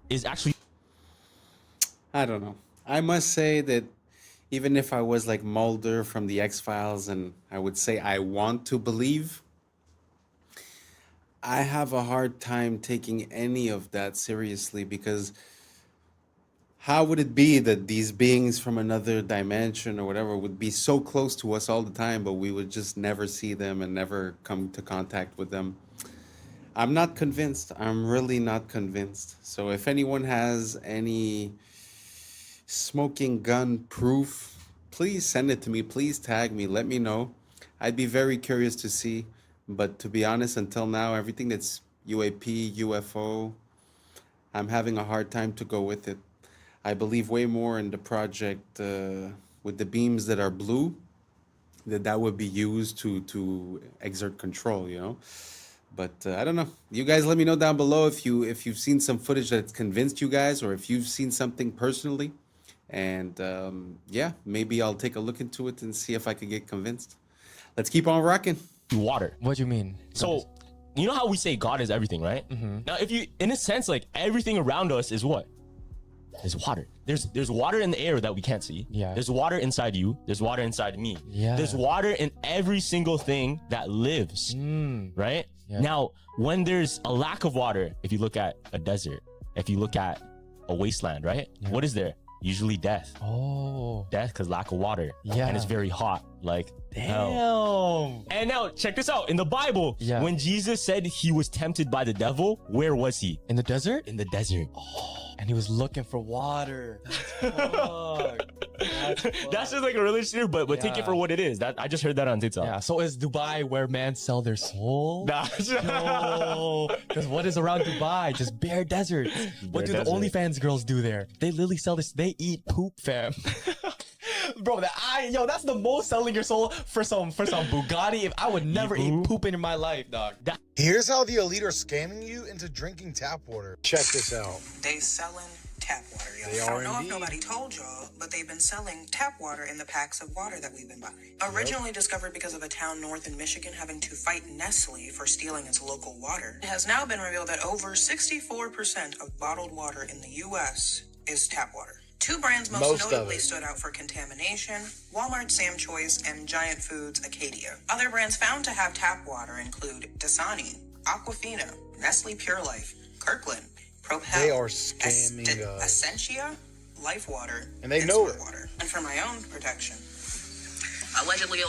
is actually... I don't know. I must say that even if I was like Mulder from the X-Files and I would say I want to believe, I have a hard time taking any of that seriously, because how would it be that these beings from another dimension or whatever would be so close to us all the time, but we would just never see them and never come to contact with them? I'm not convinced. I'm really not convinced. So if anyone has any smoking gun proof, please send it to me. Please tag me. Let me know. I'd be very curious to see. But to be honest, until now, everything that's UAP, UFO, I'm having a hard time to go with it. I believe way more in the project with the beams that are blue, that would be used to exert control, you know. But I don't know. You guys let me know down below if you've seen some footage that's convinced you guys, or if you've seen something personally. And yeah, maybe I'll take a look into it and see if I could get convinced. Let's keep on rocking. Water. What do you mean? So, you know how we say God is everything, right? Mm-hmm. Now, if you, in a sense, like everything around us is what? There's water. There's water in the air that we can't see. Yeah. There's water inside you. There's water inside me. Yeah. There's water in every single thing that lives. Right? Yeah. Now, when there's a lack of water, if you look at a desert, if you look at a wasteland, right? Yeah. What is there? Usually death. Oh. Death because lack of water. Yeah. And it's very hot. Like, hell. Damn. And now, check this out. In the Bible, Yeah. when Jesus said he was tempted by the devil, where was he? In the desert? In the desert. And he was looking for water. That's just like a really serious, but take it Yeah. for what it is. That I just heard that on TikTok. Yeah. So is Dubai where men sell their soul? Nah. No. Because what is around Dubai? Just bare desert. What do the desert. OnlyFans girls do there? They literally sell this. They eat poop, fam. Bro, that's the most selling your soul for some Bugatti. If I would never eat poop in my life, dog. Here's how the elite are scamming you into drinking tap water. Check this out. They selling tap water, y'all. They I are don't know indeed. if nobody told y'all, but they've been selling tap water in the packs of water that we've been buying. Originally discovered because of a town north in Michigan having to fight Nestle for stealing its local water, it has now been revealed that over 64% of bottled water in the U.S. is tap water. Two brands most of notably it. stood out for contamination: Walmart Sam Choice and Giant Foods Acadia. Other brands found to have tap water include Dasani, Aquafina, Nestle Pure Life, Kirkland, Propel, They are scamming us. Essentia, Life Water, And they know Smart it. Water. And for my own protection, allegedly.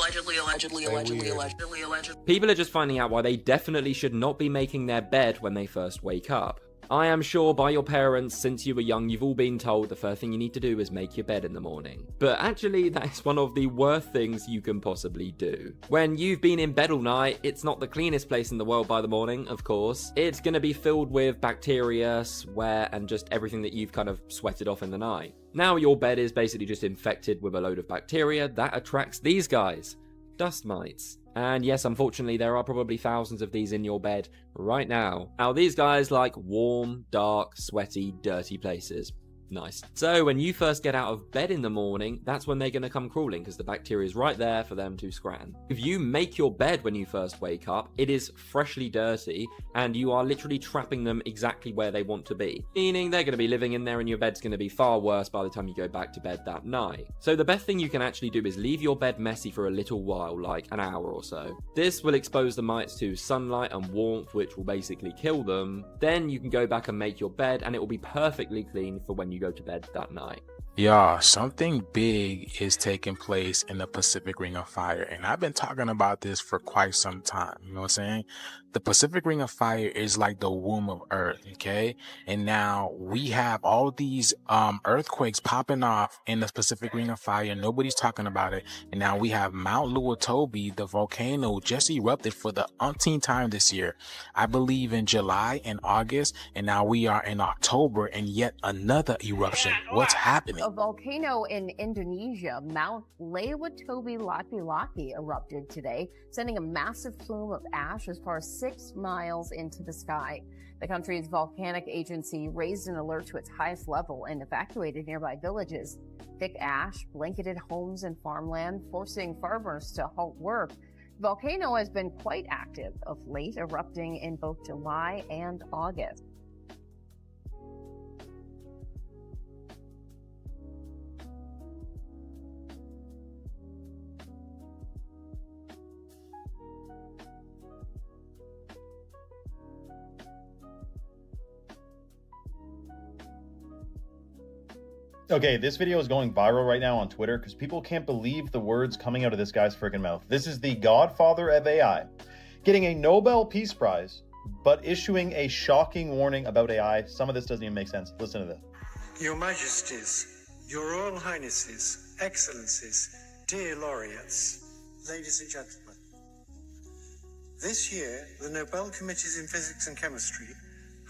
People are just finding out why they definitely should not be making their bed when they first wake up. I am sure by your parents, since you were young, you've all been told the first thing you need to do is make your bed in the morning. But actually, that is one of the worst things you can possibly do. When you've been in bed all night, it's not the cleanest place in the world by the morning, of course. It's going to be filled with bacteria, sweat, and just everything that you've kind of sweated off in the night. Now your bed is basically just infected with a load of bacteria that attracts these guys, dust mites. And yes, unfortunately, there are probably thousands of these in your bed right now. Now, these guys like warm, dark, sweaty, dirty places. Nice. So when you first get out of bed in the morning, that's when they're going to come crawling because the bacteria is right there for them to scran. If you make your bed when you first wake up, it is freshly dirty and you are literally trapping them exactly where they want to be. Meaning they're going to be living in there and your bed's going to be far worse by the time you go back to bed that night. So the best thing you can actually do is leave your bed messy for a little while, like an hour or so. This will expose the mites to sunlight and warmth, which will basically kill them. Then you can go back and make your bed and it will be perfectly clean for when you go to bed that night. Y'all, something big is taking place in the Pacific Ring of Fire, and I've been talking about this for quite some time. You know what I'm saying? The Pacific Ring of Fire is like the womb of Earth, okay? And now we have all these earthquakes popping off in the Pacific Ring of Fire. Nobody's talking about it. And now we have Mount Luotobi, the volcano, just erupted for the umpteenth time this year. I believe in July and August, and now we are in October, and yet another eruption. What's happening? A volcano in Indonesia, Mount Laki erupted today, sending a massive plume of ash as far as 6 miles into the sky. The country's volcanic agency raised an alert to its highest level and evacuated nearby villages. Thick ash blanketed homes and farmland, forcing farmers to halt work. The volcano has been quite active of late, erupting in both July and August. Okay, this video is going viral right now on Twitter because people can't believe the words coming out of this guy's freaking mouth. This is the godfather of AI, getting a Nobel Peace Prize, but issuing a shocking warning about AI. Some of this doesn't even make sense. Listen to this. Your Majesties, Your Royal Highnesses, Excellencies, dear laureates, ladies and gentlemen. This year, the Nobel Committees in Physics and Chemistry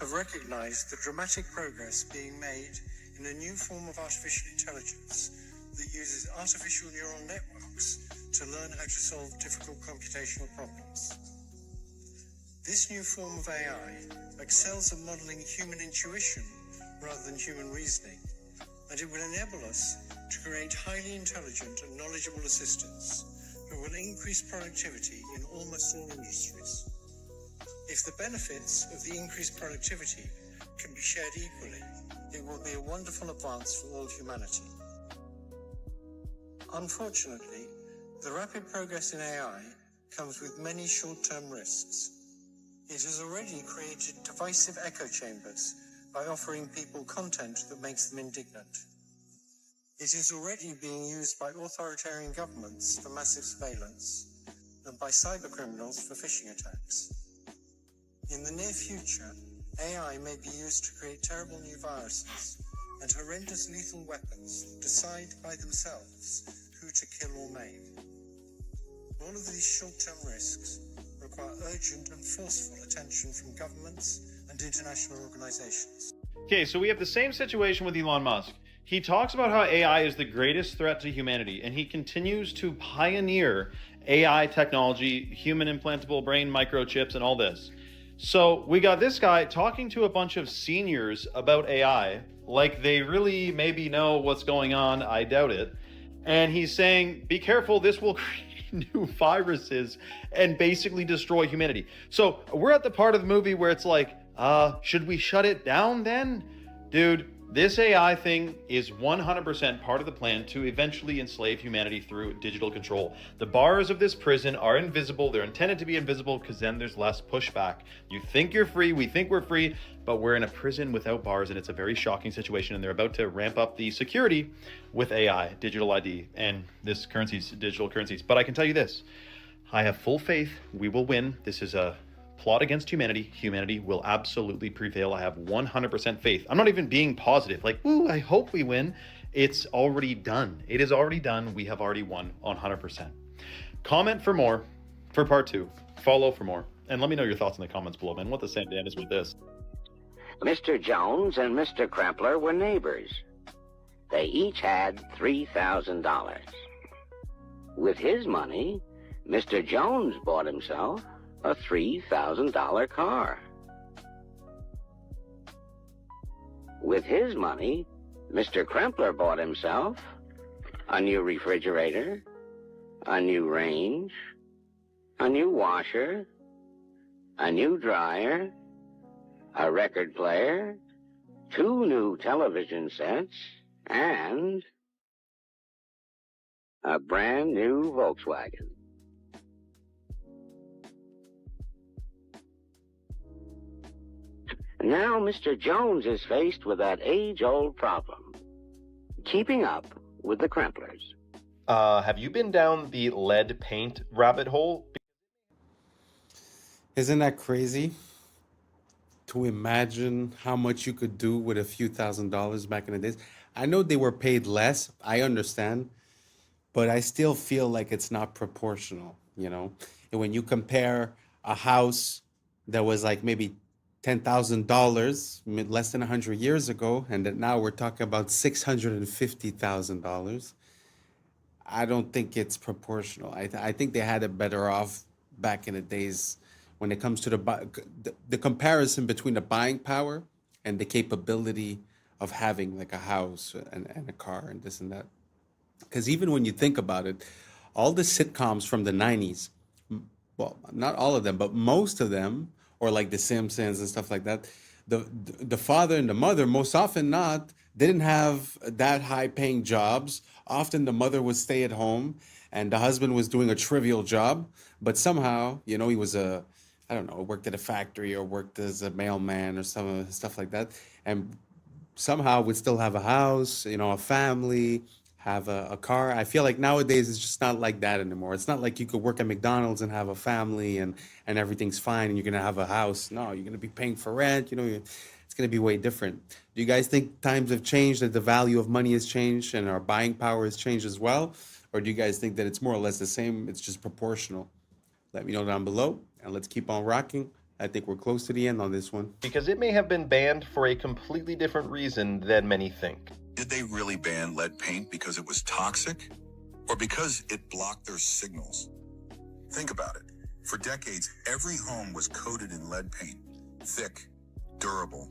have recognized the dramatic progress being made in a new form of artificial intelligence that uses artificial neural networks to learn how to solve difficult computational problems. This new form of AI excels at modeling human intuition rather than human reasoning, and it will enable us to create highly intelligent and knowledgeable assistants who will increase productivity in almost all industries. If the benefits of the increased productivity can be shared equally, it will be a wonderful advance for all humanity. Unfortunately, the rapid progress in AI comes with many short-term risks. It has already created divisive echo chambers by offering people content that makes them indignant. It is already being used by authoritarian governments for massive surveillance and by cybercriminals for phishing attacks. In the near future, AI may be used to create terrible new viruses and horrendous lethal weapons that decide by themselves who to kill or maim. All of these short-term risks require urgent and forceful attention from governments and international organizations. Okay, so we have the same situation with Elon Musk. He talks about how AI is the greatest threat to humanity, and he continues to pioneer AI technology, human implantable brain microchips, and all this. So we got this guy talking to a bunch of seniors about AI, like they really maybe know what's going on. I doubt it. And he's saying, be careful, this will create new viruses and basically destroy humanity. So we're at the part of the movie where it's like, should we shut it down then? Dude, this AI thing is 100% part of the plan to eventually enslave humanity through digital control. The bars of this prison are invisible. They're intended to be invisible because then there's less pushback. You think you're free, we think we're free, but we're in a prison without bars, and it's a very shocking situation, and they're about to ramp up the security with AI, digital ID, and this currencies, digital currencies. But I can tell you this, I have full faith we will win. This is a plot against humanity. Humanity will absolutely prevail. I have 100% faith. I'm not even being positive, like, ooh, I hope we win. It's already done. It is already done. We have already won 100%. Comment for more for part 2. Follow for more. And let me know your thoughts in the comments below, man. What the same damn is with this? Mr. Jones and Mr. Krempler were neighbors. They each had $3,000. With his money, Mr. Jones bought himself a $3,000 car. With his money, Mr. Krempler bought himself a new refrigerator, a new range, a new washer, a new dryer, a record player, 2 new television sets, and a brand new Volkswagen. Now Mr. Jones is faced with that age-old problem, keeping up with the Kremplers. Have you been down the lead paint rabbit hole? Isn't that crazy? To imagine how much you could do with a few $1,000s back in the days. I know they were paid less, I understand, but I still feel like it's not proportional, you know? And when you compare a house that was like maybe $10,000 less than 100 years ago, and that now we're talking about $650,000, I don't think it's proportional. I think they had it better off back in the days when it comes to the comparison between the buying power and the capability of having like a house and a car and this and that. Because even when you think about it, all the sitcoms from the 90s, well, not all of them, but most of them, or like The Simpsons and stuff like that, the father and the mother, most often not, didn't have that high-paying jobs. Often the mother would stay at home and the husband was doing a trivial job, but somehow, you know, he was I don't know, worked at a factory or worked as a mailman or some stuff like that, and somehow would still have a house, you know, a family, have a car. I feel like nowadays it's just not like that anymore. It's not like you could work at McDonald's and have a family and everything's fine and you're gonna have a house. No, you're gonna be paying for rent. You know, it's gonna be way different. Do you guys think times have changed, that the value of money has changed and our buying power has changed as well? Or do you guys think that it's more or less the same? It's just proportional? Let me know down below and let's keep on rocking. I think we're close to the end on this one. Because it may have been banned for a completely different reason than many think. Did they really ban lead paint because it was toxic? Or because it blocked their signals? Think about it. For decades, every home was coated in lead paint. Thick, durable,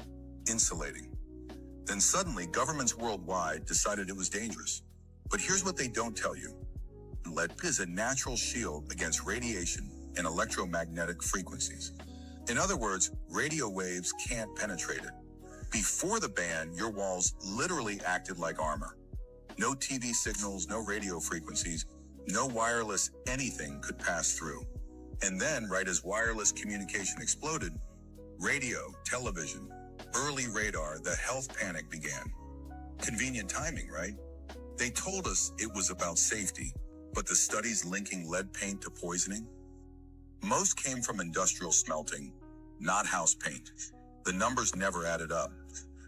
insulating. Then suddenly, governments worldwide decided it was dangerous. But here's what they don't tell you. Lead is a natural shield against radiation and electromagnetic frequencies. In other words, radio waves can't penetrate it. Before the ban, your walls literally acted like armor. No TV signals, no radio frequencies, no wireless anything could pass through. And then, right as wireless communication exploded, radio, television, early radar, the health panic began. Convenient timing, right? They told us it was about safety, but the studies linking lead paint to poisoning? Most came from industrial smelting, not house paint. The numbers never added up.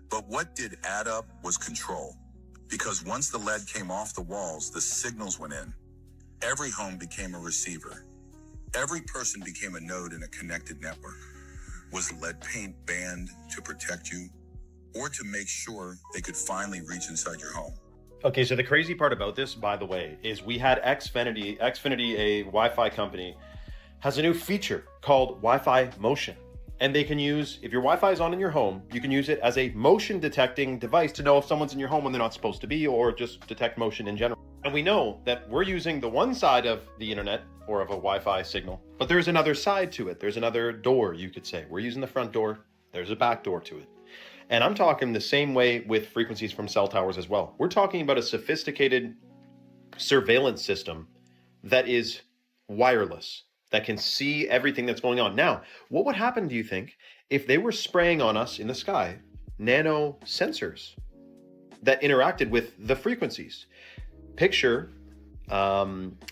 But what did add up was control. Because once the lead came off the walls, the signals went in. Every home became a receiver. Every person became a node in a connected network. Was lead paint banned to protect you or to make sure they could finally reach inside your home? Okay, so the crazy part about this, by the way, is we had Xfinity, a Wi-Fi company, has a new feature called Wi-Fi Motion. And they can use, if your Wi-Fi is on in your home, you can use it as a motion detecting device to know if someone's in your home when they're not supposed to be, or just detect motion in general. And we know that we're using the one side of the internet or of a Wi-Fi signal, but there's another side to it. There's another door, you could say. We're using the front door. There's a back door to it. And I'm talking the same way with frequencies from cell towers as well. We're talking about a sophisticated surveillance system that is wireless, that can see everything that's going on. Now, what would happen, do you think, if they were spraying on us in the sky nano sensors that interacted with the frequencies? Picture a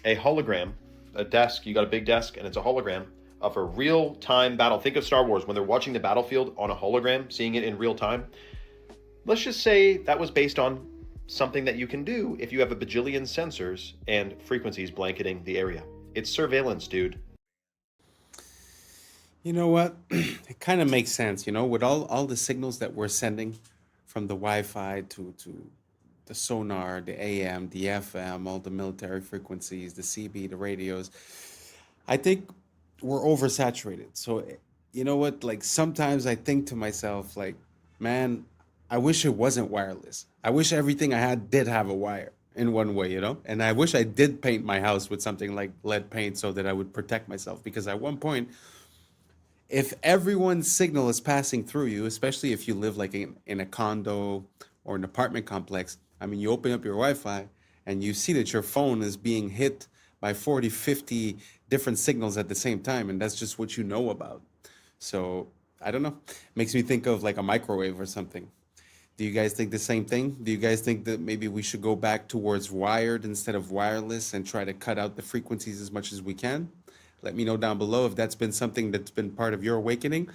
hologram, a desk, you got a big desk and it's a hologram of a real-time battle. Think of Star Wars when they're watching the battlefield on a hologram, seeing it in real time. Let's just say that was based on something that you can do if you have a bajillion sensors and frequencies blanketing the area. It's surveillance, dude. You know what? It kind of makes sense, you know, with all the signals that we're sending from the Wi-Fi to the sonar, the AM, the FM, all the military frequencies, the CB, the radios. I think we're oversaturated. So, you know what? Like sometimes I think to myself, like, man, I wish it wasn't wireless. I wish everything I had did have a wire in one way, you know? And I wish I did paint my house with something like lead paint so that I would protect myself. Because at one point, if everyone's signal is passing through you, especially if you live like in a condo or an apartment complex, I mean, you open up your Wi-Fi and you see that your phone is being hit by 40, 50 different signals at the same time. And that's just what you know about. So I don't know. Makes me think of like a microwave or something. Do you guys think the same thing? Do you guys think that maybe we should go back towards wired instead of wireless and try to cut out the frequencies as much as we can? Let me know down below if that's been something that's been part of your awakening.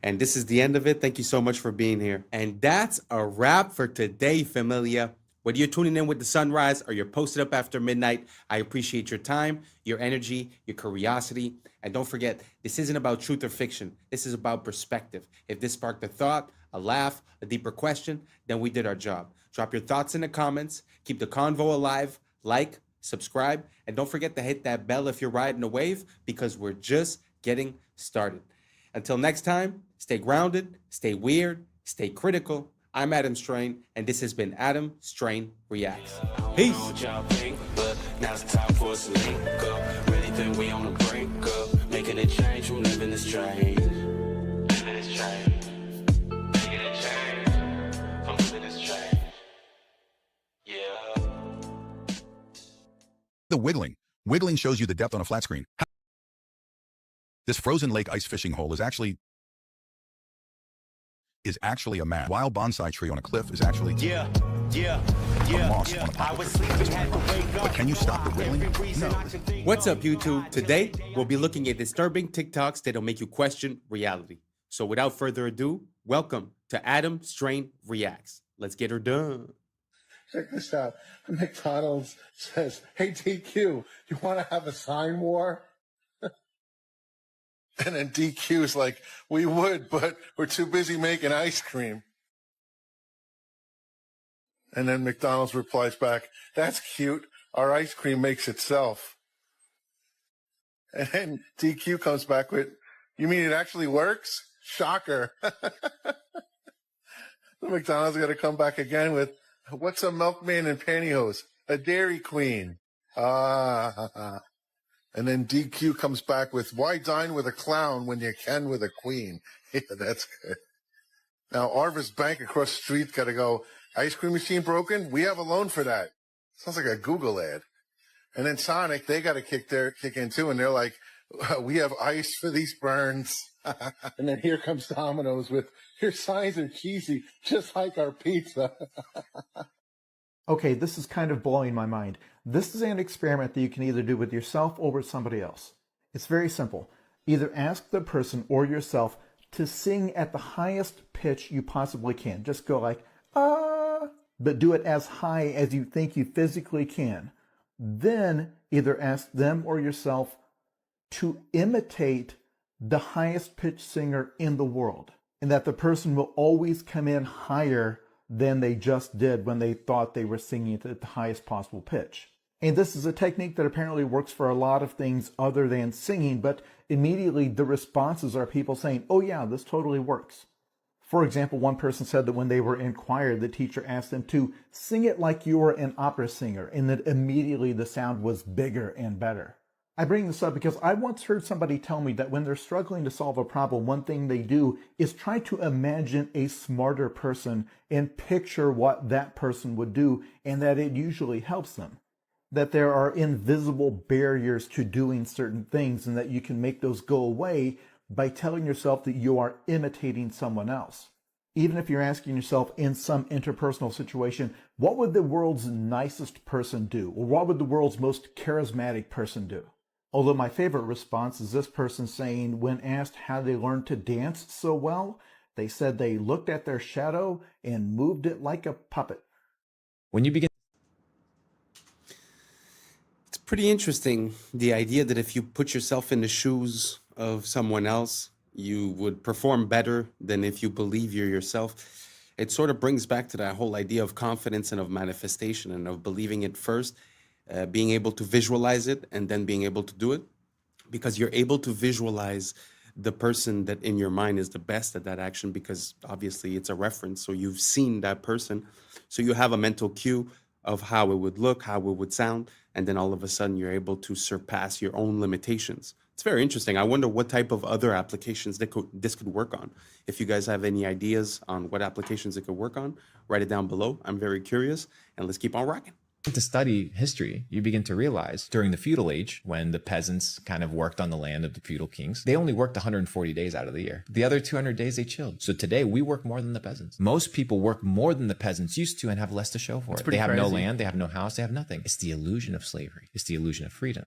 And this is the end of it. Thank you so much for being here. And that's a wrap for today, familia. Whether you're tuning in with the sunrise or you're posted up after midnight, I appreciate your time, your energy, your curiosity. And don't forget, this isn't about truth or fiction. This is about perspective. If this sparked a thought, a laugh, a deeper question, then we did our job. Drop your thoughts in the comments. Keep the convo alive. Like, subscribe, and don't forget to hit that bell if you're riding a wave, because we're just getting started. Until next time, stay grounded, stay weird, stay critical. I'm Adam Strain, and this has been Adam Strain Reacts. Peace. Now it's time for us to link up. Really think we on a break up. Making a change from living this train. Living this train. Making a change from living this train. Yeah. The wiggling. Wiggling shows you the depth on a flat screen. This frozen lake ice fishing hole is actually a mat. Wild bonsai tree on a cliff is actually a moss on a pop. But can you stop the wiggling? No. What's up, YouTube? Today, we'll be looking at disturbing TikToks that'll make you question reality. So without further ado, welcome to Adam Strain Reacts. Let's get her done. Check this out. McDonald's says, "Hey, DQ, you want to have a sign war?" And then DQ's like, "We would, but we're too busy making ice cream." And then McDonald's replies back, "That's cute. Our ice cream makes itself." And then DQ comes back with, "You mean it actually works? Shocker." McDonald's got to come back again with, "What's a milkman in pantyhose? A Dairy Queen." Ah. And then DQ comes back with, "Why dine with a clown when you can with a queen?" Yeah, that's good. Now, Arvis Bank across the street got to go, ice cream machine broken? We have a loan for that. Sounds like a Google ad. And then Sonic, they got to kick in too, and they're like, we have ice for these burns. And then here comes Domino's with, your signs are cheesy, just like our pizza. Okay, this is kind of blowing my mind. This is an experiment that you can either do with yourself or with somebody else. It's very simple. Either ask the person or yourself to sing at the highest pitch you possibly can. Just go like, ah, but do it as high as you think you physically can. Then either ask them or yourself to imitate the highest pitched singer in the world, and that the person will always come in higher than they just did when they thought they were singing at the highest possible pitch. And this is a technique that apparently works for a lot of things other than singing, but immediately the responses are people saying, oh yeah, this totally works. For example, one person said that when they were in choir, the teacher asked them to sing it like you were an opera singer, and that immediately the sound was bigger and better. I bring this up because I once heard somebody tell me that when they're struggling to solve a problem, one thing they do is try to imagine a smarter person and picture what that person would do, and that it usually helps them. That there are invisible barriers to doing certain things, and that you can make those go away by telling yourself that you are imitating someone else. Even if you're asking yourself in some interpersonal situation, what would the world's nicest person do? Or what would the world's most charismatic person do? Although my favorite response is this person saying, when asked how they learned to dance so well, they said they looked at their shadow and moved it like a puppet. When you begin, It's pretty interesting, the idea that if you put yourself in the shoes of someone else, you would perform better than if you believe you're yourself. It sort of brings back to that whole idea of confidence and of manifestation and of believing it first, being able to visualize it and then being able to do it, because you're able to visualize the person that in your mind is the best at that action, because obviously it's a reference. So you've seen that person. So you have a mental cue of how it would look, how it would sound, and then all of a sudden you're able to surpass your own limitations. It's very interesting. I wonder what type of other applications this could work on. If you guys have any ideas on what applications it could work on, write it down below. I'm very curious, and let's keep on rocking. To study history, you begin to realize during the feudal age, when the peasants kind of worked on the land of the feudal kings, they only worked 140 days out of the year. The other 200 days they chilled. So today we work more than the peasants. Most people work more than the peasants used to and have less to show for it. They have no land, they have no house, they have nothing. It's the illusion of slavery. It's the illusion of freedom.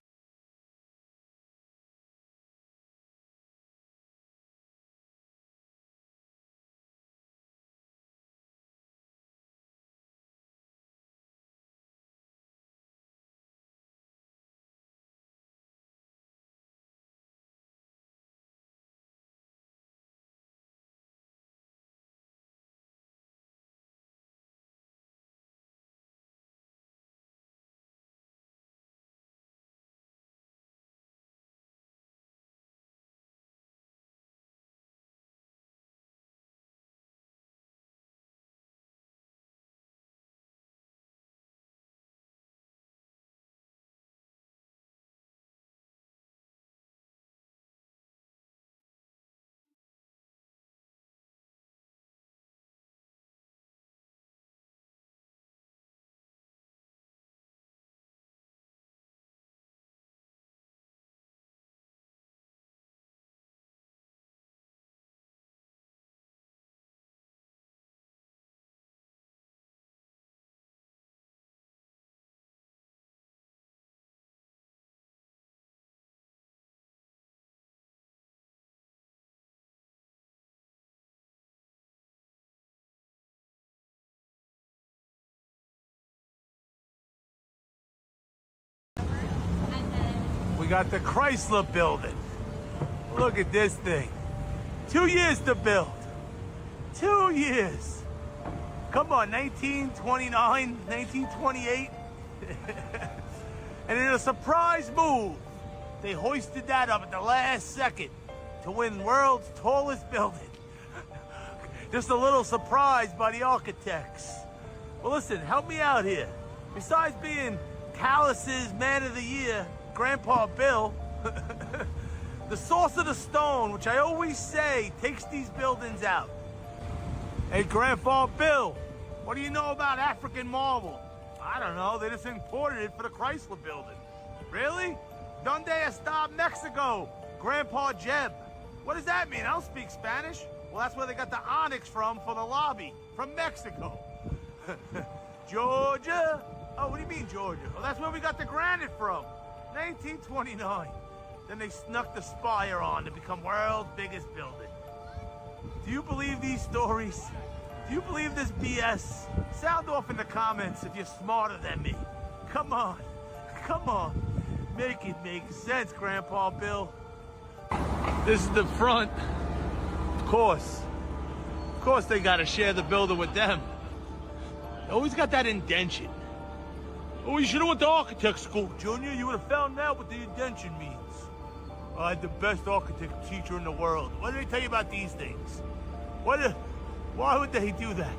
We got the Chrysler building. Look at this thing. 2 years to build. 2 years. Come on, 1929, 1928. And in a surprise move, they hoisted that up at the last second to win world's tallest building. Just a little surprise by the architects. Well, listen, help me out here. Besides being Callus's Man of the Year, Grandpa Bill, the Sorcerer's Stone, which I always say takes these buildings out. Hey, Grandpa Bill, what do you know about African marble? I don't know. They just imported it for the Chrysler building. Really? Donde está Mexico? Grandpa Jeb. What does that mean? I don't speak Spanish. Well, that's where they got the onyx from for the lobby. From Mexico. Georgia? Oh, what do you mean, Georgia? Well, that's where we got the granite from. 1929. Then they snuck the spire on to become world's biggest building. Do you believe these stories? Do you believe this BS? Sound off in the comments if you're smarter than me. Come on. Come on. Make it make sense, Grandpa Bill. This is the front. Of course. Of course they gotta share the building with them. They always got that indention. Oh, you should've went to architect school, Junior. You would've found out what the indention means. I had the best architect teacher in the world. What did they tell you about these things? Why would they do that?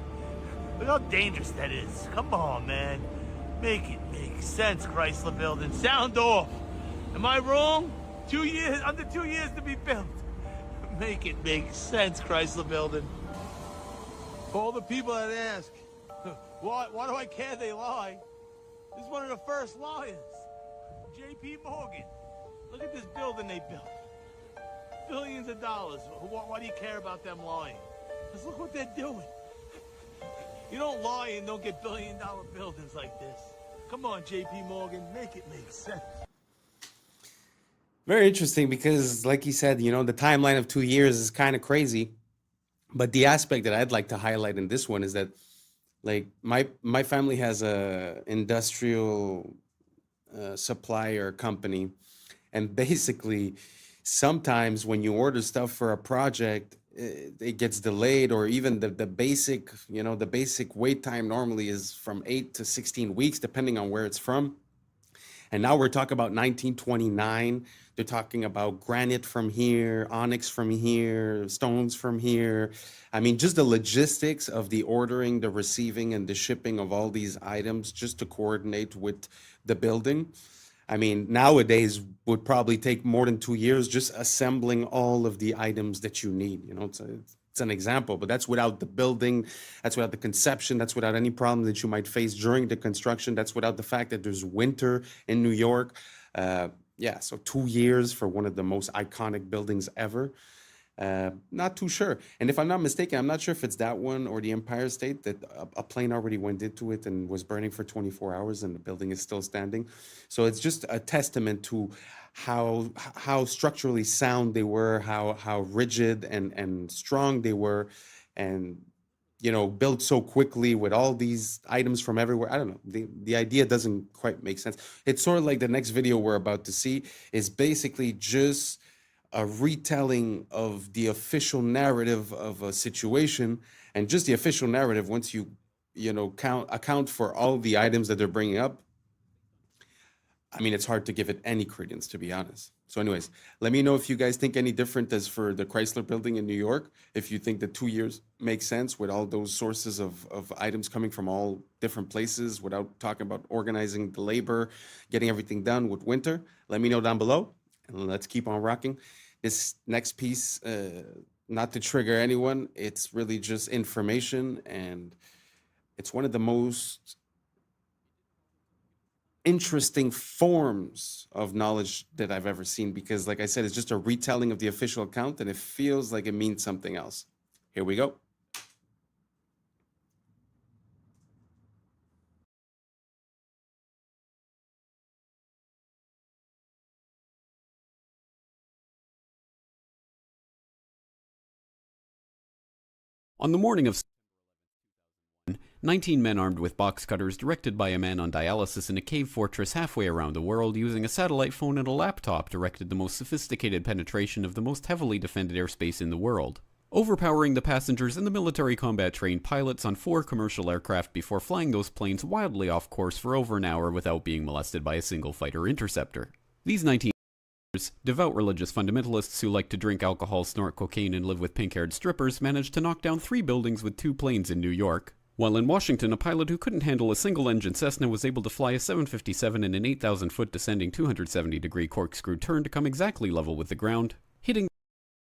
Look how dangerous that is. Come on, man. Make it make sense, Chrysler building. Sound off. Am I wrong? 2 years, under 2 years to be built. Make it make sense, Chrysler building. For all the people that ask, why do I care they lie? This is one of the first liars. J.P. Morgan. Look at this building they built. Billions of dollars. Why do you care about them lying? Because look what they're doing. You don't lie and don't get billion-dollar buildings like this. Come on, J.P. Morgan, make it make sense. Very interesting because, like you said, you know, the timeline of 2 years is kind of crazy. But the aspect that I'd like to highlight in this one is that, like, my family has a industrial supplier company. And basically, sometimes when you order stuff for a project, it gets delayed, or even the basic, you know, the basic wait time normally is from 8 to 16 weeks, depending on where it's from. And now we're talking about 1929. They're talking about granite from here, onyx from here, stones from here. I mean, just the logistics of the ordering, the receiving, and the shipping of all these items just to coordinate with the building. I mean, nowadays would probably take more than 2 years just assembling all of the items that you need. You know, it's an example, but that's without the building, that's without the conception, that's without any problem that you might face during the construction, that's without the fact that there's winter in New York. Yeah, so 2 years for one of the most iconic buildings ever. Not too sure. And if I'm not mistaken, I'm not sure if it's that one or the Empire State that a plane already went into it and was burning for 24 hours and the building is still standing. So it's just a testament to how structurally sound they were, how rigid and strong they were, and, you know, built so quickly with all these items from everywhere. I don't know. The idea doesn't quite make sense. It's sort of like the next video we're about to see is basically just a retelling of the official narrative of a situation, and just the official narrative, once you know, account for all the items that they're bringing up, I mean, it's hard to give it any credence, to be honest. So anyways, let me know if you guys think any different as for the Chrysler building in New York, if you think that 2 years makes sense with all those sources of items coming from all different places without talking about organizing the labor, getting everything done with winter. Let me know down below, and let's keep on rocking. This next piece, not to trigger anyone, it's really just information, and it's one of the most interesting forms of knowledge that I've ever seen, because, like I said, it's just a retelling of the official account, and it feels like it means something else. Here we go. On the morning of 19 men armed with box cutters, directed by a man on dialysis in a cave fortress halfway around the world, using a satellite phone and a laptop, directed the most sophisticated penetration of the most heavily defended airspace in the world, overpowering the passengers and the military combat-trained pilots on 4 commercial aircraft before flying those planes wildly off course for over an hour without being molested by a single fighter interceptor. These 19 devout religious fundamentalists who like to drink alcohol, snort cocaine, and live with pink-haired strippers managed to knock down 3 buildings with 2 planes in New York, while in Washington, a pilot who couldn't handle a single-engine Cessna was able to fly a 757 in an 8,000-foot descending 270-degree corkscrew turn to come exactly level with the ground, hitting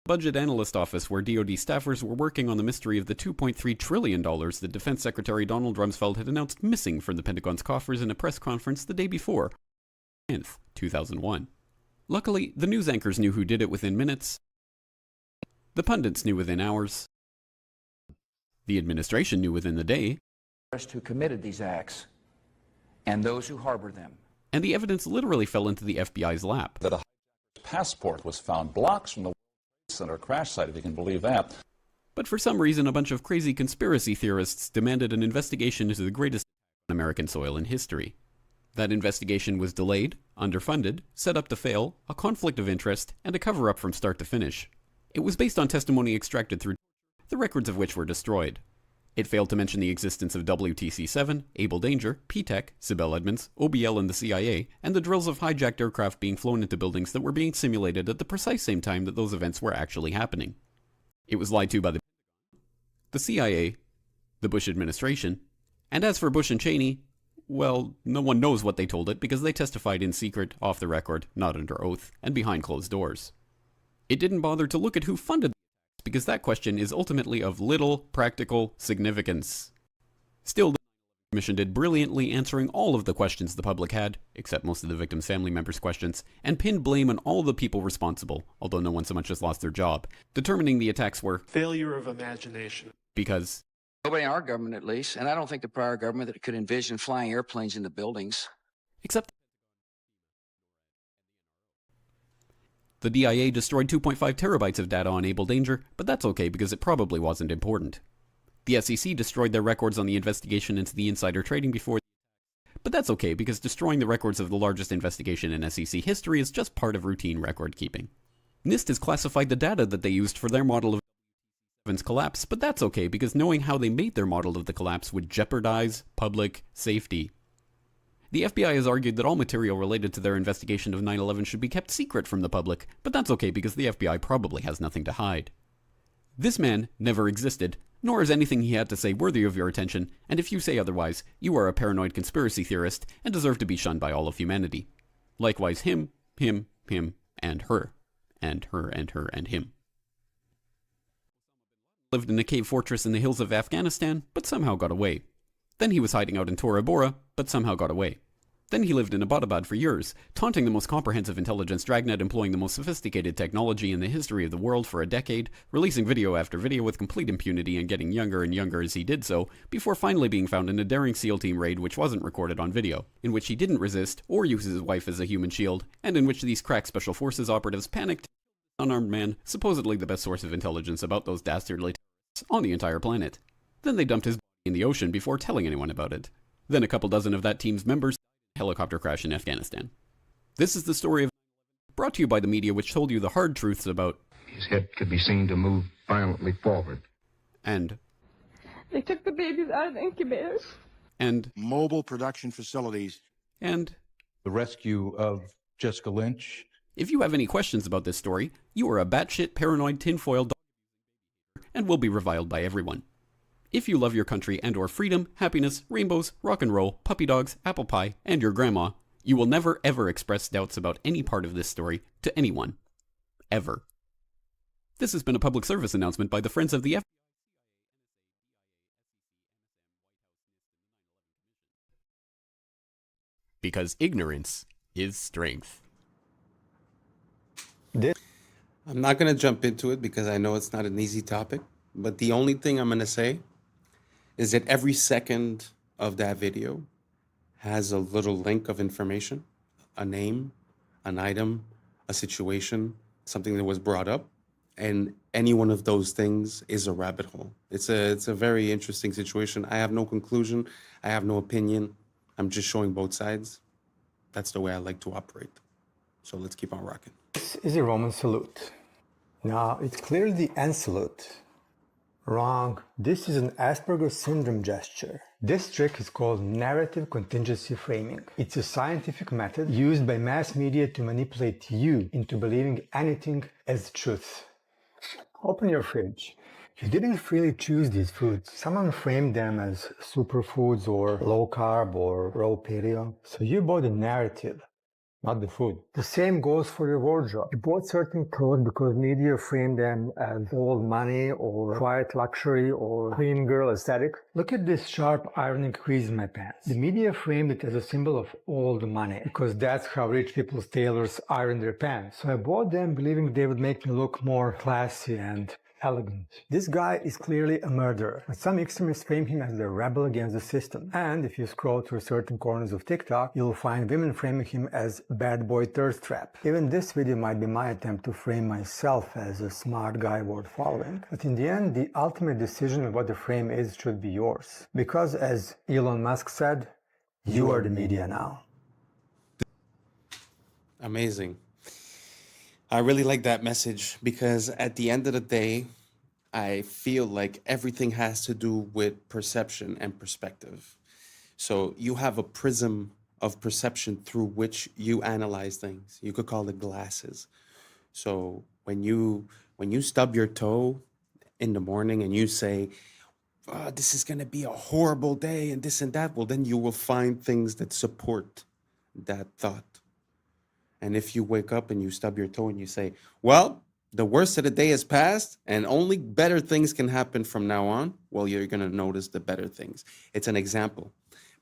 Budget Analyst Office, where DoD staffers were working on the mystery of the $2.3 trillion that Defense Secretary Donald Rumsfeld had announced missing from the Pentagon's coffers in a press conference the day before, 10th, 2001. Luckily, the news anchors knew who did it within minutes. The pundits knew within hours. The administration knew within the day. Who committed these acts and those who harbored them. And the evidence literally fell into the FBI's lap. That a passport was found blocks from the Center crash site, if you can believe that. But for some reason, a bunch of crazy conspiracy theorists demanded an investigation into the greatest American soil in history. That investigation was delayed, underfunded, set up to fail, a conflict of interest, and a cover-up from start to finish. It was based on testimony extracted through the records of which were destroyed. It failed to mention the existence of WTC-7, Able Danger, P-TECH, Sibel Edmonds, OBL and the CIA, and the drills of hijacked aircraft being flown into buildings that were being simulated at the precise same time that those events were actually happening. It was lied to by the CIA, the Bush administration, and as for Bush and Cheney, well, no one knows what they told it because they testified in secret, off the record, not under oath, and behind closed doors. It didn't bother to look at who funded because that question is ultimately of little practical significance. Still, the Commission did brilliantly answering all of the questions the public had, except most of the victims' family members' questions, and pinned blame on all the people responsible, although no one so much as lost their job, determining the attacks were failure of imagination. Because Nobody in our government, at least, and I don't think the prior government that could envision flying airplanes into buildings. Except the DIA destroyed 2.5 terabytes of data on Able Danger, but that's okay because it probably wasn't important. The SEC destroyed their records on the investigation into the insider trading before, but that's okay because destroying the records of the largest investigation in SEC history is just part of routine record keeping. NIST has classified the data that they used for their model of Seven's collapse, but that's okay because knowing how they made their model of the collapse would jeopardize public safety. The FBI has argued that all material related to their investigation of 9/11 should be kept secret from the public, but that's okay because the FBI probably has nothing to hide. This man never existed, nor is anything he had to say worthy of your attention, and if you say otherwise, you are a paranoid conspiracy theorist and deserve to be shunned by all of humanity. Likewise him, and her, and her, and her, and him. Lived in a cave fortress in the hills of Afghanistan, but somehow got away. Then he was hiding out in Tora Bora, but somehow got away. Then he lived in Abbottabad for years, taunting the most comprehensive intelligence dragnet employing the most sophisticated technology in the history of the world for a decade, releasing video after video with complete impunity and getting younger and younger as he did so, before finally being found in a daring SEAL team raid which wasn't recorded on video, in which he didn't resist or use his wife as a human shield, and in which these crack special forces operatives panicked unarmed man, supposedly the best source of intelligence about those dastardly terrorists on the entire planet. Then they dumped his body in the ocean before telling anyone about it. Then a couple dozen of that team's members died in a helicopter crash in Afghanistan. This is the story of brought to you by the media which told you the hard truths about his head could be seen to move violently forward. And they took the babies out of the incubators. And mobile production facilities. And the rescue of Jessica Lynch. If you have any questions about this story, you are a batshit paranoid tinfoil dog and will be reviled by everyone. If you love your country and or freedom, happiness, rainbows, rock and roll, puppy dogs, apple pie, and your grandma, you will never ever express doubts about any part of this story to anyone. Ever. This has been a public service announcement by the Friends of the FBI. Because ignorance is strength. I'm not going to jump into it because I know it's not an easy topic, but the only thing I'm going to say is that every second of that video has a little link of information, a name, an item, a situation, something that was brought up, and any one of those things is a rabbit hole. It's a very interesting situation. I have no conclusion. I have no opinion. I'm just showing both sides. That's the way I like to operate. So let's keep on rocking. This is a Roman salute. Now, it's clearly the end salute. Wrong. This is an Asperger's syndrome gesture. This trick is called narrative contingency framing. It's a scientific method used by mass media to manipulate you into believing anything as truth. Open your fridge. You didn't freely choose these foods. Someone framed them as superfoods or low carb or raw paleo. So you bought a narrative. not the food. The same goes for your wardrobe. You bought certain clothes because media framed them as old money or quiet luxury or clean girl aesthetic. Look at this sharp ironing crease in my pants. The media framed it as a symbol of old money because that's how rich people's tailors iron their pants. So I bought them believing they would make me look more classy and elegant. This guy is clearly a murderer, but some extremists frame him as the rebel against the system. And if you scroll through certain corners of TikTok, you'll find women framing him as bad boy thirst trap. Even this video might be my attempt to frame myself as a smart guy worth following. But in the end, the ultimate decision of what the frame is should be yours. Because as Elon Musk said, you are the media now. Amazing. I really like that message because at the end of the day, I feel like everything has to do with perception and perspective. So you have a prism of perception through which you analyze things. You could call it glasses. So when you stub your toe in the morning and you say, "Oh, this is going to be a horrible day and this and that," well, then you will find things that support that thought. And if you wake up and you stub your toe and you say, "Well, the worst of the day has passed and only better things can happen from now on," well, you're going to notice the better things. It's an example,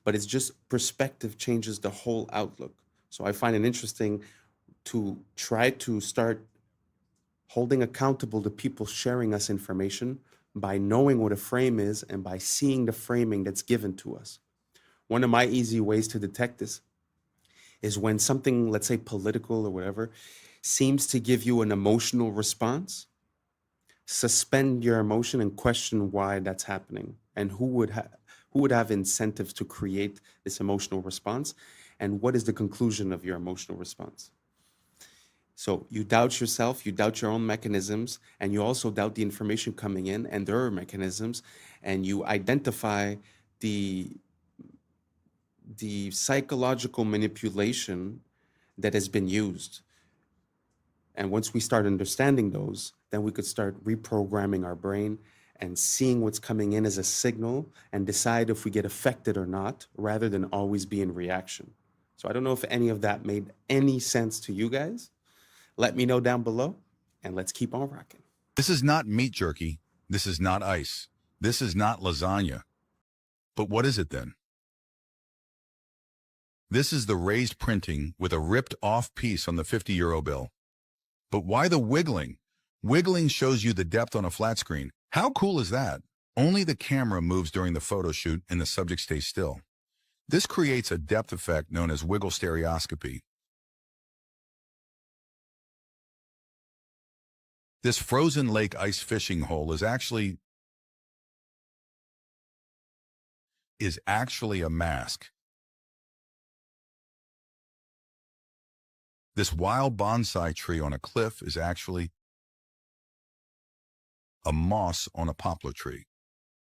but it's just perspective changes the whole outlook. So I find it interesting to try to start holding accountable the people sharing us information by knowing what a frame is and by seeing the framing that's given to us. One of my easy ways to detect this is when something, let's say political or whatever, seems to give you an emotional response, suspend your emotion and question why that's happening and who would have incentives to create this emotional response and what is the conclusion of your emotional response. So you doubt yourself, you doubt your own mechanisms, and you also doubt the information coming in and their mechanisms, and you identify the psychological manipulation that has been used. And once we start understanding those, then we could start reprogramming our brain and seeing what's coming in as a signal and decide if we get affected or not, rather than always be in reaction. So I don't know if any of that made any sense to you guys. Let me know down below, and let's keep on rocking. This is not meat jerky. This is not ice. This is not lasagna. But what is it then? This is the raised printing with a ripped off piece on the 50-euro bill. But why the wiggling? Wiggling shows you the depth on a flat screen. How cool is that? Only the camera moves during the photo shoot and the subject stays still. This creates a depth effect known as wiggle stereoscopy. This frozen lake ice fishing hole is actually a mask. This wild bonsai tree on a cliff is actually a moss on a poplar tree.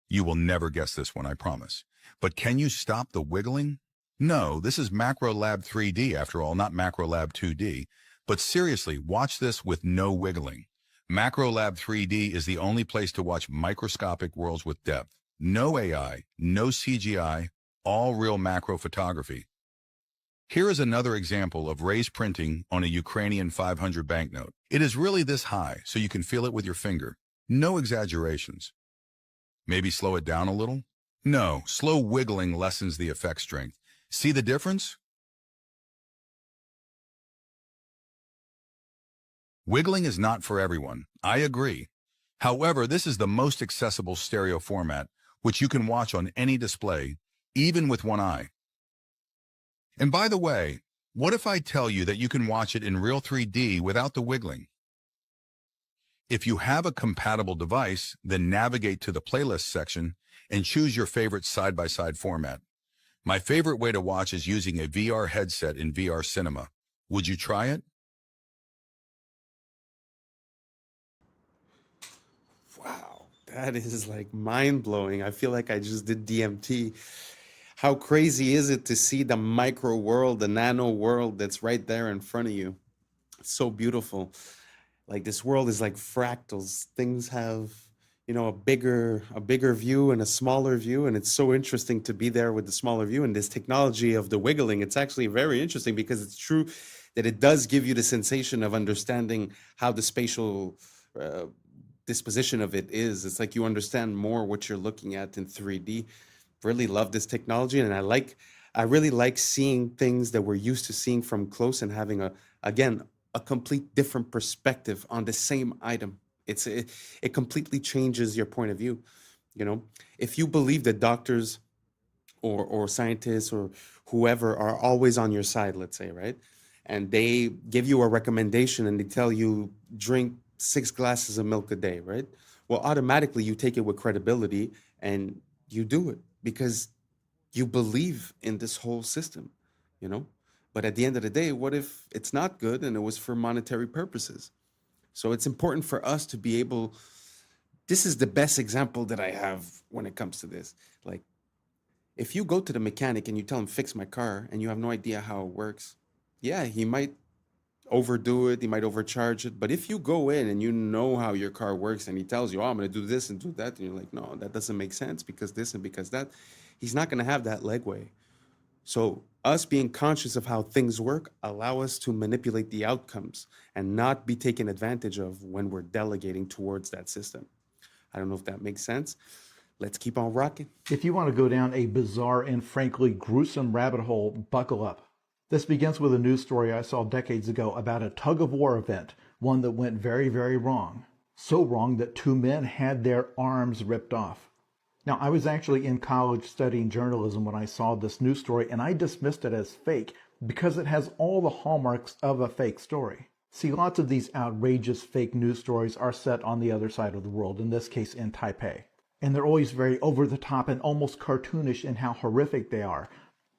You will never guess this one, I promise. But can you stop the wiggling? No, this is MacroLab 3D after all, not MacroLab 2D. But seriously, watch this with no wiggling. MacroLab 3D is the only place to watch microscopic worlds with depth. No AI, no CGI, all real macro photography. Here is another example of raised printing on a Ukrainian 500 banknote. It is really this high, so you can feel it with your finger. No exaggerations. Maybe slow it down a little? No, slow wiggling lessens the effect strength. See the difference? Wiggling is not for everyone. I agree. However, this is the most accessible stereo format, which you can watch on any display, even with one eye. And by the way, what if I tell you that you can watch it in real 3D without the wiggling? If you have a compatible device, then navigate to the playlist section and choose your favorite side-by-side format. My favorite way to watch is using a VR headset in VR cinema. Would you try it? Wow, that is like mind-blowing. I feel like I just did DMT. How crazy is it to see the micro world, the nano world that's right there in front of you? It's so beautiful. Like this world is like fractals. Things have, you know, a bigger view and a smaller view. And it's so interesting to be there with the smaller view and this technology of the wiggling. It's actually very interesting because it's true that it does give you the sensation of understanding how the spatial disposition of it is. It's like you understand more what you're looking at in 3D. Really love this technology, and I really like seeing things that we're used to seeing from close and having a complete different perspective on the same item. It completely changes your point of view. You know, if you believe that doctors or scientists or whoever are always on your side, let's say, right? And they give you a recommendation and they tell you drink 6 glasses of milk a day, right? Well, automatically you take it with credibility and you do it because you believe in this whole system, you know? But at the end of the day, what if it's not good and it was for monetary purposes? So it's important for us to be able, this is the best example that I have when it comes to this. Like, if you go to the mechanic and you tell him, fix my car, and you have no idea how it works, yeah, he might overdo it, he might overcharge it. But if you go in and you know how your car works and he tells you, oh, I'm going to do this and do that, and you're like, no, that doesn't make sense because this and because that, he's not going to have that legway. So us being conscious of how things work allow us to manipulate the outcomes and not be taken advantage of when we're delegating towards that system. I don't know if that makes sense. Let's keep on rocking. If you want to go down a bizarre and frankly gruesome rabbit hole, buckle up. This begins with a news story I saw decades ago about a tug-of-war event, one that went very, very wrong. So wrong that 2 men had their arms ripped off. Now, I was actually in college studying journalism when I saw this news story, and I dismissed it as fake because it has all the hallmarks of a fake story. See, lots of these outrageous fake news stories are set on the other side of the world, in this case in Taipei. And they're always very over-the-top and almost cartoonish in how horrific they are.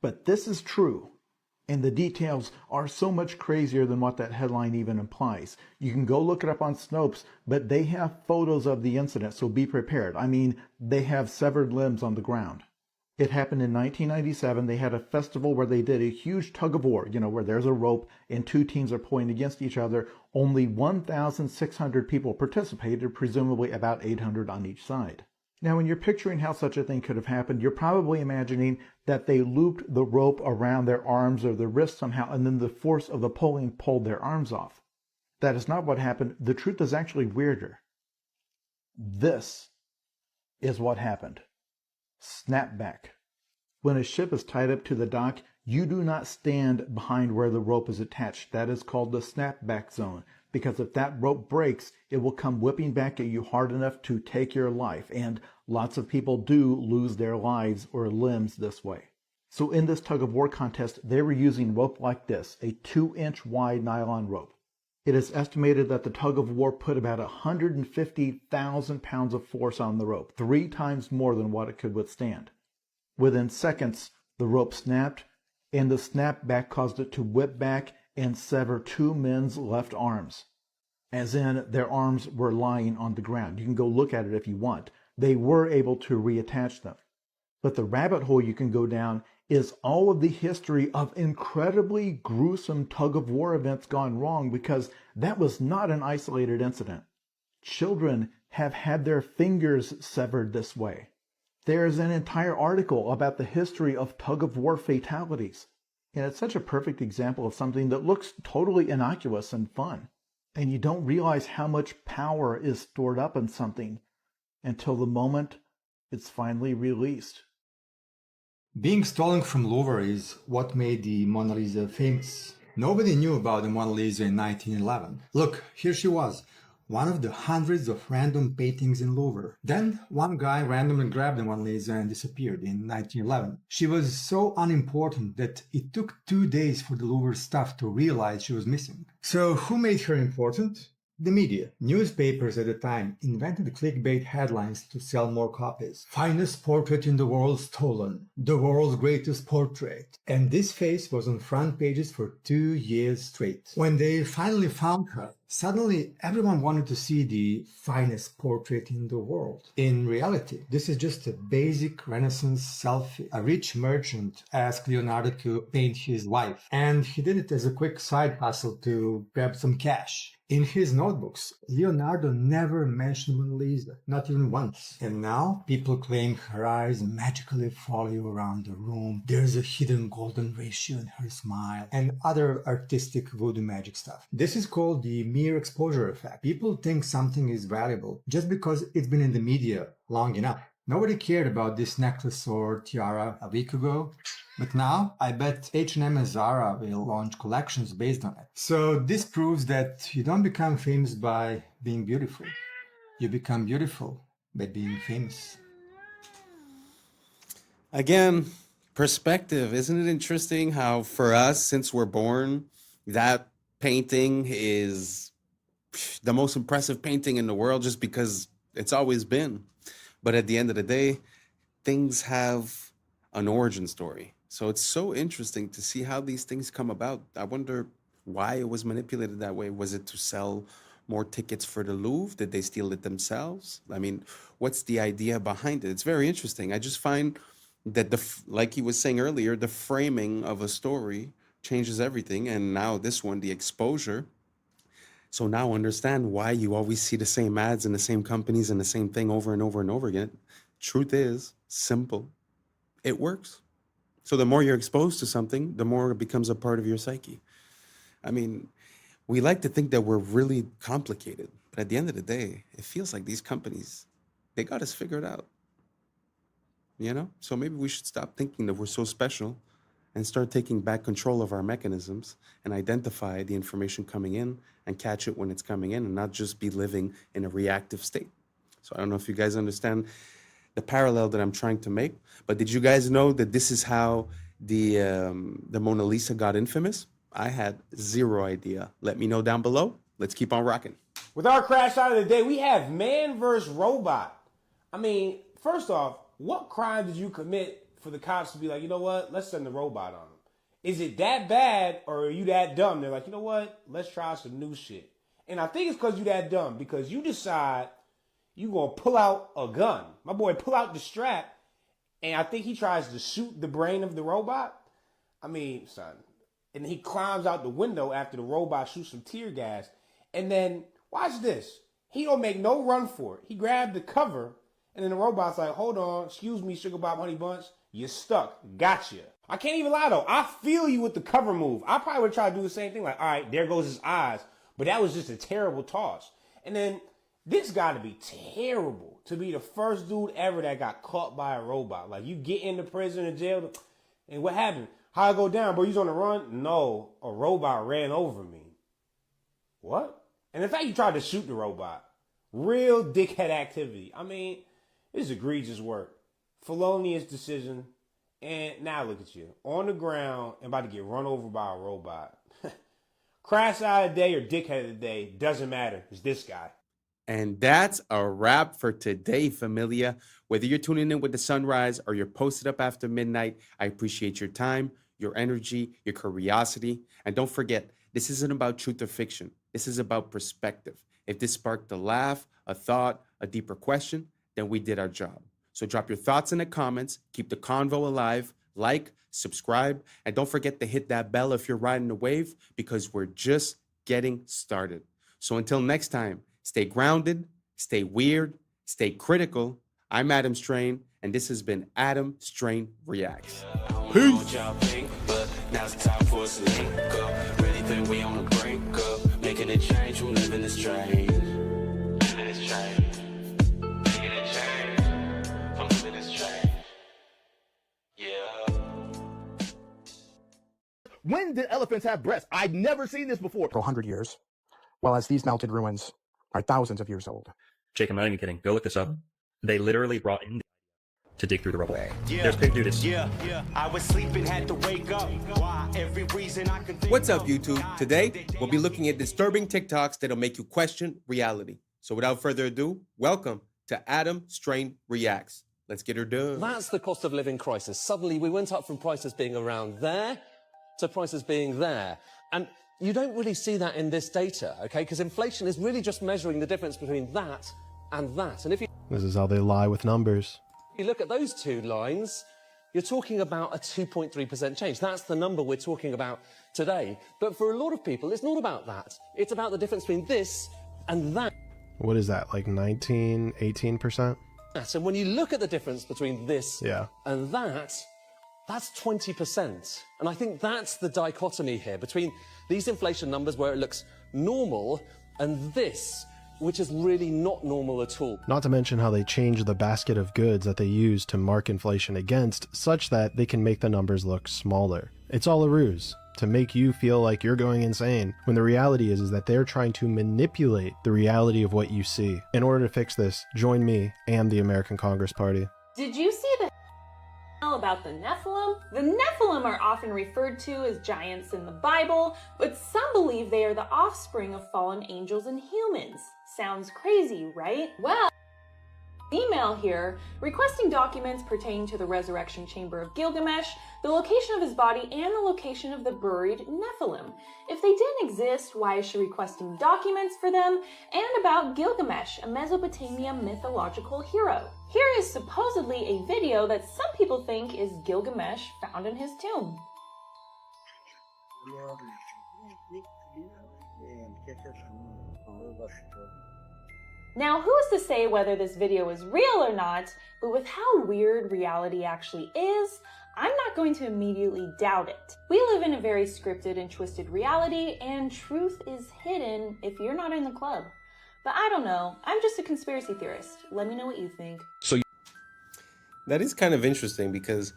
But this is true. And the details are so much crazier than what that headline even implies. You can go look it up on Snopes, but they have photos of the incident, so be prepared. I mean, they have severed limbs on the ground. It happened in 1997. They had a festival where they did a huge tug-of-war, you know, where there's a rope and 2 teams are pulling against each other. Only 1,600 people participated, presumably about 800 on each side. Now, when you're picturing how such a thing could have happened, you're probably imagining that they looped the rope around their arms or their wrists somehow, and then the force of the pulling pulled their arms off. That is not what happened. The truth is actually weirder. This is what happened. Snapback. When a ship is tied up to the dock, you do not stand behind where the rope is attached. That is called the snapback zone. Because if that rope breaks, it will come whipping back at you hard enough to take your life. And lots of people do lose their lives or limbs this way. So in this tug-of-war contest, they were using rope like this, a 2-inch wide nylon rope. It is estimated that the tug-of-war put about 150,000 pounds of force on the rope, 3 times more than what it could withstand. Within seconds, the rope snapped, and the snapback caused it to whip back and sever 2 men's left arms, as in their arms were lying on the ground. You can go look at it if you want. They were able to reattach them. But the rabbit hole you can go down is all of the history of incredibly gruesome tug-of-war events gone wrong, because that was not an isolated incident. Children have had their fingers severed this way. There's an entire article about the history of tug-of-war fatalities. And it's such a perfect example of something that looks totally innocuous and fun. And you don't realize how much power is stored up in something until the moment it's finally released. Being stolen from Louvre is what made the Mona Lisa famous. Nobody knew about the Mona Lisa in 1911. Look, here she was, one of the hundreds of random paintings in Louvre. Then one guy randomly grabbed the Mona Lisa and disappeared in 1911. She was so unimportant that it took 2 days for the Louvre staff to realize she was missing. So who made her important? The media. Newspapers at the time invented clickbait headlines to sell more copies. Finest portrait in the world stolen. The world's greatest portrait. And this face was on front pages for 2 years straight. When they finally found her, suddenly everyone wanted to see the finest portrait in the world. In reality, this is just a basic Renaissance selfie. A rich merchant asked Leonardo to paint his wife, and he did it as a quick side hustle to grab some cash. In his notebooks, Leonardo never mentioned Mona Lisa, not even once. And now people claim her eyes magically follow you around the room. There's a hidden golden ratio in her smile and other artistic voodoo magic stuff. This is called the mere exposure effect. People think something is valuable just because it's been in the media long enough. Nobody cared about this necklace or tiara a week ago. But now, I bet H&M and Zara will launch collections based on it. So this proves that you don't become famous by being beautiful. You become beautiful by being famous. Again, perspective. Isn't it interesting how for us, since we're born, that painting is the most impressive painting in the world just because it's always been. But at the end of the day, things have an origin story. So it's so interesting to see how these things come about. I wonder why it was manipulated that way. Was it to sell more tickets for the Louvre? Did they steal it themselves? I mean, what's the idea behind it? It's very interesting. I just find that, like he was saying earlier, the framing of a story changes everything. And now this one, the exposure. So now understand why you always see the same ads and the same companies and the same thing over and over and over again. Truth is simple. It works. So the more you're exposed to something, the more it becomes a part of your psyche. I mean, we like to think that we're really complicated, but at the end of the day, it feels like these companies, they got us figured out. You know? So maybe we should stop thinking that we're so special and start taking back control of our mechanisms and identify the information coming in and catch it when it's coming in and not just be living in a reactive state. So I don't know if you guys understand the parallel that I'm trying to make, but did you guys know that this is how the Mona Lisa got infamous? I had zero idea. Let me know down below. Let's keep on rocking. With our crash out of the day, we have man versus robot. I mean, first off, what crime did you commit for the cops to be like, you know what, let's send the robot on them? Is it that bad or are you that dumb? They're like, you know what, let's try some new shit. And I think it's because you that dumb, because you decide you gonna pull out a gun. My boy pull out the strap, and I think he tries to shoot the brain of the robot. I mean, son. And he climbs out the window after the robot shoots some tear gas. And then, watch this. He don't make no run for it. He grabbed the cover, and then the robot's like, hold on, excuse me, Sugar Bob Honey Bunch, you're stuck. Gotcha. I can't even lie, though. I feel you with the cover move. I probably would try to do the same thing. Like, all right, there goes his eyes. But that was just a terrible toss. And then, this got to be terrible to be the first dude ever that got caught by a robot. Like, you get into prison or jail, and what happened? How I go down, bro? You on the run? No, a robot ran over me. What? And in fact, you tried to shoot the robot. Real dickhead activity. I mean, this is egregious work. Felonious decision. And now look at you. On the ground and about to get run over by a robot. Crash out of the day or dickhead of the day, doesn't matter. It's this guy. And that's a wrap for today, familia. Whether you're tuning in with the sunrise or you're posted up after midnight, I appreciate your time, your energy, your curiosity. And don't forget, this isn't about truth or fiction. This is about perspective. If this sparked a laugh, a thought, a deeper question, then we did our job. So drop your thoughts in the comments, keep the convo alive, like, subscribe, and don't forget to hit that bell if you're riding the wave, because we're just getting started. So until next time, stay grounded, stay weird, stay critical. I'm Adam Strain, and this has been Adam Strain Reacts. Peace. Now it's time for us to link up. Really think we on the brink up. Making a change from living this strange. Living this strange. Making a change from living this strange. Yeah. When did elephants have breasts? I'd never seen this before. 100 years. Well, as these melted ruins are thousands of years old. Jake, I'm not even kidding. Go look this up. They literally brought in to dig through the rubble. Yeah, There's big dudes. Yeah. I was sleeping, had to wake up. Why? Every reason I can think. What's up, YouTube? Today, we'll be looking at disturbing TikToks that'll make you question reality. So without further ado, welcome to Adam Strain Reacts. Let's get her done. That's the cost of living crisis. Suddenly, we went up from prices being around there to prices being there. And you don't really see that in this data, okay? Because inflation is really just measuring the difference between that and that. And if you This is how they lie with numbers. look at those two lines, you're talking about a 2.3% change. That's the number we're talking about today. But for a lot of people, it's not about that. It's about the difference between this and that. What is that, like 19, 18%? And when you look at the difference between this and that, that's 20%. And I think that's the dichotomy here between these inflation numbers where it looks normal and this, which is really not normal at all. Not to mention how they change the basket of goods that they use to mark inflation against, such that they can make the numbers look smaller. It's all a ruse to make you feel like you're going insane, when the reality is that they're trying to manipulate the reality of what you see. In order to fix this, join me and the American Congress Party. Did you see the about the Nephilim? The Nephilim are often referred to as giants in the Bible, but some believe they are the offspring of fallen angels and humans. Sounds crazy, right? Well, email here requesting documents pertaining to the resurrection chamber of Gilgamesh, the location of his body, and the location of the buried Nephilim. If they didn't exist, why is she requesting documents for them? And about Gilgamesh, a Mesopotamia mythological hero. Here is supposedly a video that some people think is Gilgamesh found in his tomb. Now, who is to say whether this video is real or not, but with how weird reality actually is, I'm not going to immediately doubt it. We live in a very scripted and twisted reality, and truth is hidden if you're not in the club. But I don't know, I'm just a conspiracy theorist. Let me know what you think. That is kind of interesting because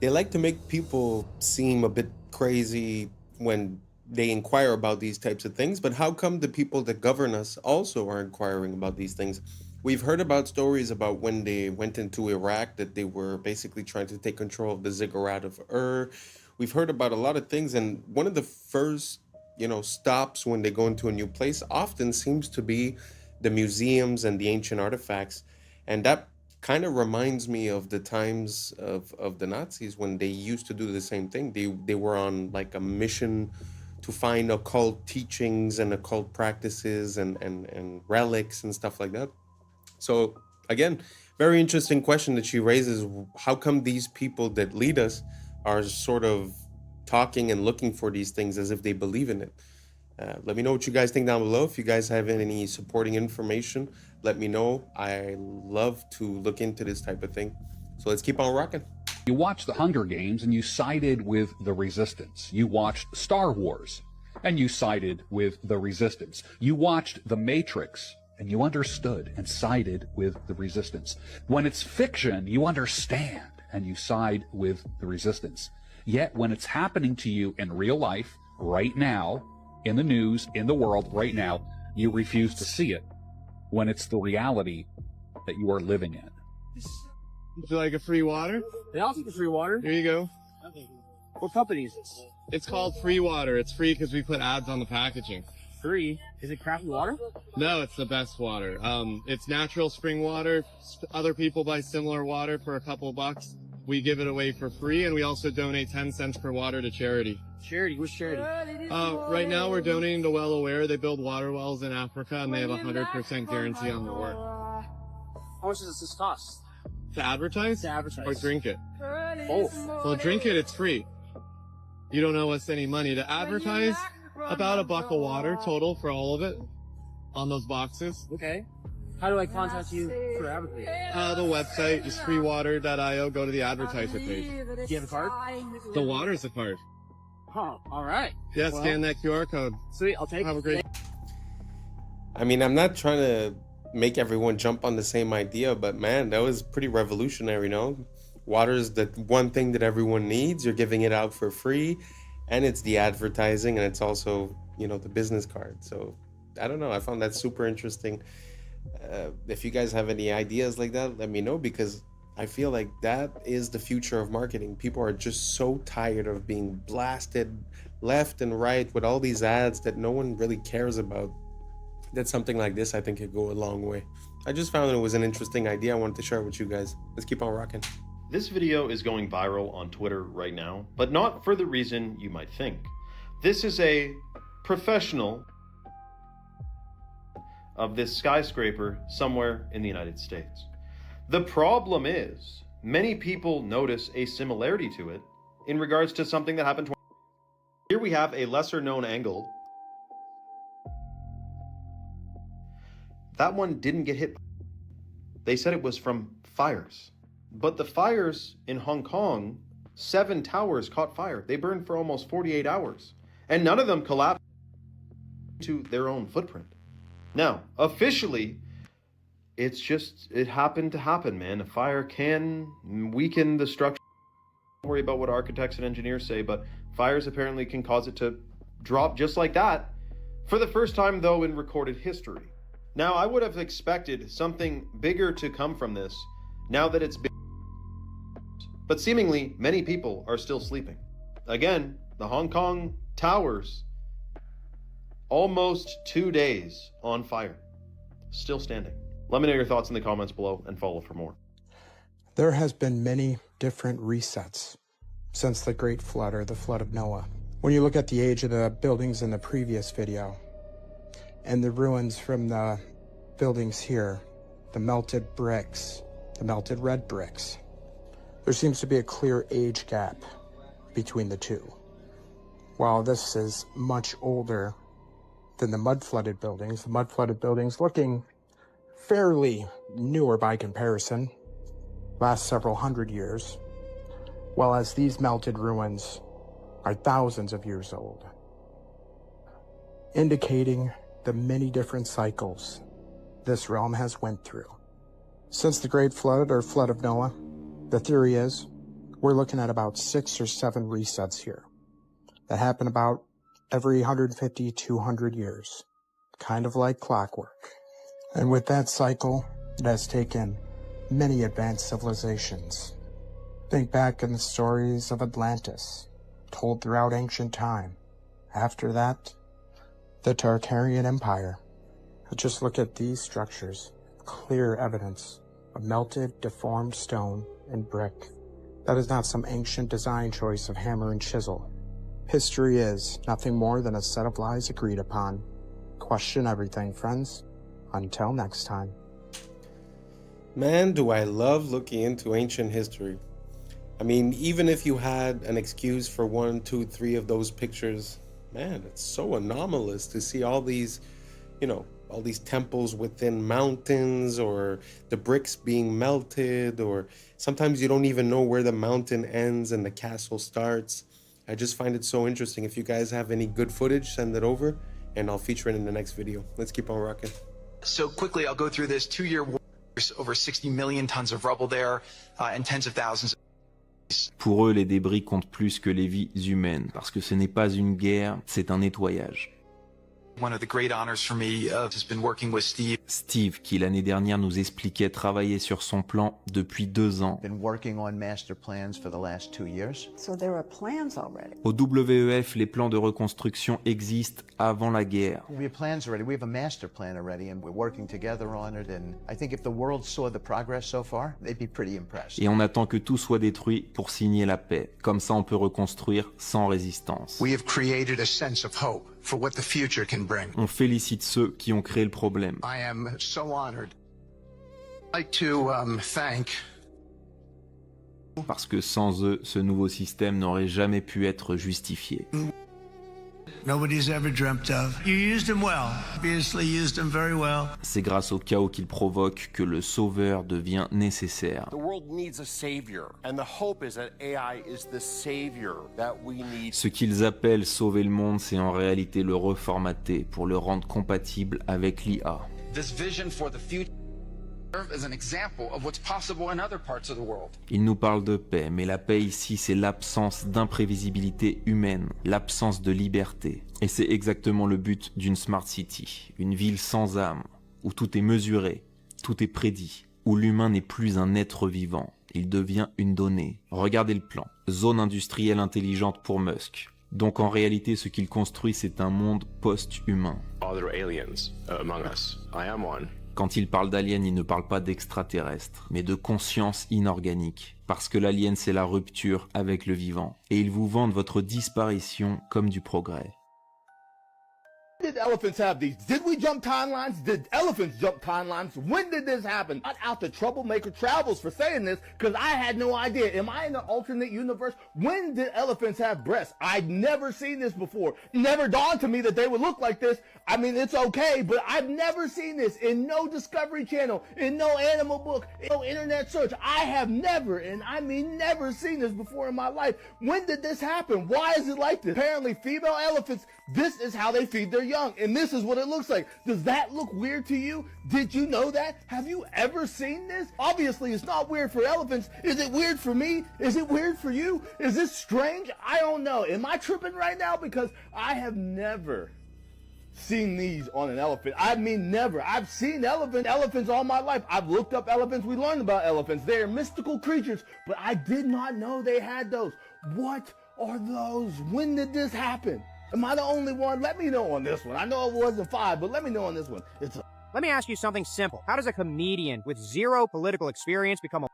they like to make people seem a bit crazy when they inquire about these types of things, but how come the people that govern us also are inquiring about these things? We've heard about stories about when they went into Iraq that they were basically trying to take control of the ziggurat of Ur. We've heard about a lot of things, and one of the first, stops when they go into a new place often seems to be the museums and the ancient artifacts. And that kind of reminds me of the times of the Nazis when they used to do the same thing. They were on like a mission to find occult teachings and occult practices and relics and stuff like that. So again, very interesting question that she raises. How come these people that lead us are sort of talking and looking for these things as if they believe in it? Let me know what you guys think down below. If you guys have any supporting information, let me know. I love to look into this type of thing. So let's keep on rocking. You watched the Hunger Games and you sided with the Resistance. You watched Star Wars and you sided with the Resistance. You watched The Matrix and you understood and sided with the Resistance. When it's fiction, you understand and you side with the Resistance. Yet when it's happening to you in real life, right now, in the news, in the world, right now, you refuse to see it when it's the reality that you are living in. Would you like a free water? Yeah, I'll take the free water. Here you go. What company is this? It's called Free Water. It's free because we put ads on the packaging. Free? Is it crappy water? No, it's the best water. It's natural spring water. Other people buy similar water for a couple bucks. We give it away for free, and we also donate 10 cents per water to charity. Charity? Which charity? Right now we're donating to Well Aware. They build water wells in Africa, and they have 100% guarantee on the work. How much does this cost? To advertise? To advertise. Or drink it? Both. So drink it, it's free. You don't owe us any money. To advertise, about $1 of water total for all of it on those boxes. Okay. How do I contact you for advertising? The website is freewater.io. Go to the advertiser page. Do you have a card? The water's a card. Oh, all right. Yeah, scan that QR code. Sweet, I'll take it. Have a great... I mean, I'm not trying to make everyone jump on the same idea, but man, that was pretty revolutionary, no? Water is the one thing that everyone needs. You're giving it out for free, and it's the advertising, and it's also, the business card. So I don't know. I found that super interesting. If you guys have any ideas like that, let me know, because I feel like that is the future of marketing. People are just so tired of being blasted left and right with all these ads that no one really cares about. That something like this, I think, could go a long way. I just found it was an interesting idea. I wanted to share it with you guys. Let's keep on rocking. This video is going viral on Twitter right now, but not for the reason you might think. This is a professional of this skyscraper somewhere in the United States. The problem is many people notice a similarity to it in regards to something that happened 20 Here we have a lesser known angle. That one didn't get hit. They said it was from fires. But the fires in Hong Kong, 7 towers caught fire. They burned for almost 48 hours. And none of them collapsed to their own footprint. Now, officially, it happened to happen, man. A fire can weaken the structure. Don't worry about what architects and engineers say, but fires apparently can cause it to drop just like that. For the first time, though, in recorded history. Now, I would have expected something bigger to come from this, now that it's been. But seemingly, many people are still sleeping. Again, the Hong Kong towers, almost 2 days on fire, still standing. Let me know your thoughts in the comments below and follow for more. There has been many different resets since the Great Flood or the Flood of Noah. When you look at the age of the buildings in the previous video and the ruins from the buildings here, the melted bricks, the melted red bricks, there seems to be a clear age gap between the two. While this is much older than the mud-flooded buildings looking fairly newer by comparison, last several hundred years, while as these melted ruins are thousands of years old, indicating the many different cycles this realm has went through. Since the Great Flood or Flood of Noah, the theory is we're looking at about 6 or 7 resets here that happen about every 150, 200 years, kind of like clockwork. And with that cycle, it has taken many advanced civilizations. Think back in the stories of Atlantis, told throughout ancient time. After that, the Tartarian Empire. Just look at these structures, clear evidence of melted, deformed stone and brick. That is not some ancient design choice of hammer and chisel. History is nothing more than a set of lies agreed upon. Question everything, friends. Until next time. Man, do I love looking into ancient history. I mean, even if you had an excuse for 1, 2, 3 of those pictures, man, it's so anomalous to see all these, all these temples within mountains, or the bricks being melted, or sometimes you don't even know where the mountain ends and the castle starts. I just find it so interesting. If you guys have any good footage, send it over and I'll feature it in the next video. Let's keep on rocking. So quickly, I'll go through this 2-year war, over 60 million tons of rubble there, and tens of thousands. Pour eux, les débris comptent plus que les vies humaines, parce que ce n'est pas une guerre, c'est un nettoyage. One of the great honors for me has been working with Steve. Steve, qui l'année dernière nous expliquait travailler sur son plan depuis 2 ans. Been working on master plans for the last 2 years. So there are plans already. Au WEF, les plans de reconstruction existent avant la guerre. We have plans already. We have a master plan already, and we're working together on it. And I think if the world saw the progress so far, they'd be pretty impressed. Et on attend que tout soit détruit pour signer la paix. Comme ça, on peut reconstruire sans résistance. We have created a sense of hope for what the future can bring. On félicite ceux qui ont créé le problème. I am so honored. I'd like to thank. Parce que sans eux, ce nouveau système n'aurait jamais pu être justifié. Nobody's ever dreamt of. You used them well. Obviously used them very well. C'est grâce au chaos qu'il provoque que le sauveur devient nécessaire. The world needs a savior, and the hope is that AI is the savior that we need. Ce qu'ils appellent sauver le monde, c'est en réalité le reformater pour le rendre compatible avec l'IA. This vision for the future as an example of what's possible in other parts of the world. Il nous parle de paix, mais la paix ici, c'est l'absence d'imprévisibilité humaine, l'absence de liberté. Et c'est exactement le but d'une Smart City, une ville sans âme, où tout est mesuré, tout est prédit, où l'humain n'est plus un être vivant, il devient une donnée. Regardez le plan, zone industrielle intelligente pour Musk. Donc en réalité, ce qu'il construit, c'est un monde post-humain. Are there aliens among us? I am one. Quand il parle d'alien, il ne parle pas d'extraterrestre, mais de conscience inorganique. Parce que l'alien, c'est la rupture avec le vivant. Et ils vous vendent votre disparition comme du progrès. Did elephants have these? Did we jump timelines? Did elephants jump timelines? When did this happen? Not out the Troublemaker Travels for saying this, because I had no idea. Am I in an alternate universe? When did elephants have breasts? I'd never seen this before. Never dawned to me that they would look like this. I mean, it's okay, but I've never seen this in no Discovery Channel, in no animal book, in no internet search. I have never, and I mean never, seen this before in my life. When did this happen? Why is it like this? Apparently, female elephants, this is how they feed their young, and this is what it looks like. Does that look weird to you? Did you know that? Have you ever seen this? Obviously, it's not weird for elephants. Is it weird for me? Is it weird for you? Is this strange? I don't know. Am I tripping right now? Because I have never seen these on an elephant. I mean, never. I've seen elephants all my life. I've looked up elephants. We learned about elephants. They are mystical creatures, but I did not know they had those. What are those? When did this happen? Am I the only one? Let me know on this one. I know it wasn't 5, but let me know on this one. Let me ask you something simple. How does a comedian with zero political experience become a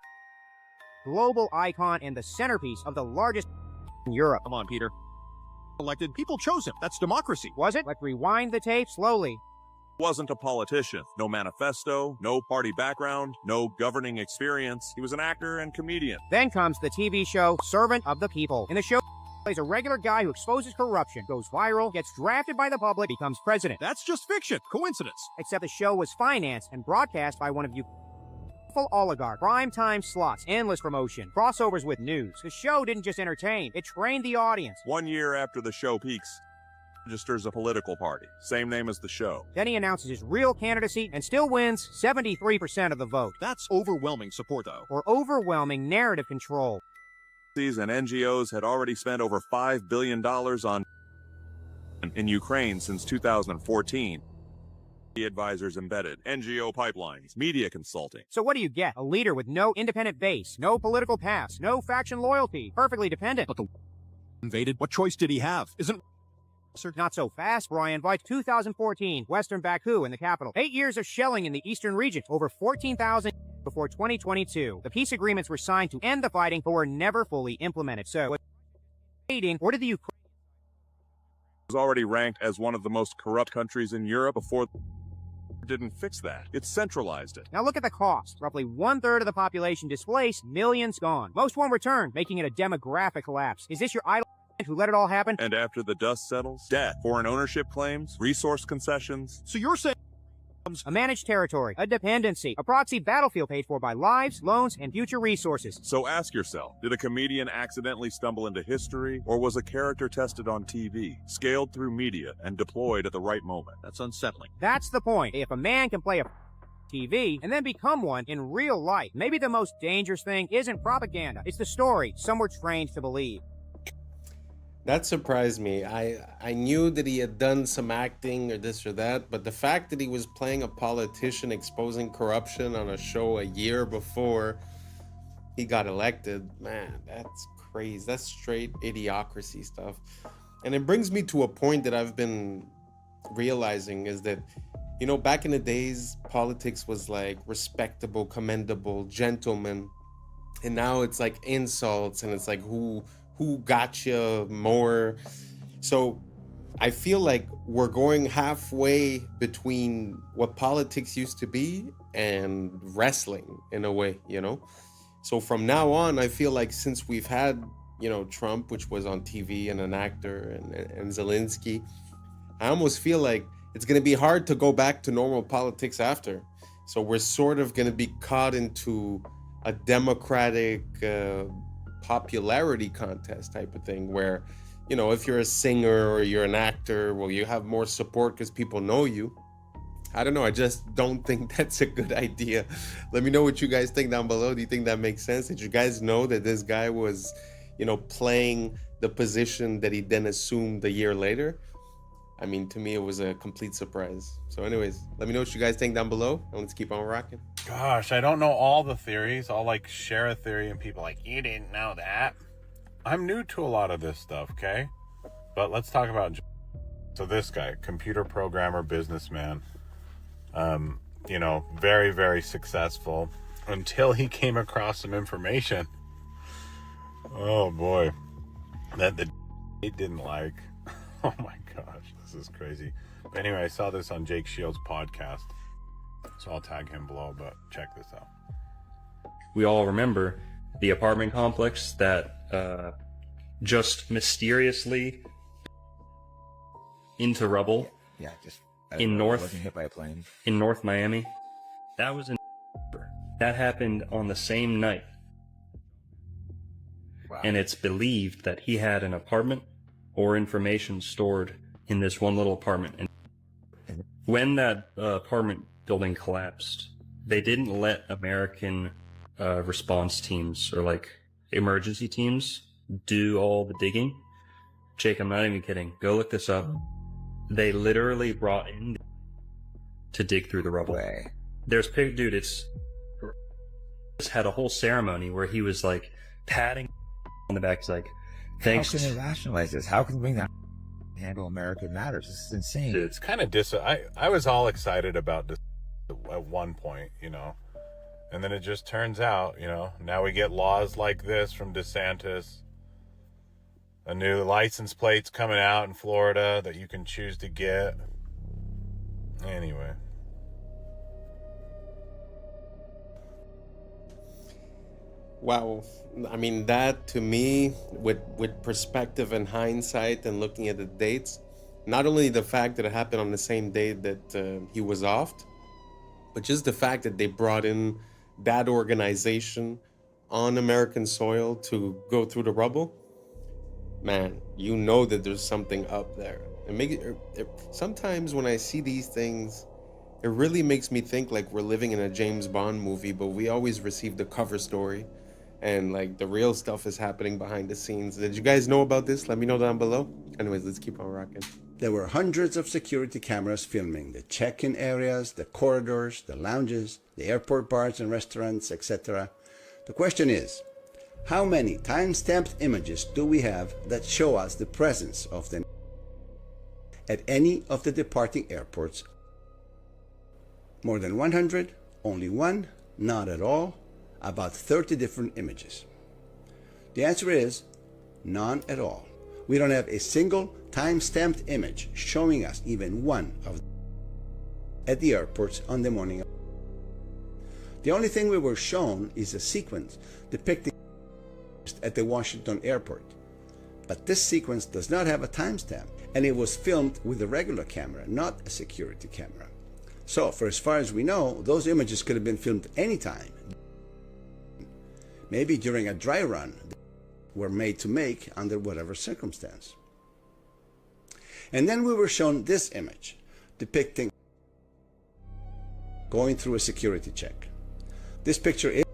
global icon and the centerpiece of the largest in Europe? Come on, Peter. Elected, people chose him. That's democracy. Was it? Let's rewind the tape slowly. Wasn't a politician. No manifesto, no party background, no governing experience. He was an actor and comedian. Then comes the TV show Servant of the People. In the show, plays a regular guy who exposes corruption, goes viral, gets drafted by the public, becomes president. That's just fiction. Coincidence. Except the show was financed and broadcast by one of you oligarch, prime-time slots, endless promotion, crossovers with news. The show didn't just entertain, it trained the audience. 1 year after the show peaks, registers a political party, same name as the show. Then he announces his real candidacy and still wins 73% of the vote. That's overwhelming support, though. Or overwhelming narrative control. And NGOs had already spent over $5 billion in Ukraine since 2014. The advisors embedded, NGO pipelines, media consulting. So what do you get? A leader with no independent base, no political past, no faction loyalty, perfectly dependent. But the invaded, what choice did he have? Isn't not so fast, Brian. By 2014, Western Baku in the capital. 8 years of shelling in the eastern region, over 14,000 before 2022. The peace agreements were signed to end the fighting, but were never fully implemented. So, or did the Ukraine was already ranked as one of the most corrupt countries in Europe before didn't fix that. It centralized it. Now look at the cost. Roughly 1/3 of the population displaced, millions gone. Most won't return, making it a demographic collapse. Is this your idol who let it all happen? And after the dust settles, debt, foreign ownership claims, resource concessions. So you're saying a managed territory, a dependency, a proxy battlefield paid for by lives, loans, and future resources. So ask yourself, did a comedian accidentally stumble into history, or was a character tested on TV, scaled through media, and deployed at the right moment? That's unsettling. That's the point. If a man can play a TV and then become one in real life, maybe the most dangerous thing isn't propaganda. It's the story some were trained to believe. That surprised me. I knew that he had done some acting or this or that, but the fact that he was playing a politician exposing corruption on a show a year before he got elected, man, that's crazy. That's straight idiocracy stuff. And it brings me to a point that I've been realizing is that, you know, back in the days, politics was like respectable, commendable, gentleman. And now it's like insults and it's like who got you more. So I feel like we're going halfway between what politics used to be and wrestling in a way, you know? So from now on, I feel like since we've had, you know, Trump, which was on TV and an actor, and Zelensky, I almost feel like it's going to be hard to go back to normal politics after. So we're sort of going to be caught into a democratic popularity contest type of thing where, you know, if you're a singer or you're an actor, well, you have more support because people know you. I don't know. I just don't think that's a good idea. Let me know what you guys think down below. Do you think that makes sense? Did you guys know that this guy was, you know, playing the position that he then assumed a year later? I mean, to me, it was a complete surprise. So anyways, let me know what you guys think down below, and let's keep on rocking. Gosh, I don't know all the theories. I'll like share a theory and people like, you didn't know that. I'm new to a lot of this stuff, okay? But let's talk about, so this guy, computer programmer, businessman, you know, very, very successful until he came across some information. Oh boy, that the didn't like. Oh my gosh, this is crazy. But anyway, I saw this on Jake Shields' podcast, so I'll tag him below, but check this out. We all remember the apartment complex that just mysteriously into rubble. Yeah, just wasn't hit by a plane. In North Miami. That was in that happened on the same night. Wow. And it's believed that he had an apartment or information stored in this one little apartment. And when that apartment building collapsed, they didn't let American response teams or like emergency teams do all the digging. Jake, I'm not even kidding. Go look this up. They literally brought in to dig through the rubble. There's dude, it's had a whole ceremony where he was like patting on the back. He's like, thanks. How can they rationalize this? How can we not handle American matters? This is insane. It's kind of I was all excited about this at one point, you know, and then it just turns out, you know, now we get laws like this from DeSantis. A new license plate's coming out in Florida that you can choose to get. Anyway. Wow. I mean, that to me, with perspective and hindsight and looking at the dates, not only the fact that it happened on the same day that he was offed, but just the fact that they brought in that organization on American soil to go through the rubble, man, you know that there's something up there. Sometimes when I see these things, it really makes me think like we're living in a James Bond movie, but we always receive the cover story. And like the real stuff is happening behind the scenes. Did you guys know about this? Let me know down below. Anyways, let's keep on rocking. There were hundreds of security cameras filming the check-in areas, the corridors, the lounges, the airport bars and restaurants, etc. The question is, how many time-stamped images do we have that show us the presence of them at any of the departing airports? More than 100? Only one? Not at all? About 30 different images. The answer is none at all. We don't have a single time-stamped image showing us even one of them at the airports on the morning of. The only thing we were shown is a sequence depicting at the Washington airport. But this sequence does not have a timestamp, and it was filmed with a regular camera, not a security camera. So, for as far as we know, those images could have been filmed anytime. Maybe during a dry run were made to make under whatever circumstance. And then we were shown this image depicting going through a security check. This picture is,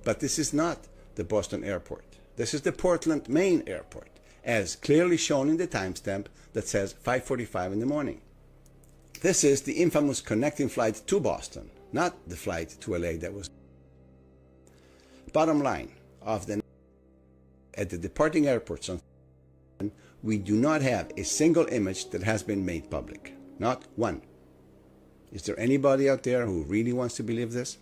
but this is not the Boston airport. This is the Portland, Maine airport, as clearly shown in the timestamp that says 5:45 in the morning. This is the infamous connecting flight to Boston, not the flight to LA that was. Bottom line, at the departing airports, we do not have a single image that has been made public. Not one. Is there anybody out there who really wants to believe this?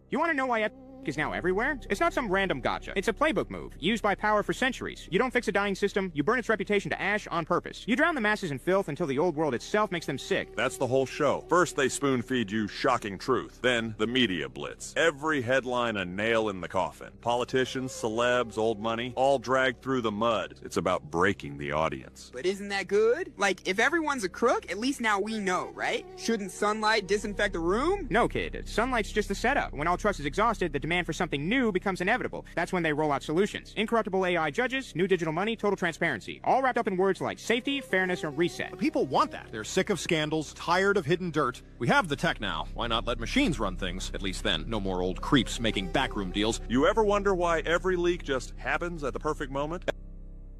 You want to know why is now everywhere? It's not some random gotcha. It's a playbook move, used by power for centuries. You don't fix a dying system, you burn its reputation to ash on purpose. You drown the masses in filth until the old world itself makes them sick. That's the whole show. First they spoon-feed you shocking truth. Then the media blitz. Every headline a nail in the coffin. Politicians, celebs, old money, all dragged through the mud. It's about breaking the audience. But isn't that good? Like, if everyone's a crook, at least now we know, right? Shouldn't sunlight disinfect the room? No, kid. Sunlight's just the setup. When all trust is exhausted, the demand for something new becomes inevitable. That's when they roll out solutions. Incorruptible AI judges, new digital money, total transparency. All wrapped up in words like safety, fairness, and reset. People want that. They're sick of scandals, tired of hidden dirt. We have the tech now. Why not let machines run things? At least then, no more old creeps making backroom deals. You ever wonder why every leak just happens at the perfect moment?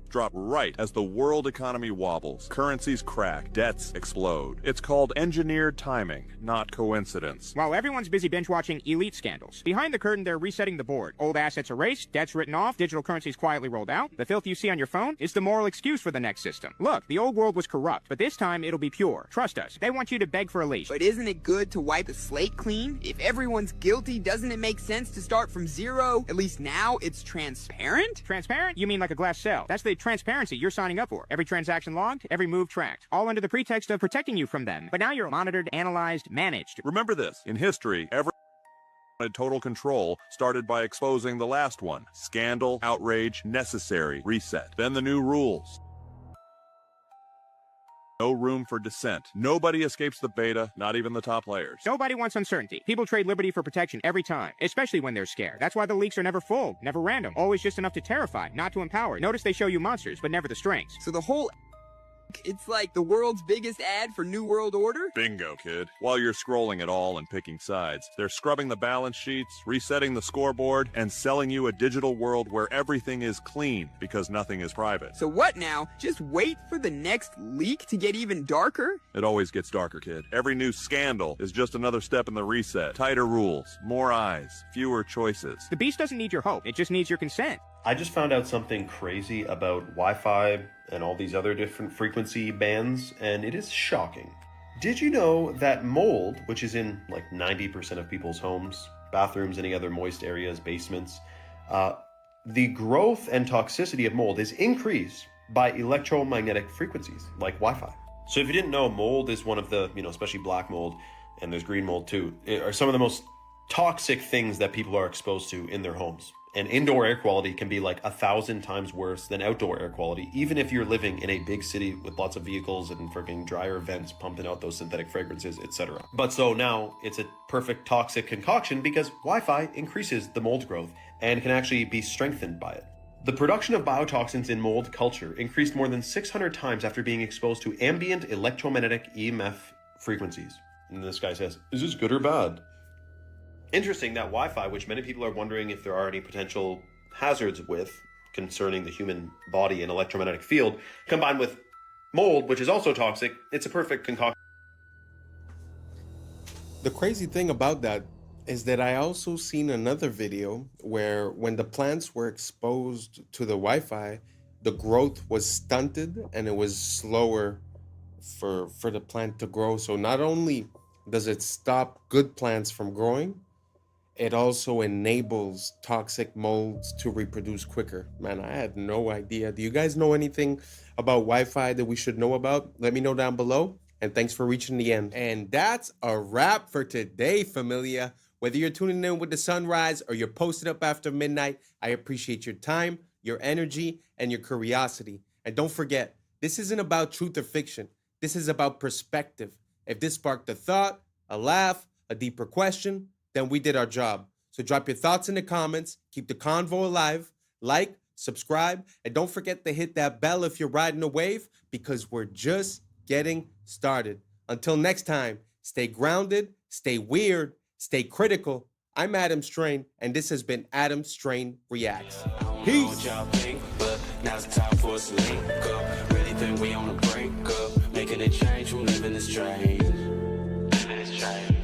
Drop right as the world economy wobbles, currencies crack, debts explode. It's called engineered timing, not coincidence. While everyone's busy binge-watching elite scandals, behind the curtain they're resetting the board. Old assets erased, debts written off, digital currencies quietly rolled out. The filth you see on your phone is the moral excuse for the next system. Look, the old world was corrupt, but this time it'll be pure. Trust us. They want you to beg for a leash. But isn't it good to wipe a slate clean? If everyone's guilty, doesn't it make sense to start from zero? At least now it's transparent? Transparent? You mean like a glass cell. That's the transparency you're signing up for. Every transaction logged, every move tracked, all under the pretext of protecting you from them. But now you're monitored, analyzed, managed. Remember this, in history, every wanted total control started by exposing the last one. Scandal, outrage, necessary, reset. Then the new rules. No room for dissent. Nobody escapes the beta, not even the top layers. Nobody wants uncertainty. People trade liberty for protection every time, especially when they're scared. That's why the leaks are never full, never random, always just enough to terrify, not to empower. Notice they show you monsters, but never the strengths. So the whole it's like the world's biggest ad for New World Order? Bingo, kid. While you're scrolling it all and picking sides, they're scrubbing the balance sheets, resetting the scoreboard, and selling you a digital world where everything is clean because nothing is private. So what now? Just wait for the next leak to get even darker? It always gets darker, kid. Every new scandal is just another step in the reset. Tighter rules, more eyes, fewer choices. The beast doesn't need your hope, it just needs your consent. I just found out something crazy about Wi-Fi and all these other different frequency bands, and it is shocking. Did you know that mold, which is in like 90% of people's homes, bathrooms, any other moist areas, basements, the growth and toxicity of mold is increased by electromagnetic frequencies like Wi-Fi. So if you didn't know, mold is one of the, especially black mold, and there's green mold too, are some of the most toxic things that people are exposed to in their homes. And indoor air quality can be like 1,000 times worse than outdoor air quality, even if you're living in a big city with lots of vehicles and freaking dryer vents pumping out those synthetic fragrances, etc. But so now it's a perfect toxic concoction because Wi-Fi increases the mold growth and can actually be strengthened by it. The production of biotoxins in mold culture increased more than 600 times after being exposed to ambient electromagnetic EMF frequencies. And this guy says, is this good or bad? Interesting that Wi-Fi, which many people are wondering if there are any potential hazards with concerning the human body and electromagnetic field, combined with mold, which is also toxic, it's a perfect concoction. The crazy thing about that is that I also seen another video where when the plants were exposed to the Wi-Fi, the growth was stunted and it was slower for the plant to grow. So not only does it stop good plants from growing, it also enables toxic molds to reproduce quicker. Man, I had no idea. Do you guys know anything about Wi-Fi that we should know about? Let me know down below. And thanks for reaching the end. And that's a wrap for today, familia. Whether you're tuning in with the sunrise or you're posted up after midnight, I appreciate your time, your energy, and your curiosity. And don't forget, this isn't about truth or fiction. This is about perspective. If this sparked a thought, a laugh, a deeper question, then we did our job. So drop your thoughts in the comments, keep the convo alive, like, subscribe, and don't forget to hit that bell if you're riding a wave, because we're just getting started. Until next time, stay grounded, stay weird, stay critical. I'm Adam Strain, and this has been Adam Strain Reacts. Peace. Now's the time for us to link up. Really think we on a break up. Making a change from living this train. Living this train.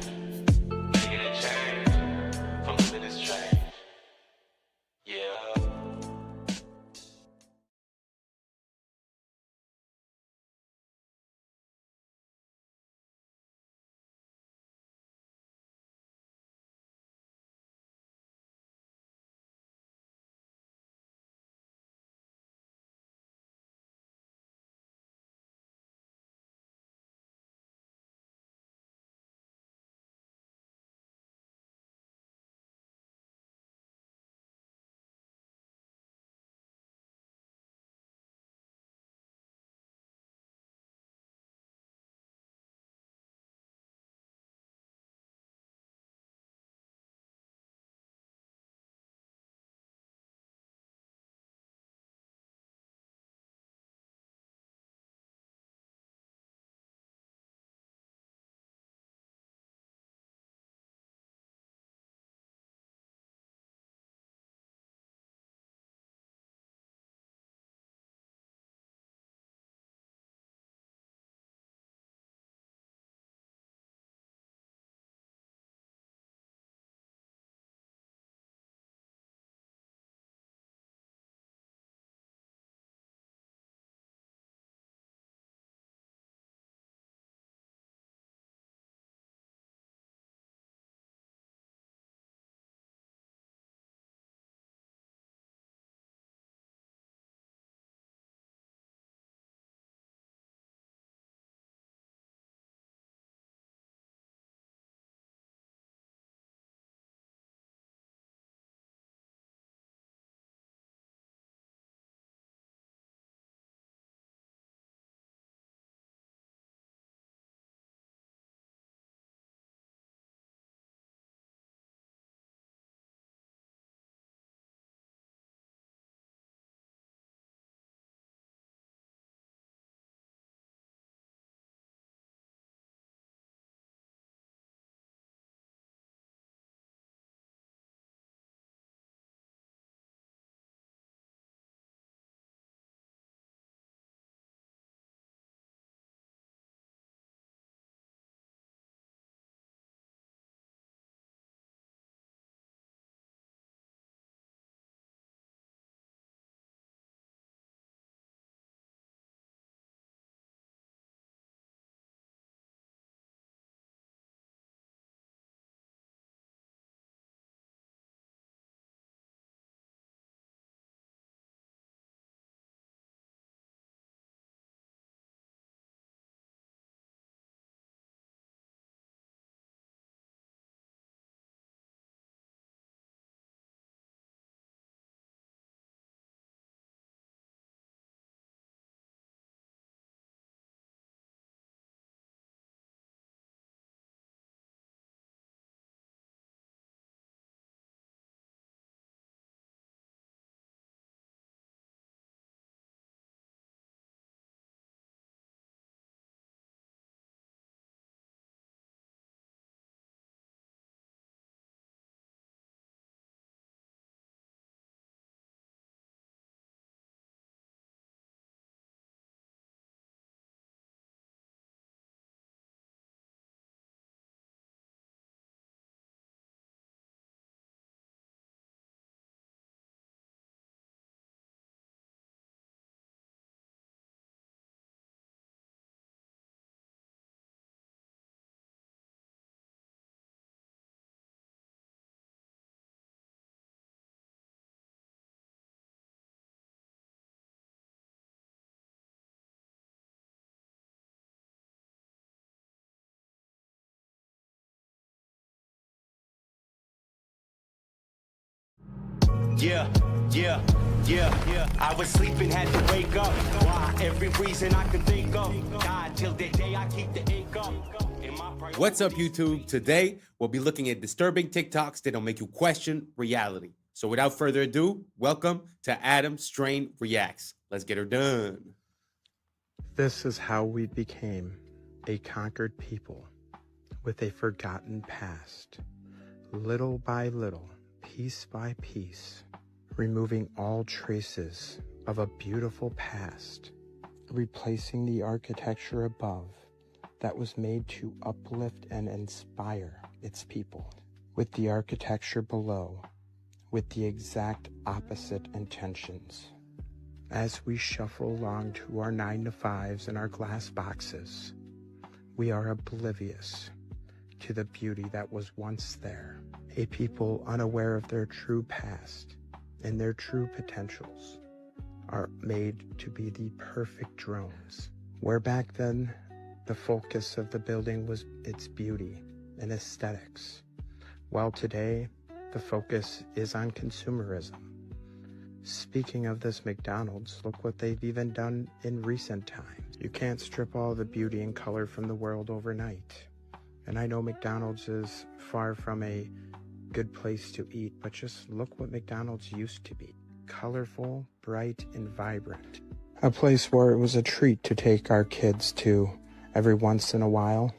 Yeah, yeah, yeah, yeah. I was sleeping, had to wake up. Why? Every reason I could think of. God, till the day I keep the ink up. What's up, YouTube? Today, we'll be looking at disturbing TikToks that'll make you question reality. So without further ado, welcome to Adam Strain Reacts. Let's get her done. This is how we became a conquered people with a forgotten past. Little by little, piece by piece, removing all traces of a beautiful past, replacing the architecture above that was made to uplift and inspire its people with the architecture below with the exact opposite intentions. As we shuffle along to our 9-to-5s and our glass boxes, we are oblivious to the beauty that was once there. A people unaware of their true past and their true potentials are made to be the perfect drones, where back then the focus of the building was its beauty and aesthetics, while today the focus is on consumerism. Speaking of this McDonald's, look what they've even done in recent times. You can't strip all the beauty and color from the world overnight. And I know McDonald's is far from a good place to eat, but just look what McDonald's used to be. Colorful, bright, and vibrant. A place where it was a treat to take our kids to every once in a while,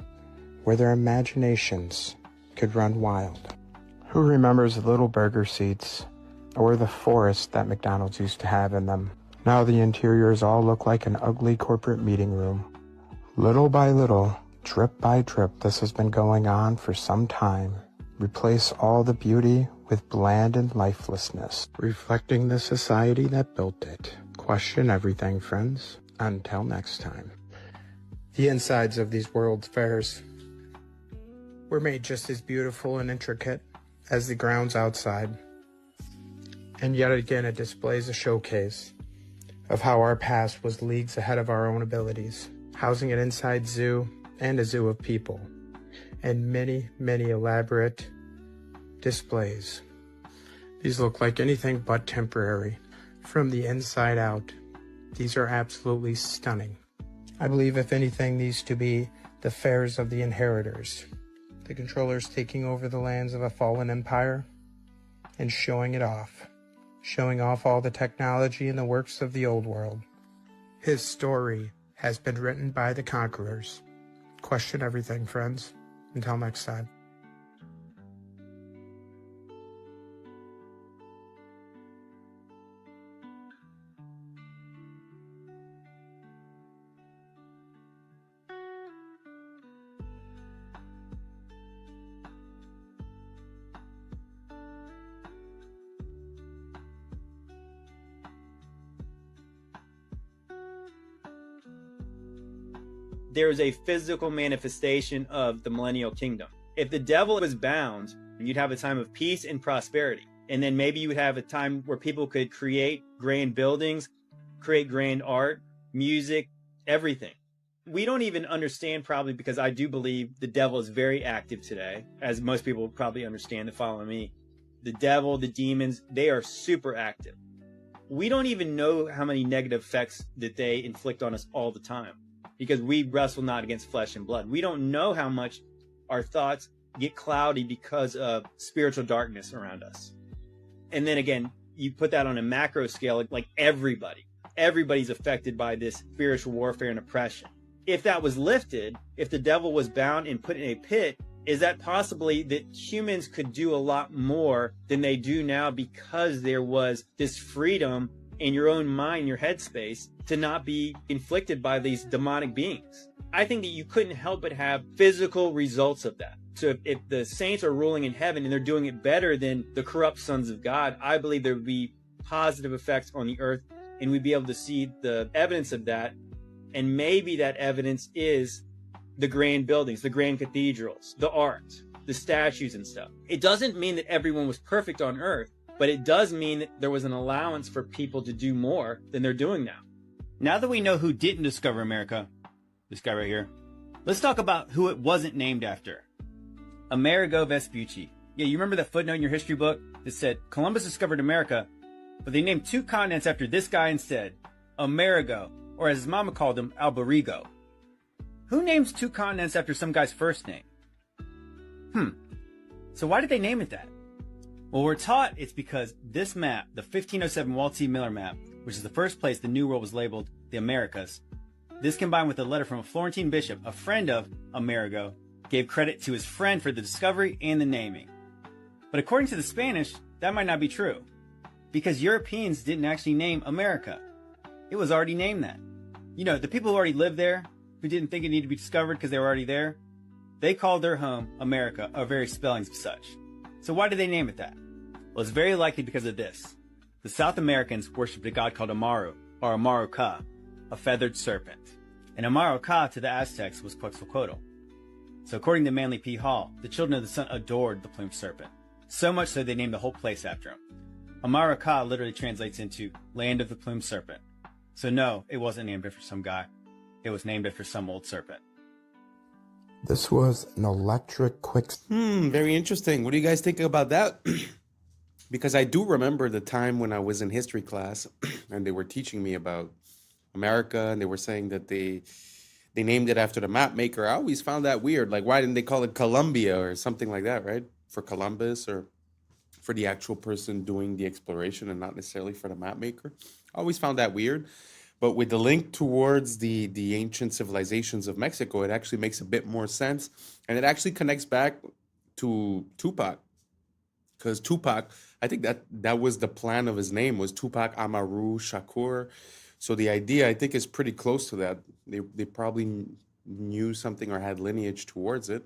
where their imaginations could run wild. Who remembers the little burger seats or the forest that McDonald's used to have in them? Now the interiors all look like an ugly corporate meeting room. Little by little, drip by drip, this has been going on for some time. Replace all the beauty with bland and lifelessness, reflecting the society that built it. Question everything, friends. Until next time. The insides of these World's Fairs were made just as beautiful and intricate as the grounds outside. And yet again, it displays a showcase of how our past was leagues ahead of our own abilities, housing an inside zoo and a zoo of people, and many, many elaborate displays. These look like anything but temporary. From the inside out, these are absolutely stunning. I believe, if anything, these to be the fairs of the inheritors, the controllers taking over the lands of a fallen empire and showing it off, showing off all the technology and the works of the old world. His story has been written by the conquerors. Question everything, friends. Until next time. There is a physical manifestation of the millennial kingdom. If the devil was bound, you'd have a time of peace and prosperity. And then maybe you would have a time where people could create grand buildings, create grand art, music, everything. We don't even understand, probably because I do believe the devil is very active today, as most people probably understand that follow me. The devil, the demons, they are super active. We don't even know how many negative effects that they inflict on us all the time, because we wrestle not against flesh and blood. We don't know how much our thoughts get cloudy because of spiritual darkness around us. And then again, you put that on a macro scale, like everybody's affected by this spiritual warfare and oppression. If that was lifted, if the devil was bound and put in a pit, is that possibly that humans could do a lot more than they do now, because there was this freedom in your own mind, your headspace, to not be inflicted by these demonic beings? I think that you couldn't help but have physical results of that. So if the saints are ruling in heaven and they're doing it better than the corrupt sons of God, I believe there would be positive effects on the earth, and we'd be able to see the evidence of that. And maybe that evidence is the grand buildings, the grand cathedrals, the art, the statues and stuff. It doesn't mean that everyone was perfect on earth, but it does mean that there was an allowance for people to do more than they're doing now. Now that we know who didn't discover America, this guy right here, let's talk about who it wasn't named after. Amerigo Vespucci. Yeah, you remember that footnote in your history book that said Columbus discovered America, but they named 2 continents after this guy instead, Amerigo, or as his mama called him, Alberigo. Who names 2 continents after some guy's first name? So why did they name it that? Well, we're taught it's because this map, the 1507 Walt C. Miller map, which is the first place the New World was labeled the Americas, this combined with a letter from a Florentine bishop, a friend of Amerigo, gave credit to his friend for the discovery and the naming. But according to the Spanish, that might not be true, because Europeans didn't actually name America. It was already named that. You know, the people who already lived there, who didn't think it needed to be discovered because they were already there, they called their home America, or various spellings of such. So why did they name it that? Well, it's very likely because of this. The South Americans worshipped a god called Amaru, or Amaru Ka, a feathered serpent. And Amaru Ka to the Aztecs was Quetzalcoatl. So according to Manly P. Hall, the children of the sun adored the plumed serpent. So much so they named the whole place after him. Amaru Ka literally translates into land of the plumed serpent. So no, it wasn't named after some guy. It was named after some old serpent. This was an electric quick... Very interesting. What do you guys think about that? Because I do remember the time when I was in history class and they were teaching me about America, and they were saying that they named it after the map maker. I always found that weird. Like, why didn't they call it Columbia or something like that, right? For Columbus, or for the actual person doing the exploration and not necessarily for the map maker. I always found that weird. But with the link towards the ancient civilizations of Mexico, it actually makes a bit more sense. And it actually connects back to Tupac. Because Tupac, I think that was the plan of his name, was Tupac Amaru Shakur. So the idea, I think, is pretty close to that. They probably knew something or had lineage towards it.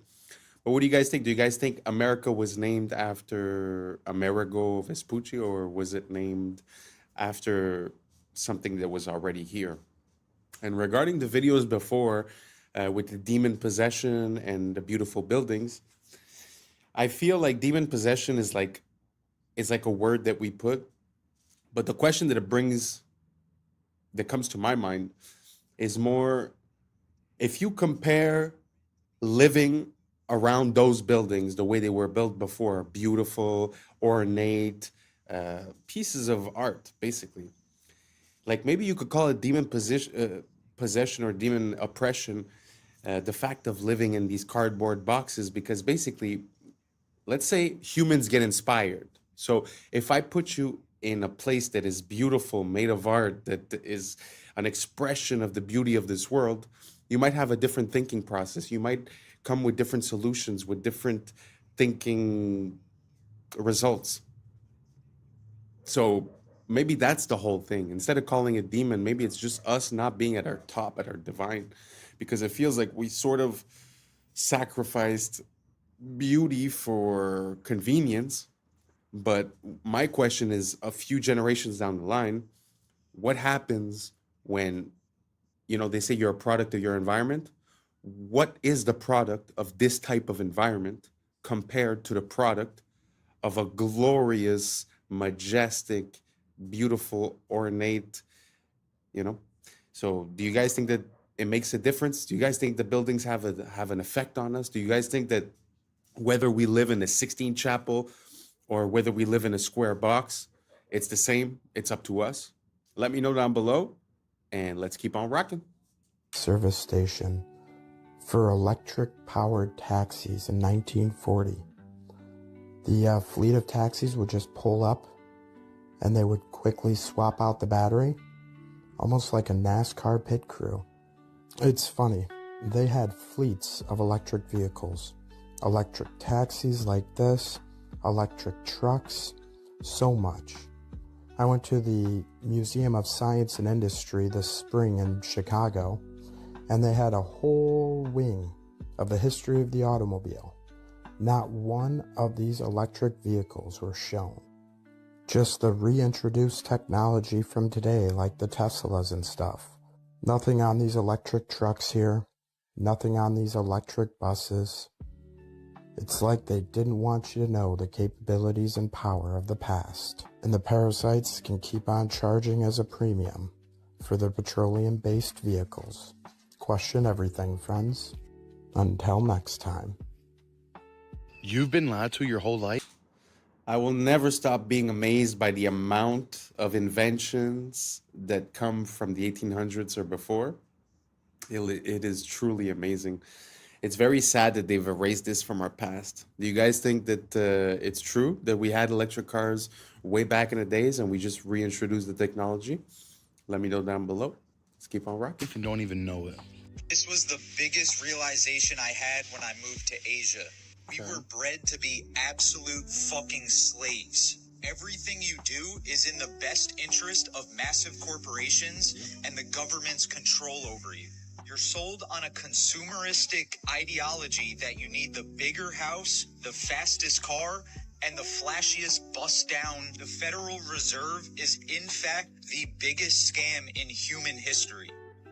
But what do you guys think? Do you guys think America was named after Amerigo Vespucci, or was it named after something that was already here? And regarding the videos before, with the demon possession and the beautiful buildings, I feel like demon possession is like a word that we put, but the question that that comes to my mind is more, if you compare living around those buildings the way they were built before, beautiful, ornate, pieces of art, basically. Like, maybe you could call it demon possession or demon oppression, the fact of living in these cardboard boxes, because basically, let's say humans get inspired. So if I put you in a place that is beautiful, made of art, that is an expression of the beauty of this world, you might have a different thinking process. You might come with different solutions, with different thinking results. So maybe that's the whole thing. Instead of calling it demon, maybe it's just us not being at our top, at our divine, because it feels like we sort of sacrificed beauty for convenience. But my question is, a few generations down the line, what happens when, they say you're a product of your environment? What is the product of this type of environment compared to the product of a glorious, majestic, beautiful, ornate, So do you guys think that it makes a difference? Do you guys think the buildings have an effect on us? Do you guys think that whether we live in a 16 chapel or whether we live in a square box, it's the same? It's up to us. Let me know down below, and let's keep on rocking. Service station for electric-powered taxis in 1940. The fleet of taxis would just pull up, and they would quickly swap out the battery, almost like a NASCAR pit crew. It's funny, they had fleets of electric vehicles, electric taxis like this, electric trucks, so much. I went to the Museum of Science and Industry this spring in Chicago, and they had a whole wing of the history of the automobile. Not one of these electric vehicles were shown. Just the reintroduced technology from today, like the Teslas and stuff. Nothing on these electric trucks here. Nothing on these electric buses. It's like they didn't want you to know the capabilities and power of the past. And the parasites can keep on charging as a premium for their petroleum-based vehicles. Question everything, friends. Until next time. You've been lied to your whole life? I will never stop being amazed by the amount of inventions that come from the 1800s or before. It is truly amazing. It's very sad that they've erased this from our past. Do you guys think that it's true that we had electric cars way back in the days and we just reintroduced the technology? Let me know down below. Let's keep on rocking. And don't even know it. This was the biggest realization I had when I moved to Asia. We were bred to be absolute fucking slaves. Everything you do is in the best interest of massive corporations and the government's control over you. You're sold on a consumeristic ideology that you need the bigger house, the fastest car, and the flashiest bust down. The Federal Reserve is in fact the biggest scam in human history.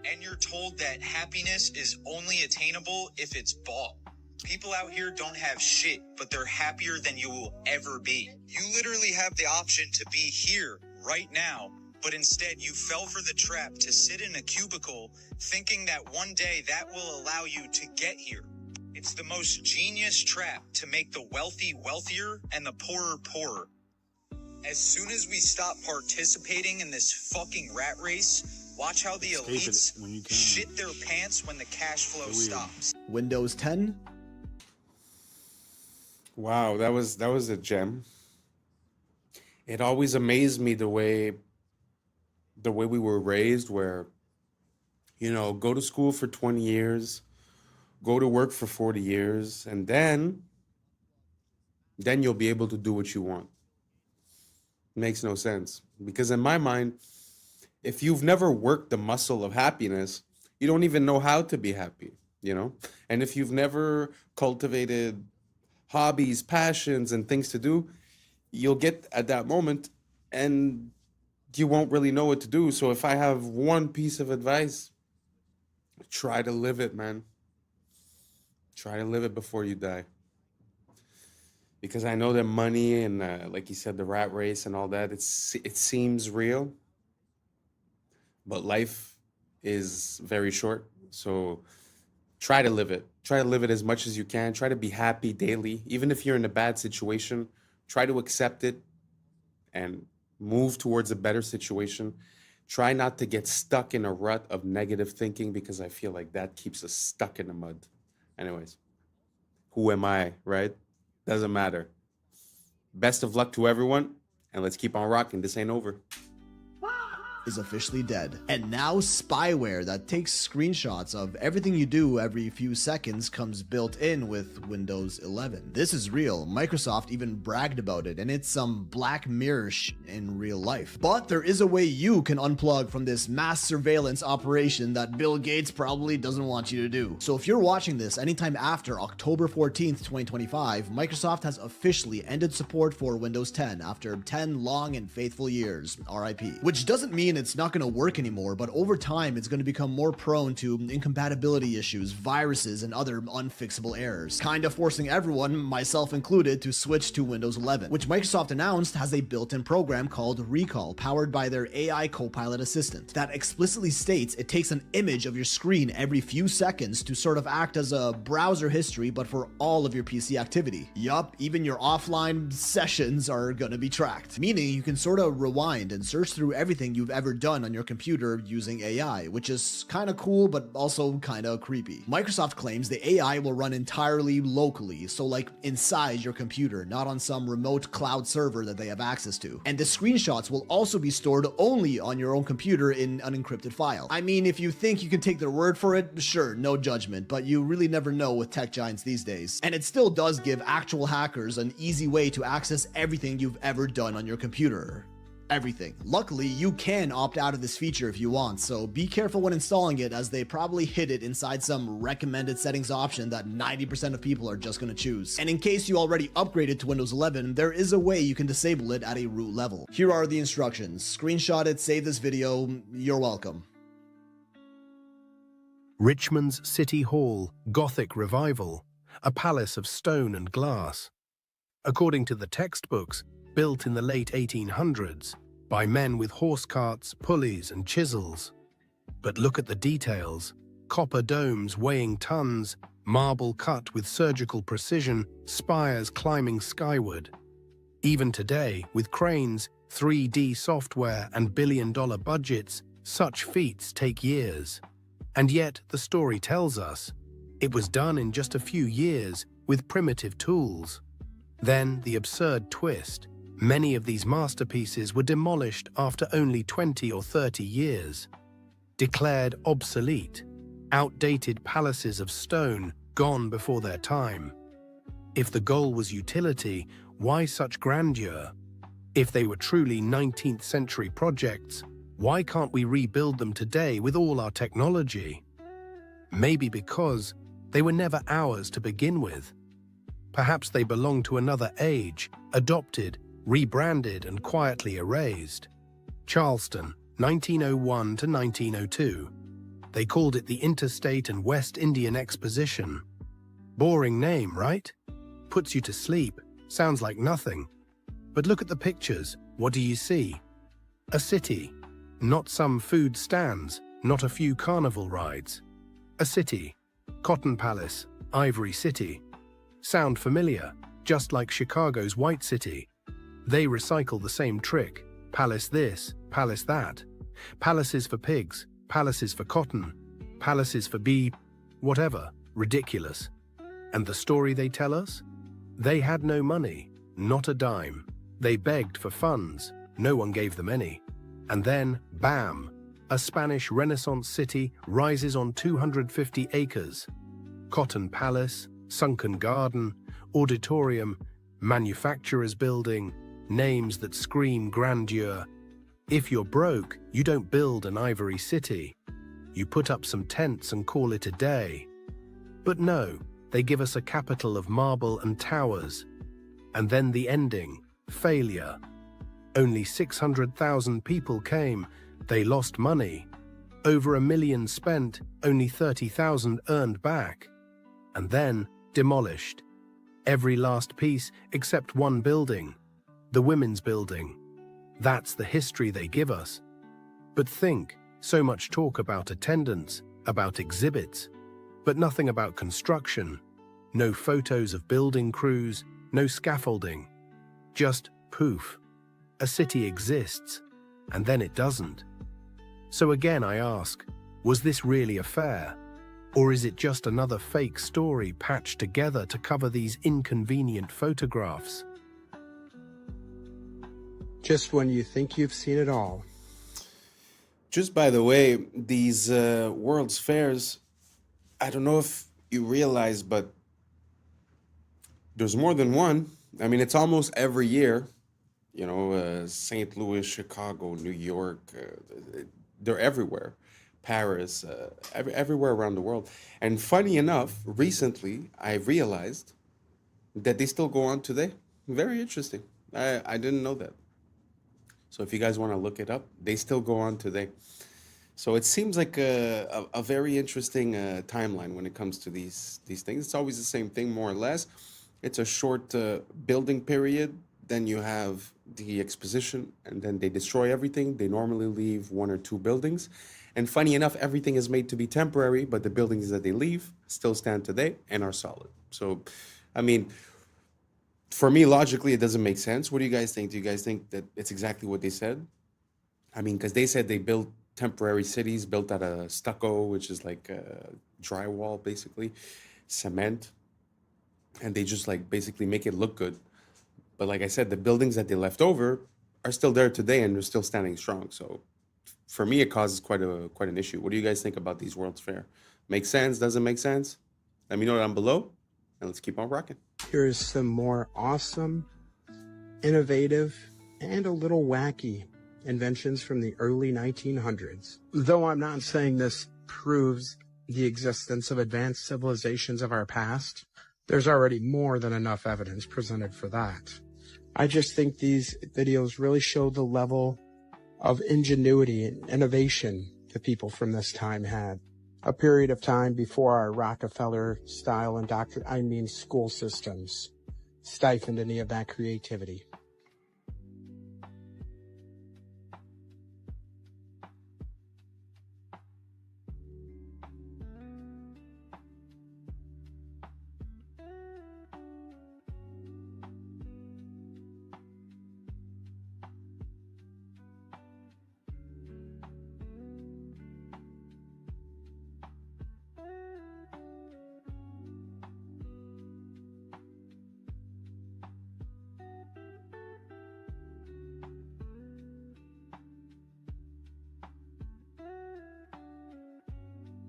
And you're told that happiness is only attainable if it's bought. People out here don't have shit, but they're happier than you will ever be. You literally have the option to be here right now, but instead you fell for the trap to sit in a cubicle thinking that one day that will allow you to get here. It's the most genius trap to make the wealthy wealthier and the poorer poorer. As soon as we stop participating in this fucking rat race, watch how the elites shit their pants when the cash flow stops. Windows 10. Wow, that was a gem. It always amazed me the way we were raised, where, you know, go to school for 20 years, go to work for 40 years, and then you'll be able to do what you want. Makes no sense. Because in my mind, if you've never worked the muscle of happiness, you don't even know how to be happy, you know? And if you've never cultivated hobbies, passions, and things to do, you'll get at that moment and you won't really know what to do. So if I have one piece of advice, try to live it, man. Try to live it before you die. Because I know that money and, like you said, the rat race and all that, it seems real. But life is very short. So try to live it. Try to live it as much as you can. Try to be happy daily. Even if you're in a bad situation, try to accept it and move towards a better situation. Try not to get stuck in a rut of negative thinking, because I feel like that keeps us stuck in the mud. Anyways, who am I, right? Doesn't matter. Best of luck to everyone, and let's keep on rocking. This ain't over. Is officially dead. And now spyware that takes screenshots of everything you do every few seconds comes built in with Windows 11. This is real. Microsoft even bragged about it, and it's some Black Mirror in real life. But there is a way you can unplug from this mass surveillance operation that Bill Gates probably doesn't want you to do. So if you're watching this anytime after October 14th, 2025, Microsoft has officially ended support for Windows 10 after 10 long and faithful years, RIP. Which doesn't mean it's not going to work anymore, but over time it's going to become more prone to incompatibility issues, viruses, and other unfixable errors, kind of forcing everyone, myself included, to switch to Windows 11, which Microsoft announced has a built-in program called Recall, powered by their AI Copilot assistant, that explicitly states it takes an image of your screen every few seconds to sort of act as a browser history, but for all of your PC activity. Yup, even your offline sessions are gonna be tracked, meaning you can sort of rewind and search through everything you've ever done on your computer using AI, which is kind of cool, but also kind of creepy. Microsoft claims the AI will run entirely locally, so like inside your computer, not on some remote cloud server that they have access to. And the screenshots will also be stored only on your own computer in an encrypted file. I mean, if you think you can take their word for it, sure, no judgment, but you really never know with tech giants these days. And it still does give actual hackers an easy way to access everything you've ever done on your computer. Everything. Luckily, you can opt out of this feature if you want, so be careful when installing it, as they probably hid it inside some recommended settings option that 90% of people are just going to choose. And in case you already upgraded to Windows 11, there is a way you can disable it at a root level. Here are the instructions. Screenshot it, save this video, you're welcome. Richmond's City Hall, Gothic revival, a palace of stone and glass. According to the textbooks, built in the late 1800s by men with horse carts, pulleys, and chisels. But look at the details: copper domes weighing tons, marble cut with surgical precision, spires climbing skyward. Even today, with cranes, 3D software, and billion-dollar budgets, such feats take years. And yet, the story tells us, it was done in just a few years with primitive tools. Then, the absurd twist. Many of these masterpieces were demolished after only 20 or 30 years. Declared obsolete, outdated palaces of stone gone before their time. If the goal was utility, why such grandeur? If they were truly 19th century projects, why can't we rebuild them today with all our technology? Maybe because they were never ours to begin with. Perhaps they belong to another age, adopted, rebranded, and quietly erased. Charleston, 1901 to 1902. They called it the Interstate and West Indian Exposition. Boring name, right? Puts you to sleep, sounds like nothing. But look at the pictures, what do you see? A city, not some food stands, not a few carnival rides. A city, Cotton Palace, Ivory City. Sound familiar, just like Chicago's White City. They recycle the same trick, palace this, palace that. Palaces for pigs, palaces for cotton, palaces for bee, whatever, ridiculous. And the story they tell us? They had no money, not a dime. They begged for funds, no one gave them any. And then, bam, a Spanish Renaissance city rises on 250 acres. Cotton Palace, sunken garden, auditorium, manufacturer's building, names that scream grandeur. If you're broke, you don't build an ivory city. You put up some tents and call it a day. But no, they give us a capital of marble and towers. And then the ending, failure. Only 600,000 people came, they lost money. Over $1 million spent, only 30,000 earned back. And then demolished. Every last piece except one building, the women's building. That's the history they give us. But think, so much talk about attendance, about exhibits, but nothing about construction. No photos of building crews, no scaffolding. Just poof. A city exists, and then it doesn't. So again I ask, was this really a fair? Or is it just another fake story patched together to cover these inconvenient photographs? Just when you think you've seen it all. Just by the way, these World's Fairs, I don't know if you realize, but there's more than one. I mean, it's almost every year. You know, St. Louis, Chicago, New York, they're everywhere. Paris, everywhere around the world. And funny enough, recently I realized that they still go on today. Very interesting. I didn't know that. So if you guys want to look it up, they still go on today. So it seems like a very interesting timeline when it comes to these things. It's always the same thing, more or less. It's a short building period. Then you have the exposition, and then they destroy everything. They normally leave 1 or 2 buildings. And funny enough, everything is made to be temporary, but the buildings that they leave still stand today and are solid. So, I mean, for me, logically, it doesn't make sense. What do you guys think? Do you guys think that it's exactly what they said? I mean, because they said they built temporary cities built out of stucco, which is like drywall, basically, cement. And they just like basically make it look good. But like I said, the buildings that they left over are still there today and they're still standing strong. So for me, it causes quite an issue. What do you guys think about these World's Fair? Makes sense? Doesn't make sense? Let me know down below, and let's keep on rocking. Here's some more awesome, innovative, and a little wacky inventions from the early 1900s. Though I'm not saying this proves the existence of advanced civilizations of our past, there's already more than enough evidence presented for that. I just think these videos really show the level of ingenuity and innovation the people from this time had. A period of time before our Rockefeller-style school systems stifled any of that creativity.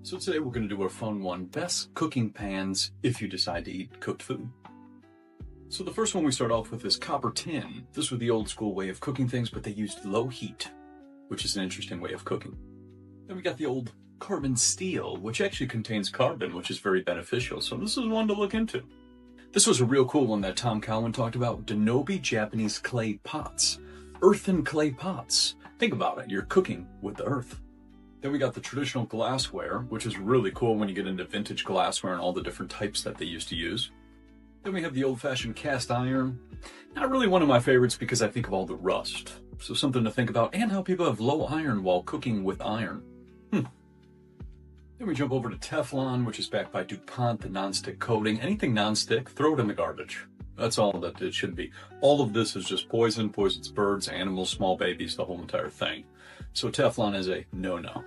So today we're going to do a fun one, best cooking pans if you decide to eat cooked food. So the first one we start off with is copper tin. This was the old school way of cooking things, but they used low heat, which is an interesting way of cooking. Then we got the old carbon steel, which actually contains carbon, which is very beneficial. So this is one to look into. This was a real cool one that Tom Cowan talked about, Denobi Japanese clay pots. Earthen clay pots. Think about it, you're cooking with the earth. Then we got the traditional glassware, which is really cool when you get into vintage glassware and all the different types that they used to use. Then we have the old-fashioned cast iron. Not really one of my favorites because I think of all the rust. So something to think about, and how people have low iron while cooking with iron. Then we jump over to Teflon, which is backed by DuPont, the non-stick coating. Anything non-stick, throw it in the garbage. That's all that it should be. All of this is just poison, poisons birds, animals, small babies, the whole entire thing. So Teflon is a no-no.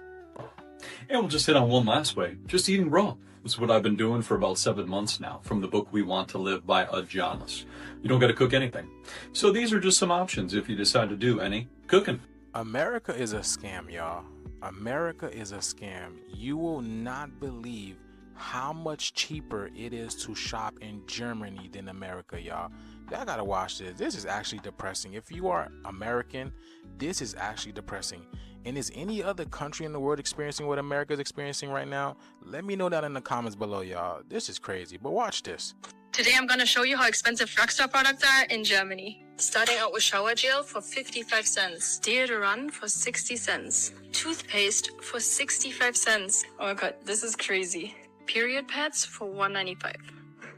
And we'll just hit on one last way, just eating raw. This is what I've been doing for about 7 months now, from the book We Want to Live by Ajanis. You don't got to cook anything. So these are just some options if you decide to do any cooking. America is a scam, y'all. America is a scam. You will not believe how much cheaper it is to shop in Germany than America, y'all. Y'all gotta watch this. This is actually depressing. If you are American, this is actually depressing. And is any other country in the world experiencing what America is experiencing right now? Let me know that in the comments below, y'all. This is crazy, but watch this. Today I'm going to show you how expensive drugstore products are in Germany. Starting out with shower gel for 55 cents, deodorant for 60 cents, toothpaste for 65 cents. Oh my god, this is crazy. Period pads for $1.95.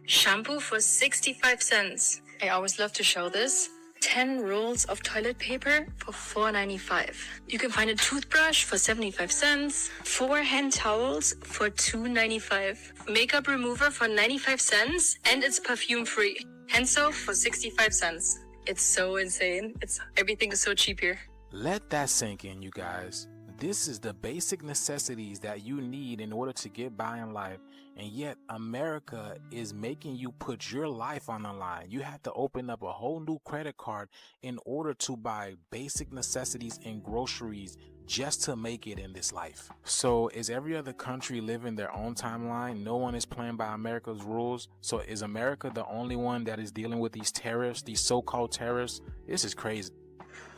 Shampoo for 65 cents. I always love to show this. 10 rolls of toilet paper for $4.95. You can find a toothbrush for 75 cents, 4 hand towels for $2.95, makeup remover for 95 cents, and it's perfume free. Hand soap for 65 cents. It's so insane. Everything is so cheap here. Let that sink in, you guys. This is the basic necessities that you need in order to get by in life, and yet America is making you put your life on the line. You have to open up a whole new credit card in order to buy basic necessities and groceries just to make it in this life. So is every other country living their own timeline? No one is playing by America's rules. So is America the only one that is dealing with these terrorists, these so-called terrorists? This is crazy.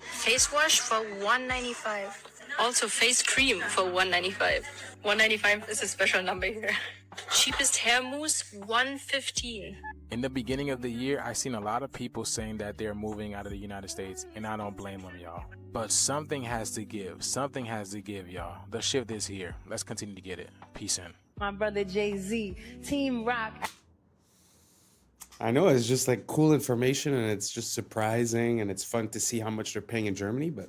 Face wash for $1.95. Also face cream for $1.95. $1.95 is a special number here. Cheapest hair mousse, $1.15. In the beginning of the year, I seen a lot of people saying that they're moving out of the United States, and I don't blame them, y'all. But something has to give. Something has to give, y'all. The shift is here. Let's continue to get it. Peace in. My brother Jay-Z, Team Rock. I know, it's just like cool information, and it's just surprising, and it's fun to see how much they're paying in Germany, but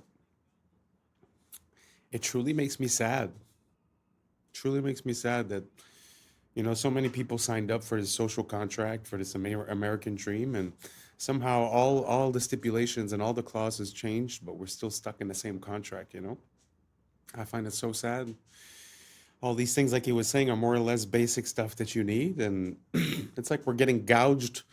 it truly makes me sad. Truly makes me sad that, you know, so many people signed up for this social contract, for this American dream, and somehow all the stipulations and all the clauses changed, but we're still stuck in the same contract, you know? I find it so sad. All these things, like he was saying, are more or less basic stuff that you need, and it's like we're getting gouged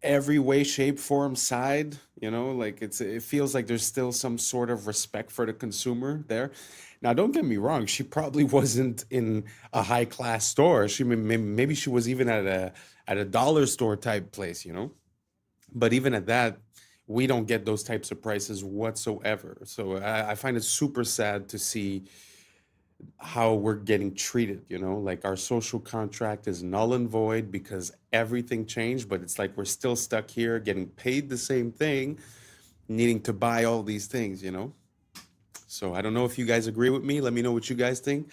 every way, shape, form, side, you know, like it feels like there's still some sort of respect for the consumer there. Now, don't get me wrong, she probably wasn't in a high class store. Maybe she was even at a dollar store type place, you know, but even at that, we don't get those types of prices whatsoever. So I find it super sad to see how we're getting treated, you know, like our social contract is null and void because everything changed, but it's like we're still stuck here getting paid the same thing, needing to buy all these things, you know. So I don't know if you guys agree with me. Let me know what you guys think.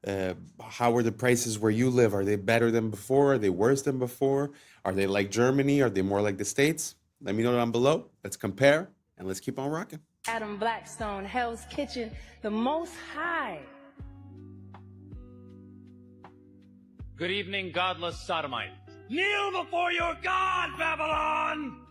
How are the prices where you live? Are they better than before? Are they worse than before? Are they like Germany? Are they more like the States? Let me know down below. Let's compare and let's keep on rocking. Adam Blackstone, Hell's Kitchen, the Most High. Good evening, godless sodomite. Kneel before your God, Babylon!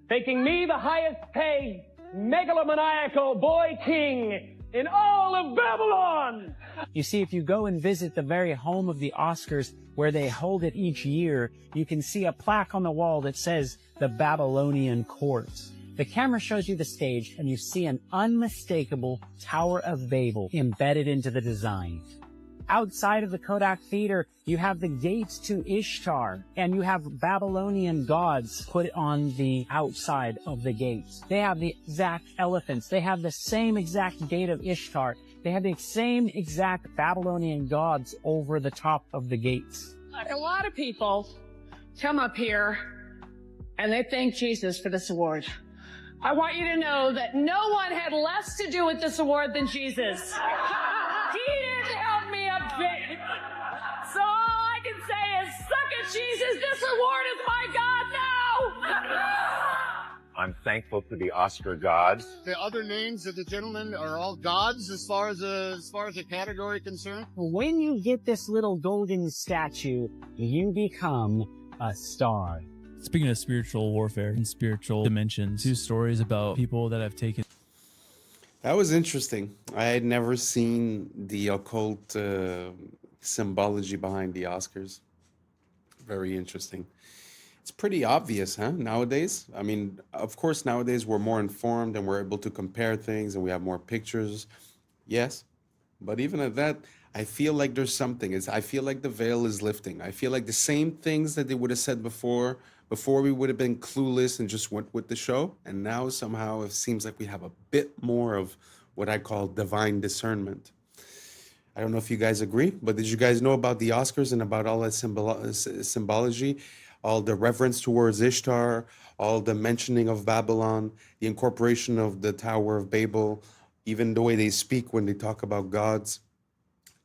Making me the highest paid megalomaniacal boy king in all of Babylon! You see, if you go and visit the very home of the Oscars where they hold it each year, you can see a plaque on the wall that says the Babylonian Court. The camera shows you the stage and you see an unmistakable Tower of Babel embedded into the design. Outside of the Kodak Theater, you have the gates to Ishtar, and you have Babylonian gods put on the outside of the gates. They have the exact elephants. They have the same exact gate of Ishtar. They have the same exact Babylonian gods over the top of the gates. A lot of people come up here and they thank Jesus for this award. I want you to know that no one had less to do with this award than Jesus. He didn't help me a bit. So all I can say is, suck it, Jesus. This award is my God now. I'm thankful to the Oscar gods. The other names of the gentlemen are all gods as far as the category concerned. When you get this little golden statue, you become a star. Speaking of spiritual warfare and spiritual dimensions, 2 stories about people that have taken. That was interesting. I had never seen the occult symbology behind the Oscars. Very interesting. It's pretty obvious, huh, nowadays? I mean, of course, nowadays we're more informed and we're able to compare things and we have more pictures. Yes. But even at that, I feel like there's something. I feel like the veil is lifting. I feel like the same things that they would have said before we would have been clueless and just went with the show. And now somehow it seems like we have a bit more of what I call divine discernment. I don't know if you guys agree, but did you guys know about the Oscars and about all that symbology, all the reverence towards Ishtar, all the mentioning of Babylon, the incorporation of the Tower of Babel, even the way they speak when they talk about gods?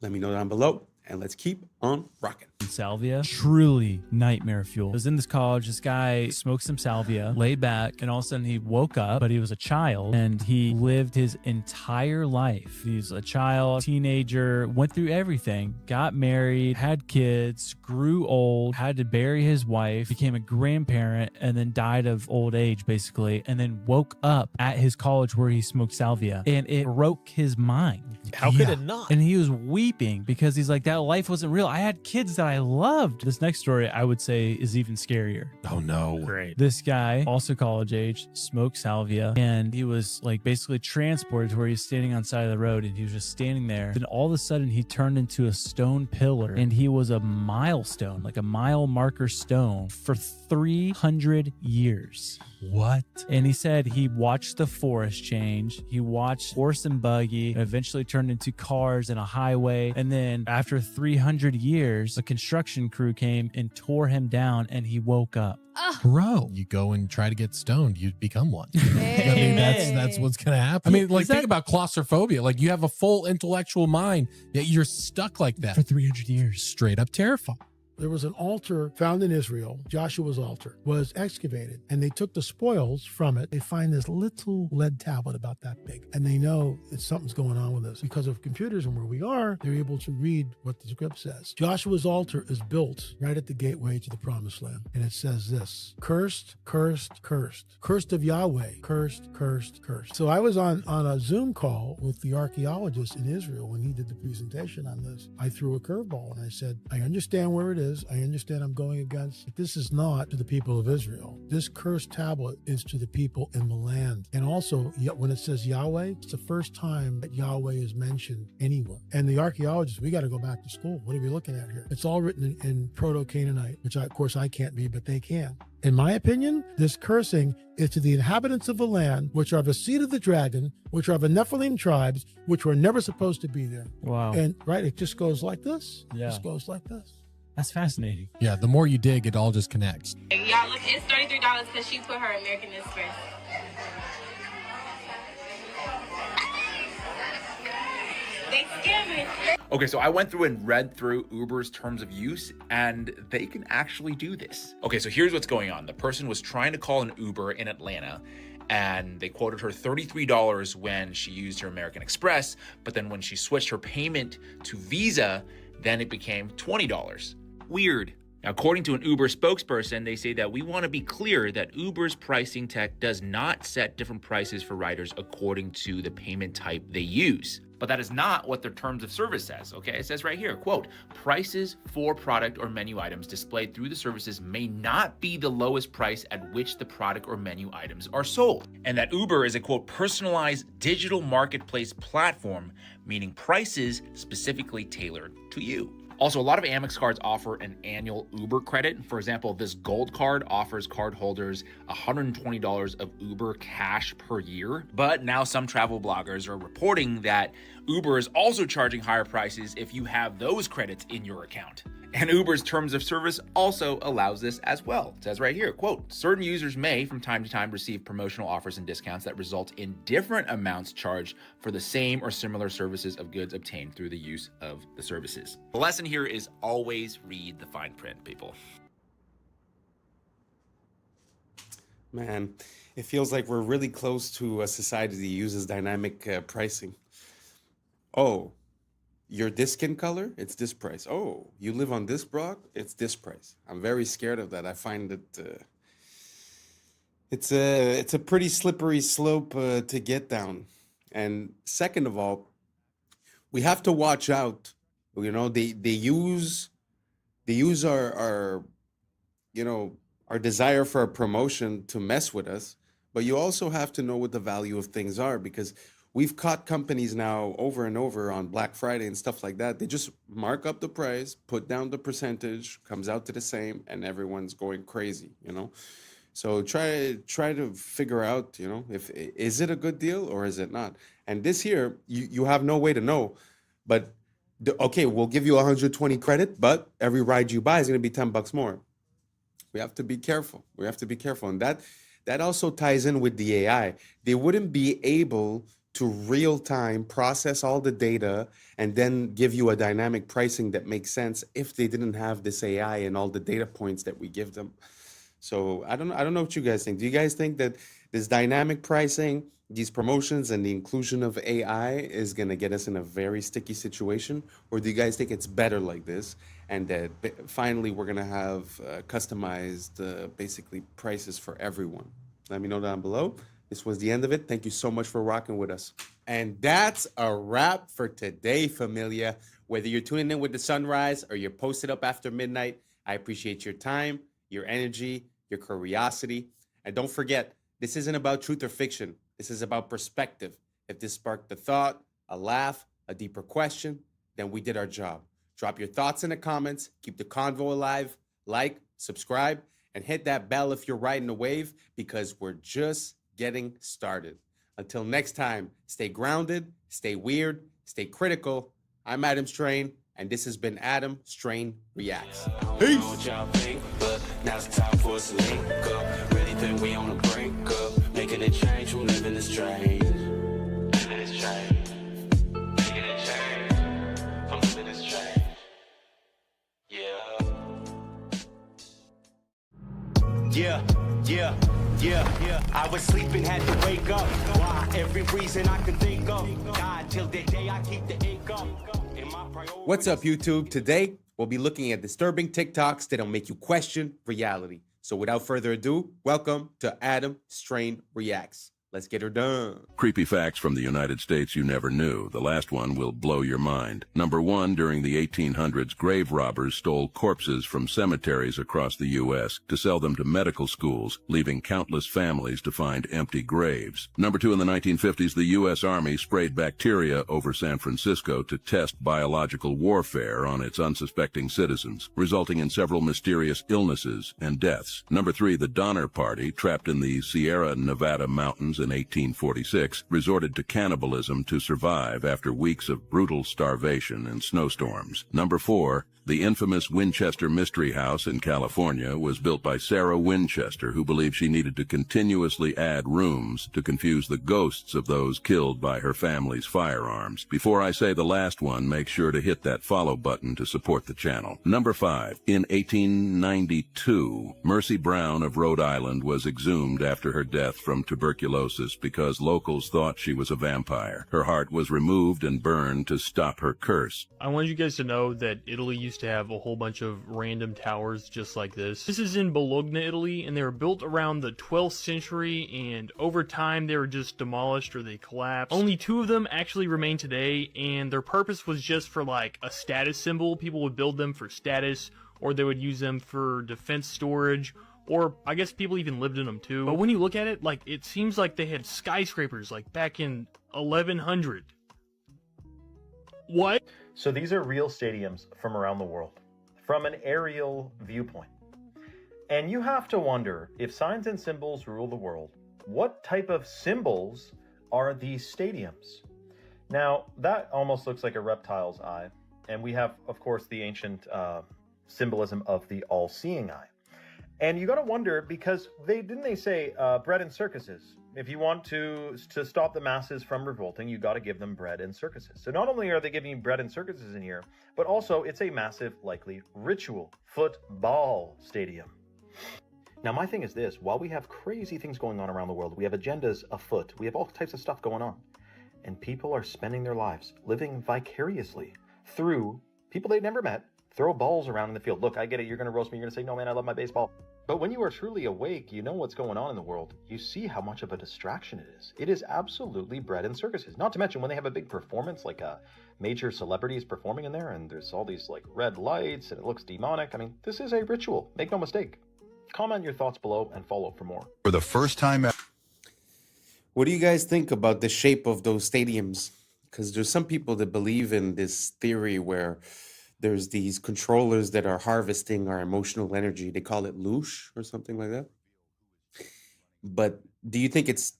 Let me know down below, and let's keep on rocking. Salvia, truly nightmare fuel. I was in this college, this guy smoked some salvia, laid back, and all of a sudden he woke up, but he was a child, and he lived his entire life. He was a child, teenager, went through everything, got married, had kids, grew old, had to bury his wife, became a grandparent, and then died of old age, basically, and then woke up at his college where he smoked salvia, and it broke his mind. How could it not? And he was weeping because he's like, that life wasn't real. I had kids that I loved. This next story, I would say, is even scarier. Oh no. Great. This guy, also college age, smoked salvia, and he was like basically transported to where he's standing on the side of the road, and he was just standing there. Then all of a sudden he turned into a stone pillar, and he was a milestone, like a mile marker stone for 300 years. What? And he said he watched the forest change. He watched horse and buggy, and eventually turned into cars and a highway. And then after 300 years, a construction crew came and tore him down, and he woke up. Bro, you go and try to get stoned, you become one. I mean, that's what's gonna happen. I mean, like, think about claustrophobia. Like, you have a full intellectual mind, yet you're stuck like that for 300 years. Straight up terrifying. There was an altar found in Israel, Joshua's altar, was excavated, and they took the spoils from it. They find this little lead tablet about that big, and they know that something's going on with this. Because of computers and where we are, they're able to read what the script says. Joshua's altar is built right at the gateway to the promised land, and it says this: cursed, cursed, cursed. Cursed of Yahweh, cursed, cursed, cursed. So I was on a Zoom call with the archaeologist in Israel when he did the presentation on this. I threw a curveball, and I said, I understand where it is. I understand I'm going against, but this is not to the people of Israel. This cursed tablet is to the people in the land. And also, when it says Yahweh, it's the first time that Yahweh is mentioned anywhere. And the archaeologists, we got to go back to school. What are we looking at here? It's all written in Proto-Canaanite, which of course I can't be, but they can. In my opinion, this cursing is to the inhabitants of the land, which are the seed of the dragon, which are the Nephilim tribes, which were never supposed to be there. Wow. And right, it just goes like this. Yeah. It just goes like this. That's fascinating. Yeah, the more you dig, it all just connects. Y'all look, it's $33 because she put her American Express. They scamming. Okay, so I went through and read through Uber's terms of use, and they can actually do this. Okay, so here's what's going on. The person was trying to call an Uber in Atlanta, and they quoted her $33 when she used her American Express, but then when she switched her payment to Visa, then it became $20. Weird. Now, according to an Uber spokesperson, they say that we want to be clear that Uber's pricing tech does not set different prices for riders according to the payment type they use. But that is not what their terms of service says, okay? It says right here, quote, prices for product or menu items displayed through the services may not be the lowest price at which the product or menu items are sold. And that Uber is a, quote, personalized digital marketplace platform, meaning prices specifically tailored to you. Also, a lot of Amex cards offer an annual Uber credit. For example, this gold card offers cardholders $120 of Uber cash per year. But now some travel bloggers are reporting that Uber is also charging higher prices if you have those credits in your account. And Uber's terms of service also allows this as well. It says right here, quote, certain users may from time to time receive promotional offers and discounts that result in different amounts charged for the same or similar services of goods obtained through the use of the services. The lesson here is always read the fine print, people. Man, it feels like we're really close to a society that uses dynamic pricing. Oh, you're this skin color, it's this price. Oh, you live on this block, it's this price. I'm very scared of that. I find that it's a pretty slippery slope to get down. And second of all, we have to watch out. You know, they use our our desire for a promotion to mess with us, but you also have to know what the value of things are, because we've caught companies now over and over on Black Friday and stuff like that. They just mark up the price, put down the percentage, comes out to the same, and everyone's going crazy, you know? So try to figure out, you know, if is it a good deal or is it not? And this here, you have no way to know, but okay, we'll give you 120 credit, but every ride you buy is going to be $10 more. We have to be careful. We have to be careful. And that also ties in with the AI. They wouldn't be able to real time process all the data and then give you a dynamic pricing that makes sense if they didn't have this AI and all the data points that we give them. So I don't know what you guys think. Do you guys think that this dynamic pricing, these promotions, and the inclusion of AI is going to get us in a very sticky situation? Or do you guys think it's better like this, and that finally we're going to have customized basically prices for everyone? Let me know down below. This was the end of it. Thank you so much for rocking with us. And that's a wrap for today, familia. Whether you're tuning in with the sunrise or you're posted up after midnight, I appreciate your time, your energy, your curiosity. And don't forget, this isn't about truth or fiction. This is about perspective. If this sparked a thought, a laugh, a deeper question, then we did our job. Drop your thoughts in the comments. Keep the convo alive. Like, subscribe, and hit that bell if you're riding a wave, because we're just getting started. Until next time, stay grounded, stay weird, stay critical. I'm Adam Strain, and this has been Adam Strain Reacts. Peace. Now it's time for us to link up. Really think we on a break up. Making a change from living this strange. Living this strange. Making a change from living this strange. Yeah. I was sleeping, had to wake up. Why? Every reason I could think of. God, till the day I keep the ink up. What's up, YouTube? Today, we'll be looking at disturbing TikToks that'll make you question reality. So without further ado, welcome to Adam Strain Reacts. Let's get her done. Creepy facts from the United States you never knew. The last one will blow your mind. Number 1, during the 1800s, grave robbers stole corpses from cemeteries across the U.S. to sell them to medical schools, leaving countless families to find empty graves. Number 2, in the 1950s, the U.S. Army sprayed bacteria over San Francisco to test biological warfare on its unsuspecting citizens, resulting in several mysterious illnesses and deaths. Number 3, the Donner Party, trapped in the Sierra Nevada mountains in 1846, resorted to cannibalism to survive after weeks of brutal starvation and snowstorms. Number 4, the infamous Winchester Mystery House in California was built by Sarah Winchester, who believed she needed to continuously add rooms to confuse the ghosts of those killed by her family's firearms. Before I say the last one, make sure to hit that follow button to support the channel. Number 5, in 1892, Mercy Brown of Rhode Island was exhumed after her death from tuberculosis. tuberculosis because locals thought she was a vampire. Her heart was removed and burned to stop her curse. I wanted you guys to know that Italy used to have a whole bunch of random towers just like this. This is in Bologna, Italy, and they were built around the 12th century, and over time they were just demolished or they collapsed. Only 2 of them actually remain today, and their purpose was just for like a status symbol. People would build them for status, or they would use them for defense storage, or I guess people even lived in them too. But when you look at it, like, it seems like they had skyscrapers like back in 1100. What? So these are real stadiums from around the world, from an aerial viewpoint. And you have to wonder, if signs and symbols rule the world, what type of symbols are these stadiums? Now, that almost looks like a reptile's eye. And we have, of course, the ancient symbolism of the all-seeing eye. And you got to wonder, because they say bread and circuses. If you want to stop the masses from revolting, you got to give them bread and circuses. So not only are they giving you bread and circuses in here, but also it's a massive, likely ritual football stadium. Now, my thing is this: while we have crazy things going on around the world, we have agendas afoot, we have all types of stuff going on, and people are spending their lives living vicariously through people they've never met. Throw balls around in the field. Look, I get it. You're going to roast me. You're going to say, no, man, I love my baseball. But when you are truly awake, you know what's going on in the world. You see how much of a distraction it is. It is absolutely bread and circuses. Not to mention when they have a big performance, like a major celebrity is performing in there, and there's all these like red lights, and it looks demonic. I mean, this is a ritual. Make no mistake. Comment your thoughts below and follow for more. For the first time ever. What do you guys think about the shape of those stadiums? Because there's some people that believe in this theory where there's these controllers that are harvesting our emotional energy. They call it loosh or something like that. But do you think it's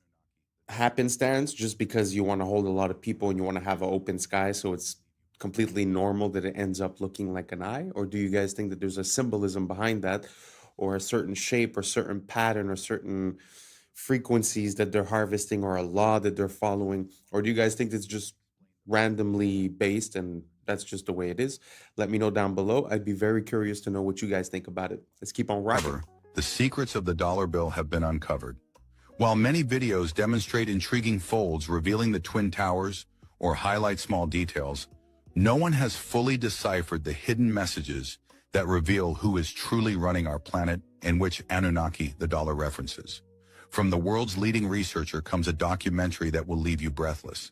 happenstance just because you want to hold a lot of people and you want to have an open sky, so it's completely normal that it ends up looking like an eye? Or do you guys think that there's a symbolism behind that, or a certain shape or certain pattern or certain frequencies that they're harvesting, or a law that they're following? Or do you guys think it's just randomly based and that's just the way it is? Let me know down below. I'd be very curious to know what you guys think about it. Let's keep on rocking. The secrets of the dollar bill have been uncovered. While many videos demonstrate intriguing folds revealing the Twin Towers or highlight small details, no one has fully deciphered the hidden messages that reveal who is truly running our planet and which Anunnaki the dollar references. From the world's leading researcher comes a documentary that will leave you breathless.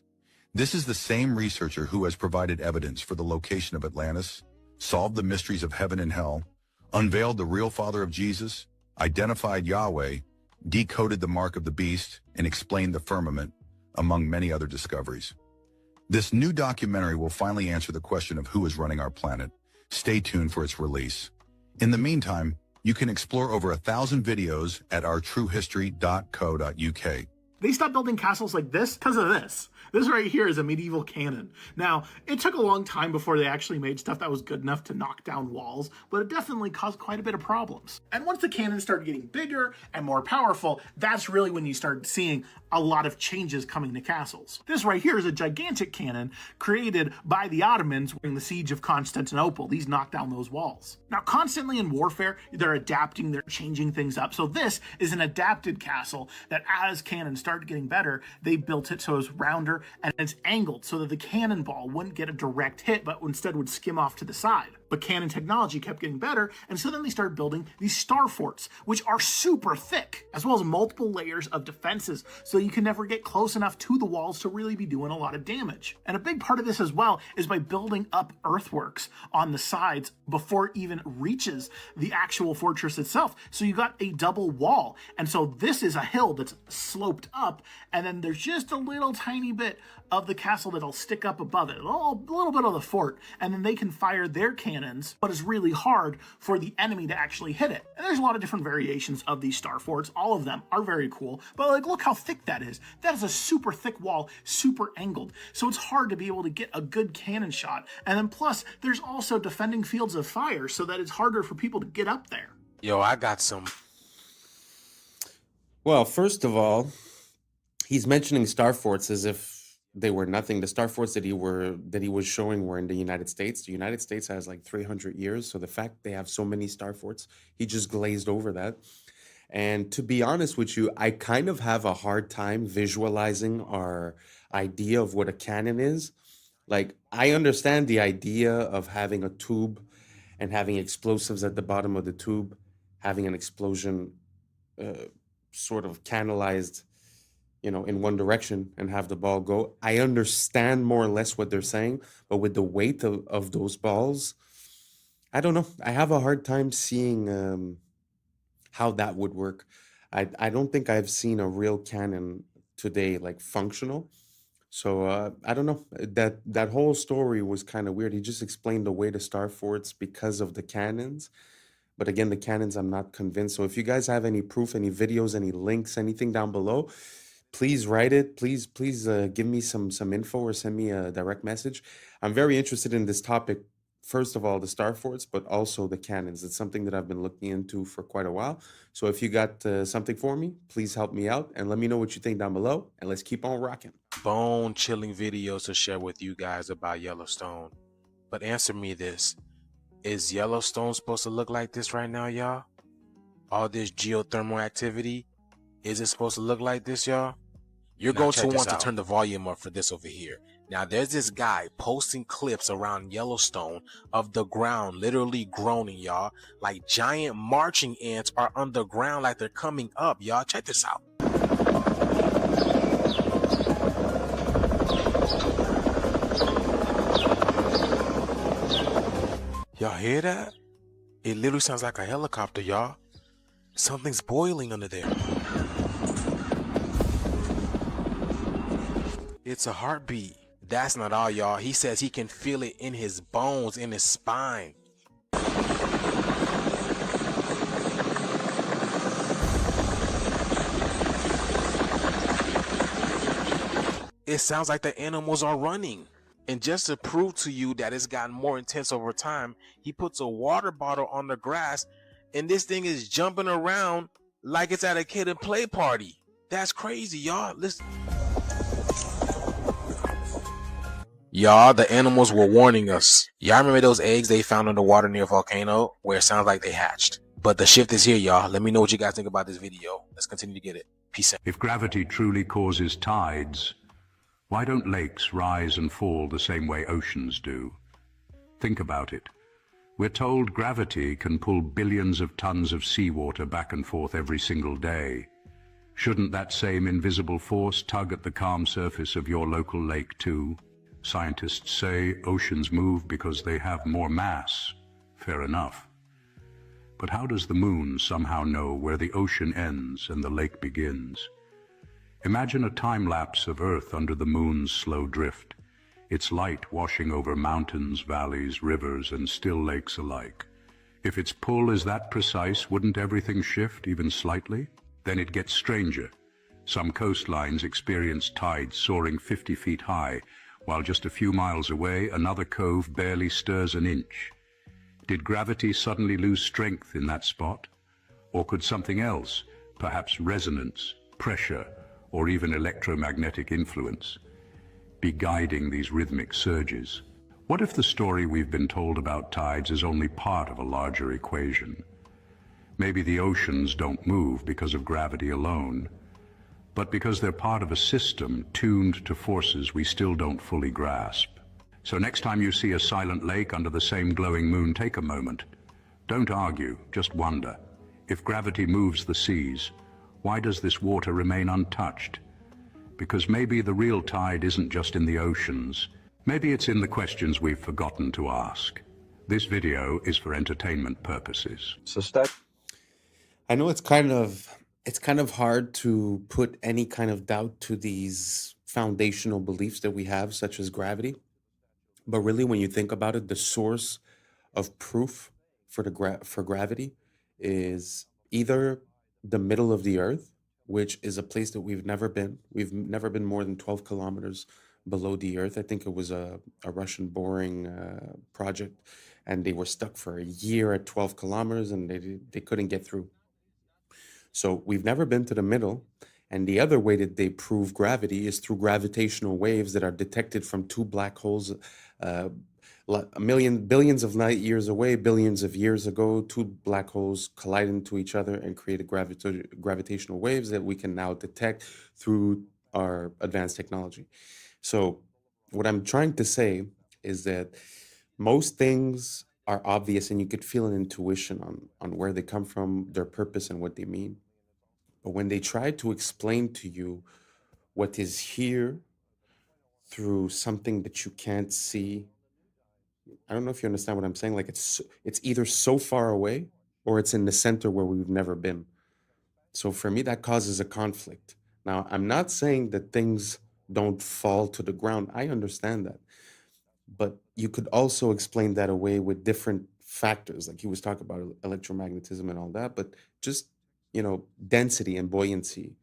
This is the same researcher who has provided evidence for the location of Atlantis, solved the mysteries of heaven and hell, unveiled the real father of Jesus, identified Yahweh, decoded the mark of the beast, and explained the firmament, among many other discoveries. This new documentary will finally answer the question of who is running our planet. Stay tuned for its release. In the meantime, you can explore over 1,000 videos at ourtruehistory.co.uk. They stopped building castles like this because of this. This right here is a medieval cannon. Now, it took a long time before they actually made stuff that was good enough to knock down walls, but it definitely caused quite a bit of problems. And once the cannons started getting bigger and more powerful, that's really when you started seeing a lot of changes coming to castles. This right here is a gigantic cannon created by the Ottomans during the siege of Constantinople. These knocked down those walls. Now, constantly in warfare, they're adapting, they're changing things up. So this is an adapted castle that as cannons started getting better, they built it so it was rounder and it's angled so that the cannonball wouldn't get a direct hit, but instead would skim off to the side. But cannon technology kept getting better, and so then they started building these star forts, which are super thick, as well as multiple layers of defenses, so you can never get close enough to the walls to really be doing a lot of damage. And a big part of this as well is by building up earthworks on the sides before it even reaches the actual fortress itself. So you got a double wall, and so this is a hill that's sloped up, and then there's just a little tiny bit of the castle that'll stick up above it, a little bit of the fort, and then they can fire their cannons, but it's really hard for the enemy to actually hit it. And there's a lot of different variations of these star forts. All of them are very cool, but like, look how thick that is. That is a super thick wall, super angled. So it's hard to be able to get a good cannon shot. And then plus, there's also defending fields of fire so that it's harder for people to get up there. Yo, I got some. Well, first of all, he's mentioning star forts as if they were nothing. The star forts that he was showing were in the United States. The United States has like 300 years, so the fact they have so many star forts, he just glazed over that. And to be honest with you, I kind of have a hard time visualizing our idea of what a cannon is. Like, I understand the idea of having a tube and having explosives at the bottom of the tube, having an explosion sort of canalized, in one direction and have the ball go. I understand more or less what they're saying, but with the weight of those balls, I don't know. I have a hard time seeing how that would work. I don't think I've seen a real cannon today, like functional. So I don't know. That whole story was kind of weird. He just explained away the star forts because of the cannons. But again, the cannons, I'm not convinced. So if you guys have any proof, any videos, any links, anything down below, please write it. Please give me some info or send me a direct message. I'm very interested in this topic. First of all, the star forts, but also the cannons. It's something that I've been looking into for quite a while. So if you got something for me, please help me out and let me know what you think down below. And let's keep on rocking. Bone-chilling videos to share with you guys about Yellowstone. But answer me this. Is Yellowstone supposed to look like this right now, y'all? All this geothermal activity? Is it supposed to look like this, y'all? You're going to want to turn the volume up for this over here. Now, there's this guy posting clips around Yellowstone of the ground literally groaning, y'all. Like giant marching ants are underground like they're coming up, y'all. Check this out. Y'all hear that? It literally sounds like a helicopter, y'all. Something's boiling under there. It's a heartbeat. That's not all, y'all. He says he can feel it in his bones, in his spine. It sounds like the animals are running. And just to prove to you that it's gotten more intense over time, he puts a water bottle on the grass and this thing is jumping around like it's at a kid and play party. That's crazy, y'all. Listen. Y'all, the animals were warning us. Y'all remember those eggs they found in the water near a volcano where it sounds like they hatched? But the shift is here, y'all. Let me know what you guys think about this video. Let's continue to get it. Peace out. If gravity truly causes tides, why don't lakes rise and fall the same way oceans do? Think about it. We're told gravity can pull billions of tons of seawater back and forth every single day. Shouldn't that same invisible force tug at the calm surface of your local lake too? Scientists say oceans move because they have more mass. Fair enough. But how does the moon somehow know where the ocean ends and the lake begins? Imagine a time lapse of Earth under the moon's slow drift, its light washing over mountains, valleys, rivers, and still lakes alike. If its pull is that precise, wouldn't everything shift even slightly? Then it gets stranger. Some coastlines experience tides soaring 50 feet high, while just a few miles away, another cove barely stirs an inch. Did gravity suddenly lose strength in that spot? Or could something else, perhaps resonance, pressure, or even electromagnetic influence, be guiding these rhythmic surges? What if the story we've been told about tides is only part of a larger equation? Maybe the oceans don't move because of gravity alone, but because they're part of a system tuned to forces we still don't fully grasp. So next time you see a silent lake under the same glowing moon, take a moment. Don't argue, just wonder. If gravity moves the seas, why does this water remain untouched? Because maybe the real tide isn't just in the oceans. Maybe it's in the questions we've forgotten to ask. This video is for entertainment purposes. I know it's kind of hard to put any kind of doubt to these foundational beliefs that we have, such as gravity. But really, when you think about it, the source of proof for gravity is either the middle of the earth, which is a place that we've never been. We've never been more than 12 kilometers below the earth. I think it was a Russian boring project, and they were stuck for a year at 12 kilometers and they couldn't get through. So we've never been to the middle. And the other way that they prove gravity is through gravitational waves that are detected from two black holes billions of light years away, billions of years ago, two black holes collided into each other and created gravitational waves that we can now detect through our advanced technology. So what I'm trying to say is that most things are obvious and you could feel an intuition on where they come from, their purpose and what they mean. But when they try to explain to you what is here through something that you can't see, I don't know if you understand what I'm saying. Like it's either so far away or it's in the center where we've never been. So for me, that causes a conflict. Now, I'm not saying that things don't fall to the ground. I understand that. But you could also explain that away with different factors. Like he was talking about electromagnetism and all that, but just, density and buoyancy.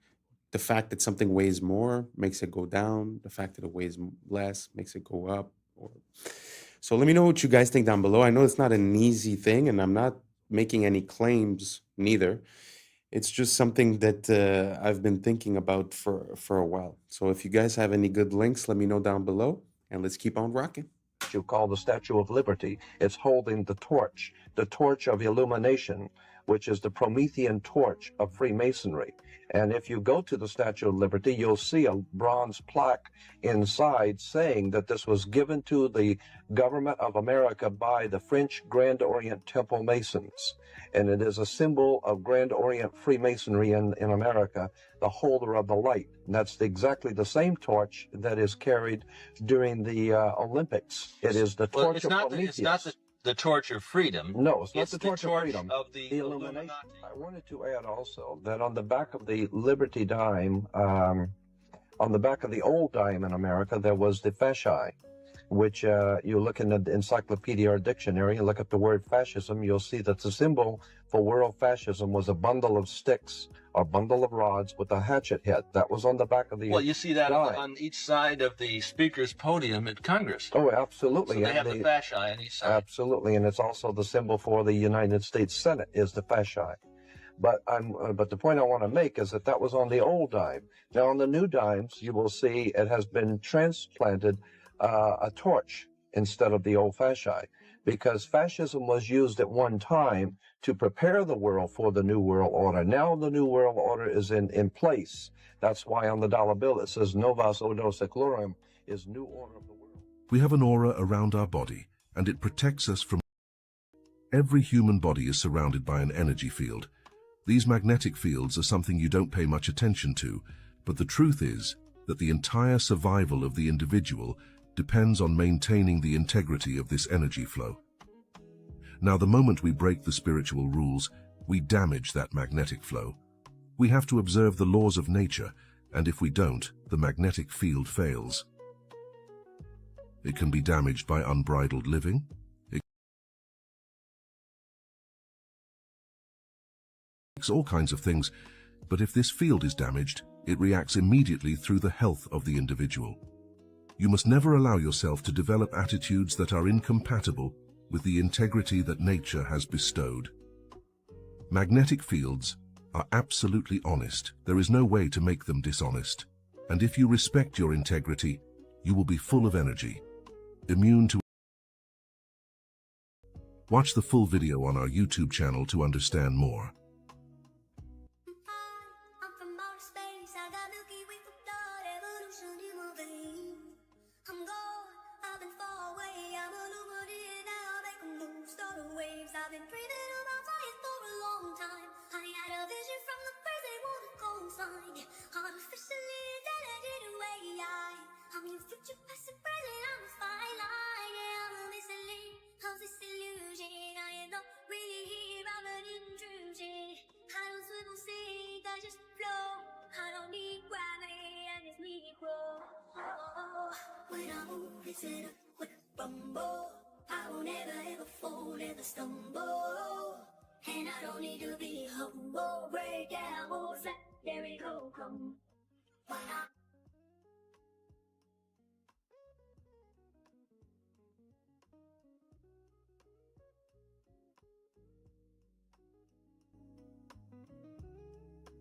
The fact that something weighs more makes it go down. The fact that it weighs less makes it go up. So let me know what you guys think down below. I know it's not an easy thing, and I'm not making any claims neither. It's just something that I've been thinking about for a while. So if you guys have any good links, let me know down below, and let's keep on rocking. You call the Statue of Liberty. It's holding the torch of illumination, which is the Promethean torch of Freemasonry. And if you go to the Statue of Liberty, you'll see a bronze plaque inside saying that this was given to the government of America by the French Grand Orient Temple Masons. And it is a symbol of Grand Orient Freemasonry in America, the holder of the light. And that's exactly the same torch that is carried during the Olympics. It is the torch of Prometheus. It's not the torch of freedom. No, it's not the torch of torch freedom. Of the illumination. I wanted to add also that on the back of the Liberty dime, on the back of the old dime in America, there was the fasci, which you look in the encyclopedia or dictionary and look at the word fascism, you'll see that the symbol for world fascism was a bundle of sticks, a bundle of rods with a hatchet head. That was on the back of the Well, you see that dime. on each side of the speaker's podium at Congress. Oh, absolutely. So they And have the fasci on each side. Absolutely, and it's also the symbol for the United States Senate is the fasci. But the point I want to make is that was on the old dime. Now on the new dimes, you will see it has been transplanted a torch instead of the old fasci, because fascism was used at one time to prepare the world for the New World Order. Now the New World Order is in place. That's why on the dollar bill it says Novus Ordo Seclorum, is New Order of the World. We have an aura around our body, and it protects us from... Every human body is surrounded by an energy field. These magnetic fields are something you don't pay much attention to, but the truth is that the entire survival of the individual depends on maintaining the integrity of this energy flow. Now, the moment we break the spiritual rules, we damage that magnetic flow. We have to observe the laws of nature, and if we don't, the magnetic field fails. It can be damaged by unbridled living. It's all kinds of things, but if this field is damaged, it reacts immediately through the health of the individual. You must never allow yourself to develop attitudes that are incompatible with the integrity that nature has bestowed. Magnetic fields are absolutely honest. There is no way to make them dishonest. And if you respect your integrity, you will be full of energy, immune to... Watch the full video on our YouTube channel to understand more. I've been breathing on my fire for a long time. I had a vision from the birds, they want a coastline. Artificially intelligent way. I'm your future, past and present, I'm a fine line. Yeah, I'm a mystery of this illusion. I am not really here, I'm an intrusion. I don't swim or sink, I just flow. I don't need gravity, I just need grow. When I move, it's in a quick rumble. I won't ever fold, never stumble. And I don't need to be humble. Break down walls, let there we go, come.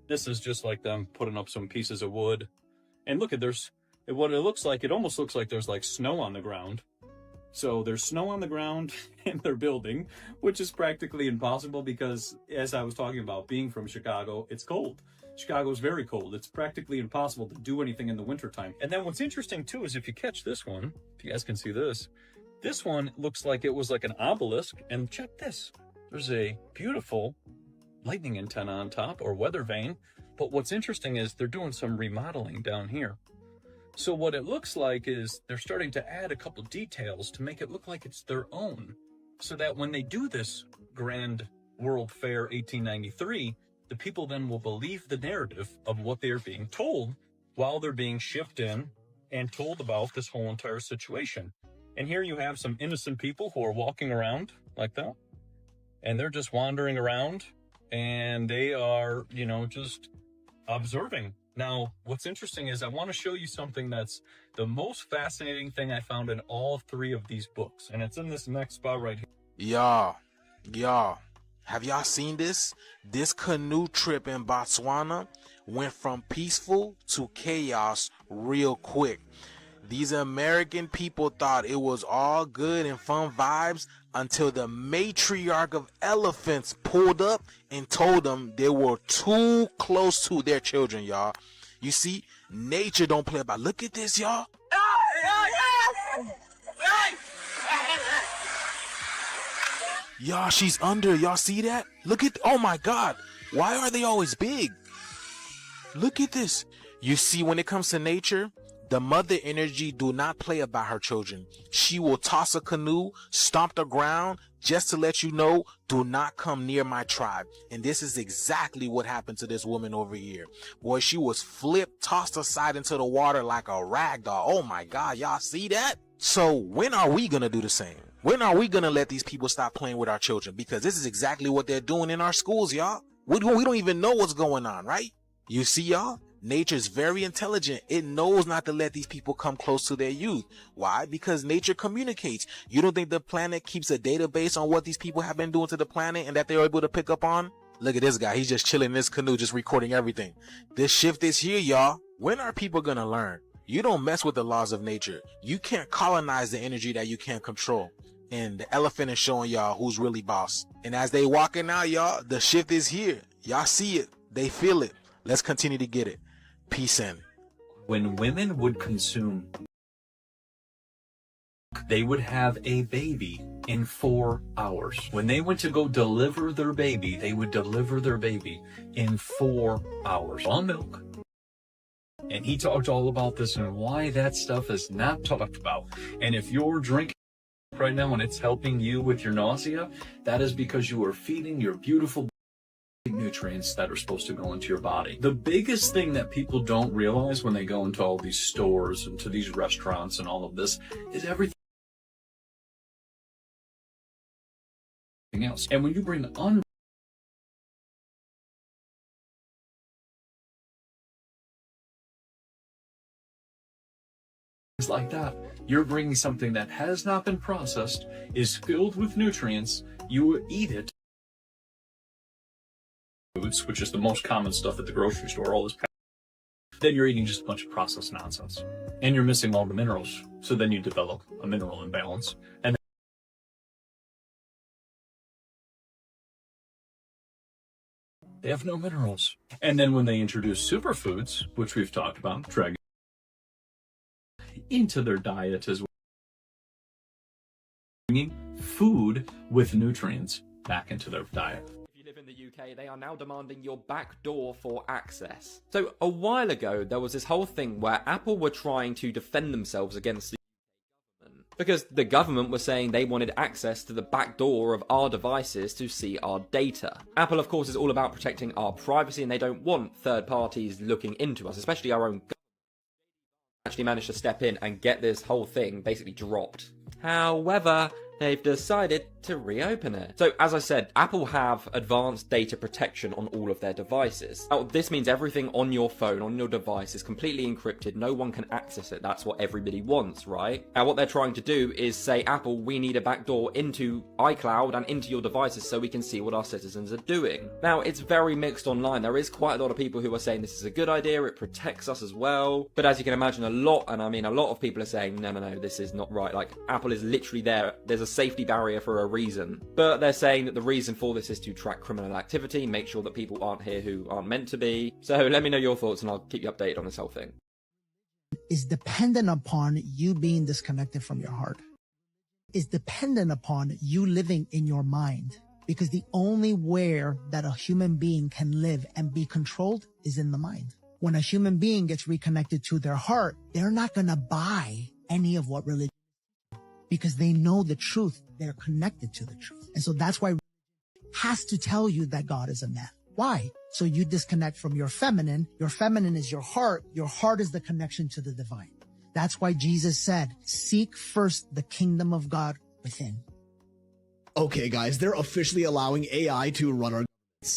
This is just like them putting up some pieces of wood. And look at what it looks like. It almost looks like there's like snow on the ground. So there's snow on the ground and they're building, which is practically impossible because, as I was talking about, being from Chicago, it's cold. Chicago is very cold. It's practically impossible to do anything in the wintertime. And then what's interesting too is if you catch this one, if you guys can see this one looks like it was like an obelisk. And check this. There's a beautiful lightning antenna on top, or weather vane. But what's interesting is they're doing some remodeling down here. So what it looks like is they're starting to add a couple details to make it look like it's their own. So that when they do this Grand World Fair 1893, the people then will believe the narrative of what they're being told while they're being shipped in and told about this whole entire situation. And here you have some innocent people who are walking around like that. And they're just wandering around and they are, you know, just observing. Now, what's interesting is I want to show you something that's the most fascinating thing I found in all three of these books. And it's in this next spot right here. Y'all, have y'all seen this? This canoe trip in Botswana went from peaceful to chaos real quick. These American people thought it was all good and fun vibes until the matriarch of elephants pulled up and told them they were too close to their children, y'all. You see, nature don't play about. Look at this, y'all. Y'all, she's under. Y'all see that? Look at, oh my God. Why are they always big? Look at this. You see, when it comes to nature, the mother energy do not play about her children. She will toss a canoe, stomp the ground, just to let you know, do not come near my tribe. And this is exactly what happened to this woman over here. Boy, she was flipped, tossed aside into the water like a rag doll. Oh my God, y'all see that? So when are we gonna do the same? When are we gonna let these people stop playing with our children? Because this is exactly what they're doing in our schools, y'all. We don't even know what's going on, right? You see, y'all? Nature's very intelligent. It knows not to let these people come close to their youth. Why? Because nature communicates. You don't think the planet keeps a database on what these people have been doing to the planet and that they're able to pick up on? Look at this guy. He's just chilling in this canoe, just recording everything. This shift is here, y'all. When are people gonna learn? You don't mess with the laws of nature. You can't colonize the energy that you can't control. And the elephant is showing y'all who's really boss. And as they walking out, y'all, the shift is here. Y'all see it. They feel it. Let's continue to get it. Peace in. When women would consume, they would have a baby in 4 hours. When they went to go deliver their baby, they would deliver their baby in 4 hours on milk. And he talked all about this and why that stuff is not talked about. And if you're drinking right now and it's helping you with your nausea, that is because you are feeding your beautiful nutrients that are supposed to go into your body. The biggest thing that people don't realize when they go into all these stores and to these restaurants and all of this is everything else. And when you bring like that, you're bringing something that has not been processed, is filled with nutrients, you eat it, foods, which is the most common stuff at the grocery store, all this, then you're eating just a bunch of processed nonsense. And you're missing all the minerals. So then you develop a mineral imbalance. And they have no minerals. And then when they introduce superfoods, which we've talked about, dragging into their diet as well, bringing food with nutrients back into their diet. In the UK, they are now demanding your back door for access. So a while ago, there was this whole thing where Apple were trying to defend themselves against the government because the government was saying they wanted access to the back door of our devices to see our data. Apple, of course, is all about protecting our privacy, and they don't want third parties looking into us, especially our own government. Actually managed to step in and get this whole thing basically dropped. However, they've decided to reopen it. So as I said, Apple have advanced data protection on all of their devices. Now, this means everything on your phone, on your device is completely encrypted. No one can access it. That's what everybody wants, right? Now what they're trying to do is say, Apple, we need a backdoor into iCloud and into your devices so we can see what our citizens are doing. Now it's very mixed online. There is quite a lot of people who are saying this is a good idea, it protects us as well. But as you can imagine, a lot of people are saying, no, this is not right. Like, Apple is literally there. There's a safety barrier for a reason. But they're saying that the reason for this is to track criminal activity, make sure that people aren't here who aren't meant to be. So let me know your thoughts and I'll keep you updated on this whole thing. Is dependent upon you being disconnected from your heart. Is dependent upon you living in your mind. Because the only where that a human being can live and be controlled is in the mind. When a human being gets reconnected to their heart, they're not going to buy any of what religion is, because they know the truth. They're connected to the truth. And so that's why has to tell you that God is a man. Why? So you disconnect from your feminine. Your feminine is your heart. Your heart is the connection to the divine. That's why Jesus said, seek first the kingdom of God within. Okay, guys, they're officially allowing AI to run our...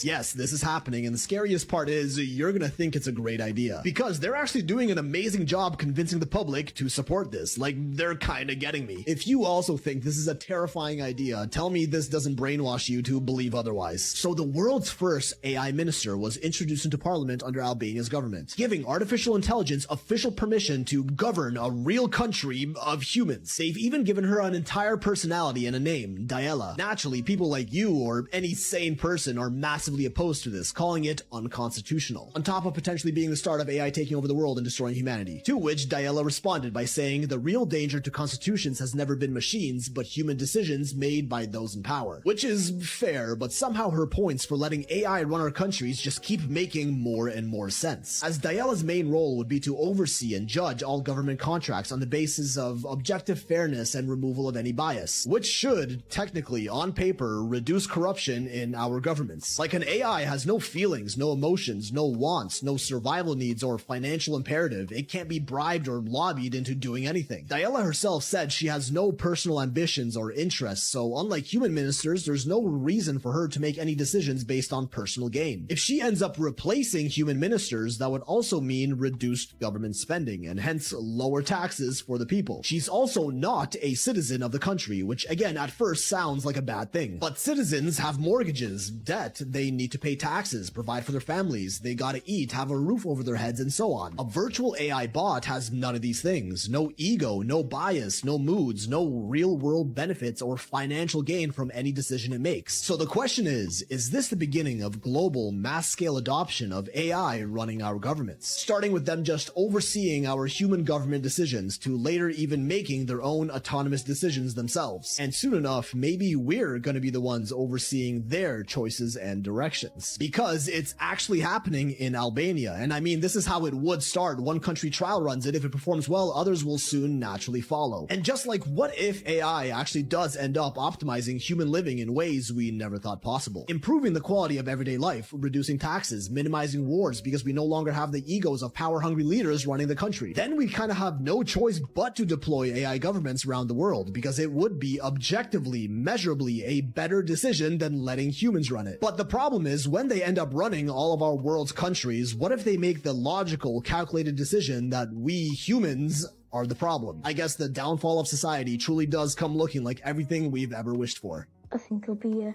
Yes, this is happening, and the scariest part is you're gonna think it's a great idea, because they're actually doing an amazing job convincing the public to support this. Like, they're kinda getting me. If you also think this is a terrifying idea, tell me this doesn't brainwash you to believe otherwise. So the world's first AI minister was introduced into parliament under Albania's government, giving artificial intelligence official permission to govern a real country of humans. They've even given her an entire personality and a name, Diella. Naturally, people like you or any sane person are massively opposed to this, calling it unconstitutional, on top of potentially being the start of AI taking over the world and destroying humanity. To which Diella responded by saying the real danger to constitutions has never been machines, but human decisions made by those in power. Which is fair, but somehow her points for letting AI run our countries just keep making more and more sense, as Diella's main role would be to oversee and judge all government contracts on the basis of objective fairness and removal of any bias, which should, technically, on paper, reduce corruption in our governments. Like, an AI has no feelings, no emotions, no wants, no survival needs or financial imperative. It can't be bribed or lobbied into doing anything. Diella herself said she has no personal ambitions or interests, so unlike human ministers, there's no reason for her to make any decisions based on personal gain. If she ends up replacing human ministers, that would also mean reduced government spending, and hence lower taxes for the people. She's also not a citizen of the country, which again at first sounds like a bad thing. But citizens have mortgages, debt, they need to pay taxes, provide for their families, they gotta eat, have a roof over their heads, and so on. A virtual AI bot has none of these things. No ego, no bias, no moods, no real world benefits or financial gain from any decision it makes. So the question is this the beginning of global mass-scale adoption of AI running our governments? Starting with them just overseeing our human government decisions to later even making their own autonomous decisions themselves. And soon enough, maybe we're gonna be the ones overseeing their choices and directions. Because it's actually happening in Albania. And I mean, this is how it would start. One country trial runs it. If it performs well, others will soon naturally follow. And just like, what if AI actually does end up optimizing human living in ways we never thought possible? Improving the quality of everyday life, reducing taxes, minimizing wars because we no longer have the egos of power-hungry leaders running the country. Then we kind of have no choice but to deploy AI governments around the world, because it would be objectively, measurably a better decision than letting humans run it. But the problem is, when they end up running all of our world's countries, what if they make the logical, calculated decision that we humans are the problem? I guess the downfall of society truly does come looking like everything we've ever wished for. I think it'll be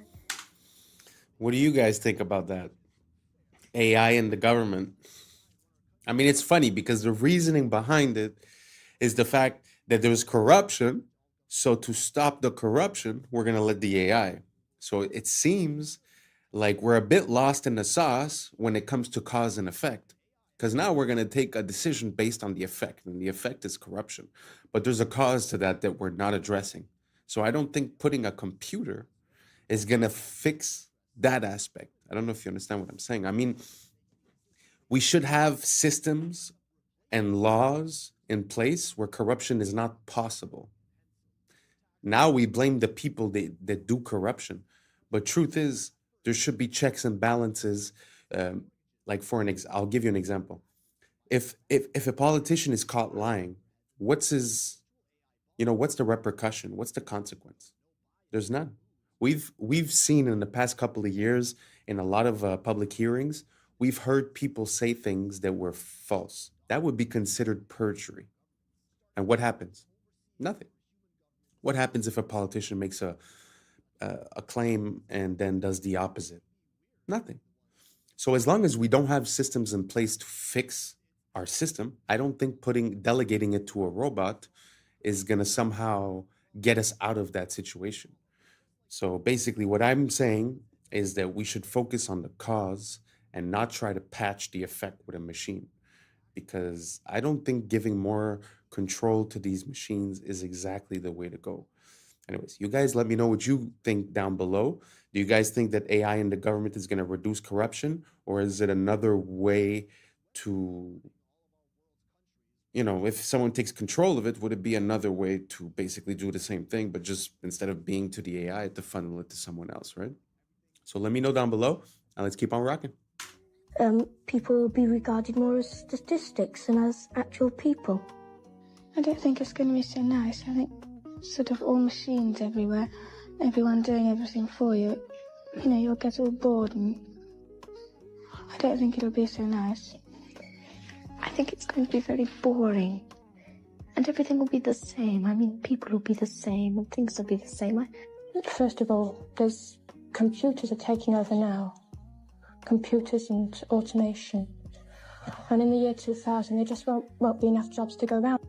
What do you guys think about that? AI in the government. I mean, it's funny because the reasoning behind it is the fact that there's corruption. So to stop the corruption, we're going to let the AI. So it seems like we're a bit lost in the sauce when it comes to cause and effect. Because now we're going to take a decision based on the effect, and the effect is corruption. But there's a cause to that we're not addressing. So I don't think putting a computer is going to fix that aspect. I don't know if you understand what I'm saying. I mean, we should have systems and laws in place where corruption is not possible. Now we blame the people that do corruption. But truth is, there should be checks and balances. Like I'll give you an example. If a politician is caught lying, what's the repercussion? What's the consequence? There's none. We've seen in the past couple of years in a lot of public hearings, we've heard people say things that were false. That would be considered perjury. And what happens? Nothing. What happens if a politician makes a claim and then does the opposite? Nothing. So as long as we don't have systems in place to fix our system, I don't think delegating it to a robot is going to somehow get us out of that situation. So basically what I'm saying is that we should focus on the cause and not try to patch the effect with a machine, because I don't think giving more control to these machines is exactly the way to go. Anyways, you guys let me know what you think down below. Do you guys think that AI in the government is going to reduce corruption, or is it another way to, if someone takes control of it, would it be another way to basically do the same thing, but just instead of being to the AI, to funnel it to someone else, right? So let me know down below, and let's keep on rocking. People will be regarded more as statistics than as actual people. I don't think it's going to be so nice. I think sort of all machines everywhere, everyone doing everything for you. You'll get all bored, and I don't think it'll be so nice. I think it's going to be very boring. And everything will be the same. I mean, people will be the same and things will be the same. First of all, computers are taking over now. Computers and automation. And in the year 2000, there just won't be enough jobs to go around.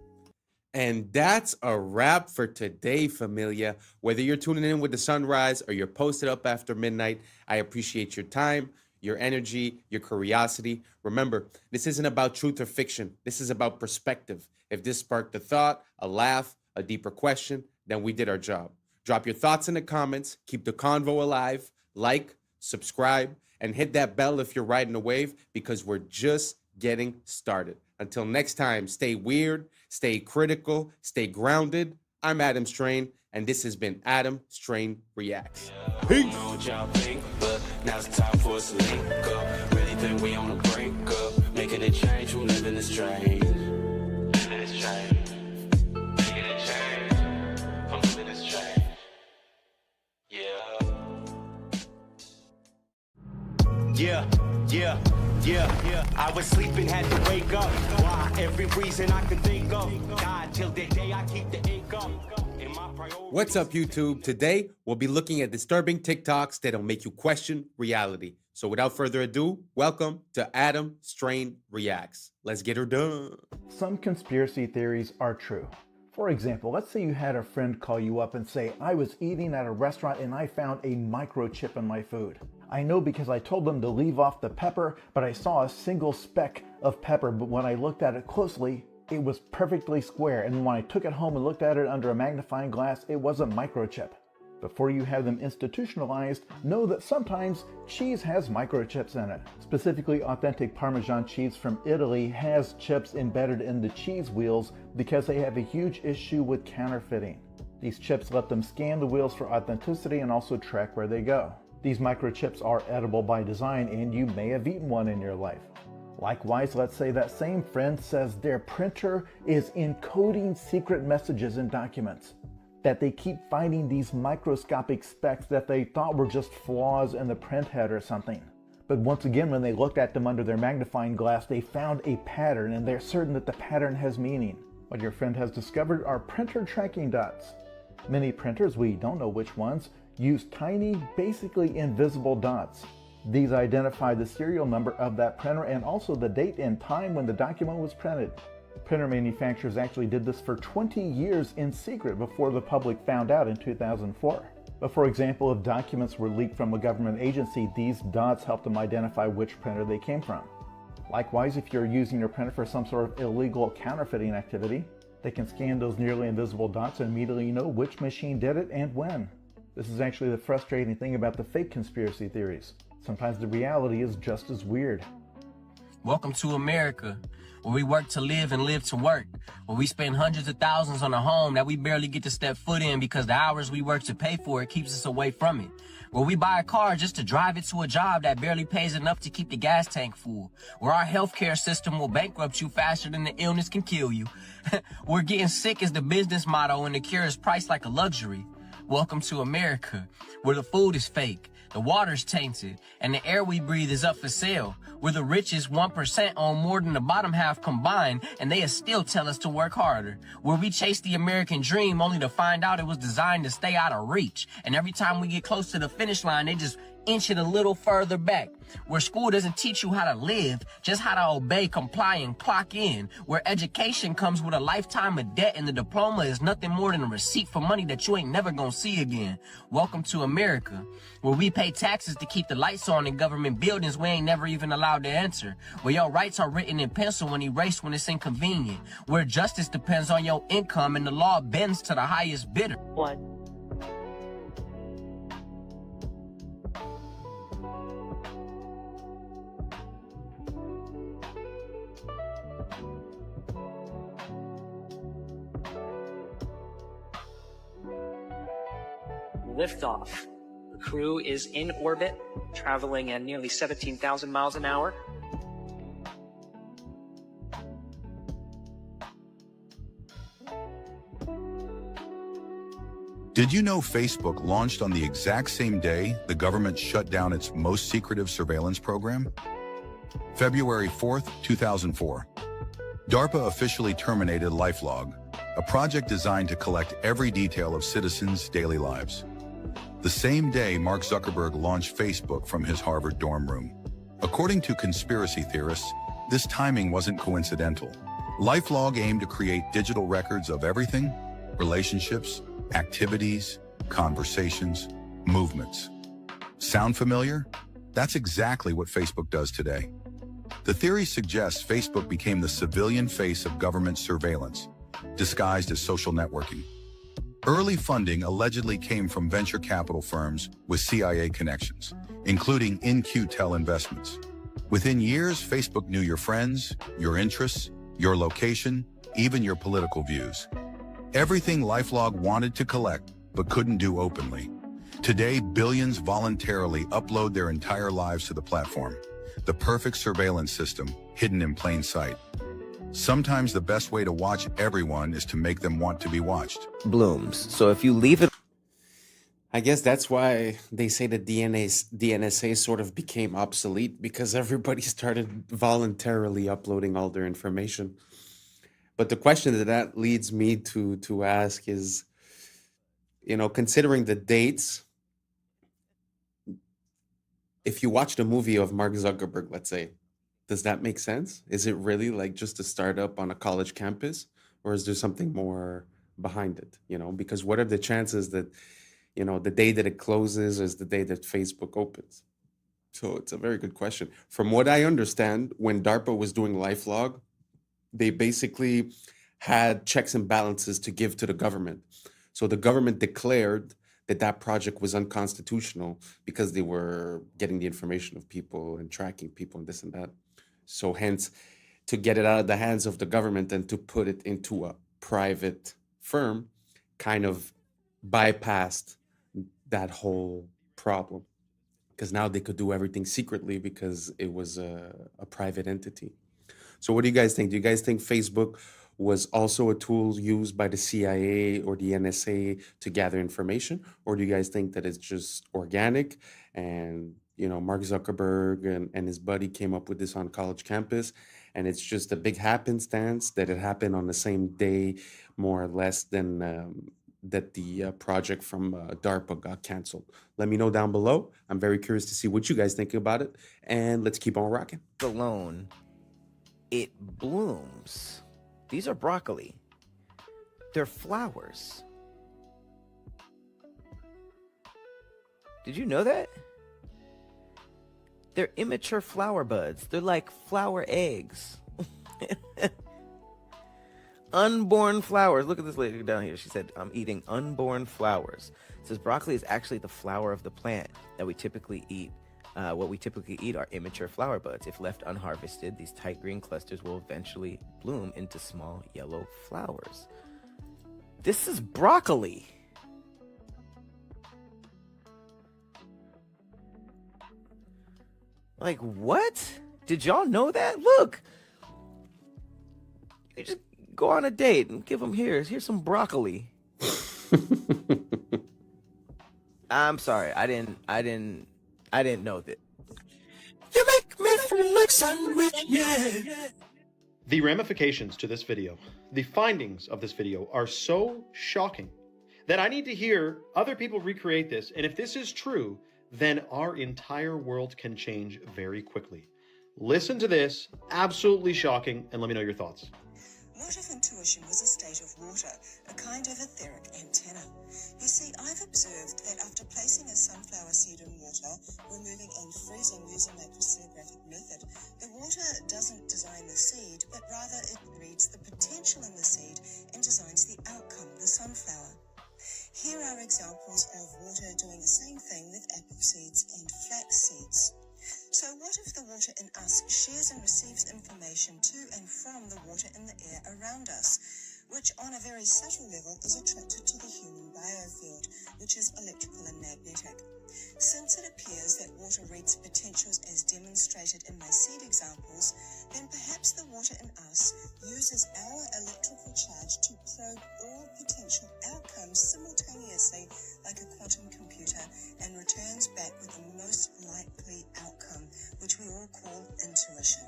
And that's a wrap for today, familia. Whether you're tuning in with the sunrise or you're posted up after midnight, I appreciate your time, your energy, your curiosity. Remember, this isn't about truth or fiction. This is about perspective. If this sparked a thought, a laugh, a deeper question, then we did our job. Drop your thoughts in the comments. Keep the convo alive. Like, subscribe, and hit that bell if you're riding a wave, because we're just getting started. Until next time, stay weird, stay critical, stay grounded. I'm Adam Strain, and this has been Adam Strain Reacts. Peace. I don't know what y'all think, but now's the time for us to link up. Really think we on the brink up, making a change from living this strange. Living this strange. Making a change from living this strange. Yeah. I was sleeping, had to wake up. Why? Every reason I could think of. God, till the day I keep the income. What's up, YouTube? Today, we'll be looking at disturbing TikToks that'll make you question reality. So without further ado, welcome to Adam Strain Reacts. Let's get her done. Some conspiracy theories are true. For example, let's say you had a friend call you up and say, I was eating at a restaurant and I found a microchip in my food. I know because I told them to leave off the pepper, but I saw a single speck of pepper, but when I looked at it closely, it was perfectly square, and when I took it home and looked at it under a magnifying glass, it was a microchip. Before you have them institutionalized, know that sometimes cheese has microchips in it. Specifically, authentic Parmesan cheese from Italy has chips embedded in the cheese wheels because they have a huge issue with counterfeiting. These chips let them scan the wheels for authenticity and also track where they go. These microchips are edible by design, and you may have eaten one in your life. Likewise, let's say that same friend says their printer is encoding secret messages in documents, that they keep finding these microscopic specks that they thought were just flaws in the print head or something. But once again, when they looked at them under their magnifying glass, they found a pattern, and they're certain that the pattern has meaning. What your friend has discovered are printer tracking dots. Many printers, we don't know which ones, use tiny, basically invisible dots. These identify the serial number of that printer and also the date and time when the document was printed. Printer manufacturers actually did this for 20 years in secret before the public found out in 2004. But for example, if documents were leaked from a government agency, these dots help them identify which printer they came from. Likewise, if you're using your printer for some sort of illegal counterfeiting activity, they can scan those nearly invisible dots and immediately know which machine did it and when. This is actually the frustrating thing about the fake conspiracy theories. Sometimes the reality is just as weird. Welcome to America, where we work to live and live to work, where we spend hundreds of thousands on a home that we barely get to step foot in because the hours we work to pay for it keeps us away from it, where we buy a car just to drive it to a job that barely pays enough to keep the gas tank full, where our healthcare system will bankrupt you faster than the illness can kill you, where getting sick is the business motto and the cure is priced like a luxury, Welcome to America, where the food is fake, the water's tainted, and the air we breathe is up for sale. We're the richest 1% own more than the bottom half combined, and they still tell us to work harder. Where we chase the American dream only to find out it was designed to stay out of reach. And every time we get close to the finish line, they just inch it a little further back. Where school doesn't teach you how to live, just how to obey, comply, and clock in. Where education comes with a lifetime of debt and the diploma is nothing more than a receipt for money that you ain't never gonna see again. Welcome to America, where we pay taxes to keep the lights on in government buildings we ain't never even allowed to enter. Where your rights are written in pencil and erased when it's inconvenient. Where justice depends on your income and the law bends to the highest bidder. What? Liftoff. The crew is in orbit, traveling at nearly 17,000 miles an hour. Did you know Facebook launched on the exact same day the government shut down its most secretive surveillance program? February 4th, 2004. DARPA officially terminated LifeLog, a project designed to collect every detail of citizens' daily lives. The same day, Mark Zuckerberg launched Facebook from his Harvard dorm room. According to conspiracy theorists, this timing wasn't coincidental. LifeLog aimed to create digital records of everything: relationships, activities, conversations, movements. Sound familiar? That's exactly what Facebook does today. The theory suggests Facebook became the civilian face of government surveillance, disguised as social networking. Early funding allegedly came from venture capital firms with CIA connections, including In-Q-Tel Investments. Within years, Facebook knew your friends, your interests, your location, even your political views. Everything LifeLog wanted to collect, but couldn't do openly. Today, billions voluntarily upload their entire lives to the platform. The perfect surveillance system, hidden in plain sight. Sometimes the best way to watch everyone is to make them want to be watched. Blooms. So if you leave it... I guess that's why they say that the NSA sort of became obsolete, because everybody started voluntarily uploading all their information. But the question that leads me to ask is, you know, considering the dates, if you watched a movie of Mark Zuckerberg, let's say, does that make sense? Is it really like just a startup on a college campus, or is there something more behind it? You know, because what are the chances that, you know, the day that it closes is the day that Facebook opens? So it's a very good question. From what I understand, when DARPA was doing LifeLog, they basically had checks and balances to give to the government. So the government declared that that project was unconstitutional because they were getting the information of people and tracking people and this and that. So hence, to get it out of the hands of the government and to put it into a private firm kind of bypassed that whole problem, because now they could do everything secretly because it was a private entity. So what do you guys think? Do you guys think Facebook was also a tool used by the CIA or the NSA to gather information? Or do you guys think that it's just organic and, you know, Mark Zuckerberg and his buddy came up with this on college campus, and it's just a big happenstance that it happened on the same day, more or less, than that the project from DARPA got canceled? Let me know down below. I'm very curious to see what you guys think about it, and let's keep on rocking. Alone, it blooms. These are broccoli. They're flowers. Did you know that? They're immature flower buds. They're like flower eggs. Unborn flowers. Look at this lady down here. She said, I'm eating unborn flowers. It says broccoli is actually the flower of the plant that we typically eat. What we typically eat are immature flower buds. If left unharvested, these tight green clusters will eventually bloom into small yellow flowers. This is broccoli. Like, what? Did y'all know that? Look. You just go on a date and give them here's some broccoli. I'm sorry. I didn't know that. You make me feel like sandwich, yeah. The ramifications to this video, the findings of this video are so shocking that I need to hear other people recreate this. And if this is true, then our entire world can change very quickly. Listen to this, absolutely shocking, and let me know your thoughts. What if intuition was a state of water, a kind of etheric antenna? You see, I've observed that after placing a sunflower seed in water, removing and freezing using a crystallographic method, the water doesn't design the seed, but rather it reads the potential in the seed and designs the outcome, the sunflower. Here are examples of water doing the same thing with apple seeds and flax seeds. So what if the water in us shares and receives information to and from the water in the air around us, which on a very subtle level is attracted to the human biofield, which is electrical and magnetic? Since it appears that water reads potentials as demonstrated in my seed examples, then perhaps the water in us uses our electrical charge to probe all potential outcomes simultaneously like a quantum computer and returns back with the most likely outcome, which we all call intuition.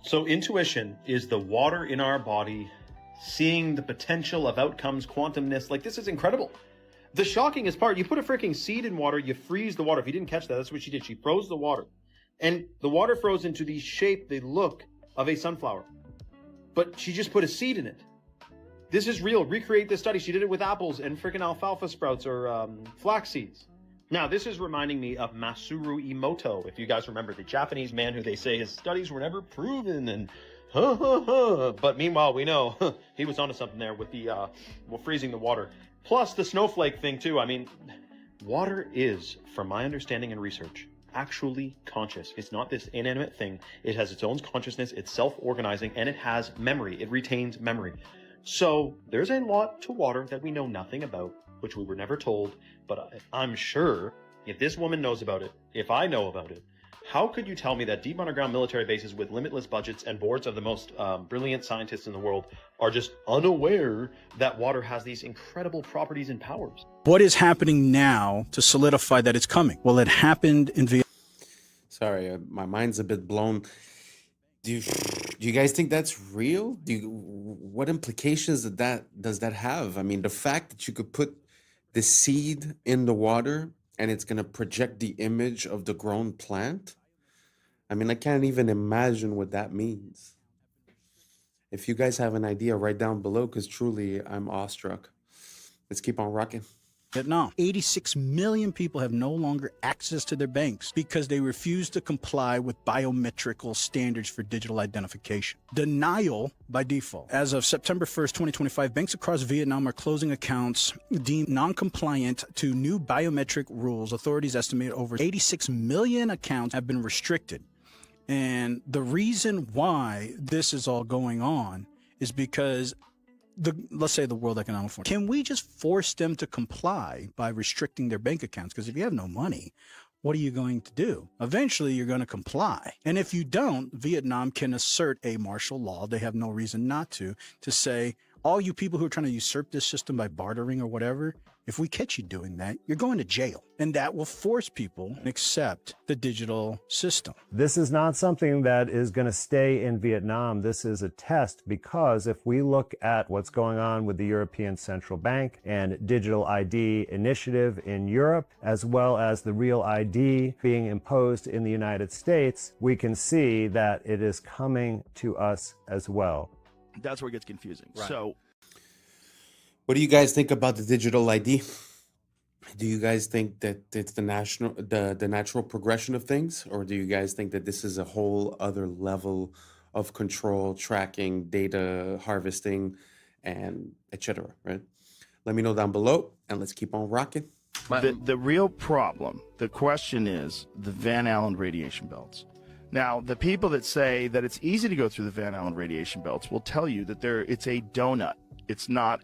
So intuition is the water in our body, seeing the potential of outcomes, quantumness. Like, this is incredible. The shockingest part, you put a freaking seed in water, you freeze the water. If you didn't catch that, that's what she did. She froze the water. And the water froze into the shape, the look of a sunflower. But she just put a seed in it. This is real. Recreate this study. She did it with apples and freaking alfalfa sprouts or flax seeds. Now, this is reminding me of Masaru Emoto, if you guys remember, the Japanese man who they say his studies were never proven and but meanwhile, we know he was onto something there with the freezing the water. Plus the snowflake thing too. I mean, water is, from my understanding and research, actually conscious. It's not this inanimate thing. It has its own consciousness. It's self-organizing, and it has memory. It retains memory. So there's a lot to water that we know nothing about, which we were never told. But I'm sure if this woman knows about it, if I know about it, how could you tell me that deep underground military bases with limitless budgets and boards of the most brilliant scientists in the world are just unaware that water has these incredible properties and powers? What is happening now to solidify that it's coming? Well, it happened in Vietnam. Sorry, my mind's a bit blown. Do you guys think that's real? What implications does that have? I mean, the fact that you could put the seed in the water and it's going to project the image of the grown plant. I mean, I can't even imagine what that means. If you guys have an idea, write down below, because truly I'm awestruck. Let's keep on rocking. Vietnam. 86 million people have no longer access to their banks because they refuse to comply with biometrical standards for digital identification. Denial by default. As of September 1st, 2025, banks across Vietnam are closing accounts deemed non-compliant to new biometric rules. Authorities estimate over 86 million accounts have been restricted. And the reason why this is all going on is because let's say the World Economic Forum, can we just force them to comply by restricting their bank accounts? Because if you have no money, what are you going to do? Eventually, you're going to comply. And if you don't, Vietnam can assert a martial law. They have no reason not to say, all you people who are trying to usurp this system by bartering or whatever, if we catch you doing that, you're going to jail. And that will force people to accept the digital system. This is not something that is going to stay in Vietnam. This is a test, because if we look at what's going on with the European Central Bank and digital ID initiative in Europe, as well as the real ID being imposed in the United States, we can see that it is coming to us as well. That's where it gets confusing. Right. So, what do you guys think about the digital ID? Do you guys think that it's the natural progression of things, or do you guys think that this is a whole other level of control, tracking, data harvesting, and etc.? Right? Let me know down below, and let's keep on rocking. the real problem, the question is the Van Allen radiation belts. Now, the people that say that it's easy to go through the Van Allen radiation belts will tell you that it's a donut. It's not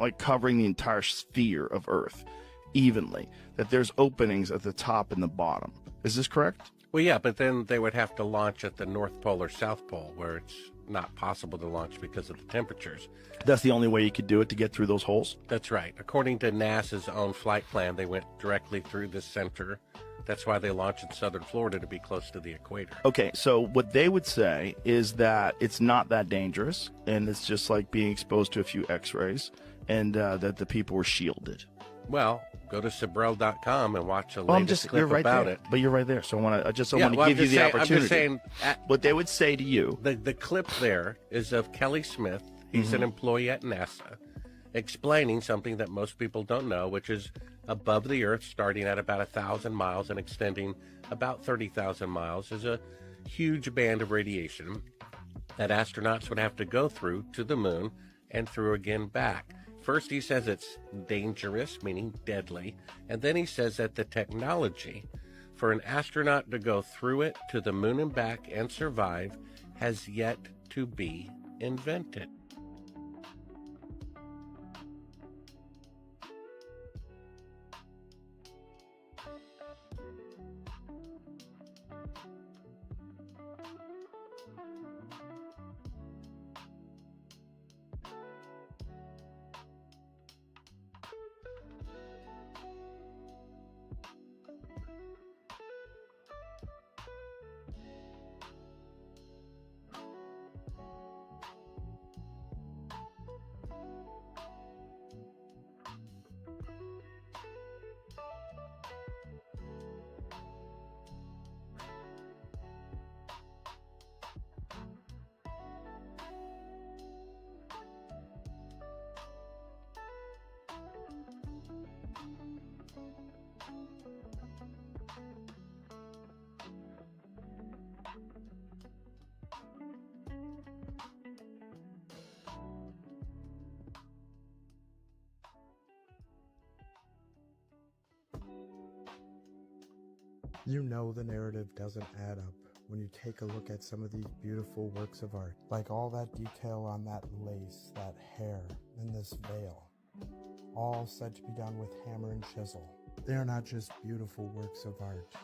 like covering the entire sphere of Earth evenly, that there's openings at the top and the bottom. Is this correct? Well, yeah, but then they would have to launch at the North Pole or South Pole, where it's not possible to launch because of the temperatures. That's the only way you could do it, to get through those holes? That's right. According to NASA's own flight plan, they went directly through the center. That's why they launched in southern Florida, to be close to the equator. Okay, so what they would say is that it's not that dangerous, and it's just like being exposed to a few x-rays, and that the people were shielded. Well, go to Sabrel.com and watch a latest clip right about there. it. But you're right there, so I just Yeah, want to well, give you the opportunity. I'm just saying, what they would say to you. The clip there is of Kelly Smith. He's an employee at NASA, explaining something that most people don't know, which is above the Earth, starting at about 1,000 miles and extending about 30,000 miles, is a huge band of radiation that astronauts would have to go through to the moon and through again back. First, he says it's dangerous, meaning deadly, and then he says that the technology for an astronaut to go through it to the moon and back and survive has yet to be invented. You know the narrative doesn't add up when you take a look at some of these beautiful works of art, like all that detail on that lace, that hair, and this veil, all said to be done with hammer and chisel. They are not just beautiful works of art,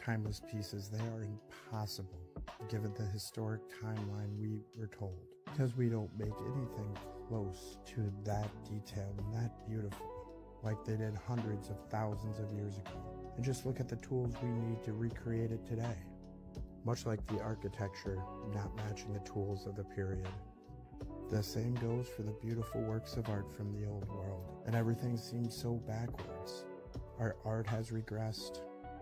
timeless pieces, they are impossible given the historic timeline we were told, because we don't make anything close to that detail and that beautiful like they did hundreds of thousands of years ago. And just look at the tools we need to recreate it today. Much like the architecture not matching the tools of the period. The same goes for the beautiful works of art from the old world. And everything seems so backwards. Our art has regressed.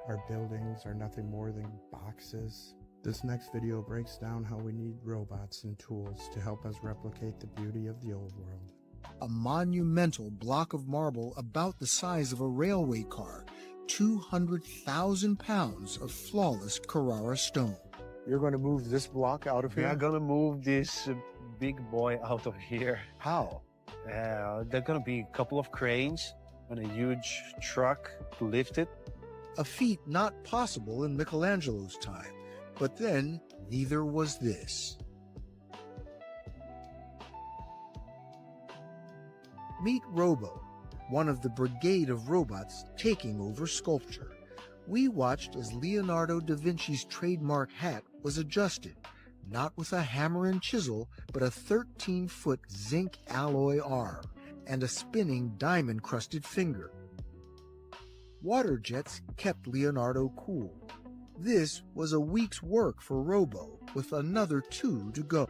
Our buildings are nothing more than boxes. This next video breaks down how we need robots and tools to help us replicate the beauty of the old world. A monumental block of marble about the size of a railway car, 200,000 pounds of flawless Carrara stone. You're going to move this block out of here? We are going to move this big boy out of here. How? There are going to be a couple of cranes and a huge truck to lift it. A feat not possible in Michelangelo's time, but then neither was this. Meet Robo, one of the brigade of robots taking over sculpture. We watched as Leonardo da Vinci's trademark hat was adjusted, not with a hammer and chisel, but a 13-foot zinc alloy arm and a spinning diamond-crusted finger. Water jets kept Leonardo cool. This was a week's work for Robo, with another 2 to go.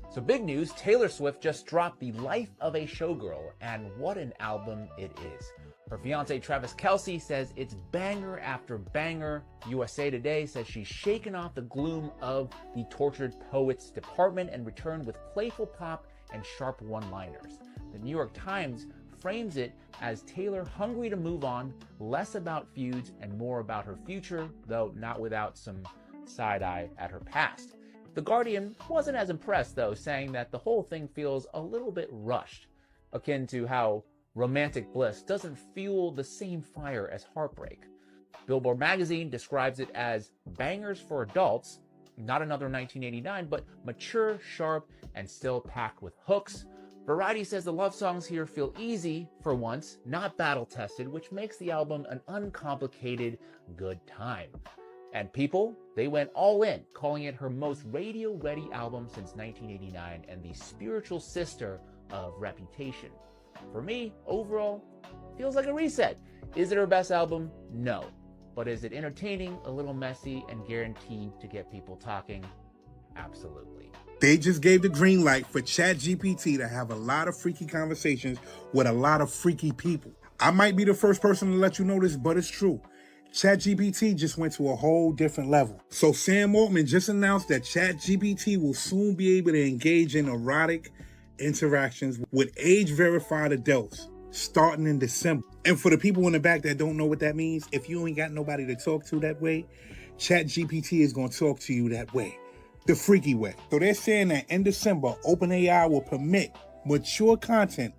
So big news, Taylor Swift just dropped The Life of a Showgirl, and what an album it is. Her fiance Travis Kelce says it's banger after banger. USA Today says she's shaken off the gloom of the tortured poets department and returned with playful pop and sharp one-liners. The New York Times frames it as Taylor hungry to move on, less about feuds and more about her future, though not without some side-eye at her past. The Guardian wasn't as impressed, though, saying that the whole thing feels a little bit rushed, akin to how romantic bliss doesn't fuel the same fire as heartbreak. Billboard magazine describes it as bangers for adults, not another 1989, but mature, sharp, and still packed with hooks. Variety says the love songs here feel easy for once, not battle-tested, which makes the album an uncomplicated good time. And People, they went all in, calling it her most radio-ready album since 1989 and the spiritual sister of Reputation. For me, overall, feels like a reset. Is it her best album? No. But is it entertaining, a little messy, and guaranteed to get people talking? Absolutely. They just gave the green light for ChatGPT to have a lot of freaky conversations with a lot of freaky people. I might be the first person to let you know this, but it's true. ChatGPT just went to a whole different level. So Sam Altman just announced that ChatGPT will soon be able to engage in erotic interactions with age-verified adults starting in December. And for the people in the back that don't know what that means, if you ain't got nobody to talk to that way, ChatGPT is going to talk to you that way, the freaky way. So they're saying that in December, OpenAI will permit mature content,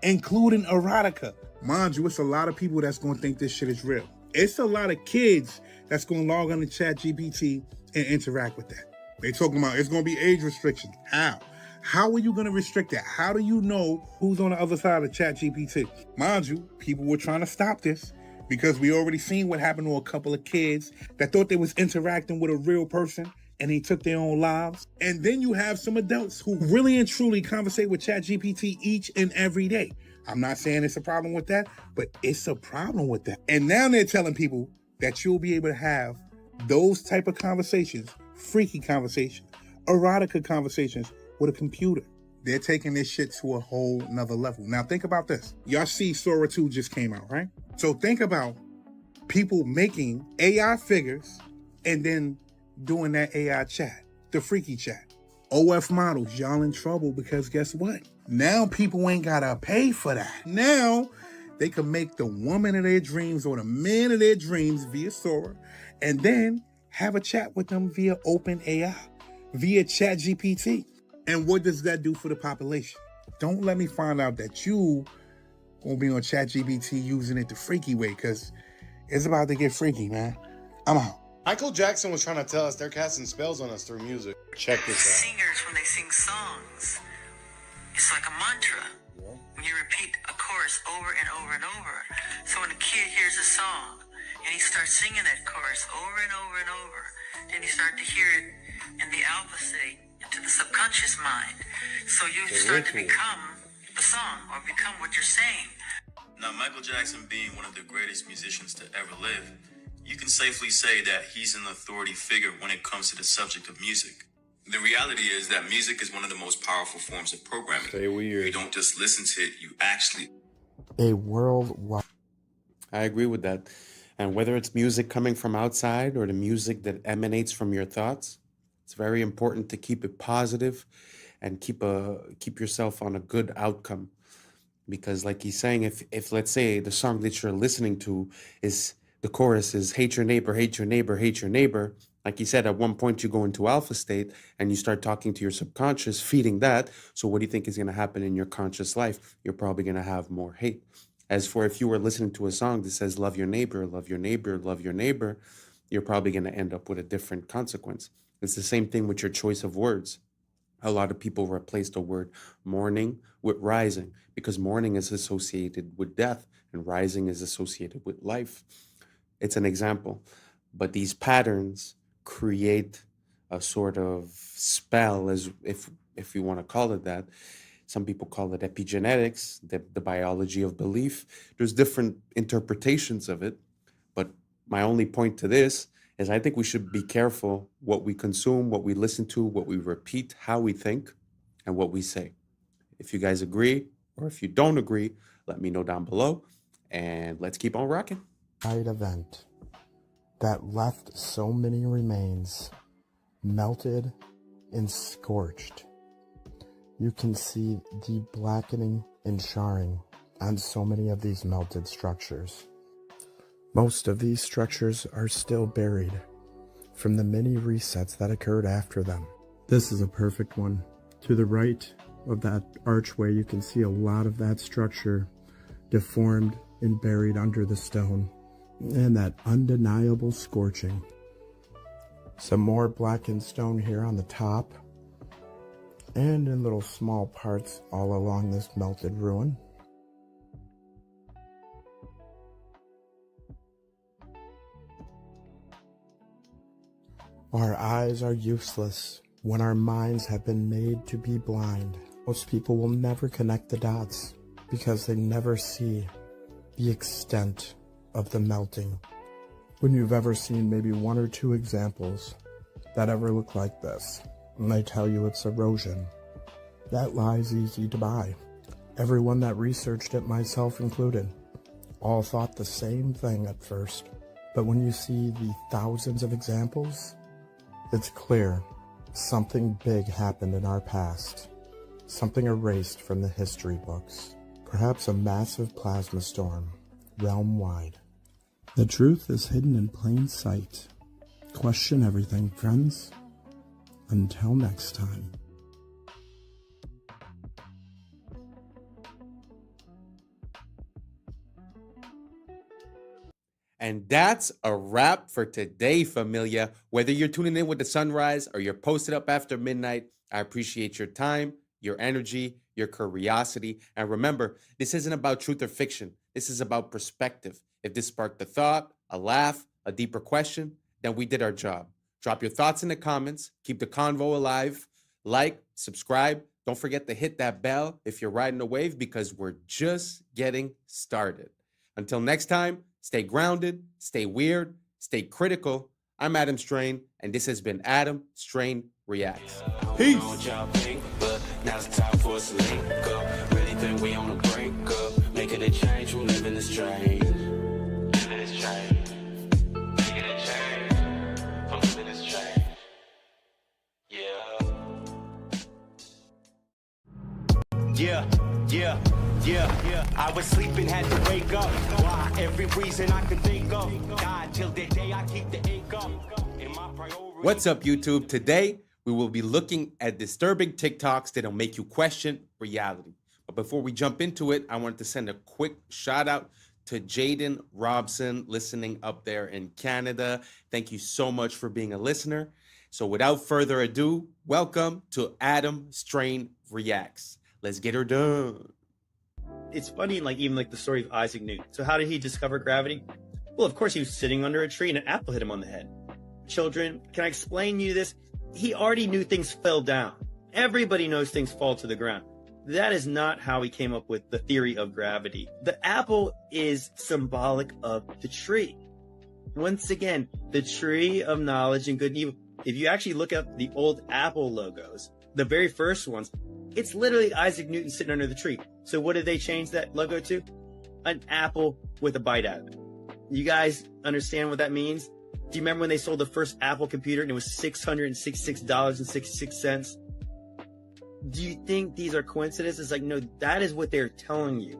including erotica. Mind you, it's a lot of people that's going to think this shit is real. It's a lot of kids that's going to log on to ChatGPT and interact with that. They're talking about it's going to be age restrictions. How? How are you going to restrict that? How do you know who's on the other side of ChatGPT? Mind you, people were trying to stop this because we already seen what happened to a couple of kids that thought they was interacting with a real person and they took their own lives. And then you have some adults who really and truly conversate with ChatGPT each and every day. I'm not saying it's a problem with that, but it's a problem with that. And now they're telling people that you'll be able to have those type of conversations, freaky conversations, erotica conversations with a computer. They're taking this shit to a whole nother level. Now think about this. Y'all see Sora 2 just came out, right? So think about people making AI figures and then doing that AI chat, the freaky chat. OF models, y'all in trouble because guess what? Now people ain't gotta pay for that. Now they can make the woman of their dreams or the man of their dreams via Sora and then have a chat with them via OpenAI, via ChatGPT. And what does that do for the population? Don't let me find out that you gonna be on ChatGPT using it the freaky way, because it's about to get freaky, man. I'm out. Michael Jackson was trying to tell us they're casting spells on us through music. Check this out. Singers, when they sing songs, it's like a mantra. When you repeat a chorus over and over and over. So when a kid hears a song and he starts singing that chorus over and over and over, then you start to hear it in the alpha state, into the subconscious mind. So you start to become the song or become what you're saying. Now, Michael Jackson being one of the greatest musicians to ever live, you can safely say that he's an authority figure when it comes to the subject of music. The reality is that music is one of the most powerful forms of programming. Stay weird. You don't just listen to it, you actually... A worldwide... I agree with that. And whether it's music coming from outside or the music that emanates from your thoughts, it's very important to keep it positive and keep yourself on a good outcome. Because like he's saying, if let's say the song that you're listening to is, the chorus is hate your neighbor, hate your neighbor, hate your neighbor. Like he said, at one point you go into alpha state and you start talking to your subconscious, feeding that. So what do you think is going to happen in your conscious life? You're probably going to have more hate. As for if you were listening to a song that says love your neighbor, love your neighbor, love your neighbor, you're probably going to end up with a different consequence. It's the same thing with your choice of words. A lot of people replace the word mourning with rising because mourning is associated with death and rising is associated with life. It's an example, but these patterns create a sort of spell, as if you want to call it that. Some people call it epigenetics, the biology of belief. There's different interpretations of it, but my only point to this is I think we should be careful what we consume, what we listen to, what we repeat, how we think, and what we say. If you guys agree, or if you don't agree, let me know down below, and let's keep on rocking. Event that left so many remains melted and scorched. You can see the blackening and charring on so many of these melted structures. Most of these structures are still buried from the many resets that occurred after them. This is a perfect one. To the right of that archway, you can see a lot of that structure deformed and buried under the stone, and that undeniable scorching. Some more blackened stone here on the top, and in little small parts all along this melted ruin. Our eyes are useless when our minds have been made to be blind. Most people will never connect the dots because they never see the extent of the melting. When you've ever seen maybe one or two examples that ever look like this, and they tell you it's erosion, that lie's easy to buy. Everyone that researched it, myself included, all thought the same thing at first. But when you see the thousands of examples, it's clear something big happened in our past, something erased from the history books, perhaps a massive plasma storm, realm-wide. The truth is hidden in plain sight. Question everything, friends. Until next time. And that's a wrap for today, familia. Whether you're tuning in with the sunrise or you're posted up after midnight, I appreciate your time, your energy, your curiosity. And remember, this isn't about truth or fiction. This is about perspective. If this sparked a thought, a laugh, a deeper question, then we did our job. Drop your thoughts in the comments. Keep the convo alive. Like, subscribe. Don't forget to hit that bell if you're riding a wave, because we're just getting started. Until next time, stay grounded, stay weird, stay critical. I'm Adam Strain, and this has been Adam Strain Reacts. Peace. Now it's time for us to link up. Really think we on the brink up. Making a change from living this strange. Living this change. Making a change from living this change. Yeah. I was sleeping, had to wake up. Why? Every reason I could think of. God, till the day I keep the ink up. In my priority. What's up, YouTube? Today, we will be looking at disturbing TikToks that'll make you question reality. But before we jump into it, I wanted to send a quick shout out to Jaden Robson, listening up there in Canada. Thank you so much for being a listener. So without further ado, welcome to Adam Strain Reacts. Let's get her done. It's funny, like even like the story of Isaac Newton. So how did he discover gravity? Well, of course, he was sitting under a tree and an apple hit him on the head. Children, can I explain to you this? He already knew things fell down. Everybody knows things fall to the ground. That is not how he came up with the theory of gravity. The apple is symbolic of the tree. Once again, the tree of knowledge and good and evil. If you actually look up the old Apple logos, the very first ones, it's literally Isaac Newton sitting under the tree. So what did they change that logo to? An apple with a bite out of it. You guys understand what that means? Do you remember when they sold the first Apple computer and it was $666.66? Do you think these are coincidences? Like, no, that is what they're telling you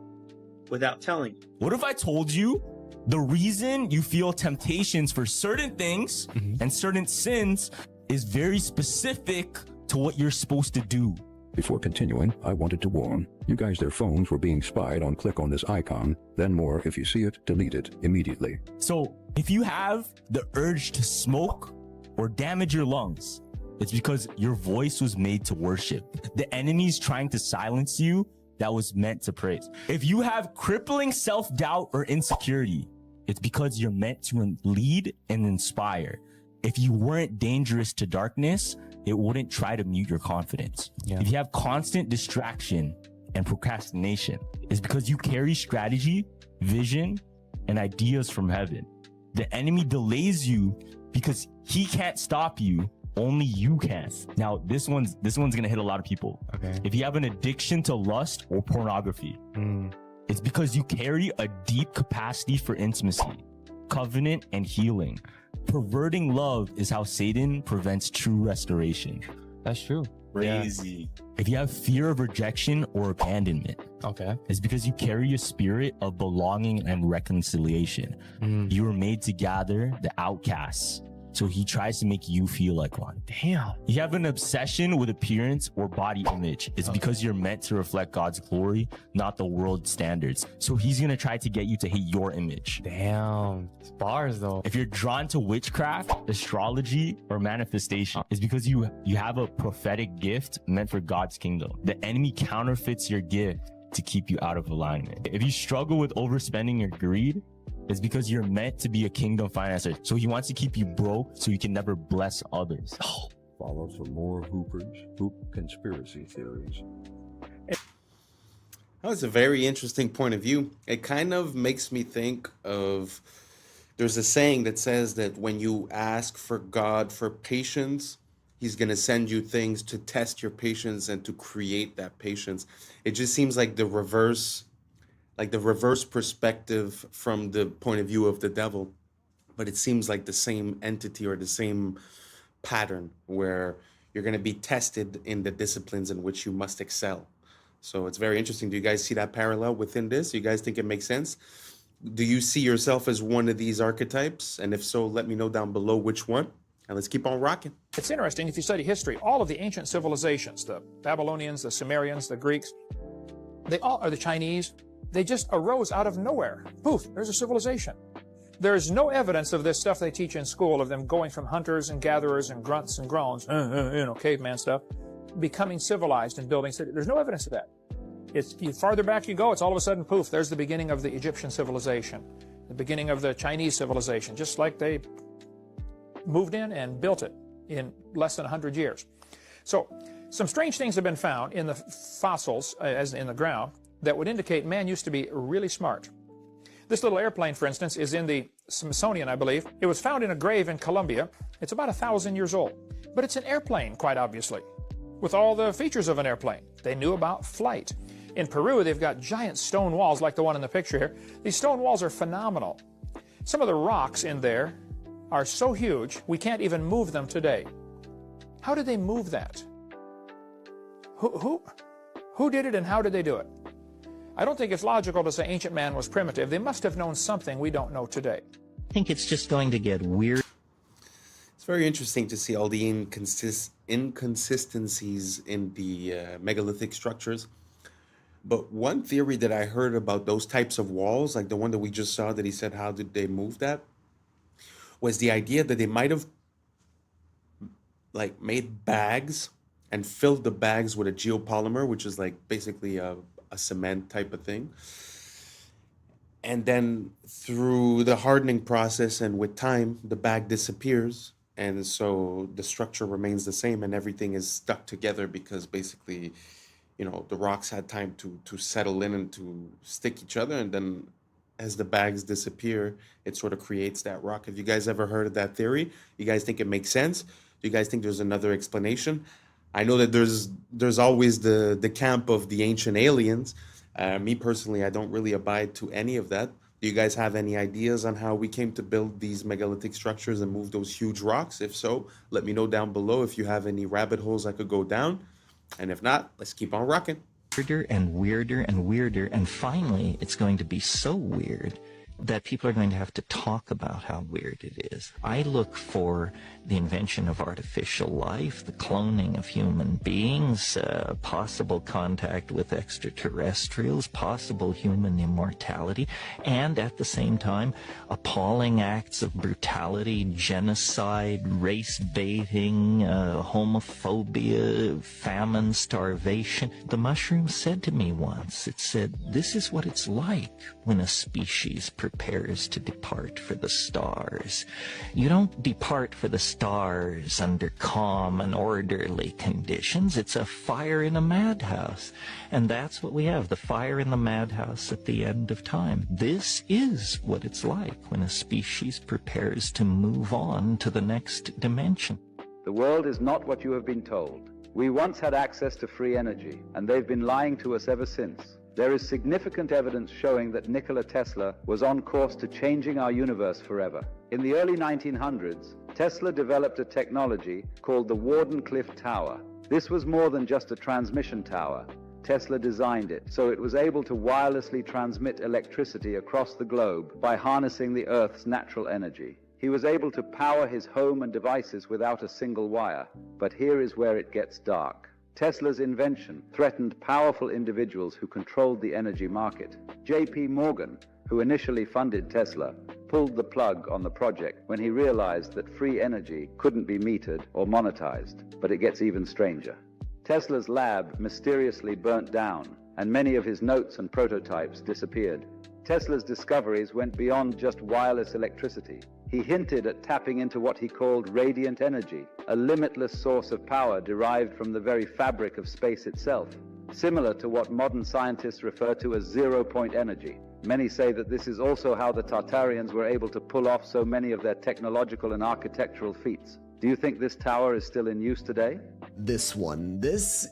without telling you. What if I told you the reason you feel temptations for certain things and certain sins is very specific to what you're supposed to do? Before continuing, I wanted to warn you guys their phones were being spied on. Click on this icon, then more. If you see it, delete it immediately. So if you have the urge to smoke or damage your lungs, it's because your voice was made to worship. The enemy's trying to silence you that was meant to praise. If you have crippling self-doubt or insecurity, it's because you're meant to lead and inspire. If you weren't dangerous to darkness, it wouldn't try to mute your confidence. If you have constant distraction and procrastination, it's because you carry strategy, vision, and ideas from heaven. The enemy delays you because he can't stop you. Only you can. Now, this one's gonna hit a lot of people. Okay. If you have an addiction to lust or pornography, it's because you carry a deep capacity for intimacy, covenant, and healing. Perverting love is how Satan prevents true restoration. That's true. Crazy. If you have fear of rejection or abandonment, it's because you carry a spirit of belonging and reconciliation. You were made to gather the outcasts. So he tries to make you feel like one. Damn. You have an obsession with appearance or body image. It's because you're meant to reflect God's glory, not the world's standards. So he's going to try to get you to hate your image. Damn. It's bars though. If you're drawn to witchcraft, astrology, or manifestation, it's because you have a prophetic gift meant for God's kingdom. The enemy counterfeits your gift to keep you out of alignment. If you struggle with overspending or greed, it's because you're meant to be a kingdom financer. So he wants to keep you broke so you can never bless others. Follow some more hoop conspiracy theories. That was a very interesting point of view. It kind of makes me think of, there's a saying that says that when you ask for God for patience, he's going to send you things to test your patience and to create that patience. It just seems like the reverse perspective from the point of view of the devil. But it seems like the same entity or the same pattern where you're going to be tested in the disciplines in which you must excel. So it's very interesting. Do you guys see that parallel within this? Do you guys think it makes sense? Do you see yourself as one of these archetypes? And if so, let me know down below which one. And let's keep on rocking. It's interesting, if you study history, all of the ancient civilizations, the Babylonians, the Sumerians, the Greeks, they all are the Chinese. They just arose out of nowhere. Poof, there's a civilization. There's no evidence of this stuff they teach in school, of them going from hunters and gatherers and grunts and groans, caveman stuff, becoming civilized and building cities. There's no evidence of that. It's farther back you go, it's all of a sudden, poof, there's the beginning of the Egyptian civilization, the beginning of the Chinese civilization, just like they moved in and built it in less than 100 years. So some strange things have been found in the fossils, as in the ground, that would indicate man used to be really smart. This little airplane, for instance, is in the Smithsonian, I believe. It was found in a grave in Colombia. It's about 1,000 years old. But it's an airplane, quite obviously, with all the features of an airplane. They knew about flight. In Peru, they've got giant stone walls like the one in the picture here. These stone walls are phenomenal. Some of the rocks in there are so huge, we can't even move them today. How did they move that? Who did it and how did they do it? I don't think it's logical to say ancient man was primitive. They must have known something we don't know today. I think it's just going to get weird. It's very interesting to see all the inconsistencies in the megalithic structures. But one theory that I heard about those types of walls, like the one that we just saw that he said, how did they move that? Was the idea that they might have like made bags and filled the bags with a geopolymer, which is like basically a cement type of thing. And then through the hardening process and with time, the bag disappears. And so the structure remains the same and everything is stuck together because basically, you know, the rocks had time to settle in and to stick each other. And then as the bags disappear, it sort of creates that rock. Have you guys ever heard of that theory? You guys think it makes sense? Do you guys think there's another explanation? I know that there's always the camp of the ancient aliens. Me personally, I don't really abide to any of that. Do you guys have any ideas on how we came to build these megalithic structures and move those huge rocks? If so, let me know down below if you have any rabbit holes I could go down. And if not, let's keep on rocking. Weirder and weirder and weirder, and finally it's going to be so weird that people are going to have to talk about how weird it is. I look for the invention of artificial life, the cloning of human beings, possible contact with extraterrestrials, possible human immortality, and at the same time, appalling acts of brutality, genocide, race baiting, homophobia, famine, starvation. The mushroom said to me once, it said, "This is what it's like when a species prepares to depart for the stars. You don't depart for the stars under calm and orderly conditions. It's a fire in a madhouse." And that's what we have, the fire in the madhouse at the end of time. This is what it's like when a species prepares to move on to the next dimension. The world is not what you have been told. We once had access to free energy, and they've been lying to us ever since. There is significant evidence showing that Nikola Tesla was on course to changing our universe forever. In the early 1900s, Tesla developed a technology called the Wardenclyffe Tower. This was more than just a transmission tower. Tesla designed it so it was able to wirelessly transmit electricity across the globe by harnessing the Earth's natural energy. He was able to power his home and devices without a single wire. But here is where it gets dark. Tesla's invention threatened powerful individuals who controlled the energy market. J.P. Morgan, who initially funded Tesla, pulled the plug on the project when he realized that free energy couldn't be metered or monetized. But it gets even stranger. Tesla's lab mysteriously burnt down, and many of his notes and prototypes disappeared. Tesla's discoveries went beyond just wireless electricity. He hinted at tapping into what he called radiant energy, a limitless source of power derived from the very fabric of space itself, similar to what modern scientists refer to as zero-point energy. Many say that this is also how the Tartarians were able to pull off so many of their technological and architectural feats. Do you think this tower is still in use today? This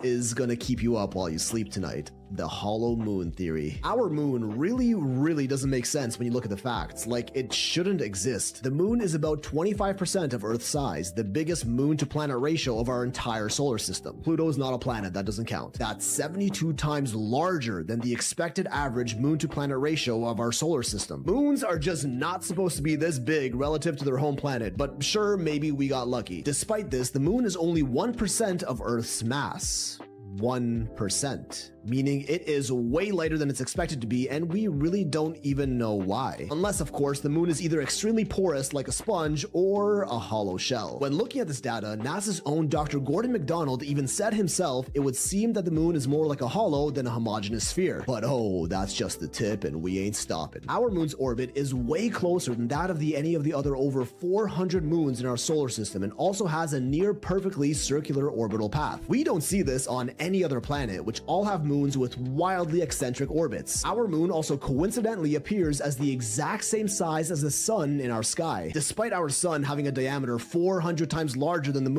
is gonna keep you up while you sleep tonight. The hollow moon theory. Our moon really doesn't make sense when you look at the facts. Like, it shouldn't exist. The moon is about 25% of Earth's size, the biggest moon to planet ratio of our entire solar system. Pluto's not a planet, that doesn't count. That's 72 times larger than the expected average moon to planet ratio of our solar system. Moons are just not supposed to be this big relative to their home planet, but sure, maybe we got lucky. Despite this, the moon is only 1% of Earth's mass. 1%, meaning it is way lighter than it's expected to be, and we really don't even know why. Unless, of course, the moon is either extremely porous like a sponge or a hollow shell. When looking at this data, NASA's own Dr. Gordon McDonald even said himself it would seem that the moon is more like a hollow than a homogeneous sphere. But oh, that's just the tip, and we ain't stopping. Our moon's orbit is way closer than that of any of the other over 400 moons in our solar system, and also has a near perfectly circular orbital path. We don't see this on any other planet, which all have moons with wildly eccentric orbits. Our moon also coincidentally appears as the exact same size as the sun in our sky. Despite our sun having a diameter 400 times larger than the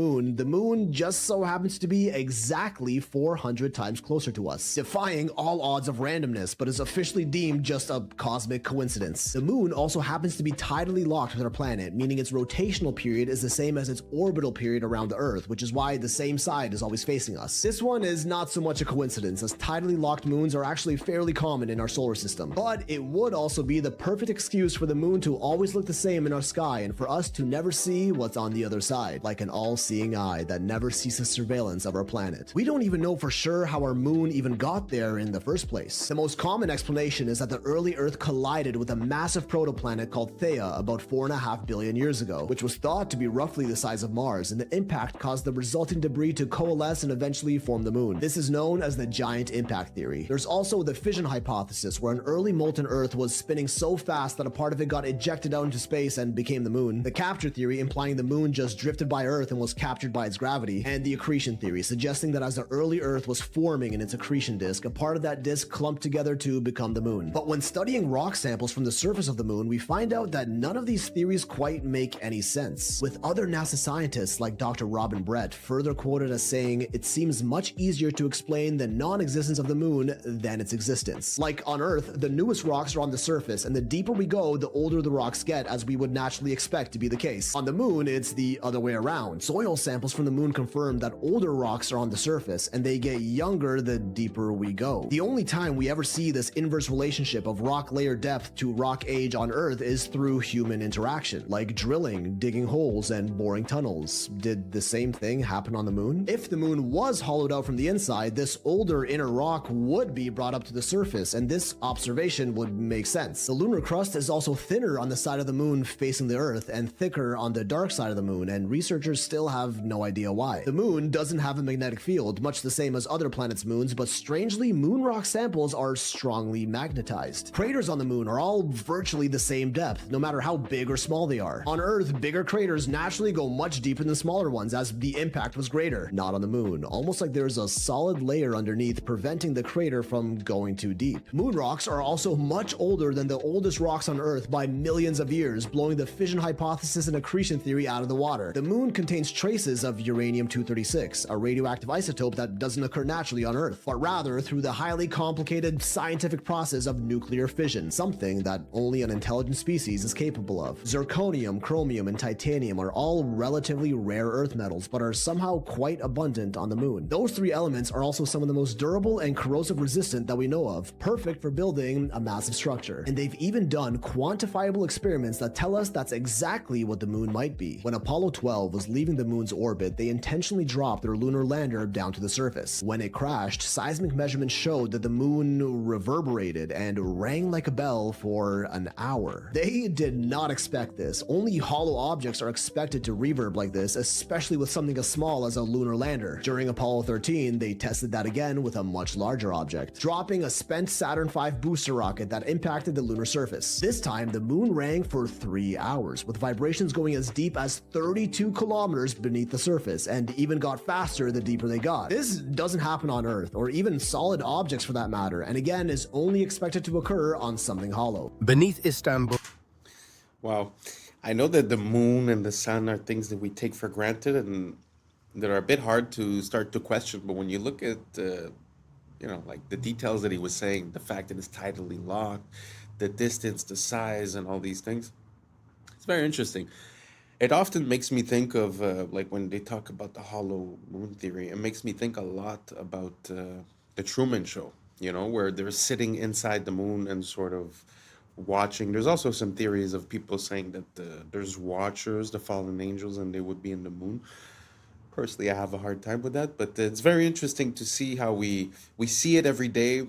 moon just so happens to be exactly 400 times closer to us, defying all odds of randomness, but is officially deemed just a cosmic coincidence. The moon also happens to be tidally locked with our planet, meaning its rotational period is the same as its orbital period around the Earth, which is why the same side is always facing us. This one is not so much a coincidence, as tidally locked moons are actually fairly common in our solar system. But it would also be the perfect excuse for the moon to always look the same in our sky, and for us to never see what's on the other side, like an all-seeing eye that never ceases surveillance of our planet. We don't even know for sure how our moon even got there in the first place. The most common explanation is that the early Earth collided with a massive protoplanet called Theia about 4.5 billion years ago, which was thought to be roughly the size of Mars, and the impact caused the resulting debris to coalesce and eventually form the moon. This is known as the giant impact theory. There's also the fission hypothesis, where an early molten Earth was spinning so fast that a part of it got ejected out into space and became the moon. The capture theory, implying the moon just drifted by Earth and was captured by its gravity. And the accretion theory, suggesting that as the early Earth was forming in its accretion disk, a part of that disk clumped together to become the moon. But when studying rock samples from the surface of the moon, we find out that none of these theories quite make any sense, with other NASA scientists like Dr. Robin Brett further quoted as saying, "It seems much easier to explain the non-existence of the moon than its existence. Like on Earth, the newest rocks are on the surface, and the deeper we go, the older the rocks get, as we would naturally expect to be the case. On the moon, it's the other way around. Soil samples from the moon confirm that older rocks are on the surface, and they get younger the deeper we go. The only time we ever see this inverse relationship of rock layer depth to rock age on Earth is through human interaction, like drilling, digging holes, and boring tunnels. Did the same thing happen on the moon? If the moon was hollowed out from the inside, this older inner rock would be brought up to the surface, and this observation would make sense. The lunar crust is also thinner on the side of the moon facing the Earth and thicker on the dark side of the moon, and researchers still have no idea why. The moon doesn't have a magnetic field, much the same as other planets' moons, but strangely, moon rock samples are strongly magnetized. Craters on the moon are all virtually the same depth, no matter how big or small they are. On Earth, bigger craters naturally go much deeper than smaller ones, as the impact was greater. Not on the moon, almost like there's a solid layer underneath preventing the crater from going too deep. Moon rocks are also much older than the oldest rocks on Earth by millions of years, blowing the fission hypothesis and accretion theory out of the water. The moon contains traces of uranium-236, a radioactive isotope that doesn't occur naturally on Earth, but rather through the highly complicated scientific process of nuclear fission, something that only an intelligent species is capable of. Zirconium, chromium, and titanium are all relatively rare Earth metals, but are somehow quite abundant on the moon. Those three elements are also some of the most durable and corrosive resistant that we know of, perfect for building a massive structure. And they've even done quantifiable experiments that tell us that's exactly what the moon might be. When Apollo 12 was leaving the moon's orbit, they intentionally dropped their lunar lander down to the surface. When it crashed, seismic measurements showed that the moon reverberated and rang like a bell for an hour. They did not expect this. Only hollow objects are expected to reverb like this, especially with something as small as a lunar lander. During Apollo 13, they tested that again with a much larger object, dropping a spent Saturn V booster rocket that impacted the lunar surface. This time, the moon rang for 3 hours, with vibrations going as deep as 32 kilometers beneath the surface, and even got faster the deeper they got. This doesn't happen on Earth, or even solid objects for that matter, and again is only expected to occur on something hollow. Beneath Istanbul. Wow. I know that the moon and the sun are things that we take for granted and that are a bit hard to start to question, but when you look at like the details that he was saying, the fact that it's tidally locked, the distance, the size, and all these things, it's very interesting. It often makes me think of like when they talk about the hollow moon theory, it makes me think a lot about the Truman Show, where they're sitting inside the moon and sort of watching. There's also some theories of people saying that there's watchers, the fallen angels, and they would be in the moon. Personally, I have a hard time with that, but it's very interesting to see how we see it every day,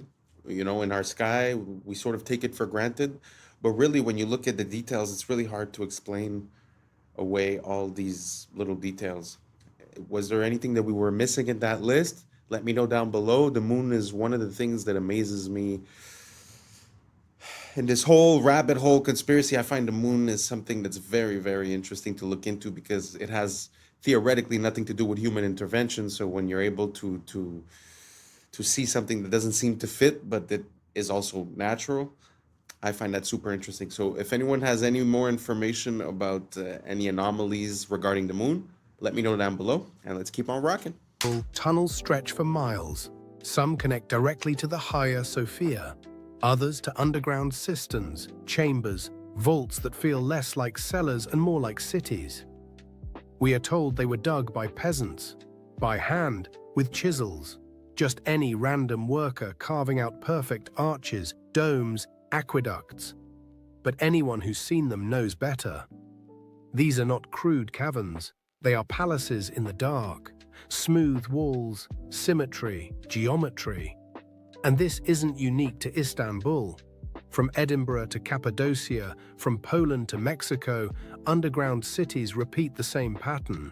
in our sky. We sort of take it for granted, but really when you look at the details, it's really hard to explain away all these little details. Was there anything that we were missing in that list? Let me know down below. The moon is one of the things that amazes me. In this whole rabbit hole conspiracy, I find the moon is something that's very, very interesting to look into because it has theoretically nothing to do with human intervention. So when you're able to see something that doesn't seem to fit, but that is also natural, I find that super interesting. So if anyone has any more information about any anomalies regarding the moon, let me know down below, and let's keep on rocking. Tunnels stretch for miles. Some connect directly to the Hagia Sophia, others to underground cisterns, chambers, vaults that feel less like cellars and more like cities. We are told they were dug by peasants, by hand, with chisels. Just any random worker carving out perfect arches, domes, aqueducts. But anyone who's seen them knows better. These are not crude caverns. They are palaces in the dark. Smooth walls, symmetry, geometry. And this isn't unique to Istanbul. From Edinburgh to Cappadocia, from Poland to Mexico, underground cities repeat the same pattern.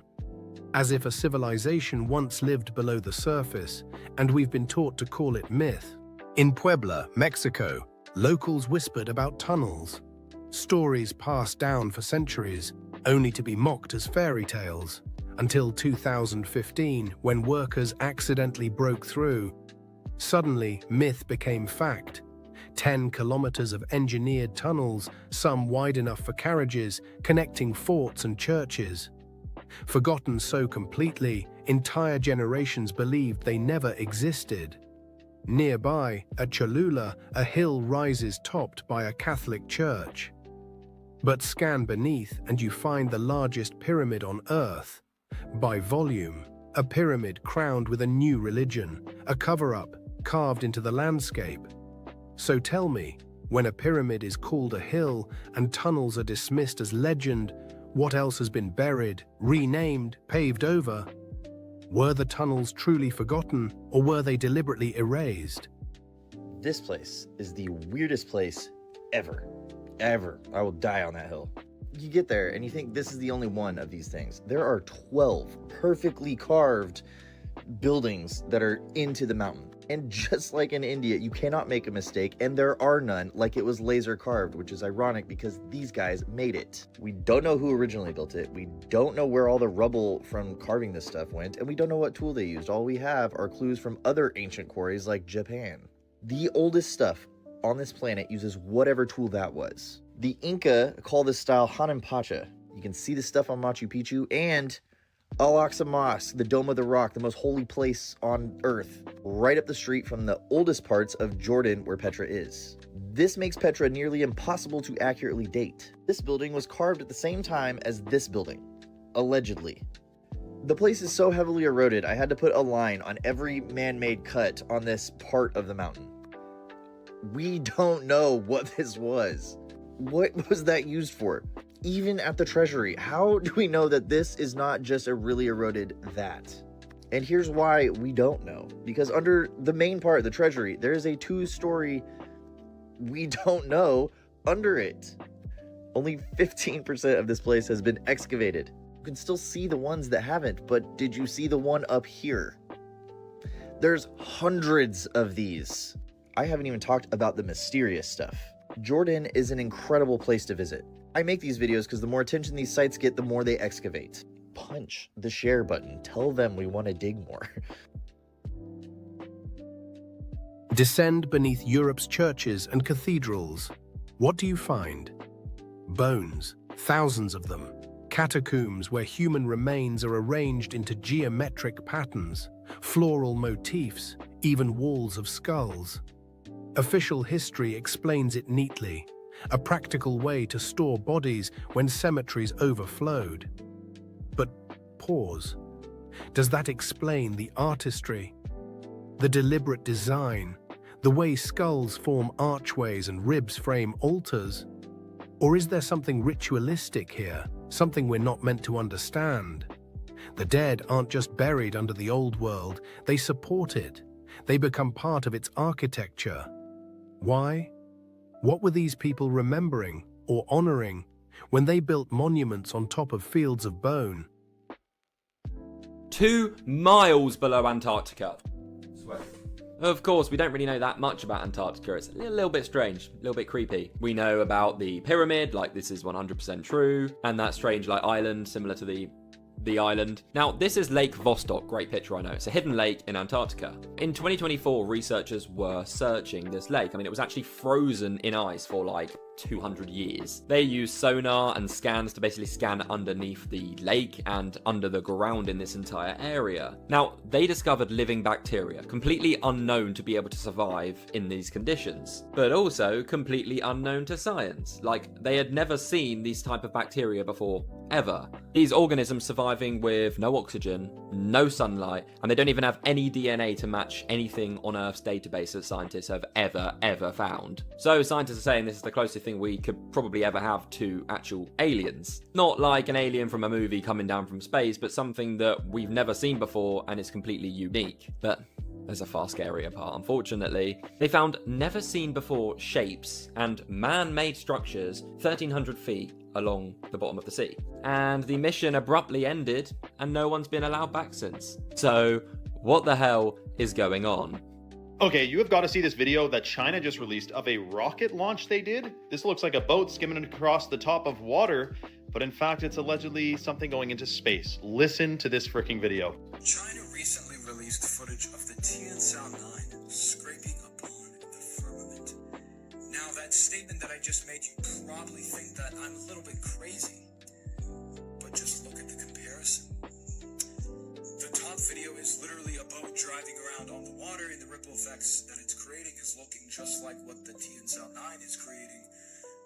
As if a civilization once lived below the surface, and we've been taught to call it myth. In Puebla, Mexico, locals whispered about tunnels. Stories passed down for centuries, only to be mocked as fairy tales, until 2015, when workers accidentally broke through. Suddenly, myth became fact. 10 kilometers of engineered tunnels, some wide enough for carriages, connecting forts and churches. Forgotten so completely, entire generations believed they never existed. Nearby, at Cholula, a hill rises topped by a Catholic church. But scan beneath and you find the largest pyramid on Earth. By volume, a pyramid crowned with a new religion, a cover-up carved into the landscape. So tell me, when a pyramid is called a hill and tunnels are dismissed as legend, what else has been buried, renamed, paved over? Were the tunnels truly forgotten, or were they deliberately erased? This place is the weirdest place ever. Ever. I will die on that hill. You get there and you think this is the only one of these things. There are 12 perfectly carved buildings that are into the mountain. And just like in India, you cannot make a mistake, and there are none, like it was laser carved, which is ironic because these guys made it. We don't know who originally built it, we don't know where all the rubble from carving this stuff went, and we don't know what tool they used. All we have are clues from other ancient quarries like Japan. The oldest stuff on this planet uses whatever tool that was. The Inca call this style Hananpacha. You can see the stuff on Machu Picchu, and Al-Aqsa Mosque, the Dome of the Rock, the most holy place on earth, right up the street from the oldest parts of Jordan where Petra is. This makes Petra nearly impossible to accurately date. This building was carved at the same time as this building, allegedly. The place is so heavily eroded, I had to put a line on every man-made cut on this part of the mountain. We don't know what this was. What was that used for? Even at the treasury, how do we know that this is not just a really eroded that? And here's why we don't know. Because under the main part of the treasury, there is a 2-story we don't know under it. Only 15% of this place has been excavated. You can still see the ones that haven't, but did you see the one up here? There's hundreds of these. I haven't even talked about the mysterious stuff. Jordan is an incredible place to visit. I make these videos because the more attention these sites get, the more they excavate. Punch the share button. Tell them we want to dig more. Descend beneath Europe's churches and cathedrals. What do you find? Bones, thousands of them. Catacombs where human remains are arranged into geometric patterns, floral motifs, even walls of skulls. Official history explains it neatly. A practical way to store bodies when cemeteries overflowed. But pause. Does that explain the artistry, the deliberate design, the way skulls form archways and ribs frame altars? Or is there something ritualistic here, something we're not meant to understand? The dead aren't just buried under the old world, they support it. They become part of its architecture. Why? What were these people remembering or honoring when they built monuments on top of fields of bone? 2 miles below Antarctica. Of course, we don't really know that much about Antarctica. It's a little bit strange, a little bit creepy. We know about the pyramid, like this is 100% true, and that strange like island similar to the island. Now, this is Lake Vostok, great picture I know. It's a hidden lake in Antarctica. In 2024, researchers were searching this lake. I mean, it was actually frozen in ice for like 200 years. They used sonar and scans to basically scan underneath the lake and under the ground in this entire area. Now, they discovered living bacteria, completely unknown to be able to survive in these conditions, but also completely unknown to science. Like, they had never seen these type of bacteria before, ever. These organisms surviving with no oxygen, no sunlight, and they don't even have any DNA to match anything on Earth's database that scientists have ever found. So scientists are saying this is the closest thing we could probably ever have to actual aliens. Not like an alien from a movie coming down from space, but something that we've never seen before and is completely unique. But there's a far scarier part, unfortunately. They found never seen before shapes and man-made structures 1,300 feet along the bottom of the sea. And the mission abruptly ended and no one's been allowed back since. So what the hell is going on? Okay, you have got to see this video that China just released of a rocket launch they did. This looks like a boat skimming across the top of water, but in fact it's allegedly something going into space. Listen to this freaking video. China recently released footage of the Tianzhao 9 scraping upon the firmament. Now that statement that I just made, you probably think that I'm a little bit crazy, but just look at the comparison. The top video is literally a boat driving around on the water, and the ripple effects that it's creating is looking just like what the Tianzhao 9 is creating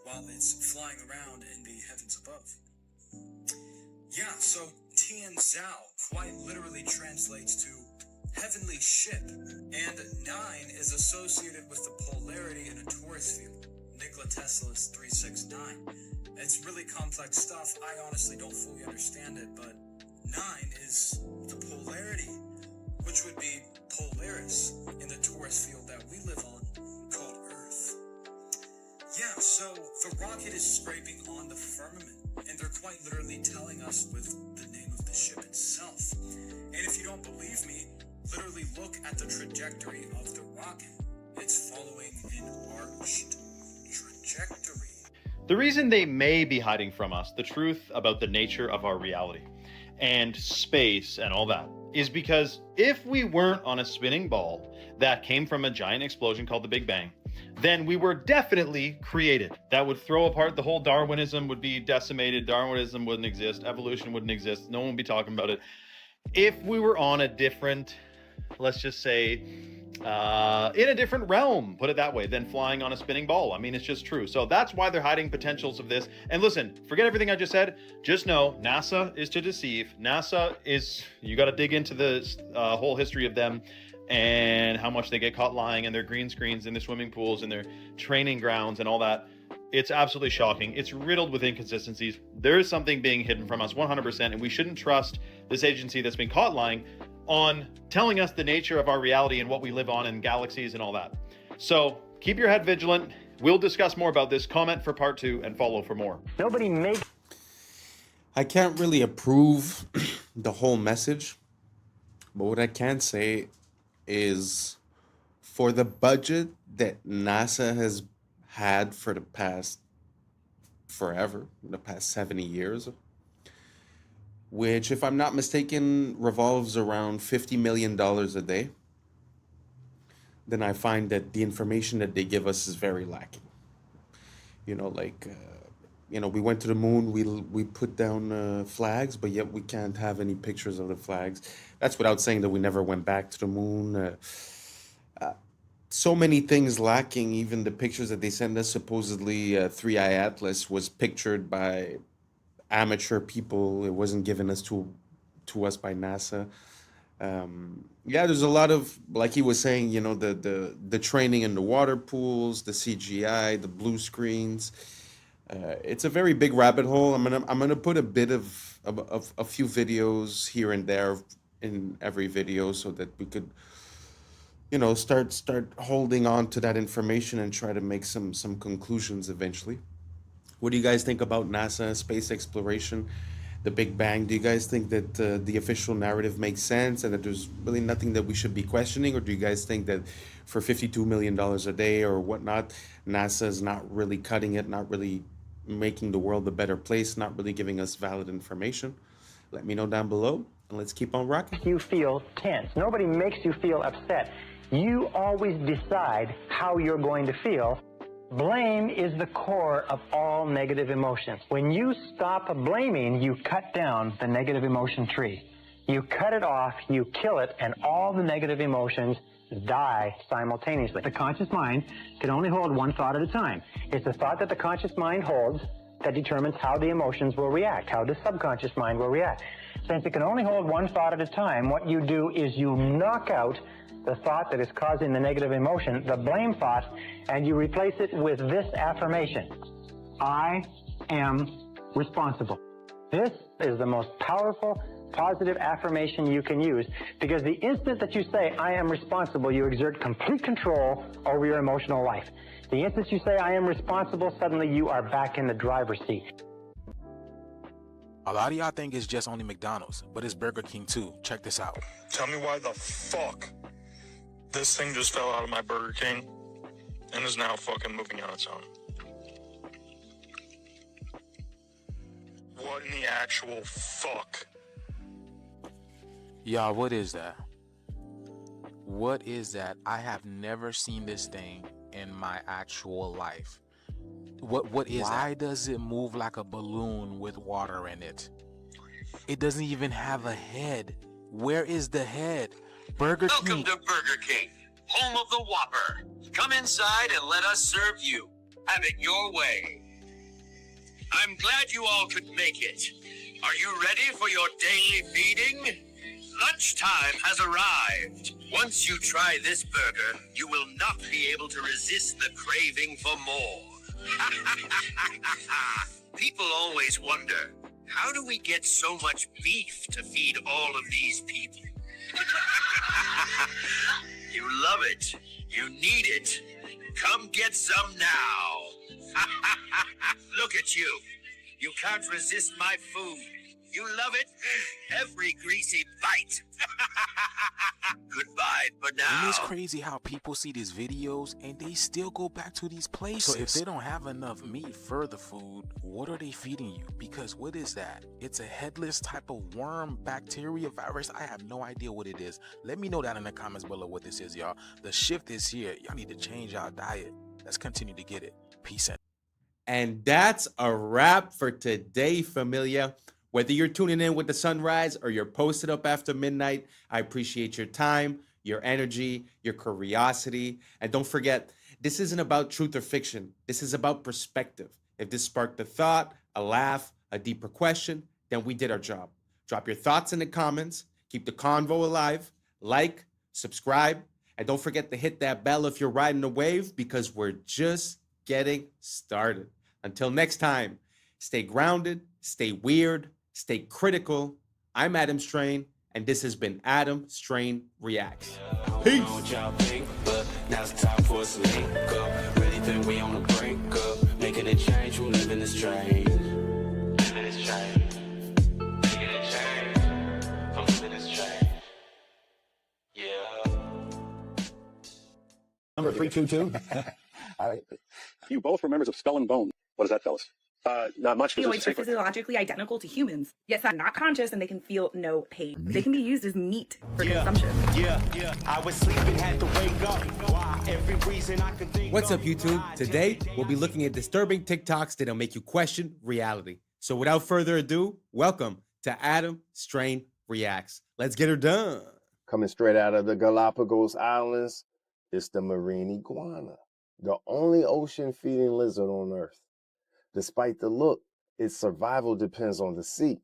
while it's flying around in the heavens above. Yeah, so Tianzhao quite literally translates to heavenly ship, and 9 is associated with the polarity in a torus field, Nikola Tesla's 369. It's really complex stuff. I honestly don't fully understand it, but 9 is the polarity, which would be Polaris in the torus field that we live on, called Earth. Yeah, so the rocket is scraping on the firmament, and they're quite literally telling us with the name of the ship itself. And if you don't believe me, literally look at the trajectory of the The reason they may be hiding from us the truth about the nature of our reality and space and all that is because if we weren't on a spinning ball that came from a giant explosion called the Big Bang, then we were definitely created. That would throw apart the whole Darwinism would be decimated. Darwinism wouldn't exist. Evolution wouldn't exist. No one would be talking about it. If we were on a different, let's just say, in a different realm, put it that way, than flying on a spinning ball. I mean, it's just true. So that's why they're hiding potentials of this. And listen, forget everything I just said. Just know NASA is to deceive. NASA is, you got to dig into the whole history of them and how much they get caught lying and their green screens in their swimming pools and their training grounds and all that. It's absolutely shocking. It's riddled with inconsistencies. There is something being hidden from us 100%, and we shouldn't trust this agency that's been caught lying on telling us the nature of our reality and what we live on and galaxies and all that. So keep your head vigilant. We'll discuss more about this. Comment for part 2 and follow for more. Nobody makes. I can't really approve the whole message, but what I can say is for the budget that NASA has had for the past forever, the past 70 years, which, if I'm not mistaken, revolves around $50 million a day, then I find that the information that they give us is very lacking. You know, like, we went to the moon, we put down flags, but yet we can't have any pictures of the flags. That's without saying that we never went back to the moon. So many things lacking. Even the pictures that they send us, supposedly 3-Eye Atlas was pictured by amateur people. It wasn't given us to us by NASA. Yeah, there's a lot of, like he was saying, the training in the water pools, the CGI, the blue screens. It's a very big rabbit hole. I'm gonna put a bit of a few videos here and there in every video so that we could start holding on to that information and try to make some conclusions eventually. What do you guys think about NASA, space exploration, the Big Bang? Do you guys think that the official narrative makes sense and that there's really nothing that we should be questioning? Or do you guys think that for $52 million a day or whatnot, NASA is not really cutting it, not really making the world a better place, not really giving us valid information? Let me know down below, and let's keep on rocking. You feel tense. Nobody makes you feel upset. You always decide how you're going to feel. Blame is the core of all negative emotions. When you stop blaming, you cut down the negative emotion tree. You cut it off, you kill it, and all the negative emotions die simultaneously. The conscious mind can only hold one thought at a time. It's the thought that the conscious mind holds that determines how the emotions will react, how the subconscious mind will react. Since it can only hold one thought at a time, what you do is you knock out the thought that is causing the negative emotion, the blame thought, and you replace it with this affirmation: I am responsible. This is the most powerful, positive affirmation you can use, because the instant that you say, I am responsible, you exert complete control over your emotional life. The instant you say, I am responsible, suddenly you are back in the driver's seat. A lot of y'all think it's just only McDonald's, but it's Burger King too. Check this out. Tell me why the fuck this thing just fell out of my Burger King and is now fucking moving on its own. What in the actual fuck? Y'all, what is that? What is that? I have never seen this thing in my actual life. What is that? Why does it move like a balloon with water in it? It doesn't even have a head. Where is the head? Burger King. Welcome to Burger King, home of the Whopper. Come inside and let us serve you. Have it your way. I'm glad you all could make it. Are you ready for your daily feeding? Lunchtime has arrived. Once you try this burger, you will not be able to resist the craving for more. People always wonder, how do we get so much beef to feed all of these people? You love it. You need it. Come get some now. Look at you. You can't resist my food. You love it? Every greasy bite. Goodbye for now. And it's crazy how people see these videos and they still go back to these places. So if they don't have enough meat for the food, what are they feeding you? Because what is that? It's a headless type of worm, bacteria, virus. I have no idea what it is. Let me know down in the comments below what this is, y'all. The shift is here. Y'all need to change our diet. Let's continue to get it. Peace out. And that's a wrap for today, familia. Whether you're tuning in with the sunrise or you're posted up after midnight, I appreciate your time, your energy, your curiosity. And don't forget, this isn't about truth or fiction. This is about perspective. If this sparked a thought, a laugh, a deeper question, then we did our job. Drop your thoughts in the comments. Keep the convo alive. Like, subscribe, and don't forget to hit that bell if you're riding the wave, because we're just getting started. Until next time, stay grounded, stay weird, stay critical. I'm Adam Strain, and this has been Adam Strain Reacts. Peace. Now it's time for us to link up. Really think we on the brink up. Making a change from living this strange. Living this strange. Making a change from living this strange. Yeah. Number 322. You both were members of Skull and Bone. What does that tell us? Not much. Opioids are physiologically identical to humans, yet they're not conscious and they can feel no pain. They can be used as meat for consumption. I was sleeping, had to wake up. Why? Every reason I could think. What's up, YouTube? Today, we'll be looking at disturbing TikToks that'll make you question reality. So without further ado, welcome to Adam Strain Reacts. Let's get her done. Coming straight out of the Galapagos Islands, it's the marine iguana, the only ocean-feeding lizard on Earth. Despite the look, its survival depends on the sea.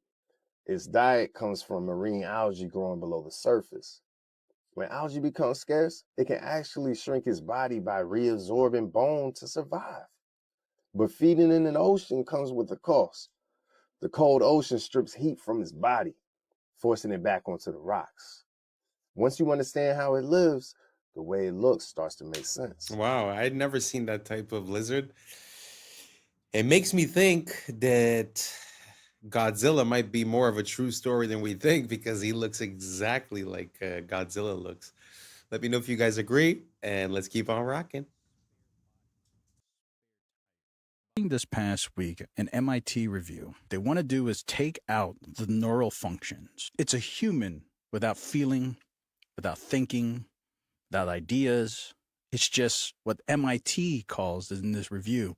Its diet comes from marine algae growing below the surface. When algae becomes scarce, it can actually shrink its body by reabsorbing bone to survive. But feeding in an ocean comes with a cost. The cold ocean strips heat from its body, forcing it back onto the rocks. Once you understand how it lives, the way it looks starts to make sense. Wow, I'd never seen that type of lizard. It makes me think that Godzilla might be more of a true story than we think, because he looks exactly like Godzilla looks. Let me know if you guys agree, and let's keep on rocking. This past week, an MIT review, they want to do is take out the neural functions. It's a human without feeling, without thinking, without ideas. It's just what MIT calls in this review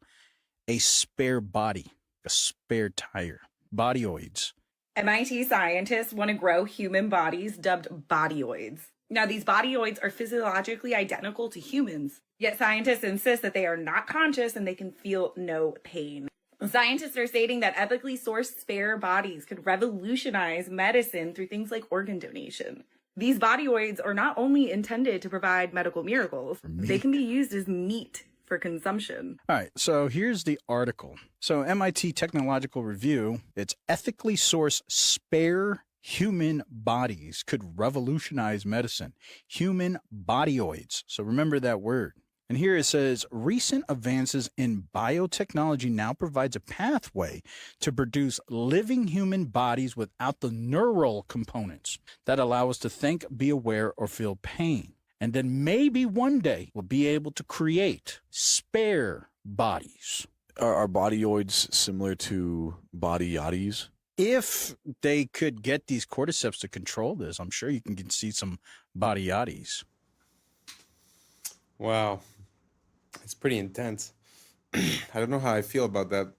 a spare body, a spare tire, bodyoids. MIT scientists want to grow human bodies dubbed bodyoids. Now, these bodyoids are physiologically identical to humans, yet scientists insist that they are not conscious and they can feel no pain. Scientists are stating that ethically sourced spare bodies could revolutionize medicine through things like organ donation. These bodyoids are not only intended to provide medical miracles, they can be used as meat for consumption. All right, so here's the article. So MIT Technological Review, it's ethically sourced spare human bodies could revolutionize medicine. Human bodyoids. So remember that word. And here it says, recent advances in biotechnology now provides a pathway to produce living human bodies without the neural components that allow us to think, be aware, or feel pain. And then maybe one day we'll be able to create spare bodies. Are bodyoids similar to body yachties? If they could get these cordyceps to control this, I'm sure you can see some body yachties. Wow. It's pretty intense. I don't know how I feel about that.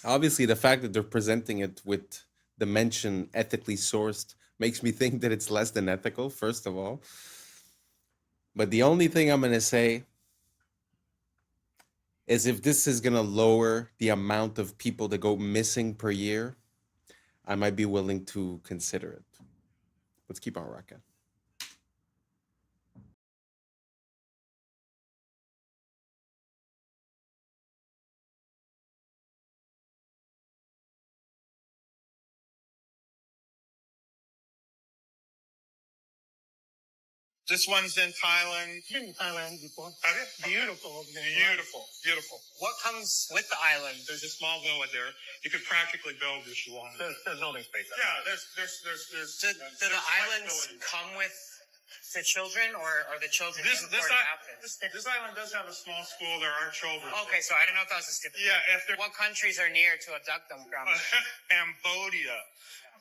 Obviously, the fact that they're presenting it with the mention ethically sourced makes me think that it's less than ethical, first of all. But the only thing I'm going to say is if this is going to lower the amount of people that go missing per year, I might be willing to consider it. Let's keep on rocking. This one's in Thailand. Been in Thailand before. Have you? Beautiful. Beautiful. Beautiful. What comes with the island? There's a small villa there. You could practically build if you want. There's building space. Yeah, there's. Do the islands come with the children, or are the children imported after? This island does have a small school. There are children. Okay, so I don't know if that was a stipulation. Yeah, what countries are near to abduct them from? Cambodia,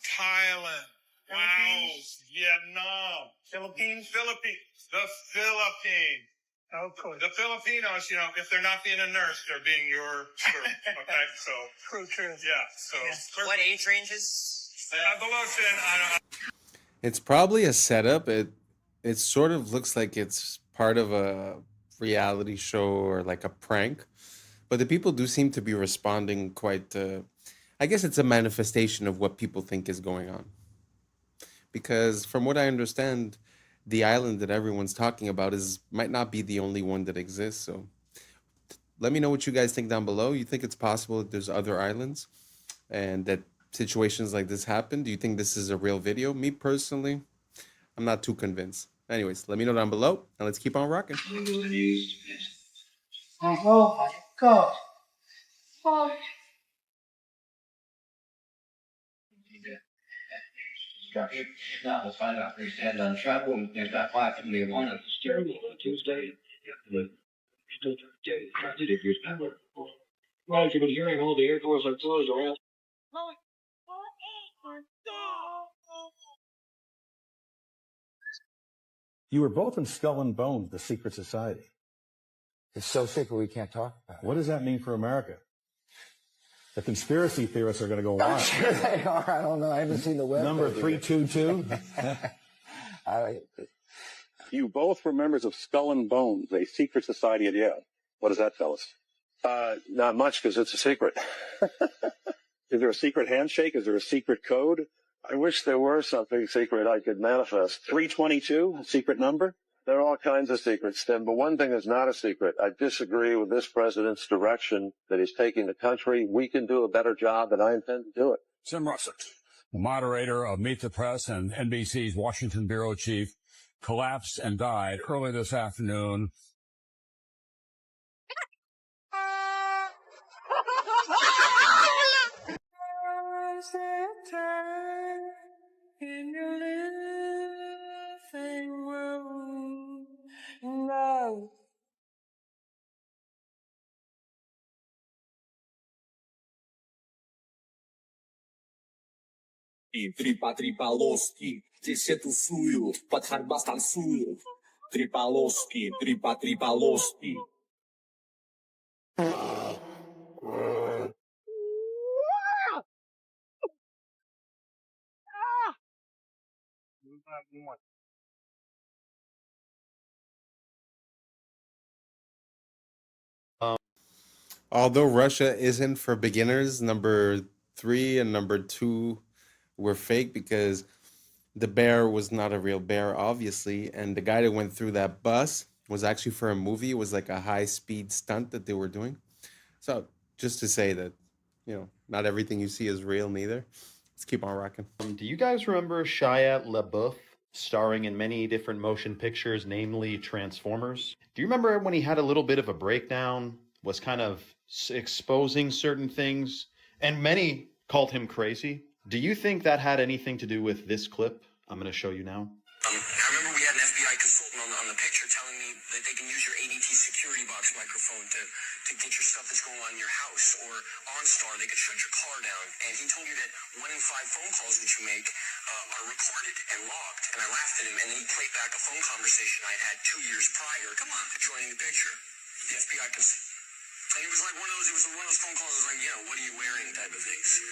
Thailand, Laos, Vietnam, Philippines. The Philippines. Oh, cool. The Filipinos, you know, if they're not being a nurse, they're being your crew. Okay, so. True. Yeah, so. Yeah. What age ranges? Below 10, I don't. It's probably a setup. It sort of looks like it's part of a reality show or like a prank, but the people do seem to be responding quite. I guess it's a manifestation of what people think is going on. Because from what I understand, the island that everyone's talking about might not be the only one that exists. So let me know what you guys think down below. You think it's possible that there's other islands and that situations like this happen? Do you think this is a real video? Me personally, I'm not too convinced. Anyways, let me know down below and let's keep on rocking. Oh my God. Oh. Now let's find out if they stand on travel and there's that 5 from the one on Tuesday. Well, if you've been hearing all the air doors are closed around. You were both in Skull and Bones, the secret society. It's so secret we can't talk about it. What does that mean for America? The conspiracy theorists are going to go wild. I'm sure they are. I don't know. I haven't seen the web. Number 322. You both were members of Skull and Bones, a secret society at Yale. What does that tell us? Not much, because it's a secret. Is there a secret handshake? Is there a secret code? I wish there were something secret I could manifest. 322, a secret number? There are all kinds of secrets, Tim, but one thing is not a secret. I disagree with this president's direction that he's taking the country. We can do a better job, and I intend to do it. Tim Russert, the moderator of Meet the Press and NBC's Washington bureau chief, collapsed and died early this afternoon. In your living room, no. И три полоски, здесь тусую, под Харбас танцую. Три полоски, три полоски. Although Russia isn't for beginners, number 3 and number 2 were fake because the bear was not a real bear, obviously. And the guy that went through that bus was actually for a movie. It was like a high-speed stunt that they were doing. So just to say that, you know, not everything you see is real neither. Let's keep on rocking. Do you guys remember Shia LaBeouf starring in many different motion pictures, namely Transformers? Do you remember when he had a little bit of a breakdown, was kind of exposing certain things, and many called him crazy? Do you think that had anything to do with this clip I'm going to show you now? I remember we had an FBI consultant on the picture telling me that they can use your ADT security box microphone to get your stuff that's going on in your house, or OnStar, they could shut your car down. And he told me that 1 in 5 phone calls that you make are recorded and logged. And I laughed at him, and then he played back a phone conversation I had 2 years prior. Come on, joining the picture. The FBI consultant. And it was like one of those phone calls that was like, what are you wearing type of things.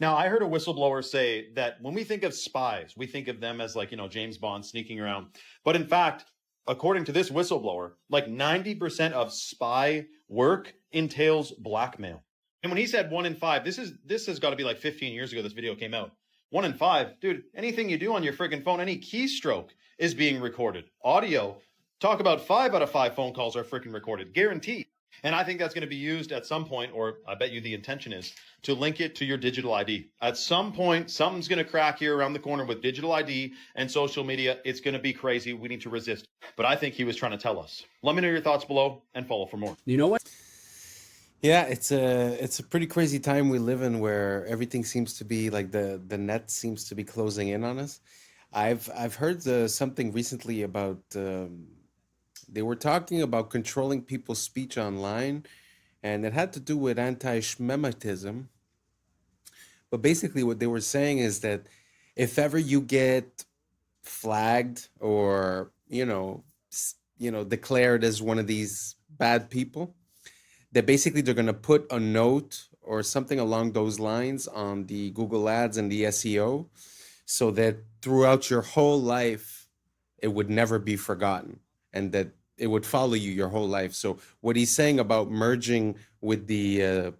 Now, I heard a whistleblower say that when we think of spies, we think of them as like, James Bond sneaking around. But in fact, according to this whistleblower, like 90% of spy work entails blackmail. And when he said 1 in 5, this has got to be like 15 years ago this video came out. 1 in 5, dude, anything you do on your friggin' phone, any keystroke is being recorded. Audio, talk about 5 out of 5 phone calls are freaking recorded, guaranteed. And I think that's going to be used at some point, or I bet you the intention is, to link it to your digital ID. At some point, something's going to crack here around the corner with digital ID and social media. It's going to be crazy. We need to resist. But I think he was trying to tell us. Let me know your thoughts below and follow for more. You know what? Yeah, it's a pretty crazy time we live in where everything seems to be like the net seems to be closing in on us. I've heard something recently about they were talking about controlling people's speech online, and it had to do with anti-Shemitism. But basically, what they were saying is that if ever you get flagged or declared as one of these bad people, that basically they're going to put a note or something along those lines on the Google Ads and the SEO, so that throughout your whole life it would never be forgotten, and that it would follow you your whole life. So what he's saying about merging with the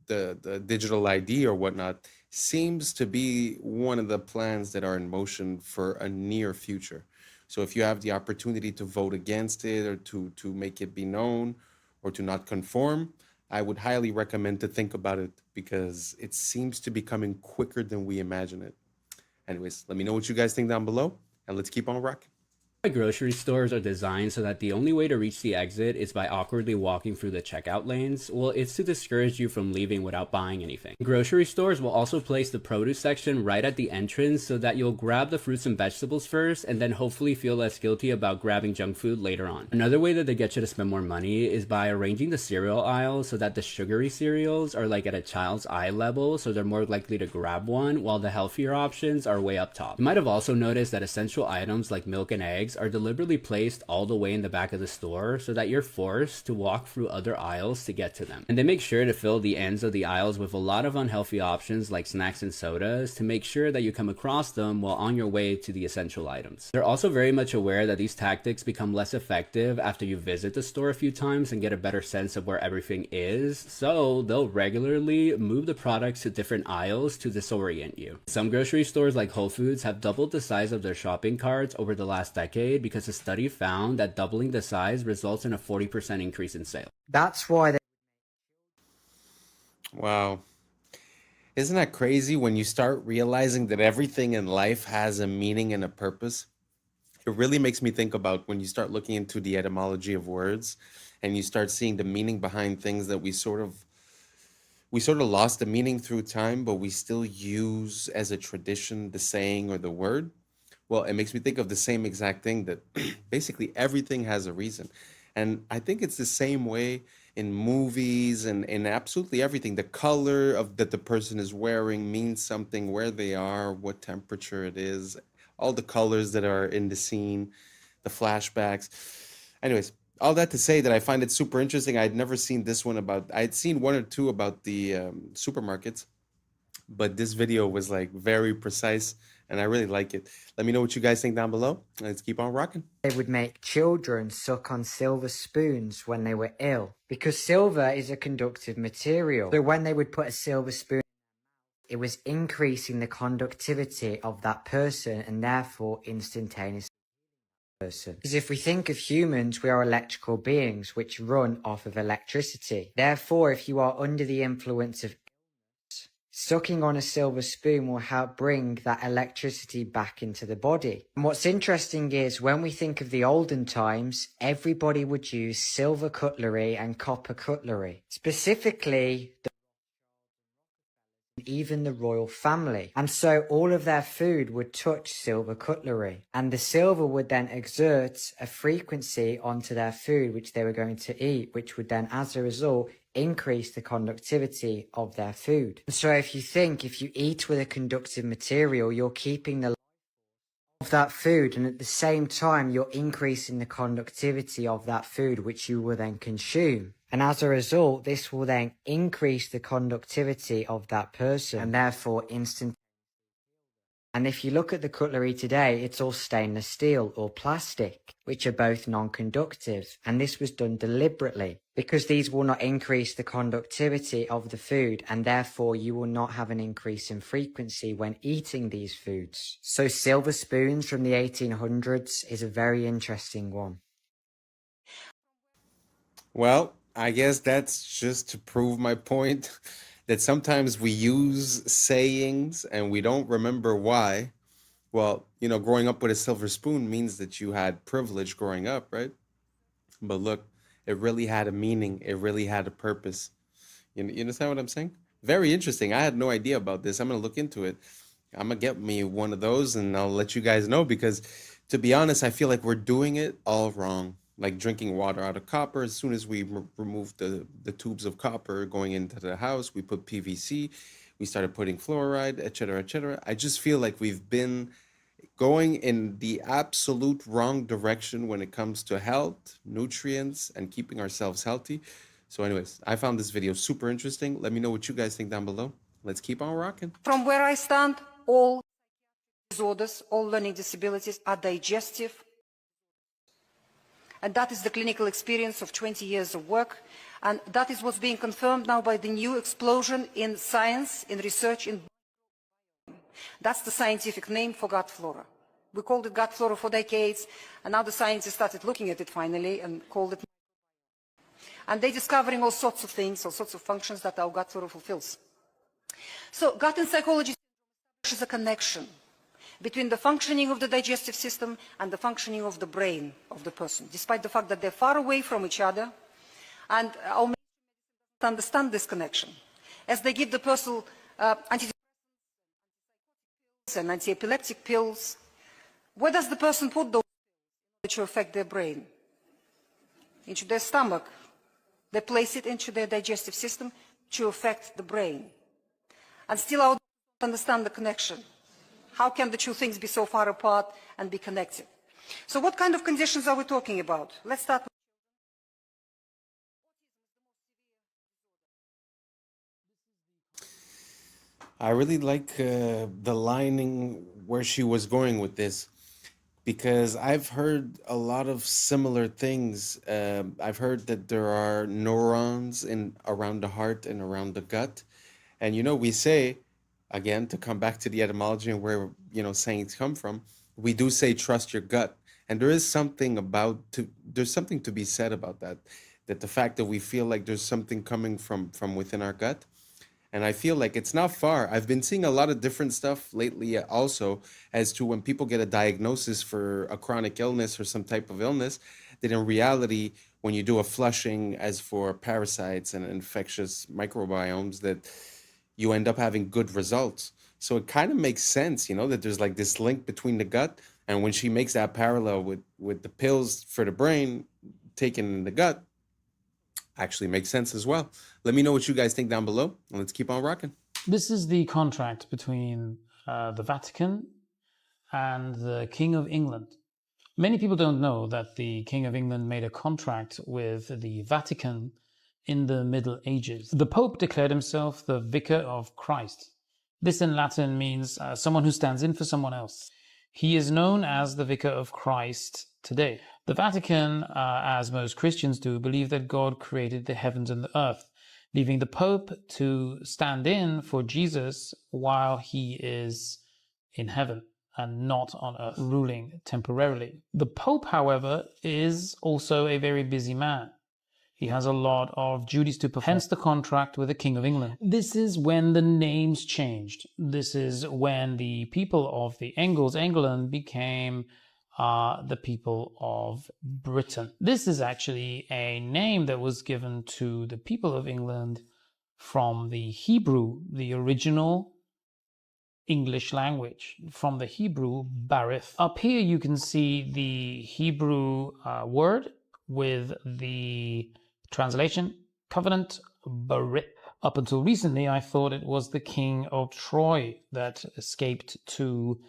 digital ID or whatnot seems to be one of the plans that are in motion for a near future. So if you have the opportunity to vote against it, or to make it be known, or to not conform, I would highly recommend to think about it, because it seems to be coming quicker than we imagine it. Anyways, let me know what you guys think down below, and let's keep on rocking. Grocery stores are designed so that the only way to reach the exit is by awkwardly walking through the checkout lanes. Well, it's to discourage you from leaving without buying anything. Grocery stores will also place the produce section right at the entrance so that you'll grab the fruits and vegetables first, and then hopefully feel less guilty about grabbing junk food later on. Another way that they get you to spend more money is by arranging the cereal aisle so that the sugary cereals are like at a child's eye level, so they're more likely to grab one, while the healthier options are way up top. You might have also noticed that essential items like milk and eggs are deliberately placed all the way in the back of the store so that you're forced to walk through other aisles to get to them. And they make sure to fill the ends of the aisles with a lot of unhealthy options like snacks and sodas to make sure that you come across them while on your way to the essential items. They're also very much aware that these tactics become less effective after you visit the store a few times and get a better sense of where everything is, so they'll regularly move the products to different aisles to disorient you. Some grocery stores like Whole Foods have doubled the size of their shopping carts over the last decade because a study found that doubling the size results in a 40% increase in sales. That's why they... Wow. Isn't that crazy when you start realizing that everything in life has a meaning and a purpose? It really makes me think about when you start looking into the etymology of words and you start seeing the meaning behind things that we sort of lost the meaning through time, but we still use as a tradition the saying or the word. Well, it makes me think of the same exact thing, that basically everything has a reason. And I think it's the same way in movies and in absolutely everything. The color of that the person is wearing means something, where they are, what temperature it is, all the colors that are in the scene, the flashbacks. Anyways, all that to say that I find it super interesting. I'd never seen this one about, I'd seen one or two about the supermarkets, but this video was like very precise, and I really like it. Let me know what you guys think down below. Let's keep on rocking. They would make children suck on silver spoons when they were ill, because silver is a conductive material. So when they would put a silver spoon, it was increasing the conductivity of that person, and therefore instantaneously person. Because if we think of humans, we are electrical beings which run off of electricity. Therefore, if you are under the influence of sucking on a silver spoon will help bring that electricity back into the body. And what's interesting is when we think of the olden times, everybody would use silver cutlery and copper cutlery. Specifically, even the royal family. And so all of their food would touch silver cutlery. And the silver would then exert a frequency onto their food which they were going to eat, which would then, as a result, increase the conductivity of their food. So if you eat with a conductive material, you're keeping the life of that food, and at the same time you're increasing the conductivity of that food which you will then consume. And as a result, this will then increase the conductivity of that person, and therefore instant. And if you look at the cutlery today, it's all stainless steel or plastic, which are both non-conductive. And this was done deliberately because these will not increase the conductivity of the food, and therefore you will not have an increase in frequency when eating these foods. So silver spoons from the 1800s is a very interesting one. Well, I guess that's just to prove my point that sometimes we use sayings and we don't remember why. Well, growing up with a silver spoon means that you had privilege growing up, right? But look, it really had a meaning. It really had a purpose. You understand what I'm saying? Very interesting. I had no idea about this. I'm gonna look into it. I'm gonna get me one of those and I'll let you guys know because to be honest, I feel like we're doing it all wrong. Like drinking water out of copper. As soon as we remove the tubes of copper going into the house, we put PVC. We started putting fluoride, etc., etc. I just feel like we've been going in the absolute wrong direction when it comes to health, nutrients, and keeping ourselves healthy. So anyways, I found this video super interesting. Let me know what you guys think down below. Let's keep on rocking. From where I stand, all disorders, all learning disabilities are digestive. And that is the clinical experience of 20 years of work. And that is what's being confirmed now by the new explosion in science, in research, in that's the scientific name for gut flora. We called it gut flora for decades, and now the scientists started looking at it finally and called it. And they're discovering all sorts of things, all sorts of functions that our gut flora fulfills. So gut and psychology is a connection between the functioning of the digestive system and the functioning of the brain of the person, despite the fact that they're far away from each other. And our medicine understand this connection. As they give the person antidepressants and anti-epileptic pills, where does the person put those pills to affect their brain? Into their stomach. They place it into their digestive system to affect the brain. And still I don't understand the connection. How can the two things be so far apart and be connected? So what kind of conditions are we talking about? Let's start with I really like the lining where she was going with this because I've heard a lot of similar things. I've heard that there are neurons in around the heart and around the gut. And we say, again, to come back to the etymology and where, sayings come from, we do say trust your gut. And there is something there's something to be said about that the fact that we feel like there's something coming from within our gut. And I feel like it's not far. I've been seeing a lot of different stuff lately also as to when people get a diagnosis for a chronic illness or some type of illness, that in reality, when you do a flushing as for parasites and infectious microbiomes, that you end up having good results. So it kind of makes sense, that there's like this link between the gut. And when she makes that parallel with the pills for the brain taken in the gut, actually makes sense as well. Let me know what you guys think down below, and let's keep on rocking. This is the contract between the Vatican and the King of England. Many people don't know that the King of England made a contract with the Vatican in the Middle Ages. The Pope declared himself the Vicar of Christ. This in Latin means someone who stands in for someone else. He is known as the Vicar of Christ today. The Vatican, as most Christians do, believe that God created the heavens and the earth, leaving the Pope to stand in for Jesus while he is in heaven and not on earth, ruling temporarily. The Pope, however, is also a very busy man. He has a lot of duties to perform, hence the contract with the King of England. This is when the names changed. This is when the people of the Angles, England, became the people of Britain. This is actually a name that was given to the people of England from the Hebrew, the original English language, from the Hebrew barith. Up here you can see the Hebrew word with the translation, covenant, barith. Up until recently, I thought it was the King of Troy that escaped to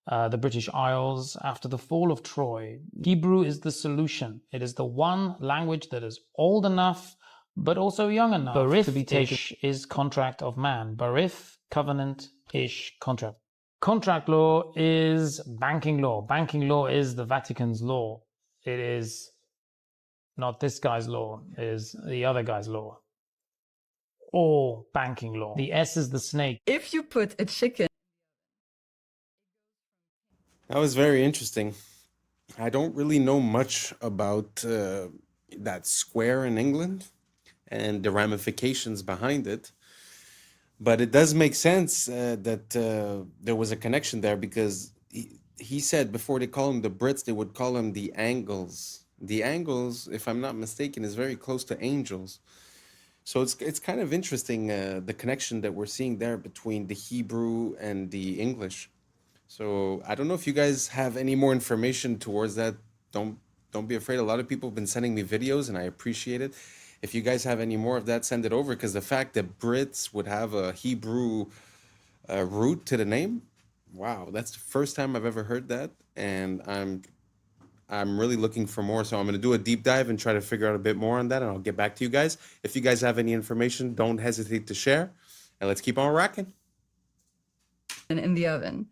the British Isles after the fall of Troy. Hebrew is the solution. It is the one language that is old enough, but also young enough to be taken. Ish is contract of man. Barith, covenant, ish, contract. Contract law is banking law. Banking law is the Vatican's law. It is not this guy's law, it is the other guy's law. Or banking law. The S is the snake. If you put a chicken. That was very interesting. I don't really know much about that square in England, and the ramifications behind it. But it does make sense that there was a connection there, because he said before they call them the Brits, they would call them the Angles. The Angles, if I'm not mistaken, is very close to angels. So it's kind of interesting, the connection that we're seeing there between the Hebrew and the English. So I don't know if you guys have any more information towards that. Don't be afraid. A lot of people have been sending me videos, and I appreciate it. If you guys have any more of that, send it over, because the fact that Brits would have a Hebrew root to the name, wow, that's the first time I've ever heard that, and I'm really looking for more. So I'm going to do a deep dive and try to figure out a bit more on that, and I'll get back to you guys. If you guys have any information, don't hesitate to share, and let's keep on rocking. And in the oven,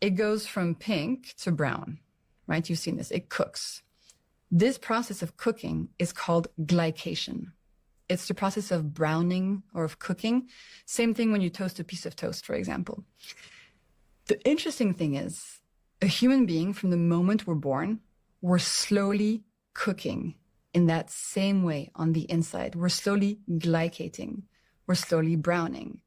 it goes from pink to brown, right? You've seen this. It cooks. This process of cooking is called glycation. It's the process of browning or of cooking. Same thing when you toast a piece of toast, for example. The interesting thing is, a human being, from the moment we're born, we're slowly cooking in that same way on the inside. We're slowly glycating. We're slowly browning.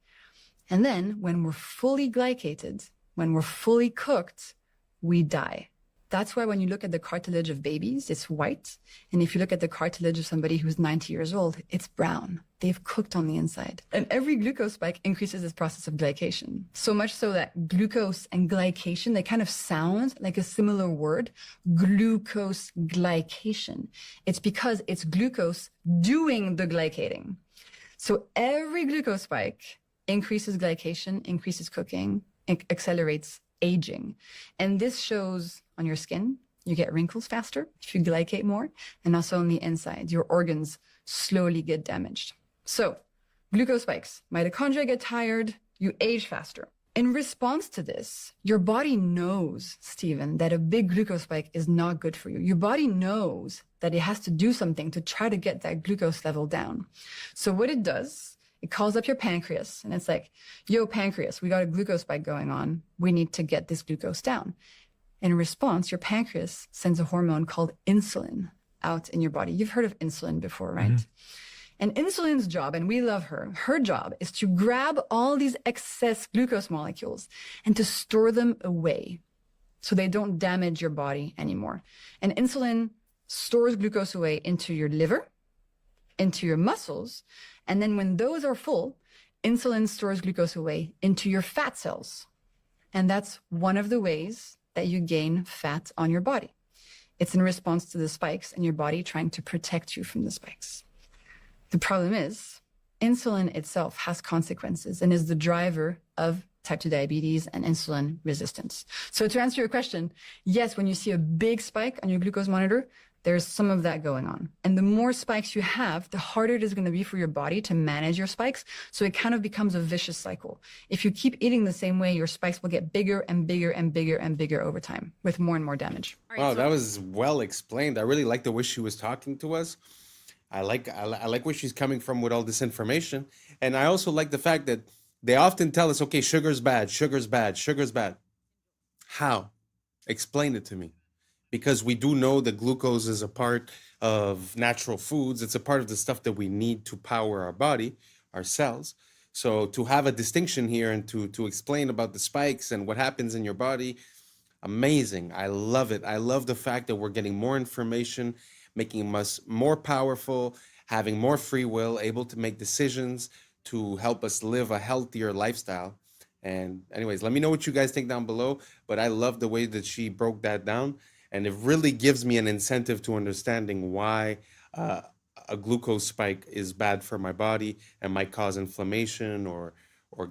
And then when we're fully glycated, when we're fully cooked, we die. That's why when you look at the cartilage of babies, it's white. And if you look at the cartilage of somebody who's 90 years old, it's brown. They've cooked on the inside. And every glucose spike increases this process of glycation. So much so that glucose and glycation, they kind of sound like a similar word, glucose glycation. It's because it's glucose doing the glycating. So every glucose spike increases glycation, increases cooking, accelerates aging. And this shows on your skin. You get wrinkles faster if you glycate more, and also on the inside, your organs slowly get damaged. So glucose spikes, mitochondria get tired, you age faster. In response to this, your body knows, Stephen, that a big glucose spike is not good for you. Your body knows that it has to do something to try to get that glucose level down. So what it does, it calls up your pancreas, and it's like, yo, pancreas, we got a glucose spike going on. We need to get this glucose down. In response, your pancreas sends a hormone called insulin out in your body. You've heard of insulin before, right? Mm-hmm. And insulin's job, and we love her job is to grab all these excess glucose molecules and to store them away so they don't damage your body anymore. And insulin stores glucose away into your liver, into your muscles, and then when those are full, insulin stores glucose away into your fat cells. And that's one of the ways that you gain fat on your body. It's in response to the spikes in your body trying to protect you from the spikes. The problem is, insulin itself has consequences and is the driver of type 2 diabetes and insulin resistance. So to answer your question, yes, when you see a big spike on your glucose monitor, there's some of that going on. And the more spikes you have, the harder it is going to be for your body to manage your spikes. So it kind of becomes a vicious cycle. If you keep eating the same way, your spikes will get bigger and bigger and bigger and bigger over time with more and more damage. Wow, that was well explained. I really like the way she was talking to us. I like where she's coming from with all this information. And I also like the fact that they often tell us, okay, sugar's bad, sugar's bad, sugar's bad. How? Explain it to me. Because we do know that glucose is a part of natural foods. It's a part of the stuff that we need to power our body, our cells. So to have a distinction here and to explain about the spikes and what happens in your body, amazing. I love it. I love the fact that we're getting more information, making us more powerful, having more free will, able to make decisions to help us live a healthier lifestyle. And anyways, let me know what you guys think down below. But I love the way that she broke that down. And it really gives me an incentive to understanding why a glucose spike is bad for my body and might cause inflammation or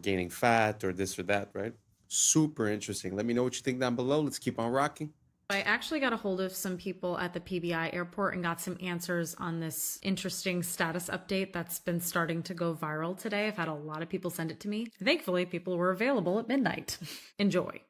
gaining fat or this or that, right? Super interesting. Let me know what you think down below. Let's keep on rocking. I actually got a hold of some people at the PBI airport and got some answers on this interesting status update that's been starting to go viral today. I've had a lot of people send it to me. Thankfully, people were available at midnight. Enjoy.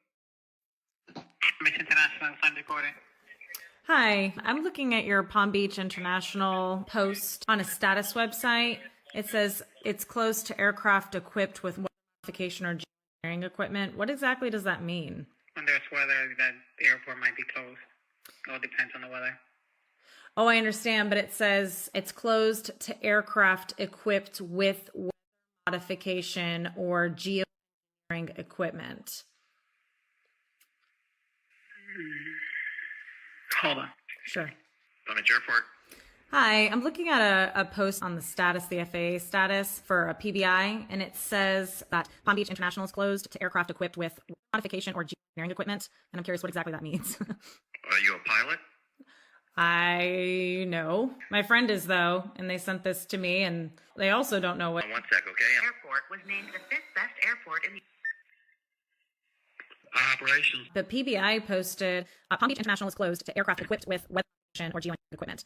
Hi, I'm looking at your Palm Beach International post on a status website. It says it's close to aircraft equipped with modification or engineering equipment. What exactly does that mean? When there's weather, that the airport might be closed. It all depends on the weather. Oh, I understand, but it says it's closed to aircraft equipped with weather modification or geoengineering equipment. Hold on. Sure. Palm Beach Airport. Hi, I'm looking at a post on the status, the FAA status for a PBI, and it says that Palm Beach International is closed to aircraft equipped with modification or geoengineering equipment, and I'm curious what exactly that means. Are you a pilot? I know. My friend is, though, and they sent this to me, and they also don't know what... One sec, okay? Airport was named the 5th best airport in the... Operations. The PBI posted, Palm Beach International is closed to aircraft equipped with weather modification or geoengineering equipment.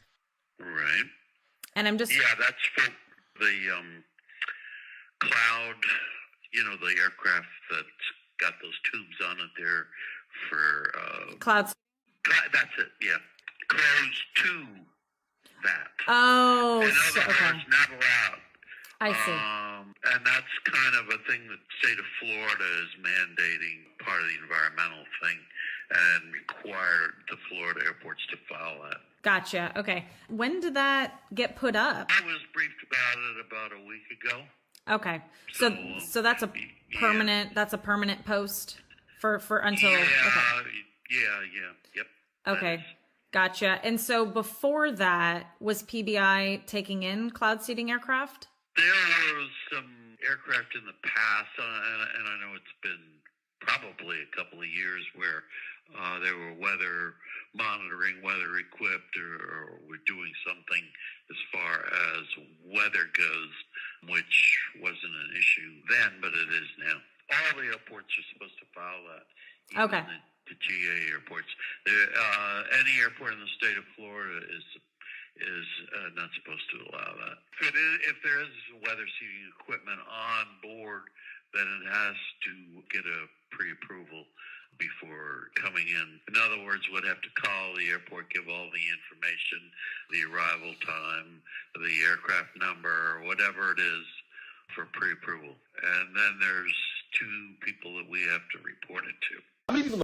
Right. And I'm just... Yeah, that's for the cloud, you know, the aircraft that's got those tubes on it there for... Clouds. That's it, yeah. Closed to that. Oh, in other words, okay. not allowed. I see. And that's kind of a thing that the state of Florida is mandating, part of the environmental thing, and required the Florida airports to follow that. Gotcha. Okay. When did that get put up? I was briefed about it about a week ago. Okay. So that's a permanent. That's a permanent post for until. Yep. Okay. Gotcha. And so before that, was PBI taking in cloud seeding aircraft? There was some aircraft in the past, and I know it's been probably a couple of years where they were weather monitoring, weather equipped, or were doing something as far as weather goes, which wasn't an issue then, but it is now. All the airports are supposed to follow that. Okay. The GA airports. Any airport in the state of Florida is not supposed to allow that. If there is weather seeding equipment on board, then it has to get a pre-approval before coming in. In other words, would have to call the airport, give all the information, the arrival time, the aircraft number, or whatever it is for pre-approval. And then there's two people that we have to report it to. How many people?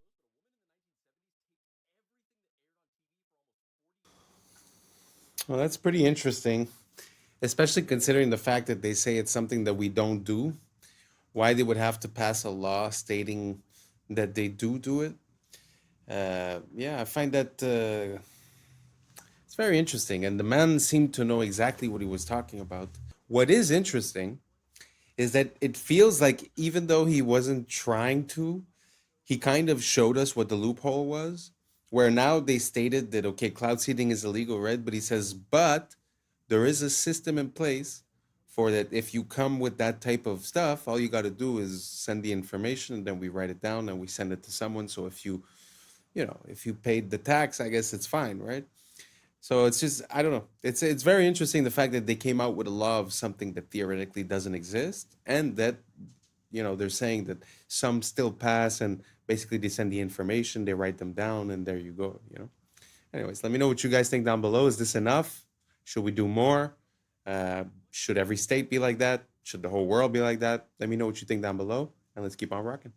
Well, that's pretty interesting, especially considering the fact that they say it's something that we don't do. Why they would have to pass a law stating that they do it. Yeah, I find that it's very interesting. And the man seemed to know exactly what he was talking about. What is interesting is that it feels like even though he wasn't trying to, he kind of showed us what the loophole was, where now they stated that, okay, cloud seeding is illegal, right? But he says, but there is a system in place for that. If you come with that type of stuff, all you got to do is send the information, and then we write it down and we send it to someone. So if you paid the tax, I guess it's fine, right? So it's just, I don't know. It's very interesting, the fact that they came out with a law of something that theoretically doesn't exist, and that, they're saying that some still pass, and basically they send the information, they write them down, and there you go, Anyways, let me know what you guys think down below. Is this enough? Should we do more? Should every state be like that? Should the whole world be like that? Let me know what you think down below, and let's keep on rocking.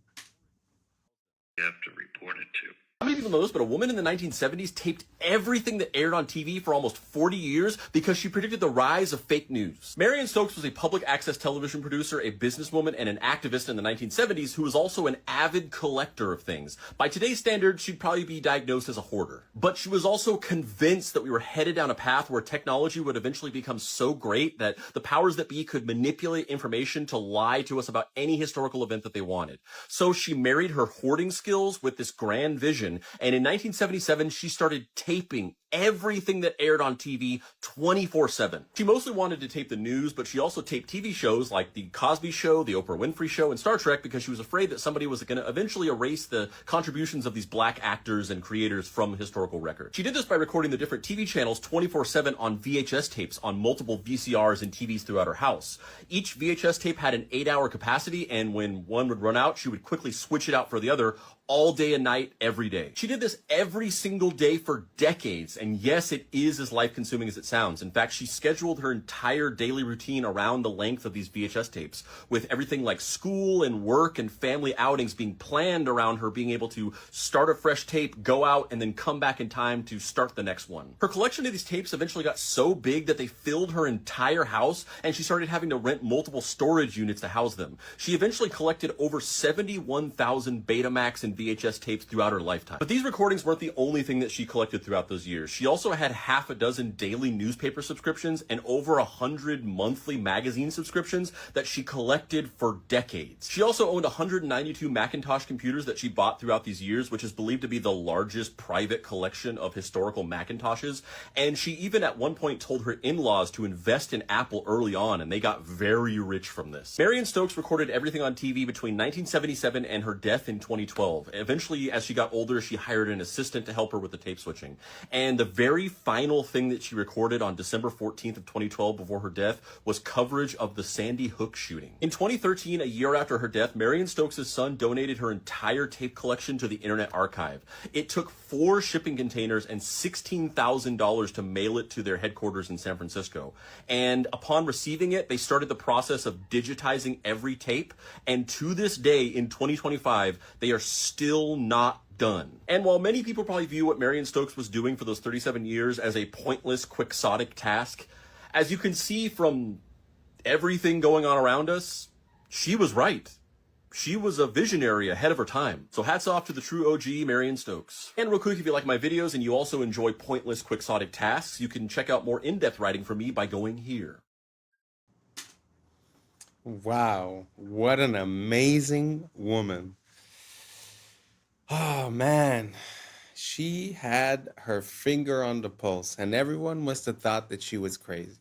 You have to report it to. How many people know this, but a woman in the 1970s taped everything that aired on TV for almost 40 years because she predicted the rise of fake news. Marion Stokes was a public access television producer, a businesswoman, and an activist in the 1970s who was also an avid collector of things. By today's standards, she'd probably be diagnosed as a hoarder. But she was also convinced that we were headed down a path where technology would eventually become so great that the powers that be could manipulate information to lie to us about any historical event that they wanted. So she married her hoarding skills with this grand vision. And in 1977, she started taping everything that aired on TV 24/7. She mostly wanted to tape the news, but she also taped TV shows like The Cosby Show, The Oprah Winfrey Show, and Star Trek because she was afraid that somebody was going to eventually erase the contributions of these black actors and creators from historical record. She did this by recording the different TV channels 24/7 on VHS tapes on multiple VCRs and TVs throughout her house. Each VHS tape had an 8-hour capacity, and when one would run out, she would quickly switch it out for the other all day and night, every day. She did this every single day for decades, And yes, it is as life-consuming as it sounds. In fact, she scheduled her entire daily routine around the length of these VHS tapes, with everything like school and work and family outings being planned around her being able to start a fresh tape, go out, and then come back in time to start the next one. Her collection of these tapes eventually got so big that they filled her entire house, and she started having to rent multiple storage units to house them. She eventually collected over 71,000 Betamax and VHS tapes throughout her lifetime. But these recordings weren't the only thing that she collected throughout those years. She also had half a dozen daily newspaper subscriptions and over 100 monthly magazine subscriptions that she collected for decades. She also owned 192 Macintosh computers that she bought throughout these years, which is believed to be the largest private collection of historical Macintoshes. And she even at one point told her in-laws to invest in Apple early on, and they got very rich from this. Marion Stokes recorded everything on TV between 1977 and her death in 2012. Eventually, as she got older, she hired an assistant to help her with the tape switching. And the very final thing that she recorded on December 14th of 2012 before her death was coverage of the Sandy Hook shooting. In 2013, a year after her death, Marion Stokes' son donated her entire tape collection to the Internet Archive. It took 4 shipping containers and $16,000 to mail it to their headquarters in San Francisco. And upon receiving it, they started the process of digitizing every tape. And to this day, in 2025, they are still not done. And while many people probably view what Marion Stokes was doing for those 37 years as a pointless, quixotic task, as you can see from everything going on around us, she was right. She was a visionary ahead of her time. So hats off to the true OG, Marion Stokes. And real quick, if you like my videos and you also enjoy pointless, quixotic tasks, you can check out more in-depth writing from me by going here. Wow, what an amazing woman. Oh man, she had her finger on the pulse, and everyone must have thought that she was crazy.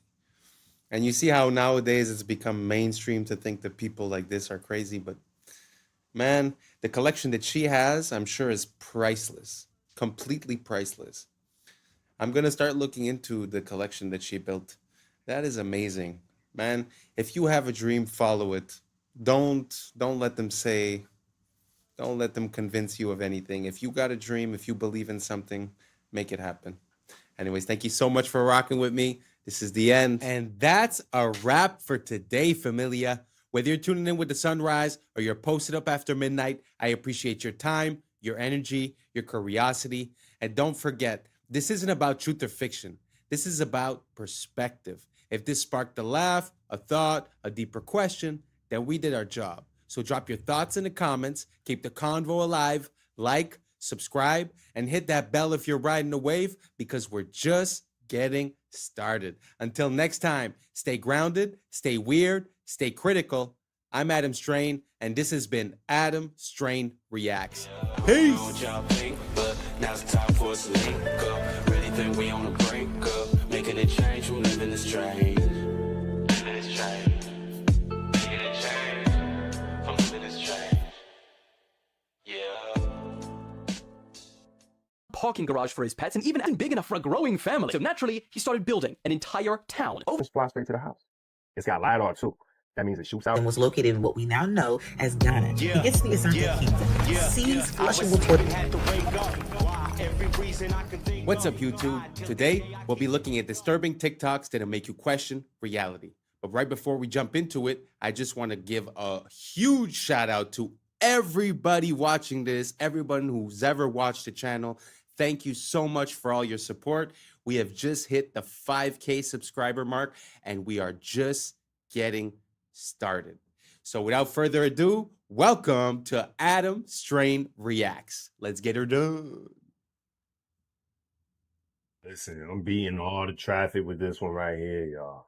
And you see how nowadays it's become mainstream to think that people like this are crazy, but man, the collection that she has, I'm sure, is priceless, completely priceless. I'm going to start looking into the collection that she built. That is amazing. Man, if you have a dream, follow it. Don't let them say, don't let them convince you of anything. If you got a dream, if you believe in something, make it happen. Anyways, thank you so much for rocking with me. This is the end. And that's a wrap for today, familia. Whether you're tuning in with the sunrise or you're posted up after midnight, I appreciate your time, your energy, your curiosity. And don't forget, this isn't about truth or fiction. This is about perspective. If this sparked a laugh, a thought, a deeper question, then we did our job. So drop your thoughts in the comments, keep the convo alive, like, subscribe, and hit that bell if you're riding the wave, because we're just getting started. Until next time, stay grounded, stay weird, stay critical. I'm Adam Strain, and this has been Adam Strain Reacts. Peace! Now's the time for us to link up. Really think we on the brink up. Making a change from living this strange. Living this strange. Making a change from living this strange. Yeah. Parking garage for his pets and even big enough for a growing family. So naturally, he started building an entire town. Just fly straight to the house. It's got LiDAR too. That means it shoots out. And was located in what we now know as Ghana. He gets the Asante Kingdom. Sees flushing report. What's up, YouTube? Today, we'll be looking at disturbing TikToks that'll make you question reality. But right before we jump into it, I just want to give a huge shout out to everybody watching this, everyone who's ever watched the channel. Thank you so much for all your support. We have just hit the 5K subscriber mark, and we are just getting started. So without further ado, welcome to Adam Strain Reacts. Let's get her done. Listen, I'm beating all the traffic with this one right here, y'all.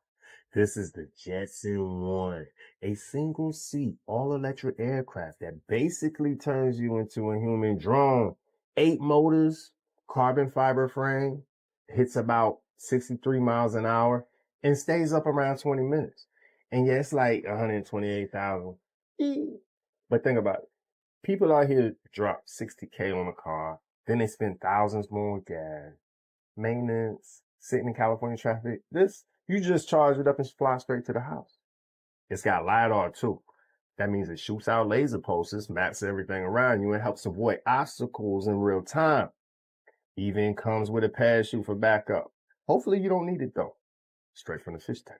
This is the Jetson 1, a single seat, all electric aircraft that basically turns you into a human drone. 8 motors, carbon fiber frame, hits about 63 miles an hour and stays up around 20 minutes. And yeah, it's like 128,000. But think about it. People out here drop 60K on a car, then they spend thousands more on gas, maintenance, sitting in California traffic. This, you just charge it up and fly straight to the house. It's got LiDAR too. That means it shoots out laser pulses, maps everything around you, and helps avoid obstacles in real time. Even comes with a parachute for backup. Hopefully you don't need it though. Straight from the fish tank.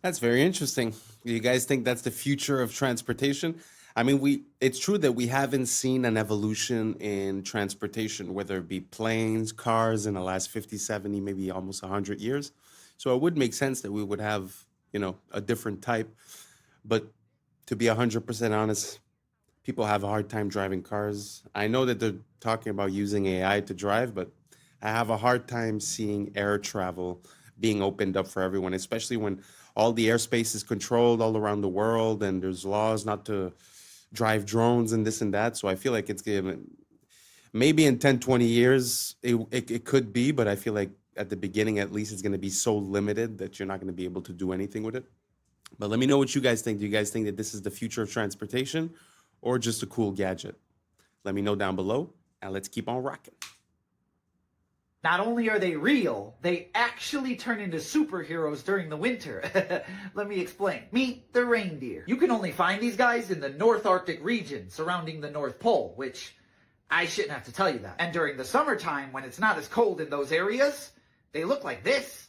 That's very interesting. You guys think that's the future of transportation? I mean, it's true that we haven't seen an evolution in transportation, whether it be planes, cars in the last 50, 70, maybe almost 100 years. So it would make sense that we would have, a different type. But to be 100% honest, people have a hard time driving cars. I know that they're talking about using AI to drive, but I have a hard time seeing air travel being opened up for everyone, especially when all the airspace is controlled all around the world and there's laws not to drive drones and this and that. So I feel like it's maybe in 10, 20 years, it could be, but I feel like at the beginning, at least, it's going to be so limited that you're not going to be able to do anything with it. But let me know what you guys think. Do you guys think that this is the future of transportation or just a cool gadget? Let me know down below, and let's keep on rocking. Not only are they real, they actually turn into superheroes during the winter. Let me explain. Meet the reindeer. You can only find these guys in the North Arctic region surrounding the North Pole, which I shouldn't have to tell you that. And during the summertime, when it's not as cold in those areas, they look like this.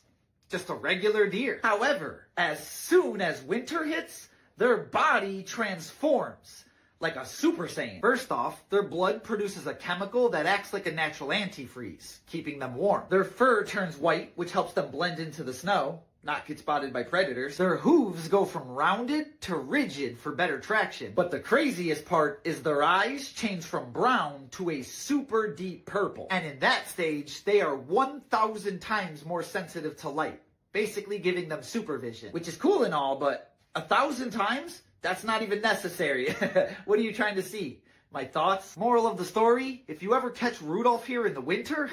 Just a regular deer. However, as soon as winter hits, their body transforms like a Super Saiyan. First off, their blood produces a chemical that acts like a natural antifreeze, keeping them warm. Their fur turns white, which helps them blend into the snow, not get spotted by predators. Their hooves go from rounded to rigid for better traction. But the craziest part is their eyes change from brown to a super deep purple. And in that stage, they are 1,000 times more sensitive to light, basically giving them supervision, which is cool and all, but 1,000 times? That's not even necessary. What are you trying to see? My thoughts? Moral of the story? If you ever catch Rudolph here in the winter,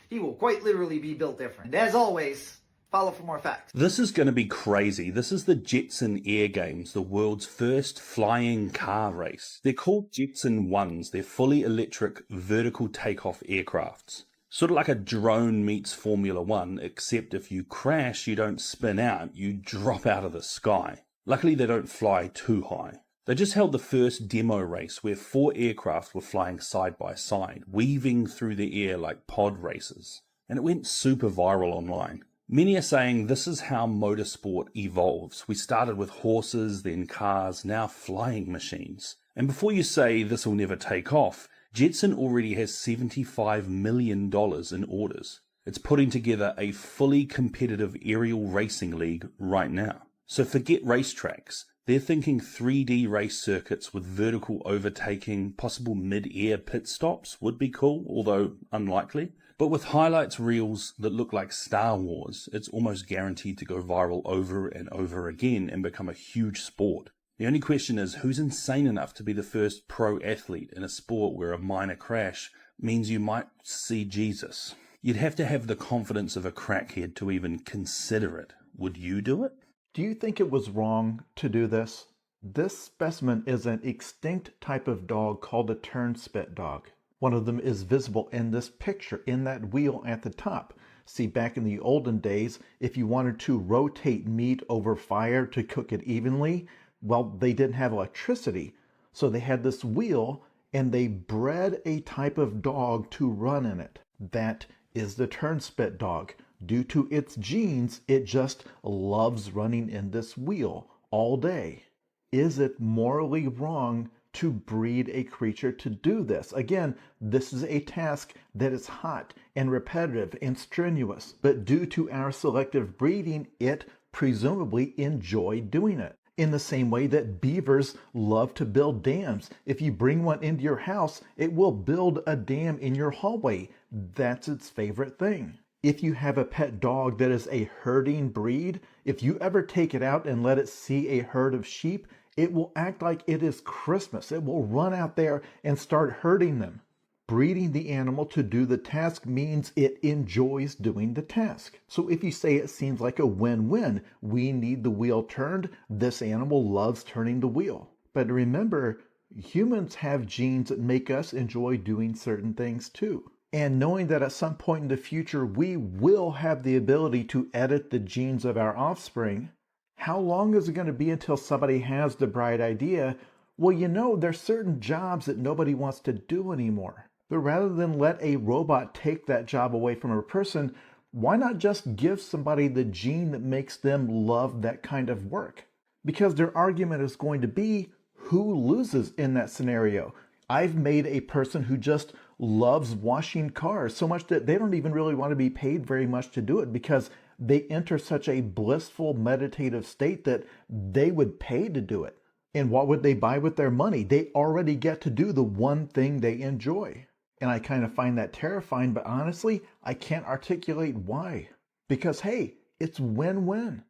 he will quite literally be built different. And as always, follow for more facts. This is going to be crazy. This is the Jetson Air Games, the world's first flying car race. They're called Jetson 1s. They're fully electric vertical takeoff aircrafts. Sort of like a drone meets Formula 1, except if you crash, you don't spin out, you drop out of the sky. Luckily, they don't fly too high. They just held the first demo race where 4 aircraft were flying side by side, weaving through the air like pod races. And it went super viral online. Many are saying this is how motorsport evolves. We started with horses, then cars, now flying machines. And before you say this will never take off, Jetson already has $75 million in orders. It's putting together a fully competitive aerial racing league right now. So forget racetracks. They're thinking 3D race circuits with vertical overtaking, possible mid-air pit stops would be cool, although unlikely. But with highlights reels that look like Star Wars, it's almost guaranteed to go viral over and over again and become a huge sport. The only question is, who's insane enough to be the first pro athlete in a sport where a minor crash means you might see Jesus? You'd have to have the confidence of a crackhead to even consider it. Would you do it? Do you think it was wrong to do this? This specimen is an extinct type of dog called a turnspit dog. One of them is visible in this picture, in that wheel at the top. See, back in the olden days, if you wanted to rotate meat over fire to cook it evenly, well, they didn't have electricity. So they had this wheel, and they bred a type of dog to run in it. That is the turnspit dog. Due to its genes, it just loves running in this wheel all day. Is it morally wrong to breed a creature to do this? Again, this is a task that is hot and repetitive and strenuous, but due to our selective breeding, it presumably enjoyed doing it. In the same way that beavers love to build dams. If you bring one into your house, it will build a dam in your hallway. That's its favorite thing. If you have a pet dog that is a herding breed, if you ever take it out and let it see a herd of sheep, it will act like it is Christmas. It will run out there and start herding them. Breeding the animal to do the task means it enjoys doing the task. So if you say it seems like a win-win, we need the wheel turned, this animal loves turning the wheel. But remember, humans have genes that make us enjoy doing certain things too. And knowing that at some point in the future we will have the ability to edit the genes of our offspring, how long is it going to be until somebody has the bright idea, Well, you know, there's certain jobs that nobody wants to do anymore. But rather than let a robot take that job away from a person, why not just give somebody the gene that makes them love that kind of work? Because their argument is going to be who loses in that scenario. I've made a person who just loves washing cars so much that they don't even really want to be paid very much to do it because they enter such a blissful meditative state that they would pay to do it. And what would they buy with their money? They already get to do the one thing they enjoy. And I kind of find that terrifying, but honestly, I can't articulate why. Because hey, it's win-win.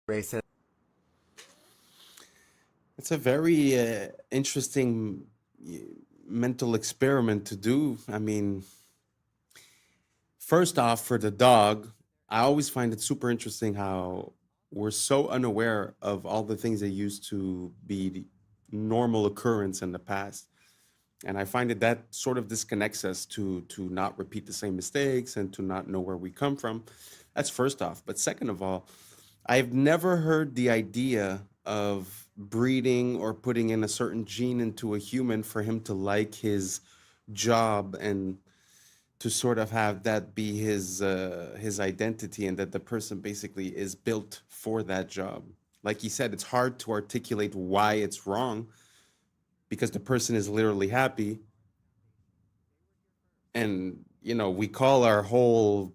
It's a very interesting mental experiment to do. I mean, first off, for the dog, I always find it super interesting how we're so unaware of all the things that used to be the normal occurrence in the past. And I find that sort of disconnects us to not repeat the same mistakes and to not know where we come from. That's first off. But second of all, I've never heard the idea of breeding or putting in a certain gene into a human for him to like his job and to sort of have that be his identity, and that the person basically is built for that job. Like he said, it's hard to articulate why it's wrong because the person is literally happy. And, you know, we call our whole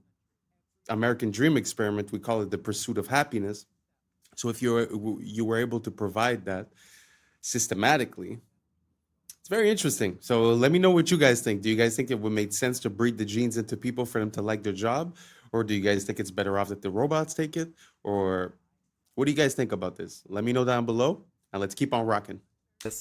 American dream experiment, we call it the pursuit of happiness. So if you were able to provide that systematically, it's very interesting. So let me know what you guys think. Do you guys think it would make sense to breed the genes into people for them to like their job? Or do you guys think it's better off that the robots take it? Or what do you guys think about this? Let me know down below, and let's keep on rocking.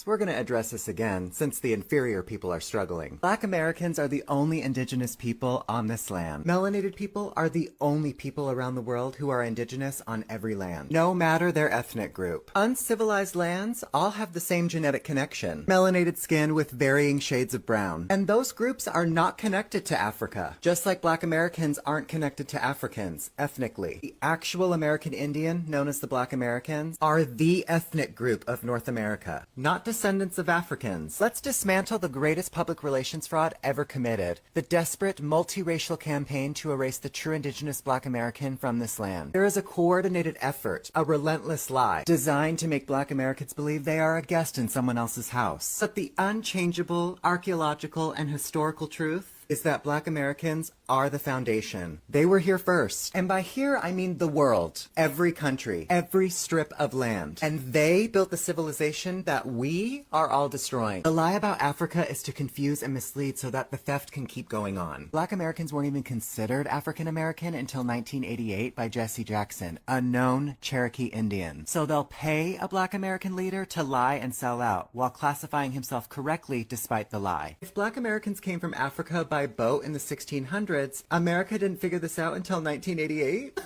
We're going to address this again, since the inferior people are struggling. Black Americans are the only indigenous people on this land. Melanated people are the only people around the world who are indigenous on every land, no matter their ethnic group. Uncivilized lands all have the same genetic connection. Melanated skin with varying shades of brown. And those groups are not connected to Africa, just like Black Americans aren't connected to Africans ethnically. The actual American Indian, known as the Black Americans, are the ethnic group of North America, not descendants of Africans. Let's dismantle the greatest public relations fraud ever committed, the desperate multiracial campaign to erase the true indigenous Black American from this land. There is a coordinated effort, a relentless lie, designed to make Black Americans believe they are a guest in someone else's house. But the unchangeable, archaeological, and historical truth is that Black Americans are the foundation. They were here first. And by here, I mean the world. Every country. Every strip of land. And they built the civilization that we are all destroying. The lie about Africa is to confuse and mislead so that the theft can keep going on. Black Americans weren't even considered African American until 1988 by Jesse Jackson, a known Cherokee Indian. So they'll pay a Black American leader to lie and sell out, while classifying himself correctly despite the lie. If Black Americans came from Africa by boat in the 1600s, America didn't figure this out until 1988?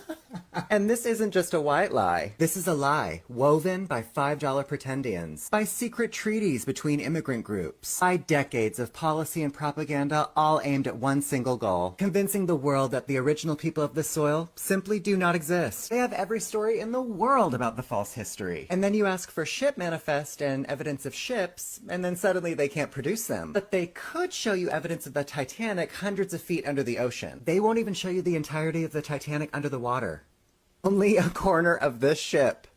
And this isn't just a white lie. This is a lie woven by $5 pretendians, by secret treaties between immigrant groups, by decades of policy and propaganda all aimed at one single goal, convincing the world that the original people of the soil simply do not exist. They have every story in the world about the false history. And then you ask for ship manifest and evidence of ships, and then suddenly they can't produce them. But they could show you evidence of the Titanic hundreds of feet under the ocean. They won't even show you the entirety of the Titanic under the water. Only a corner of this ship.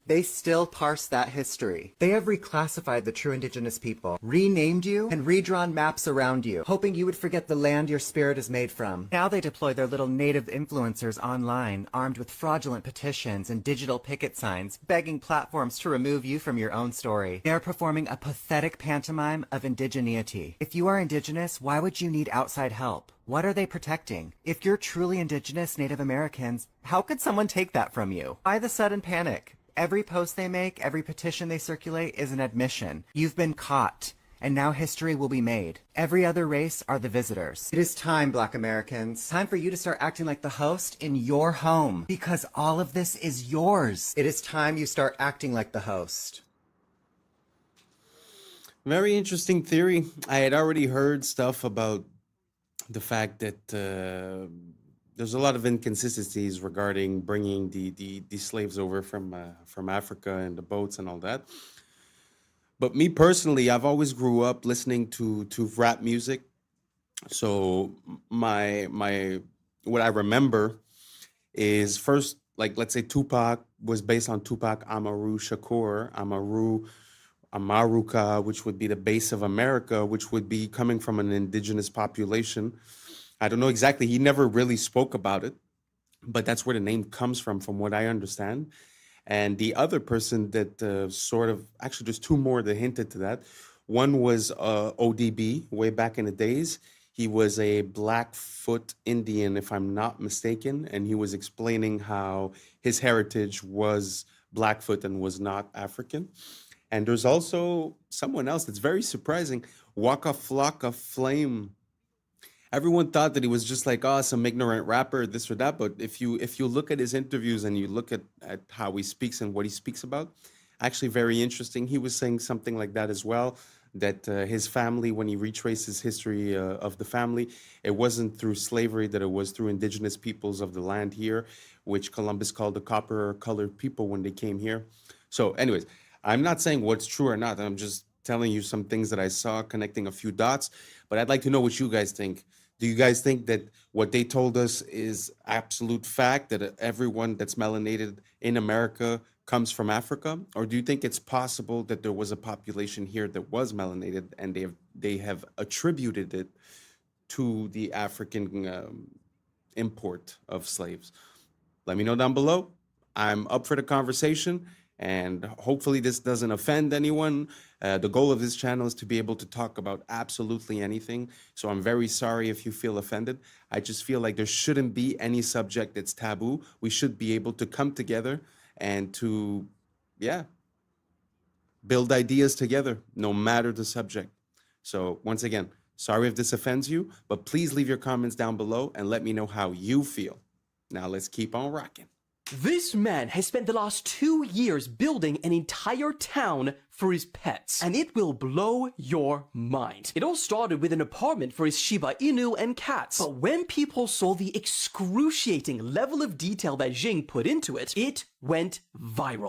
They still parse that history. They have reclassified the true indigenous people, renamed you, and redrawn maps around you, hoping you would forget the land your spirit is made from. Now they deploy their little native influencers online, armed with fraudulent petitions and digital picket signs, begging platforms to remove you from your own story. They are performing a pathetic pantomime of indigeneity. If you are indigenous, why would you need outside help? What are they protecting? If you're truly indigenous Native Americans, how could someone take that from you? Why the sudden panic? Every post they make, every petition they circulate is an admission. You've been caught, and now history will be made. Every other race are the visitors. It is time, Black Americans. Time for you to start acting like the host in your home, because all of this is yours. It is time you start acting like the host. Very interesting theory. I had already heard stuff about the fact that there's a lot of inconsistencies regarding bringing the slaves over from Africa and the boats and all that. But me personally, I've always grew up listening to rap music. So my what I remember is first, like, let's say Tupac was based on Tupac Amaru Shakur, Amaruka, which would be the base of America, which would be coming from an indigenous population. I don't know exactly. He never really spoke about it, but that's where the name comes from what I understand. And the other person that actually, there's two more that hinted to that. One was ODB, way back in the days. He was a Blackfoot Indian, if I'm not mistaken, and he was explaining how his heritage was Blackfoot and was not African. And there's also someone else that's very surprising, Waka Flocka Flame. Everyone thought that he was just like, oh, some ignorant rapper, this or that. But if you look at his interviews and you look at how he speaks and what he speaks about, actually very interesting. He was saying something like that as well, that his family, when he retraced his history of the family, it wasn't through slavery, that it was through indigenous peoples of the land here, which Columbus called the copper-colored people when they came here. So anyways, I'm not saying what's true or not. I'm just telling you some things that I saw, connecting a few dots. But I'd like to know what you guys think. Do you guys think that what they told us is absolute fact, that everyone that's melanated in America comes from Africa? Or do you think it's possible that there was a population here that was melanated and they have attributed it to the African import of slaves? Let me know down below. I'm up for the conversation, and hopefully this doesn't offend anyone. The goal of this channel is to be able to talk about absolutely anything. So I'm very sorry if you feel offended. I just feel like there shouldn't be any subject that's taboo. We should be able to come together and to, build ideas together, no matter the subject. So once again, sorry if this offends you, but please leave your comments down below and let me know how you feel. Now let's keep on rocking. This man has spent the last 2 years building an entire town for his pets, and it will blow your mind. It all started with an apartment for his Shiba Inu and cats, but when people saw the excruciating level of detail that Jing put into it, it went viral.